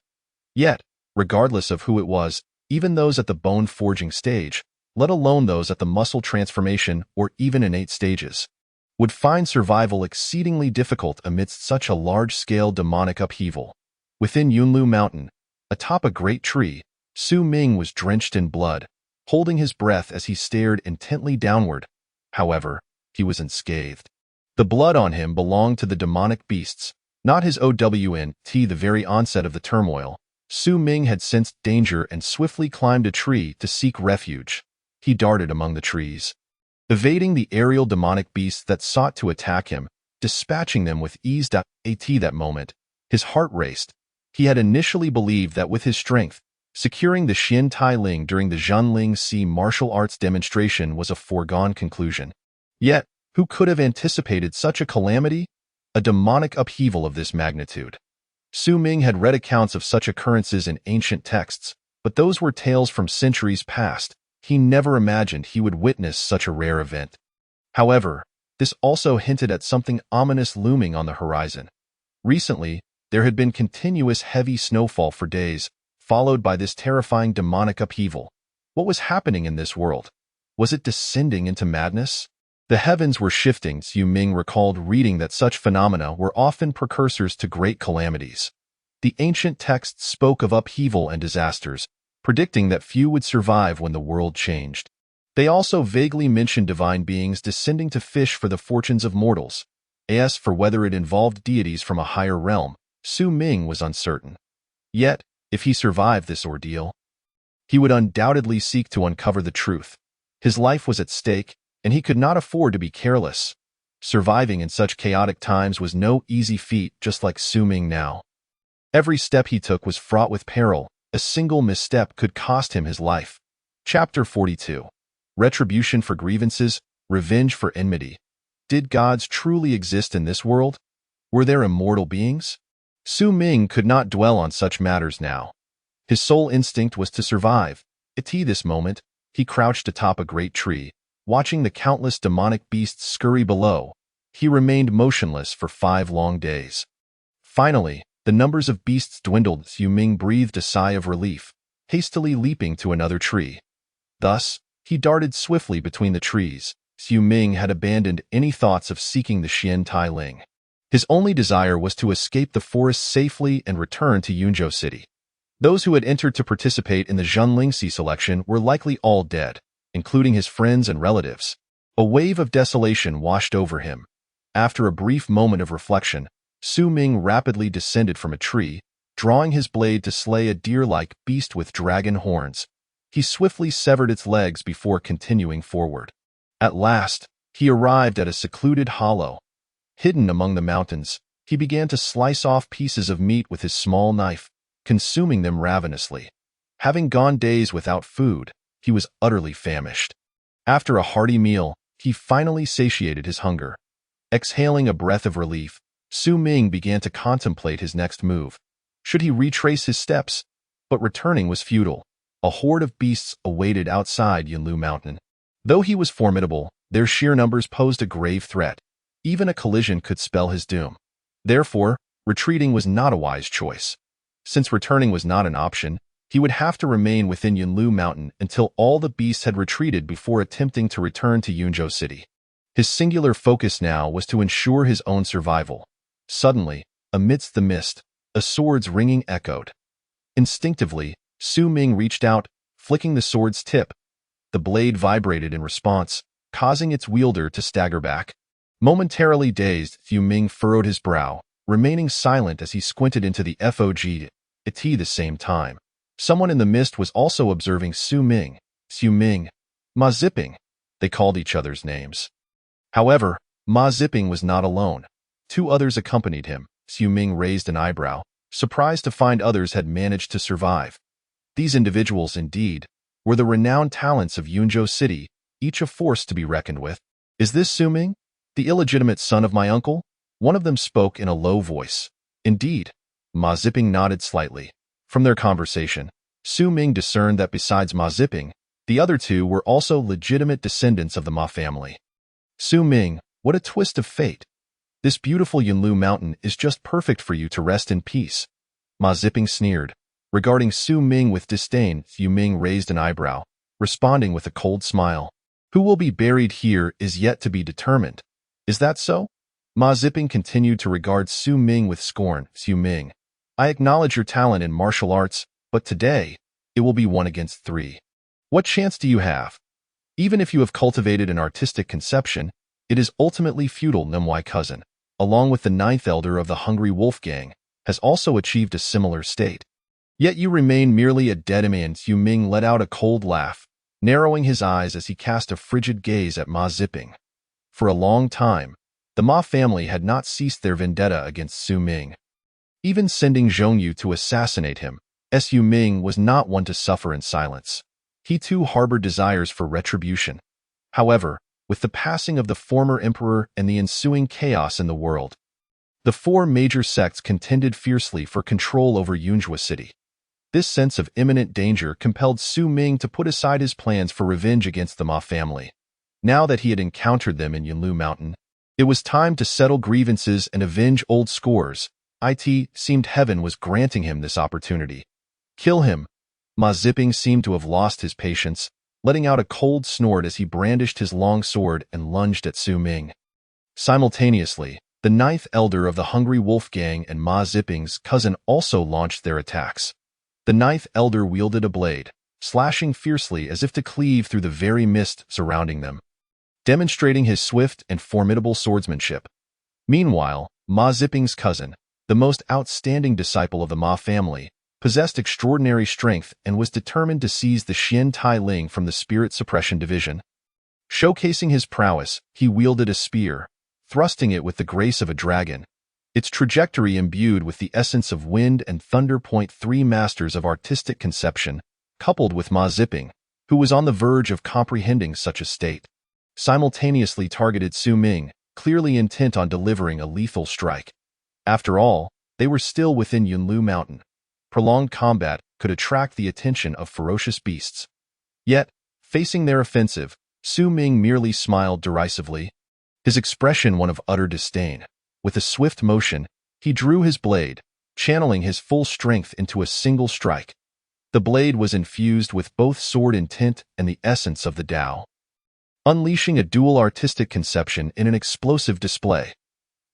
Yet, regardless of who it was, even those at the bone-forging stage, let alone those at the muscle transformation or even innate stages, would find survival exceedingly difficult amidst such a large-scale demonic upheaval. Within Yunlu Mountain, atop a great tree, Su Ming was drenched in blood, holding his breath as he stared intently downward. However, he was unscathed. The blood on him belonged to the demonic beasts, not his OWN. The very onset of the turmoil, Su Ming had sensed danger and swiftly climbed a tree to seek refuge. He darted among the trees, evading the aerial demonic beasts that sought to attack him, dispatching them with ease. At that moment, his heart raced. He had initially believed that with his strength, securing the Xian Tai Ling during the Zhanling Si martial arts demonstration was a foregone conclusion. Yet, who could have anticipated such a calamity? A demonic upheaval of this magnitude. Su Ming had read accounts of such occurrences in ancient texts, but those were tales from centuries past. He never imagined he would witness such a rare event. However, this also hinted at something ominous looming on the horizon. Recently, there had been continuous heavy snowfall for days, followed by this terrifying demonic upheaval. What was happening in this world? Was it descending into madness? The heavens were shifting. Su Ming recalled reading that such phenomena were often precursors to great calamities. The ancient texts spoke of upheaval and disasters, predicting that few would survive when the world changed. They also vaguely mentioned divine beings descending to fish for the fortunes of mortals. As for whether it involved deities from a higher realm, Su Ming was uncertain. Yet, if he survived this ordeal, he would undoubtedly seek to uncover the truth. His life was at stake, and he could not afford to be careless. Surviving in such chaotic times was no easy feat, just like Su Ming now. Every step he took was fraught with peril. A single misstep could cost him his life. Chapter 42. Retribution for grievances, revenge for enmity. Did gods truly exist in this world? Were there immortal beings? Su Ming could not dwell on such matters now. His sole instinct was to survive. At this moment, he crouched atop a great tree, watching the countless demonic beasts scurry below. He remained motionless for 5 long days. Finally, the numbers of beasts dwindled. Su Ming breathed a sigh of relief, hastily leaping to another tree. Thus, he darted swiftly between the trees. Su Ming had abandoned any thoughts of seeking the Xian Tai Ling. His only desire was to escape the forest safely and return to Yunzhou City. Those who had entered to participate in the Zhanlingxi selection were likely all dead, including his friends and relatives. A wave of desolation washed over him. After a brief moment of reflection, Su Ming rapidly descended from a tree, drawing his blade to slay a deer-like beast with dragon horns. He swiftly severed its legs before continuing forward. At last, he arrived at a secluded hollow. Hidden among the mountains, he began to slice off pieces of meat with his small knife, consuming them ravenously. Having gone days without food, he was utterly famished. After a hearty meal, he finally satiated his hunger. Exhaling a breath of relief, Su Ming began to contemplate his next move. Should he retrace his steps? But returning was futile. A horde of beasts awaited outside Yunlu Mountain. Though he was formidable, their sheer numbers posed a grave threat. Even a collision could spell his doom. Therefore, retreating was not a wise choice. Since returning was not an option, he would have to remain within Yunlu Mountain until all the beasts had retreated before attempting to return to Yunzhou City. His singular focus now was to ensure his own survival. Suddenly, amidst the mist, a sword's ringing echoed. Instinctively, Su Ming reached out, flicking the sword's tip. The blade vibrated in response, causing its wielder to stagger back. Momentarily dazed, Su Ming furrowed his brow, remaining silent as he squinted into the fog at the same time. Someone in the mist was also observing Su Ming. Su Ming, Ma Ziping. They called each other's names. However, Ma Ziping was not alone. Two others accompanied him. Su Ming raised an eyebrow, surprised to find others had managed to survive. These individuals, indeed, were the renowned talents of Yunzhou City, each a force to be reckoned with. Is this Su Ming, the illegitimate son of my uncle? One of them spoke in a low voice. Indeed. Ma Ziping nodded slightly. From their conversation, Su Ming discerned that besides Ma Ziping, the other two were also legitimate descendants of the Ma family. Su Ming, what a twist of fate. This beautiful Yunlu Mountain is just perfect for you to rest in peace. Ma Ziping sneered. Regarding Su Ming with disdain, Su Ming raised an eyebrow, responding with a cold smile. Who will be buried here is yet to be determined. Is that so? Ma Ziping continued to regard Su Ming with scorn. Su Ming, I acknowledge your talent in martial arts, but today, it will be 1 against 3. What chance do you have? Even if you have cultivated an artistic conception, it is ultimately futile. Nimwai cousin, along with the 9th elder of the Hungry Wolf Gang, has also achieved a similar state. Yet you remain merely a dead man. Su Ming let out a cold laugh, narrowing his eyes as he cast a frigid gaze at Ma Ziping. For a long time, the Ma family had not ceased their vendetta against Su Ming. Even sending Zhongyu to assassinate him, Su Ming was not one to suffer in silence. He too harbored desires for retribution. However, with the passing of the former emperor and the ensuing chaos in the world, the 4 major sects contended fiercely for control over Yunzhou City. This sense of imminent danger compelled Su Ming to put aside his plans for revenge against the Ma family. Now that he had encountered them in Yunlu Mountain, it was time to settle grievances and avenge old scores. It seemed heaven was granting him this opportunity. Kill him. Ma Ziping seemed to have lost his patience, letting out a cold snort as he brandished his long sword and lunged at Su Ming. Simultaneously, the 9th elder of the Hungry Wolf Gang and Ma Ziping's cousin also launched their attacks. The 9th elder wielded a blade, slashing fiercely as if to cleave through the very mist surrounding them, demonstrating his swift and formidable swordsmanship. Meanwhile, Ma Ziping's cousin, the most outstanding disciple of the Ma family, possessed extraordinary strength and was determined to seize the Xian Tai Ling from the Spirit Suppression Division. Showcasing his prowess, he wielded a spear, thrusting it with the grace of a dragon, its trajectory imbued with the essence of wind and thunder. 3 masters of artistic conception, coupled with Ma Ziping, who was on the verge of comprehending such a state, simultaneously targeted Su Ming, clearly intent on delivering a lethal strike. After all, they were still within Yunlu Mountain. Prolonged combat could attract the attention of ferocious beasts. Yet, facing their offensive, Su Ming merely smiled derisively, his expression one of utter disdain. With a swift motion, he drew his blade, channeling his full strength into a single strike. The blade was infused with both sword intent and the essence of the Tao, unleashing a dual artistic conception in an explosive display.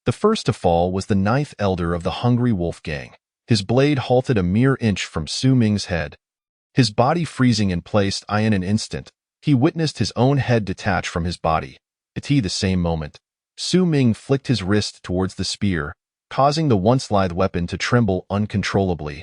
The first to fall was the 9th elder of the Hungry Wolf Gang. His blade halted a mere inch from Su Ming's head, his body freezing in place in an instant. He witnessed his own head detach from his body. At the same moment, Su Ming flicked his wrist towards the spear, causing the once lithe weapon to tremble uncontrollably.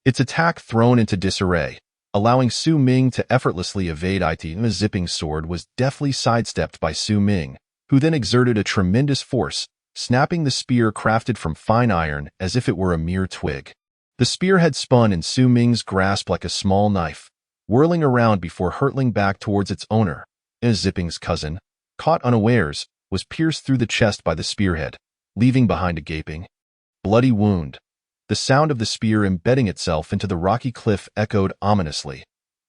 Its attack thrown into disarray, allowing Su Ming to effortlessly evade it. The zipping sword was deftly sidestepped by Su Ming, who then exerted a tremendous force, snapping the spear crafted from fine iron as if it were a mere twig. The spear had spun in Su Ming's grasp like a small knife, whirling around before hurtling back towards its owner. Zipping's cousin, caught unawares, was pierced through the chest by the spearhead, leaving behind a gaping, bloody wound. The sound of the spear embedding itself into the rocky cliff echoed ominously.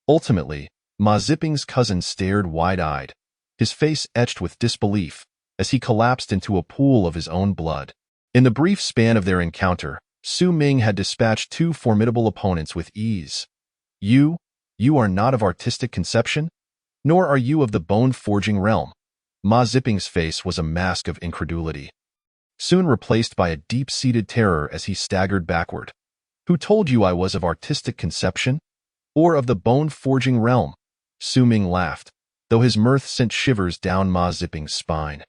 Ultimately, Ma Zipping's cousin stared wide-eyed, his face etched with disbelief, as he collapsed into a pool of his own blood. In the brief span of their encounter, Su Ming had dispatched two formidable opponents with ease. You are not of artistic conception, nor are you of the bone-forging realm. Ma Zipping's face was a mask of incredulity, soon replaced by a deep-seated terror as he staggered backward. Who told you I was of artistic conception? Or of the bone-forging realm? Su Ming laughed, though his mirth sent shivers down Ma Zipping's spine.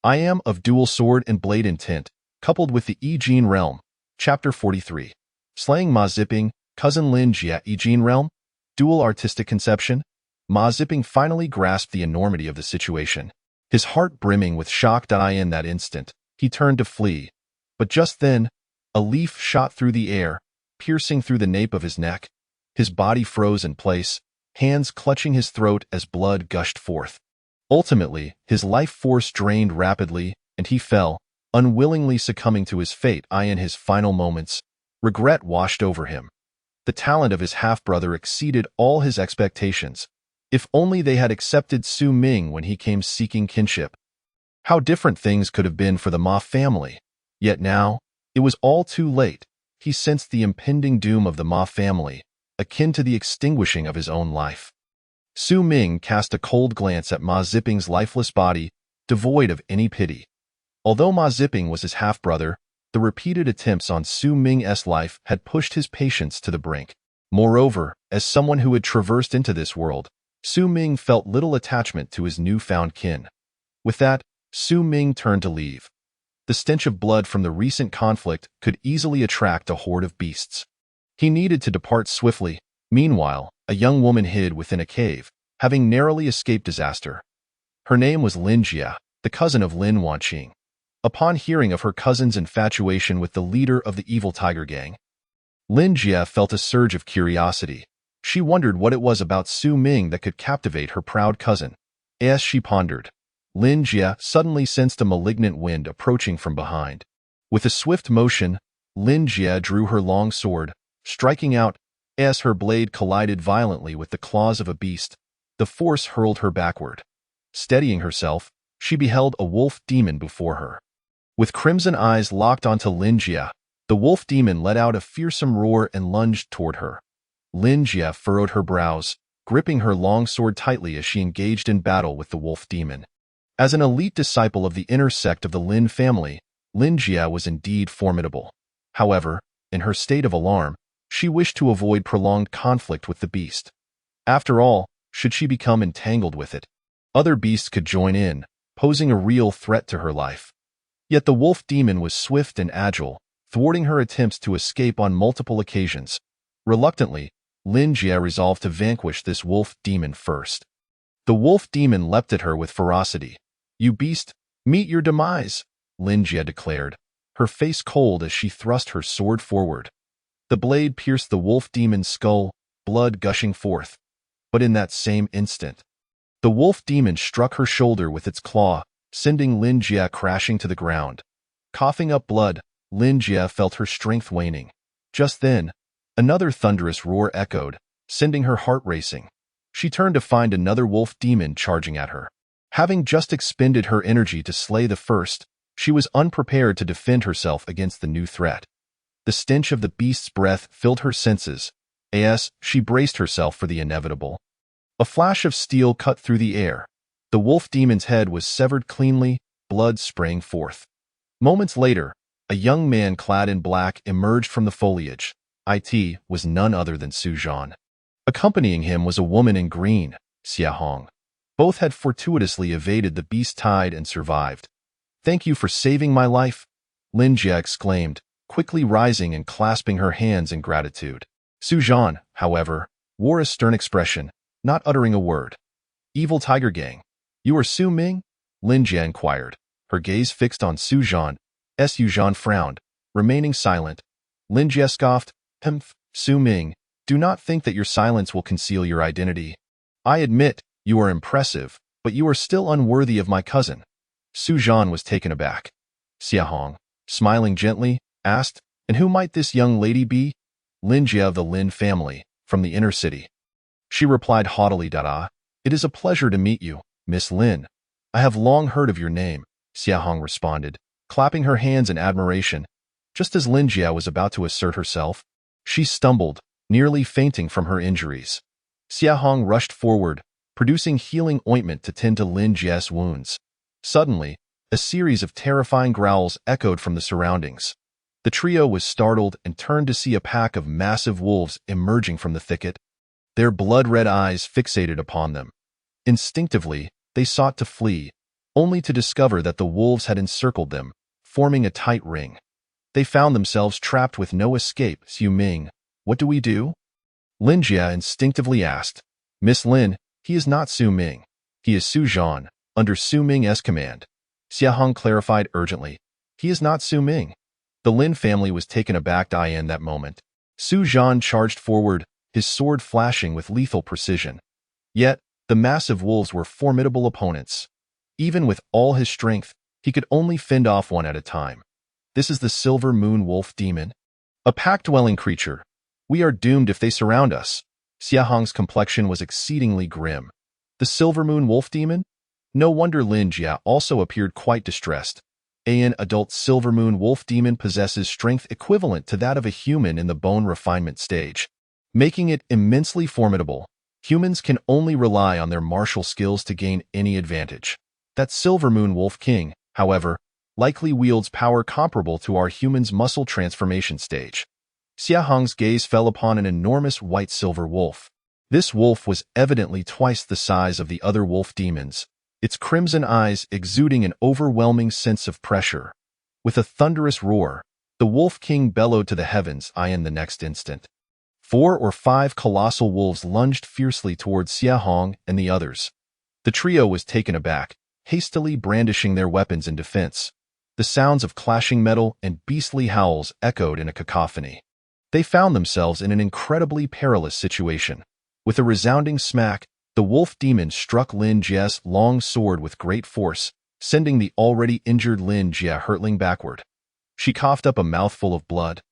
I am of dual sword and blade intent, coupled with the Yi Jin realm. Chapter 43. Slaying Ma Zipping, cousin Lin Jia. Yi Jin realm? Dual artistic conception? Ma Zipping finally grasped the enormity of the situation, his heart brimming with shock. In that instant, he turned to flee, but just then, a leaf shot through the air, piercing through the nape of his neck. His body froze in place, hands clutching his throat as blood gushed forth. Ultimately, his life force drained rapidly, and he fell, unwillingly succumbing to his fate. In his final moments, regret washed over him. The talent of his half-brother exceeded all his expectations. If only they had accepted Su Ming when he came seeking kinship. How different things could have been for the Ma family. Yet now, it was all too late. He sensed the impending doom of the Ma family, akin to the extinguishing of his own life. Su Ming cast a cold glance at Ma Zipping's lifeless body, devoid of any pity. Although Ma Zipping was his half-brother, the repeated attempts on Su Ming's life had pushed his patience to the brink. Moreover, as someone who had traversed into this world, Su Ming felt little attachment to his newfound kin. With that, Su Ming turned to leave. The stench of blood from the recent conflict could easily attract a horde of beasts. He needed to depart swiftly. Meanwhile, a young woman hid within a cave, having narrowly escaped disaster. Her name was Lin Jia, the cousin of Lin Wanqing. Upon hearing of her cousin's infatuation with the leader of the evil tiger gang, Lin Jia felt a surge of curiosity. She wondered what it was about Su Ming that could captivate her proud cousin. As she pondered, Lin Jia suddenly sensed a malignant wind approaching from behind. With a swift motion, Lin Jia drew her long sword, striking out. As her blade collided violently with the claws of a beast, the force hurled her backward. Steadying herself, she beheld a wolf demon before her. With crimson eyes locked onto Lin Jia, the wolf demon let out a fearsome roar and lunged toward her. Lin Jia furrowed her brows, gripping her long sword tightly as she engaged in battle with the wolf demon. As an elite disciple of the inner sect of the Lin family, Lin Jia was indeed formidable. However, in her state of alarm, she wished to avoid prolonged conflict with the beast. After all, should she become entangled with it, other beasts could join in, posing a real threat to her life. Yet the wolf demon was swift and agile, thwarting her attempts to escape on multiple occasions. Reluctantly, Lin Jia resolved to vanquish this wolf demon first. The wolf demon leapt at her with ferocity. "You beast, meet your demise," Lin Jia declared, her face cold as she thrust her sword forward. The blade pierced the wolf demon's skull, blood gushing forth. But in that same instant, the wolf demon struck her shoulder with its claw, sending Lin Jia crashing to the ground. Coughing up blood, Lin Jia felt her strength waning. Just then, another thunderous roar echoed, sending her heart racing. She turned to find another wolf demon charging at her. Having just expended her energy to slay the first, she was unprepared to defend herself against the new threat. The stench of the beast's breath filled her senses, as she braced herself for the inevitable. A flash of steel cut through the air. The wolf demon's head was severed cleanly, blood sprang forth. Moments later, a young man clad in black emerged from the foliage. It was none other than Su Zhan. Accompanying him was a woman in green, Xia Hong. Both had fortuitously evaded the beast tide and survived. "Thank you for saving my life," Lin Jie exclaimed, quickly rising and clasping her hands in gratitude. Su Zhan, however, wore a stern expression, not uttering a word. "Evil Tiger Gang, you are Su Ming?" Lin Jie inquired, her gaze fixed on Su Zhan. Su Zhan frowned, remaining silent. Lin Jie scoffed, "Humph, Su Ming, do not think that your silence will conceal your identity. I admit, you are impressive, but you are still unworthy of my cousin." Su Zhan was taken aback. Xia Hong, smiling gently, asked, "And who might this young lady be?" "Lin Jie of the Lin family, from the inner city." She replied haughtily, "Dada, it is a pleasure to meet you, Miss Lin. I have long heard of your name," Xia Hong responded, clapping her hands in admiration. Just as Lin Jie was about to assert herself, she stumbled, nearly fainting from her injuries. Xia Hong rushed forward, producing healing ointment to tend to Lin Jie's wounds. Suddenly, a series of terrifying growls echoed from the surroundings. The trio was startled and turned to see a pack of massive wolves emerging from the thicket, their blood-red eyes fixated upon them. Instinctively, they sought to flee, only to discover that the wolves had encircled them, forming a tight ring. They found themselves trapped with no escape. "Su Ming, what do we do?" Lin Jie instinctively asked. "Miss Lin, he is not Su Ming. He is Su Zhan, under Su Ming's command." Xia Hong clarified urgently. "He is not Su Ming." The Lin family was taken aback in that moment. Su Zhan charged forward, his sword flashing with lethal precision. Yet, the massive wolves were formidable opponents. Even with all his strength, he could only fend off one at a time. "This is the Silver Moon Wolf Demon, a pack-dwelling creature. We are doomed if they surround us." Xia Hong's complexion was exceedingly grim. The Silver Moon Wolf Demon? No wonder Lin Jie also appeared quite distressed. An adult Silver Moon Wolf Demon possesses strength equivalent to that of a human in the bone refinement stage, making it immensely formidable. Humans can only rely on their martial skills to gain any advantage. That Silver Moon Wolf King, however, likely wields power comparable to our human's muscle transformation stage. Xia Hong's gaze fell upon an enormous white-silver wolf. This wolf was evidently twice the size of the other wolf demons, its crimson eyes exuding an overwhelming sense of pressure. With a thunderous roar, the Wolf King bellowed to the heavens. In the next instant, 4 or 5 colossal wolves lunged fiercely towards Xia Hong and the others. The trio was taken aback, hastily brandishing their weapons in defense. The sounds of clashing metal and beastly howls echoed in a cacophony. They found themselves in an incredibly perilous situation. With a resounding smack, the wolf demon struck Lin Jie's long sword with great force, sending the already injured Lin Jie hurtling backward. She coughed up a mouthful of blood,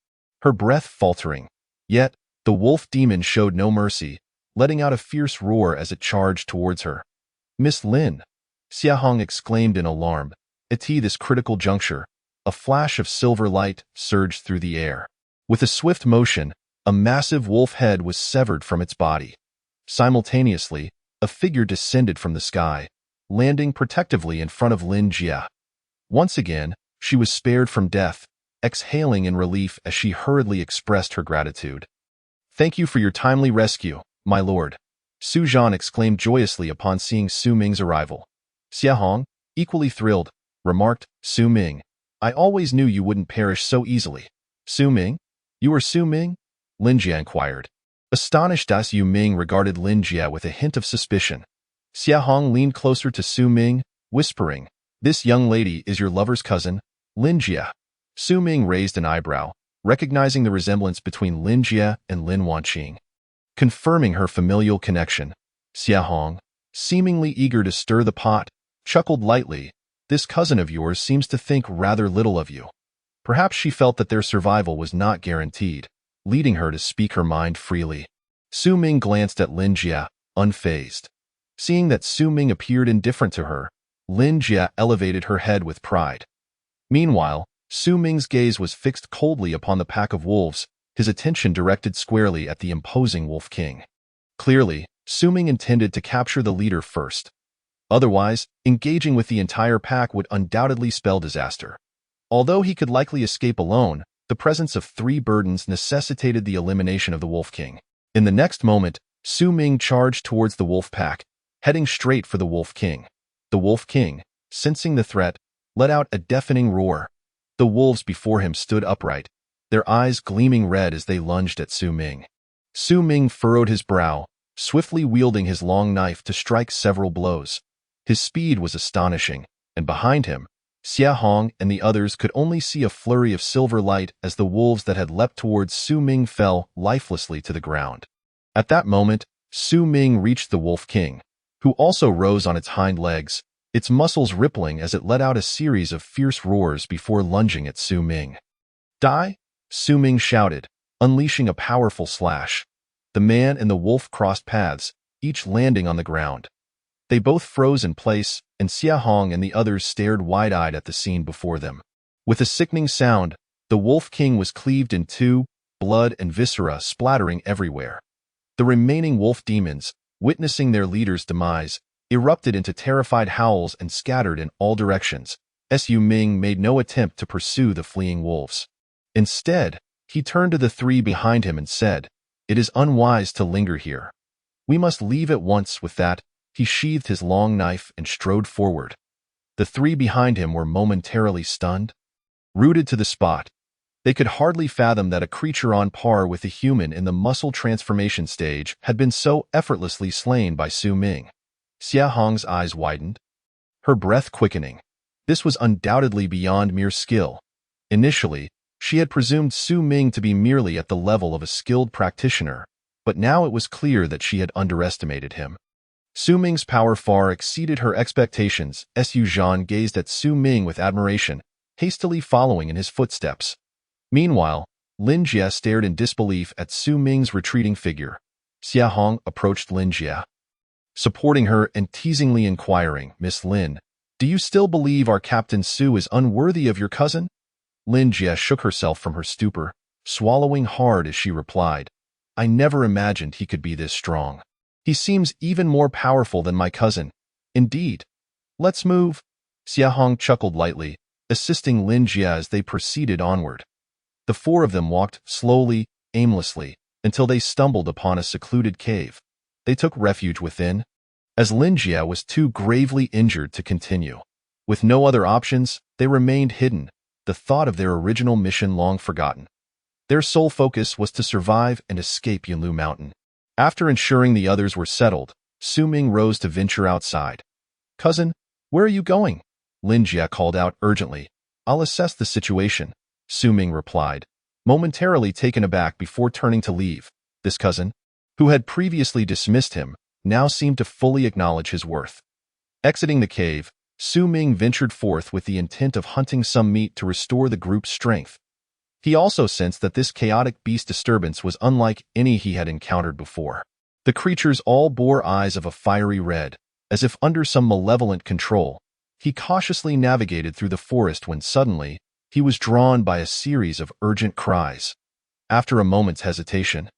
her breath faltering. Yet, the wolf demon showed no mercy, letting out a fierce roar as it charged towards her. "Miss Lin!" Xia Hong exclaimed in alarm. At this critical juncture, a flash of silver light surged through the air. With a swift motion, a massive wolf head was severed from its body. Simultaneously, a figure descended from the sky, landing protectively in front of Lin Jie. Once again, she was spared from death, exhaling in relief as she hurriedly expressed her gratitude. "Thank you for your timely rescue, my lord," Su Zhan exclaimed joyously upon seeing Su Ming's arrival. Xia Hong, equally thrilled, remarked, "Su Ming, I always knew you wouldn't perish so easily." "Su Ming? You are Su Ming?" Lin Jie inquired. Astonished, Su Ming regarded Lin Jie with a hint of suspicion. Xia Hong leaned closer to Su Ming, whispering, "This young lady is your lover's cousin, Lin Jie." Su Ming raised an eyebrow, recognizing the resemblance between Lin Jie and Lin Wanqing. Confirming her familial connection, Xia Hong, seemingly eager to stir the pot, chuckled lightly. "This cousin of yours seems to think rather little of you." Perhaps she felt that their survival was not guaranteed, leading her to speak her mind freely. Su Ming glanced at Lin Jie, unfazed. Seeing that Su Ming appeared indifferent to her, Lin Jie elevated her head with pride. Meanwhile, Su Ming's gaze was fixed coldly upon the pack of wolves, his attention directed squarely at the imposing Wolf King. Clearly, Su Ming intended to capture the leader first. Otherwise, engaging with the entire pack would undoubtedly spell disaster. Although he could likely escape alone, the presence of 3 burdens necessitated the elimination of the Wolf King. In the next moment, Su Ming charged towards the wolf pack, heading straight for the Wolf King. The Wolf King, sensing the threat, let out a deafening roar. The wolves before him stood upright, their eyes gleaming red as they lunged at Su Ming. Su Ming furrowed his brow, swiftly wielding his long knife to strike several blows. His speed was astonishing, and behind him, Xia Hong and the others could only see a flurry of silver light as the wolves that had leapt towards Su Ming fell lifelessly to the ground. At that moment, Su Ming reached the Wolf King, who also rose on its hind legs, its muscles rippling as it let out a series of fierce roars before lunging at Su Ming. Die! Su Ming shouted, unleashing a powerful slash. The man and the wolf crossed paths, each landing on the ground. They both froze in place, and Xia Hong and the others stared wide-eyed at the scene before them. With a sickening sound, the Wolf King was cleaved in two, blood and viscera splattering everywhere. The remaining wolf demons, witnessing their leader's demise, erupted into terrified howls and scattered in all directions. Su Ming made no attempt to pursue the fleeing wolves. Instead, he turned to the three behind him and said, "It is unwise to linger here. We must leave at once." With that, he sheathed his long knife and strode forward. The three behind him were momentarily stunned, rooted to the spot. They could hardly fathom that a creature on par with a human in the muscle transformation stage had been so effortlessly slain by Su Ming. Xia Hong's eyes widened, her breath quickening. This was undoubtedly beyond mere skill. Initially, she had presumed Su Ming to be merely at the level of a skilled practitioner, but now it was clear that she had underestimated him. Su Ming's power far exceeded her expectations. Su Zhan gazed at Su Ming with admiration, hastily following in his footsteps. Meanwhile, Lin Jie stared in disbelief at Su Ming's retreating figure. Xia Hong approached Lin Jie, supporting her and teasingly inquiring, "Miss Lin, do you still believe our Captain Su is unworthy of your cousin?" Lin Jie shook herself from her stupor, swallowing hard as she replied, "I never imagined he could be this strong. He seems even more powerful than my cousin. Indeed. Let's move." Xia Hong chuckled lightly, assisting Lin Jie as they proceeded onward. The four of them walked slowly, aimlessly, until they stumbled upon a secluded cave. They took refuge within, as Lin Jie was too gravely injured to continue. With no other options, they remained hidden, the thought of their original mission long forgotten. Their sole focus was to survive and escape Yunlu Mountain. After ensuring the others were settled, Su Ming rose to venture outside. "Cousin, where are you going?" Lin Jie called out urgently. "I'll assess the situation," Su Ming replied, momentarily taken aback before turning to leave. This cousin, who had previously dismissed him, now seemed to fully acknowledge his worth. Exiting the cave, Su Ming ventured forth with the intent of hunting some meat to restore the group's strength. He also sensed that this chaotic beast disturbance was unlike any he had encountered before. The creatures all bore eyes of a fiery red, as if under some malevolent control. He cautiously navigated through the forest when suddenly, he was drawn by a series of urgent cries. After a moment's hesitation,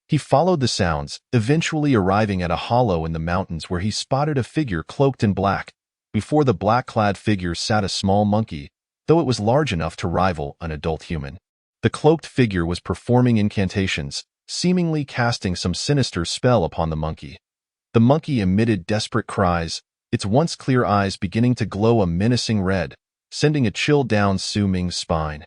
he followed the sounds, eventually arriving at a hollow in the mountains where he spotted a figure cloaked in black. Before the black-clad figure sat a small monkey, though it was large enough to rival an adult human. The cloaked figure was performing incantations, seemingly casting some sinister spell upon the monkey. The monkey emitted desperate cries, its once clear eyes beginning to glow a menacing red, sending a chill down Su Ming's spine.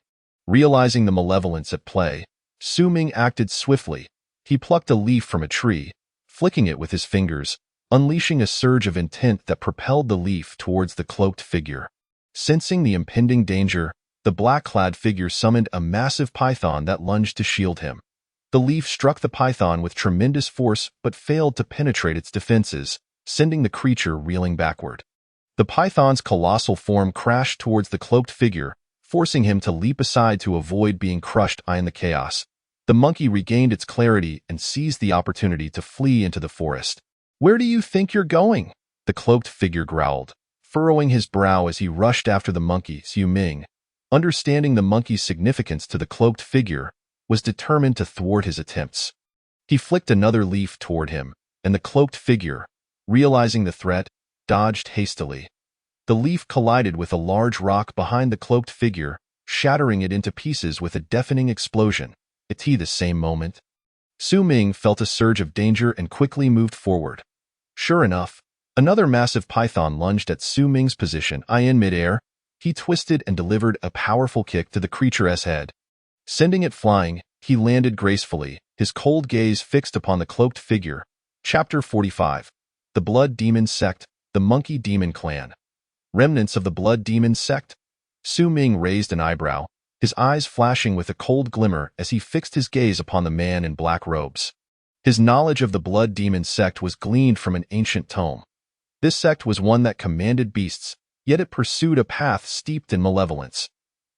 Realizing the malevolence at play, Su Ming acted swiftly. He plucked a leaf from a tree, flicking it with his fingers, unleashing a surge of intent that propelled the leaf towards the cloaked figure. Sensing the impending danger, the black-clad figure summoned a massive python that lunged to shield him. The leaf struck the python with tremendous force but failed to penetrate its defenses, sending the creature reeling backward. The python's colossal form crashed towards the cloaked figure, forcing him to leap aside to avoid being crushed in the chaos. The monkey regained its clarity and seized the opportunity to flee into the forest. "Where do you think you're going?" the cloaked figure growled, furrowing his brow as he rushed after the monkey. Su Ming, understanding the monkey's significance to the cloaked figure, was determined to thwart his attempts. He flicked another leaf toward him, and the cloaked figure, realizing the threat, dodged hastily. The leaf collided with a large rock behind the cloaked figure, shattering it into pieces with a deafening explosion. At the same moment, Su Ming felt a surge of danger and quickly moved forward. Sure enough, Another massive python lunged at Su Ming's position. In midair, he twisted and delivered a powerful kick to the creature's head. Sending it flying, he landed gracefully, his cold gaze fixed upon the cloaked figure. Chapter 45. The Blood Demon Sect, the Monkey Demon Clan. Remnants of the Blood Demon Sect? Su Ming raised an eyebrow, his eyes flashing with a cold glimmer as he fixed his gaze upon the man in black robes. His knowledge of the Blood Demon Sect was gleaned from an ancient tome. This sect was one that commanded beasts, yet it pursued a path steeped in malevolence.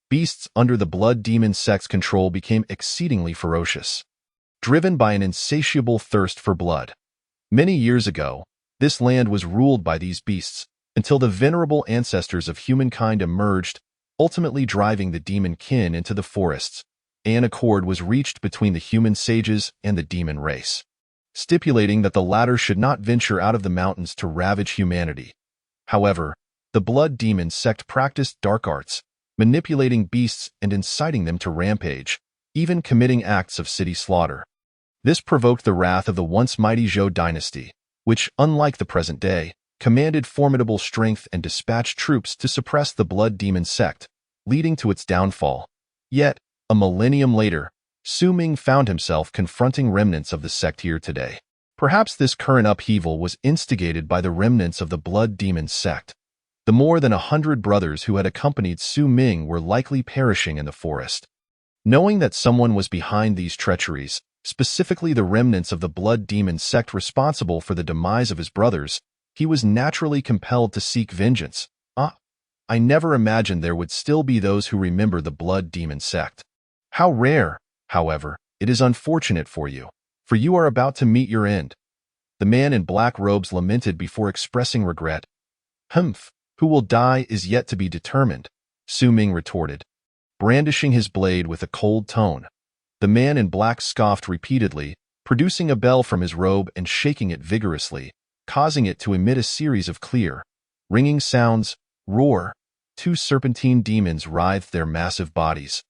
Beasts under the Blood Demon Sect's control became exceedingly ferocious, driven by an insatiable thirst for blood. Many years ago, this land was ruled by these beasts, until the venerable ancestors of humankind emerged, ultimately driving the demon kin into the forests. An accord was reached between the human sages and the demon race, stipulating that the latter should not venture out of the mountains to ravage humanity. However, the Blood Demon Sect practiced dark arts, manipulating beasts and inciting them to rampage, even committing acts of city slaughter. This provoked the wrath of the once mighty Zhou dynasty, which, unlike the present day, commanded formidable strength and dispatched troops to suppress the Blood Demon Sect, leading to its downfall. Yet, a millennium later, Su Ming found himself confronting remnants of the sect here today. Perhaps this current upheaval was instigated by the remnants of the Blood Demon Sect. The more than 100 brothers who had accompanied Su Ming were likely perishing in the forest. Knowing that someone was behind these treacheries, specifically the remnants of the Blood Demon Sect responsible for the demise of his brothers, he was naturally compelled to seek vengeance. I never imagined there would still be those who remember the Blood Demon Sect. How rare, however, it is unfortunate for you are about to meet your end. The man in black robes lamented before expressing regret. Humph, who will die is yet to be determined, Su Ming retorted, brandishing his blade with a cold tone. The man in black scoffed repeatedly, producing a bell from his robe and shaking it vigorously, causing it to emit a series of clear, ringing sounds. Roar! Two serpentine demons writhed their massive bodies,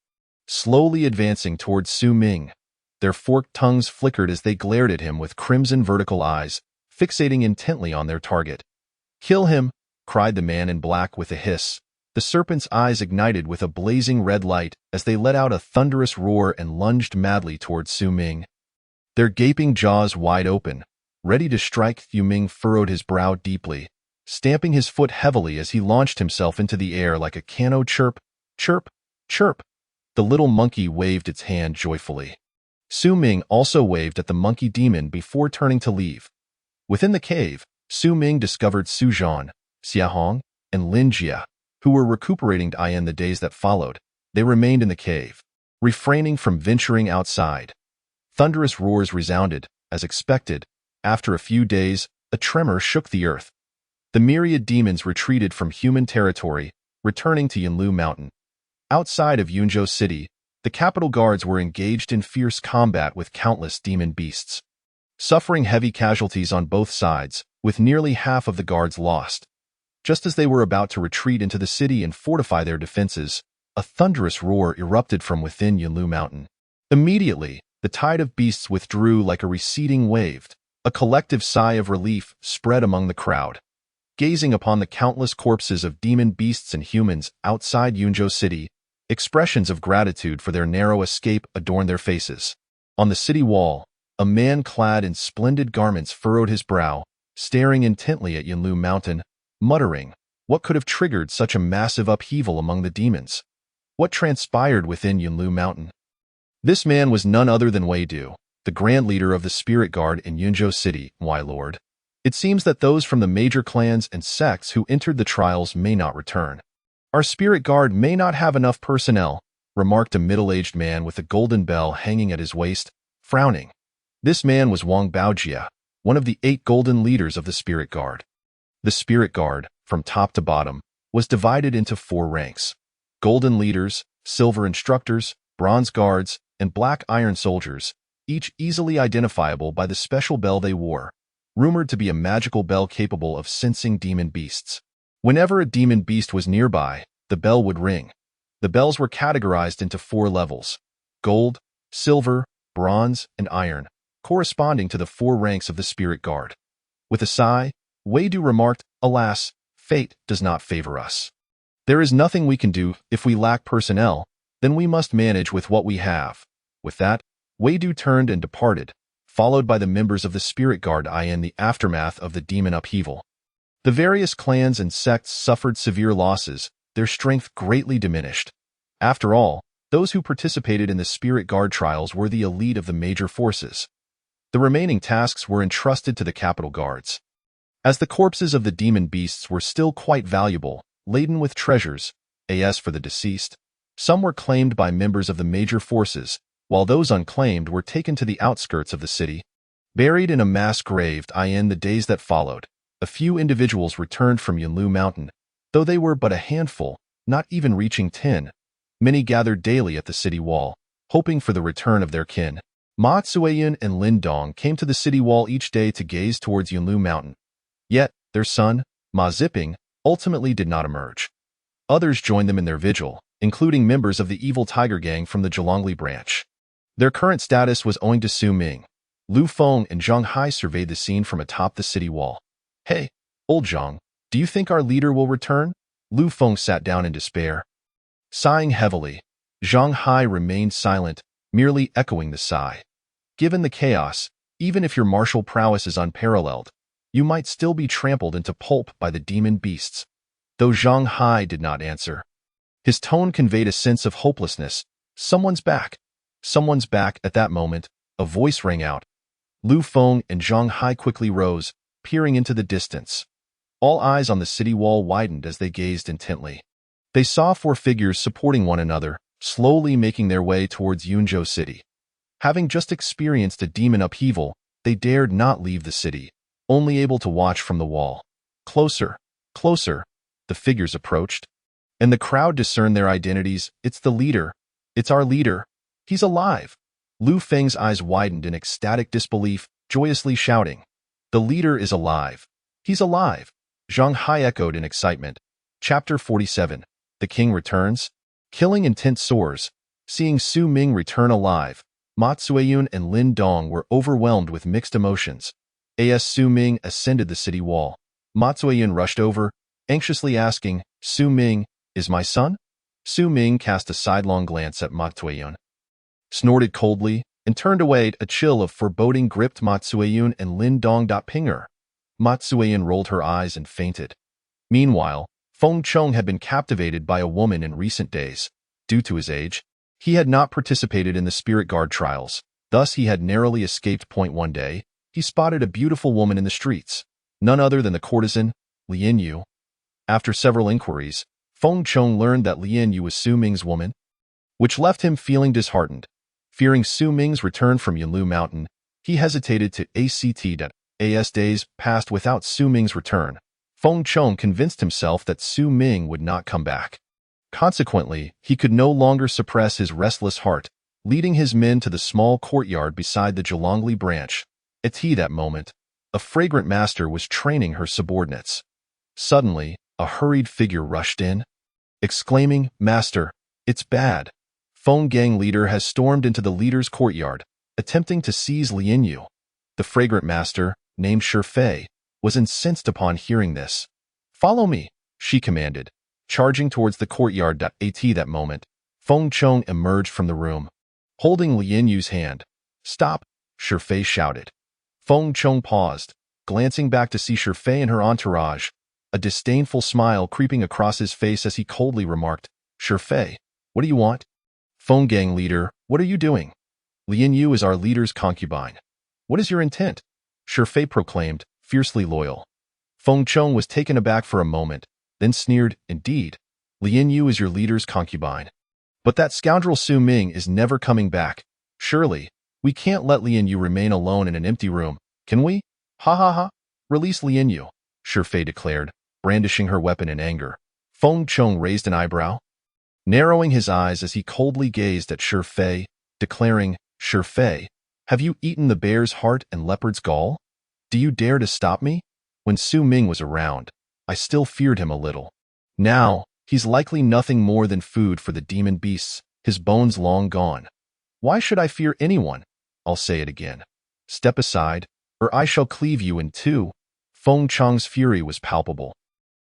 slowly advancing towards Su Ming. Their forked tongues flickered as they glared at him with crimson vertical eyes, fixating intently on their target. Kill him! Cried the man in black with a hiss. The serpent's eyes ignited with a blazing red light as they let out a thunderous roar and lunged madly towards Su Ming. Their gaping jaws wide open, ready to strike. Su Ming furrowed his brow deeply, stamping his foot heavily as he launched himself into the air like a cano. Chirp, chirp, chirp. The little monkey waved its hand joyfully. Su Ming also waved at the monkey demon before turning to leave. Within the cave, Su Ming discovered Su Zhan, Xia Hong, and Lin Jia, who were recuperating in the days that followed. They remained in the cave, refraining from venturing outside. Thunderous roars resounded, as expected. After a few days, a tremor shook the earth. The myriad demons retreated from human territory, returning to Yunlu Mountain. Outside of Yunzhou City, the capital guards were engaged in fierce combat with countless demon beasts, suffering heavy casualties on both sides, with nearly half of the guards lost. Just as they were about to retreat into the city and fortify their defenses, a thunderous roar erupted from within Yunlu Mountain. Immediately, the tide of beasts withdrew like a receding wave. A collective sigh of relief spread among the crowd. Gazing upon the countless corpses of demon beasts and humans outside Yunzhou City, expressions of gratitude for their narrow escape adorned their faces. On the city wall, a man clad in splendid garments furrowed his brow, staring intently at Yunlu Mountain, muttering, what could have triggered such a massive upheaval among the demons? What transpired within Yunlu Mountain? This man was none other than Wei Du, the grand leader of the Spirit Guard in Yunzhou City. Why, Lord? It seems that those from the major clans and sects who entered the trials may not return. Our Spirit Guard may not have enough personnel, remarked a middle-aged man with a golden bell hanging at his waist, frowning. This man was Wang Baojia, one of the 8 golden leaders of the Spirit Guard. The Spirit Guard, from top to bottom, was divided into 4 ranks: golden leaders, silver instructors, bronze guards, and black iron soldiers, each easily identifiable by the special bell they wore, rumored to be a magical bell capable of sensing demon beasts. Whenever a demon beast was nearby, the bell would ring. The bells were categorized into 4 levels: gold, silver, bronze, and iron, corresponding to the 4 ranks of the Spirit Guard. With a sigh, Wei Du remarked, "Alas, fate does not favor us. There is nothing we can do. If we lack personnel, then we must manage with what we have." With that, Wei Du turned and departed, followed by the members of the Spirit Guard in the aftermath of the demon upheaval. The various clans and sects suffered severe losses, their strength greatly diminished. After all, those who participated in the Spirit Guard trials were the elite of the major forces. The remaining tasks were entrusted to the capital guards. As the corpses of the demon beasts were still quite valuable, laden with treasures, as for the deceased, some were claimed by members of the major forces, while those unclaimed were taken to the outskirts of the city, buried in a mass grave. In the days that followed, a few individuals returned from Yunlu Mountain, though they were but a handful, not even reaching 10. Many gathered daily at the city wall, hoping for the return of their kin. Ma Cueyun and Lin Dong came to the city wall each day to gaze towards Yunlu Mountain. Yet, their son, Ma Ziping, ultimately did not emerge. Others joined them in their vigil, including members of the evil Tiger Gang from the Zhongli branch. Their current status was owing to Su Ming. Lu Feng and Zhang Hai surveyed the scene from atop the city wall. "Hey, old Zhang, do you think our leader will return?" Lu Feng sat down in despair. Sighing heavily, Zhang Hai remained silent, merely echoing the sigh. "Given the chaos, even if your martial prowess is unparalleled, you might still be trampled into pulp by the demon beasts." Though Zhang Hai did not answer, his tone conveyed a sense of hopelessness. "Someone's back. Someone's back." At that moment, a voice rang out. Lu Feng and Zhang Hai quickly rose, peering into the distance. All eyes on the city wall widened as they gazed intently. They saw 4 figures supporting one another, slowly making their way towards Yunzhou City. Having just experienced a demon upheaval, they dared not leave the city, only able to watch from the wall. Closer, closer, the figures approached, and the crowd discerned their identities. "It's the leader. It's our leader. He's alive." Lu Feng's eyes widened in ecstatic disbelief, joyously shouting, "The leader is alive. He's alive." Zhang Hai echoed in excitement. Chapter 47. The King Returns. Killing intent soars. Seeing Su Ming return alive, Ma Cueyun and Lin Dong were overwhelmed with mixed emotions. As Su Ming ascended the city wall, Ma Cueyun rushed over, anxiously asking, "Su Ming, is my son?" Su Ming cast a sidelong glance at Ma Cueyun, snorted coldly, and turned away. A chill of foreboding gripped Ma Cueyun and Lin Dong. Pinger. Ma Cueyun rolled her eyes and fainted. Meanwhile, Feng Chong had been captivated by a woman in recent days. Due to his age, he had not participated in the Spirit Guard trials. Thus, he had narrowly escaped. One day, he spotted a beautiful woman in the streets, none other than the courtesan, Lin Yu. After several inquiries, Feng Chong learned that Lin Yu was Su Ming's woman, which left him feeling disheartened. Fearing Su Ming's return from Yunlu Mountain, he hesitated to act. As days passed without Su Ming's return, Feng Chong convinced himself that Su Ming would not come back. Consequently, he could no longer suppress his restless heart, leading his men to the small courtyard beside the Zhongli branch. At that moment, a fragrant master was training her subordinates. Suddenly, a hurried figure rushed in, exclaiming, "Master, it's bad. Feng Gang leader has stormed into the leader's courtyard, attempting to seize Lin Yu." The fragrant master, named Shifei, was incensed upon hearing this. "Follow me," she commanded, charging towards the courtyard. At that moment, Feng Chong emerged from the room, holding Lin Yu's hand. "Stop," Shifei shouted. Feng Chong paused, glancing back to see Shifei and her entourage, a disdainful smile creeping across his face as he coldly remarked, "Shifei, what do you want?" "Feng Gang leader, what are you doing? Lin Yu is our leader's concubine. What is your intent?" Shifei proclaimed, fiercely loyal. Feng Chong was taken aback for a moment, then sneered, "Indeed, Lin Yu is your leader's concubine. But that scoundrel Su Ming is never coming back. Surely, we can't let Lin Yu remain alone in an empty room, can we? Ha ha ha. Release Lin Yu," Shifei declared, brandishing her weapon in anger. Feng Chong raised an eyebrow, narrowing his eyes as he coldly gazed at Shifei, declaring, "Shifei, have you eaten the bear's heart and leopard's gall? Do you dare to stop me?" When Su Ming was around, I still feared him a little. Now, he's likely nothing more than food for the demon beasts, his bones long gone. Why should I fear anyone? I'll say it again. Step aside, or I shall cleave you in two. Feng Chang's fury was palpable.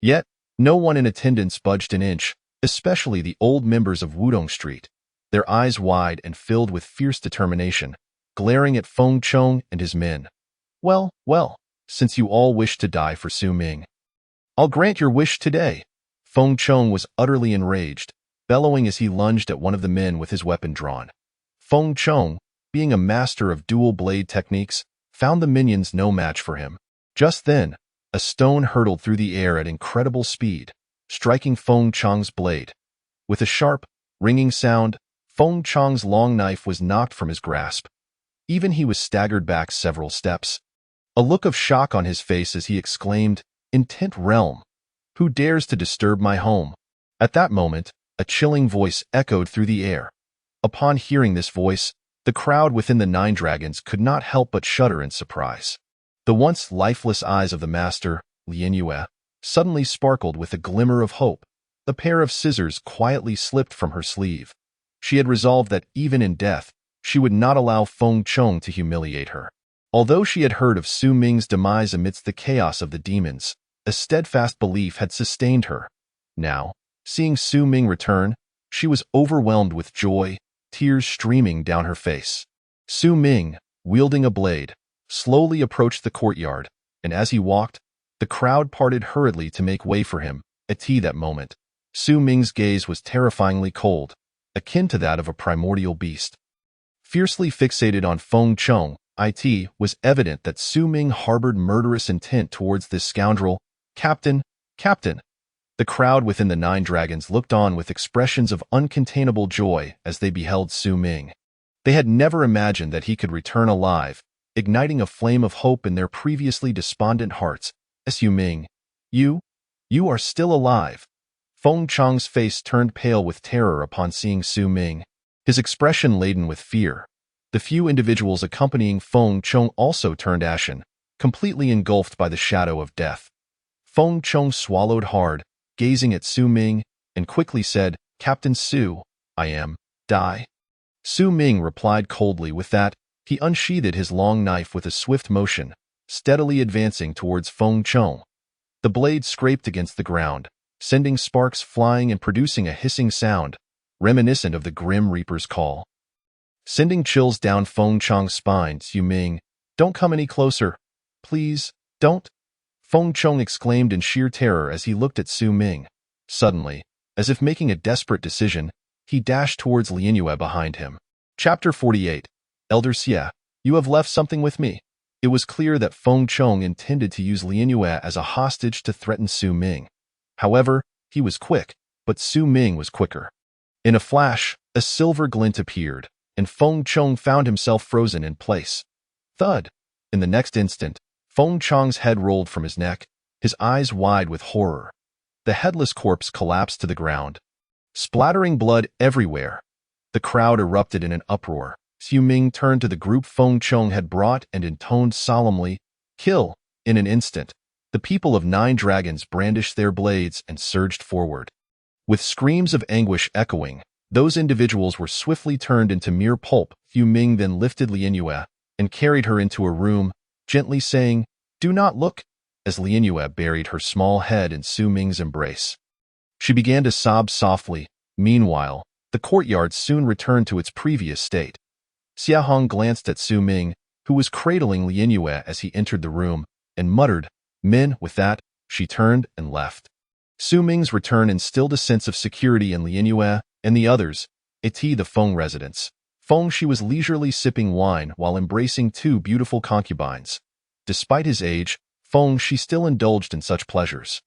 Yet, no one in attendance budged an inch, especially the old members of Wudong Street, their eyes wide and filled with fierce determination, glaring at Feng Chong and his men. Well, since you all wish to die for Su Ming, I'll grant your wish today. Feng Chong was utterly enraged, bellowing as he lunged at one of the men with his weapon drawn. Feng Chong, being a master of dual blade techniques, found the minions no match for him. Just then, a stone hurtled through the air at incredible speed, striking Feng Chong's blade. With a sharp, ringing sound, Feng Chong's long knife was knocked from his grasp. Even he was staggered back several steps. A look of shock on his face as he exclaimed, "Intent realm! Who dares to disturb my home?" At that moment, a chilling voice echoed through the air. Upon hearing this voice, the crowd within the Nine Dragons could not help but shudder in surprise. The once lifeless eyes of the master, Lien Yue, suddenly sparkled with a glimmer of hope. A pair of scissors quietly slipped from her sleeve. She had resolved that even in death, she would not allow Feng Chong to humiliate her. Although she had heard of Su Ming's demise amidst the chaos of the demons, a steadfast belief had sustained her. Now, seeing Su Ming return, she was overwhelmed with joy, tears streaming down her face. Su Ming, wielding a blade, slowly approached the courtyard, and as he walked, the crowd parted hurriedly to make way for him. At that moment, Su Ming's gaze was terrifyingly cold, akin to that of a primordial beast. Fiercely fixated on Feng Chong, it was evident that Su Ming harbored murderous intent towards this scoundrel. Captain! The crowd within the Nine Dragons looked on with expressions of uncontainable joy as they beheld Su Ming. They had never imagined that he could return alive, igniting a flame of hope in their previously despondent hearts. Su Ming, you are still alive. Feng Chong's face turned pale with terror upon seeing Su Ming, his expression laden with fear. The few individuals accompanying Feng Chong also turned ashen, completely engulfed by the shadow of death. Feng Chong swallowed hard, gazing at Su Ming, and quickly said, "Captain Su, I am, die." Su Ming replied coldly. With that, he unsheathed his long knife with a swift motion, steadily advancing towards Feng Chong. The blade scraped against the ground, sending sparks flying and producing a hissing sound, reminiscent of the Grim Reaper's call. Sending chills down Feng Chong's spine. "Su Ming, don't come any closer. Please, don't," Feng Chong exclaimed in sheer terror as he looked at Su Ming. Suddenly, as if making a desperate decision, he dashed towards Lien Yue behind him. Chapter 48. Elder Xie, you have left something with me. It was clear that Feng Chong intended to use Lien Yue as a hostage to threaten Su Ming. However, he was quick, but Su Ming was quicker. In a flash, a silver glint appeared, and Feng Chong found himself frozen in place. Thud! In the next instant, Feng Chong's head rolled from his neck, his eyes wide with horror. The headless corpse collapsed to the ground, splattering blood everywhere. The crowd erupted in an uproar. Su Ming turned to the group Feng Chong had brought and intoned solemnly, "Kill!" In an instant, the people of Nine Dragons brandished their blades and surged forward. With screams of anguish echoing, those individuals were swiftly turned into mere pulp. Su Ming then lifted Lien Yue and carried her into a room, gently saying, "Do not look," as Lien Yue buried her small head in Su Ming's embrace. She began to sob softly. Meanwhile, the courtyard soon returned to its previous state. Xie Hong glanced at Su Ming, who was cradling Lien Yue as he entered the room, and muttered, "Men." With that, she turned and left. Su Ming's return instilled a sense of security in Lien Yue and the others, the Feng residents. Feng she was leisurely sipping wine while embracing two beautiful concubines. Despite his age, Feng she still indulged in such pleasures.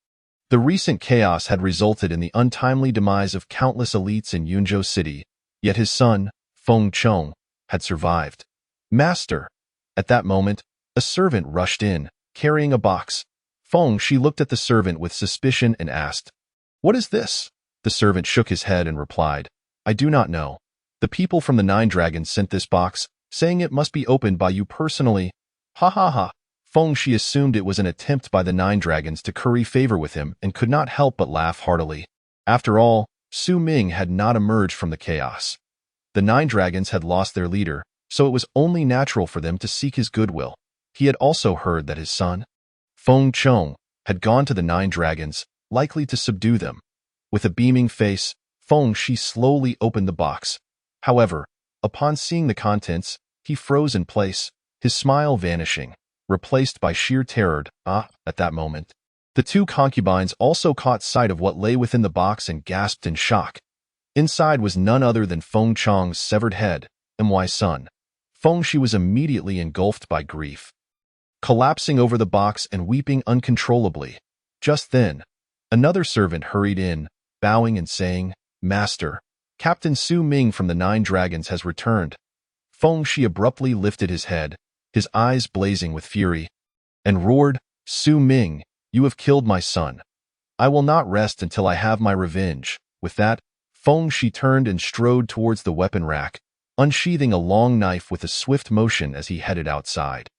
The recent chaos had resulted in the untimely demise of countless elites in Yunzhou City, yet his son, Feng Chong, had survived. "Master!" At that moment, a servant rushed in, carrying a box. Feng she looked at the servant with suspicion and asked, "What is this?" The servant shook his head and replied, "I do not know. The people from the Nine Dragons sent this box, saying it must be opened by you personally." Ha ha ha. Feng she assumed it was an attempt by the Nine Dragons to curry favor with him and could not help but laugh heartily. After all, Su Ming had not emerged from the chaos. The Nine Dragons had lost their leader, so it was only natural for them to seek his goodwill. He had also heard that his son, Feng Chong, had gone to the 9 dragons, likely to subdue them. With a beaming face, Feng Shi slowly opened the box. However, upon seeing the contents, he froze in place, his smile vanishing, replaced by sheer terror. At that moment, the 2 concubines also caught sight of what lay within the box and gasped in shock. Inside was none other than Feng Chong's severed head, my son. Feng Shi was immediately engulfed by grief, collapsing over the box and weeping uncontrollably. Just then, another servant hurried in, bowing and saying, "Master, Captain Su Ming from the 9 dragons has returned." Feng Shi abruptly lifted his head, his eyes blazing with fury, and roared, "Su Ming, you have killed my son. I will not rest until I have my revenge." With that, Feng Shi turned and strode towards the weapon rack, unsheathing a long knife with a swift motion as he headed outside.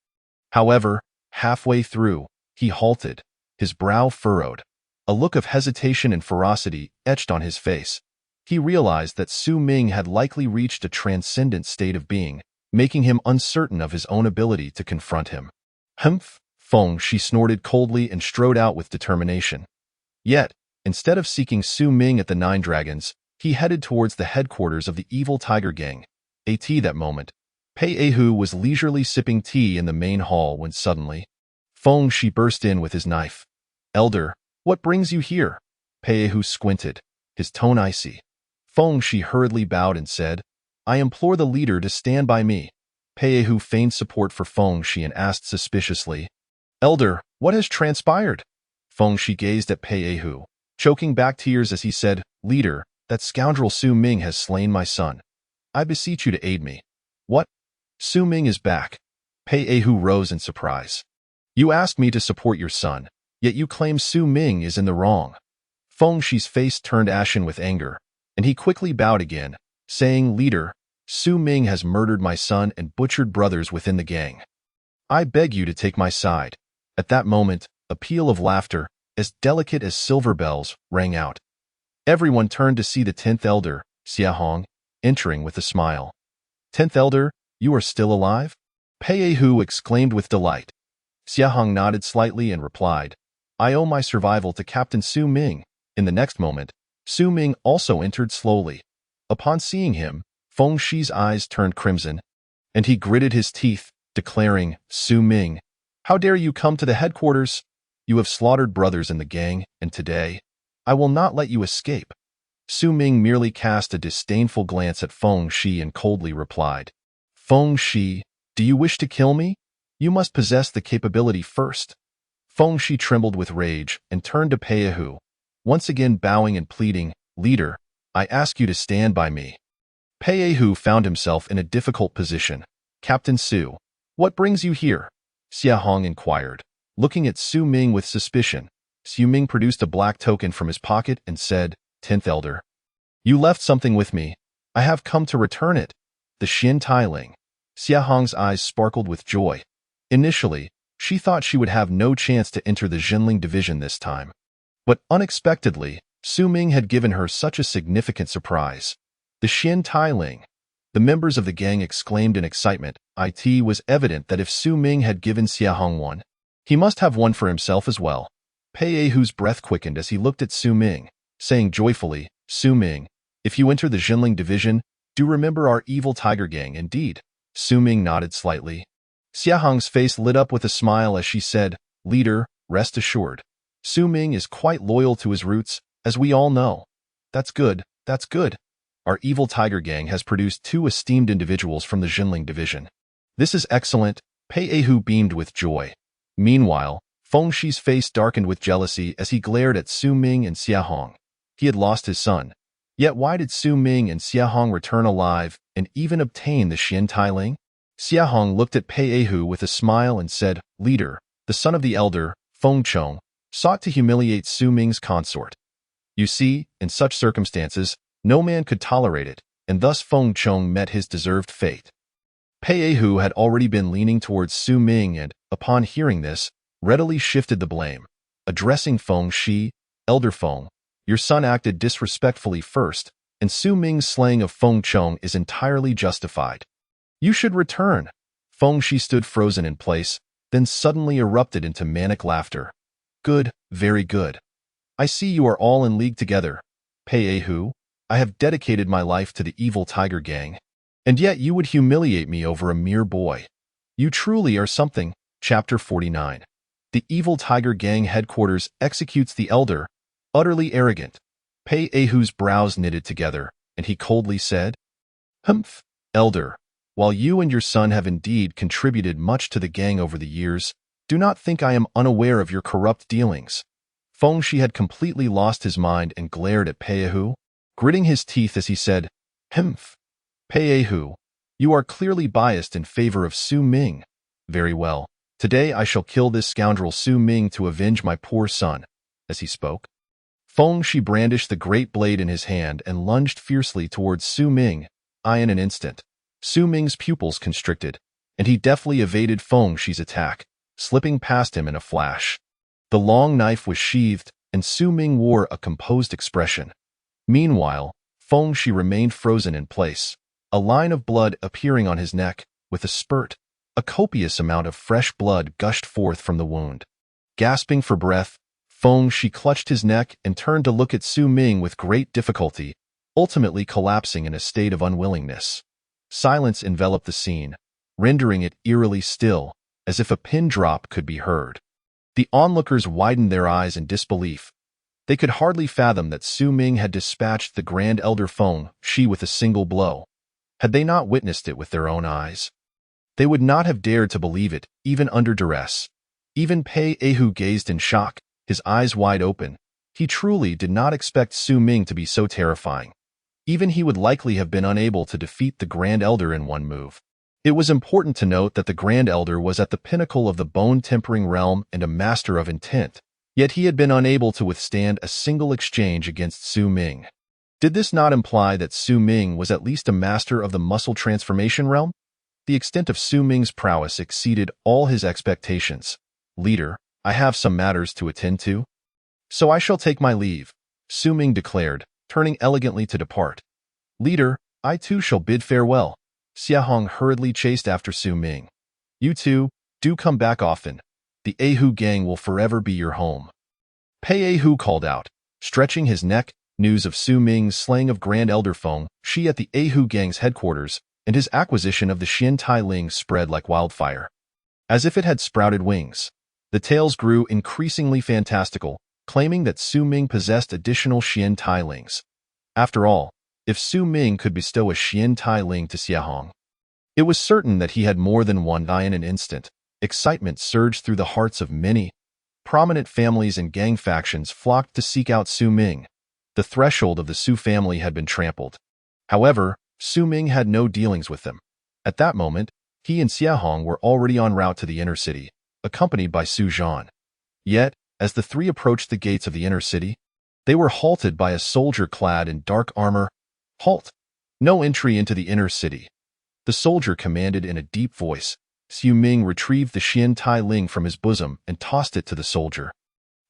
However, halfway through, he halted, his brow furrowed, a look of hesitation and ferocity etched on his face. He realized that Su Ming had likely reached a transcendent state of being, making him uncertain of his own ability to confront him. "Humph!" Feng Shi snorted coldly and strode out with determination. Yet, instead of seeking Su Ming at the 9 dragons, he headed towards the headquarters of the evil Tiger Gang. That moment, Pei Hu was leisurely sipping tea in the main hall when suddenly, Feng Shi burst in with his knife. "Elder, what brings you here?" Pei Hu squinted, his tone icy. Feng Shi hurriedly bowed and said, "I implore the leader to stand by me." Pei Hu feigned support for Feng Shi and asked suspiciously, "Elder, what has transpired?" Feng Shi gazed at Pei Hu, choking back tears as he said, "Leader, that scoundrel Su Ming has slain my son. I beseech you to aid me." "What? Su Ming is back?" Pei Hu rose in surprise. "You asked me to support your son, yet you claim Su Ming is in the wrong." Feng Shi's face turned ashen with anger, and he quickly bowed again, saying, "Leader, Su Ming has murdered my son and butchered brothers within the gang. I beg you to take my side." At that moment, a peal of laughter, as delicate as silver bells, rang out. Everyone turned to see the 10th elder, Xia Hong, entering with a smile. "10th elder, you are still alive?" Pei Hu exclaimed with delight. Xia Hong nodded slightly and replied, "I owe my survival to Captain Su Ming." In the next moment, Su Ming also entered slowly. Upon seeing him, Feng Shi's eyes turned crimson, and he gritted his teeth, declaring, "Su Ming, how dare you come to the headquarters? You have slaughtered brothers in the gang, and today, I will not let you escape." Su Ming merely cast a disdainful glance at Feng Shi and coldly replied, "Feng Shi, do you wish to kill me? You must possess the capability first." Feng Shi trembled with rage and turned to Pei Hu, once again bowing and pleading, "Leader, I ask you to stand by me." Pei Hu found himself in a difficult position. "Captain Su, what brings you here?" Xia Hong inquired, looking at Su Ming with suspicion. Su Ming produced a black token from his pocket and said, "10th elder, you left something with me. I have come to return it." The Xin Tailing. Xia Hong's eyes sparkled with joy. Initially, she thought she would have no chance to enter the Jinling division this time. But unexpectedly, Su Ming had given her such a significant surprise. The Xin Tailing. The members of the gang exclaimed in excitement. It was evident that if Su Ming had given Xia Hong one, he must have one for himself as well. Pei Hu's breath quickened as he looked at Su Ming, saying joyfully, "Su Ming, if you enter the Jinling division, do remember our evil Tiger Gang." "Indeed." Su Ming nodded slightly. Xia Hong's face lit up with a smile as she said, "Leader, rest assured. Su Ming is quite loyal to his roots, as we all know." "That's good, that's good. Our evil Tiger Gang has produced 2 esteemed individuals from the Jinling division. This is excellent." Pei Hu beamed with joy. Meanwhile, Feng Shi's face darkened with jealousy as he glared at Su Ming and Xia Hong. He had lost his son. Yet why did Su Ming and Xia Hong return alive and even obtain the Xin Tailing? Xia Hong looked at Pei Hu with a smile and said, "Leader, the son of the elder, Feng Chong, sought to humiliate Su Ming's consort. You see, in such circumstances, no man could tolerate it, and thus Feng Chong met his deserved fate." Pei Hu had already been leaning towards Su Ming and, upon hearing this, readily shifted the blame. Addressing Feng Shi, "Elder Feng, your son acted disrespectfully first, and Su Ming's slaying of Feng Chong is entirely justified. You should return." Feng Shi stood frozen in place, then suddenly erupted into manic laughter. Good, very good. I see you are all in league together. Pei-Hu, I have dedicated my life to the evil tiger gang, and yet you would humiliate me over a mere boy. You truly are something. Chapter 49. The evil tiger gang headquarters executes the elder, utterly arrogant. Pei-Hu's brows knitted together, and he coldly said, Humph, elder, while you and your son have indeed contributed much to the gang over the years, do not think I am unaware of your corrupt dealings. Feng Shi had completely lost his mind and glared at Pei-Hu, gritting his teeth as he said, Humph. Pei-Hu, you are clearly biased in favor of Su Ming. Very well. Today I shall kill this scoundrel Su Ming to avenge my poor son. As he spoke, Feng Shi brandished the great blade in his hand and lunged fiercely towards Su Ming. In an instant, Su Ming's pupils constricted, and he deftly evaded Feng Shi's attack, slipping past him in a flash. The long knife was sheathed, and Su Ming wore a composed expression. Meanwhile, Feng Shi remained frozen in place, a line of blood appearing on his neck. With a spurt, a copious amount of fresh blood gushed forth from the wound. Gasping for breath, Feng Shi clutched his neck and turned to look at Su Ming with great difficulty, ultimately collapsing in a state of unwillingness. Silence enveloped the scene, rendering it eerily still, as if a pin drop could be heard. The onlookers widened their eyes in disbelief. They could hardly fathom that Su Ming had dispatched the Grand Elder Feng Shi with a single blow. Had they not witnessed it with their own eyes, they would not have dared to believe it, even under duress. Even Pei-Hu gazed in shock, his eyes wide open. He truly did not expect Su Ming to be so terrifying. Even he would likely have been unable to defeat the Grand Elder in one move. It was important to note that the Grand Elder was at the pinnacle of the bone-tempering realm and a master of intent, yet he had been unable to withstand a single exchange against Su Ming. Did this not imply that Su Ming was at least a master of the muscle transformation realm? The extent of Su Ming's prowess exceeded all his expectations. Leader, I have some matters to attend to, so I shall take my leave, Su Ming declared, turning elegantly to depart. Leader, I too shall bid farewell. Xia Hong hurriedly chased after Su Ming. You two, do come back often. The Ahu gang will forever be your home. Pei-Hu called out, stretching his neck. News of Su Ming's slaying of Grand Elder Feng Shi at the Ahu gang's headquarters and his acquisition of the Xian Tai Ling spread like wildfire. As if it had sprouted wings, the tales grew increasingly fantastical, claiming that Su Ming possessed additional Xian Tai Lings. After all, if Su Ming could bestow a Xian Tai Ling to Xia Hong, it was certain that he had more than one. In an instant, excitement surged through the hearts of many. Prominent families and gang factions flocked to seek out Su Ming. The threshold of the Su family had been trampled. However, Su Ming had no dealings with them. At that moment, he and Xia Hong were already en route to the inner city, accompanied by Su Zhan. Yet, as the three approached the gates of the inner city, they were halted by a soldier clad in dark armor. Halt! No entry into the inner city. The soldier commanded in a deep voice. Su Ming retrieved the Xian Tai Ling from his bosom and tossed it to the soldier.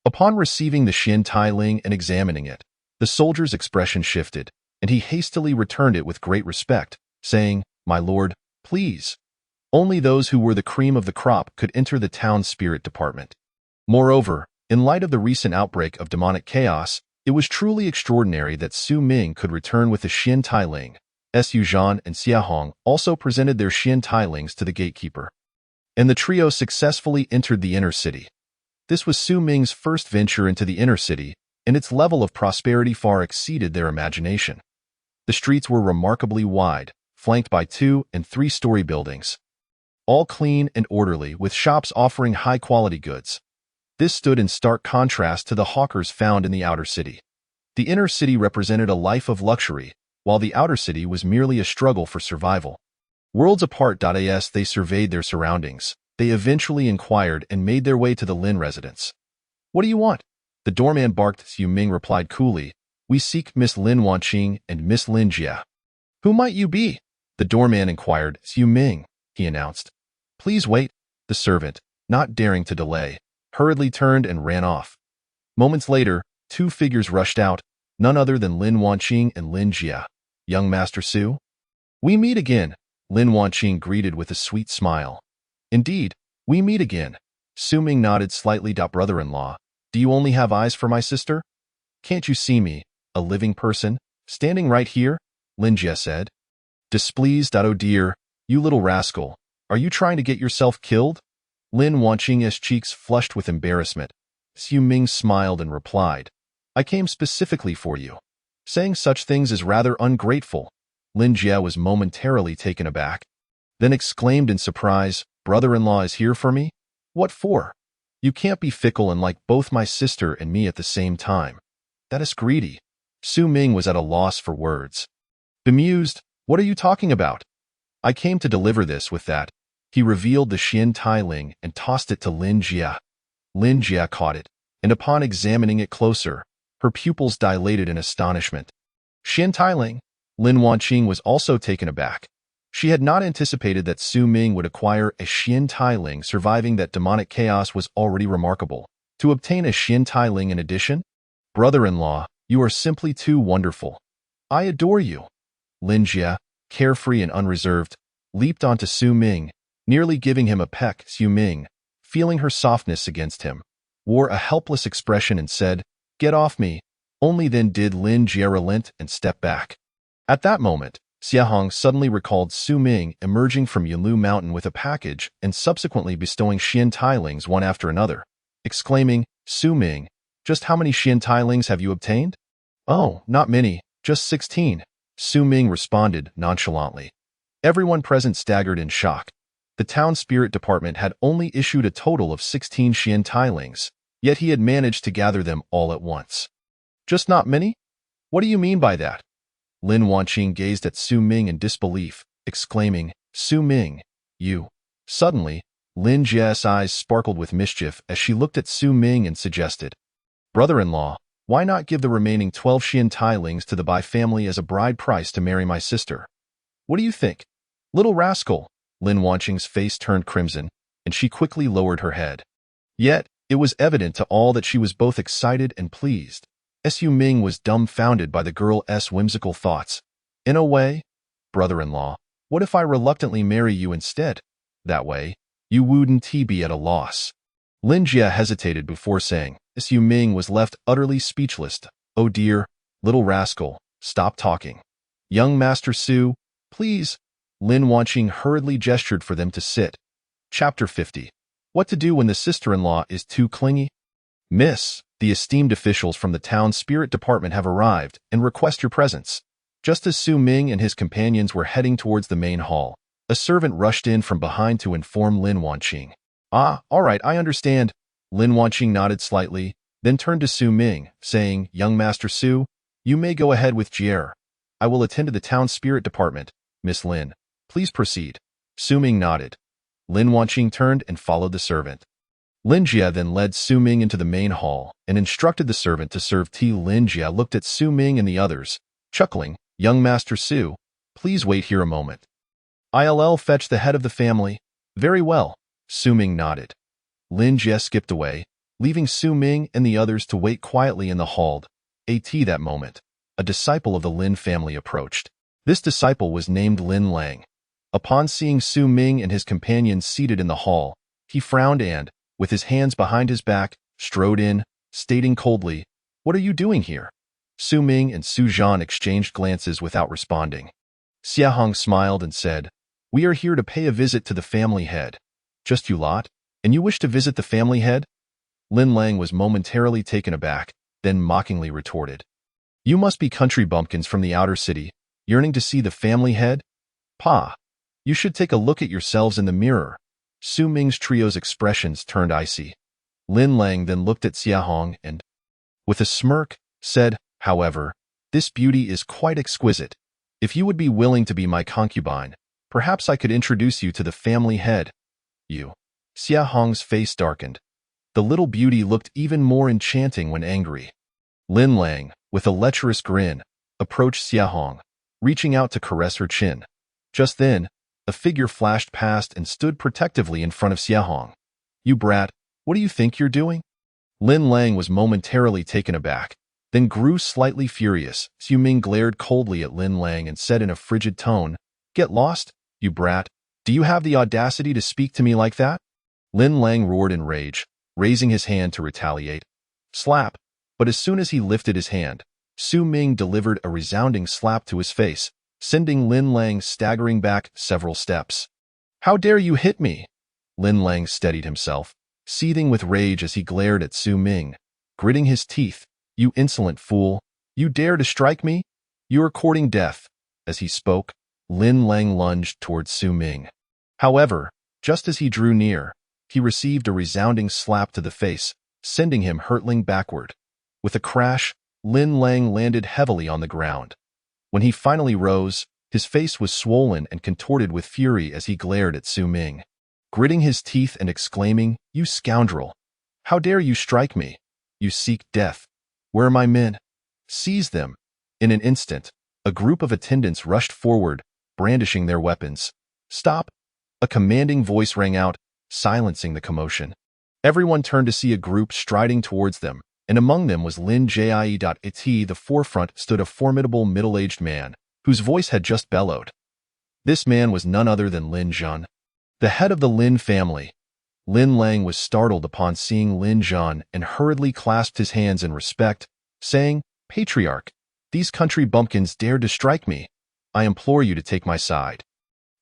Upon receiving the Xian Tai Ling and examining it, the soldier's expression shifted, and he hastily returned it with great respect, saying, My lord, please. Only those who were the cream of the crop could enter the town's spirit department. Moreover, in light of the recent outbreak of demonic chaos, it was truly extraordinary that Su Ming could return with the Xian Tai Ling. Su Zhan and Xia Hong also presented their Xian Tai Lings to the gatekeeper, and the trio successfully entered the inner city. This was Su Ming's first venture into the inner city, and its level of prosperity far exceeded their imagination. The streets were remarkably wide, flanked by 2- and 3-story buildings, all clean and orderly, with shops offering high-quality goods. This stood in stark contrast to the hawkers found in the outer city. The inner city represented a life of luxury, while the outer city was merely a struggle for survival. Worlds apart. As they surveyed their surroundings, they eventually inquired and made their way to the Lin residence. What do you want? The doorman barked. Su Ming replied coolly, We seek Miss Lin Wanqing and Miss Lin Jia. Who might you be? The doorman inquired. Su Ming, he announced. Please wait. The servant, not daring to delay, hurriedly turned and ran off. Moments later, 2 figures rushed out, none other than Lin Wanqing and Lin Jia. Young Master Su? We meet again, Lin Wanqing greeted with a sweet smile. Indeed, We meet again. Su Ming nodded slightly. Brother-in-law, do you only have eyes for my sister? Can't you see me, a living person, standing right here? Lin Jie said. Displeased. Oh dear, you little rascal. Are you trying to get yourself killed? Lin Wanqing's cheeks flushed with embarrassment. Su Ming smiled and replied, I came specifically for you. Saying such things is rather ungrateful. Lin Jie was momentarily taken aback, then exclaimed in surprise, Brother-in-law is here for me? What for? You can't be fickle and like both my sister and me at the same time. That is greedy. Su Ming was at a loss for words. Bemused, what are you talking about? I came to deliver this. With that, he revealed the Xian Tailing and tossed it to Lin Jie. Lin Jie caught it, and upon examining it closer, her pupils dilated in astonishment. Xian Tailing? Lin Wanqing was also taken aback. She had not anticipated that Su Ming would acquire a Xian Tailing. Surviving that demonic chaos was already remarkable. To obtain a Xian Tailing in addition? Brother-in-law, you are simply too wonderful. I adore you. Lin Jie, carefree and unreserved, leaped onto Su Ming, nearly giving him a peck. Su Ming, feeling her softness against him, wore a helpless expression and said, Get off me. Only then did Lin Jie relent and step back. At that moment, Xiahong suddenly recalled Su Ming emerging from Yunlu Mountain with a package and subsequently bestowing Xian Tailings one after another, exclaiming, Su Ming, just how many Xian Tailings have you obtained? Oh, not many, just 16, Su Ming responded nonchalantly. Everyone present staggered in shock. The town spirit department had only issued a total of 16 Xian Tailings, yet he had managed to gather them all at once. Just not many? What do you mean by that? Lin Wanqing gazed at Su Ming in disbelief, exclaiming, Su Ming, you. Suddenly, Lin Jie's eyes sparkled with mischief as she looked at Su Ming and suggested, Brother-in-law, why not give the remaining 12 Xian Tailings to the Bai family as a bride price to marry my sister? What do you think? Little rascal. Lin Wanqing's face turned crimson, and she quickly lowered her head. Yet, it was evident to all that she was both excited and pleased. Su Ming was dumbfounded by the girl's whimsical thoughts. In a way, brother-in-law, what if I reluctantly marry you instead? That way, you wouldn't be at a loss. Lin Jie hesitated before saying. Su Ming was left utterly speechless. Oh dear, little rascal, stop talking. Young Master Su, please. Lin Wanqing hurriedly gestured for them to sit. Chapter 50. What to do when the sister-in-law is too clingy? Miss, the esteemed officials from the town spirit department have arrived and request your presence. Just as Su Ming and his companions were heading towards the main hall, a servant rushed in from behind to inform Lin Wanqing. Ah, all right, I understand. Lin Wanqing nodded slightly, then turned to Su Ming, saying, Young Master Su, you may go ahead with Jier. I will attend to the town spirit department. Miss Lin, please proceed. Su Ming nodded. Lin Wanqing turned and followed the servant. Lin Jie then led Su Ming into the main hall and instructed the servant to serve tea. Lin Jie looked at Su Ming and the others, chuckling, Young Master Su, please wait here a moment. I'll fetch the head of the family. Very well. Su Ming nodded. Lin Jie skipped away, leaving Su Ming and the others to wait quietly in the hall. That moment, a disciple of the Lin family approached. This disciple was named Lin Lang. Upon seeing Su Ming and his companions seated in the hall, he frowned and, with his hands behind his back, strode in, stating coldly, What are you doing here? Su Ming and Su Zhan exchanged glances without responding. Xiahong smiled and said, We are here to pay a visit to the family head. Just you lot? And you wish to visit the family head? Lin Lang was momentarily taken aback, then mockingly retorted, You must be country bumpkins from the outer city, yearning to see the family head? Pa, you should take a look at yourselves in the mirror. Su Ming's trio's expressions turned icy. Lin Lang then looked at Xiahong and, with a smirk, said, However, this beauty is quite exquisite. If you would be willing to be my concubine, perhaps I could introduce you to the family head. You. Xiahong's face darkened. The little beauty looked even more enchanting when angry. Lin Lang, with a lecherous grin, approached Xiahong, reaching out to caress her chin. Just then, a figure flashed past and stood protectively in front of Xiahong. You brat, what do you think you're doing? Lin Lang was momentarily taken aback, then grew slightly furious. Su Ming glared coldly at Lin Lang and said in a frigid tone, Get lost, you brat. Do you have the audacity to speak to me like that? Lin Lang roared in rage, raising his hand to retaliate. Slap! But as soon as he lifted his hand, Su Ming delivered a resounding slap to his face, sending Lin Lang staggering back several steps. How dare you hit me? Lin Lang steadied himself, seething with rage as he glared at Su Ming, gritting his teeth. You insolent fool! You dare to strike me? You are courting death. As he spoke, Lin Lang lunged towards Su Ming. However, just as he drew near, he received a resounding slap to the face, sending him hurtling backward. With a crash, Lin Lang landed heavily on the ground. When he finally rose, his face was swollen and contorted with fury as he glared at Su Ming, gritting his teeth and exclaiming, You scoundrel! How dare you strike me? You seek death. Where are my men? Seize them! In an instant, a group of attendants rushed forward, brandishing their weapons. Stop! A commanding voice rang out, silencing the commotion. Everyone turned to see a group striding towards them, and among them was Lin Jie. At the forefront stood a formidable middle-aged man, whose voice had just bellowed. This man was none other than Lin Zhan, the head of the Lin family. Lin Lang was startled upon seeing Lin Zhan and hurriedly clasped his hands in respect, saying, Patriarch, these country bumpkins dared to strike me. I implore you to take my side.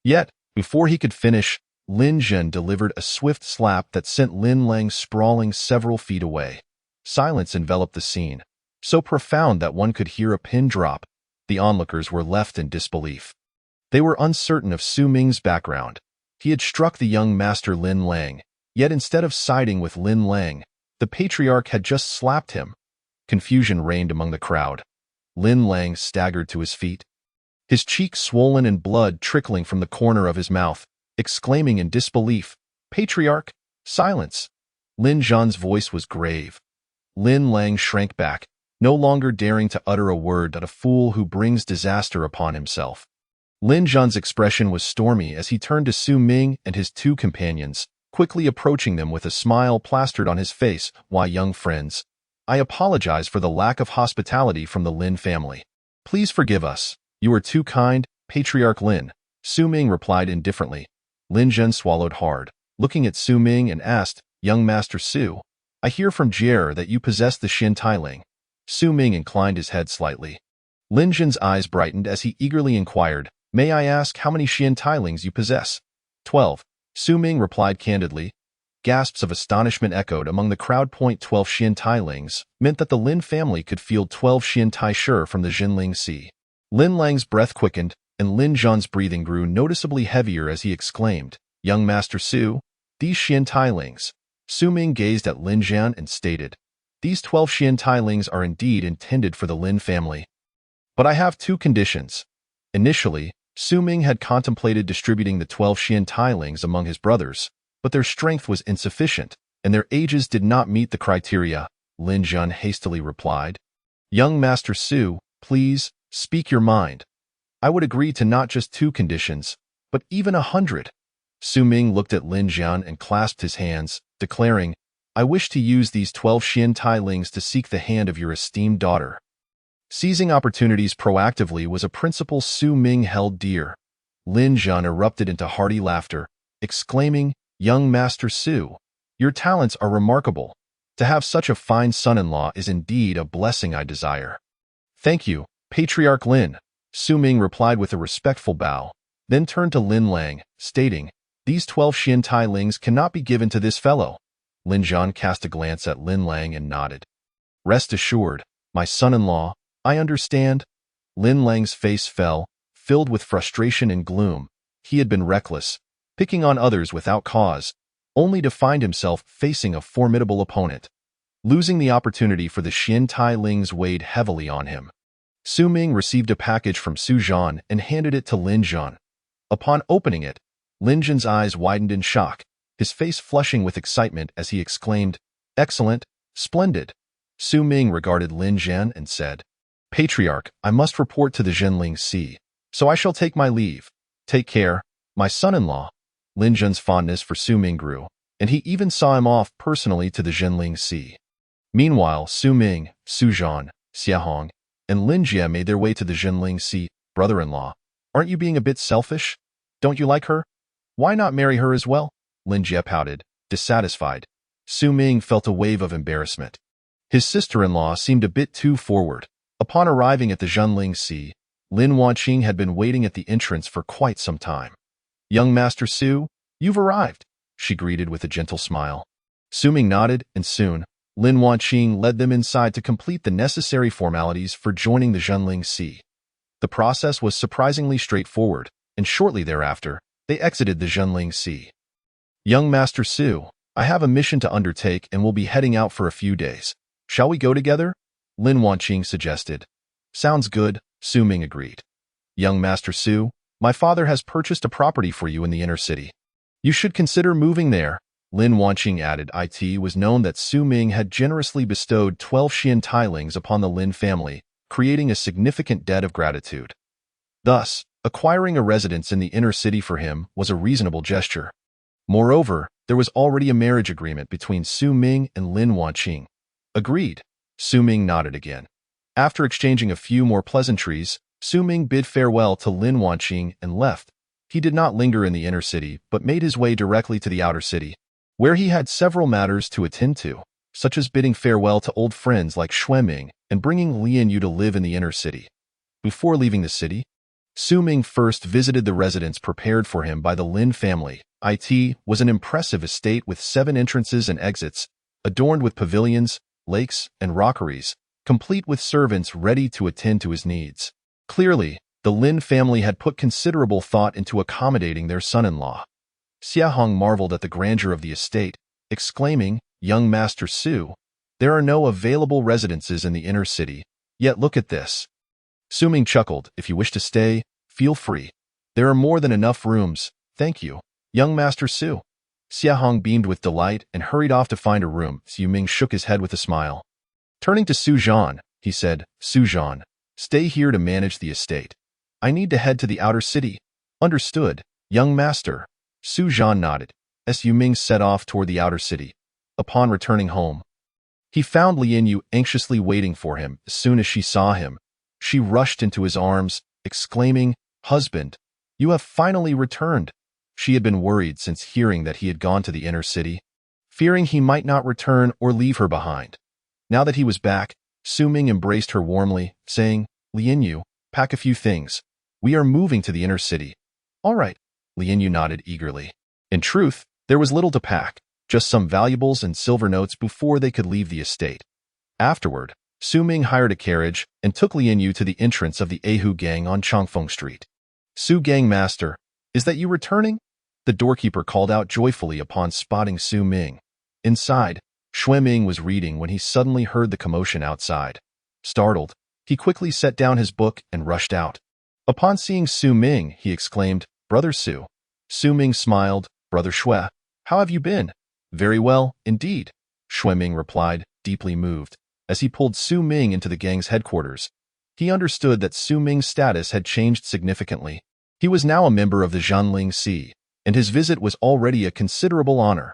Yet, before he could finish, Lin Zhan delivered a swift slap that sent Lin Lang sprawling several feet away. Silence enveloped the scene, so profound that one could hear a pin drop. The onlookers were left in disbelief. They were uncertain of Su Ming's background. He had struck the young master Lin Lang, yet instead of siding with Lin Lang, the patriarch had just slapped him. Confusion reigned among the crowd. Lin Lang staggered to his feet, his cheeks swollen and blood trickling from the corner of his mouth, exclaiming in disbelief, Patriarch, silence! Lin Zhan's voice was grave. Lin Lang shrank back, no longer daring to utter a word that a fool who brings disaster upon himself. Lin Zhan's expression was stormy as he turned to Su Ming and his two companions, quickly approaching them with a smile plastered on his face. Why, young friends, I apologize for the lack of hospitality from the Lin family. Please forgive us. You are too kind, Patriarch Lin, Su Ming replied indifferently. Lin Zhan swallowed hard, looking at Su Ming and asked, Young Master Su, I hear from Jie that you possess the Xin Tailing. Su Ming inclined his head slightly. Lin Zhan's eyes brightened as he eagerly inquired, May I ask how many Xin Tailings you possess? 12. Su Ming replied candidly. Gasps of astonishment echoed among the crowd. 12 Xin Tailings meant that the Lin family could field 12 Xin Taishu from the Jinling Sea. Lin Lang's breath quickened, and Lin Zhan's breathing grew noticeably heavier as he exclaimed, Young Master Su, these Xin Tailings. Su Ming gazed at Lin Zhan and stated, These 12 Xin Tailings are indeed intended for the Lin family. But I have two conditions. Initially, Su Ming had contemplated distributing the 12 Xin Tailings among his brothers, but their strength was insufficient, and their ages did not meet the criteria. Lin Zhan hastily replied, Young Master Su, please, speak your mind. I would agree to not just 2 conditions, but even 100. Su Ming looked at Lin Zhan and clasped his hands, declaring, I wish to use these 12 Xin Tailings to seek the hand of your esteemed daughter. Seizing opportunities proactively was a principle Su Ming held dear. Lin Zhan erupted into hearty laughter, exclaiming, Young Master Su, your talents are remarkable. To have such a fine son-in-law is indeed a blessing I desire. Thank you, Patriarch Lin, Su Ming replied with a respectful bow, then turned to Lin Lang, stating, These 12 Xin Tailings cannot be given to this fellow. Lin Zhan cast a glance at Lin Lang and nodded. Rest assured, my son-in-law, I understand. Lin Lang's face fell, filled with frustration and gloom. He had been reckless, picking on others without cause, only to find himself facing a formidable opponent. Losing the opportunity for the Xin Tailings weighed heavily on him. Su Ming received a package from Su Zhan and handed it to Lin Zhan. Upon opening it, Lin Zhan's eyes widened in shock, his face flushing with excitement as he exclaimed, Excellent, splendid. Su Ming regarded Lin Zhan and said, Patriarch, I must report to the Jinling Sea, so I shall take my leave. Take care, my son-in-law. Lin Zhan's fondness for Su Ming grew, and he even saw him off personally to the Jinling Sea. Meanwhile, Su Ming, Su Zhan, Xia Hong, and Lin Jie made their way to the Jinling Sea. Brother-in-law, aren't you being a bit selfish? Don't you like her? Why not marry her as well? Lin Jie pouted, dissatisfied. Su Ming felt a wave of embarrassment. His sister-in-law seemed a bit too forward. Upon arriving at the Zhenling Sea, Lin Wanqing had been waiting at the entrance for quite some time. "Young Master Su, you've arrived," she greeted with a gentle smile. Su Ming nodded, and soon, Lin Wanqing led them inside to complete the necessary formalities for joining the Zhenling Sea. The process was surprisingly straightforward, and shortly thereafter, they exited the Zhenling Sea. "Young Master Su, I have a mission to undertake and will be heading out for a few days. Shall we go together?" Lin Wanqing suggested. "Sounds good," Su Ming agreed. "Young Master Su, my father has purchased a property for you in the inner city. You should consider moving there," Lin Wanqing added. It was known that Su Ming had generously bestowed 12 Xian tilings upon the Lin family, creating a significant debt of gratitude. Thus, acquiring a residence in the inner city for him was a reasonable gesture. Moreover, there was already a marriage agreement between Su Ming and Lin Wanqing. "Agreed," Su Ming nodded again. After exchanging a few more pleasantries, Su Ming bid farewell to Lin Wanqing and left. He did not linger in the inner city, but made his way directly to the outer city, where he had several matters to attend to, such as bidding farewell to old friends like Xueming and bringing Lian Yu to live in the inner city. Before leaving the city, Su Ming first visited the residence prepared for him by the Lin family. It was an impressive estate with 7 entrances and exits, adorned with pavilions, lakes, and rockeries, complete with servants ready to attend to his needs. Clearly, the Lin family had put considerable thought into accommodating their son-in-law. Xia Hong marveled at the grandeur of the estate, exclaiming, "Young Master Su, there are no available residences in the inner city, yet look at this." Su Ming chuckled, "If you wish to stay, feel free. There are more than enough rooms, thank you, young Master Su." Xia Hong beamed with delight and hurried off to find a room. Su Ming shook his head with a smile. Turning to Su Zhan, he said, "Su Zhan, stay here to manage the estate. I need to head to the outer city." "Understood, young master." Su Zhan nodded, as Su Ming set off toward the outer city. Upon returning home, he found Lian Yu anxiously waiting for him. As soon as she saw him, she rushed into his arms, exclaiming, "Husband, you have finally returned." She had been worried since hearing that he had gone to the inner city, fearing he might not return or leave her behind. Now that he was back, Su Ming embraced her warmly, saying, "Lian Yu, pack a few things. We are moving to the inner city." "All right," Lian Yu nodded eagerly. In truth, there was little to pack, just some valuables and silver notes before they could leave the estate. Afterward, Su Ming hired a carriage and took Lian Yu to the entrance of the Ahu Gang on Chongfeng Street. "Su Gang Master, is that you returning?" The doorkeeper called out joyfully upon spotting Su Ming. Inside, Xueming was reading when he suddenly heard the commotion outside. Startled, he quickly set down his book and rushed out. Upon seeing Su Ming, he exclaimed, "Brother Su." Su Ming smiled, "Brother Xue, how have you been?" "Very well, indeed," Xueming replied, deeply moved. As he pulled Su Ming into the gang's headquarters, he understood that Su Ming's status had changed significantly. He was now a member of the Zhenling Sea, and his visit was already a considerable honor.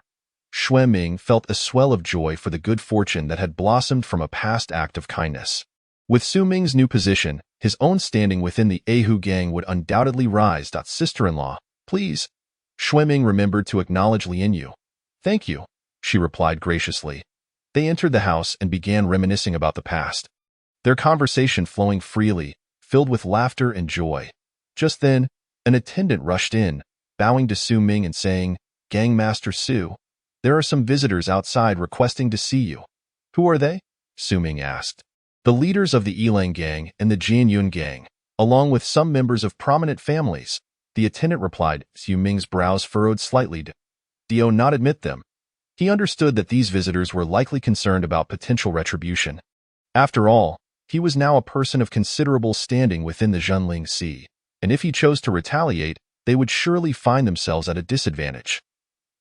Xueming felt a swell of joy for the good fortune that had blossomed from a past act of kindness. With Su Ming's new position, his own standing within the Ahu Gang would undoubtedly rise. "Sister-in-law, please." Xueming remembered to acknowledge Lian Yu. "Thank you," she replied graciously. They entered the house and began reminiscing about the past, their conversation flowing freely, filled with laughter and joy. Just then, an attendant rushed in, bowing to Su Ming and saying, "Gang Master Su, there are some visitors outside requesting to see you." "Who are they?" Su Ming asked. "The leaders of the Yilang Gang and the Jianyun Gang, along with some members of prominent families," the attendant replied. Su Ming's brows furrowed slightly. "Do not admit them." He understood that these visitors were likely concerned about potential retribution. After all, he was now a person of considerable standing within the Zhenling Sea, and if he chose to retaliate, they would surely find themselves at a disadvantage.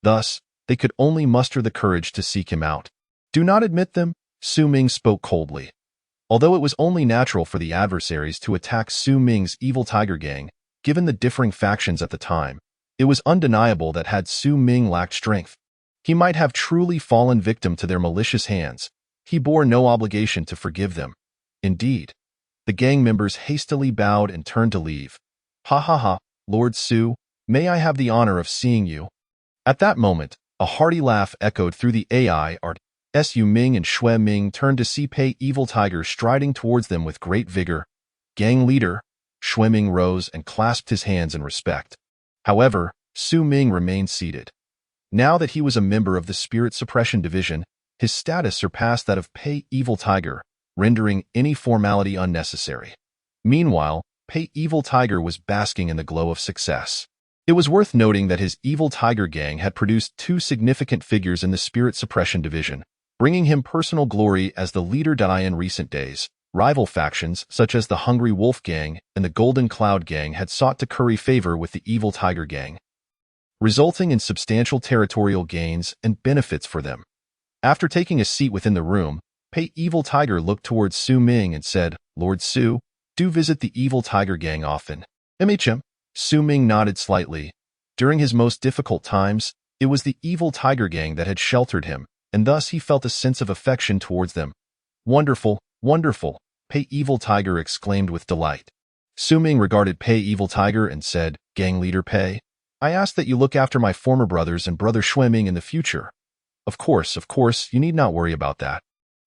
Thus, they could only muster the courage to seek him out. "Do not admit them," Su Ming spoke coldly. Although it was only natural for the adversaries to attack Su Ming's evil Tiger Gang, given the differing factions at the time, it was undeniable that had Su Ming lacked strength, he might have truly fallen victim to their malicious hands. He bore no obligation to forgive them. Indeed, the gang members hastily bowed and turned to leave. "Ha ha ha, Lord Su, may I have the honor of seeing you?" At that moment, A hearty laugh echoed through the AI art. Su Ming and Xue Ming turned to see Pei Evil Tiger striding towards them with great vigor. Gang leader, Xue Ming rose and clasped his hands in respect. However, Su Ming remained seated. Now that he was a member of the Spirit Suppression Division, his status surpassed that of Pei Evil Tiger, rendering any formality unnecessary. Meanwhile, Pei Evil Tiger was basking in the glow of success. It was worth noting that his Evil Tiger gang had produced 2 significant figures in the Spirit Suppression Division, bringing him personal glory as the leader. In recent days, rival factions such as the Hungry Wolf Gang and the Golden Cloud Gang had sought to curry favor with the Evil Tiger Gang, resulting in substantial territorial gains and benefits for them. After taking a seat within the room, Pei Evil Tiger looked towards Su Ming and said, "Lord Su, do visit the Evil Tiger Gang often." MHM. Su Ming nodded slightly. During his most difficult times, it was the Evil Tiger Gang that had sheltered him, and thus he felt a sense of affection towards them. "Wonderful, wonderful," Pei Evil Tiger exclaimed with delight. Su Ming regarded Pei Evil Tiger and said, "Gang leader Pei, I ask that you look after my former brothers and brother Xue Ming in the future." Of course, you need not worry about that."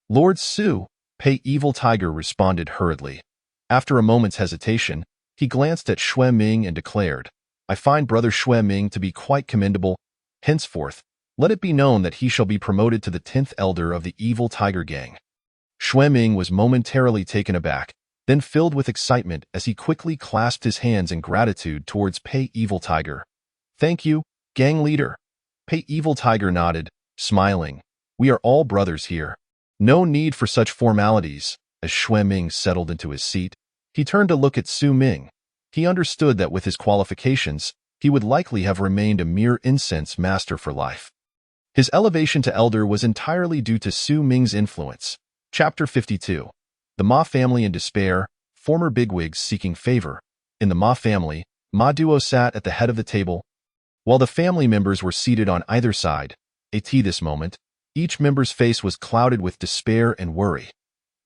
"Lord Su," Pei Evil Tiger responded hurriedly. After a moment's hesitation, he glanced at Xue Ming and declared, "I find brother Xue Ming to be quite commendable. Henceforth, let it be known that he shall be promoted to the 10th elder of the Evil Tiger Gang." Xue Ming was momentarily taken aback, then filled with excitement as he quickly clasped his hands in gratitude towards Pei Evil Tiger. "Thank you, gang leader." Pei Evil Tiger nodded, smiling. "We are all brothers here. No need for such formalities." As Xue Ming settled into his seat, he turned to look at Su Ming. He understood that with his qualifications, he would likely have remained a mere incense master for life. His elevation to elder was entirely due to Su Ming's influence. Chapter 52. The Ma family in despair, former bigwigs seeking favor. In the Ma family, Ma Duo sat at the head of the table, while the family members were seated on either side. At this moment, each member's face was clouded with despair and worry.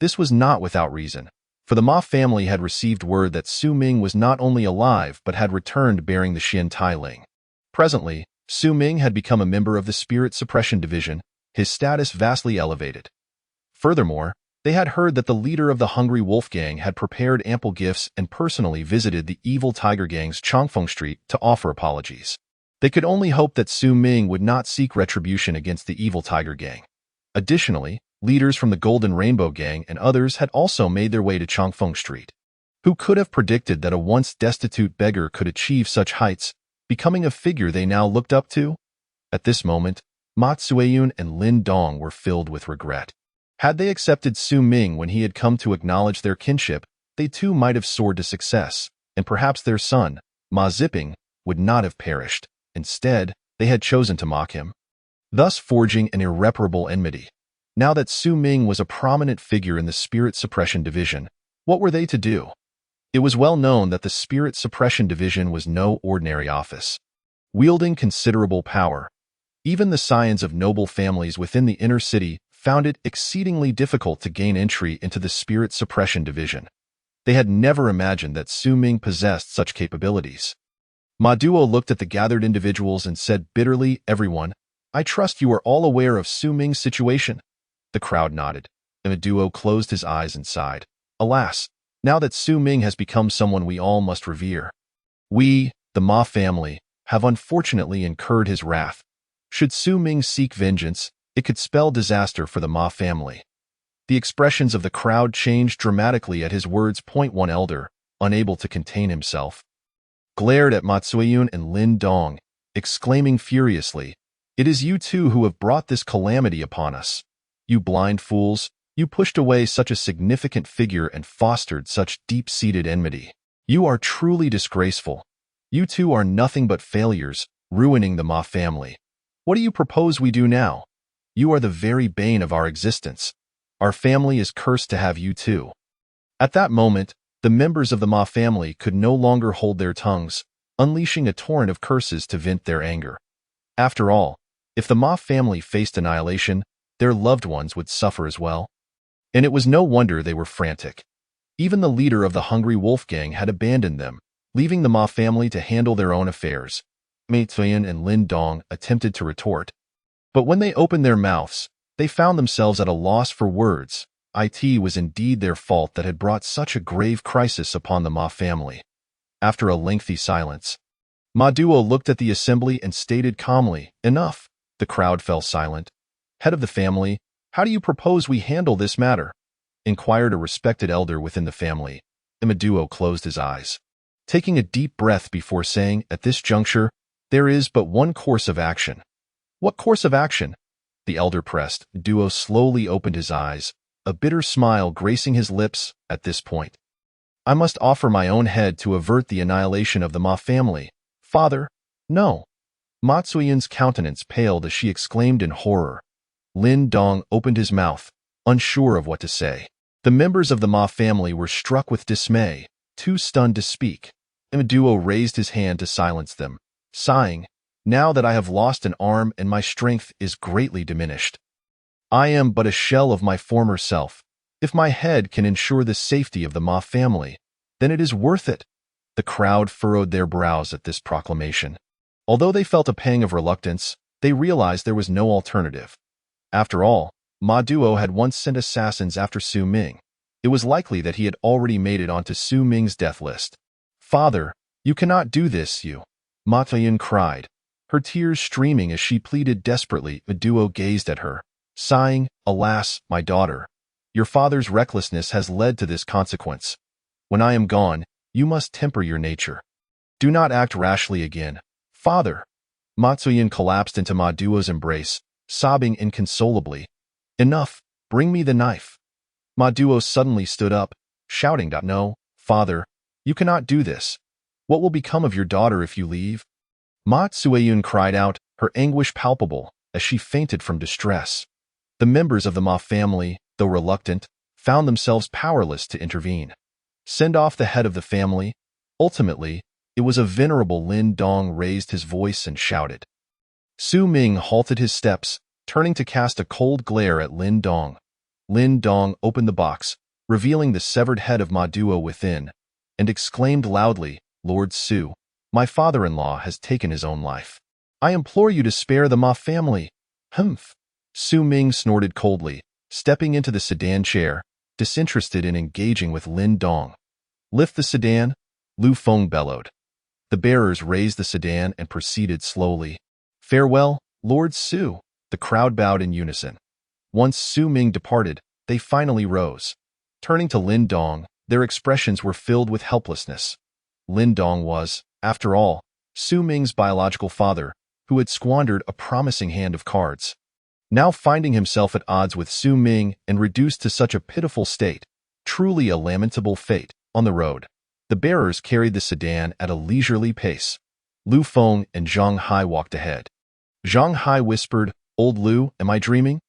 This was not without reason, for the Ma family had received word that Su Ming was not only alive but had returned bearing the Xian Tailing. Presently, Su Ming had become a member of the Spirit Suppression Division, his status vastly elevated. Furthermore, they had heard that the leader of the Hungry Wolf Gang had prepared ample gifts and personally visited the Evil Tiger Gang's Chongfeng Street to offer apologies. They could only hope that Su Ming would not seek retribution against the Evil Tiger Gang. Additionally, leaders from the Golden Rainbow Gang and others had also made their way to Chongfeng Street. Who could have predicted that a once destitute beggar could achieve such heights, becoming a figure they now looked up to? At this moment, Ma Cueyun and Lin Dong were filled with regret. Had they accepted Su Ming when he had come to acknowledge their kinship, they too might have soared to success, and perhaps their son, Ma Ziping, would not have perished. Instead, they had chosen to mock him, thus forging an irreparable enmity. Now that Su Ming was a prominent figure in the Spirit Suppression Division, what were they to do? It was well known that the Spirit Suppression Division was no ordinary office, wielding considerable power. Even the scions of noble families within the inner city found it exceedingly difficult to gain entry into the Spirit Suppression Division. They had never imagined that Su Ming possessed such capabilities. Ma Duo looked at the gathered individuals and said bitterly, "Everyone, I trust you are all aware of Su Ming's situation." The crowd nodded, and Ma Duo closed his eyes and sighed. Alas, now that Su Ming has become someone we all must revere. We, the Ma family, have unfortunately incurred his wrath. Should Su Ming seek vengeance, it could spell disaster for the Ma family. The expressions of the crowd changed dramatically at his words. One elder, unable to contain himself, glared at Ma Cueyun and Lin Dong, exclaiming furiously, "It is you two who have brought this calamity upon us. You blind fools, you pushed away such a significant figure and fostered such deep-seated enmity. You are truly disgraceful. You two are nothing but failures, ruining the Ma family. What do you propose we do now? You are the very bane of our existence. Our family is cursed to have you too." At that moment, the members of the Ma family could no longer hold their tongues, unleashing a torrent of curses to vent their anger. After all, if the Ma family faced annihilation, their loved ones would suffer as well. And it was no wonder they were frantic. Even the leader of the Hungry Wolf Gang had abandoned them, leaving the Ma family to handle their own affairs. Mei Cueyun and Lin Dong attempted to retort, But when they opened their mouths, they found themselves at a loss for words. It was indeed their fault that had brought such a grave crisis upon the Ma family. After a lengthy silence, Ma Duo looked at the assembly and stated calmly, "Enough." The crowd fell silent. "Head of the family, how do you propose we handle this matter?" inquired a respected elder within the family. Ma Duo closed his eyes, taking a deep breath before saying, "At this juncture, there is but one course of action." "What course of action?" the elder pressed. Duo slowly opened his eyes, a bitter smile gracing his lips at this point. "I must offer my own head to avert the annihilation of the Ma family." "Father, no." Ma Tsuyin's countenance paled as she exclaimed in horror. Lin Dong opened his mouth, unsure of what to say. The members of the Ma family were struck with dismay, too stunned to speak. Ma Duo raised his hand to silence them, sighing, "Now that I have lost an arm and my strength is greatly diminished, I am but a shell of my former self. If my head can ensure the safety of the Ma family, then it is worth it." The crowd furrowed their brows at this proclamation. Although they felt a pang of reluctance, they realized there was no alternative. After all, Ma Duo had once sent assassins after Su Ming. It was likely that he had already made it onto Su Ming's death list. "Father, you cannot do this, you!" Ma Tuyin cried, her tears streaming as she pleaded desperately. Ma Duo gazed at her, sighing, "Alas, my daughter, your father's recklessness has led to this consequence. When I am gone, you must temper your nature. Do not act rashly again." "Father!" Ma Tuyin collapsed into Ma Duo's embrace, sobbing inconsolably. "Enough, bring me the knife." Ma Duo suddenly stood up, shouting, "No, father, you cannot do this. What will become of your daughter if you leave?" Ma Tsuyun cried out, her anguish palpable, as she fainted from distress. The members of the Ma family, though reluctant, found themselves powerless to intervene. Send off the head of the family. Ultimately, it was a venerable Lin Dong raised his voice and shouted. Su Ming halted his steps, turning to cast a cold glare at Lin Dong. Lin Dong opened the box, revealing the severed head of Ma Duo within, and exclaimed loudly, "Lord Su, my father-in-law has taken his own life. I implore you to spare the Ma family." "Humph." Su Ming snorted coldly, stepping into the sedan chair, disinterested in engaging with Lin Dong. "Lift the sedan," Lu Feng bellowed. The bearers raised the sedan and proceeded slowly. "Farewell, Lord Su." The crowd bowed in unison. Once Su Ming departed, they finally rose. Turning to Lin Dong, their expressions were filled with helplessness. Lin Dong was, after all, Su Ming's biological father, who had squandered a promising hand of cards. Now finding himself at odds with Su Ming and reduced to such a pitiful state, truly a lamentable fate, on the road, the bearers carried the sedan at a leisurely pace. Lu Feng and Zhang Hai walked ahead. Zhang Hai whispered, "Old Lu, am I dreaming?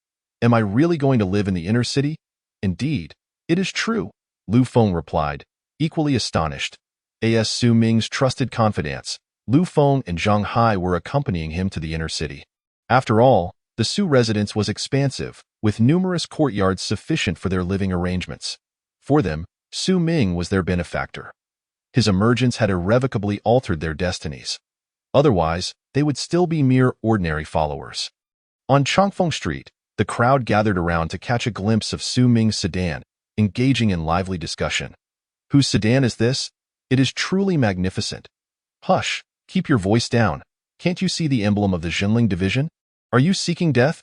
Am I really going to live in the inner city?" "Indeed, it is true," Lu Feng replied, equally astonished. As Su Ming's trusted confidants, Lu Feng and Zhang Hai were accompanying him to the inner city. After all, the Su residence was expansive, with numerous courtyards sufficient for their living arrangements. For them, Su Ming was their benefactor. His emergence had irrevocably altered their destinies. Otherwise, they would still be mere ordinary followers. On Chongfeng Street, the crowd gathered around to catch a glimpse of Su Ming's sedan, engaging in lively discussion. "Whose sedan is this? It is truly magnificent." "Hush, keep your voice down. Can't you see the emblem of the Jinling division? Are you seeking death?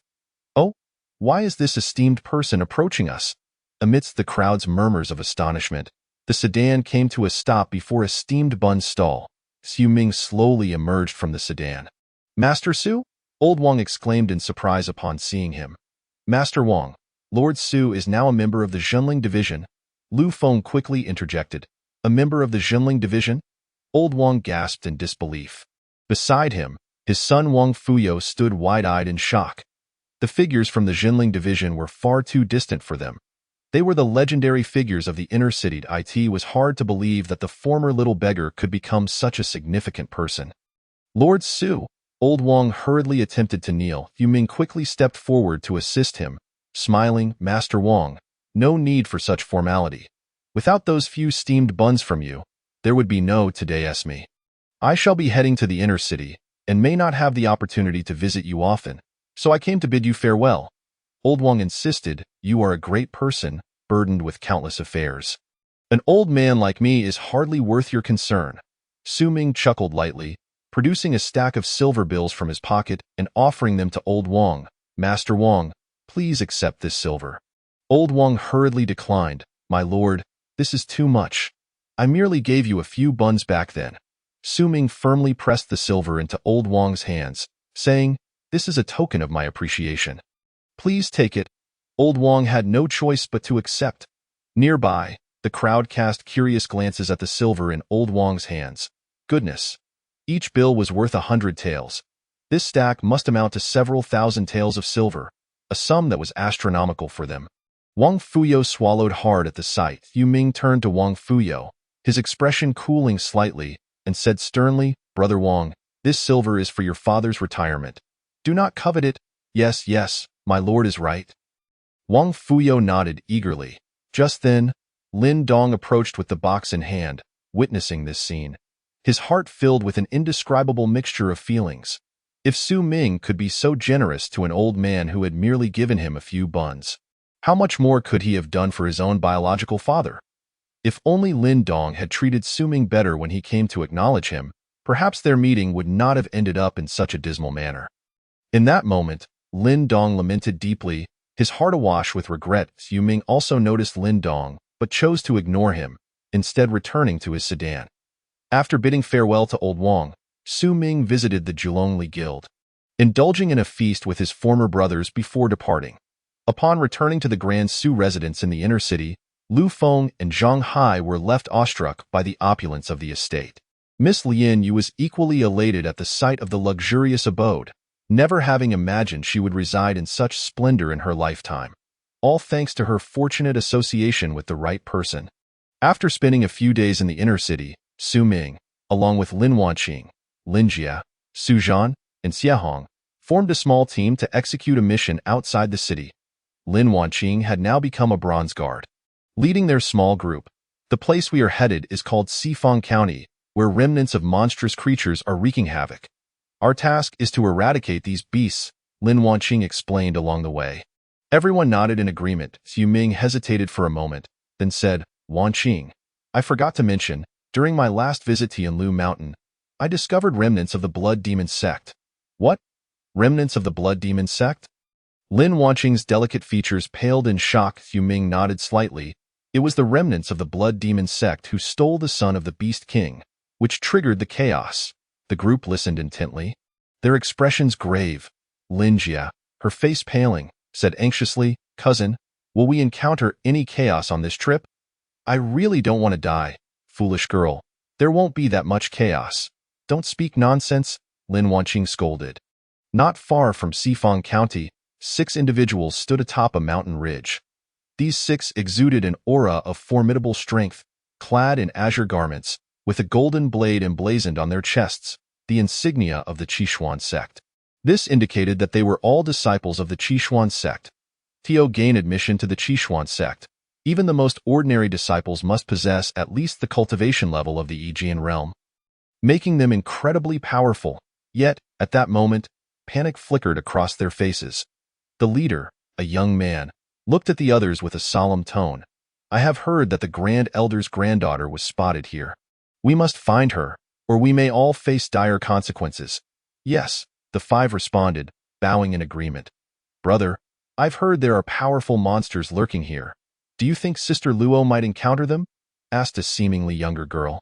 Oh, why is this esteemed person approaching us?" Amidst the crowd's murmurs of astonishment, the sedan came to a stop before a steamed bun stall. Su Ming slowly emerged from the sedan. "Master Su?" Old Wang exclaimed in surprise upon seeing him. "Master Wang, Lord Su is now a member of the Jinling division." Lu Feng quickly interjected. "A member of the Jinling division?" Old Wang gasped in disbelief. Beside him, his son Wang Fuyo stood wide-eyed in shock. The figures from the Jinling division were far too distant for them. They were the legendary figures of the inner city. It was hard to believe that the former little beggar could become such a significant person. "Lord Su." Old Wang hurriedly attempted to kneel. Su Ming quickly stepped forward to assist him, smiling, "Master Wang, no need for such formality. Without those few steamed buns from you, there would be no today's me. I shall be heading to the inner city, and may not have the opportunity to visit you often. So I came to bid you farewell. Old Wang insisted, you are a great person, burdened with countless affairs. An old man like me is hardly worth your concern. Su Ming chuckled lightly, producing a stack of silver bills from his pocket and offering them to Old Wang. Master Wang, please accept this silver. Old Wang hurriedly declined. My lord, this is too much. I merely gave you a few buns back then. Su Ming firmly pressed the silver into Old Wang's hands, saying, this is a token of my appreciation. Please take it. Old Wang had no choice but to accept. Nearby, the crowd cast curious glances at the silver in Old Wang's hands. Goodness. Each bill was worth 100 taels. This stack must amount to several thousand taels of silver, a sum that was astronomical for them. Wang Fuyo swallowed hard at the sight. Yu Ming turned to Wang Fuyo, his expression cooling slightly, and said sternly, Brother Wang, this silver is for your father's retirement. Do not covet it. Yes, yes, my lord is right. Wang Fuyo nodded eagerly. Just then, Lin Dong approached with the box in hand, witnessing this scene. His heart filled with an indescribable mixture of feelings. If Su Ming could be so generous to an old man who had merely given him a few buns, how much more could he have done for his own biological father? If only Lin Dong had treated Su Ming better when he came to acknowledge him, perhaps their meeting would not have ended up in such a dismal manner. In that moment, Lin Dong lamented deeply, his heart awash with regret. Yu Ming also noticed Lin Dong, but chose to ignore him, instead returning to his sedan. After bidding farewell to Old Wang, Su Ming visited the Julongli Guild, indulging in a feast with his former brothers before departing. Upon returning to the Grand Su residence in the inner city, Lu Feng and Zhang Hai were left awestruck by the opulence of the estate. Miss Lin Yu was equally elated at the sight of the luxurious abode, never having imagined she would reside in such splendor in her lifetime, all thanks to her fortunate association with the right person. After spending a few days in the inner city, Su Ming, along with Lin Wanqing, Lin Jia, Su Zhan, and Xie Hong, formed a small team to execute a mission outside the city. Lin Wanqing had now become a bronze guard, leading their small group. The place we are headed is called Xifang County, where remnants of monstrous creatures are wreaking havoc. Our task is to eradicate these beasts, Lin Wanqing explained along the way. Everyone nodded in agreement. Yu Ming hesitated for a moment, then said, Wanqing, I forgot to mention, during my last visit to Yanlu Mountain, I discovered remnants of the Blood Demon sect. What? Remnants of the Blood Demon sect? Lin Wanqing's delicate features paled in shock. Yu Ming nodded slightly. It was the remnants of the Blood Demon sect who stole the son of the Beast King, which triggered the chaos. The group listened intently, their expressions grave. Lin Jia, her face paling, said anxiously, Cousin, will we encounter any chaos on this trip? I really don't want to die. Foolish girl, there won't be that much chaos. Don't speak nonsense, Lin Wanqing scolded. Not far from Xifang County, 6 individuals stood atop a mountain ridge. These 6 exuded an aura of formidable strength, clad in azure garments, with a golden blade emblazoned on their chests, the insignia of the Qishuan sect. This indicated that they were all disciples of the Qishuan sect. To gain admission to the Qishuan sect, even the most ordinary disciples must possess at least the cultivation level of the Aegean realm, making them incredibly powerful. Yet, at that moment, panic flickered across their faces. The leader, a young man, looked at the others with a solemn tone. I have heard that the Grand Elder's granddaughter was spotted here. We must find her, or we may all face dire consequences. Yes, the 5 responded, bowing in agreement. Brother, I've heard there are powerful monsters lurking here. Do you think Sister Luo might encounter them? Asked a seemingly younger girl.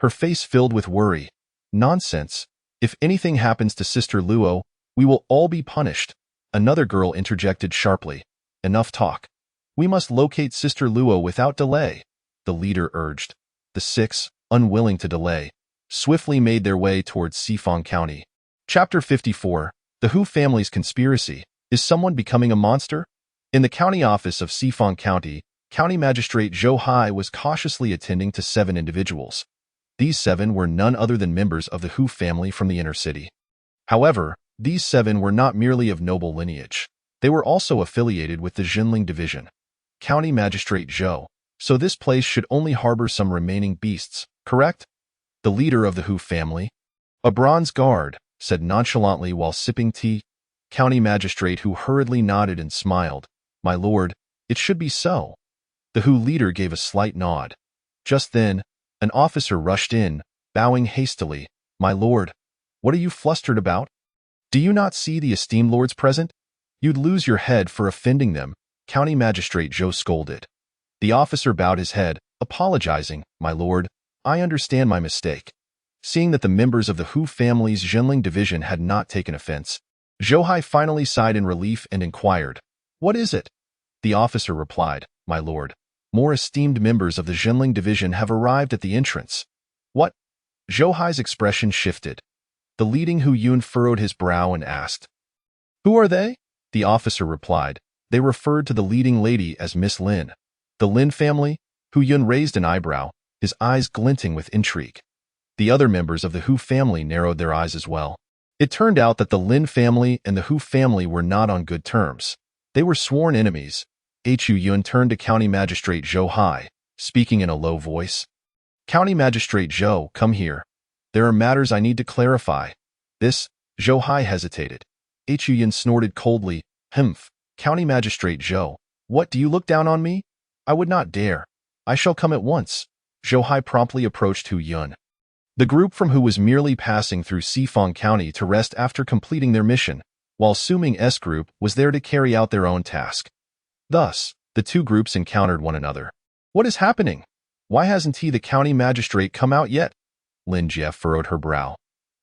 Her face filled with worry. Nonsense. If anything happens to Sister Luo, we will all be punished. Another girl interjected sharply. Enough talk. We must locate Sister Luo without delay, the leader urged. The 6, unwilling to delay, swiftly made their way towards Xifang County. Chapter 54. The Hu Family's Conspiracy. Is someone becoming a monster? In the county office of Xifang County, County Magistrate Zhou Hai was cautiously attending to 7 individuals. These 7 were none other than members of the Hu family from the inner city. However, these 7 were not merely of noble lineage. They were also affiliated with the Jinling Division. County Magistrate Zhou, so this place should only harbor some remaining beasts, correct? The leader of the Hu family, a bronze guard, said nonchalantly while sipping tea. County Magistrate Hu hurriedly nodded and smiled. My lord, it should be so. The Hu leader gave a slight nod. Just then, an officer rushed in, bowing hastily. My lord, what are you flustered about? Do you not see the esteemed lords present? You'd lose your head for offending them, County Magistrate Zhou scolded. The officer bowed his head, apologizing. My lord, I understand my mistake. Seeing that the members of the Hu family's Zhenling division had not taken offense, Zhou Hai finally sighed in relief and inquired, What is it? The officer replied, My lord, more esteemed members of the Zhenling division have arrived at the entrance. What? Zhou Hai's expression shifted. The leading Hu Yun furrowed his brow and asked, Who are they? The officer replied. They referred to the leading lady as Miss Lin. The Lin family? Hu Yun raised an eyebrow, his eyes glinting with intrigue. The other members of the Hu family narrowed their eyes as well. It turned out that the Lin family and the Hu family were not on good terms. They were sworn enemies. Hu Yun turned to County Magistrate Zhou Hai, speaking in a low voice. County Magistrate Zhou, come here. There are matters I need to clarify. This, Zhou Hai hesitated. Hu Yun snorted coldly. Humph, County Magistrate Zhou, what, do you look down on me? I would not dare. I shall come at once. Zhou Hai promptly approached Hu Yun. The group from Hu was merely passing through Xifang County to rest after completing their mission, while Su Ming's group was there to carry out their own task. Thus, the two groups encountered one another. What is happening? Why hasn't the county magistrate come out yet? Lin Jie furrowed her brow.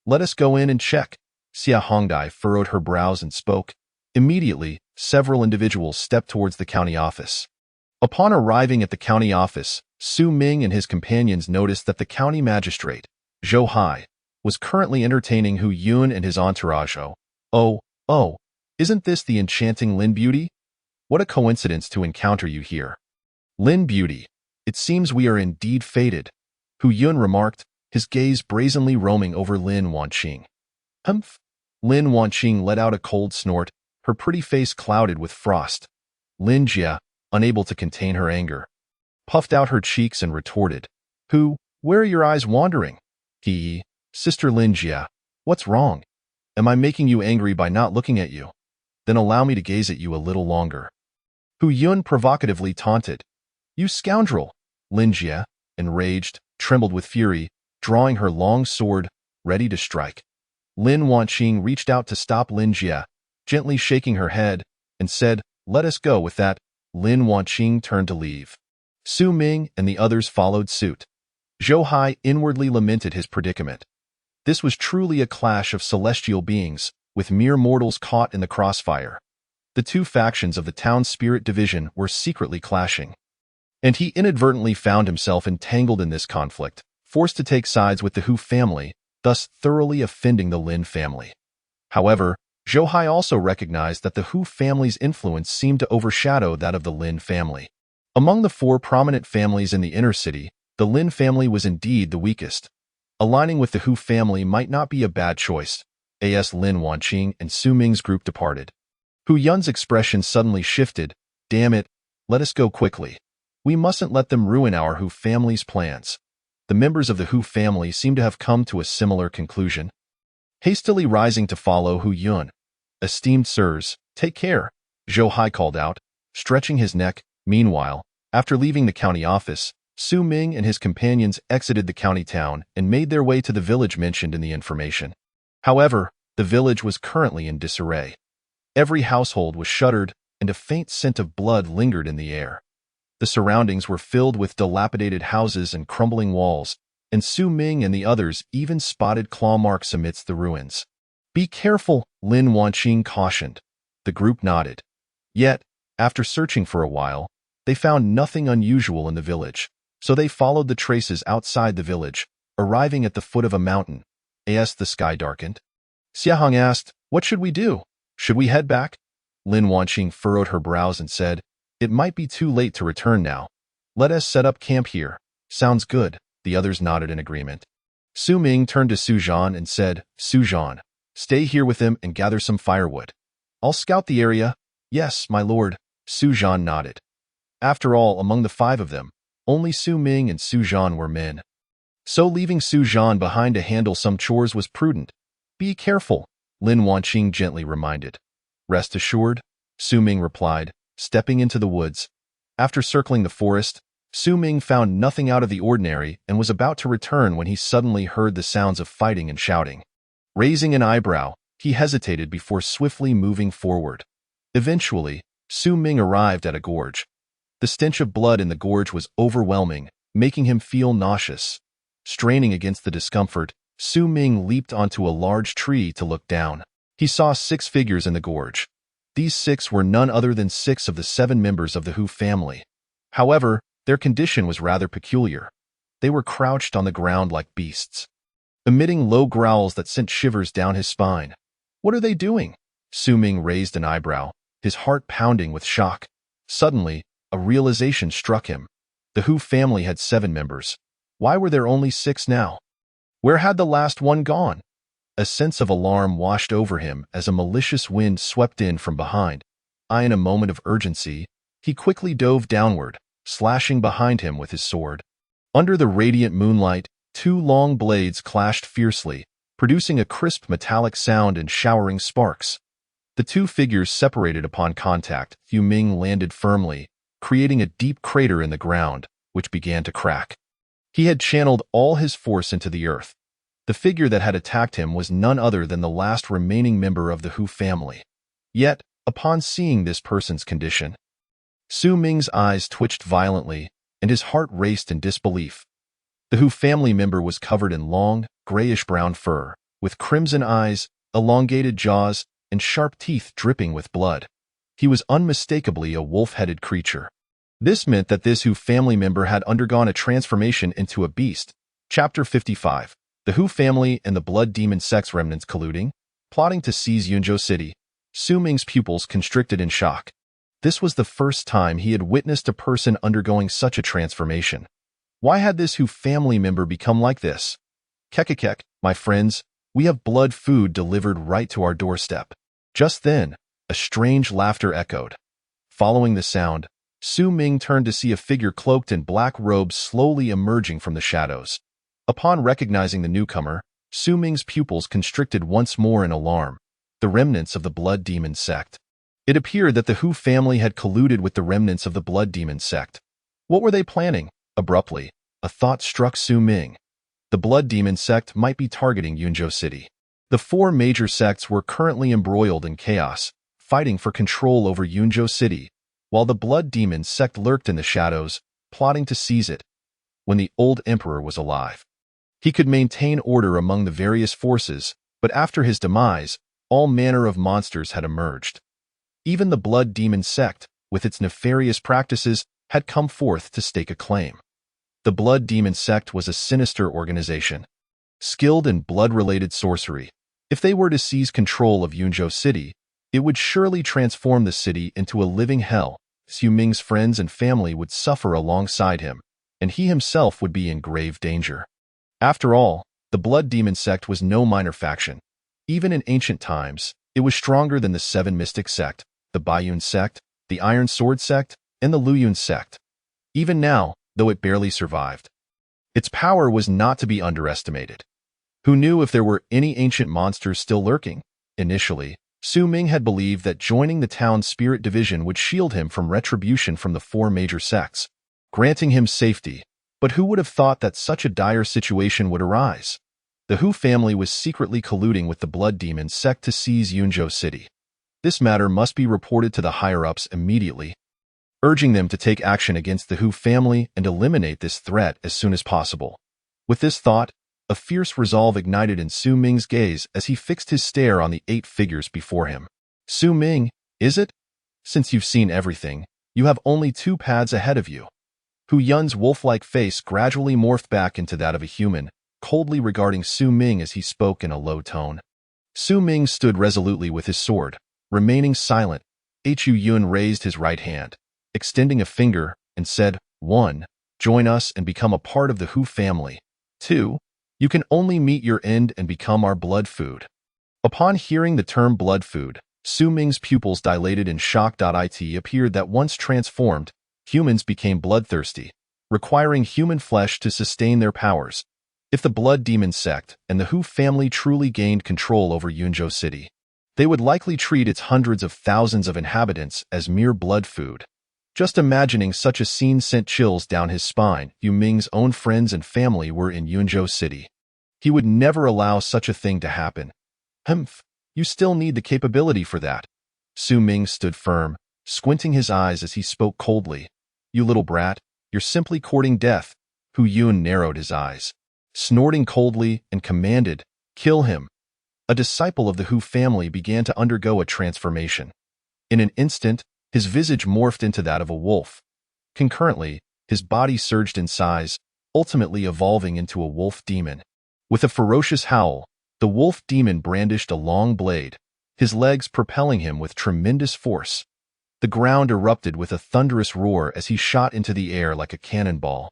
Let us go in and check. Xia Hongdai furrowed her brows and spoke. Immediately, several individuals stepped towards the county office. Upon arriving at the county office, Su Ming and his companions noticed that the county magistrate, Zhou Hai, was currently entertaining Hu Yun and his entourage. Oh, isn't this the enchanting Lin Beauty? What a coincidence to encounter you here. Lin Beauty, it seems we are indeed fated, Hu Yun remarked, his gaze brazenly roaming over Lin Wanqing. Humph. Lin Wanqing let out a cold snort, her pretty face clouded with frost. Lin Jie, unable to contain her anger, puffed out her cheeks and retorted, where are your eyes wandering? Sister Lin Jie, what's wrong? Am I making you angry by not looking at you? Then allow me to gaze at you a little longer. Hu Yun provocatively taunted. You scoundrel! Lin Jie, enraged, trembled with fury, drawing her long sword, ready to strike. Lin Wanqing reached out to stop Lin Jie, gently shaking her head, and said, Let us go. With that, Lin Wanqing turned to leave. Su Ming and the others followed suit. Zhou Hai inwardly lamented his predicament. This was truly a clash of celestial beings, with mere mortals caught in the crossfire. The two factions of the town's spirit division were secretly clashing. And he inadvertently found himself entangled in this conflict, forced to take sides with the Hu family, thus thoroughly offending the Lin family. However, Zhou Hai also recognized that the Hu family's influence seemed to overshadow that of the Lin family. Among the four prominent families in the inner city, the Lin family was indeed the weakest. Aligning with the Hu family might not be a bad choice. As Lin Wanqing and Su Ming's group departed, Hu Yun's expression suddenly shifted. Damn it, let us go quickly. We mustn't let them ruin our Hu family's plans. The members of the Hu family seem to have come to a similar conclusion. Hastily rising to follow Hu Yun, Esteemed sirs, take care, Zhou Hai called out, stretching his neck. Meanwhile, after leaving the county office, Su Ming and his companions exited the county town and made their way to the village mentioned in the information. However, the village was currently in disarray. Every household was shuttered, and a faint scent of blood lingered in the air. The surroundings were filled with dilapidated houses and crumbling walls, and Su Ming and the others even spotted claw marks amidst the ruins. Be careful, Lin Wanqing cautioned. The group nodded. Yet, after searching for a while, they found nothing unusual in the village, so they followed the traces outside the village, arriving at the foot of a mountain. As the sky darkened, Xiahong asked, What should we do? Should we head back? Lin Wanqing furrowed her brows and said, It might be too late to return now. Let us set up camp here. Sounds good. The others nodded in agreement. Su Ming turned to Su Zhan and said, Su Zhan, stay here with them and gather some firewood. I'll scout the area. Yes, my lord. Su Zhan nodded. After all, among the five of them, only Su Ming and Su Zhan were men. So leaving Su Zhan behind to handle some chores was prudent. Be careful, Lin Wanqing gently reminded. Rest assured, Su Ming replied, stepping into the woods. After circling the forest, Su Ming found nothing out of the ordinary and was about to return when he suddenly heard the sounds of fighting and shouting. Raising an eyebrow, he hesitated before swiftly moving forward. Eventually, Su Ming arrived at a gorge. The stench of blood in the gorge was overwhelming, making him feel nauseous. Straining against the discomfort, Su Ming leaped onto a large tree to look down. He saw 6 figures in the gorge. These 6 were none other than 6 of the 7 members of the Hu family. However, their condition was rather peculiar. They were crouched on the ground like beasts, emitting low growls that sent shivers down his spine. What are they doing? Su Ming raised an eyebrow, his heart pounding with shock. Suddenly, a realization struck him. The Hu family had 7 members. Why were there only 6 now? Where had the last one gone? A sense of alarm washed over him as a malicious wind swept in from behind. In a moment of urgency, he quickly dove downward, slashing behind him with his sword. Under the radiant moonlight, 2 long blades clashed fiercely, producing a crisp metallic sound and showering sparks. The 2 figures separated upon contact. Su Ming landed firmly, creating a deep crater in the ground, which began to crack. He had channeled all his force into the earth. The figure that had attacked him was none other than the last remaining member of the Hu family. Yet, upon seeing this person's condition, Su Ming's eyes twitched violently, and his heart raced in disbelief. The Hu family member was covered in long, grayish-brown fur, with crimson eyes, elongated jaws, and sharp teeth dripping with blood. He was unmistakably a wolf-headed creature. This meant that this Hu family member had undergone a transformation into a beast. Chapter 55. The Hu family and the Blood Demon sex remnants colluding, plotting to seize Yunzhou City. Su Ming's pupils constricted in shock. This was the first time he had witnessed a person undergoing such a transformation. Why had this Hu family member become like this? Kekekek, my friends, we have blood food delivered right to our doorstep. Just then, a strange laughter echoed. Following the sound, Su Ming turned to see a figure cloaked in black robes slowly emerging from the shadows. Upon recognizing the newcomer, Su Ming's pupils constricted once more in alarm. The remnants of the Blood Demon sect. It appeared that the Hu family had colluded with the remnants of the Blood Demon sect. What were they planning? Abruptly, a thought struck Su Ming. The Blood Demon sect might be targeting Yunzhou City. The 4 major sects were currently embroiled in chaos, fighting for control over Yunzhou City, while the Blood Demon sect lurked in the shadows, plotting to seize it. When the old emperor was alive, he could maintain order among the various forces, but after his demise, all manner of monsters had emerged. Even the Blood Demon sect, with its nefarious practices, had come forth to stake a claim. The Blood Demon sect was a sinister organization, skilled in blood-related sorcery. If they were to seize control of Yunzhou City, it would surely transform the city into a living hell. Su Ming's friends and family would suffer alongside him, and he himself would be in grave danger. After all, the Blood Demon sect was no minor faction. Even in ancient times, it was stronger than the 7 Mystic sect, the Baiyun sect, the Iron Sword sect, and the Luyun sect. Even now, though it barely survived, its power was not to be underestimated. Who knew if there were any ancient monsters still lurking? Initially, Su Ming had believed that joining the town's spirit division would shield him from retribution from the 4 major sects, granting him safety. But who would have thought that such a dire situation would arise? The Hu family was secretly colluding with the Blood Demon sect to seize Yunzhou City. This matter must be reported to the higher-ups immediately, urging them to take action against the Hu family and eliminate this threat as soon as possible. With this thought, a fierce resolve ignited in Su Ming's gaze as he fixed his stare on the 8 figures before him. Su Ming, is it? Since you've seen everything, you have only 2 paths ahead of you. Hu Yun's wolf-like face gradually morphed back into that of a human, coldly regarding Su Ming as he spoke in a low tone. Su Ming stood resolutely with his sword, remaining silent. Hu Yun raised his right hand, extending a finger, and said, 1. Join us and become a part of the Hu family. 2. You can only meet your end and become our blood food. Upon hearing the term blood food, Su Ming's pupils dilated in shock. It appeared that once transformed, humans became bloodthirsty, requiring human flesh to sustain their powers. If the Blood Demon sect and the Hu family truly gained control over Yunzhou City, They would likely treat its hundreds of thousands of inhabitants as mere blood food. Just imagining such a scene sent chills down his spine. Yu Ming's own friends and family were in Yunzhou City. He would never allow such a thing to happen. Humph, you still need the capability for that. Su Ming stood firm, squinting his eyes as he spoke coldly. You little brat, you're simply courting death. Hu Yun narrowed his eyes, snorting coldly, and commanded, kill him. A disciple of the Hu family began to undergo a transformation. In an instant, his visage morphed into that of a wolf. Concurrently, his body surged in size, ultimately evolving into a wolf demon. With a ferocious howl, the wolf demon brandished a long blade, his legs propelling him with tremendous force. The ground erupted with a thunderous roar as he shot into the air like a cannonball.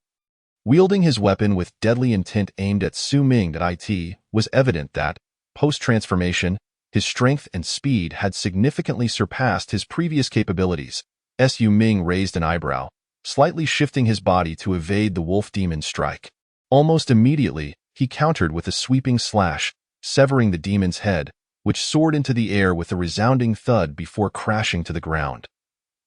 Wielding his weapon with deadly intent aimed at Su Ming, it was evident that, post-transformation, his strength and speed had significantly surpassed his previous capabilities. Yu Ming raised an eyebrow, slightly shifting his body to evade the wolf demon's strike. Almost immediately, he countered with a sweeping slash, severing the demon's head, which soared into the air with a resounding thud before crashing to the ground.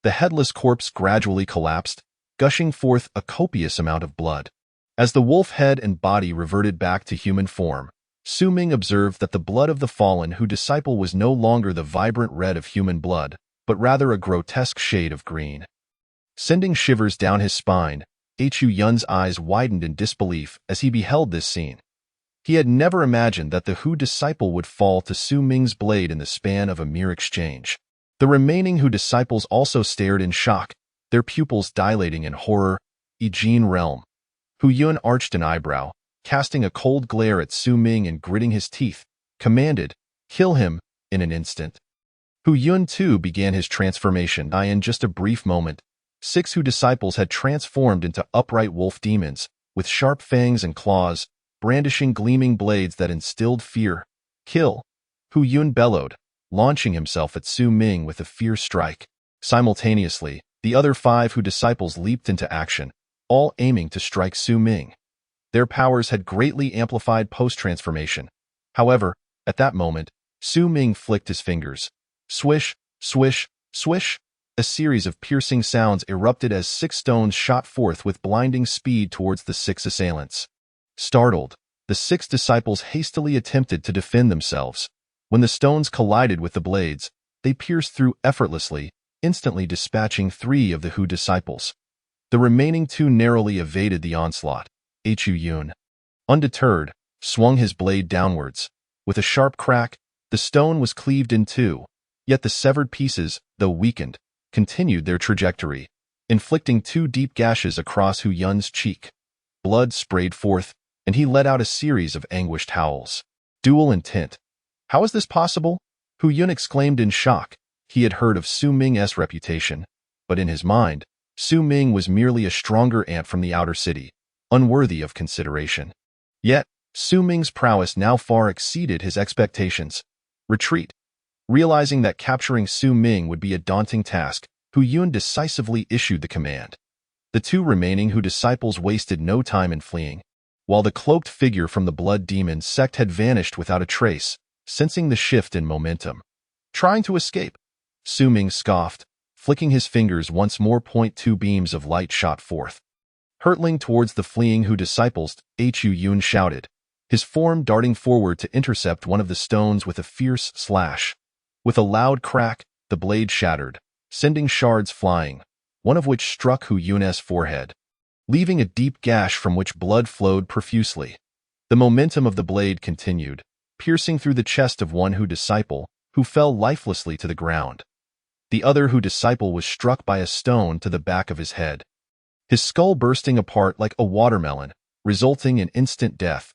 The headless corpse gradually collapsed, gushing forth a copious amount of blood. As the wolf head and body reverted back to human form, Su Ming observed that the blood of the fallen Hu disciple was no longer the vibrant red of human blood, but rather a grotesque shade of green. Sending shivers down his spine, Hu Yun's eyes widened in disbelief as he beheld this scene. He had never imagined that the Hu disciple would fall to Su Ming's blade in the span of a mere exchange. The remaining Hu disciples also stared in shock, their pupils dilating in horror. Jin realm. Hu Yun arched an eyebrow, casting a cold glare at Su Ming and gritting his teeth, commanded, kill him, in an instant. Hu Yun too began his transformation. In just a brief moment, 6 Hu disciples had transformed into upright wolf demons, with sharp fangs and claws, brandishing gleaming blades that instilled fear. Kill! Hu Yun bellowed, launching himself at Su Ming with a fierce strike. Simultaneously, the other 5 Hu disciples leaped into action, all aiming to strike Su Ming. Their powers had greatly amplified post-transformation. However, at that moment, Su Ming flicked his fingers. Swish, swish, swish! A series of piercing sounds erupted as 6 stones shot forth with blinding speed towards the 6 assailants. Startled, the 6 disciples hastily attempted to defend themselves. When the stones collided with the blades, they pierced through effortlessly, instantly dispatching 3 of the Hu disciples. The remaining 2 narrowly evaded the onslaught. Hu Yun, undeterred, swung his blade downwards. With a sharp crack, the stone was cleaved in 2, yet the severed pieces, though weakened, continued their trajectory, inflicting 2 deep gashes across Hu Yun's cheek. Blood sprayed forth, and he let out a series of anguished howls. Dual intent. How is this possible? Hu Yun exclaimed in shock. He had heard of Su Ming's reputation, but in his mind, Su Ming was merely a stronger ant from the outer city, unworthy of consideration. Yet, Su Ming's prowess now far exceeded his expectations. Retreat. Realizing that capturing Su Ming would be a daunting task, Hu Yun decisively issued the command. The 2 remaining Hu disciples wasted no time in fleeing, while the cloaked figure from the Blood Demon sect had vanished without a trace, sensing the shift in momentum. Trying to escape? Su Ming scoffed, flicking his fingers once more. 2 beams of light shot forth. Hurtling towards the fleeing Hu disciples, Hu Yun shouted, his form darting forward to intercept one of the stones with a fierce slash. With a loud crack, the blade shattered, sending shards flying, one of which struck Hu Yun's forehead, leaving a deep gash from which blood flowed profusely. The momentum of the blade continued, piercing through the chest of one Hu disciple, who fell lifelessly to the ground. The other Hu disciple was struck by a stone to the back of his head, his skull bursting apart like a watermelon, resulting in instant death.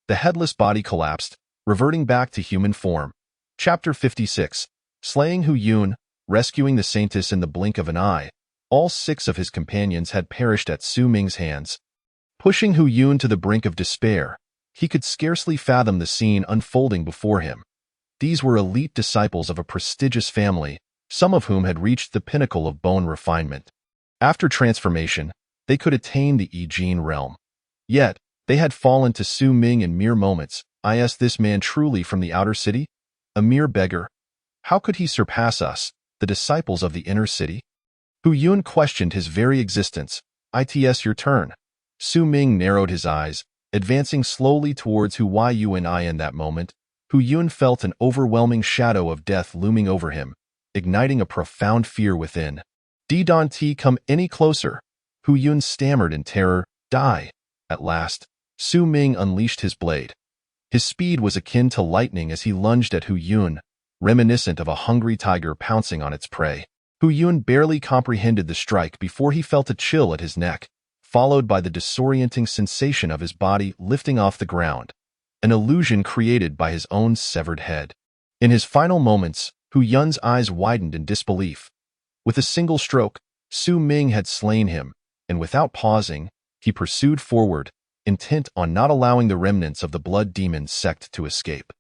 The headless body collapsed, reverting back to human form. Chapter 56. Slaying Hu Yun, rescuing the Saintess in the blink of an eye. All 6 of his companions had perished at Su Ming's hands. Pushing Hu Yun to the brink of despair, he could scarcely fathom the scene unfolding before him. These were elite disciples of a prestigious family, some of whom had reached the pinnacle of bone refinement. After transformation, they could attain the Jin realm. Yet, they had fallen to Su Ming in mere moments. Is this man truly from the outer city? A mere beggar? How could he surpass us, the disciples of the inner city? Hu Yun questioned his very existence. It's your turn. Su Ming narrowed his eyes, advancing slowly towards Hu Yun. In that moment, Hu Yun felt an overwhelming shadow of death looming over him, igniting a profound fear within. Don't come any closer. Hu Yun stammered in terror. Die. At last, Su Ming unleashed his blade. His speed was akin to lightning as he lunged at Hu Yun, reminiscent of a hungry tiger pouncing on its prey. Hu Yun barely comprehended the strike before he felt a chill at his neck, followed by the disorienting sensation of his body lifting off the ground, an illusion created by his own severed head. In his final moments, Hu Yun's eyes widened in disbelief. With a single stroke, Su Ming had slain him, and without pausing, he pursued forward, intent on not allowing the remnants of the blood demon sect to escape.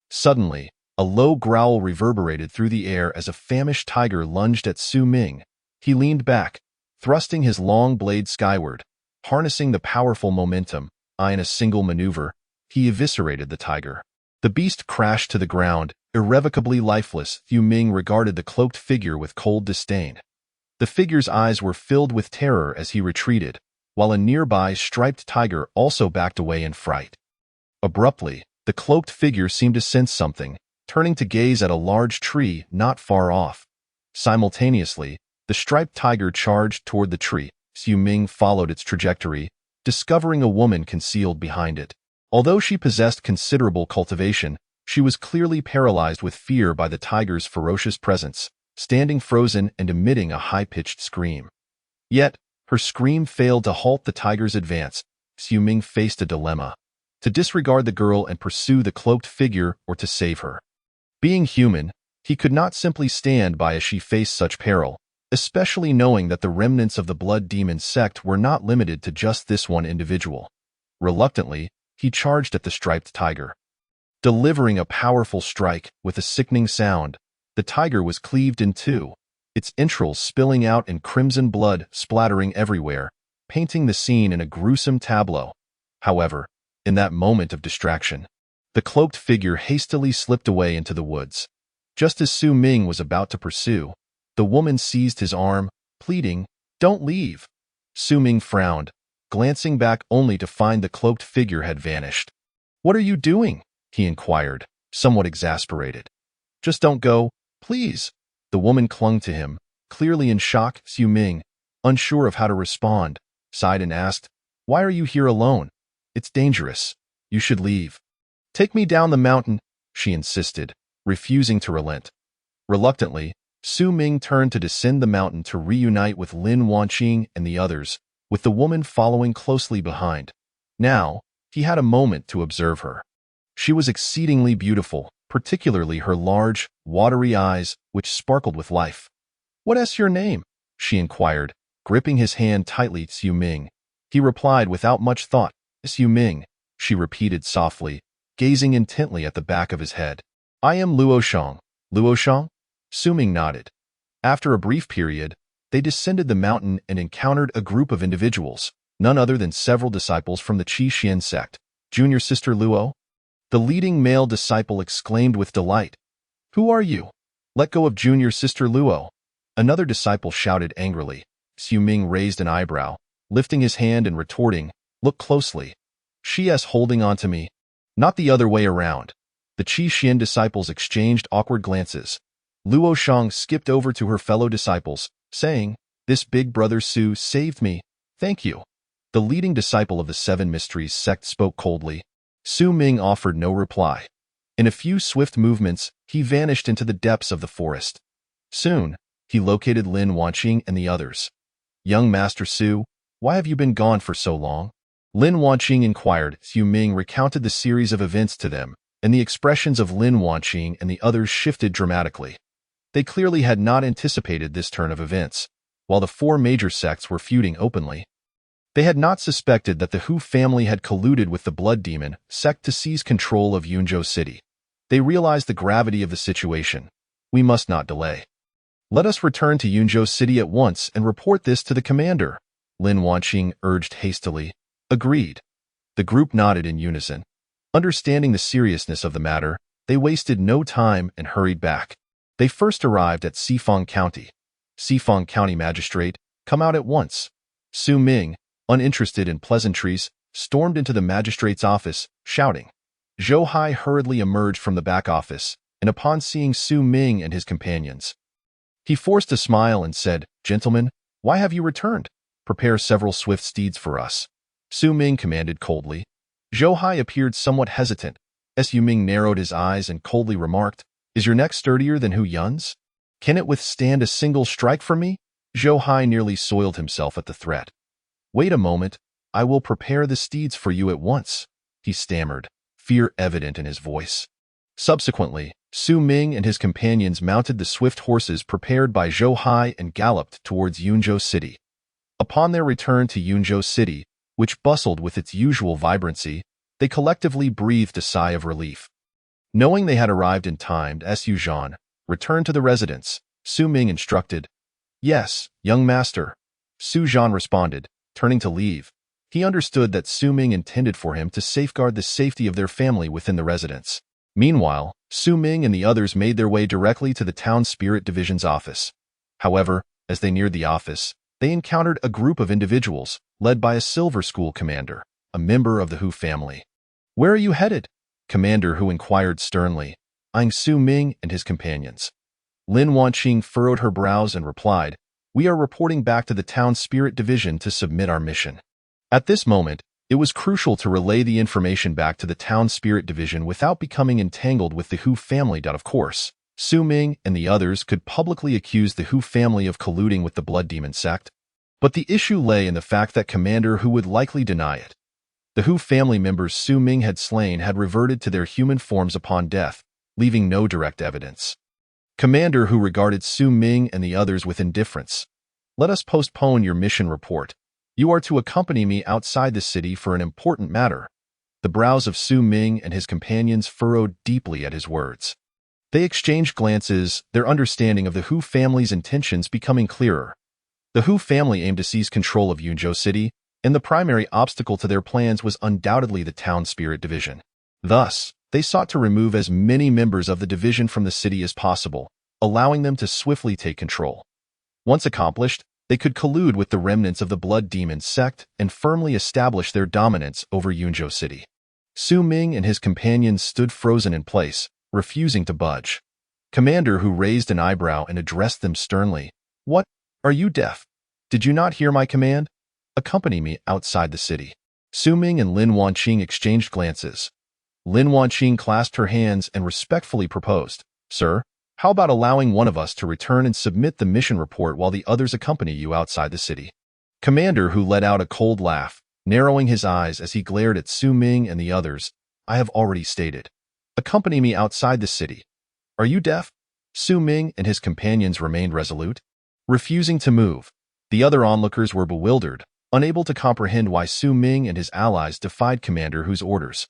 Suddenly, a low growl reverberated through the air as a famished tiger lunged at Su Ming. He leaned back, thrusting his long blade skyward. Harnessing the powerful momentum, in a single maneuver, he eviscerated the tiger. The beast crashed to the ground, irrevocably lifeless. Su Ming regarded the cloaked figure with cold disdain. The figure's eyes were filled with terror as he retreated, while a nearby striped tiger also backed away in fright. Abruptly, the cloaked figure seemed to sense something, turning to gaze at a large tree not far off. Simultaneously, the striped tiger charged toward the tree. Su Ming followed its trajectory, discovering a woman concealed behind it. Although she possessed considerable cultivation, she was clearly paralyzed with fear by the tiger's ferocious presence, standing frozen and emitting a high-pitched scream. Yet, her scream failed to halt the tiger's advance. Su Ming faced a dilemma: to disregard the girl and pursue the cloaked figure, or to save her. Being human, he could not simply stand by as she faced such peril, especially knowing that the remnants of the blood demon sect were not limited to just this one individual. Reluctantly, he charged at the striped tiger. Delivering a powerful strike with a sickening sound, the tiger was cleaved in two, its entrails spilling out in crimson blood splattering everywhere, painting the scene in a gruesome tableau. However, in that moment of distraction, the cloaked figure hastily slipped away into the woods. Just as Su Ming was about to pursue, the woman seized his arm, pleading, "Don't leave." Su Ming frowned, glancing back only to find the cloaked figure had vanished. "What are you doing?" he inquired, somewhat exasperated. "Just don't go, please." The woman clung to him, clearly in shock. Su Ming, unsure of how to respond, sighed and asked, "Why are you here alone? It's dangerous. You should leave." "Take me down the mountain," she insisted, refusing to relent. Reluctantly, Su Ming turned to descend the mountain to reunite with Lin Wanqing and the others, with the woman following closely behind. Now, he had a moment to observe her. She was exceedingly beautiful, particularly her large, watery eyes, which sparkled with life. "What's your name?" she inquired, gripping his hand tightly. "Su Ming." He replied without much thought. "Su Ming," she repeated softly, gazing intently at the back of his head. "I am Luo Shang." "Luo Shang?" Su Ming nodded. After a brief period, they descended the mountain and encountered a group of individuals, none other than several disciples from the Qi Xian sect. "Junior Sister Luo?" The leading male disciple exclaimed with delight. "Who are you? Let go of Junior Sister Luo." Another disciple shouted angrily. Su Ming raised an eyebrow, lifting his hand and retorting, "Look closely. She's holding on to me, not the other way around." The Qi Xian disciples exchanged awkward glances. Luo Shang skipped over to her fellow disciples, saying, "This big brother Su saved me. Thank you." The leading disciple of the Seven Mysteries sect spoke coldly. Su Ming offered no reply. In a few swift movements, he vanished into the depths of the forest. Soon, he located Lin Wanqing and the others. "Young Master Su, why have you been gone for so long?" Lin Wanqing inquired. Su Ming recounted the series of events to them, and the expressions of Lin Wanqing and the others shifted dramatically. They clearly had not anticipated this turn of events. While the four major sects were feuding openly, they had not suspected that the Hu family had colluded with the Blood Demon sect to seize control of Yunzhou City. They realized the gravity of the situation. "We must not delay. Let us return to Yunzhou City at once and report this to the commander," Lin Wanqing urged hastily. "Agreed." The group nodded in unison. Understanding the seriousness of the matter, they wasted no time and hurried back. They first arrived at Sifeng County. Sifeng County Magistrate, come out at once. Su Ming, uninterested in pleasantries, stormed into the magistrate's office, shouting. Zhou Hai hurriedly emerged from the back office, and upon seeing Su Ming and his companions, he forced a smile and said, "Gentlemen, why have you returned? Prepare several swift steeds for us." Su Ming commanded coldly. Zhou Hai appeared somewhat hesitant. Su Ming narrowed his eyes and coldly remarked, "Is your neck sturdier than Hu Yun's? Can it withstand a single strike from me?" Zhou Hai nearly soiled himself at the threat. "Wait a moment, I will prepare the steeds for you at once," he stammered, fear evident in his voice. Subsequently, Su Ming and his companions mounted the swift horses prepared by Zhou Hai and galloped towards Yunzhou City. Upon their return to Yunzhou City, which bustled with its usual vibrancy, they collectively breathed a sigh of relief. Knowing they had arrived in time, Su Zhan returned to the residence. Su Ming instructed. "Yes, young master," Su Zhan responded, turning to leave. He understood that Su Ming intended for him to safeguard the safety of their family within the residence. Meanwhile, Su Ming and the others made their way directly to the Town Spirit Division's office. However, as they neared the office, they encountered a group of individuals, led by a Silver School commander, a member of the Hu family. "Where are you headed?" Commander Hu inquired sternly, eyeing Su Ming and his companions. Lin Wanqing furrowed her brows and replied, "We are reporting back to the Town Spirit Division to submit our mission." At this moment, it was crucial to relay the information back to the Town Spirit Division without becoming entangled with the Hu family. Of course, Su Ming and the others could publicly accuse the Hu family of colluding with the Blood Demon sect, but the issue lay in the fact that Commander Hu would likely deny it. The Hu family members Su Ming had slain had reverted to their human forms upon death, leaving no direct evidence. Commander Hu regarded Su Ming and the others with indifference. "Let us postpone your mission report. You are to accompany me outside the city for an important matter." The brows of Su Ming and his companions furrowed deeply at his words. They exchanged glances, their understanding of the Hu family's intentions becoming clearer. The Hu family aimed to seize control of Yunzhou City, and the primary obstacle to their plans was undoubtedly the Town Spirit Division. Thus, they sought to remove as many members of the division from the city as possible, allowing them to swiftly take control. Once accomplished, they could collude with the remnants of the Blood Demon sect and firmly establish their dominance over Yunzhou City. Su Ming and his companions stood frozen in place, refusing to budge. Commander Hu raised an eyebrow and addressed them sternly. "What? Are you deaf? Did you not hear my command? Accompany me outside the city." Su Ming and Lin Wanqing exchanged glances. Lin Wanqing clasped her hands and respectfully proposed, "Sir, how about allowing one of us to return and submit the mission report while the others accompany you outside the city?" Commander Hu let out a cold laugh, narrowing his eyes as he glared at Su Ming and the others. "I have already stated. Accompany me outside the city. Are you deaf?" Su Ming and his companions remained resolute, refusing to move. The other onlookers were bewildered, unable to comprehend why Su Ming and his allies defied Commander Hu's orders.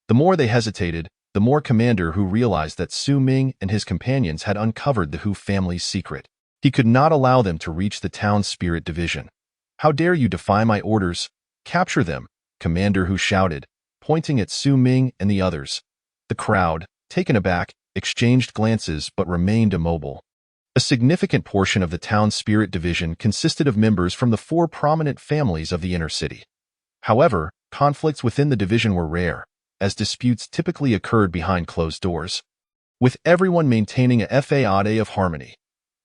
The more they hesitated, the more Commander Hu realized that Su Ming and his companions had uncovered the Hu family's secret. He could not allow them to reach the Town Spirit Division. "How dare you defy my orders? Capture them!" Commander Hu shouted, pointing at Su Ming and the others. The crowd, taken aback, exchanged glances but remained immobile. A significant portion of the Town Spirit Division consisted of members from the 4 prominent families of the inner city. However, conflicts within the division were rare, as disputes typically occurred behind closed doors, with everyone maintaining a facade of harmony.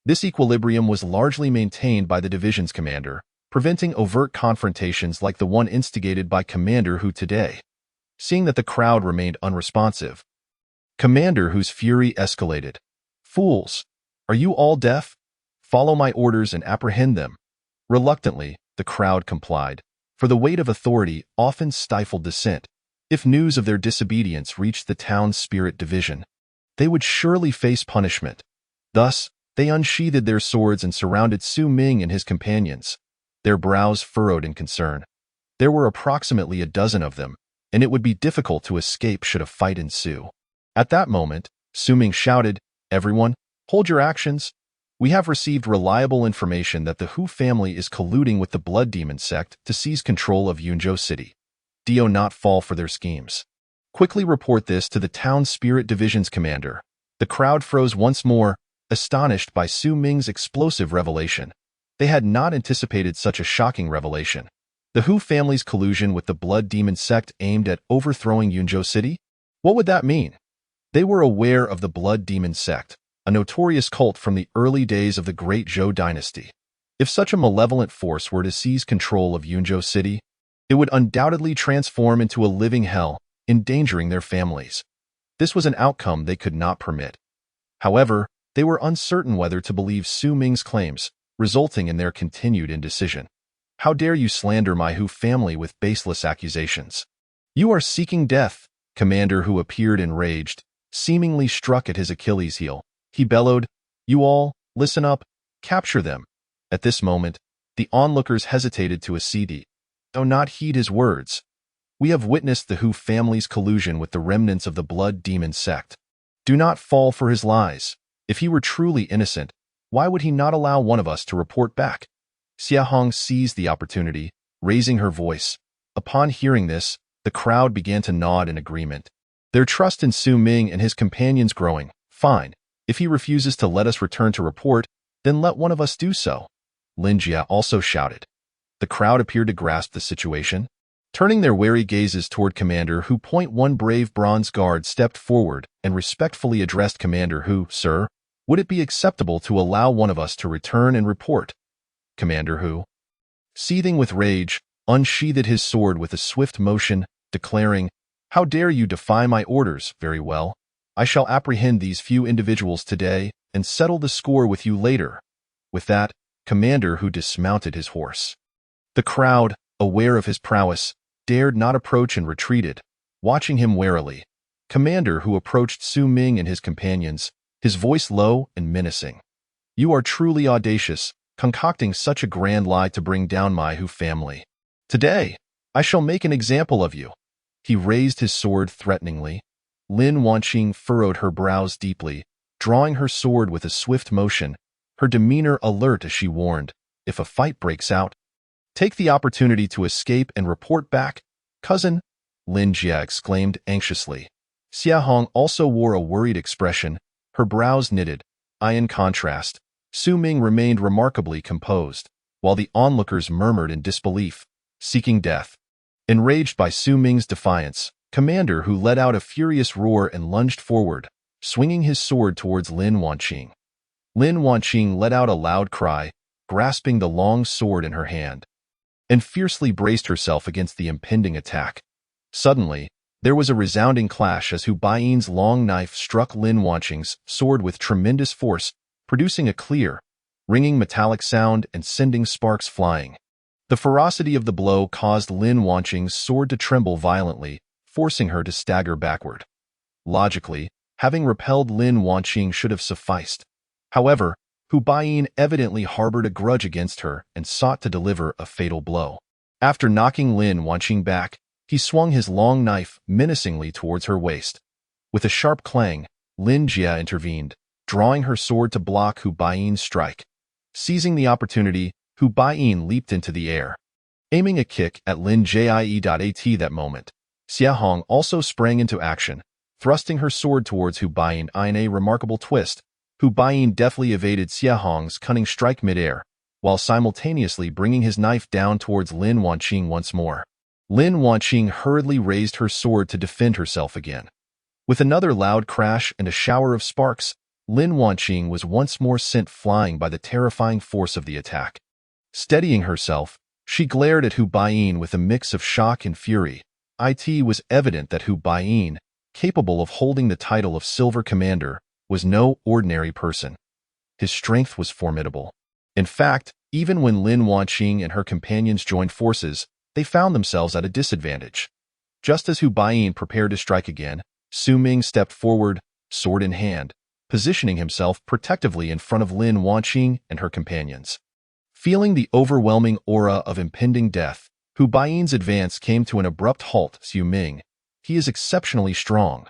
This equilibrium was largely maintained by the division's commander, preventing overt confrontations like the one instigated by Commander Hu today. Seeing that the crowd remained unresponsive, Commander Hu's fury escalated. "Fools! Are you all deaf? Follow my orders and apprehend them." Reluctantly, the crowd complied, for the weight of authority often stifled dissent. If news of their disobedience reached the Town Spirit Division, they would surely face punishment. Thus, they unsheathed their swords and surrounded Su Ming and his companions, their brows furrowed in concern. There were approximately a dozen of them, and it would be difficult to escape should a fight ensue. At that moment, Su Ming shouted, "Everyone, hold your actions. We have received reliable information that the Hu family is colluding with the Blood Demon sect to seize control of Yunzhou City. Do not fall for their schemes. Quickly report this to the Town Spirit Division's commander." The crowd froze once more, astonished by Su Ming's explosive revelation. They had not anticipated such a shocking revelation. The Hu family's collusion with the Blood Demon sect aimed at overthrowing Yunzhou City? What would that mean? They were aware of the Blood Demon sect, a notorious cult from the early days of the Great Zhou dynasty. If such a malevolent force were to seize control of Yunzhou City, it would undoubtedly transform into a living hell, endangering their families. This was an outcome they could not permit. However, they were uncertain whether to believe Su Ming's claims, resulting in their continued indecision. How dare you slander my Hu family with baseless accusations? You are seeking death, Commander Hu appeared enraged, seemingly struck at his Achilles heel. He bellowed, "You all, listen up, capture them." At this moment, the onlookers hesitated to accede, though not heed his words. We have witnessed the Hu family's collusion with the remnants of the Blood Demon sect. Do not fall for his lies. If he were truly innocent, why would he not allow one of us to report back? Xia Hong seized the opportunity, raising her voice. Upon hearing this, the crowd began to nod in agreement, their trust in Su Ming and his companions growing. Fine. If he refuses to let us return to report, then let one of us do so. Lin Jia also shouted. The crowd appeared to grasp the situation. Turning their wary gazes toward Commander Hu, one brave bronze guard stepped forward and respectfully addressed Commander Hu. "Sir, would it be acceptable to allow one of us to return and report?" Commander Hu, seething with rage, unsheathed his sword with a swift motion, declaring, "How dare you defy my orders? Very well. I shall apprehend these few individuals today and settle the score with you later." With that, Commander Hu dismounted his horse. The crowd, aware of his prowess, dared not approach and retreated, watching him warily. Commander Hu approached Su Ming and his companions, his voice low and menacing. "You are truly audacious, concocting such a grand lie to bring down my Hu family. Today, I shall make an example of you." He raised his sword threateningly. Lin Wanqing furrowed her brows deeply, drawing her sword with a swift motion, her demeanor alert as she warned, "If a fight breaks out, take the opportunity to escape and report back, cousin," Lin Jia exclaimed anxiously. Xia Hong also wore a worried expression, her brows knitted. In contrast, Su Ming remained remarkably composed, while the onlookers murmured in disbelief, seeking death. Enraged by Su Ming's defiance, Commander Hu let out a furious roar and lunged forward, swinging his sword towards Lin Wanqing. Lin Wanqing let out a loud cry, grasping the long sword in her hand, and fiercely braced herself against the impending attack. Suddenly, there was a resounding clash as Hu Baiyin's long knife struck Lin Wanqing's sword with tremendous force, producing a clear, ringing metallic sound and sending sparks flying. The ferocity of the blow caused Lin Wanqing's sword to tremble violently, forcing her to stagger backward. Logically, having repelled Lin Wanqing should have sufficed. However, Hu Baiyin evidently harbored a grudge against her and sought to deliver a fatal blow. After knocking Lin Wanqing back, he swung his long knife menacingly towards her waist. With a sharp clang, Lin Jia intervened, drawing her sword to block Hu Baiyin's strike. Seizing the opportunity, Hu Baiyin leaped into the air, aiming a kick at Lin Jie. That moment, Xia Hong also sprang into action, thrusting her sword towards Hu Baiyin. In a remarkable twist, Hu Baiyin deftly evaded Xia Hong's cunning strike midair, while simultaneously bringing his knife down towards Lin Wanqing once more. Lin Wanqing hurriedly raised her sword to defend herself again. With another loud crash and a shower of sparks, Lin Wanqing was once more sent flying by the terrifying force of the attack. Steadying herself, she glared at Hu Baiyin with a mix of shock and fury. It was evident that Hu Baiyin, capable of holding the title of Silver Commander, was no ordinary person. His strength was formidable. In fact, even when Lin Wanqing and her companions joined forces, they found themselves at a disadvantage. Just as Hu Baiyin prepared to strike again, Su Ming stepped forward, sword in hand, positioning himself protectively in front of Lin Wanqing and her companions. Feeling the overwhelming aura of impending death, Hu Baiyin's advance came to an abrupt halt. "Su Ming, he is exceptionally strong.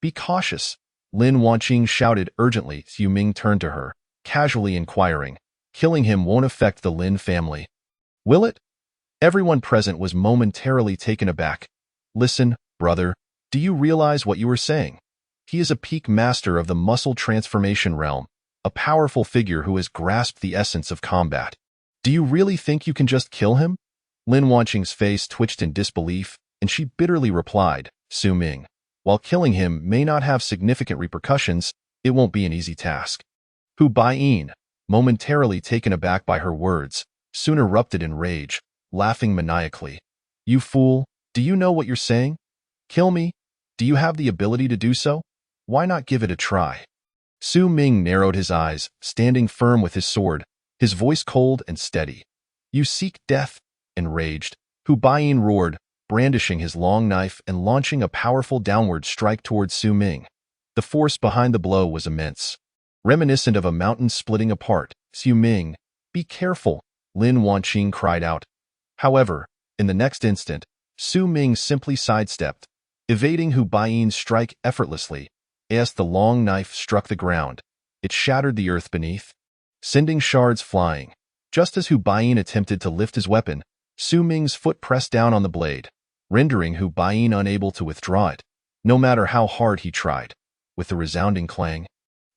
Be cautious," Lin Wanqing shouted urgently. Su Ming turned to her, casually inquiring, "Killing him won't affect the Lin family, will it?" Everyone present was momentarily taken aback. "Listen, brother, do you realize what you are saying? He is a peak master of the muscle transformation realm, a powerful figure who has grasped the essence of combat. Do you really think you can just kill him? Lin Wanqing's face twitched in disbelief, and she bitterly replied, Su Ming, while killing him may not have significant repercussions, it won't be an easy task. Hu Baiyin, momentarily taken aback by her words, soon erupted in rage, laughing maniacally. You fool, do you know what you're saying? Kill me? Do you have the ability to do so? Why not give it a try? Su Ming narrowed his eyes, standing firm with his sword, his voice cold and steady. You seek death? Enraged, Hu Baiyin roared, brandishing his long knife and launching a powerful downward strike towards Su Ming. The force behind the blow was immense. Reminiscent of a mountain splitting apart, Su Ming, be careful, Lin Wanqing cried out. However, in the next instant, Su Ming simply sidestepped, evading Hu Baiyin's strike effortlessly. As the long knife struck the ground, it shattered the earth beneath, sending shards flying. Just as Hu Baiyin attempted to lift his weapon, Su Ming's foot pressed down on the blade, rendering Hu Baiyin unable to withdraw it, no matter how hard he tried. With a resounding clang,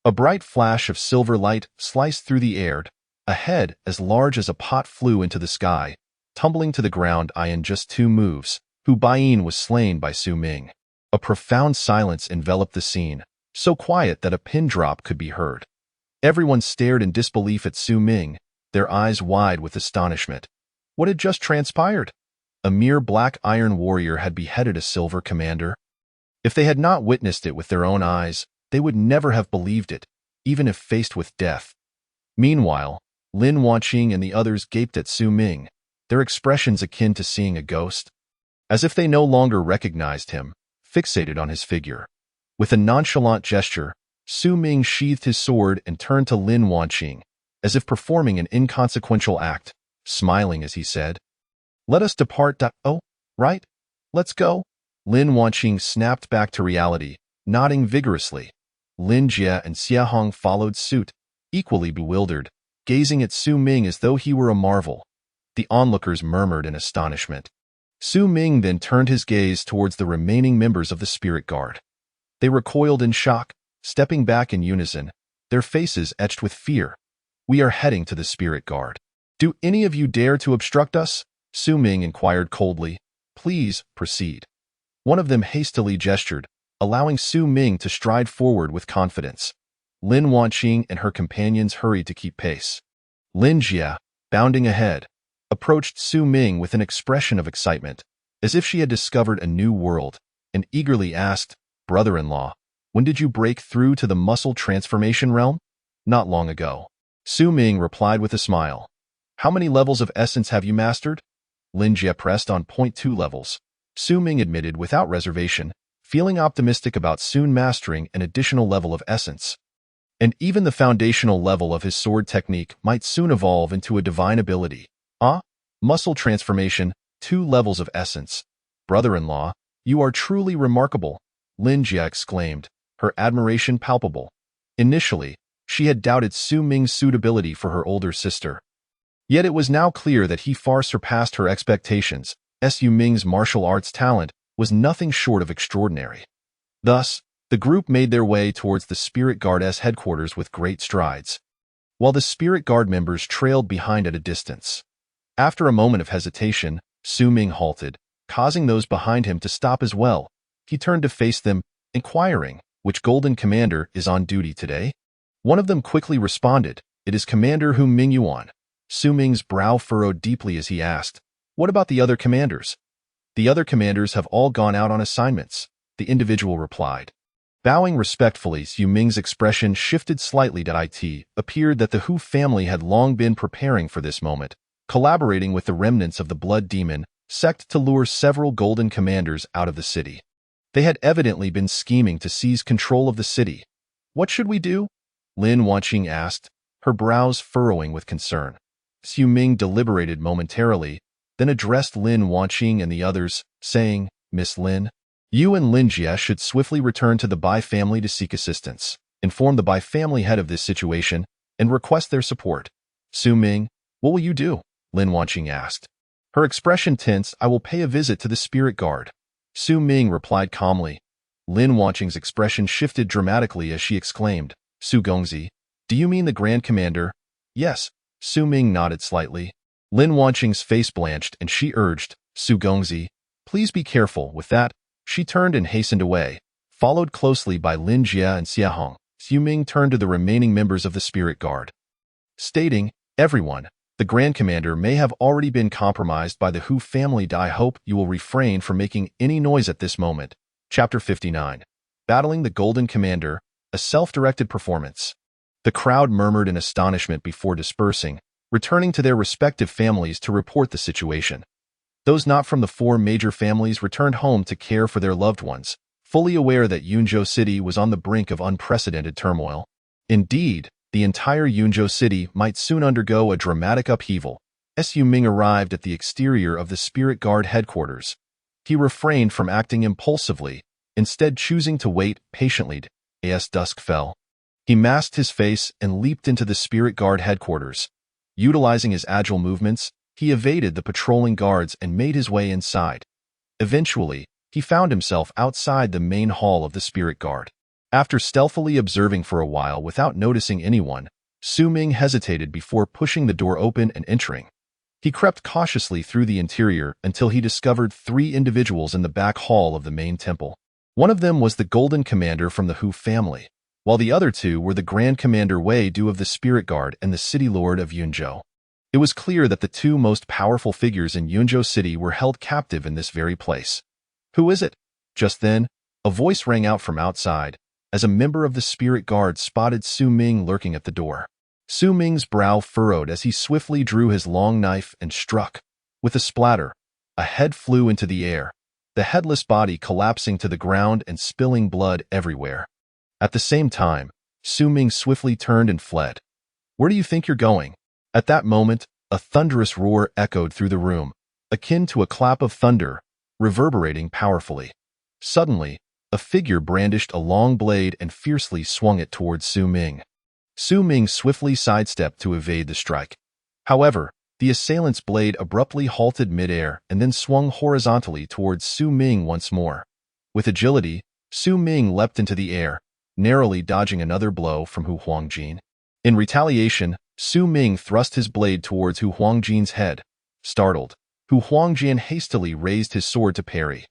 a bright flash of silver light sliced through the air. A head as large as a pot flew into the sky, tumbling to the ground. In just 2 moves, Hu Baiyin was slain by Su Ming. A profound silence enveloped the scene, so quiet that a pin drop could be heard. Everyone stared in disbelief at Su Ming, their eyes wide with astonishment. What had just transpired? A mere black iron warrior had beheaded a silver commander. If they had not witnessed it with their own eyes, they would never have believed it, even if faced with death. Meanwhile, Lin Wanqing and the others gaped at Su Ming, their expressions akin to seeing a ghost. As if they no longer recognized him, fixated on his figure. With a nonchalant gesture, Su Ming sheathed his sword and turned to Lin Wanqing, as if performing an inconsequential act, smiling as he said, Let us depart. Oh, right? Let's go. Lin Wanqing snapped back to reality, nodding vigorously. Lin Jie and Xia Hong followed suit, equally bewildered, gazing at Su Ming as though he were a marvel. The onlookers murmured in astonishment. Su Ming then turned his gaze towards the remaining members of the Spirit Guard. They recoiled in shock, stepping back in unison, their faces etched with fear. We are heading to the Spirit Guard. Do any of you dare to obstruct us? Su Ming inquired coldly. Please, proceed. One of them hastily gestured, allowing Su Ming to stride forward with confidence. Lin Wanqing and her companions hurried to keep pace. Lin Jie, bounding ahead, approached Su Ming with an expression of excitement, as if she had discovered a new world, and eagerly asked, Brother-in-law, when did you break through to the muscle transformation realm? Not long ago. Su Ming replied with a smile. How many levels of essence have you mastered? Lin Jie pressed on 0.2 levels. Su Ming admitted without reservation, feeling optimistic about soon mastering an additional level of essence. And even the foundational level of his sword technique might soon evolve into a divine ability. Muscle transformation, 2 levels of essence. Brother-in-law, you are truly remarkable, Lin Jie exclaimed, her admiration palpable. Initially, she had doubted Su Ming's suitability for her older sister. Yet it was now clear that he far surpassed her expectations. Su Ming's martial arts talent was nothing short of extraordinary. Thus, the group made their way towards the Spirit Guard's headquarters with great strides, while the Spirit Guard members trailed behind at a distance. After a moment of hesitation, Su Ming halted, causing those behind him to stop as well. He turned to face them, inquiring, which Golden Commander is on duty today? One of them quickly responded, It is Commander Hu Mingyuan. Su Ming's brow furrowed deeply as he asked, What about the other commanders? The other commanders have all gone out on assignments, the individual replied. Bowing respectfully, Su Ming's expression shifted slightly. It appeared that the Hu family had long been preparing for this moment, collaborating with the remnants of the Blood Demon sect to lure several Golden Commanders out of the city. They had evidently been scheming to seize control of the city. What should we do? Lin Wanqing asked, her brows furrowing with concern. Su Ming deliberated momentarily, then addressed Lin Wanqing and the others, saying, Miss Lin, you and Lin Jie should swiftly return to the Bai family to seek assistance, inform the Bai family head of this situation, and request their support. Su Ming, what will you do? Lin Wanqing asked. Her expression tense. I will pay a visit to the Spirit Guard. Su Ming replied calmly. Lin Wanqing's expression shifted dramatically as she exclaimed, Su Gongzi, Do you mean the Grand Commander? Yes. Su Ming nodded slightly. Lin Wanqing's face blanched and she urged, Su Gongzi, please be careful. With that, she turned and hastened away, followed closely by Lin Jie and Xia Hong. Su Ming turned to the remaining members of the Spirit Guard, stating, everyone, the Grand Commander may have already been compromised by the Hu family. I hope you will refrain from making any noise at this moment. Chapter 59. Battling the Golden Commander, a self-directed performance. The crowd murmured in astonishment before dispersing, returning to their respective families to report the situation. Those not from the four major families returned home to care for their loved ones, fully aware that Yunzhou City was on the brink of unprecedented turmoil. Indeed, the entire Yunzhou City might soon undergo a dramatic upheaval. Su Ming arrived at the exterior of the Spirit Guard headquarters. He refrained from acting impulsively, instead choosing to wait patiently as dusk fell. He masked his face and leaped into the Spirit Guard headquarters. Utilizing his agile movements, he evaded the patrolling guards and made his way inside. Eventually, he found himself outside the main hall of the Spirit Guard. After stealthily observing for a while without noticing anyone, Su Ming hesitated before pushing the door open and entering. He crept cautiously through the interior until he discovered 3 individuals in the back hall of the main temple. One of them was the Golden Commander from the Hu family, while the other 2 were the Grand Commander Wei Du of the Spirit Guard and the City Lord of Yunzhou. It was clear that the 2 most powerful figures in Yunzhou City were held captive in this very place. Who is it? Just then, a voice rang out from outside, as a member of the Spirit Guard spotted Su Ming lurking at the door. Su Ming's brow furrowed as he swiftly drew his long knife and struck. With a splatter, a head flew into the air, the headless body collapsing to the ground and spilling blood everywhere. At the same time, Su Ming swiftly turned and fled. Where do you think you're going? At that moment, a thunderous roar echoed through the room, akin to a clap of thunder, reverberating powerfully. Suddenly, a figure brandished a long blade and fiercely swung it towards Su Ming. Su Ming swiftly sidestepped to evade the strike. However, the assailant's blade abruptly halted midair and then swung horizontally towards Su Ming once more. With agility, Su Ming leapt into the air, narrowly dodging another blow from Hu Huangjin. In retaliation, Su Ming thrust his blade towards Hu Huangjin's head. Startled, Hu Huangjin hastily raised his sword to parry.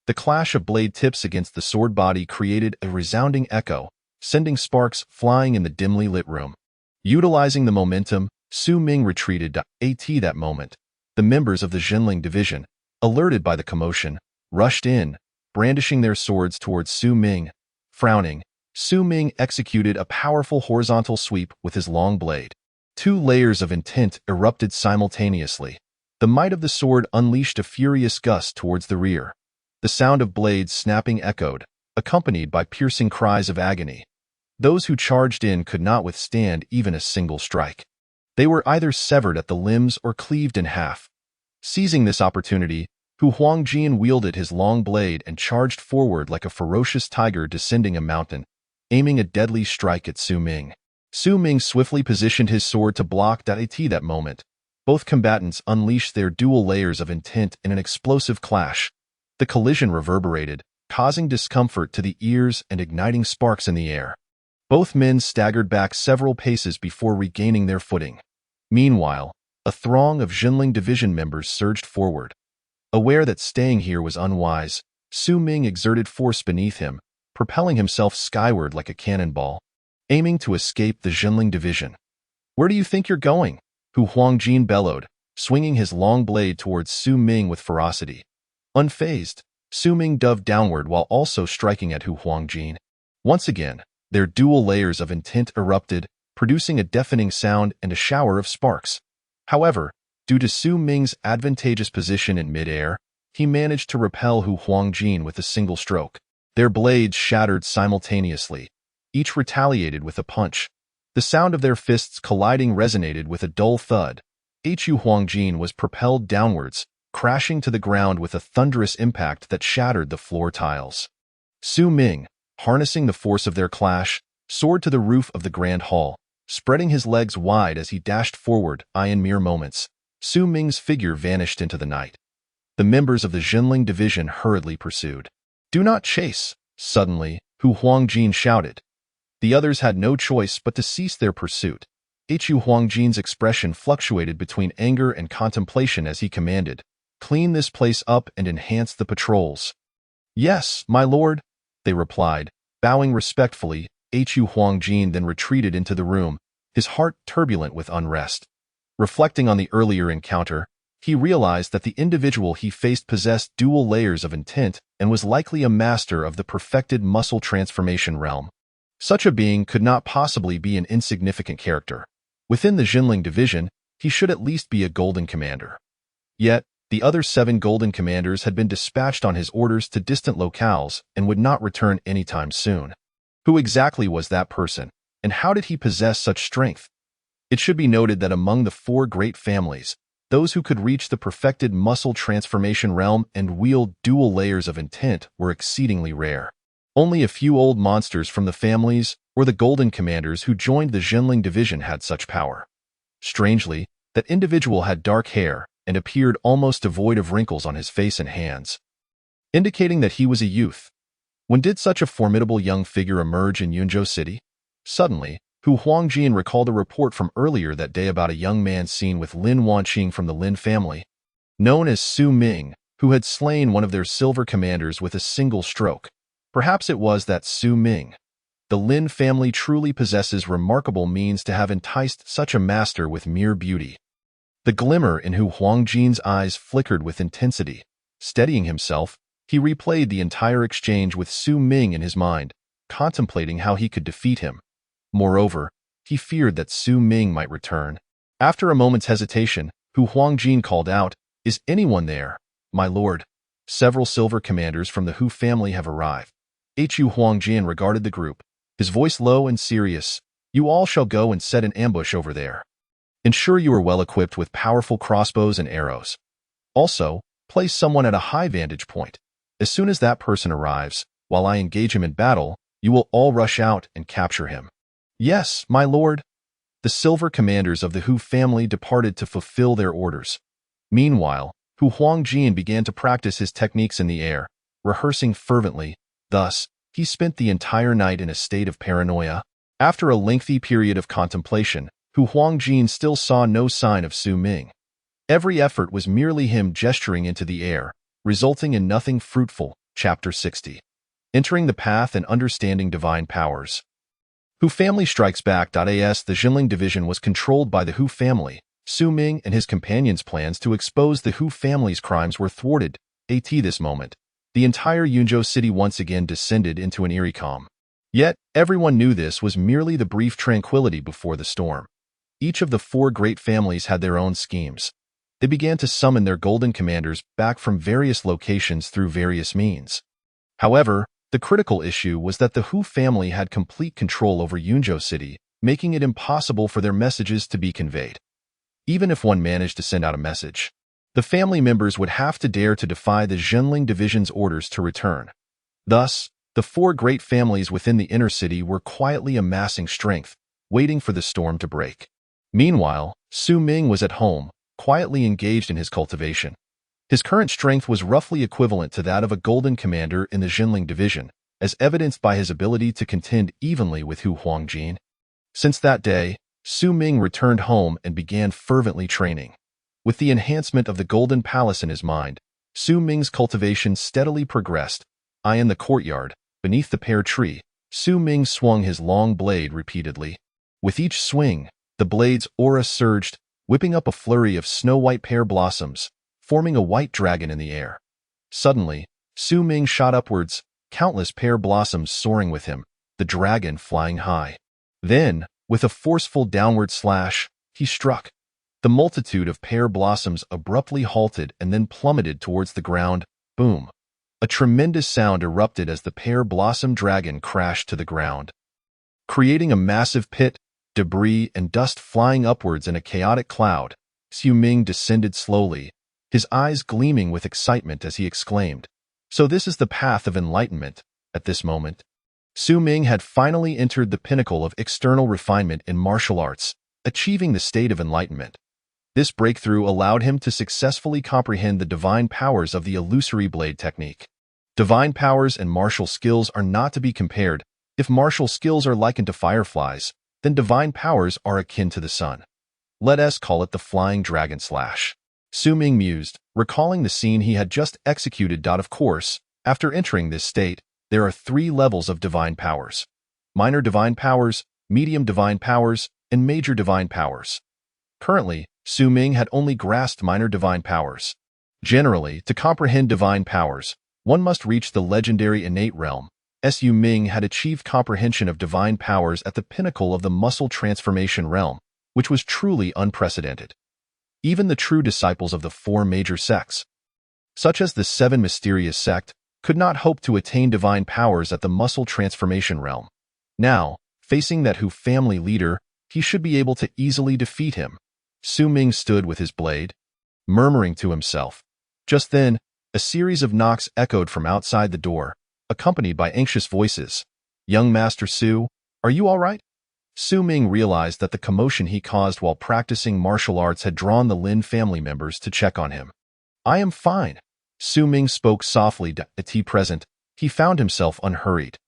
The clash of blade tips against the sword body created a resounding echo, sending sparks flying in the dimly lit room. Utilizing the momentum, Su Ming retreated. At that moment, the members of the Jinling division, alerted by the commotion, rushed in, brandishing their swords towards Su Ming. Frowning, Su Ming executed a powerful horizontal sweep with his long blade. 2 layers of intent erupted simultaneously. The might of the sword unleashed a furious gust towards the rear. The sound of blades snapping echoed, accompanied by piercing cries of agony. Those who charged in could not withstand even a single strike. They were either severed at the limbs or cleaved in half. Seizing this opportunity, Hu Huangjin wielded his long blade and charged forward like a ferocious tiger descending a mountain, aiming a deadly strike at Su Ming. Su Ming swiftly positioned his sword to block that moment. Both combatants unleashed their dual layers of intent in an explosive clash. The collision reverberated, causing discomfort to the ears and igniting sparks in the air. Both men staggered back several paces before regaining their footing. Meanwhile, a throng of Jinling division members surged forward. Aware that staying here was unwise, Su Ming exerted force beneath him, propelling himself skyward like a cannonball, aiming to escape the Jinling division. Where do you think you're going? Hu Huangjin bellowed, swinging his long blade towards Su Ming with ferocity. Unfazed, Su Ming dove downward while also striking at Hu Huangjin. Once again, their dual layers of intent erupted, producing a deafening sound and a shower of sparks. However, due to Su Ming's advantageous position in midair, he managed to repel Hu Huangjin with a single stroke. Their blades shattered simultaneously. Each retaliated with a punch. The sound of their fists colliding resonated with a dull thud. Hu Huangjin was propelled downwards, crashing to the ground with a thunderous impact that shattered the floor tiles. Su Ming, harnessing the force of their clash, soared to the roof of the grand hall, spreading his legs wide as he dashed forward. In mere moments, Su Ming's figure vanished into the night. The members of the Jinling division hurriedly pursued. "Do not chase!" Suddenly, Hu Huangjin shouted. The others had no choice but to cease their pursuit. Hu Huangjin's expression fluctuated between anger and contemplation as he commanded, "Clean this place up and enhance the patrols." "Yes, my lord," they replied, bowing respectfully. Hu Huangjin then retreated into the room, his heart turbulent with unrest. Reflecting on the earlier encounter, he realized that the individual he faced possessed dual layers of intent and was likely a master of the perfected muscle transformation realm. Such a being could not possibly be an insignificant character. Within the Jinling division, he should at least be a Golden Commander. Yet, the other 7 Golden Commanders had been dispatched on his orders to distant locales and would not return anytime soon. Who exactly was that person, and how did he possess such strength? It should be noted that among the 4 great families, those who could reach the perfected muscle transformation realm and wield dual layers of intent were exceedingly rare. Only a few old monsters from the families or the Golden Commanders who joined the Jinling division had such power. Strangely, that individual had dark hair and appeared almost devoid of wrinkles on his face and hands, indicating that he was a youth. When did such a formidable young figure emerge in Yunzhou City? Suddenly, Hu Huangjin recalled a report from earlier that day about a young man seen with Lin Wanqing from the Lin family, known as Su Ming, who had slain one of their silver commanders with a single stroke. Perhaps it was that Su Ming. The Lin family truly possesses remarkable means to have enticed such a master with mere beauty. The glimmer in Hu Huangjin's eyes flickered with intensity. Steadying himself, he replayed the entire exchange with Su Ming in his mind, contemplating how he could defeat him. Moreover, he feared that Su Ming might return. After a moment's hesitation, Hu Huangjin called out, "Is anyone there, my lord?" "Several silver commanders from the Hu family have arrived." Hu Huangjin regarded the group, his voice low and serious. "You all shall go and set an ambush over there. Ensure you are well equipped with powerful crossbows and arrows. Also, place someone at a high vantage point. As soon as that person arrives, while I engage him in battle, you will all rush out and capture him." "Yes, my lord." The silver commanders of the Hu family departed to fulfill their orders. Meanwhile, Hu Huangjin began to practice his techniques in the air, rehearsing fervently. Thus, he spent the entire night in a state of paranoia. After a lengthy period of contemplation, Hu Huangjin still saw no sign of Su Ming. Every effort was merely him gesturing into the air, resulting in nothing fruitful. Chapter 60. Entering the Path and Understanding Divine Powers. Hu Family Strikes Back. As the Jinling division was controlled by the Hu family, Su Ming and his companions' plans to expose the Hu family's crimes were thwarted. At this moment, the entire Yunzhou city once again descended into an eerie calm. Yet, everyone knew this was merely the brief tranquility before the storm. Each of the 4 great families had their own schemes. They began to summon their golden commanders back from various locations through various means. However, the critical issue was that the Hu family had complete control over Yunzhou City, making it impossible for their messages to be conveyed. Even if one managed to send out a message, the family members would have to dare to defy the Jinling division's orders to return. Thus, the 4 great families within the inner city were quietly amassing strength, waiting for the storm to break. Meanwhile, Su Ming was at home, quietly engaged in his cultivation. His current strength was roughly equivalent to that of a golden commander in the Jinling division, as evidenced by his ability to contend evenly with Hu Huangjin. Since that day, Su Ming returned home and began fervently training. With the enhancement of the Golden Palace in his mind, Su Ming's cultivation steadily progressed. In the courtyard, beneath the pear tree, Su Ming swung his long blade repeatedly. With each swing, the blade's aura surged, whipping up a flurry of snow-white pear blossoms, forming a white dragon in the air. Suddenly, Su Ming shot upwards, countless pear blossoms soaring with him, the dragon flying high. Then, with a forceful downward slash, he struck. The multitude of pear blossoms abruptly halted and then plummeted towards the ground. Boom! A tremendous sound erupted as the pear blossom dragon crashed to the ground, creating a massive pit, debris and dust flying upwards in a chaotic cloud. Su Ming descended slowly, his eyes gleaming with excitement as he exclaimed, "So this is the path of enlightenment." At this moment, Su Ming had finally entered the pinnacle of external refinement in martial arts, achieving the state of enlightenment. This breakthrough allowed him to successfully comprehend the divine powers of the illusory blade technique. Divine powers and martial skills are not to be compared. If martial skills are likened to fireflies, then divine powers are akin to the sun. Let us call it the flying dragon slash. Su Ming mused, recalling the scene he had just executed. Of course, after entering this state, there are 3 levels of divine powers: minor divine powers, medium divine powers, and major divine powers. Currently, Su Ming had only grasped minor divine powers. Generally, to comprehend divine powers, one must reach the legendary innate realm. Su Ming had achieved comprehension of divine powers at the pinnacle of the muscle transformation realm, which was truly unprecedented. Even the true disciples of the 4 major sects, such as the 7 mysterious sect, could not hope to attain divine powers at the muscle transformation realm. Now, facing that Hu family leader, he should be able to easily defeat him. Su Ming stood with his blade, murmuring to himself. Just then, a series of knocks echoed from outside the door, accompanied by anxious voices. "Young Master Su, are you all right?" Su Ming realized that the commotion he caused while practicing martial arts had drawn the Lin family members to check on him. "I am fine." Su Ming spoke softly. At present, he found himself unhurried.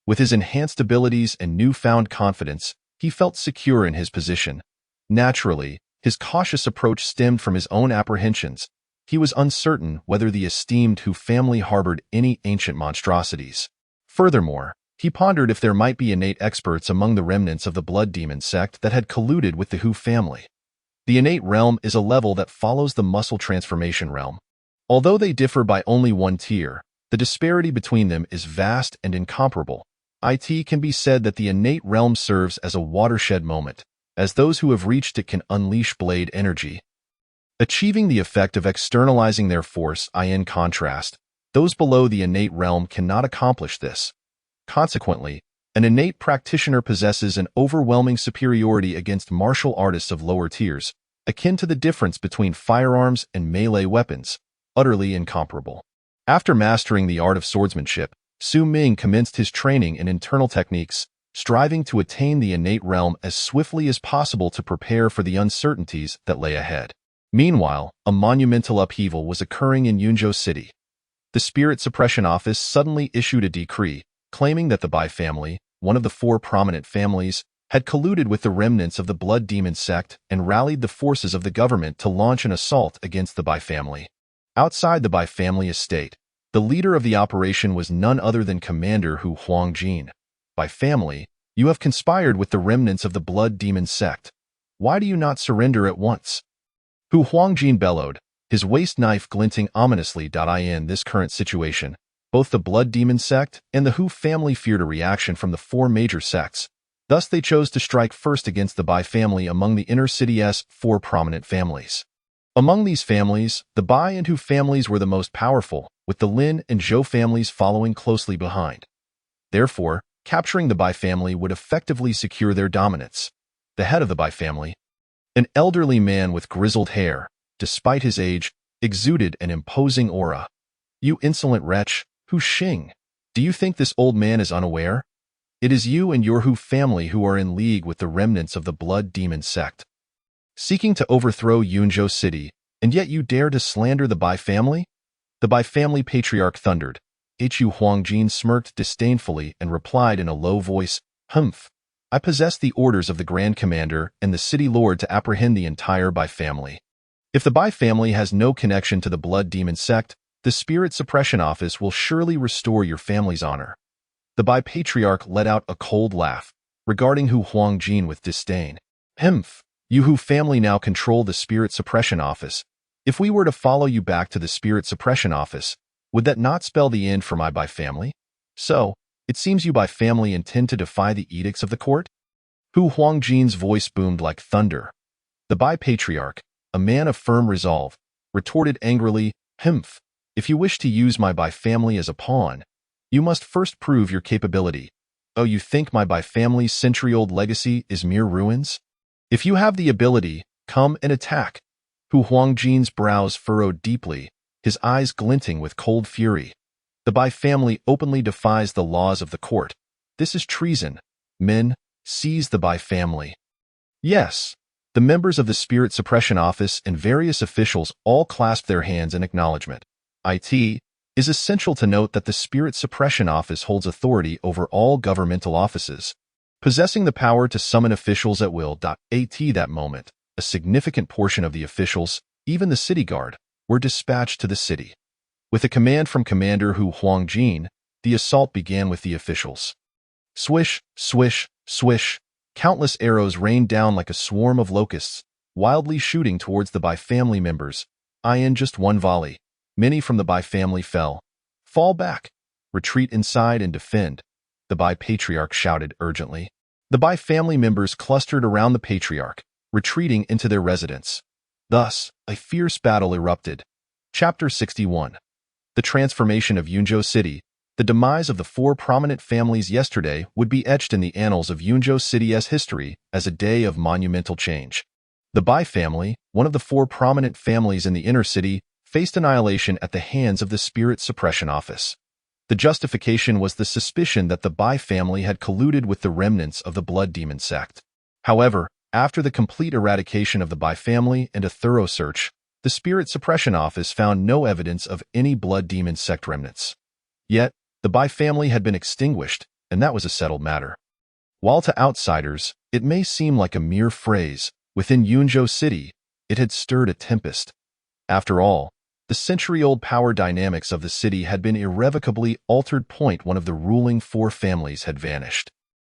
With his enhanced abilities and newfound confidence, he felt secure in his position. Naturally, his cautious approach stemmed from his own apprehensions. He was uncertain whether the esteemed Hu family harbored any ancient monstrosities. Furthermore, he pondered if there might be innate experts among the remnants of the Blood Demon sect that had colluded with the Hu family. The innate realm is a level that follows the muscle transformation realm. Although they differ by only 1 tier, the disparity between them is vast and incomparable. It can be said that the innate realm serves as a watershed moment, as those who have reached it can unleash blade energy, achieving the effect of externalizing their force. In contrast, those below the innate realm cannot accomplish this. Consequently, an innate practitioner possesses an overwhelming superiority against martial artists of lower tiers, akin to the difference between firearms and melee weapons, utterly incomparable. After mastering the art of swordsmanship, Su Ming commenced his training in internal techniques, striving to attain the innate realm as swiftly as possible to prepare for the uncertainties that lay ahead. Meanwhile, a monumental upheaval was occurring in Yunzhou City. The Spirit Suppression Office suddenly issued a decree, claiming that the Bai family, one of the 4 prominent families, had colluded with the remnants of the Blood Demon sect and rallied the forces of the government to launch an assault against the Bai family. Outside the Bai family estate, the leader of the operation was none other than Commander Hu Huangjin. "Bai family, you have conspired with the remnants of the Blood Demon sect. Why do you not surrender at once?" Hu Huangjin bellowed, his waist knife glinting ominously. In this current situation, both the Blood Demon sect and the Hu family feared a reaction from the 4 major sects. Thus they chose to strike first against the Bai family among the inner city's 4 prominent families. Among these families, the Bai and Hu families were the most powerful, with the Lin and Zhou families following closely behind. Therefore, capturing the Bai family would effectively secure their dominance. The head of the Bai family, an elderly man with grizzled hair, despite his age, exuded an imposing aura. "You insolent wretch, Hu Xing! Do you think this old man is unaware? It is you and your Hu family who are in league with the remnants of the Blood Demon sect, seeking to overthrow Yunzhou City, and yet you dare to slander the Bai family?" The Bai family patriarch thundered. Hu Huangjin smirked disdainfully and replied in a low voice, "Humph. I possess the orders of the Grand Commander and the City Lord to apprehend the entire Bai family. If the Bai family has no connection to the Blood Demon sect, the Spirit Suppression Office will surely restore your family's honor." The Bai patriarch let out a cold laugh, regarding Hu Huangjin with disdain. "Humph. You Hu family now control the Spirit Suppression Office. If we were to follow you back to the Spirit Suppression Office, would that not spell the end for my Bai family? So, it seems you Bai family intend to defy the edicts of the court?" Hu Huangjin's voice boomed like thunder. The Bai patriarch, a man of firm resolve, retorted angrily, "Humph. If you wish to use my Bai family as a pawn, you must first prove your capability. Oh, you think my Bai family's century-old legacy is mere ruins? If you have the ability, come and attack." Hu Huangjin's brows furrowed deeply, his eyes glinting with cold fury. "The Bai family openly defies the laws of the court. This is treason. Men, seize the Bai family." "Yes." The members of the Spirit Suppression Office and various officials all clasped their hands in acknowledgement. is essential to note that the Spirit Suppression Office holds authority over all governmental offices, possessing the power to summon officials at will. At that moment, a significant portion of the officials, even the city guard, were dispatched to the city. With a command from Commander Hu Huangjin, the assault began with the officials. Swish, swish, swish, countless arrows rained down like a swarm of locusts, wildly shooting towards the Bai family members. In just one volley, many from the Bai family fell. Fall back, retreat inside and defend, the Bai patriarch shouted urgently. The Bai family members clustered around the patriarch, retreating into their residence. Thus, a fierce battle erupted. Chapter 61. The transformation of Yunzhou City. The demise of the four prominent families yesterday would be etched in the annals of Yunzhou City's history as a day of monumental change. The Bai family, one of the four prominent families in the inner city, faced annihilation at the hands of the Spirit Suppression Office. The justification was the suspicion that the Bai family had colluded with the remnants of the Blood Demon sect. However, after the complete eradication of the Bai family and a thorough search, the Spirit Suppression Office found no evidence of any Blood Demon sect remnants. Yet, the Bai family had been extinguished, and that was a settled matter. While to outsiders, it may seem like a mere phrase, within Yunzhou City, it had stirred a tempest. After all, the century-old power dynamics of the city had been irrevocably altered. One of the ruling four families had vanished.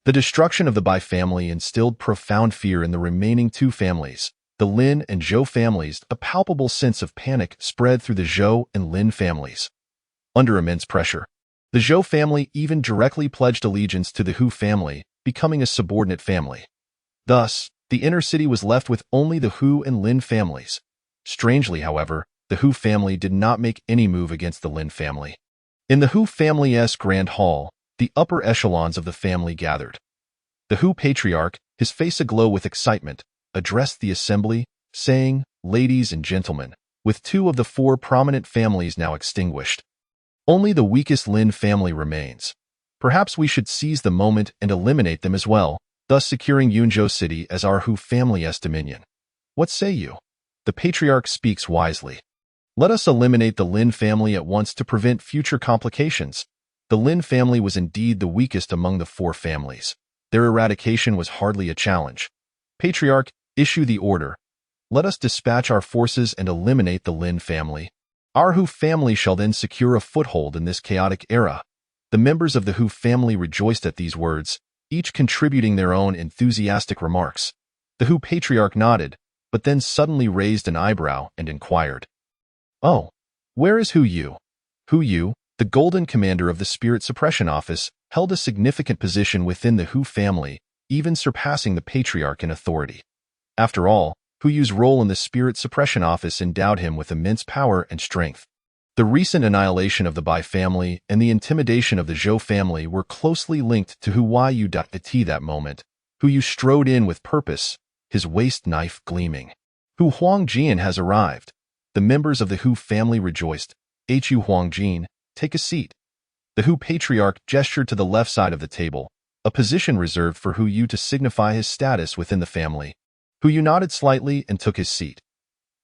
The destruction of the Bai family instilled profound fear in the remaining two families, the Lin and Zhou families. A palpable sense of panic spread through the Zhou and Lin families. Under immense pressure, the Zhou family even directly pledged allegiance to the Hu family, becoming a subordinate family. Thus, the inner city was left with only the Hu and Lin families. Strangely, however, the Hu family did not make any move against the Lin family. In the Hu family's grand hall, the upper echelons of the family gathered. The Hu patriarch, his face aglow with excitement, addressed the assembly, saying, "Ladies and gentlemen, with two of the four prominent families now extinguished, only the weakest Lin family remains. Perhaps we should seize the moment and eliminate them as well, thus securing Yunzhou City as our Hu family's dominion. What say you?" The patriarch speaks wisely. Let us eliminate the Lin family at once to prevent future complications. The Lin family was indeed the weakest among the four families. Their eradication was hardly a challenge. Patriarch, issue the order. Let us dispatch our forces and eliminate the Lin family. Our Hu family shall then secure a foothold in this chaotic era. The members of the Hu family rejoiced at these words, each contributing their own enthusiastic remarks. The Hu patriarch nodded, but then suddenly raised an eyebrow and inquired, "Oh, where is Hu Yu?" Hu Yu, the golden commander of the Spirit Suppression Office, held a significant position within the Hu family, even surpassing the patriarch in authority. After all, Hu Yu's role in the Spirit Suppression Office endowed him with immense power and strength. The recent annihilation of the Bai family and the intimidation of the Zhou family were closely linked to Hu Yu. At that moment, Hu Yu strode in with purpose, his waist knife gleaming. "Hu Huangjin has arrived." The members of the Hu family rejoiced. "Hu Huangjin, take a seat." The Hu patriarch gestured to the left side of the table, a position reserved for Hu Yu to signify his status within the family. Hu Yu nodded slightly and took his seat.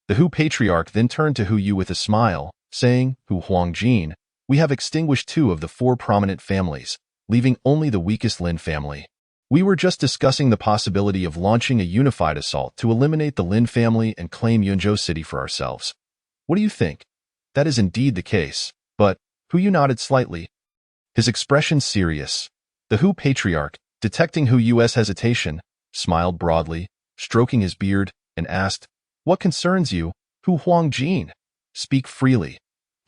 The Hu patriarch then turned to Hu Yu with a smile, saying, "Hu Huangjin, we have extinguished two of the four prominent families, leaving only the weakest Lin family. We were just discussing the possibility of launching a unified assault to eliminate the Lin family and claim Yunzhou City for ourselves. What do you think?" "That is indeed the case, but..." Hu Yu nodded slightly, his expression serious. The Hu patriarch, detecting Hu Yu's hesitation, smiled broadly, stroking his beard, and asked, "What concerns you, Hu Huangjin? Speak freely."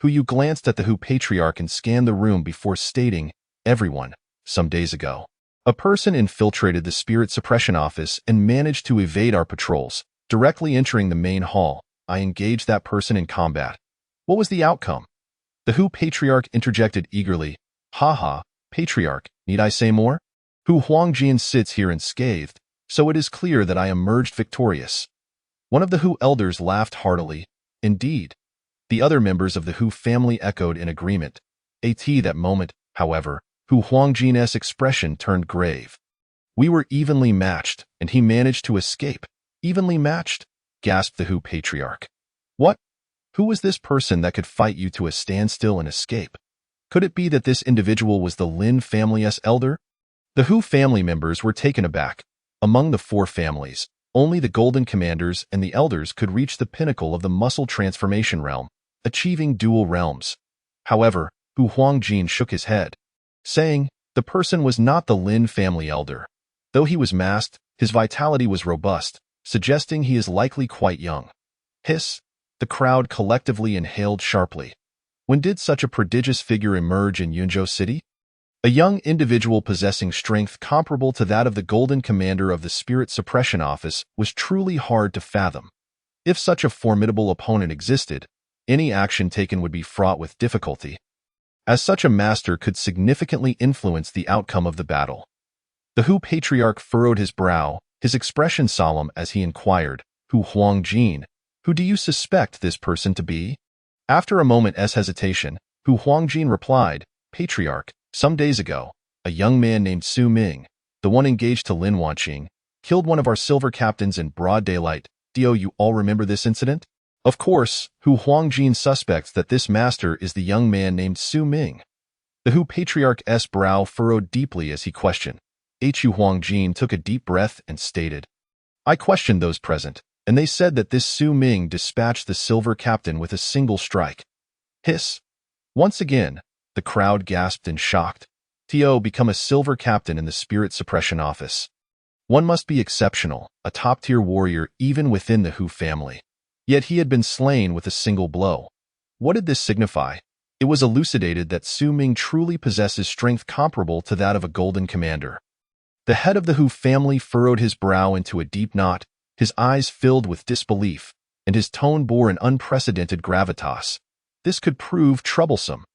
Hu Yu glanced at the Hu patriarch and scanned the room before stating, "Everyone, some days ago, a person infiltrated the Spirit Suppression Office and managed to evade our patrols, directly entering the main hall. I engaged that person in combat. What was the outcome?" The Hu patriarch interjected eagerly, "Haha, patriarch, need I say more? Hu Huangjin sits here unscathed, so it is clear that I emerged victorious." One of the Hu elders laughed heartily. "Indeed." The other members of the Hu family echoed in agreement. At that moment, however, Hu Huangjin's expression turned grave. "We were evenly matched, and he managed to escape." "Evenly matched?" gasped the Hu patriarch. "What?" Who was this person that could fight you to a standstill and escape? Could it be that this individual was the Lin family's elder? The Hu family members were taken aback. Among the four families, only the Golden Commanders and the Elders could reach the pinnacle of the muscle transformation realm, achieving dual realms. However, Hu Huangjin shook his head, saying the person was not the Lin family elder. Though he was masked, his vitality was robust, suggesting he is likely quite young. Hiss! The crowd collectively inhaled sharply. When did such a prodigious figure emerge in Yunzhou City? A young individual possessing strength comparable to that of the Golden Commander of the Spirit Suppression Office was truly hard to fathom. If such a formidable opponent existed, any action taken would be fraught with difficulty, as such a master could significantly influence the outcome of the battle. The Hu Patriarch furrowed his brow, his expression solemn as he inquired, Hu Huangjin, who do you suspect this person to be? After a moment's hesitation, Hu Huangjin replied, Patriarch, some days ago, a young man named Su Ming, the one engaged to Lin Wanqing, killed one of our silver captains in broad daylight. Do you all remember this incident? Of course, Hu Huangjin suspects that this master is the young man named Su Ming. The Hu Patriarch's brow furrowed deeply as he questioned. Hu Huangjin took a deep breath and stated, I questioned those present, and they said that this Su Ming dispatched the silver captain with a single strike. Hiss! Once again, the crowd gasped in shock. To become a silver captain in the Spirit Suppression Office. One must be exceptional, a top-tier warrior even within the Hu family. Yet he had been slain with a single blow. What did this signify? It was elucidated that Su Ming truly possesses strength comparable to that of a Golden Commander. The head of the Hu family furrowed his brow into a deep knot, his eyes filled with disbelief, and his tone bore an unprecedented gravitas. This could prove troublesome.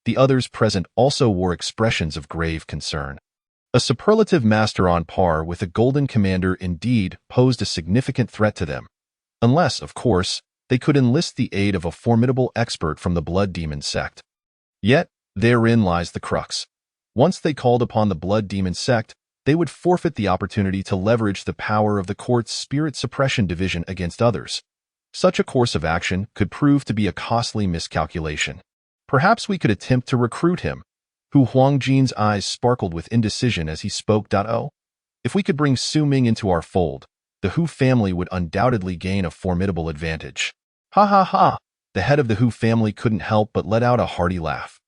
The others present also wore expressions of grave concern. A superlative master on par with a Golden Commander indeed posed a significant threat to them. Unless, of course, they could enlist the aid of a formidable expert from the Blood Demon sect. Yet, therein lies the crux. Once they called upon the Blood Demon sect, they would forfeit the opportunity to leverage the power of the court's Spirit Suppression Division against others. Such a course of action could prove to be a costly miscalculation. Perhaps we could attempt to recruit him. Hu Huangjin's eyes sparkled with indecision as he spoke. If we could bring Su Ming into our fold, the Hu family would undoubtedly gain a formidable advantage. Ha ha ha! The head of the Hu family couldn't help but let out a hearty laugh.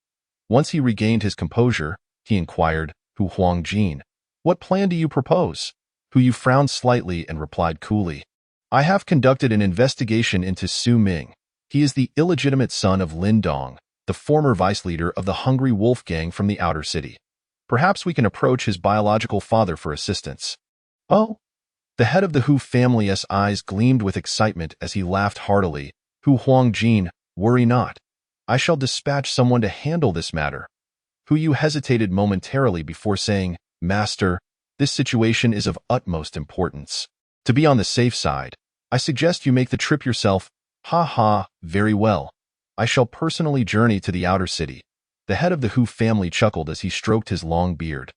Once he regained his composure, he inquired, Hu Huangjin, what plan do you propose? Hu frowned slightly and replied coolly, I have conducted an investigation into Su Ming. He is the illegitimate son of Lin Dong, the former vice leader of the Hungry Wolf Gang from the outer city. Perhaps we can approach his biological father for assistance. Oh? The head of the Hu family's eyes gleamed with excitement as he laughed heartily. Hu Huangjin, worry not. I shall dispatch someone to handle this matter. Hu hesitated momentarily before saying, Master, this situation is of utmost importance. To be on the safe side, I suggest you make the trip yourself. Ha ha, very well. I shall personally journey to the outer city. The head of the Hu family chuckled as he stroked his long beard.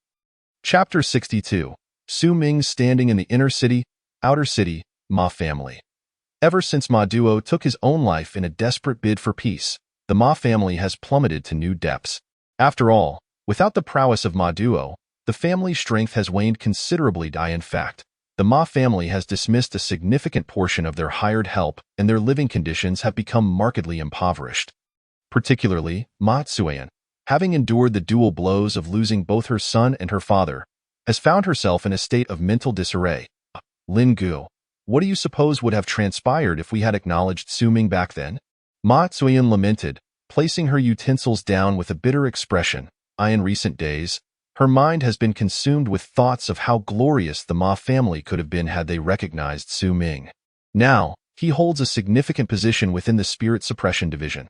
Chapter 62. Su Ming standing in the inner city, outer city, Ma family. Ever since Ma Duo took his own life in a desperate bid for peace, the Ma family has plummeted to new depths. After all, without the prowess of Ma Duo, the family's strength has waned considerably. In fact, the Ma family has dismissed a significant portion of their hired help and their living conditions have become markedly impoverished. Particularly, Ma Tsuyan, having endured the dual blows of losing both her son and her father, has found herself in a state of mental disarray. Lin Gu, what do you suppose would have transpired if we had acknowledged Su Ming back then? Ma Tsuyan lamented, placing her utensils down with a bitter expression. In recent days, her mind has been consumed with thoughts of how glorious the Ma family could have been had they recognized Su Ming. Now, he holds a significant position within the Spirit Suppression Division.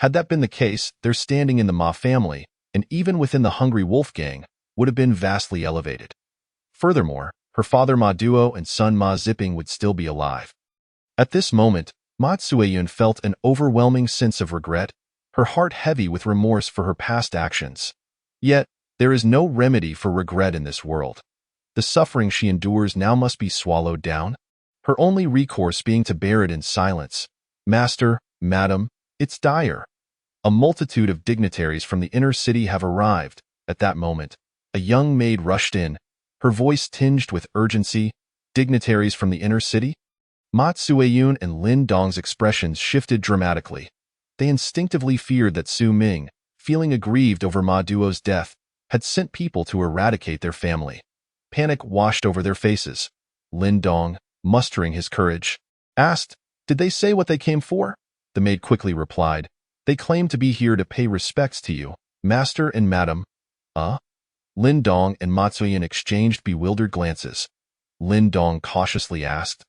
Had that been the case, their standing in the Ma family, and even within the Hungry Wolf Gang, would have been vastly elevated. Furthermore, her father Ma Duo and son Ma Ziping would still be alive. At this moment, Ma Tsueyun felt an overwhelming sense of regret, her heart heavy with remorse for her past actions. Yet, there is no remedy for regret in this world. The suffering she endures now must be swallowed down, her only recourse being to bear it in silence. Master, Madam, it's dire. A multitude of dignitaries from the inner city have arrived. At that moment, a young maid rushed in, her voice tinged with urgency. Dignitaries from the inner city? Ma Sueyun and Lin Dong's expressions shifted dramatically. They instinctively feared that Su Ming, feeling aggrieved over Ma Duo's death, had sent people to eradicate their family. Panic washed over their faces. Lin Dong, mustering his courage, asked, "Did they say what they came for?" The maid quickly replied, "They claim to be here to pay respects to you, master and madam." Lin Dong and Ma Sueyun exchanged bewildered glances. Lin Dong cautiously asked,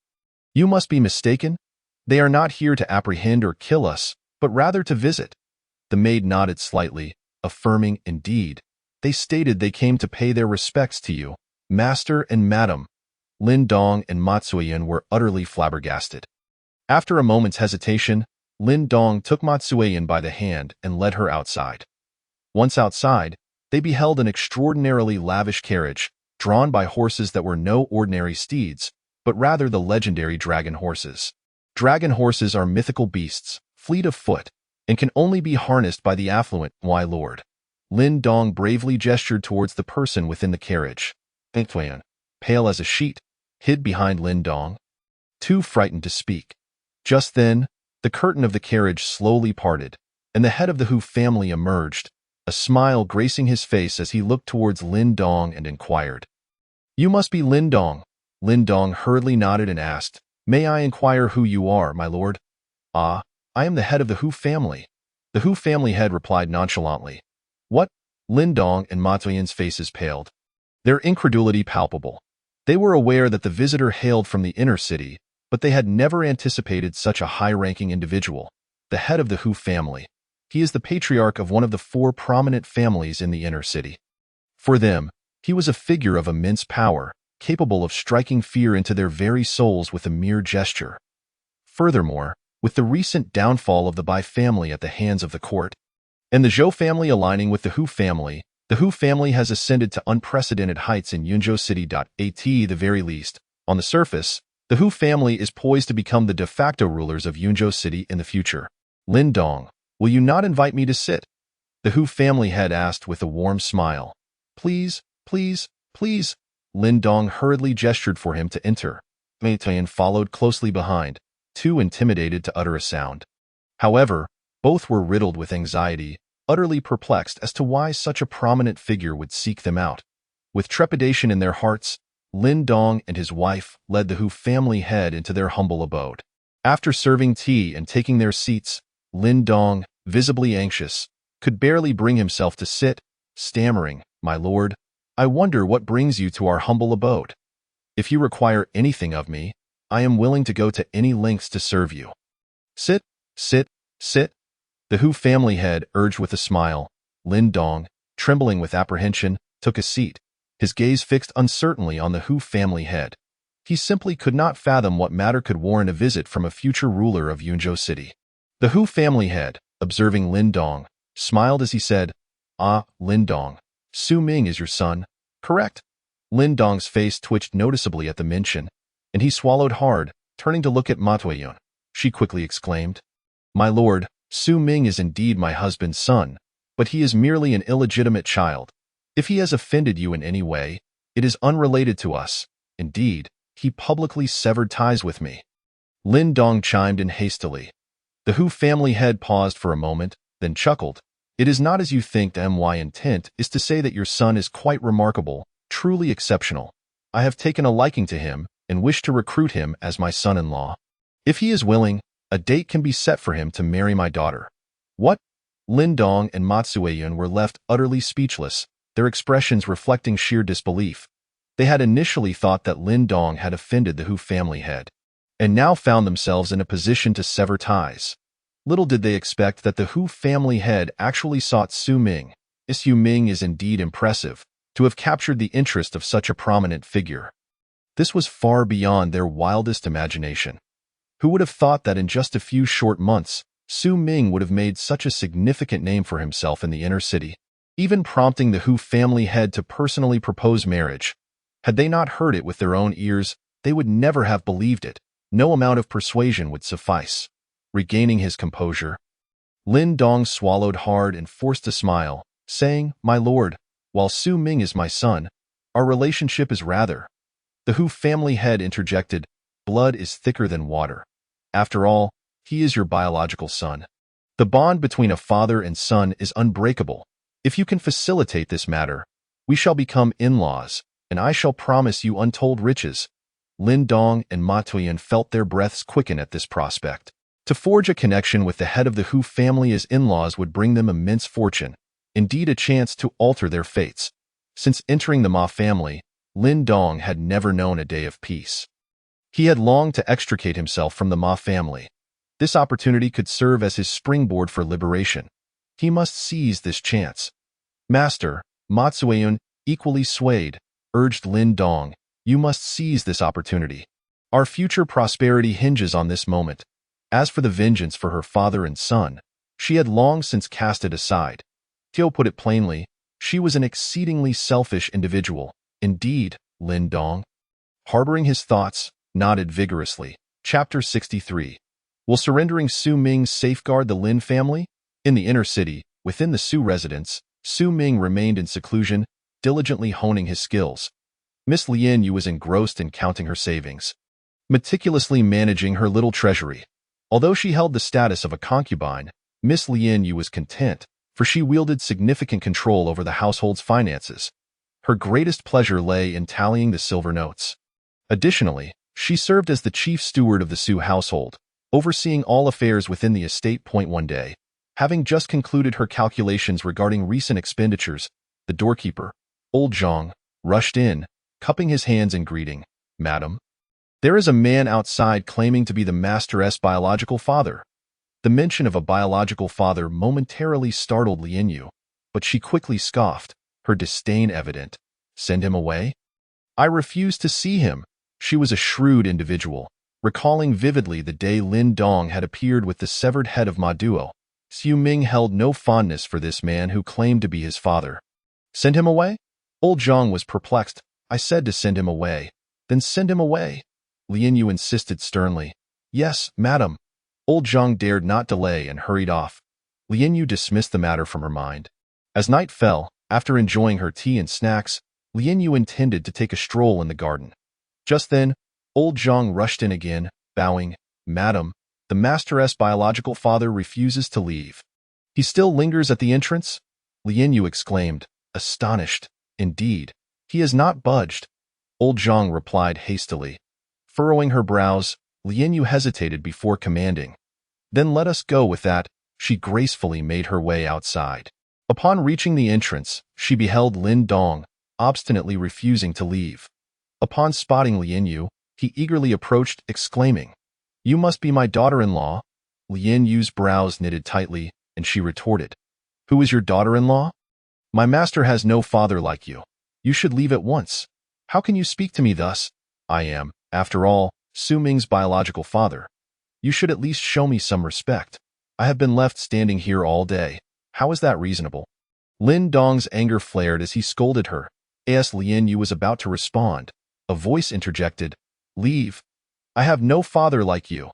"You must be mistaken. They are not here to apprehend or kill us, but rather to visit." The maid nodded slightly, affirming, "Indeed. They stated they came to pay their respects to you, master and madam." Lin Dong and Ma Sueyun were utterly flabbergasted. After a moment's hesitation, Lin Dong took Ma Sueyun by the hand and led her outside. Once outside, they beheld an extraordinarily lavish carriage, drawn by horses that were no ordinary steeds, but rather the legendary dragon horses. Dragon horses are mythical beasts, fleet of foot, and can only be harnessed by the affluent lord. Lin Dong bravely gestured towards the person within the carriage. Tuan, pale as a sheet, hid behind Lin Dong, too frightened to speak. Just then, the curtain of the carriage slowly parted, and the head of the Hu family emerged, a smile gracing his face as he looked towards Lin Dong and inquired, "You must be Lin Dong." Lin Dong hurriedly nodded and asked, "May I inquire who you are, my lord?" "I am the head of the Hu family." The Hu family head replied nonchalantly. "What?" Lin Dong and Ma Sueyun's faces paled, their incredulity palpable. They were aware that the visitor hailed from the inner city, but they had never anticipated such a high-ranking individual, the head of the Hu family. He is the patriarch of one of the 4 prominent families in the inner city. For them, he was a figure of immense power, capable of striking fear into their very souls with a mere gesture. Furthermore, with the recent downfall of the Bai family at the hands of the court, and the Zhou family aligning with the Hu family has ascended to unprecedented heights in Yunzhou City. At the very least, on the surface, the Hu family is poised to become the de facto rulers of Yunzhou City in the future. "Lin Dong, will you not invite me to sit?" the Hu family head asked with a warm smile. "Please, please, please." Lin Dong hurriedly gestured for him to enter. Mei Tuan followed closely behind, too intimidated to utter a sound. However, both were riddled with anxiety, utterly perplexed as to why such a prominent figure would seek them out. With trepidation in their hearts, Lin Dong and his wife led the Hu family head into their humble abode. After serving tea and taking their seats, Lin Dong, visibly anxious, could barely bring himself to sit, stammering, "My lord, I wonder what brings you to our humble abode. If you require anything of me, I am willing to go to any lengths to serve you." "Sit, sit, sit," the Hu family head urged with a smile. Lin Dong, trembling with apprehension, took a seat, his gaze fixed uncertainly on the Hu family head. He simply could not fathom what matter could warrant a visit from a future ruler of Yunzhou City. The Hu family head, observing Lin Dong, smiled as he said, Lin Dong, Su Ming is your son, correct?" Lin Dong's face twitched noticeably at the mention, and he swallowed hard, turning to look at Ma Tueyun. She quickly exclaimed, "My lord, Su Ming is indeed my husband's son, but he is merely an illegitimate child. If he has offended you in any way, it is unrelated to us. Indeed, he publicly severed ties with me." Lin Dong chimed in hastily. The Hu family head paused for a moment, then chuckled. "It is not as you think. My intent is to say that your son is quite remarkable, truly exceptional. I have taken a liking to him and wish to recruit him as my son-in-law. If he is willing, a date can be set for him to marry my daughter." "What?" Lin Dong and Ma Sueyun were left utterly speechless, their expressions reflecting sheer disbelief. They had initially thought that Lin Dong had offended the Hu family head, and now found themselves in a position to sever ties. Little did they expect that the Hu family head actually sought Su Ming. Su Ming is indeed impressive, to have captured the interest of such a prominent figure. This was far beyond their wildest imagination. Who would have thought that in just a few short months, Su Ming would have made such a significant name for himself in the inner city, even prompting the Hu family head to personally propose marriage. Had they not heard it with their own ears, they would never have believed it. No amount of persuasion would suffice. regaining his composure. Lin Dong swallowed hard and forced a smile, saying, "My lord, while Su Ming is my son, our relationship is rather—" The Hu family head interjected, "Blood is thicker than water. After all, he is your biological son. The bond between a father and son is unbreakable. If you can facilitate this matter, we shall become in-laws, and I shall promise you untold riches." Lin Dong and Ma Tuyan felt their breaths quicken at this prospect. To forge a connection with the head of the Hu family as in-laws would bring them immense fortune, indeed a chance to alter their fates. Since entering the Ma family, Lin Dong had never known a day of peace. He had longed to extricate himself from the Ma family. This opportunity could serve as his springboard for liberation. He must seize this chance. "Master," Ma Tuyan, equally swayed, urged Lin Dong, "you must seize this opportunity. Our future prosperity hinges on this moment." As for the vengeance for her father and son, she had long since cast it aside. Tio put it plainly, she was an exceedingly selfish individual. Indeed, Lin Dong, harboring his thoughts, nodded vigorously. Chapter 63. Will surrendering Su Ming safeguard the Lin family? In the inner city, within the Su residence, Su Ming remained in seclusion, diligently honing his skills. Miss Lien Yu was engrossed in counting her savings, meticulously managing her little treasury. Although she held the status of a concubine, Miss Lien Yu was content, for she wielded significant control over the household's finances. Her greatest pleasure lay in tallying the silver notes. Additionally, she served as the chief steward of the Su household, overseeing all affairs within the estate. One day, having just concluded her calculations regarding recent expenditures, the doorkeeper, Old Zhang, rushed in, cupping his hands in greeting. "Madam, there is a man outside claiming to be the master's biological father." The mention of a biological father momentarily startled Lien Yu, but she quickly scoffed, her disdain evident. "Send him away? I refuse to see him." She was a shrewd individual, recalling vividly the day Lin Dong had appeared with the severed head of Ma Duo. Su Ming held no fondness for this man who claimed to be his father. "Send him away?" Old Zhang was perplexed. "I said to send him away." "Then send him away." Lien Yu insisted sternly. "Yes, madam." Old Zhang dared not delay and hurried off. Lien Yu dismissed the matter from her mind. As night fell, after enjoying her tea and snacks, Lien Yu intended to take a stroll in the garden. Just then, Old Zhang rushed in again, bowing. "Madam, the master's biological father refuses to leave." "He still lingers at the entrance?" Lien Yu exclaimed, astonished. "Indeed, he has not budged." Old Zhang replied hastily. Furrowing her brows, Lien Yu hesitated before commanding. "Then let us go with that." She gracefully made her way outside. Upon reaching the entrance, she beheld Lin Dong, obstinately refusing to leave. Upon spotting Lien Yu, he eagerly approached, exclaiming, "You must be my daughter-in-law." Lien Yu's brows knitted tightly, and she retorted, "Who is your daughter-in-law? My master has no father like you. You should leave at once. How can you speak to me thus? I am, after all, Su Ming's biological father. You should at least show me some respect. I have been left standing here all day. How is that reasonable?" Lin Dong's anger flared as he scolded her. As Lien Yu was about to respond, a voice interjected, "Leave. I have no father like you."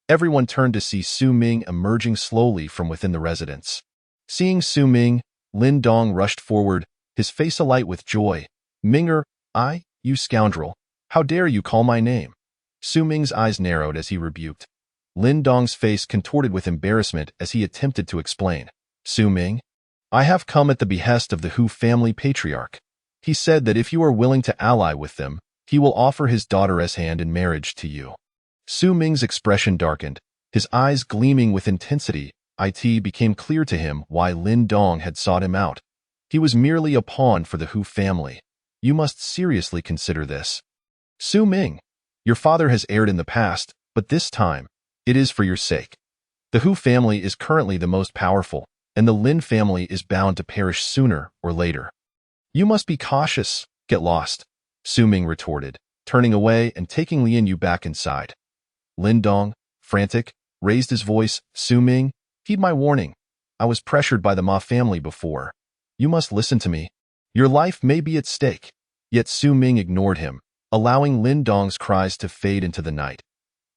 Everyone turned to see Su Ming emerging slowly from within the residence. Seeing Su Ming, Lin Dong rushed forward, his face alight with joy. "Minger, you scoundrel. How dare you call my name?" Su Ming's eyes narrowed as he rebuked. Lin Dong's face contorted with embarrassment as he attempted to explain. "Su Ming, I have come at the behest of the Hu family patriarch. He said that if you are willing to ally with them, he will offer his daughter's hand in marriage to you." Su Ming's expression darkened, his eyes gleaming with intensity. It became clear to him why Lin Dong had sought him out. He was merely a pawn for the Hu family. "You must seriously consider this. Su Ming, your father has erred in the past, but this time, it is for your sake. The Hu family is currently the most powerful, and the Lin family is bound to perish sooner or later. You must be cautious. Get lost," Su Ming retorted, turning away and taking Lien Yu back inside. Lin Dong, frantic, raised his voice. "Su Ming, heed my warning. I was pressured by the Ma family before. You must listen to me. Your life may be at stake." Yet Su Ming ignored him, allowing Lin Dong's cries to fade into the night.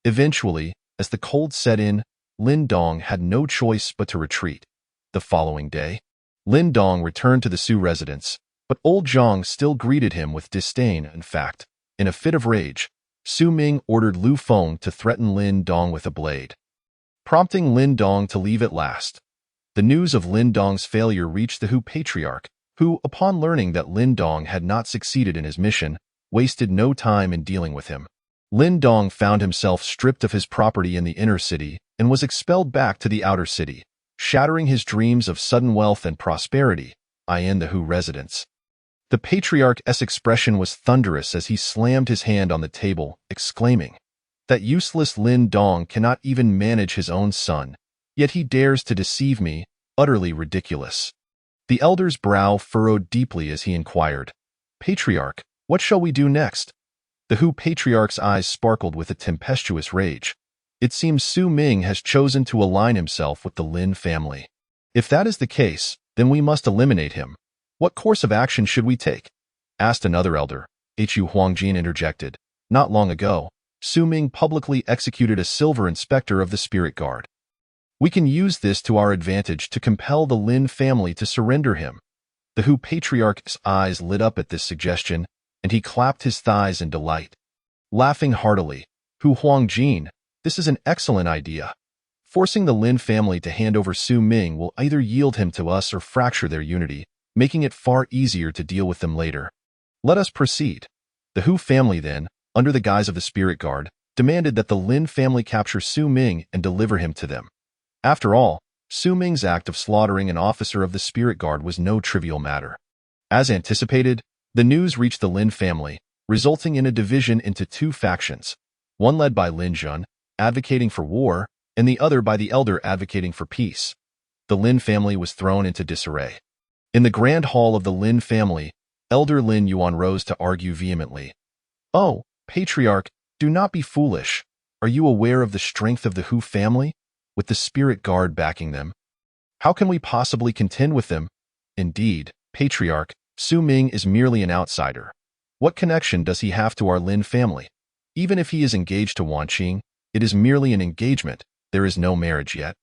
Eventually, as the cold set in, Lin Dong had no choice but to retreat. The following day, Lin Dong returned to the Su residence, but old Zhang still greeted him with disdain. In fact, in a fit of rage, Su Ming ordered Lu Feng to threaten Lin Dong with a blade, prompting Lin Dong to leave at last. The news of Lin Dong's failure reached the Hu Patriarch, who, upon learning that Lin Dong had not succeeded in his mission, wasted no time in dealing with him. Lin Dong found himself stripped of his property in the inner city and was expelled back to the outer city, shattering his dreams of sudden wealth and prosperity in the Hu residence. The Patriarch's expression was thunderous as he slammed his hand on the table, exclaiming, "That useless Lin Dong cannot even manage his own son, yet he dares to deceive me, utterly ridiculous." The elder's brow furrowed deeply as he inquired, "Patriarch, what shall we do next?" The Hu Patriarch's eyes sparkled with a tempestuous rage. It seems Su Ming has chosen to align himself with the Lin family. If that is the case, then we must eliminate him. What course of action should we take? Asked another elder. Hu Huangjin interjected. Not long ago, Su Ming publicly executed a silver inspector of the spirit guard. We can use this to our advantage to compel the Lin family to surrender him. The Hu Patriarch's eyes lit up at this suggestion, and he clapped his thighs in delight. Laughing heartily, Hu Huangjin, this is an excellent idea. Forcing the Lin family to hand over Su Ming will either yield him to us or fracture their unity, making it far easier to deal with them later. Let us proceed. The Hu family then, under the guise of the spirit guard, demanded that the Lin family capture Su Ming and deliver him to them. After all, Su Ming's act of slaughtering an officer of the spirit guard was no trivial matter. As anticipated, the news reached the Lin family, resulting in a division into two factions, one led by Lin Jun, advocating for war, and the other by the elder advocating for peace. The Lin family was thrown into disarray. In the grand hall of the Lin family, Elder Lin Yuan rose to argue vehemently. "Oh, Patriarch, do not be foolish. Are you aware of the strength of the Hu family, with the spirit guard backing them? How can we possibly contend with them? Indeed, Patriarch, Su Ming is merely an outsider. What connection does he have to our Lin family? Even if he is engaged to Wan Qing, it is merely an engagement. There is no marriage yet.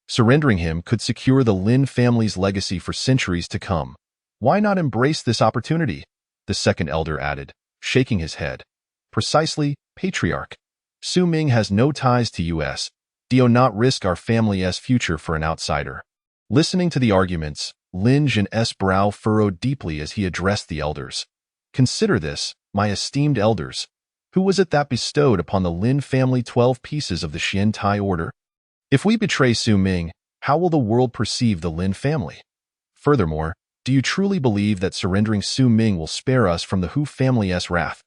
Surrendering him could secure the Lin family's legacy for centuries to come. Why not embrace this opportunity?" The second elder added, shaking his head. "Precisely, Patriarch. Su Ming has no ties to us. Do not risk our family's future for an outsider." Listening to the arguments, Lin Jun's brow furrowed deeply as he addressed the elders. "Consider this, my esteemed elders. Who was it that bestowed upon the Lin family 12 pieces of the Xian Tai order? If we betray Su Ming, how will the world perceive the Lin family? Furthermore, do you truly believe that surrendering Su Ming will spare us from the Hu family's wrath,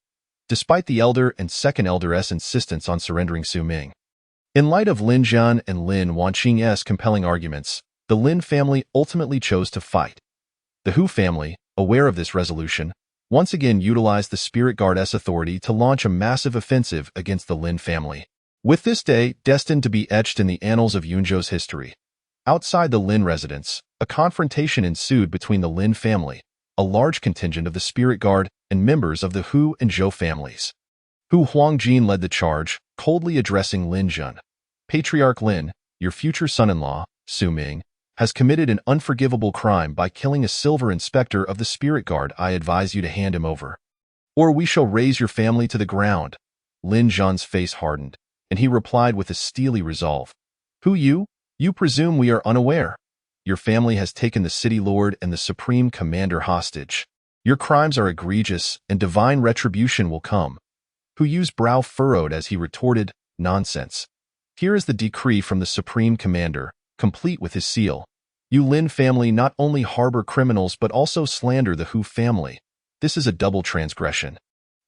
despite the elder and second elder's insistence on surrendering Su Ming?" In light of Lin Jian and Lin Wanqing's compelling arguments, the Lin family ultimately chose to fight. The Hu family, aware of this resolution, once again utilized the Spirit Guard's authority to launch a massive offensive against the Lin family. With this day destined to be etched in the annals of Yunzhou's history, outside the Lin residence, a confrontation ensued between the Lin family, a large contingent of the Spirit Guard, and members of the Hu and Zhou families. Hu Huangjin led the charge, coldly addressing Lin Jun. "Patriarch Lin, your future son-in-law, Su Ming, has committed an unforgivable crime by killing a silver inspector of the Spirit Guard. I advise you to hand him over, or we shall raze your family to the ground." Lin Jun's face hardened, and he replied with a steely resolve. "Who you? You presume we are unaware. Your family has taken the city lord and the supreme commander hostage. Your crimes are egregious, and divine retribution will come." Hu Yu's brow furrowed as he retorted, "Nonsense. Here is the decree from the supreme commander, complete with his seal. You Lin family not only harbor criminals but also slander the Hu family. This is a double transgression.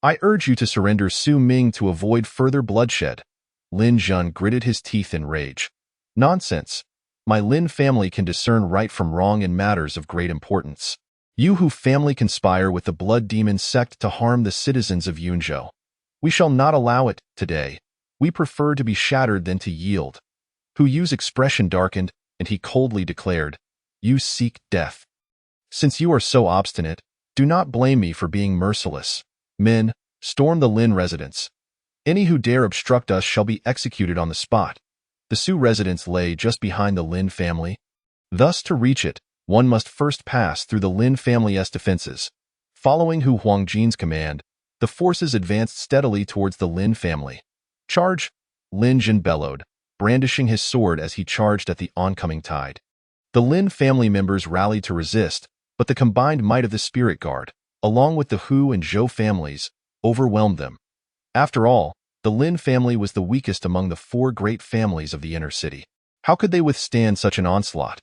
I urge you to surrender Su Ming to avoid further bloodshed." Lin Jun gritted his teeth in rage. "Nonsense. My Lin family can discern right from wrong in matters of great importance. You Hu family conspire with the Blood Demon sect to harm the citizens of Yunzhou. We shall not allow it today. We prefer to be shattered than to yield." Hu Yu's expression darkened, and he coldly declared, "You seek death. Since you are so obstinate, do not blame me for being merciless. Men, storm the Lin residence. Any who dare obstruct us shall be executed on the spot." The Su residence lay just behind the Lin family. Thus, to reach it, one must first pass through the Lin family's defenses. Following Hu Huangjin's command, the forces advanced steadily towards the Lin family. Charge! Lin Jin bellowed, brandishing his sword as he charged at the oncoming tide. The Lin family members rallied to resist, but the combined might of the Spirit Guard, along with the Hu and Zhou families, overwhelmed them. After all, the Lin family was the weakest among the four great families of the inner city. How could they withstand such an onslaught?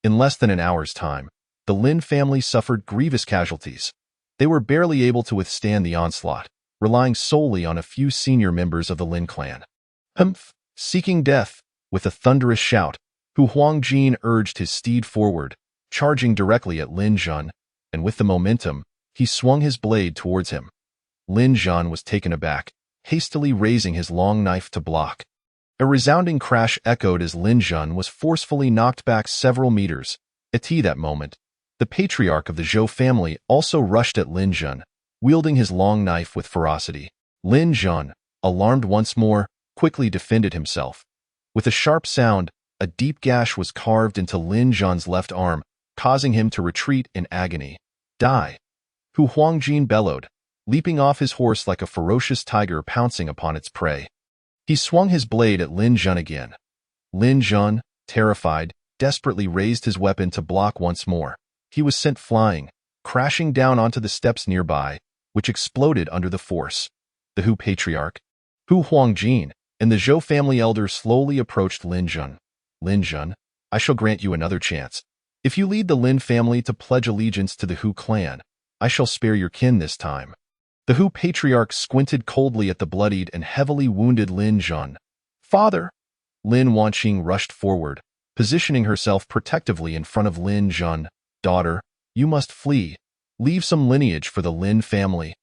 In less than an hour's time, the Lin family suffered grievous casualties. They were barely able to withstand the onslaught, relying solely on a few senior members of the Lin clan. Humph! Seeking death, with a thunderous shout, Hu Huangjin urged his steed forward, charging directly at Lin Zhan, and with the momentum, he swung his blade towards him. Lin Zhan was taken aback, hastily raising his long knife to block. A resounding crash echoed as Lin Zhan was forcefully knocked back several meters. At that moment, the patriarch of the Zhou family also rushed at Lin Zhan, wielding his long knife with ferocity. Lin Zhan, alarmed once more, quickly defended himself. With a sharp sound, a deep gash was carved into Lin Zhan's left arm, causing him to retreat in agony. Die! Hu Huangjin bellowed, leaping off his horse like a ferocious tiger pouncing upon its prey. He swung his blade at Lin Zhan again. Lin Zhan, terrified, desperately raised his weapon to block once more. He was sent flying, crashing down onto the steps nearby, which exploded under the force. The Hu patriarch, Hu Huangjin, and the Zhou family elder slowly approached Lin Zhan. Lin Zhan, I shall grant you another chance. If you lead the Lin family to pledge allegiance to the Hu clan, I shall spare your kin this time. The Hu patriarch squinted coldly at the bloodied and heavily wounded Lin Zhan. Father! Lin Wanqing rushed forward, positioning herself protectively in front of Lin Zhan. Daughter, you must flee. Leave some lineage for the Lin family.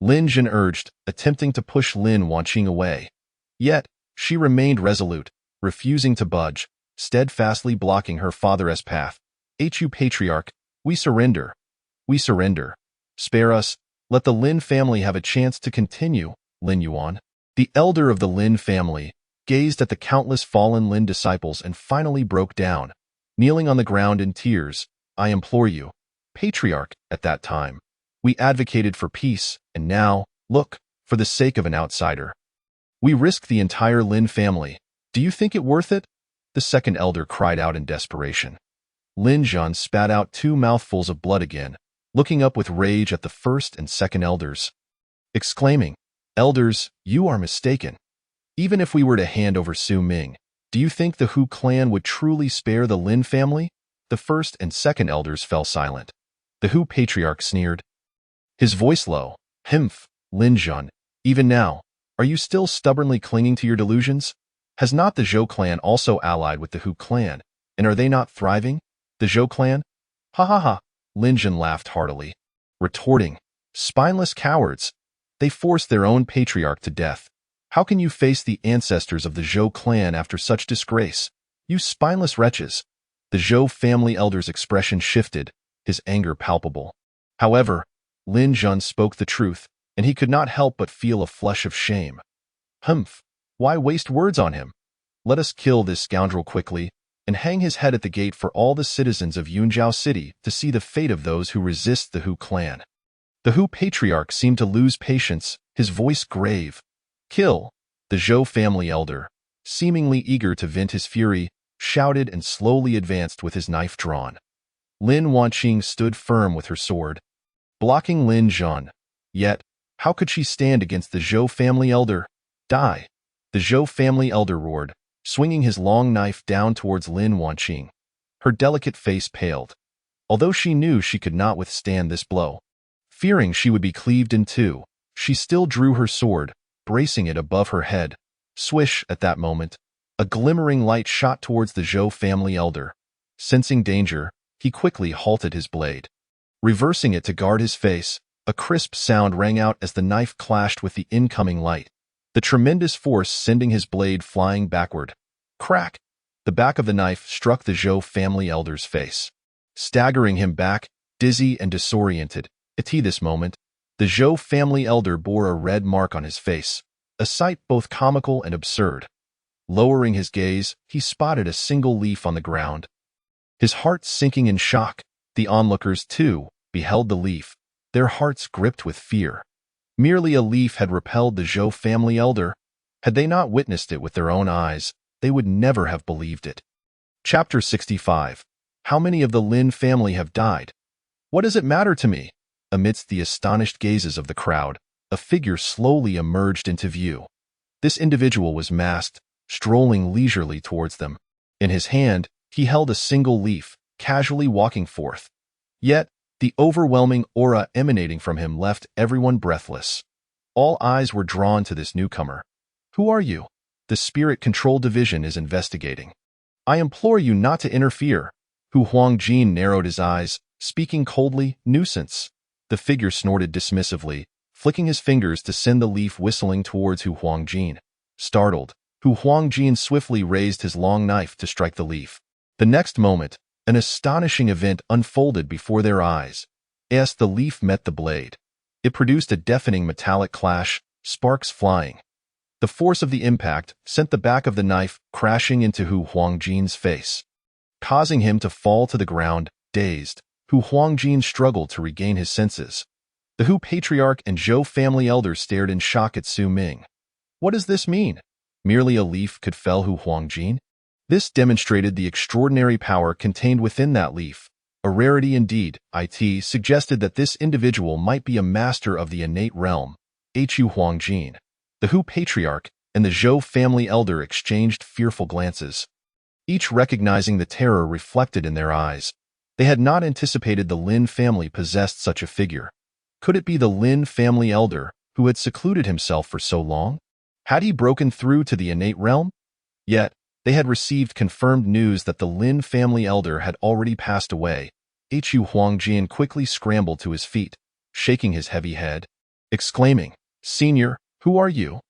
Lin Zhan urged, attempting to push Lin Wanqing away. Yet, she remained resolute, refusing to budge, steadfastly blocking her father's path. Hu patriarch, we surrender. We surrender. Spare us. Let the Lin family have a chance to continue, Lin Yuan. The elder of the Lin family gazed at the countless fallen Lin disciples and finally broke down, kneeling on the ground in tears. I implore you, patriarch, at that time. We advocated for peace, and now, look, for the sake of an outsider. We risked the entire Lin family. Do you think it worth it? The second elder cried out in desperation. Lin Zhan spat out 2 mouthfuls of blood again, looking up with rage at the first and second elders, exclaiming, Elders, you are mistaken. Even if we were to hand over Su Ming, do you think the Hu clan would truly spare the Lin family? The first and second elders fell silent. The Hu patriarch sneered, his voice low. Humph, Lin Zhan, even now, are you still stubbornly clinging to your delusions? Has not the Zhou clan also allied with the Hu clan, and are they not thriving? The Zhou clan? Ha ha ha, Lin Zhan laughed heartily, retorting, spineless cowards. They forced their own patriarch to death. How can you face the ancestors of the Zhou clan after such disgrace? You spineless wretches. The Zhou family elder's expression shifted, his anger palpable. However, Lin Zhan spoke the truth, and he could not help but feel a flush of shame. Humph, why waste words on him? Let us kill this scoundrel quickly, and hang his head at the gate for all the citizens of Yunjiao City to see the fate of those who resist the Hu clan. The Hu patriarch seemed to lose patience, his voice grave. Kill! The Zhou family elder, seemingly eager to vent his fury, shouted and slowly advanced with his knife drawn. Lin Wanqing stood firm with her sword, blocking Lin Zhan. Yet, how could she stand against the Zhou family elder? Die! The Zhou family elder roared, swinging his long knife down towards Lin Wanqing. Her delicate face paled, although she knew she could not withstand this blow. Fearing she would be cleaved in two, she still drew her sword, bracing it above her head. Swish, at that moment, a glimmering light shot towards the Zhou family elder. Sensing danger, he quickly halted his blade. Reversing it to guard his face, a crisp sound rang out as the knife clashed with the incoming light, the tremendous force sending his blade flying backward. Crack! The back of the knife struck the Zhou family elder's face, staggering him back, dizzy and disoriented. At this moment, the Zhou family elder bore a red mark on his face, a sight both comical and absurd. Lowering his gaze, he spotted a single leaf on the ground. His heart sinking in shock, the onlookers, too, beheld the leaf, their hearts gripped with fear. Merely a leaf had repelled the Zhou family elder. Had they not witnessed it with their own eyes, they would never have believed it. Chapter 65. How many of the Lin family have died? What does it matter to me? Amidst the astonished gazes of the crowd, a figure slowly emerged into view. This individual was masked, strolling leisurely towards them. In his hand, he held a single leaf, casually walking forth. Yet, the overwhelming aura emanating from him left everyone breathless. All eyes were drawn to this newcomer. Who are you? The Spirit Control Division is investigating. I implore you not to interfere. Hu Huangjin narrowed his eyes, speaking coldly, nuisance. The figure snorted dismissively, flicking his fingers to send the leaf whistling towards Hu Huangjin. Startled, Hu Huangjin swiftly raised his long knife to strike the leaf. The next moment, an astonishing event unfolded before their eyes. As the leaf met the blade, it produced a deafening metallic clash, sparks flying. The force of the impact sent the back of the knife crashing into Hu Huangjin's face, causing him to fall to the ground, dazed. Hu Huangjin struggled to regain his senses. The Hu Patriarch and Zhou family elders stared in shock at Su Ming. What does this mean? Merely a leaf could fell Hu Huangjin? This demonstrated the extraordinary power contained within that leaf. A rarity indeed. It suggested that this individual might be a master of the innate realm. Hu Huangjin, the Hu Patriarch, and the Zhou family elder exchanged fearful glances, each recognizing the terror reflected in their eyes. They had not anticipated the Lin family possessed such a figure. Could it be the Lin family elder, who had secluded himself for so long? Had he broken through to the innate realm? Yet, they had received confirmed news that the Lin family elder had already passed away. Hu Huangjin quickly scrambled to his feet, shaking his heavy head, exclaiming, Senior, who are you?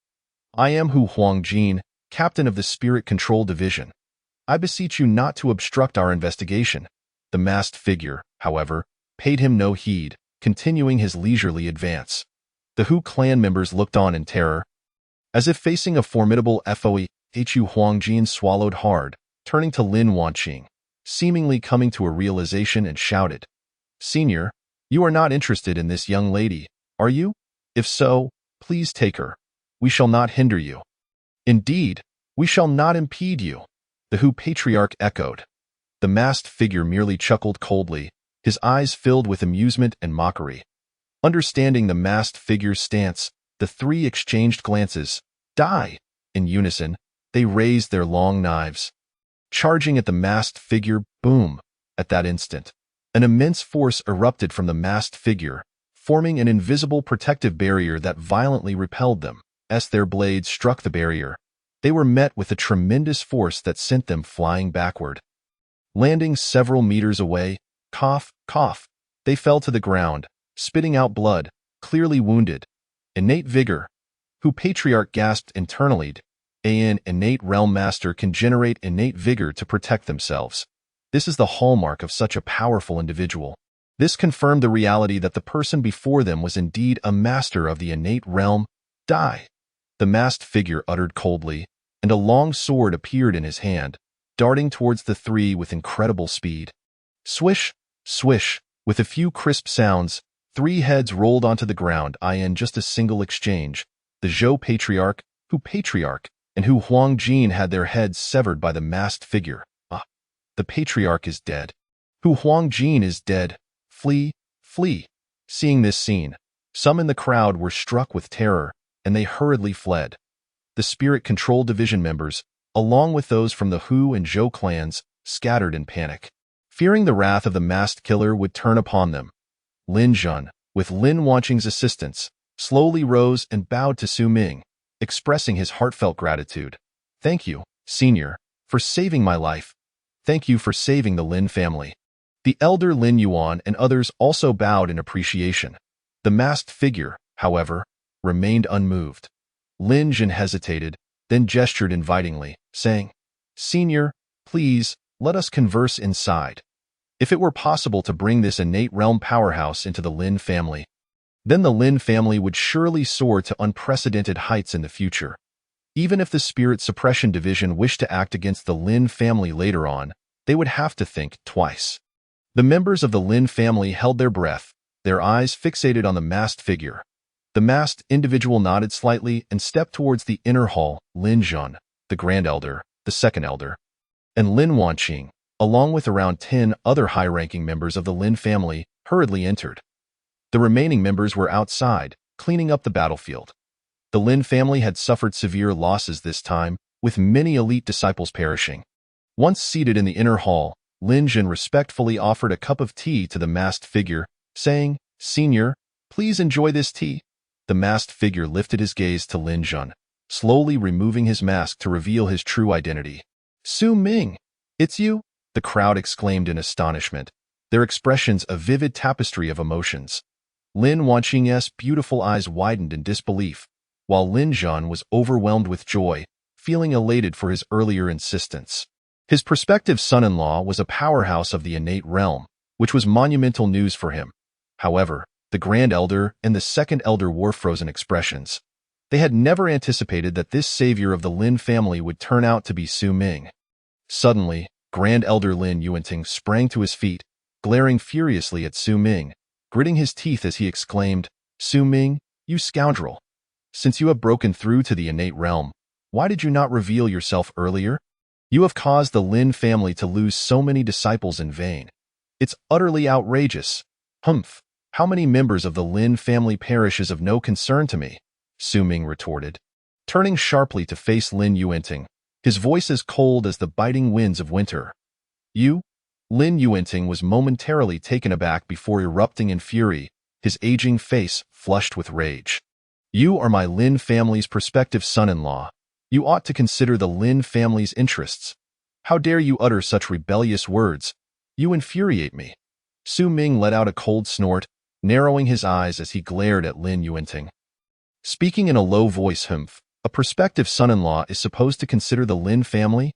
I am Hu Huangjin, captain of the Spirit Control Division. I beseech you not to obstruct our investigation. The masked figure, however, paid him no heed, continuing his leisurely advance. The Hu clan members looked on in terror. As if facing a formidable foe, Hu Huangjin swallowed hard, turning to Lin Wanqing, seemingly coming to a realization, and shouted, Senior, you are not interested in this young lady, are you? If so, please take her. We shall not hinder you. Indeed, we shall not impede you, the Hu Patriarch echoed. The masked figure merely chuckled coldly, his eyes filled with amusement and mockery. Understanding the masked figure's stance, the three exchanged glances. Die! In unison, they raised their long knives, charging at the masked figure. Boom! At that instant, an immense force erupted from the masked figure, forming an invisible protective barrier that violently repelled them. As their blades struck the barrier, they were met with a tremendous force that sent them flying backward. Landing several meters away, cough, cough, they fell to the ground, spitting out blood, clearly wounded. Innate vigor. Hu Patriarch gasped internally. An innate realm master can generate innate vigor to protect themselves. This is the hallmark of such a powerful individual. This confirmed the reality that the person before them was indeed a master of the innate realm. Die! The masked figure uttered coldly, and a long sword appeared in his hand, darting towards the three with incredible speed. Swish, swish, with a few crisp sounds, three heads rolled onto the ground in just a single exchange. The Zhou Patriarch, Hu Patriarch, and Hu Huangjin had their heads severed by the masked figure. The Patriarch is dead. Hu Huangjin is dead. Flee, flee. Seeing this scene, some in the crowd were struck with terror, and they hurriedly fled. The Spirit Control Division members, along with those from the Hu and Zhou clans, scattered in panic, fearing the wrath of the masked killer would turn upon them. Lin Zhun, with Lin Wanqing's assistance, slowly rose and bowed to Su Ming, expressing his heartfelt gratitude. Thank you, Senior, for saving my life. Thank you for saving the Lin family. The elder Lin Yuan and others also bowed in appreciation. The masked figure, however, remained unmoved. Lin Zhen hesitated, then gestured invitingly, saying, Senior, please, let us converse inside. If it were possible to bring this innate realm powerhouse into the Lin family, then the Lin family would surely soar to unprecedented heights in the future. Even if the Spirit Suppression Division wished to act against the Lin family later on, they would have to think twice. The members of the Lin family held their breath, their eyes fixated on the masked figure. The masked individual nodded slightly and stepped towards the inner hall. Lin Zhan, the Grand Elder, the Second Elder, and Lin Wanqing, along with around 10 other high-ranking members of the Lin family, hurriedly entered. The remaining members were outside, cleaning up the battlefield. The Lin family had suffered severe losses this time, with many elite disciples perishing. Once seated in the inner hall, Lin Zhan respectfully offered a cup of tea to the masked figure, saying, "Senior, please enjoy this tea." The masked figure lifted his gaze to Lin Zhan, slowly removing his mask to reveal his true identity. "Su Ming, it's you?" the crowd exclaimed in astonishment, their expressions a vivid tapestry of emotions. Lin Wanqing's beautiful eyes widened in disbelief, while Lin Zhan was overwhelmed with joy, feeling elated for his earlier insistence. His prospective son-in-law was a powerhouse of the innate realm, which was monumental news for him. However, the Grand Elder and the Second Elder wore frozen expressions. They had never anticipated that this savior of the Lin family would turn out to be Su Ming. Suddenly, Grand Elder Lin Yuanting sprang to his feet, glaring furiously at Su Ming, gritting his teeth as he exclaimed, "Su Ming, you scoundrel! Since you have broken through to the innate realm, why did you not reveal yourself earlier? You have caused the Lin family to lose so many disciples in vain. It's utterly outrageous. Humph! How many members of the Lin family perish is of no concern to me," Su Ming retorted, turning sharply to face Lin Yuanting, his voice as cold as the biting winds of winter. "You?" Lin Yuanting was momentarily taken aback before erupting in fury, his aging face flushed with rage. "You are my Lin family's prospective son-in-law. You ought to consider the Lin family's interests. How dare you utter such rebellious words? You infuriate me." Su Ming let out a cold snort, narrowing his eyes as he glared at Lin Yuanting. Speaking in a low voice, "Humph, a prospective son-in-law is supposed to consider the Lin family?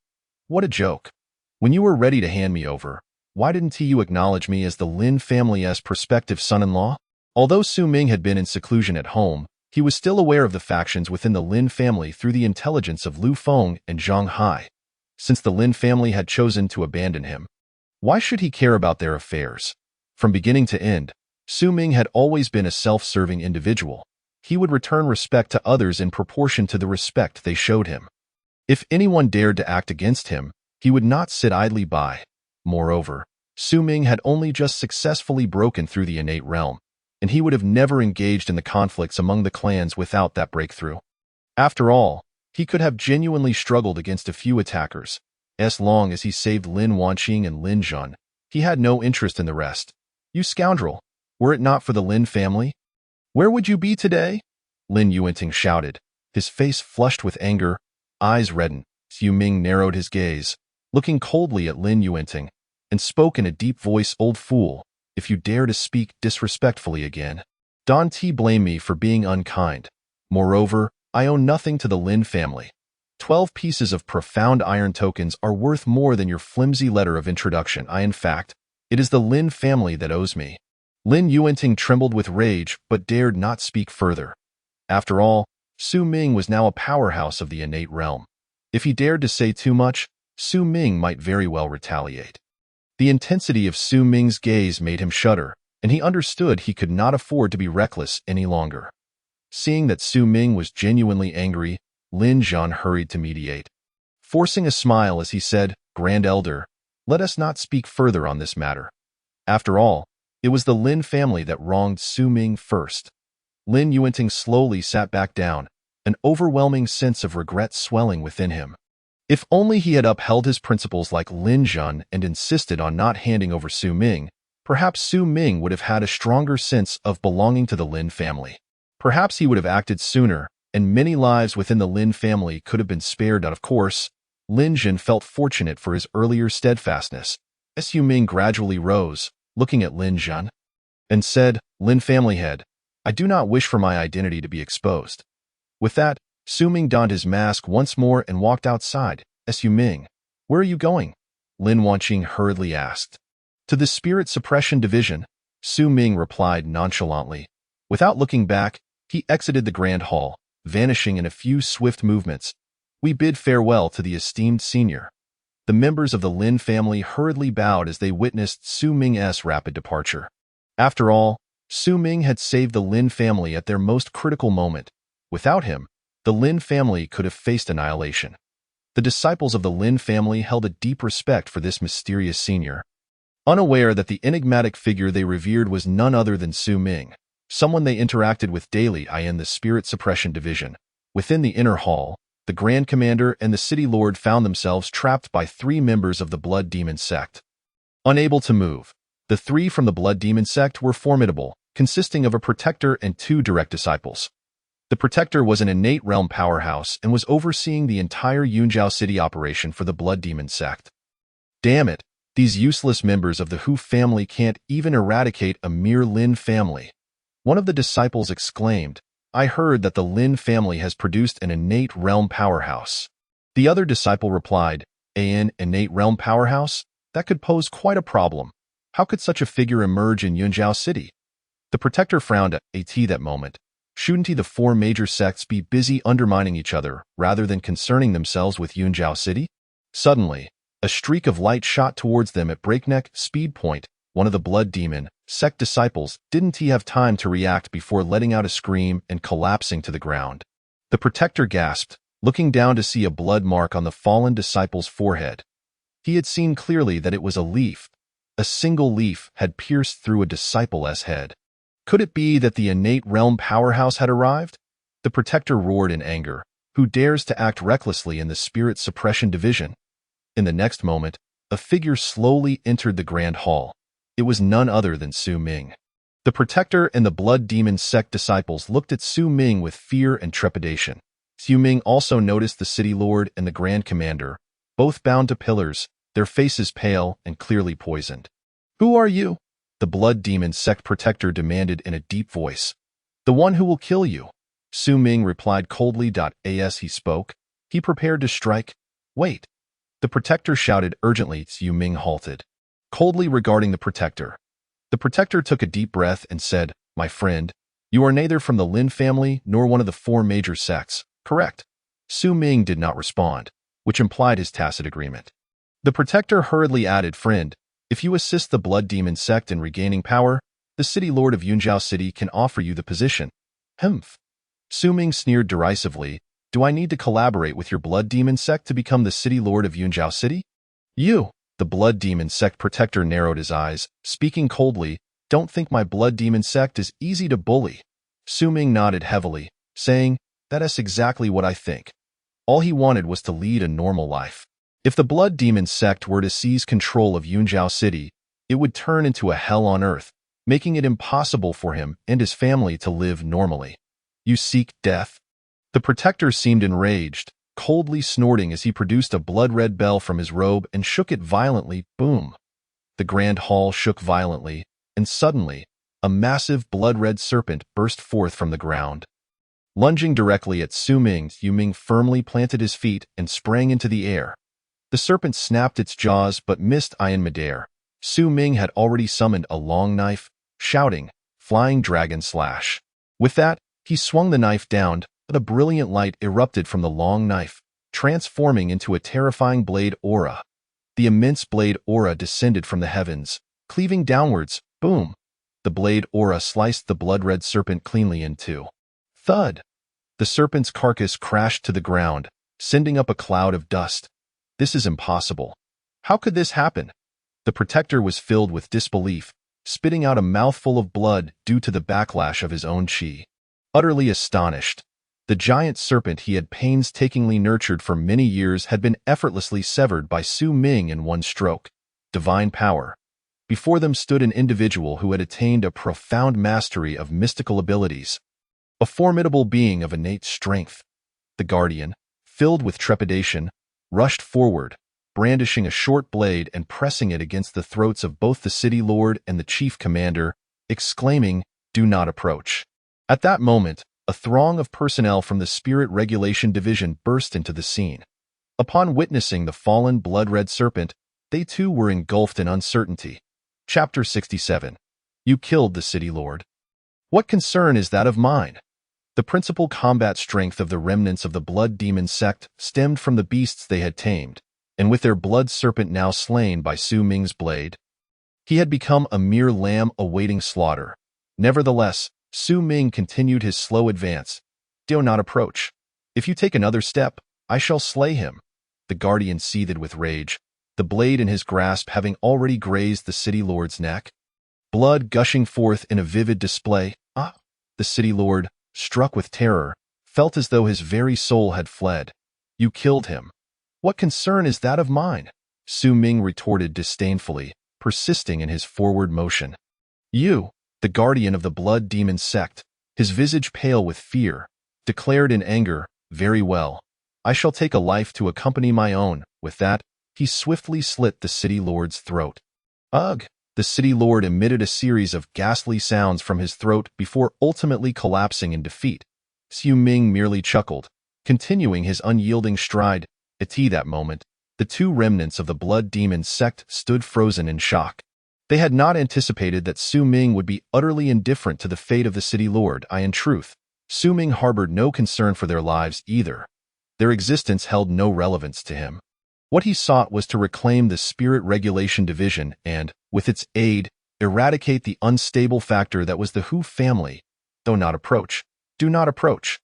What a joke. When you were ready to hand me over, why didn't you acknowledge me as the Lin family's prospective son-in-law?" Although Su Ming had been in seclusion at home, he was still aware of the factions within the Lin family through the intelligence of Lu Feng and Zhang Hai. Since the Lin family had chosen to abandon him, why should he care about their affairs? From beginning to end, Su Ming had always been a self-serving individual. He would return respect to others in proportion to the respect they showed him. If anyone dared to act against him, he would not sit idly by. Moreover, Su Ming had only just successfully broken through the innate realm, and he would have never engaged in the conflicts among the clans without that breakthrough. After all, he could have genuinely struggled against a few attackers. As long as he saved Lin Wanqing and Lin Zhan, he had no interest in the rest. "You scoundrel! Were it not for the Lin family, where would you be today?" Lin Yuanting shouted, his face flushed with anger, eyes reddened. Su Ming narrowed his gaze, looking coldly at Lin Yuanting, and spoke in a deep voice, "Old fool, if you dare to speak disrespectfully again, don't blame me for being unkind. Moreover, I owe nothing to the Lin family. 12 pieces of profound iron tokens are worth more than your flimsy letter of introduction. In fact, it is the Lin family that owes me." Lin Yuanting trembled with rage but dared not speak further. After all, Su Ming was now a powerhouse of the innate realm. If he dared to say too much, Su Ming might very well retaliate. The intensity of Su Ming's gaze made him shudder, and he understood he could not afford to be reckless any longer. Seeing that Su Ming was genuinely angry, Lin Zhan hurried to mediate. Forcing a smile as he said, "Grand Elder, let us not speak further on this matter. After all, it was the Lin family that wronged Su Ming first." Lin Yuanting slowly sat back down, an overwhelming sense of regret swelling within him. If only he had upheld his principles like Lin Zhan and insisted on not handing over Su Ming, perhaps Su Ming would have had a stronger sense of belonging to the Lin family. Perhaps he would have acted sooner, and many lives within the Lin family could have been spared. Of course, Lin Zhan felt fortunate for his earlier steadfastness. Su Ming gradually rose, looking at Lin Zhan, and said, "Lin family head, I do not wish for my identity to be exposed." With that, Su Ming donned his mask once more and walked outside. "Su Ming, where are you going?" Lin Wanqing hurriedly asked. "To the Spirit Suppression Division," Su Ming replied nonchalantly. Without looking back, he exited the Grand Hall, vanishing in a few swift movements, We bid farewell to the esteemed senior. The members of the Lin family hurriedly bowed as they witnessed Su Ming's rapid departure. After all, Su Ming had saved the Lin family at their most critical moment. Without him, the Lin family could have faced annihilation. The disciples of the Lin family held a deep respect for this mysterious senior. Unaware that the enigmatic figure they revered was none other than Su Ming, someone they interacted with daily in the Spirit Suppression Division. Within the inner hall, the Grand Commander and the City Lord found themselves trapped by 3 members of the Blood Demon sect. Unable to move, the 3 from the Blood Demon sect were formidable, consisting of a protector and 2 direct disciples. The protector was an innate realm powerhouse and was overseeing the entire Yunjiao City operation for the Blood Demon sect. Damn it, these useless members of the Hu family can't even eradicate a mere Lin family. One of the disciples exclaimed, I heard that the Lin family has produced an innate realm powerhouse. The other disciple replied, An innate realm powerhouse? That could pose quite a problem. How could such a figure emerge in Yunjiao City? The protector frowned at that moment. Shouldn't the 4 major sects be busy undermining each other rather than concerning themselves with Yunjiao City? Suddenly, a streak of light shot towards them at breakneck speed. One of the Blood Demon sect disciples didn't have time to react before letting out a scream and collapsing to the ground. The protector gasped, looking down to see a blood mark on the fallen disciple's forehead. He had seen clearly that it was a leaf. A single leaf had pierced through a disciple's head. Could it be that the innate realm powerhouse had arrived? The protector roared in anger. Who dares to act recklessly in the Spirit Suppression Division? In the next moment, a figure slowly entered the grand hall. It was none other than Su Ming. The protector and the Blood Demon sect disciples looked at Su Ming with fear and trepidation. Su Ming also noticed the City Lord and the Grand Commander, both bound to pillars, their faces pale and clearly poisoned. Who are you? The Blood Demon sect protector demanded in a deep voice. The one who will kill you. Su Ming replied coldly. As he spoke, he prepared to strike. Wait. The protector shouted urgently. Su Ming halted, coldly regarding the protector. The protector took a deep breath and said, My friend, you are neither from the Lin family nor one of the 4 major sects, correct? Su Ming did not respond, which implied his tacit agreement. The protector hurriedly added, Friend, if you assist the Blood Demon sect in regaining power, the City Lord of Yunjiao City can offer you the position. Humph. Su Ming sneered derisively, Do I need to collaborate with your Blood Demon sect to become the City Lord of Yunjiao City? You. The Blood Demon sect protector narrowed his eyes, speaking coldly, Don't think my Blood Demon sect is easy to bully. Su Ming nodded heavily, saying, That's exactly what I think. All he wanted was to lead a normal life. If the Blood Demon sect were to seize control of Yunjiao City, it would turn into a hell on earth, making it impossible for him and his family to live normally. You seek death? The protector seemed enraged, coldly snorting as he produced a blood-red bell from his robe and shook it violently. Boom! The grand hall shook violently, and suddenly, a massive blood-red serpent burst forth from the ground. Lunging directly at Su Ming firmly planted his feet and sprang into the air. The serpent snapped its jaws but missed in midair. Su Ming had already summoned a long knife, shouting, Flying Dragon Slash. With that, he swung the knife down, but a brilliant light erupted from the long knife, transforming into a terrifying blade aura. The immense blade aura descended from the heavens, cleaving downwards. Boom! The blade aura sliced the blood-red serpent cleanly in two. Thud! The serpent's carcass crashed to the ground, sending up a cloud of dust. This is impossible. How could this happen? The protector was filled with disbelief, spitting out a mouthful of blood due to the backlash of his own chi. Utterly astonished, the giant serpent he had painstakingly nurtured for many years had been effortlessly severed by Su Ming in one stroke. Divine power. Before them stood an individual who had attained a profound mastery of mystical abilities. A formidable being of innate strength. The guardian, filled with trepidation, rushed forward, brandishing a short blade and pressing it against the throats of both the city lord and the chief commander, exclaiming, Do not approach. At that moment, a throng of personnel from the Spirit Regulation Division burst into the scene. Upon witnessing the fallen blood-red serpent, they too were engulfed in uncertainty. Chapter 67. You killed the city lord. What concern is that of mine? The principal combat strength of the remnants of the Blood Demon sect stemmed from the beasts they had tamed, and with their blood serpent now slain by Su Ming's blade, he had become a mere lamb awaiting slaughter. Nevertheless, Su Ming continued his slow advance. "Do not approach. If you take another step, I shall slay him." The guardian seethed with rage, the blade in his grasp having already grazed the city lord's neck. Blood gushing forth in a vivid display. Ah! The city lord, struck with terror, felt as though his very soul had fled. "You killed him. What concern is that of mine?" Su Ming retorted disdainfully, persisting in his forward motion. "You, the guardian of the Blood Demon sect," his visage pale with fear, declared in anger, "Very well. I shall take a life to accompany my own." With that, he swiftly slit the city lord's throat. Ugh! The city lord emitted a series of ghastly sounds from his throat before ultimately collapsing in defeat. Su Ming merely chuckled, continuing his unyielding stride. At that moment, the two remnants of the Blood Demon sect stood frozen in shock. They had not anticipated that Su Ming would be utterly indifferent to the fate of the city lord. In truth, Su Ming harbored no concern for their lives either. Their existence held no relevance to him. What he sought was to reclaim the Spirit Regulation Division and, with its aid, eradicate the unstable factor that was the Hu family. Do not approach. Do not approach.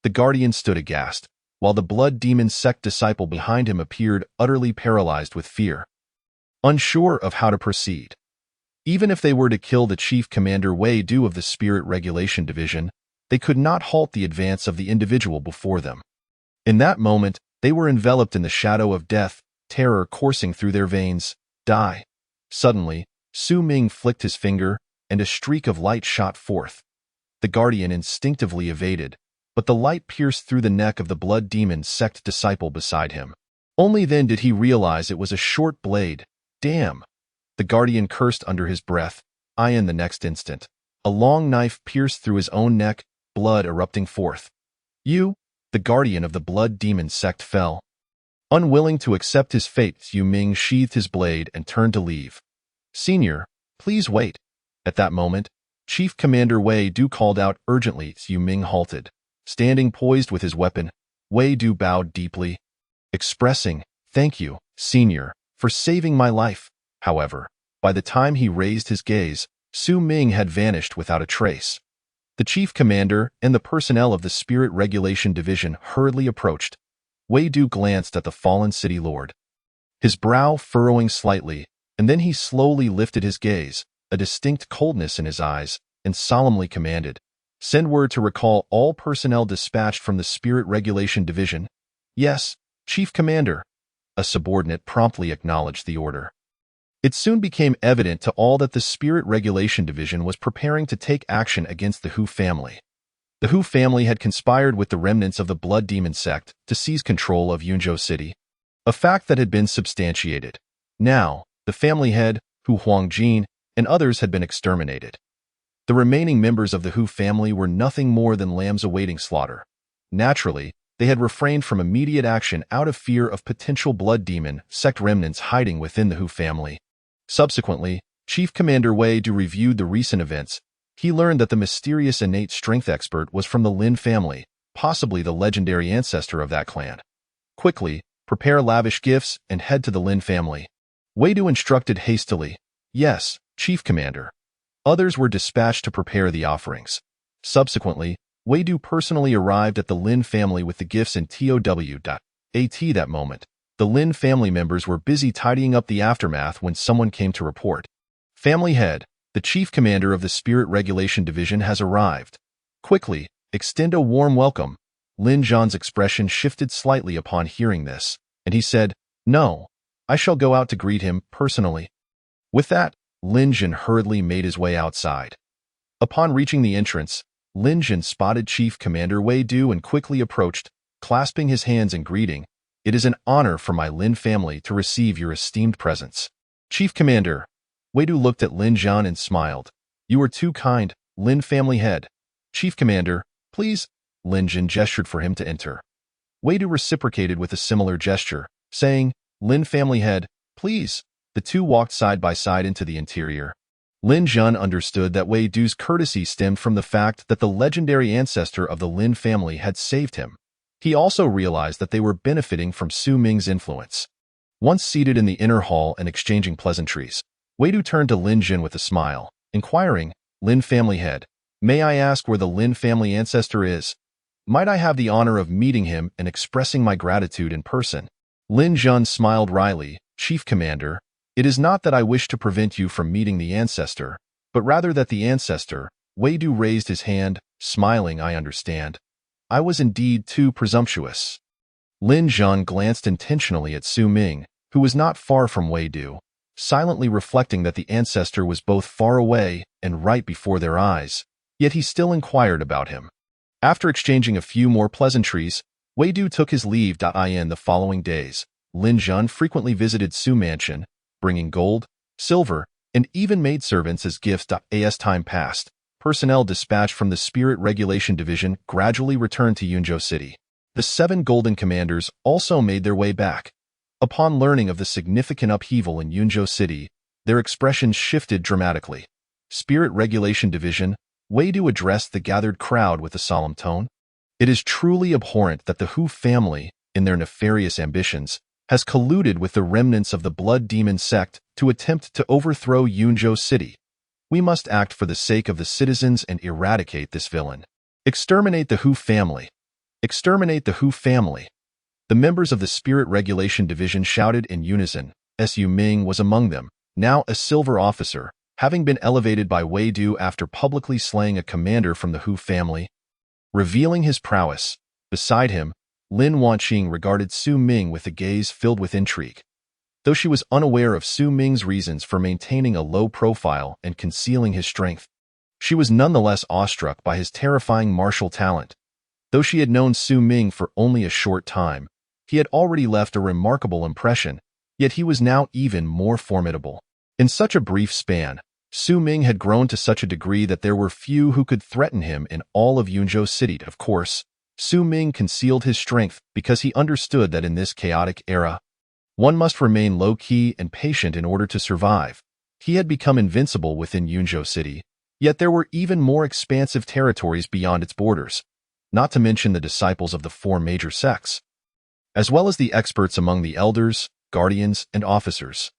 The guardian stood aghast, while the Blood Demon sect disciple behind him appeared utterly paralyzed with fear, unsure of how to proceed. Even if they were to kill the Chief Commander Wei Du of the Spirit Regulation Division, they could not halt the advance of the individual before them. In that moment, they were enveloped in the shadow of death, terror coursing through their veins. Die. Suddenly, Su Ming flicked his finger, and a streak of light shot forth. The guardian instinctively evaded, but the light pierced through the neck of the Blood Demon sect disciple beside him. Only then did he realize it was a short blade. Damn! The guardian cursed under his breath. In the next instant, a long knife pierced through his own neck, blood erupting forth. "You, the guardian of the Blood Demon sect, fell." Unwilling to accept his fate, Su Ming sheathed his blade and turned to leave. "Senior, please wait." At that moment, Chief Commander Wei Du called out urgently. Su Ming halted. Standing poised with his weapon, Wei Du bowed deeply, expressing, "Thank you, Senior, for saving my life." However, by the time he raised his gaze, Su Ming had vanished without a trace. The chief commander and the personnel of the Spirit Regulation Division hurriedly approached. Wei Du glanced at the fallen city lord, his brow furrowing slightly, and then he slowly lifted his gaze, a distinct coldness in his eyes, and solemnly commanded, "Send word to recall all personnel dispatched from the Spirit Regulation Division." "Yes, Chief Commander." A subordinate promptly acknowledged the order. It soon became evident to all that the Spirit Regulation Division was preparing to take action against the Hu family. The Hu family had conspired with the remnants of the Blood Demon sect to seize control of Yunzhou City, a fact that had been substantiated. Now, the family head, Hu Huangjin, and others had been exterminated. The remaining members of the Hu family were nothing more than lambs awaiting slaughter. Naturally, they had refrained from immediate action out of fear of potential Blood Demon sect remnants hiding within the Hu family. Subsequently, Chief Commander Wei Du reviewed the recent events. He learned that the mysterious innate strength expert was from the Lin family, possibly the legendary ancestor of that clan. Quickly, prepare lavish gifts and head to the Lin family. Wei Du instructed hastily. Yes, Chief Commander. Others were dispatched to prepare the offerings. Subsequently, Wei Du personally arrived at the Lin family with the gifts in TOW.AT that moment. The Lin family members were busy tidying up the aftermath when someone came to report. Family head, the chief commander of the Spirit Regulation Division has arrived. Quickly, extend a warm welcome. Lin Zhan's expression shifted slightly upon hearing this, and he said, "No, I shall go out to greet him personally." With that, Lin Zhan hurriedly made his way outside. Upon reaching the entrance, Lin Zhan spotted Chief Commander Wei Du and quickly approached, clasping his hands in greeting. "It is an honor for my Lin family to receive your esteemed presence." "Chief Commander." Wei Du looked at Lin Zhan and smiled. "You are too kind, Lin family head." "Chief Commander, please." Lin Zhan gestured for him to enter. Wei Du reciprocated with a similar gesture, saying, "Lin family head, please." The two walked side by side into the interior. Lin Jun understood that Wei Du's courtesy stemmed from the fact that the legendary ancestor of the Lin family had saved him. He also realized that they were benefiting from Su Ming's influence. Once seated in the inner hall and exchanging pleasantries, Wei Du turned to Lin Jun with a smile, inquiring, "Lin family head, may I ask where the Lin family ancestor is? Might I have the honor of meeting him and expressing my gratitude in person?" Lin Jun smiled wryly, "Chief Commander, it is not that I wish to prevent you from meeting the ancestor, but rather that the ancestor." Wei Du raised his hand, smiling, "I understand. I was indeed too presumptuous." Lin Jun glanced intentionally at Su Ming, who was not far from Wei Du, silently reflecting that the ancestor was both far away and right before their eyes, yet he still inquired about him. After exchanging a few more pleasantries, Wei Du took his leave. In the following days, Lin Jun frequently visited Su Mansion, bringing gold, silver, and even maidservants as gifts. As time passed, personnel dispatched from the Spirit Regulation Division gradually returned to Yunzhou City. The 7 Golden Commanders also made their way back. Upon learning of the significant upheaval in Yunzhou City, their expressions shifted dramatically. Spirit Regulation Division, Wei Du addressed the gathered crowd with a solemn tone. "It is truly abhorrent that the Hu family, in their nefarious ambitions, has colluded with the remnants of the Blood Demon sect to attempt to overthrow Yunzhou City. We must act for the sake of the citizens and eradicate this villain. Exterminate the Hu family. Exterminate the Hu family." The members of the Spirit Regulation Division shouted in unison. Su Ming was among them, now a silver officer, having been elevated by Wei Du after publicly slaying a commander from the Hu family. Revealing his prowess, beside him, Lin Wanqing regarded Su Ming with a gaze filled with intrigue. Though she was unaware of Su Ming's reasons for maintaining a low profile and concealing his strength, she was nonetheless awestruck by his terrifying martial talent. Though she had known Su Ming for only a short time, he had already left a remarkable impression, yet he was now even more formidable. In such a brief span, Su Ming had grown to such a degree that there were few who could threaten him in all of Yunzhou City. Of course, Su Ming concealed his strength because he understood that in this chaotic era, one must remain low-key and patient in order to survive. He had become invincible within Yunzhou City, yet there were even more expansive territories beyond its borders, not to mention the disciples of the 4 major sects, as well as the experts among the elders, guardians, and officers.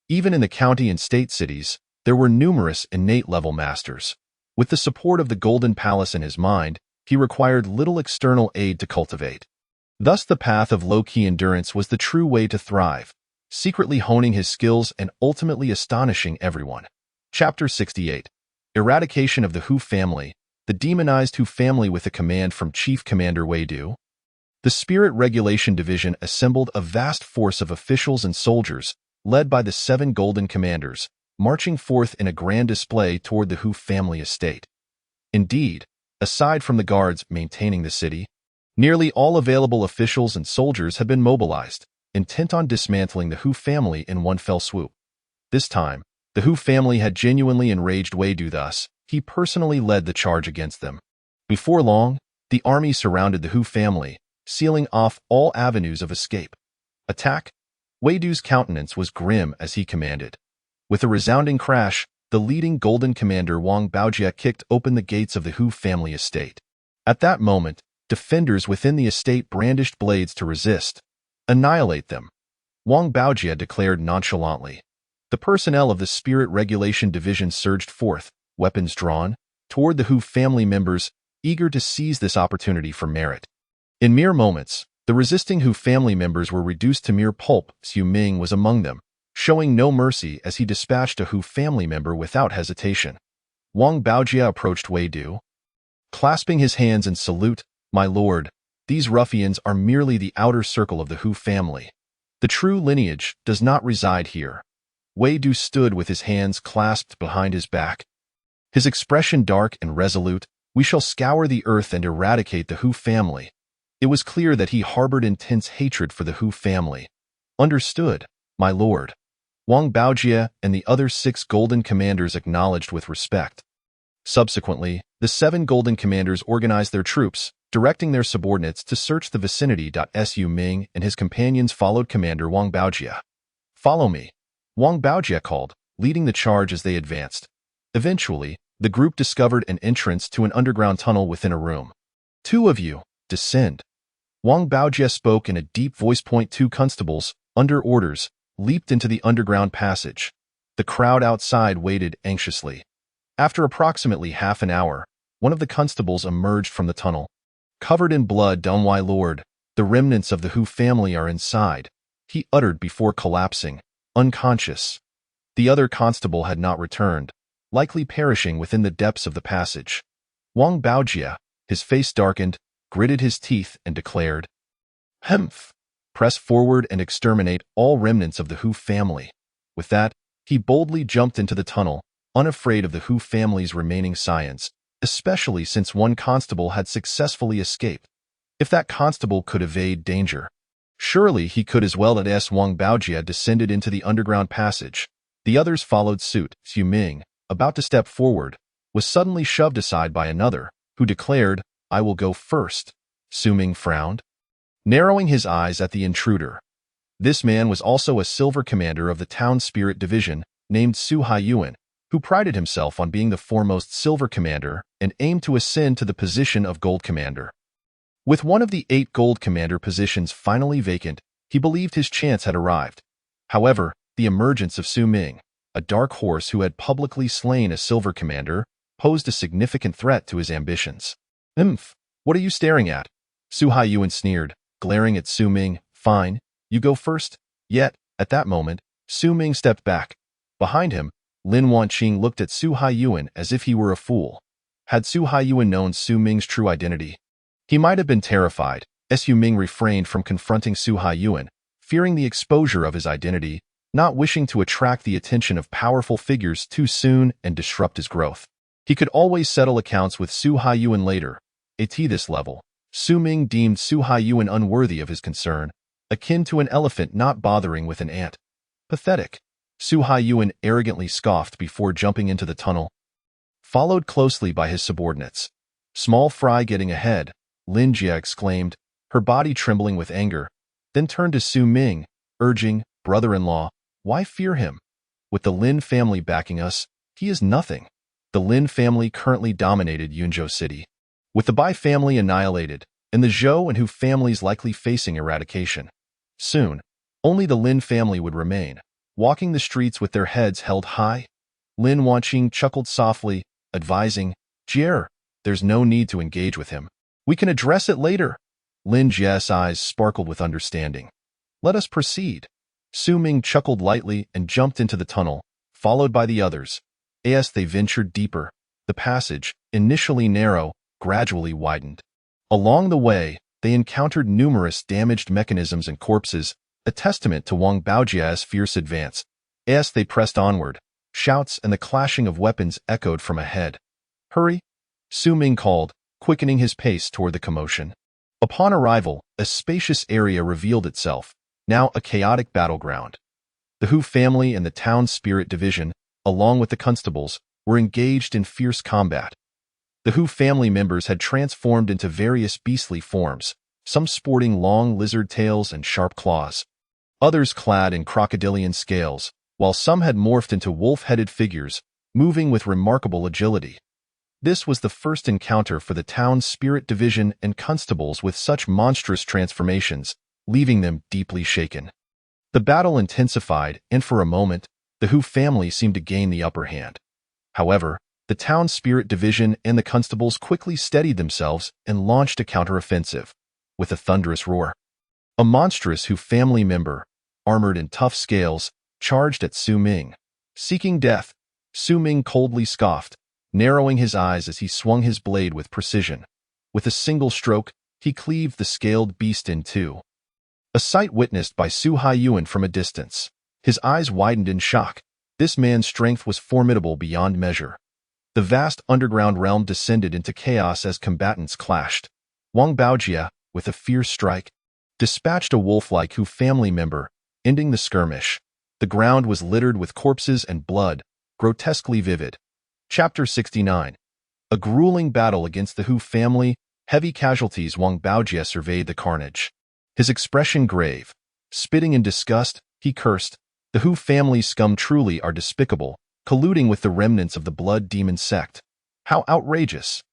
Even in the county and state cities, there were numerous innate-level masters. With the support of the Golden Palace in his mind, he required little external aid to cultivate. Thus the path of low-key endurance was the true way to thrive, secretly honing his skills and ultimately astonishing everyone. Chapter 68. Eradication of the Hu family, the demonized Hu family with a command from Chief Commander Wei Du. The Spirit Regulation Division assembled a vast force of officials and soldiers, led by the 7 Golden Commanders, marching forth in a grand display toward the Hu family estate. Indeed, aside from the guards maintaining the city, nearly all available officials and soldiers had been mobilized, intent on dismantling the Hu family in one fell swoop. This time, the Hu family had genuinely enraged Wei Du, thus, he personally led the charge against them. Before long, the army surrounded the Hu family, sealing off all avenues of escape. Attack? Wei Du's countenance was grim as he commanded. With a resounding crash, the leading Golden Commander Wang Baojie kicked open the gates of the Hu family estate. At that moment, defenders within the estate brandished blades to resist. "Annihilate them," Wang Baojie declared nonchalantly. The personnel of the Spirit Regulation Division surged forth, weapons drawn, toward the Hu family members, eager to seize this opportunity for merit. In mere moments, the resisting Hu family members were reduced to mere pulp. Su Ming was among them, showing no mercy as he dispatched a Hu family member without hesitation. Wang Baojie approached Wei Du, clasping his hands in salute. "My lord, these ruffians are merely the outer circle of the Hu family. The true lineage does not reside here." Wei Du stood with his hands clasped behind his back, his expression dark and resolute. "We shall scour the earth and eradicate the Hu family." It was clear that he harbored intense hatred for the Hu family. "Understood, my lord." Wang Baojie and the other 6 Golden Commanders acknowledged with respect. Subsequently, the 7 Golden Commanders organized their troops, directing their subordinates to search the vicinity. Su Ming and his companions followed Commander Wang Baojie. "Follow me," Wang Baojie called, leading the charge as they advanced. Eventually, the group discovered an entrance to an underground tunnel within a room. "Two of you, descend." Wang Baojie spoke in a deep voice. Two constables, under orders, leaped into the underground passage. The crowd outside waited anxiously. After approximately half an hour, one of the constables emerged from the tunnel. "Covered in blood, my lord, the remnants of the Hu family are inside," he uttered before collapsing, unconscious. The other constable had not returned, likely perishing within the depths of the passage. Wang Baojie, his face darkened, gritted his teeth and declared, "Humph! Press forward and exterminate all remnants of the Hu family." With that, he boldly jumped into the tunnel, unafraid of the Hu family's remaining scions, especially since one constable had successfully escaped. If that constable could evade danger, surely he could as well. As Wang Baojie descended into the underground passage, the others followed suit. Xu Ming, about to step forward, was suddenly shoved aside by another, who declared, "I will go first." Xu Ming frowned, narrowing his eyes at the intruder. This man was also a silver commander of the town spirit division, named Su Haiyuan, who prided himself on being the foremost silver commander and aimed to ascend to the position of gold commander. With one of the 8 gold commander positions finally vacant, he believed his chance had arrived. However, the emergence of Xu Ming, a dark horse who had publicly slain a silver commander, posed a significant threat to his ambitions. What are you staring at?" Su Haiyuan sneered, glaring at Xu Ming. "Fine, you go first." Yet, at that moment, Xu Ming stepped back. Behind him, Lin Wanqing looked at Su Haiyuan as if he were a fool. Had Su Haiyuan known Xu Ming's true identity, he might have been terrified. Xu Ming refrained from confronting Su Haiyuan, fearing the exposure of his identity, not wishing to attract the attention of powerful figures too soon and disrupt his growth. He could always settle accounts with Su Haiyuan later. At this level, Xu Ming deemed Su Haiyuan unworthy of his concern, akin to an elephant not bothering with an ant. Pathetic. Su Haiyuan arrogantly scoffed before jumping into the tunnel, followed closely by his subordinates. "Small fry getting ahead," Lin Jie exclaimed, her body trembling with anger, then turned to Xu Ming, urging, "Brother-in-law, why fear him? With the Lin family backing us, he is nothing." The Lin family currently dominated Yunzhou City, with the Bai family annihilated, and the Zhou and Hu families likely facing eradication. Soon, only the Lin family would remain, walking the streets with their heads held high. Lin Wanqing chuckled softly, advising, "Jier, there's no need to engage with him. We can address it later." Lin Jie's eyes sparkled with understanding. "Let us proceed." Xu Ming chuckled lightly and jumped into the tunnel, followed by the others. As they ventured deeper, the passage, initially narrow, gradually widened. Along the way, they encountered numerous damaged mechanisms and corpses, a testament to Wang Baojie's fierce advance. As they pressed onward, shouts and the clashing of weapons echoed from ahead. "Hurry!" Xu Ming called, quickening his pace toward the commotion. Upon arrival, a spacious area revealed itself, now a chaotic battleground. The Hu family and the town spirit division, along with the constables, were engaged in fierce combat. The Hu family members had transformed into various beastly forms, some sporting long lizard tails and sharp claws, others clad in crocodilian scales, while some had morphed into wolf-headed figures, moving with remarkable agility. This was the first encounter for the town's spirit division and constables with such monstrous transformations, leaving them deeply shaken. The battle intensified, and for a moment, the Hu family seemed to gain the upper hand. However, the town spirit division and the constables quickly steadied themselves and launched a counteroffensive. With a thunderous roar, a monstrous Hu family member, armored in tough scales, charged at Xu Ming. Seeking death, Xu Ming coldly scoffed, narrowing his eyes as he swung his blade with precision. With a single stroke, he cleaved the scaled beast in two. A sight witnessed by Su Haiyuan from a distance. His eyes widened in shock. This man's strength was formidable beyond measure. The vast underground realm descended into chaos as combatants clashed. Wang Baojie, with a fierce strike, dispatched a wolf-like Hu family member, ending the skirmish. The ground was littered with corpses and blood, grotesquely vivid. Chapter 69. A grueling battle against the Hu family, heavy casualties. Wang Baojie surveyed the carnage, his expression grave. Spitting in disgust, he cursed, "The Hu family scum truly are despicable. colluding with the remnants of the Blood Demon sect. How outrageous!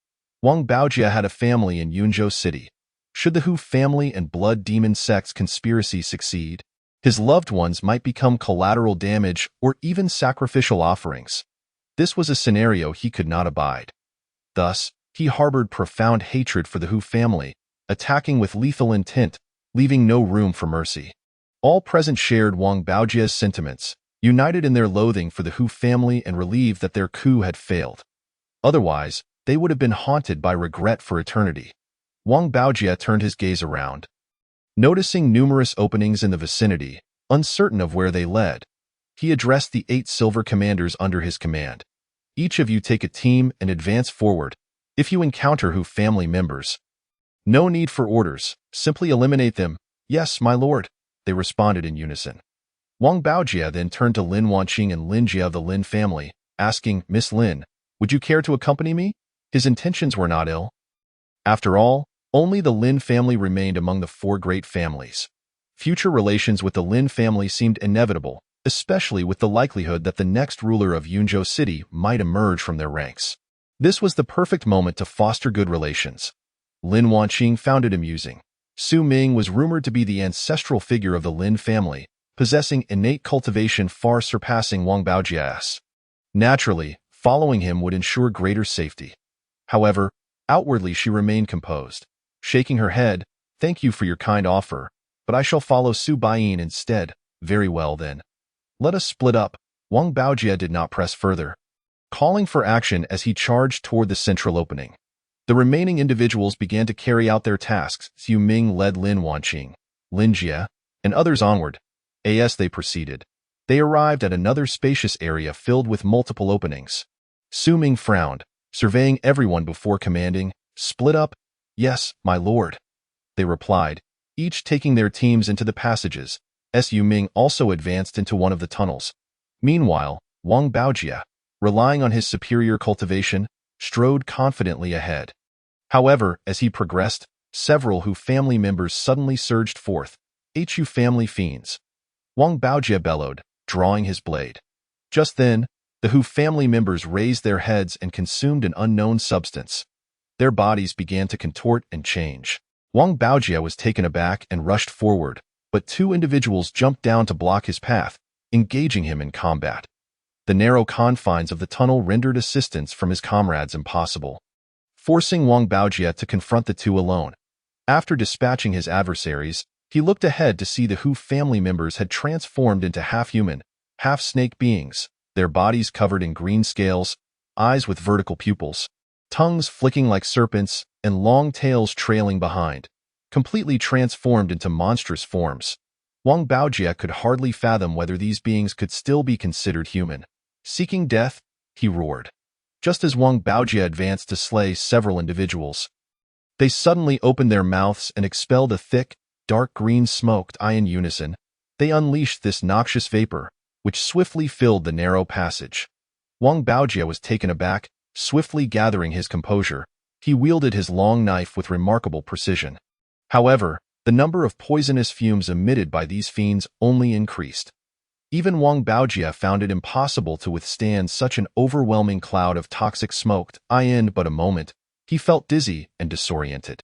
Wang Baojia had a family in Yunzhou City. Should the Hu family and Blood Demon sect's conspiracy succeed, his loved ones might become collateral damage or even sacrificial offerings. This was a scenario he could not abide. Thus, he harbored profound hatred for the Hu family, attacking with lethal intent, leaving no room for mercy. All present shared Wang Baojia's sentiments, united in their loathing for the Hu family and relieved that their coup had failed. Otherwise, they would have been haunted by regret for eternity. Wang Baojia turned his gaze around. Noticing numerous openings in the vicinity, uncertain of where they led, he addressed the 8 silver commanders under his command. Each of you take a team and advance forward. If you encounter Hu family members, no need for orders, simply eliminate them. Yes, my lord, they responded in unison. Wang Baojia then turned to Lin Wanqing and Lin Jie of the Lin family, asking, Miss Lin, would you care to accompany me? His intentions were not ill. After all, only the Lin family remained among the 4 great families. Future relations with the Lin family seemed inevitable, especially with the likelihood that the next ruler of Yunzhou City might emerge from their ranks. This was the perfect moment to foster good relations. Lin Wanqing found it amusing. Su Ming was rumored to be the ancestral figure of the Lin family, possessing innate cultivation far surpassing Wang Baojia's. Naturally, following him would ensure greater safety. However, outwardly she remained composed. Shaking her head, thank you for your kind offer, but I shall follow Su Baiyin instead. Very well then. Let us split up. Wang Baojia did not press further, calling for action as he charged toward the central opening. The remaining individuals began to carry out their tasks. Su Ming led Lin Wanqing, Lin Jie, and others onward. As they proceeded, they arrived at another spacious area filled with multiple openings. Su Ming frowned, surveying everyone before commanding, split up. Yes, my lord, they replied, each taking their teams into the passages. Su Ming also advanced into one of the tunnels. Meanwhile, Wang Baojia, relying on his superior cultivation, strode confidently ahead. However, as he progressed, several Hu family members suddenly surged forth. Hu family fiends. Wang Baojia bellowed, drawing his blade. Just then, the Hu family members raised their heads and consumed an unknown substance. Their bodies began to contort and change. Wang Baojia was taken aback and rushed forward, but 2 individuals jumped down to block his path, engaging him in combat. The narrow confines of the tunnel rendered assistance from his comrades impossible, forcing Wang Baojia to confront the 2 alone. After dispatching his adversaries, he looked ahead to see the Hu family members had transformed into half-human, half-snake beings, their bodies covered in green scales, eyes with vertical pupils, tongues flicking like serpents, and long tails trailing behind, completely transformed into monstrous forms. Wang Baojia could hardly fathom whether these beings could still be considered human. Seeking death, he roared. Just as Wang Baojia advanced to slay several individuals, they suddenly opened their mouths and expelled a thick, dark green smoke. In unison, they unleashed this noxious vapor, which swiftly filled the narrow passage. Wang Baojia was taken aback. Swiftly gathering his composure, he wielded his long knife with remarkable precision. However, the number of poisonous fumes emitted by these fiends only increased. Even Wang Baojia found it impossible to withstand such an overwhelming cloud of toxic smoke. In but a moment, he felt dizzy and disoriented.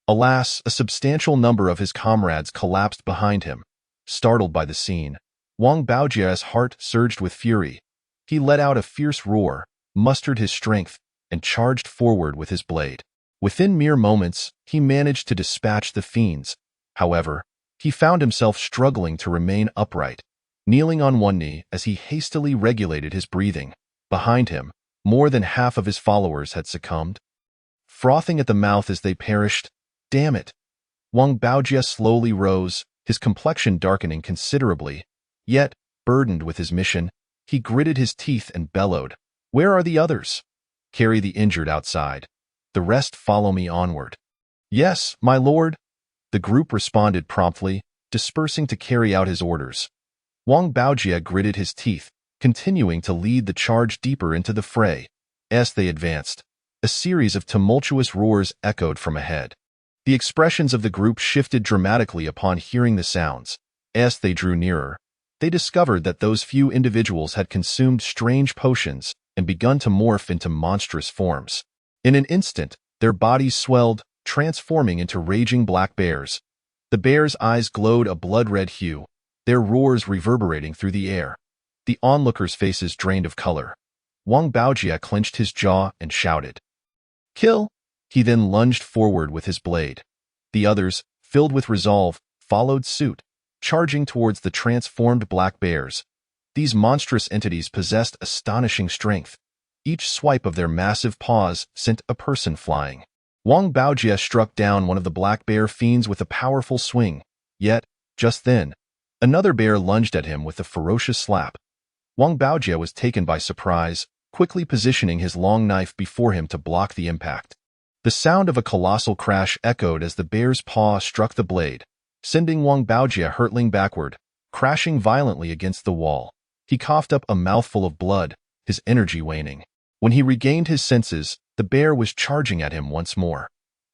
Alas, a substantial number of his comrades collapsed behind him. Startled by the scene, Wang Baojia's heart surged with fury. He let out a fierce roar, mustered his strength, and charged forward with his blade. Within mere moments, he managed to dispatch the fiends. However, he found himself struggling to remain upright, kneeling on one knee as he hastily regulated his breathing. Behind him, more than half of his followers had succumbed, frothing at the mouth as they perished. Damn it! Wang Baojia slowly rose, his complexion darkening considerably. Yet, burdened with his mission, he gritted his teeth and bellowed, "Where are the others? Carry the injured outside. The rest follow me onward." "Yes, my lord." The group responded promptly, dispersing to carry out his orders. Wang Baojia gritted his teeth, continuing to lead the charge deeper into the fray. As they advanced, a series of tumultuous roars echoed from ahead. The expressions of the group shifted dramatically upon hearing the sounds. As they drew nearer, they discovered that those few individuals had consumed strange potions and begun to morph into monstrous forms. In an instant, their bodies swelled, transforming into raging black bears. The bears' eyes glowed a blood-red hue, their roars reverberating through the air. The onlookers' faces drained of color. Wang Baojia clenched his jaw and shouted, "Kill!" He then lunged forward with his blade. The others, filled with resolve, followed suit, charging towards the transformed black bears. These monstrous entities possessed astonishing strength. Each swipe of their massive paws sent a person flying. Wang Baojia struck down one of the black bear fiends with a powerful swing. Yet, just then, another bear lunged at him with a ferocious slap. Wang Baojia was taken by surprise, quickly positioning his long knife before him to block the impact. The sound of a colossal crash echoed as the bear's paw struck the blade, sending Wang Baojia hurtling backward, crashing violently against the wall. He coughed up a mouthful of blood, his energy waning. When he regained his senses, the bear was charging at him once more.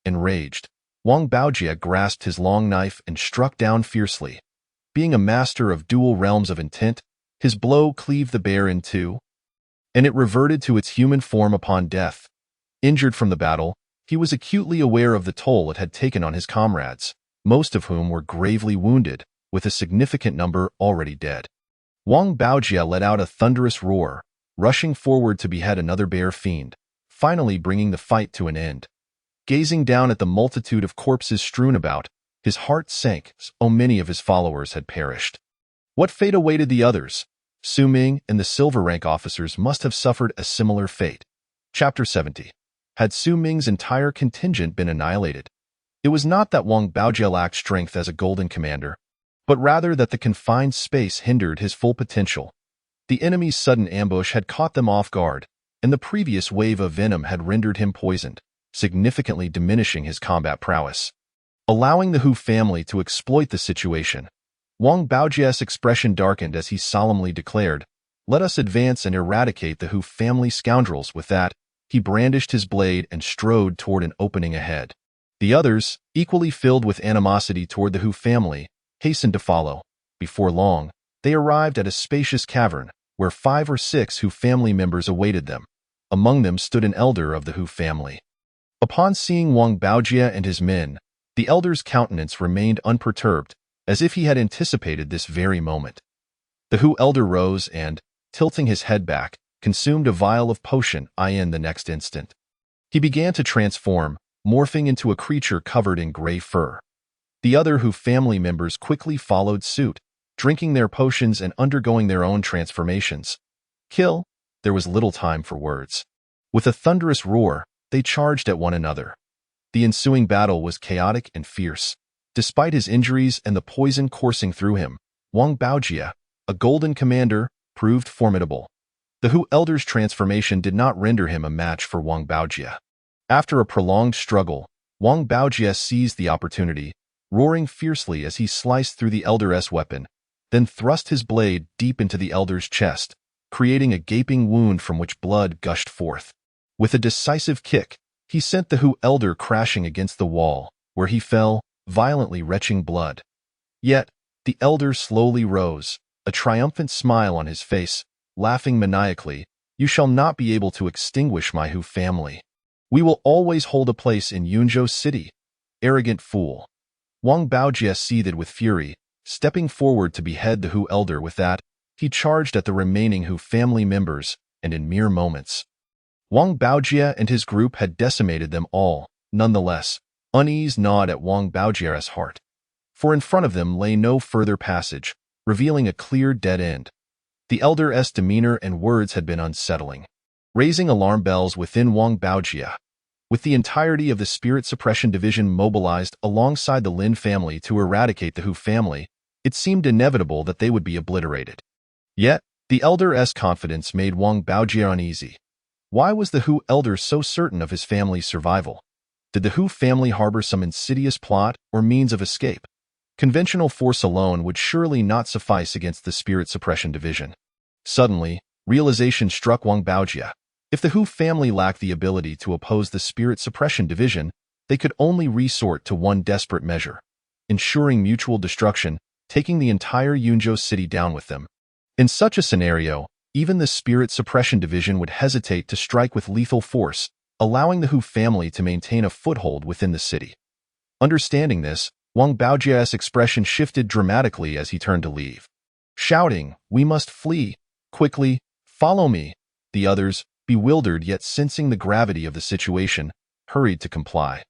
Enraged, Wang Baojia grasped his long knife and struck down fiercely. Being a master of dual realms of intent, his blow cleaved the bear in two, and it reverted to its human form upon death. Injured from the battle, he was acutely aware of the toll it had taken on his comrades, most of whom were gravely wounded, with a significant number already dead. Wang Baojia let out a thunderous roar, rushing forward to behead another bear fiend, finally bringing the fight to an end. Gazing down at the multitude of corpses strewn about, his heart sank, so many of his followers had perished. What fate awaited the others? Su Ming and the silver rank officers must have suffered a similar fate. Chapter 70. Had Su Ming's entire contingent been annihilated? It was not that Wang Baojia lacked strength as a golden commander, but rather that the confined space hindered his full potential. The enemy's sudden ambush had caught them off guard, and the previous wave of venom had rendered him poisoned, significantly diminishing his combat prowess. Allowing the Hu family to exploit the situation, Wang Baojia's expression darkened as he solemnly declared, "Let us advance and eradicate the Hu family scoundrels." With that, he brandished his blade and strode toward an opening ahead. The others, equally filled with animosity toward the Hu family, hastened to follow. Before long, they arrived at a spacious cavern, where 5 or 6 Hu family members awaited them. Among them stood an elder of the Hu family. Upon seeing Wang Baojia and his men, the elder's countenance remained unperturbed, as if he had anticipated this very moment. The Hu elder rose and, tilting his head back, consumed a vial of potion in the next instant. He began to transform, morphing into a creature covered in gray fur. The other Hu family members quickly followed suit, drinking their potions and undergoing their own transformations. Kill! There was little time for words. With a thunderous roar, they charged at one another. The ensuing battle was chaotic and fierce. Despite his injuries and the poison coursing through him, Wang Baojia, a golden commander, proved formidable. The Hu elder's transformation did not render him a match for Wang Baojia. After a prolonged struggle, Wang Baojia seized the opportunity, roaring fiercely as he sliced through the elder's weapon, then thrust his blade deep into the elder's chest, creating a gaping wound from which blood gushed forth. With a decisive kick, he sent the Hu elder crashing against the wall, where he fell, violently retching blood. Yet, the elder slowly rose, a triumphant smile on his face, laughing maniacally, "You shall not be able to extinguish my Hu family. We will always hold a place in Yunzhou City. Arrogant fool." Wang Baojia seethed with fury, stepping forward to behead the Hu elder. With that, he charged at the remaining Hu family members, and in mere moments, Wang Baojia and his group had decimated them all. Nonetheless, unease gnawed at Wang Baojia's heart. For in front of them lay no further passage, revealing a clear dead end. The elder's demeanor and words had been unsettling, raising alarm bells within Wang Baojia. With the entirety of the Spirit Suppression Division mobilized alongside the Lin family to eradicate the Hu family, it seemed inevitable that they would be obliterated. Yet, the elder's confidence made Wang Baojia uneasy. Why was the Hu elder so certain of his family's survival? Did the Hu family harbor some insidious plot or means of escape? Conventional force alone would surely not suffice against the Spirit Suppression Division. Suddenly, realization struck Wang Baojia. If the Hu family lacked the ability to oppose the Spirit Suppression Division, they could only resort to one desperate measure: ensuring mutual destruction taking the entire Yunzhou city down with them. In such a scenario, even the Spirit Suppression Division would hesitate to strike with lethal force, allowing the Hu family to maintain a foothold within the city. Understanding this, Wang Baojia's expression shifted dramatically as he turned to leave. Shouting, "We must flee! Quickly, follow me!" The others, bewildered yet sensing the gravity of the situation, hurried to comply.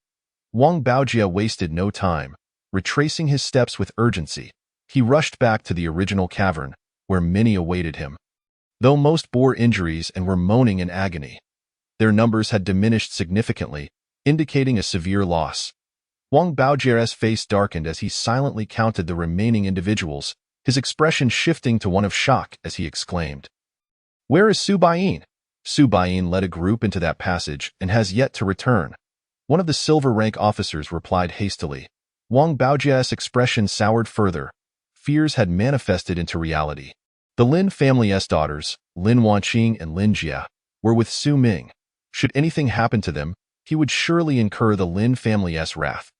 Wang Baojia wasted no time. Retracing his steps with urgency, he rushed back to the original cavern, where many awaited him. Though most bore injuries and were moaning in agony, their numbers had diminished significantly, indicating a severe loss. Wang Baojia's face darkened as he silently counted the remaining individuals, his expression shifting to one of shock as he exclaimed, "Where is Su Baiyin?" Su Baiyin led a group into that passage and has yet to return. One of the silver rank officers replied hastily. Wang Baojia's expression soured further. Fears had manifested into reality. The Lin family's daughters, Lin Wanqing and Lin Jia, were with Su Ming. Should anything happen to them, he would surely incur the Lin family's wrath.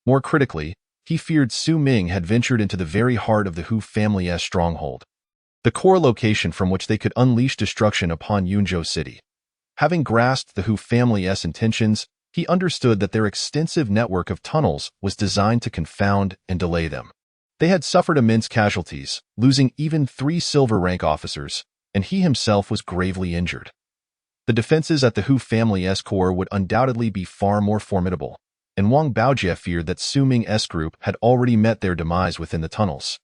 More critically, he feared Su Ming had ventured into the very heart of the Hu family's stronghold, the core location from which they could unleash destruction upon Yunzhou City. Having grasped the Hu family's intentions, he understood that their extensive network of tunnels was designed to confound and delay them. They had suffered immense casualties, losing even 3 silver rank officers, and he himself was gravely injured. The defenses at the Hu family's core would undoubtedly be far more formidable, and Wang Baojia feared that Su Ming's group had already met their demise within the tunnels.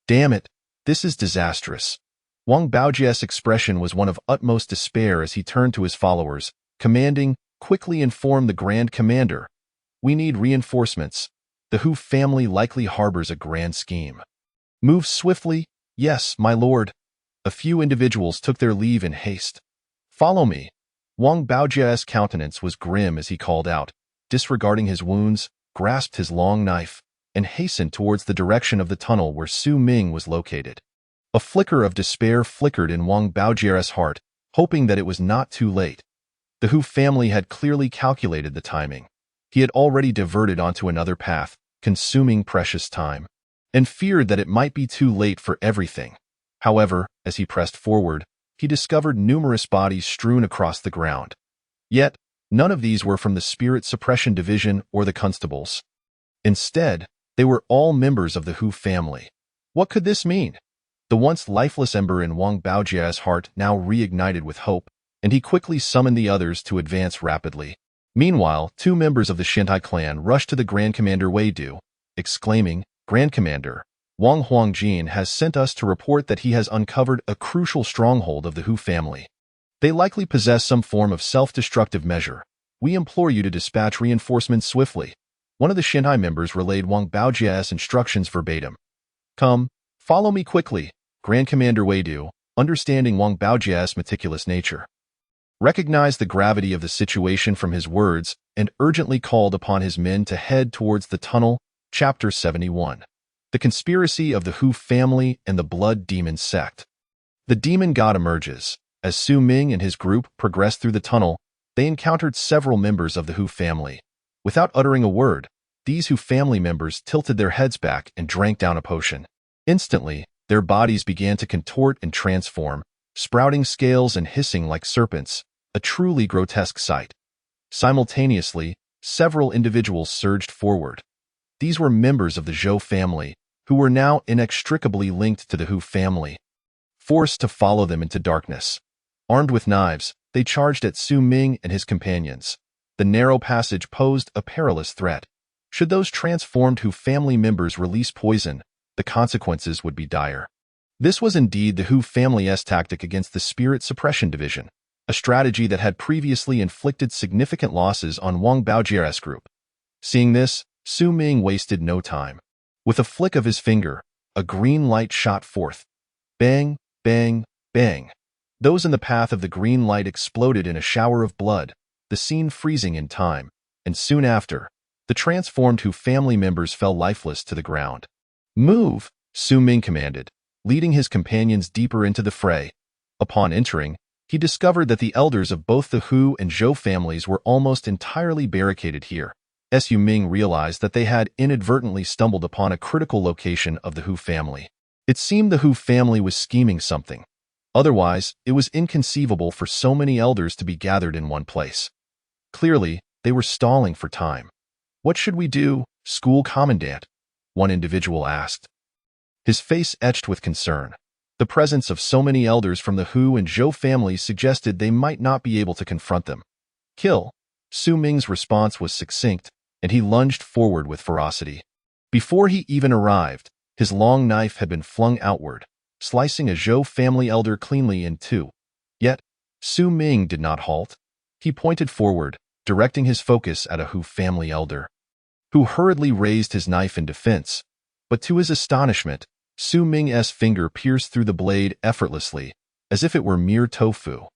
Damn it, this is disastrous. Wang Baojia's expression was one of utmost despair as he turned to his followers, commanding, "Quickly inform the Grand Commander. We need reinforcements. The Hu family likely harbors a grand scheme." "Move swiftly." "Yes, my lord." A few individuals took their leave in haste. "Follow me." Wang Baojia's countenance was grim as he called out, disregarding his wounds, grasped his long knife, and hastened towards the direction of the tunnel where Su Ming was located. A flicker of despair flickered in Wang Baojia's heart, hoping that it was not too late. The Hu family had clearly calculated the timing. He had already diverted onto another path, consuming precious time, and feared that it might be too late for everything. However, as he pressed forward, he discovered numerous bodies strewn across the ground. Yet, none of these were from the Spirit Suppression Division or the constables. Instead, they were all members of the Hu family. What could this mean? The once lifeless ember in Wang Baojia's heart now reignited with hope, and he quickly summoned the others to advance rapidly. Meanwhile, 2 members of the Shentai clan rushed to the Grand Commander Wei Du, exclaiming, "Grand Commander, Wang Huangjin has sent us to report that he has uncovered a crucial stronghold of the Hu family. They likely possess some form of self-destructive measure. We implore you to dispatch reinforcements swiftly." One of the Shentai members relayed Wang Baojia's instructions verbatim. "Come, follow me quickly." Grand Commander Wei Du, understanding Wang Baojia's meticulous nature, recognized the gravity of the situation from his words and urgently called upon his men to head towards the tunnel. Chapter 71. The Conspiracy of the Hu Family and the Blood Demon Sect. The demon god emerges. As Su Ming and his group progressed through the tunnel, they encountered several members of the Hu family. Without uttering a word, these Hu family members tilted their heads back and drank down a potion. Instantly, their bodies began to contort and transform, sprouting scales and hissing like serpents, a truly grotesque sight. Simultaneously, several individuals surged forward. These were members of the Zhou family, who were now inextricably linked to the Hu family. Forced to follow them into darkness, armed with knives, they charged at Su Ming and his companions. The narrow passage posed a perilous threat. Should those transformed Hu family members release poison, the consequences would be dire. This was indeed the Hu family's tactic against the Spirit Suppression Division, a strategy that had previously inflicted significant losses on Wang Baojia's group. Seeing this, Su Ming wasted no time. With a flick of his finger, a green light shot forth. Bang, bang, bang. Those in the path of the green light exploded in a shower of blood, the scene freezing in time, and soon after, the transformed Hu family members fell lifeless to the ground. "Move," Su Ming commanded, leading his companions deeper into the fray. Upon entering, he discovered that the elders of both the Hu and Zhou families were almost entirely barricaded here. Su Ming realized that they had inadvertently stumbled upon a critical location of the Hu family. It seemed the Hu family was scheming something. Otherwise, it was inconceivable for so many elders to be gathered in one place. Clearly, they were stalling for time. "What should we do, school commandant?" one individual asked. His face etched with concern. The presence of so many elders from the Hu and Zhou families suggested they might not be able to confront them. "Kill." Su Ming's response was succinct, and he lunged forward with ferocity. Before he even arrived, his long knife had been flung outward, slicing a Zhou family elder cleanly in two. Yet, Su Ming did not halt. He pointed forward, directing his focus at a Hu family elder, who hurriedly raised his knife in defense. But to his astonishment, Su Ming's finger pierced through the blade effortlessly, as if it were mere tofu.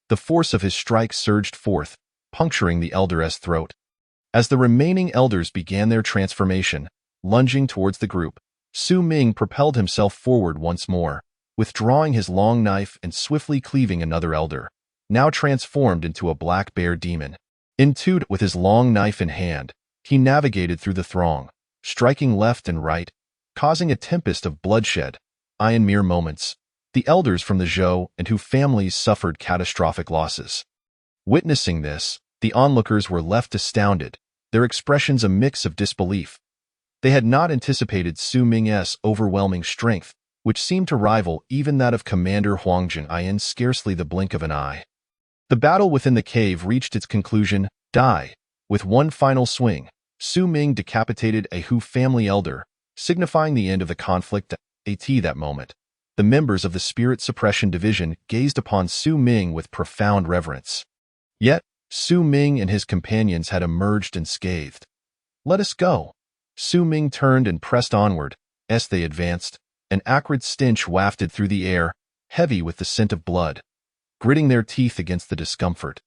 The force of his strike surged forth, puncturing the elder's throat. As the remaining elders began their transformation, lunging towards the group, Su Ming propelled himself forward once more, withdrawing his long knife and swiftly cleaving another elder, now transformed into a black bear demon. Entombed with his long knife in hand, he navigated through the throng, striking left and right, causing a tempest of bloodshed. In mere moments, the elders from the Zhou and Hu families suffered catastrophic losses. Witnessing this, the onlookers were left astounded, their expressions a mix of disbelief. They had not anticipated Su Ming's overwhelming strength, which seemed to rival even that of Commander Huangjin in scarcely the blink of an eye. The battle within the cave reached its conclusion. With one final swing, Su Ming decapitated a Hu family elder, signifying the end of the conflict. At that moment, the members of the Spirit Suppression Division gazed upon Su Ming with profound reverence. Yet, Su Ming and his companions had emerged unscathed. "Let us go." Su Ming turned and pressed onward. As they advanced, an acrid stench wafted through the air, heavy with the scent of blood. Gritting their teeth against the discomfort,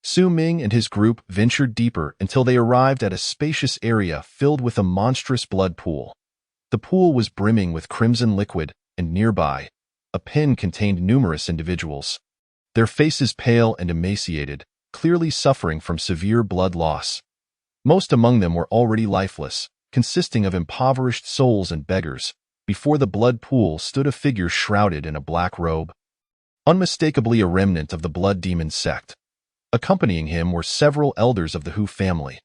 Su Ming and his group ventured deeper until they arrived at a spacious area filled with a monstrous blood pool. The pool was brimming with crimson liquid, and nearby, a pen contained numerous individuals, their faces pale and emaciated, clearly suffering from severe blood loss. Most among them were already lifeless, consisting of impoverished souls and beggars. Before the blood pool stood a figure shrouded in a black robe, unmistakably a remnant of the Blood Demon sect. Accompanying him were several elders of the Hu family.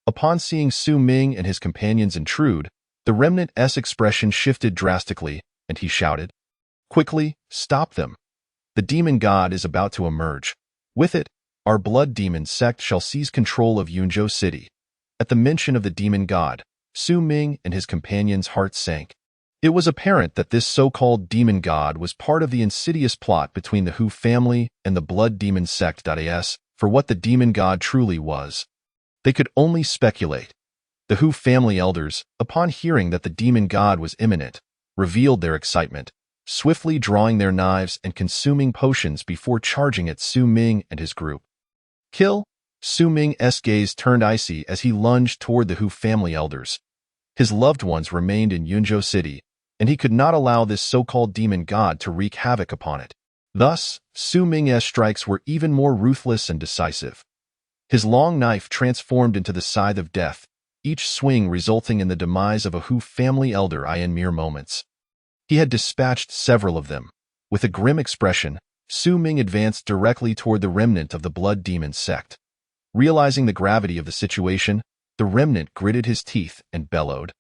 Upon seeing Su Ming and his companions intrude, the remnant's expression shifted drastically, and he shouted, "Quickly, stop them! The demon god is about to emerge. With it, our Blood Demon sect shall seize control of Yunzhou City." At the mention of the demon god, Su Ming and his companions' hearts sank. It was apparent that this so-called demon god was part of the insidious plot between the Hu family and the Blood Demon sect. As for what the demon god truly was, they could only speculate. The Hu family elders, upon hearing that the demon god was imminent, revealed their excitement, swiftly drawing their knives and consuming potions before charging at Su Ming and his group. "Kill!" Su Ming's gaze turned icy as he lunged toward the Hu family elders. His loved ones remained in Yunzhou City, and he could not allow this so-called demon god to wreak havoc upon it. Thus, Su Ming's strikes were even more ruthless and decisive. His long knife transformed into the scythe of death, each swing resulting in the demise of a Hu family elder in mere moments. He had dispatched several of them. With a grim expression, Su Ming advanced directly toward the remnant of the Blood Demon sect. Realizing the gravity of the situation, the remnant gritted his teeth and bellowed,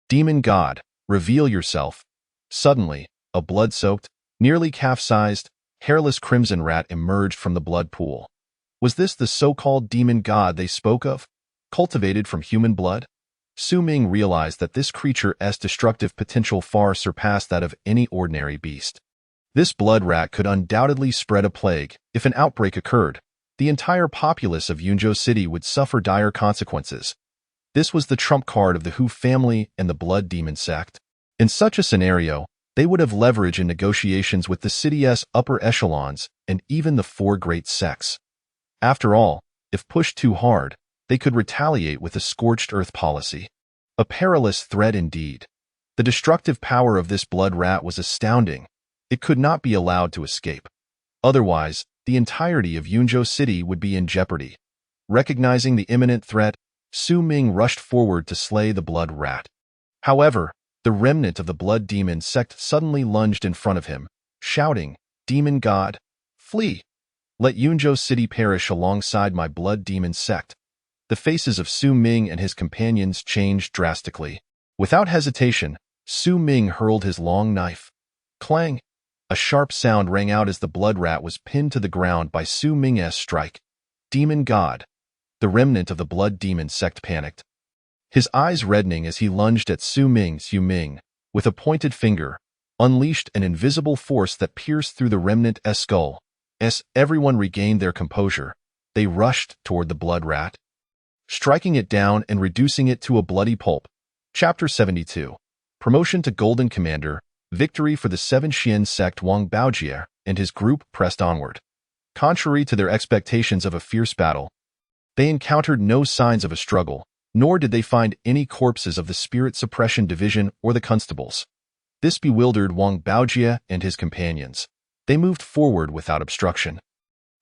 "Demon god, reveal yourself." Suddenly, a blood-soaked, nearly calf-sized, hairless crimson rat emerged from the blood pool. Was this the so-called demon god they spoke of, cultivated from human blood? Su Ming realized that this creature's destructive potential far surpassed that of any ordinary beast. This blood rat could undoubtedly spread a plague. If an outbreak occurred, the entire populace of Yunzhou City would suffer dire consequences. This was the trump card of the Hu family and the Blood Demon sect. In such a scenario, they would have leverage in negotiations with the city's upper echelons and even the four great sects. After all, if pushed too hard, they could retaliate with a scorched earth policy. A perilous threat indeed. The destructive power of this blood rat was astounding. It could not be allowed to escape. Otherwise, the entirety of Yunzhou City would be in jeopardy. Recognizing the imminent threat, Su Ming rushed forward to slay the blood rat. However, the remnant of the blood demon sect suddenly lunged in front of him, shouting, "Demon God, flee! Let Yunzhou City perish alongside my blood demon sect." The faces of Su Ming and his companions changed drastically. Without hesitation, Su Ming hurled his long knife. Clang! A sharp sound rang out as the blood rat was pinned to the ground by Su Ming's strike. Demon God! The remnant of the blood demon sect panicked. His eyes reddening as he lunged at Su Ming, with a pointed finger, unleashed an invisible force that pierced through the remnant's skull. As everyone regained their composure, they rushed toward the blood rat, striking it down and reducing it to a bloody pulp. Chapter 72. Promotion to Golden Commander. Victory for the Seven Xian sect. Wang Baojie and his group pressed onward. Contrary to their expectations of a fierce battle, they encountered no signs of a struggle, nor did they find any corpses of the Spirit Suppression Division or the constables. This bewildered Wang Baojie and his companions. They moved forward without obstruction.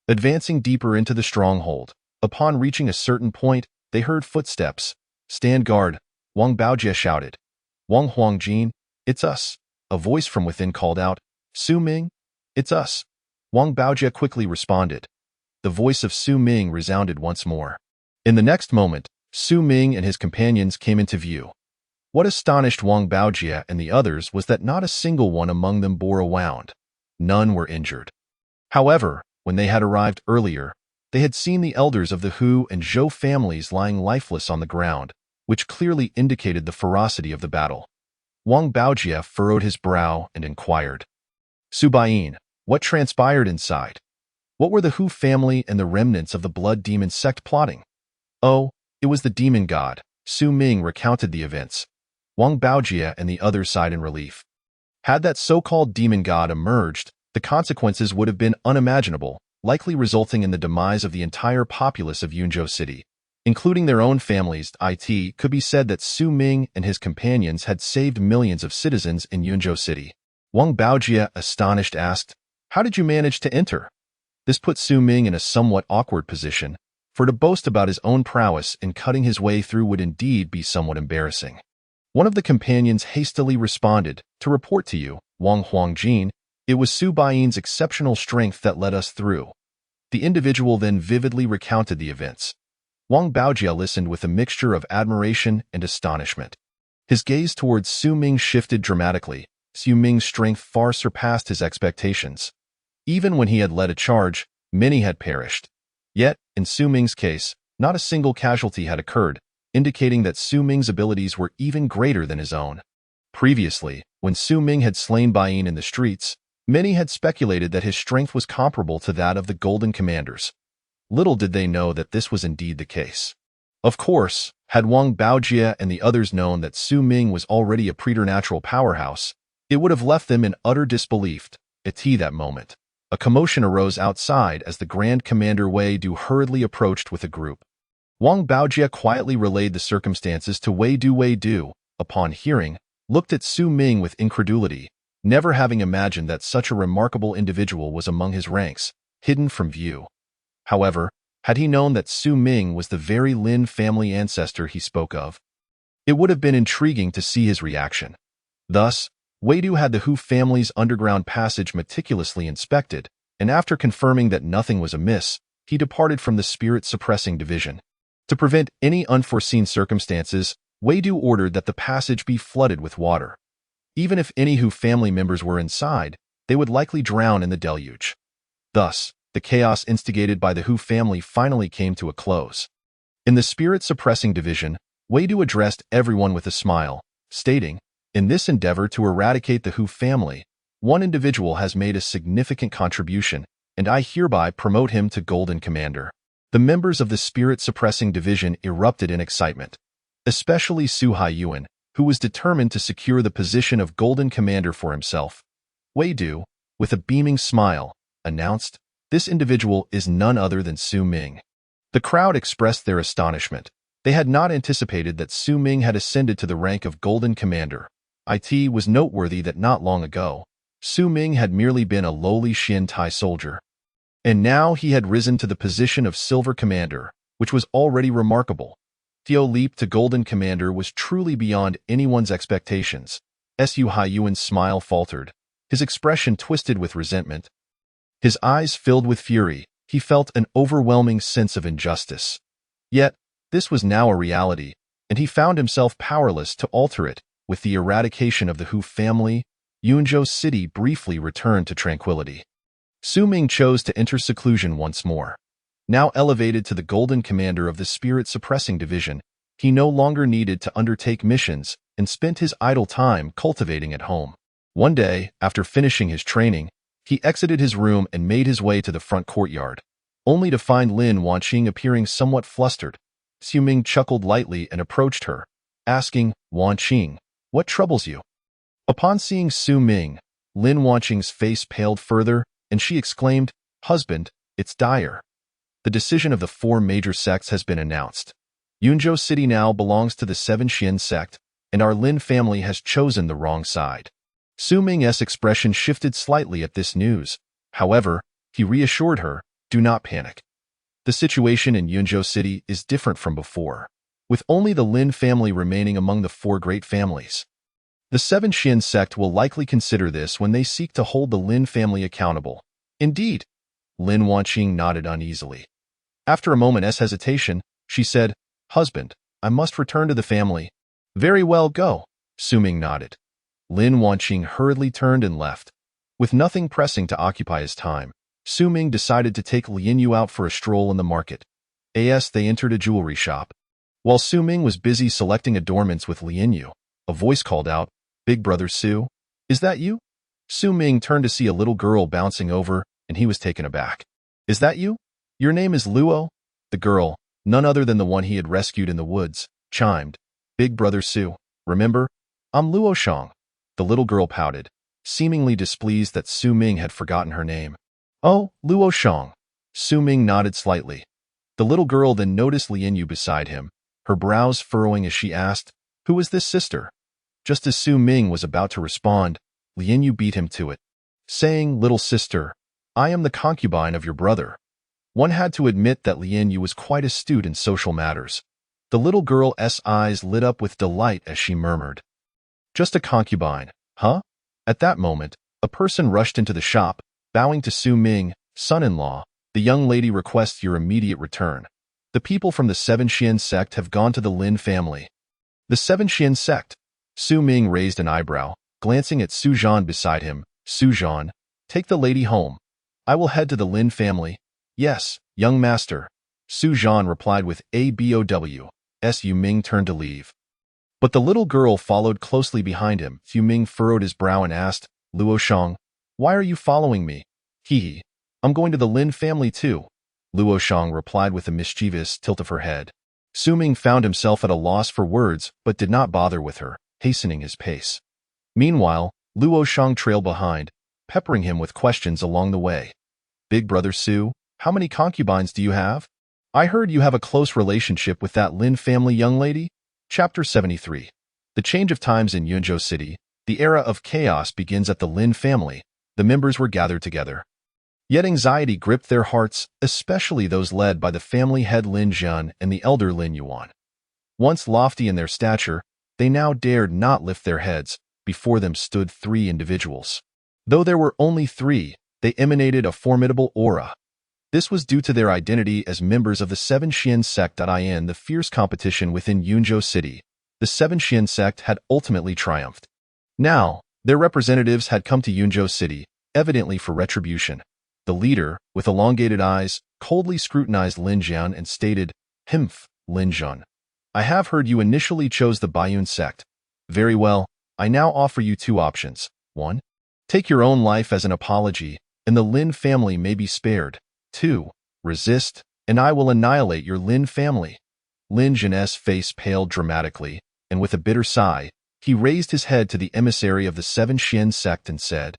Advancing deeper into the stronghold, upon reaching a certain point, they heard footsteps. "Stand guard," Wang Baojie shouted. "Wang Huangjin, it's us." A voice from within called out. "Su Ming, it's us." Wang Baojie quickly responded. The voice of Su Ming resounded once more. In the next moment, Su Ming and his companions came into view. What astonished Wang Baojie and the others was that not a single one among them bore a wound. None were injured. However, when they had arrived earlier, they had seen the elders of the Hu and Zhou families lying lifeless on the ground, which clearly indicated the ferocity of the battle. Wang Baojie furrowed his brow and inquired, "Su Baiyin, what transpired inside? What were the Hu family and the remnants of the blood demon sect plotting?" "Oh, it was the demon god." Su Ming recounted the events. Wang Baojie and the others sighed in relief. Had that so-called demon god emerged, the consequences would have been unimaginable, likely resulting in the demise of the entire populace of Yunzhou City, including their own families. It could be said that Su Ming and his companions had saved millions of citizens in Yunzhou City. Wang Baojie, astonished, asked, "How did you manage to enter?" This put Su Ming in a somewhat awkward position, for to boast about his own prowess in cutting his way through would indeed be somewhat embarrassing. One of the companions hastily responded, "To report to you, Wang Huangjin, it was Su Baiyin's exceptional strength that led us through." The individual then vividly recounted the events. Wang Baojie listened with a mixture of admiration and astonishment. His gaze towards Su Ming shifted dramatically. Su Ming's strength far surpassed his expectations. Even when he had led a charge, many had perished. Yet, in Su Ming's case, not a single casualty had occurred, indicating that Su Ming's abilities were even greater than his own. Previously, when Su Ming had slain Baiyin in the streets, many had speculated that his strength was comparable to that of the Golden Commanders. Little did they know that this was indeed the case. Of course, had Wang Baojie and the others known that Su Ming was already a preternatural powerhouse, it would have left them in utter disbelief. At that moment, a commotion arose outside as the Grand Commander Wei Du hurriedly approached with a group. Wang Baojie quietly relayed the circumstances to Wei Du. Wei Du, upon hearing, looked at Su Ming with incredulity, never having imagined that such a remarkable individual was among his ranks, hidden from view. However, had he known that Su Ming was the very Lin family ancestor he spoke of, it would have been intriguing to see his reaction. Thus, Wei Du had the Hu family's underground passage meticulously inspected, and after confirming that nothing was amiss, he departed from the spirit-suppressing division. To prevent any unforeseen circumstances, Wei Du ordered that the passage be flooded with water. Even if any Hu family members were inside, they would likely drown in the deluge. Thus, the chaos instigated by the Hu family finally came to a close. In the spirit-suppressing division, Wei Du addressed everyone with a smile, stating, "In this endeavor to eradicate the Hu family, one individual has made a significant contribution, and I hereby promote him to Golden Commander." The members of the spirit-suppressing division erupted in excitement, especially Su Haiyuan, who was determined to secure the position of Golden Commander for himself. Wei Du, with a beaming smile, announced, "This individual is none other than Su Ming." The crowd expressed their astonishment. They had not anticipated that Su Ming had ascended to the rank of Golden Commander. It was noteworthy that not long ago, Su Ming had merely been a lowly Xian Tai soldier. And now he had risen to the position of Silver Commander, which was already remarkable. Theo leap to Golden Commander was truly beyond anyone's expectations. Su Haiyuan's smile faltered, his expression twisted with resentment. His eyes filled with fury. He felt an overwhelming sense of injustice. Yet, this was now a reality, and he found himself powerless to alter it. With the eradication of the Hu family, Yunzhou City briefly returned to tranquility. Su Ming chose to enter seclusion once more. Now elevated to the Golden Commander of the Spirit-Suppressing Division, he no longer needed to undertake missions and spent his idle time cultivating at home. One day, after finishing his training, he exited his room and made his way to the front courtyard, only to find Lin Wanqing appearing somewhat flustered. Su Ming chuckled lightly and approached her, asking, "Wanqing, what troubles you?" Upon seeing Su Ming, Lin Wanqing's face paled further, and she exclaimed, "Husband, it's dire. The decision of the 4 major sects has been announced. Yunzhou City now belongs to the 7 Xian sect, and our Lin family has chosen the wrong side." Su Ming's expression shifted slightly at this news. However, he reassured her, "Do not panic. The situation in Yunzhou City is different from before, with only the Lin family remaining among the 4 great families. The 7 Xian sect will likely consider this when they seek to hold the Lin family accountable." "Indeed." Lin Wanqing nodded uneasily. After a moment's hesitation, she said, "Husband, I must return to the family." "Very well, go." Su Ming nodded. Lin Wanqing hurriedly turned and left. With nothing pressing to occupy his time, Su Ming decided to take Lin Yu out for a stroll in the market. They entered a jewelry shop. While Su Ming was busy selecting adornments with Lin Yu, a voice called out, "Big brother Su, is that you?" Su Ming turned to see a little girl bouncing over, and he was taken aback. "Is that you? Your name is Luo?" The girl, none other than the one he had rescued in the woods, chimed, "Big brother Su, remember? I'm Luo Shang." The little girl pouted, seemingly displeased that Su Ming had forgotten her name. "Oh, Luo Shang." Su Ming nodded slightly. The little girl then noticed Lin Yu beside him, her brows furrowing as she asked, "Who is this sister?" Just as Su Ming was about to respond, Lin Yu beat him to it, saying, "Little sister, I am the concubine of your brother." One had to admit that Lin Yu was quite astute in social matters. The little girl's eyes lit up with delight as she murmured, "Just a concubine, huh?" At that moment, a person rushed into the shop, bowing to Su Ming, "Son-in-law, the young lady requests your immediate return. The people from the 7 Xian sect have gone to the Lin family." "The 7 Xian sect?" Su Ming raised an eyebrow, glancing at Su Zhan beside him. "Su Zhan, take the lady home. I will head to the Lin family." "Yes, young master," Su Zhan replied with a bow. Su Ming turned to leave. But the little girl followed closely behind him. Su Ming furrowed his brow and asked, "Luo Shang, why are you following me?" "Hee, I'm going to the Lin family too," Luo Shang replied with a mischievous tilt of her head. Su Ming found himself at a loss for words, but did not bother with her, hastening his pace. Meanwhile, Luo Shang trailed behind, peppering him with questions along the way. "Big brother Su, how many concubines do you have? I heard you have a close relationship with that Lin family young lady." Chapter 73. The change of times in Yunzhou City. The era of chaos begins at the Lin family. The members were gathered together. Yet anxiety gripped their hearts, especially those led by the family head Lin Jian and the elder Lin Yuan. Once lofty in their stature, they now dared not lift their heads. Before them stood 3 individuals. Though there were only 3, they emanated a formidable aura. This was due to their identity as members of the 7 Xian sect. In the fierce competition within Yunzhou City, the 7 Xian sect had ultimately triumphed. Now, their representatives had come to Yunzhou City, evidently for retribution. The leader, with elongated eyes, coldly scrutinized Lin Jian and stated, "Humph, Lin Jian. I have heard you initially chose the Baiyun sect. Very well, I now offer you 2 options. 1. Take your own life as an apology, and the Lin family may be spared. 2. Resist, and I will annihilate your Lin family." Lin Jian's face paled dramatically, and with a bitter sigh, he raised his head to the emissary of the 7 Xian sect and said,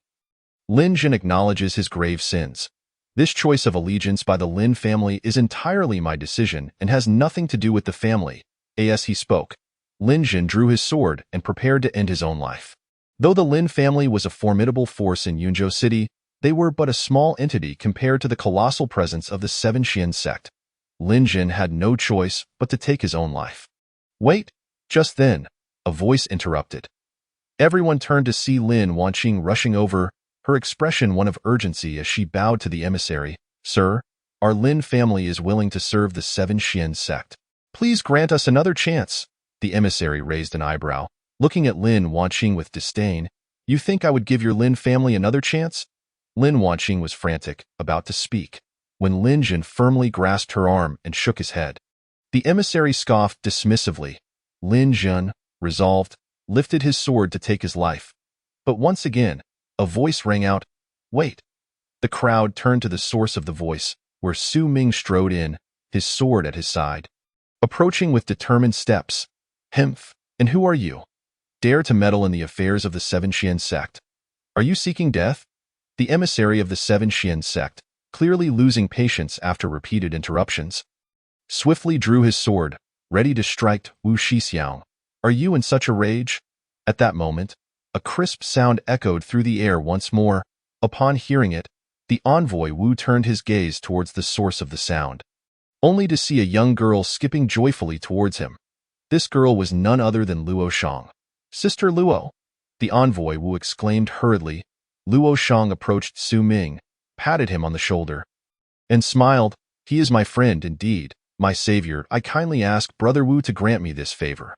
"Lin Jian acknowledges his grave sins. This choice of allegiance by the Lin family is entirely my decision and has nothing to do with the family." As he spoke, Lin Jian drew his sword and prepared to end his own life. Though the Lin family was a formidable force in Yunzhou City, they were but a small entity compared to the colossal presence of the 7 Xian sect. Lin Jian had no choice but to take his own life. Wait! Just then, a voice interrupted. Everyone turned to see Lin Wanqing rushing over, her expression one of urgency as she bowed to the emissary. Sir, our Lin family is willing to serve the Seven Xian sect. Please grant us another chance. The emissary raised an eyebrow, looking at Lin Wanqing with disdain. You think I would give your Lin family another chance? Lin Wanqing was frantic, about to speak, when Lin Jin firmly grasped her arm and shook his head. The emissary scoffed dismissively. Lin Jin, resolved, lifted his sword to take his life. But once again, a voice rang out, Wait! The crowd turned to the source of the voice, where Su Ming strode in, his sword at his side. Approaching with determined steps. Himph, and who are you? Dare to meddle in the affairs of the Seven Xian sect? Are you seeking death? The emissary of the Seven Xian sect, clearly losing patience after repeated interruptions, swiftly drew his sword, ready to strike Wu Shixiang. Are you in such a rage? At that moment, a crisp sound echoed through the air once more. Upon hearing it, the envoy Wu turned his gaze towards the source of the sound, only to see a young girl skipping joyfully towards him. This girl was none other than Luo Shang. Sister Luo, the envoy Wu exclaimed hurriedly. Luo Shang approached Su Ming, patted him on the shoulder, and smiled. He is my friend indeed, my savior. I kindly ask Brother Wu to grant me this favor.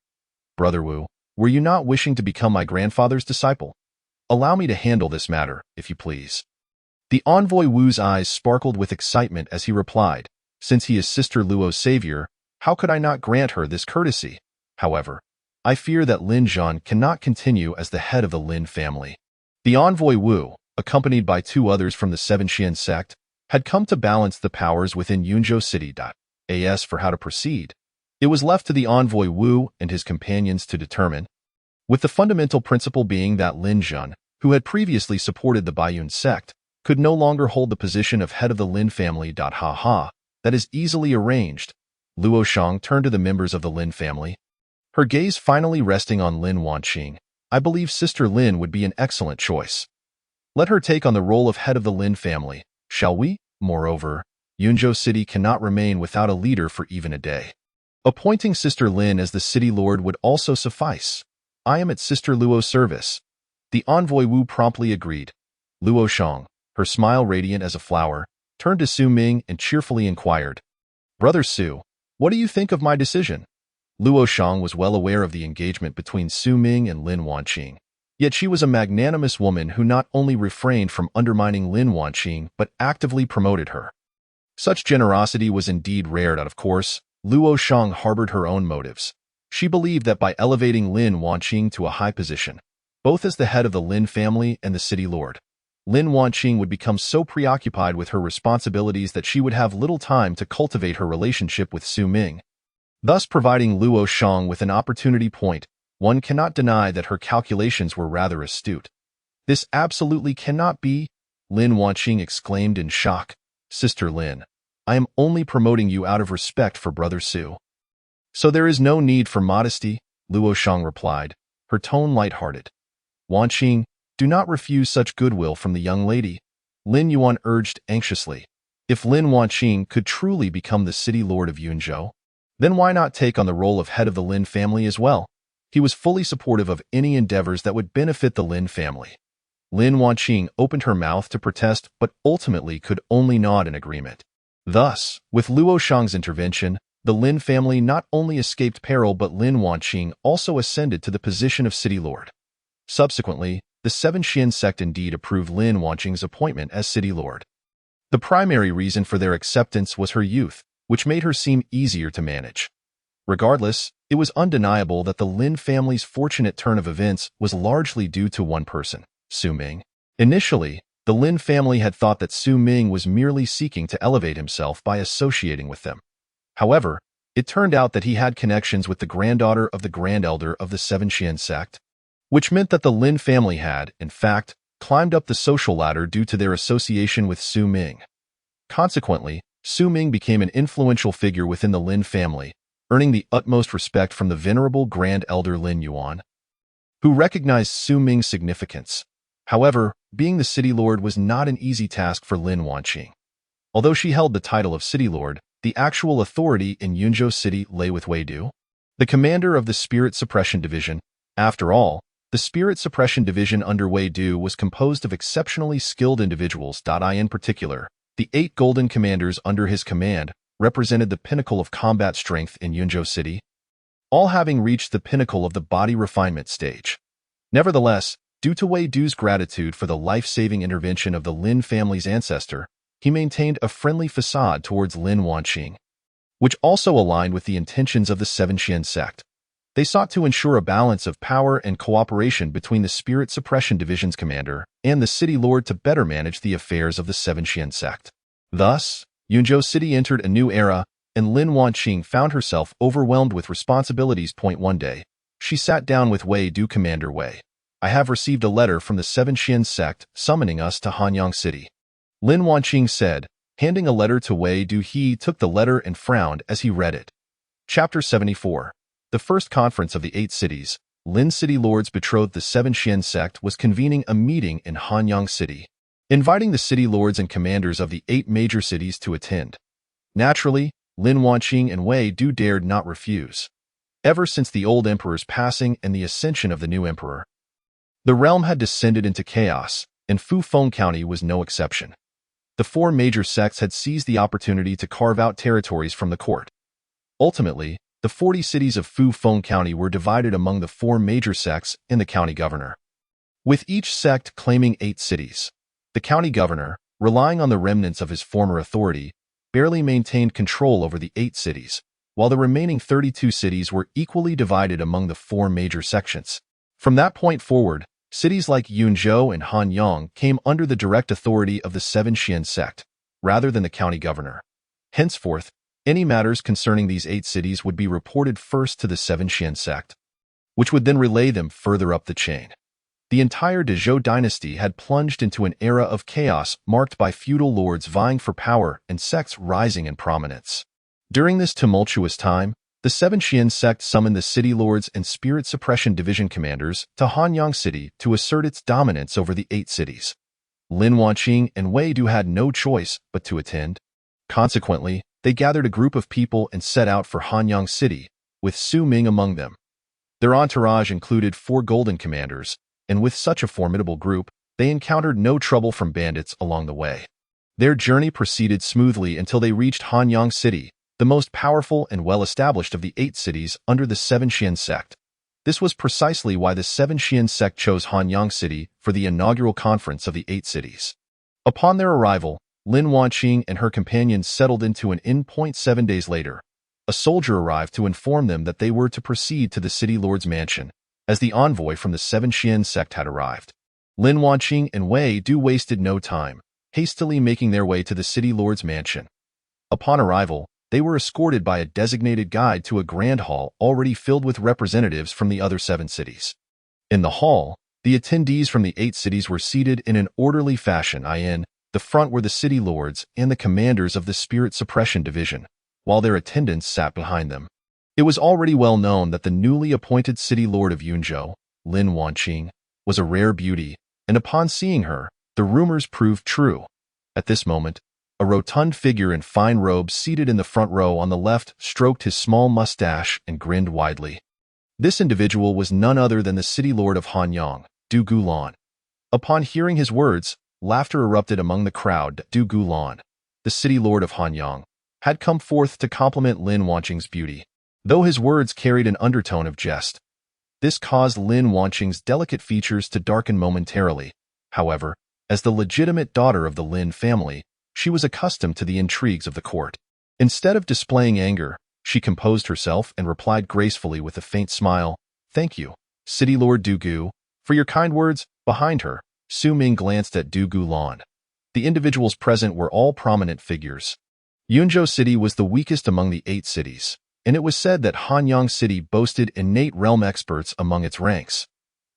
Brother Wu, were you not wishing to become my grandfather's disciple? Allow me to handle this matter, if you please. The envoy Wu's eyes sparkled with excitement as he replied, Since he is Sister Luo's savior, how could I not grant her this courtesy? However, I fear that Lin Zhan cannot continue as the head of the Lin family. The envoy Wu, accompanied by two others from the Seven Xian sect, had come to balance the powers within Yunzhou City. As for how to proceed, it was left to the envoy Wu and his companions to determine, with the fundamental principle being that Lin Zhan, who had previously supported the Baiyun sect, could no longer hold the position of head of the Lin family. That is easily arranged. Luo Shang turned to the members of the Lin family, her gaze finally resting on Lin Wanqing. I believe Sister Lin would be an excellent choice. Let her take on the role of head of the Lin family, shall we? Moreover, Yunzhou City cannot remain without a leader for even a day. Appointing Sister Lin as the city lord would also suffice. I am at Sister Luo's service. The envoy Wu promptly agreed. Luo Shang, her smile radiant as a flower, turned to Su Ming and cheerfully inquired, Brother Su, what do you think of my decision? Luo Shang was well aware of the engagement between Su Ming and Lin Wanqing, yet she was a magnanimous woman who not only refrained from undermining Lin Wanqing but actively promoted her. Such generosity was indeed rare. Of course, Luo Shang harbored her own motives. She believed that by elevating Lin Wanqing to a high position, both as the head of the Lin family and the city lord, Lin Wanqing would become so preoccupied with her responsibilities that she would have little time to cultivate her relationship with Su Ming, thus providing Luo Shang with an opportunity point. One cannot deny that her calculations were rather astute. This absolutely cannot be, Lin Wanqing exclaimed in shock. Sister Lin, I am only promoting you out of respect for Brother Su. So there is no need for modesty, Luo Shang replied, her tone light-hearted. Wanqing, do not refuse such goodwill from the young lady, Lin Yuan urged anxiously. If Lin Wanqing could truly become the city lord of Yunzhou, then why not take on the role of head of the Lin family as well? He was fully supportive of any endeavors that would benefit the Lin family. Lin Wanqing opened her mouth to protest but ultimately could only nod in agreement. Thus, with Luo Shang's intervention, the Lin family not only escaped peril but Lin Wanqing also ascended to the position of city lord. Subsequently, the Seven Xian sect indeed approved Lin Wanqing's appointment as city lord. The primary reason for their acceptance was her youth, which made her seem easier to manage. Regardless, it was undeniable that the Lin family's fortunate turn of events was largely due to one person, Su Ming. Initially, the Lin family had thought that Su Ming was merely seeking to elevate himself by associating with them. However, it turned out that he had connections with the granddaughter of the Grand Elder of the Seven Xian sect, which meant that the Lin family had, in fact, climbed up the social ladder due to their association with Su Ming. Consequently, Su Ming became an influential figure within the Lin family, earning the utmost respect from the venerable Grand Elder Lin Yuan, who recognized Su Ming's significance. However, being the city lord was not an easy task for Lin Wanqing. Although she held the title of city lord, the actual authority in Yunzhou City lay with Wei Du. the commander of the Spirit Suppression Division. After all, the Spirit Suppression Division under Wei Du was composed of exceptionally skilled individuals. In particular, the 8 golden commanders under his command represented the pinnacle of combat strength in Yunzhou City, all having reached the pinnacle of the body refinement stage. Nevertheless, due to Wei Du's gratitude for the life-saving intervention of the Lin family's ancestor, he maintained a friendly facade towards Lin Wanqing, which also aligned with the intentions of the Seven Xian sect. They sought to ensure a balance of power and cooperation between the Spirit Suppression Division's commander and the city lord to better manage the affairs of the Seven Xian sect. Thus, Yunzhou City entered a new era, and Lin Wanqing found herself overwhelmed with responsibilities. One day, she sat down with Wei Du. Commander Wei, I have received a letter from the Seven Xian sect summoning us to Hanyang City. Lin Wanqing said, handing a letter to Wei Du. He took the letter and frowned as he read it. Chapter 74. The first conference of the 8 cities, Lin City Lords betrothed the Seven Xian sect, was convening a meeting in Hanyang City, inviting the city lords and commanders of the 8 major cities to attend. Naturally, Lin Wanqing and Wei Du dared not refuse. Ever since the old emperor's passing and the ascension of the new emperor, the realm had descended into chaos, and Fufeng County was no exception. The 4 major sects had seized the opportunity to carve out territories from the court. Ultimately, the 40 cities of Fufeng County were divided among the 4 major sects and the county governor, with each sect claiming 8 cities. The county governor, relying on the remnants of his former authority, barely maintained control over the 8 cities, while the remaining 32 cities were equally divided among the 4 major sections. From that point forward, cities like Yunzhou and Hanyang came under the direct authority of the Seven Xian sect, rather than the county governor. Henceforth, any matters concerning these 8 cities would be reported first to the Seven Xian sect, which would then relay them further up the chain. The entire Dezhou dynasty had plunged into an era of chaos marked by feudal lords vying for power and sects rising in prominence. During this tumultuous time, the Seven Xian sect summoned the city lords and Spirit Suppression Division commanders to Hanyang City to assert its dominance over the 8 cities. Lin Wanqing and Wei Du had no choice but to attend. Consequently, they gathered a group of people and set out for Hanyang City, with Su Ming among them. Their entourage included 4 golden commanders, and with such a formidable group, they encountered no trouble from bandits along the way. Their journey proceeded smoothly until they reached Hanyang City, the most powerful and well-established of the 8 cities under the Seven Xian sect. This was precisely why the Seven Xian sect chose Hanyang City for the inaugural conference of the 8 cities. Upon their arrival, Lin Wanqing and her companions settled into an inn. 7 days later, a soldier arrived to inform them that they were to proceed to the city lord's mansion, as the envoy from the Seven Xian sect had arrived. Lin Wanqing and Wei Du wasted no time, hastily making their way to the city lord's mansion. Upon arrival, they were escorted by a designated guide to a grand hall already filled with representatives from the other 7 cities. In the hall, the attendees from the 8 cities were seated in an orderly fashion. In the front were the city lords and the commanders of the Spirit Suppression Division, while their attendants sat behind them. It was already well known that the newly appointed city lord of Yunzhou, Lin Wanqing, was a rare beauty, and upon seeing her, the rumors proved true. At this moment, a rotund figure in fine robes seated in the front row on the left stroked his small mustache and grinned widely. This individual was none other than the city lord of Hanyang, Du Gulan. Upon hearing his words, laughter erupted among the crowd. Du Gulan, the city lord of Hanyang, had come forth to compliment Lin Wanqing's beauty, though his words carried an undertone of jest. This caused Lin Wanqing's delicate features to darken momentarily. However, as the legitimate daughter of the Lin family, she was accustomed to the intrigues of the court. Instead of displaying anger, she composed herself and replied gracefully with a faint smile, "Thank you, City Lord Du Gu, for your kind words." Behind her, Su Ming glanced at Du Gulan. The individuals present were all prominent figures. Yunzhou City was the weakest among the 8 cities, and it was said that Hanyang City boasted innate realm experts among its ranks.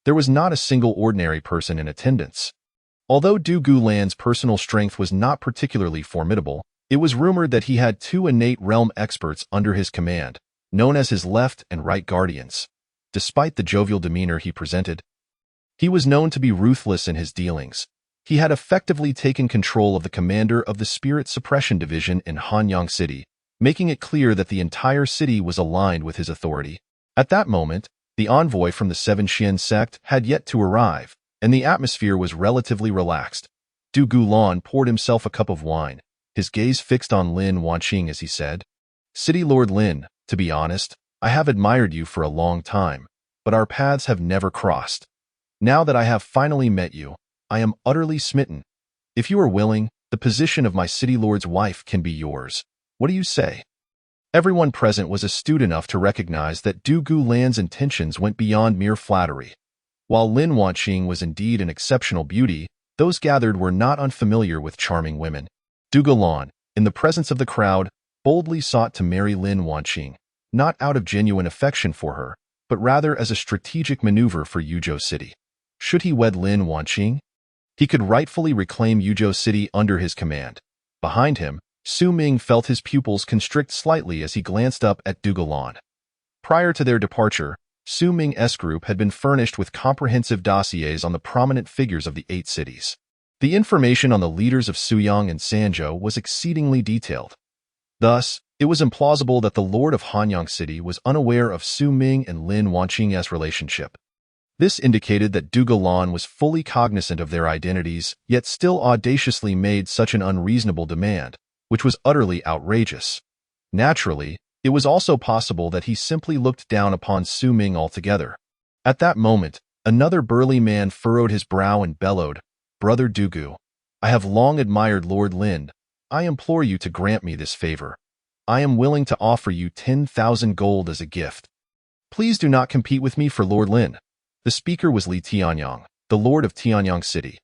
There was not a single ordinary person in attendance. Although Du Gulan's personal strength was not particularly formidable, it was rumored that he had 2 innate realm experts under his command, known as his left and right guardians. Despite the jovial demeanor he presented, he was known to be ruthless in his dealings. He had effectively taken control of the commander of the Spirit Suppression Division in Hanyang City, making it clear that the entire city was aligned with his authority. At that moment, the envoy from the Seven Xian sect had yet to arrive, and the atmosphere was relatively relaxed. Du Gulan poured himself a cup of wine, his gaze fixed on Lin Wanqing as he said, "City Lord Lin, to be honest, I have admired you for a long time, but our paths have never crossed. Now that I have finally met you, I am utterly smitten. If you are willing, the position of my City Lord's wife can be yours. What do you say?" Everyone present was astute enough to recognize that Du Gulan's intentions went beyond mere flattery. While Lin Wanqing was indeed an exceptional beauty, those gathered were not unfamiliar with charming women. Du Gulan, in the presence of the crowd, boldly sought to marry Lin Wanqing, not out of genuine affection for her, but rather as a strategic maneuver for Yuzhou City. Should he wed Lin Wanqing, he could rightfully reclaim Yuzhou City under his command. Behind him, Su Ming felt his pupils constrict slightly as he glanced up at Du Gulan. Prior to their departure, Su Ming's group had been furnished with comprehensive dossiers on the prominent figures of the 8 cities. The information on the leaders of Suyang and Sanzhou was exceedingly detailed. Thus, it was implausible that the Lord of Hanyang City was unaware of Su Ming and Lin Wanqing's relationship. This indicated that Du Gulan was fully cognizant of their identities, yet still audaciously made such an unreasonable demand, which was utterly outrageous. Naturally, it was also possible that he simply looked down upon Su Ming altogether. At that moment, another burly man furrowed his brow and bellowed, "Brother Dugu, I have long admired Lord Lin. I implore you to grant me this favor. I am willing to offer you 10,000 gold as a gift. Please do not compete with me for Lord Lin." The speaker was Li Tianyang, the Lord of Tianyang City.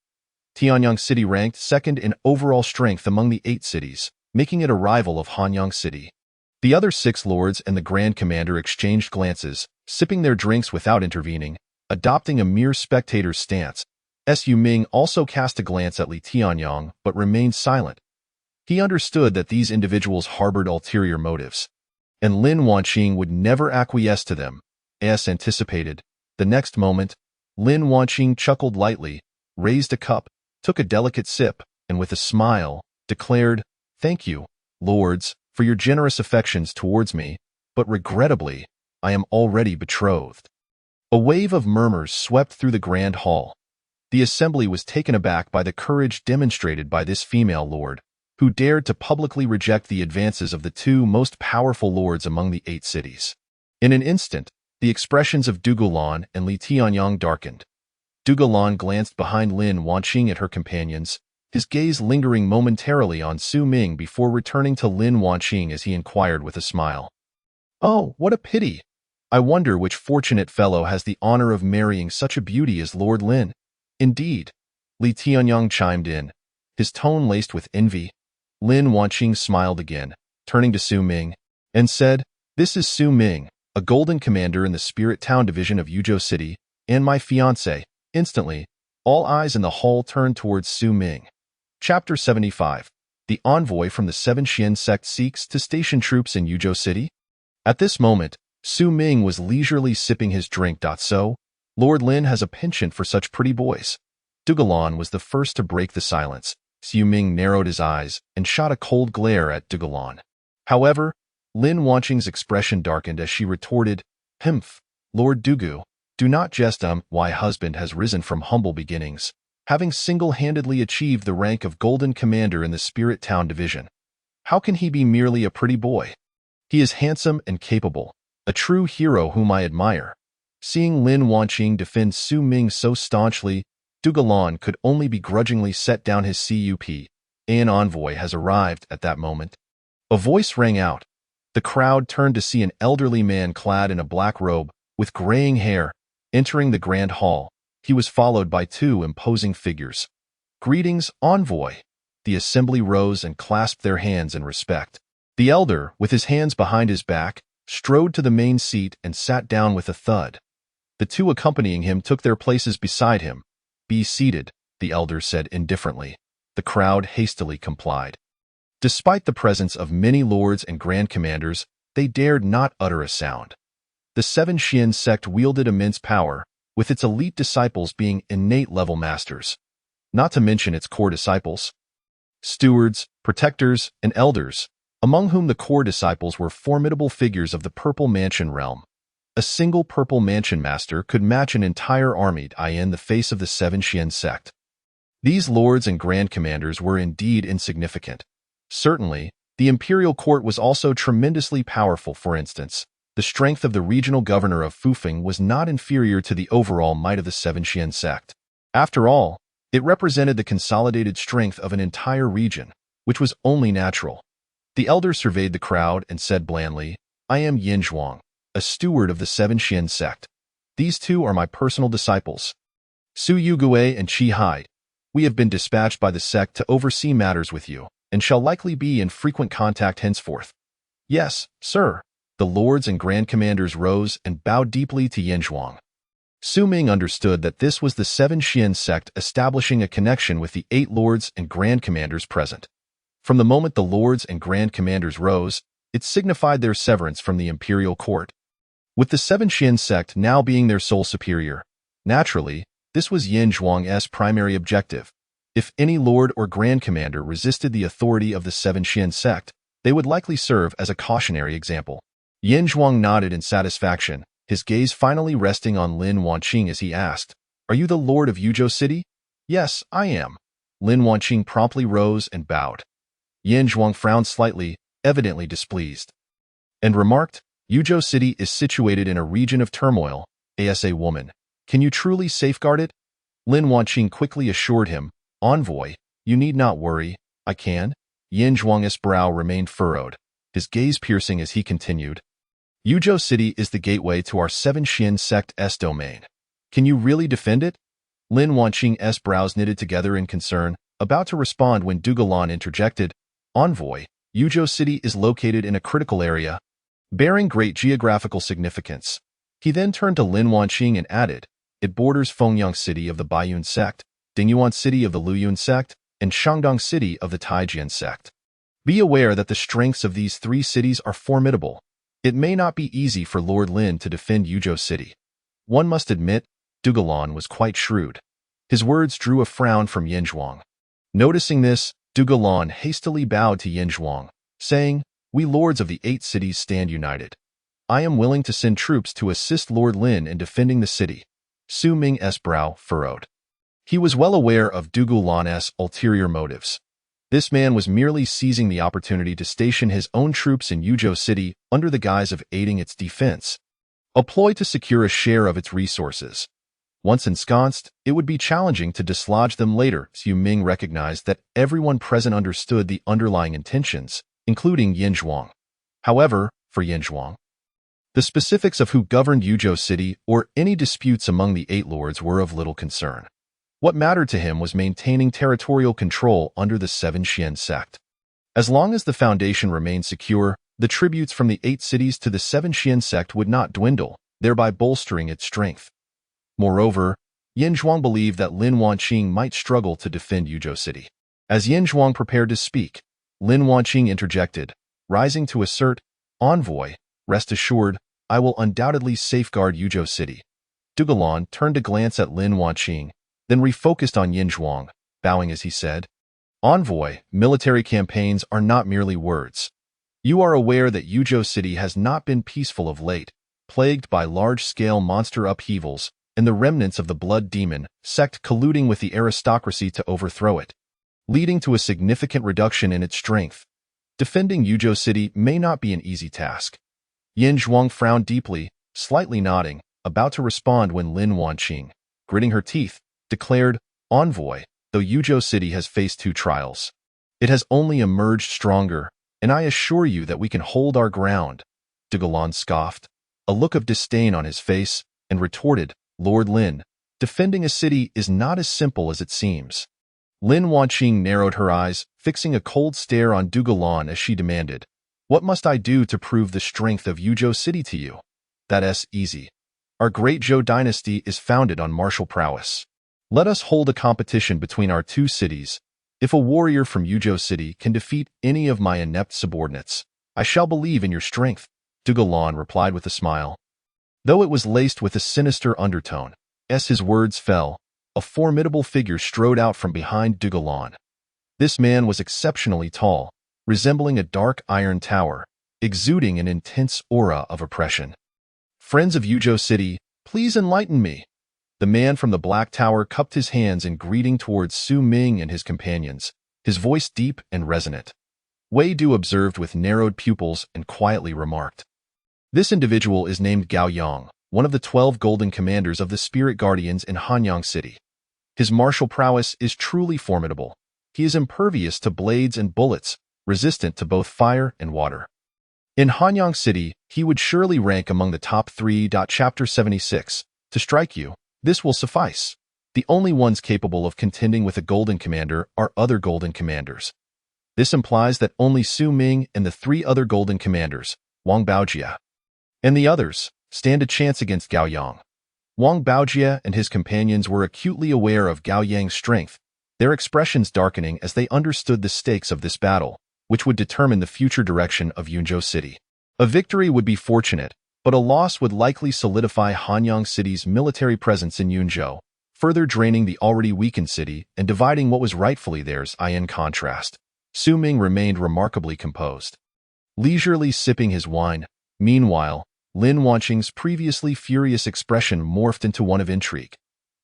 Tianyang City ranked second in overall strength among the 8 cities, making it a rival of Hanyang City. The other 6 lords and the Grand Commander exchanged glances, sipping their drinks without intervening, adopting a mere spectator's stance. Su Ming also cast a glance at Li Tianyang but remained silent. He understood that these individuals harbored ulterior motives, and Lin Wanqing would never acquiesce to them. As anticipated, the next moment, Lin Wanqing chuckled lightly, raised a cup, took a delicate sip, and with a smile, declared, "Thank you, lords, for your generous affections towards me, but regrettably, I am already betrothed." A wave of murmurs swept through the grand hall. The assembly was taken aback by the courage demonstrated by this female lord, who dared to publicly reject the advances of the 2 most powerful lords among the 8 cities. In an instant, the expressions of Du Gulan and Li Tianyang darkened. Du Gulan glanced behind Lin Wanqing at her companions, his gaze lingering momentarily on Su Ming before returning to Lin Wanqing as he inquired with a smile, "Oh, what a pity! I wonder which fortunate fellow has the honor of marrying such a beauty as Lord Lin." "Indeed," Li Tianyang chimed in, his tone laced with envy. Lin Wanqing smiled again, turning to Su Ming, and said, "This is Su Ming, a golden commander in the Spirit Town division of Yuzhou City, and my fiancé." Instantly, all eyes in the hall turned towards Su Ming. Chapter 75. The envoy from the Seven Xian sect seeks to station troops in Yuzhou City? At this moment, Su Ming was leisurely sipping his drink. "So, Lord Lin has a penchant for such pretty boys." Du Gulan was the first to break the silence. Su Ming narrowed his eyes and shot a cold glare at Du Gulan. However, Lin Wanqing's expression darkened as she retorted, "Humph, Lord Dugu, do not jest. My husband has risen from humble beginnings, having single-handedly achieved the rank of Golden Commander in the Spirit Town division. How can he be merely a pretty boy? He is handsome and capable, a true hero whom I admire." Seeing Lin Wanqing defend Su Ming so staunchly, Du Gulan could only begrudgingly set down his cup. "An envoy has arrived." At that moment, a voice rang out. The crowd turned to see an elderly man clad in a black robe, with graying hair, entering the grand hall. He was followed by 2 imposing figures. "Greetings, envoy." The assembly rose and clasped their hands in respect. The elder, with his hands behind his back, strode to the main seat and sat down with a thud. The 2 accompanying him took their places beside him. "Be seated," the elder said indifferently. The crowd hastily complied. Despite the presence of many lords and grand commanders, they dared not utter a sound. The Seven Xian sect wielded immense power, with its elite disciples being innate level masters, not to mention its core disciples, stewards, protectors, and elders, among whom the core disciples were formidable figures of the Purple Mansion realm. A single purple mansion master could match an entire army in the face of the Seven Xian sect. These lords and grand commanders were indeed insignificant. Certainly, the imperial court was also tremendously powerful. For instance, the strength of the regional governor of Fufeng was not inferior to the overall might of the Seven Xian sect. After all, it represented the consolidated strength of an entire region, which was only natural. The elder surveyed the crowd and said blandly, "I am Yin Zhuang, a steward of the Seven Xian sect. These two are my personal disciples, Su Yugue and Qi Hai. We have been dispatched by the sect to oversee matters with you, and shall likely be in frequent contact henceforth." "Yes, sir." The lords and grand commanders rose and bowed deeply to Yin Zhuang. Su Ming understood that this was the Seven Xian sect establishing a connection with the 8 lords and grand commanders present. From the moment the lords and grand commanders rose, it signified their severance from the imperial court. With the Seven Xian sect now being their sole superior, naturally, this was Yin Zhuang's primary objective. If any lord or grand commander resisted the authority of the Seven Xian sect, they would likely serve as a cautionary example. Yin Zhuang nodded in satisfaction, his gaze finally resting on Lin Wanqing as he asked, "Are you the lord of Yuzhou City?" "Yes, I am." Lin Wanqing promptly rose and bowed. Yin Zhuang frowned slightly, evidently displeased, and remarked, "Yuzhou City is situated in a region of turmoil. As a woman, can you truly safeguard it?" Lin Wanqing quickly assured him, "Envoy, you need not worry, I can." Yin Zhuang's brow remained furrowed, his gaze piercing as he continued, "Yuzhou City is the gateway to our Seven Xian sect's domain. Can you really defend it?" Lin Wanqing's brows knitted together in concern, about to respond when Du Galan interjected, "Envoy, Yuzhou City is located in a critical area, bearing great geographical significance." He then turned to Lin Wanqing and added, "It borders Fengyang City of the Baiyun sect, Dingyuan City of the Luyun sect, and Shangdong City of the Taijian sect. Be aware that the strengths of these 3 cities are formidable. It may not be easy for Lord Lin to defend Yuzhou City." One must admit, Du Galan was quite shrewd. His words drew a frown from Yin Zhuang. Noticing this, Du Galan hastily bowed to Yin Zhuang, saying, "We lords of the 8 cities stand united. I am willing to send troops to assist Lord Lin in defending the city." Su Ming's brow furrowed. He was well aware of Du Galan's ulterior motives. This man was merely seizing the opportunity to station his own troops in Yuzhou City under the guise of aiding its defense, a ploy to secure a share of its resources. Once ensconced, it would be challenging to dislodge them later. Su Ming recognized that everyone present understood the underlying intentions, including Yin Zhuang. However, for Yin Zhuang, the specifics of who governed Yuzhou City or any disputes among the 8 lords were of little concern. What mattered to him was maintaining territorial control under the Seven Xian sect. As long as the foundation remained secure, the tributes from the 8 cities to the Seven Xian sect would not dwindle, thereby bolstering its strength. Moreover, Yin Zhuang believed that Lin Wanqing might struggle to defend Yuzhou City. As Yin Zhuang prepared to speak, Lin Wanqing interjected, rising to assert, "Envoy, rest assured, I will undoubtedly safeguard Yuzhou City." Du Galan turned to glance at Lin Wanqing, then refocused on Yin Zhuang, bowing as he said, "Envoy, military campaigns are not merely words. You are aware that Yuzhou City has not been peaceful of late, plagued by large-scale monster upheavals and the remnants of the Blood Demon sect colluding with the aristocracy to overthrow it, leading to a significant reduction in its strength. Defending Yuzhou City may not be an easy task." Yin Zhuang frowned deeply, slightly nodding, about to respond when Lin Wanqing, gritting her teeth, declared, "Envoy, though Yuzhou City has faced 2 trials, it has only emerged stronger, and I assure you that we can hold our ground." Du Galan scoffed, a look of disdain on his face, and retorted, "Lord Lin, defending a city is not as simple as it seems." Lin Wanqing narrowed her eyes, fixing a cold stare on Du Galan as she demanded, "What must I do to prove the strength of Yuzhou City to you?" "That's easy. Our great Zhou dynasty is founded on martial prowess. Let us hold a competition between our 2 cities. If a warrior from Yuzhou City can defeat any of my inept subordinates, I shall believe in your strength," Du Galan replied with a smile, though it was laced with a sinister undertone. As his words fell, a formidable figure strode out from behind Du Galan. This man was exceptionally tall, resembling a dark iron tower, exuding an intense aura of oppression. Friends of Yuzhou City, please enlighten me. The man from the Black Tower cupped his hands in greeting towards Su Ming and his companions, his voice deep and resonant. Wei Du observed with narrowed pupils and quietly remarked, "This individual is named Gao Yang, one of the 12 golden commanders of the Spirit Guardians in Hanyang City. His martial prowess is truly formidable. He is impervious to blades and bullets, resistant to both fire and water. In Hanyang City, he would surely rank among the top 3. Chapter 76. To strike you, this will suffice. The only ones capable of contending with a golden commander are other golden commanders. This implies that only Su Ming and the 3 other golden commanders, Wang Baojia, and the others, stand a chance against Gao Yang." Wang Baojia and his companions were acutely aware of Gao Yang's strength, their expressions darkening as they understood the stakes of this battle, which would determine the future direction of Yunzhou City. A victory would be fortunate, but a loss would likely solidify Hanyang City's military presence in Yunzhou, further draining the already weakened city and dividing what was rightfully theirs. In contrast, Su Ming remained remarkably composed, leisurely sipping his wine. Meanwhile, Lin Wanqing's previously furious expression morphed into one of intrigue.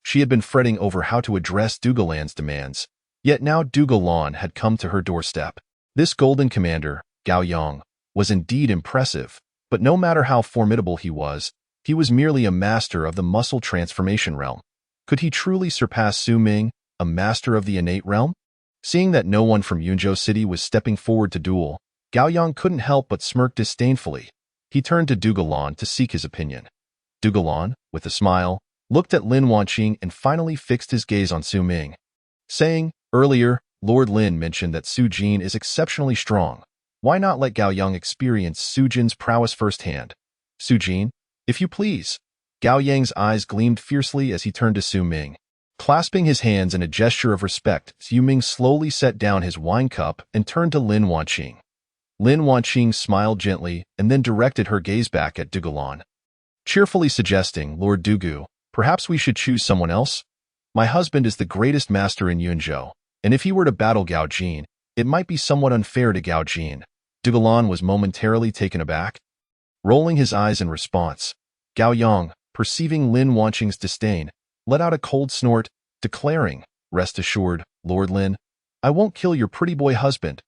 She had been fretting over how to address Dugalan's demands, yet now Dugalan had come to her doorstep. This golden commander, Gao Yang, was indeed impressive, but no matter how formidable he was merely a master of the muscle transformation realm. Could he truly surpass Su Ming, a master of the innate realm? Seeing that no one from Yunzhou City was stepping forward to duel, Gao Yang couldn't help but smirk disdainfully. He turned to Dugalan to seek his opinion. Dugalan, with a smile, looked at Lin Wanqing and finally fixed his gaze on Su Ming, saying, "Earlier, Lord Lin mentioned that Su Jin is exceptionally strong. Why not let Gao Yang experience Su Jin's prowess firsthand?" "Su Jin, if you please." Gao Yang's eyes gleamed fiercely as he turned to Su Ming. Clasping his hands in a gesture of respect, Su Ming slowly set down his wine cup and turned to Lin Wanqing. Lin Wanqing smiled gently and then directed her gaze back at Dugalan, cheerfully suggesting, "Lord Dugu, perhaps we should choose someone else? My husband is the greatest master in Yunzhou, and if he were to battle Gao Jin, it might be somewhat unfair to Gao Jin." Dugalan was momentarily taken aback. Rolling his eyes in response, Gao Yang, perceiving Lin Wanqing's disdain, let out a cold snort, declaring, "Rest assured, Lord Lin, I won't kill your pretty boy husband."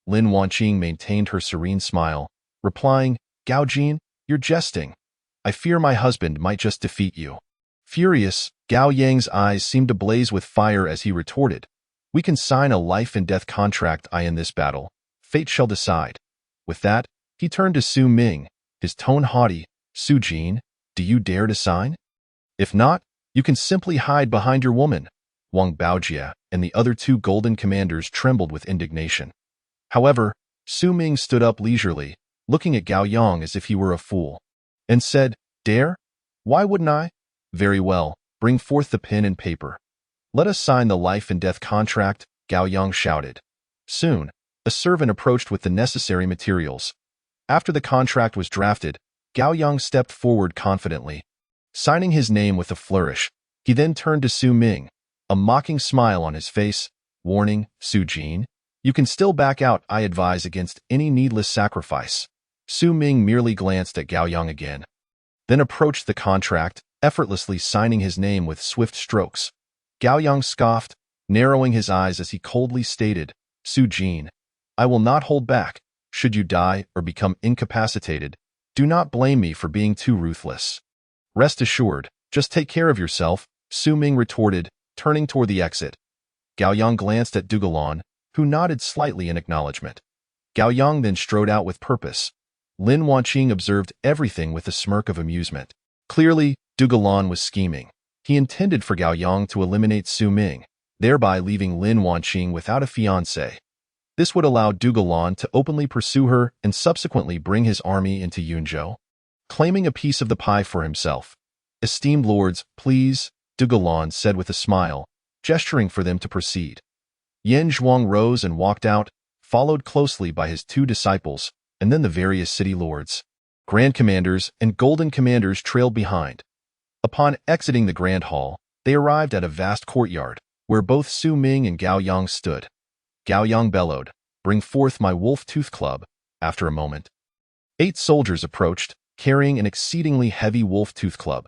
Lin Wanqing maintained her serene smile, replying, "Gao Jin, you're jesting. I fear my husband might just defeat you." Furious, Gao Yang's eyes seemed to blaze with fire as he retorted, "We can sign a life-and-death contract in this battle. Fate shall decide." With that, he turned to Su Ming, his tone haughty, "Su Jin, do you dare to sign? If not, you can simply hide behind your woman." Wang Baojia and the other 2 golden commanders trembled with indignation. However, Su Ming stood up leisurely, looking at Gao Yang as if he were a fool, and said, "Dare? Why wouldn't I? Very well, bring forth the pen and paper. Let us sign the life-and-death contract," Gao Yang shouted. Soon, a servant approached with the necessary materials. After the contract was drafted, Gao Yang stepped forward confidently, signing his name with a flourish. He then turned to Su Ming, a mocking smile on his face, warning, "Su Jin, you can still back out. I advise against any needless sacrifice." Su Ming merely glanced at Gao Yang again, then approached the contract, effortlessly signing his name with swift strokes. Gao Yang scoffed, narrowing his eyes as he coldly stated, "Su Jin, I will not hold back. Should you die or become incapacitated, do not blame me for being too ruthless. Rest assured, just take care of yourself," Su Ming retorted, turning toward the exit. Gao Yang glanced at Dugalan, who nodded slightly in acknowledgement. Gao Yang then strode out with purpose. Lin Wanqing observed everything with a smirk of amusement. Clearly, Dugalan was scheming. He intended for Gao Yang to eliminate Su Ming, thereby leaving Lin Wanqing without a fiancé. This would allow Dugalan to openly pursue her and subsequently bring his army into Yunzhou, claiming a piece of the pie for himself. "Esteemed lords, please," Dugalan said with a smile, gesturing for them to proceed. Yan Zhuang rose and walked out, followed closely by his 2 disciples, and then the various city lords, grand commanders, and golden commanders trailed behind. Upon exiting the grand hall, they arrived at a vast courtyard, where both Su Ming and Gao Yang stood. Gao Yang bellowed, "Bring forth my wolf-tooth club." After a moment, 8 soldiers approached, carrying an exceedingly heavy wolf-tooth club.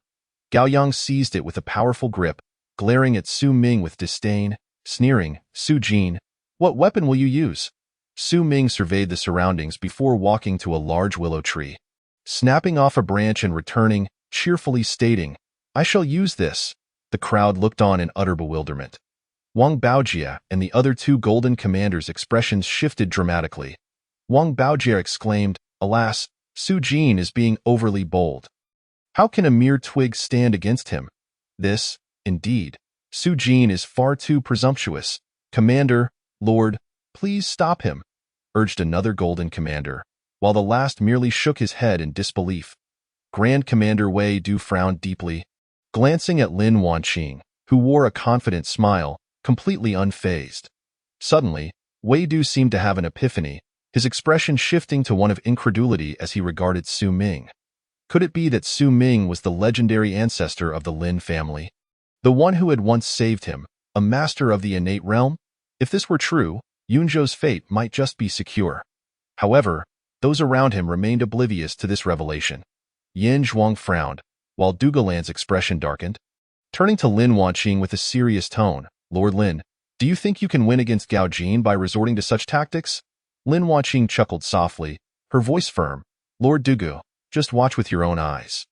Gao Yang seized it with a powerful grip, glaring at Su Ming with disdain, sneering, "Su Jin, what weapon will you use?" Su Ming surveyed the surroundings before walking to a large willow tree. Snapping off a branch and returning, cheerfully stating, "I shall use this." The crowd looked on in utter bewilderment. Wang Baojia and the other two golden commanders' expressions shifted dramatically. Wang Baojia exclaimed, "Alas, Su Jin is being overly bold. How can a mere twig stand against him? This, indeed, Su Jin is far too presumptuous. Commander, Lord, please stop him," urged another golden commander, while the last merely shook his head in disbelief. Grand Commander Wei Du frowned deeply, glancing at Lin Wanqing, who wore a confident smile, completely unfazed. Suddenly, Wei Du seemed to have an epiphany, his expression shifting to one of incredulity as he regarded Su Ming. Could it be that Su Ming was the legendary ancestor of the Lin family? The one who had once saved him, a master of the innate realm? If this were true, Yunzhou's fate might just be secure. However, those around him remained oblivious to this revelation. Yin Zhuang frowned, while Dugalan's expression darkened. Turning to Lin Wanqing with a serious tone, "Lord Lin, do you think you can win against Gao Jin by resorting to such tactics?" Lin Wanqing chuckled softly, her voice firm. "Lord Dugu, just watch with your own eyes."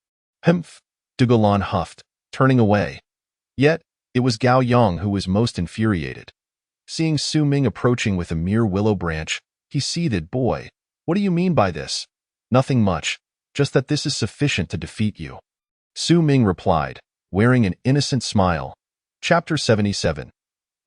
"Humph," Dugalan huffed, turning away. Yet, it was Gao Yang who was most infuriated. Seeing Su Ming approaching with a mere willow branch, he seethed, "Boy, what do you mean by this?" "Nothing much, just that this is sufficient to defeat you," Su Ming replied, wearing an innocent smile. Chapter 77.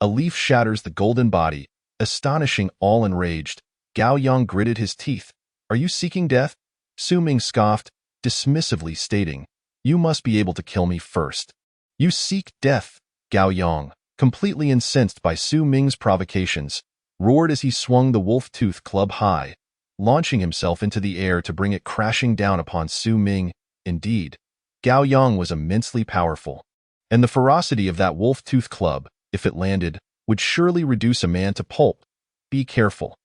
A leaf shatters the golden body, astonishing all enraged. Gao Yang gritted his teeth. "Are you seeking death?" Su Ming scoffed, dismissively stating, "You must be able to kill me first." "You seek death?" Gao Yang, completely incensed by Su Ming's provocations, roared as he swung the wolf-tooth club high, launching himself into the air to bring it crashing down upon Su Ming. Indeed, Gao Yang was immensely powerful, and the ferocity of that wolf-tooth club, if it landed, would surely reduce a man to pulp. Be careful.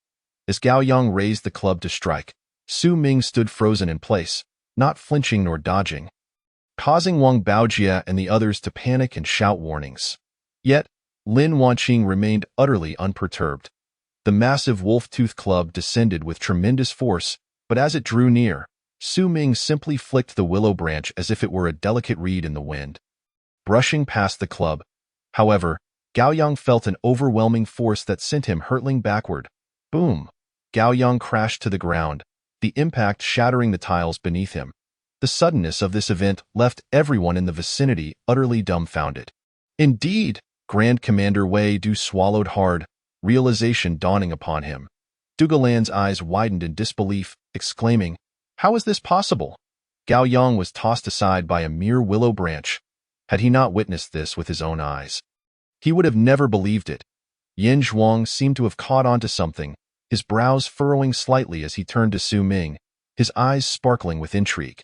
As Gao Yang raised the club to strike, Su Ming stood frozen in place, not flinching nor dodging, causing Wang Baojia and the others to panic and shout warnings. Yet, Lin Wanqing remained utterly unperturbed. The massive wolf-tooth club descended with tremendous force, but as it drew near, Su Ming simply flicked the willow branch as if it were a delicate reed in the wind. Brushing past the club, however, Gao Yang felt an overwhelming force that sent him hurtling backward. Boom! Gao Yang crashed to the ground, the impact shattering the tiles beneath him. The suddenness of this event left everyone in the vicinity utterly dumbfounded. Indeed, Grand Commander Wei Du swallowed hard, realization dawning upon him. Dugalan's eyes widened in disbelief, exclaiming, "How is this possible?" Gao Yang was tossed aside by a mere willow branch. Had he not witnessed this with his own eyes, he would have never believed it. Yin Zhuang seemed to have caught on to something, his brows furrowing slightly as he turned to Su Ming, his eyes sparkling with intrigue.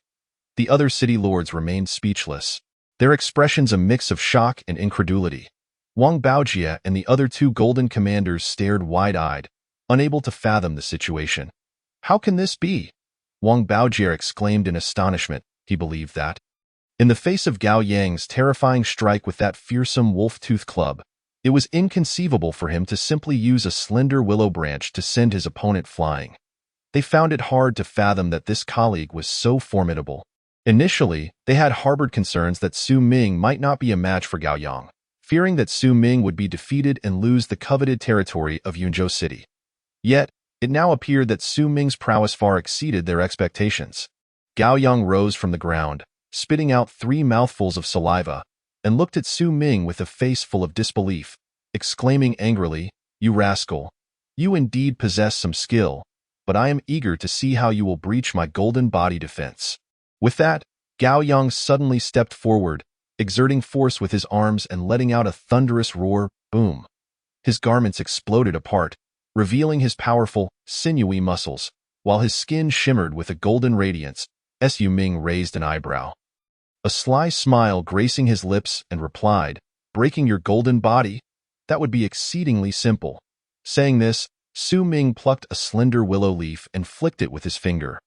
The other city lords remained speechless, their expressions a mix of shock and incredulity. Wang Baojia and the other two golden commanders stared wide-eyed, unable to fathom the situation. "How can this be?" Wang Baojia exclaimed in astonishment. He believed that, in the face of Gao Yang's terrifying strike with that fearsome wolf-tooth club, it was inconceivable for him to simply use a slender willow branch to send his opponent flying. They found it hard to fathom that this colleague was so formidable. Initially, they had harbored concerns that Su Ming might not be a match for Gao Yang, fearing that Su Ming would be defeated and lose the coveted territory of Yunzhou City. Yet, it now appeared that Su Ming's prowess far exceeded their expectations. Gao Yang rose from the ground, spitting out 3 mouthfuls of saliva, and looked at Su Ming with a face full of disbelief, exclaiming angrily, "You rascal! You indeed possess some skill, but I am eager to see how you will breach my golden body defense." With that, Gao Yang suddenly stepped forward, exerting force with his arms and letting out a thunderous roar. Boom! His garments exploded apart, revealing his powerful, sinewy muscles, while his skin shimmered with a golden radiance. Su Ming raised an eyebrow, a sly smile gracing his lips, and replied, "Breaking your golden body? That would be exceedingly simple." Saying this, Su Ming plucked a slender willow leaf and flicked it with his finger.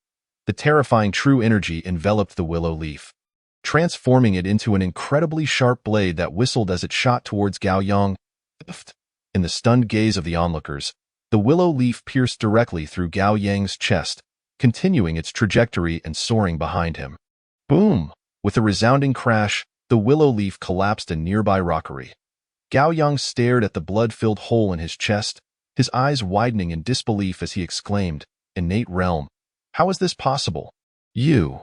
The terrifying true energy enveloped the willow leaf, transforming it into an incredibly sharp blade that whistled as it shot towards Gao Yang. In the stunned gaze of the onlookers, the willow leaf pierced directly through Gao Yang's chest, continuing its trajectory and soaring behind him. Boom! With a resounding crash, the willow leaf collapsed a nearby rockery. Gao Yang stared at the blood-filled hole in his chest, his eyes widening in disbelief as he exclaimed, "Innate realm. How is this possible? You,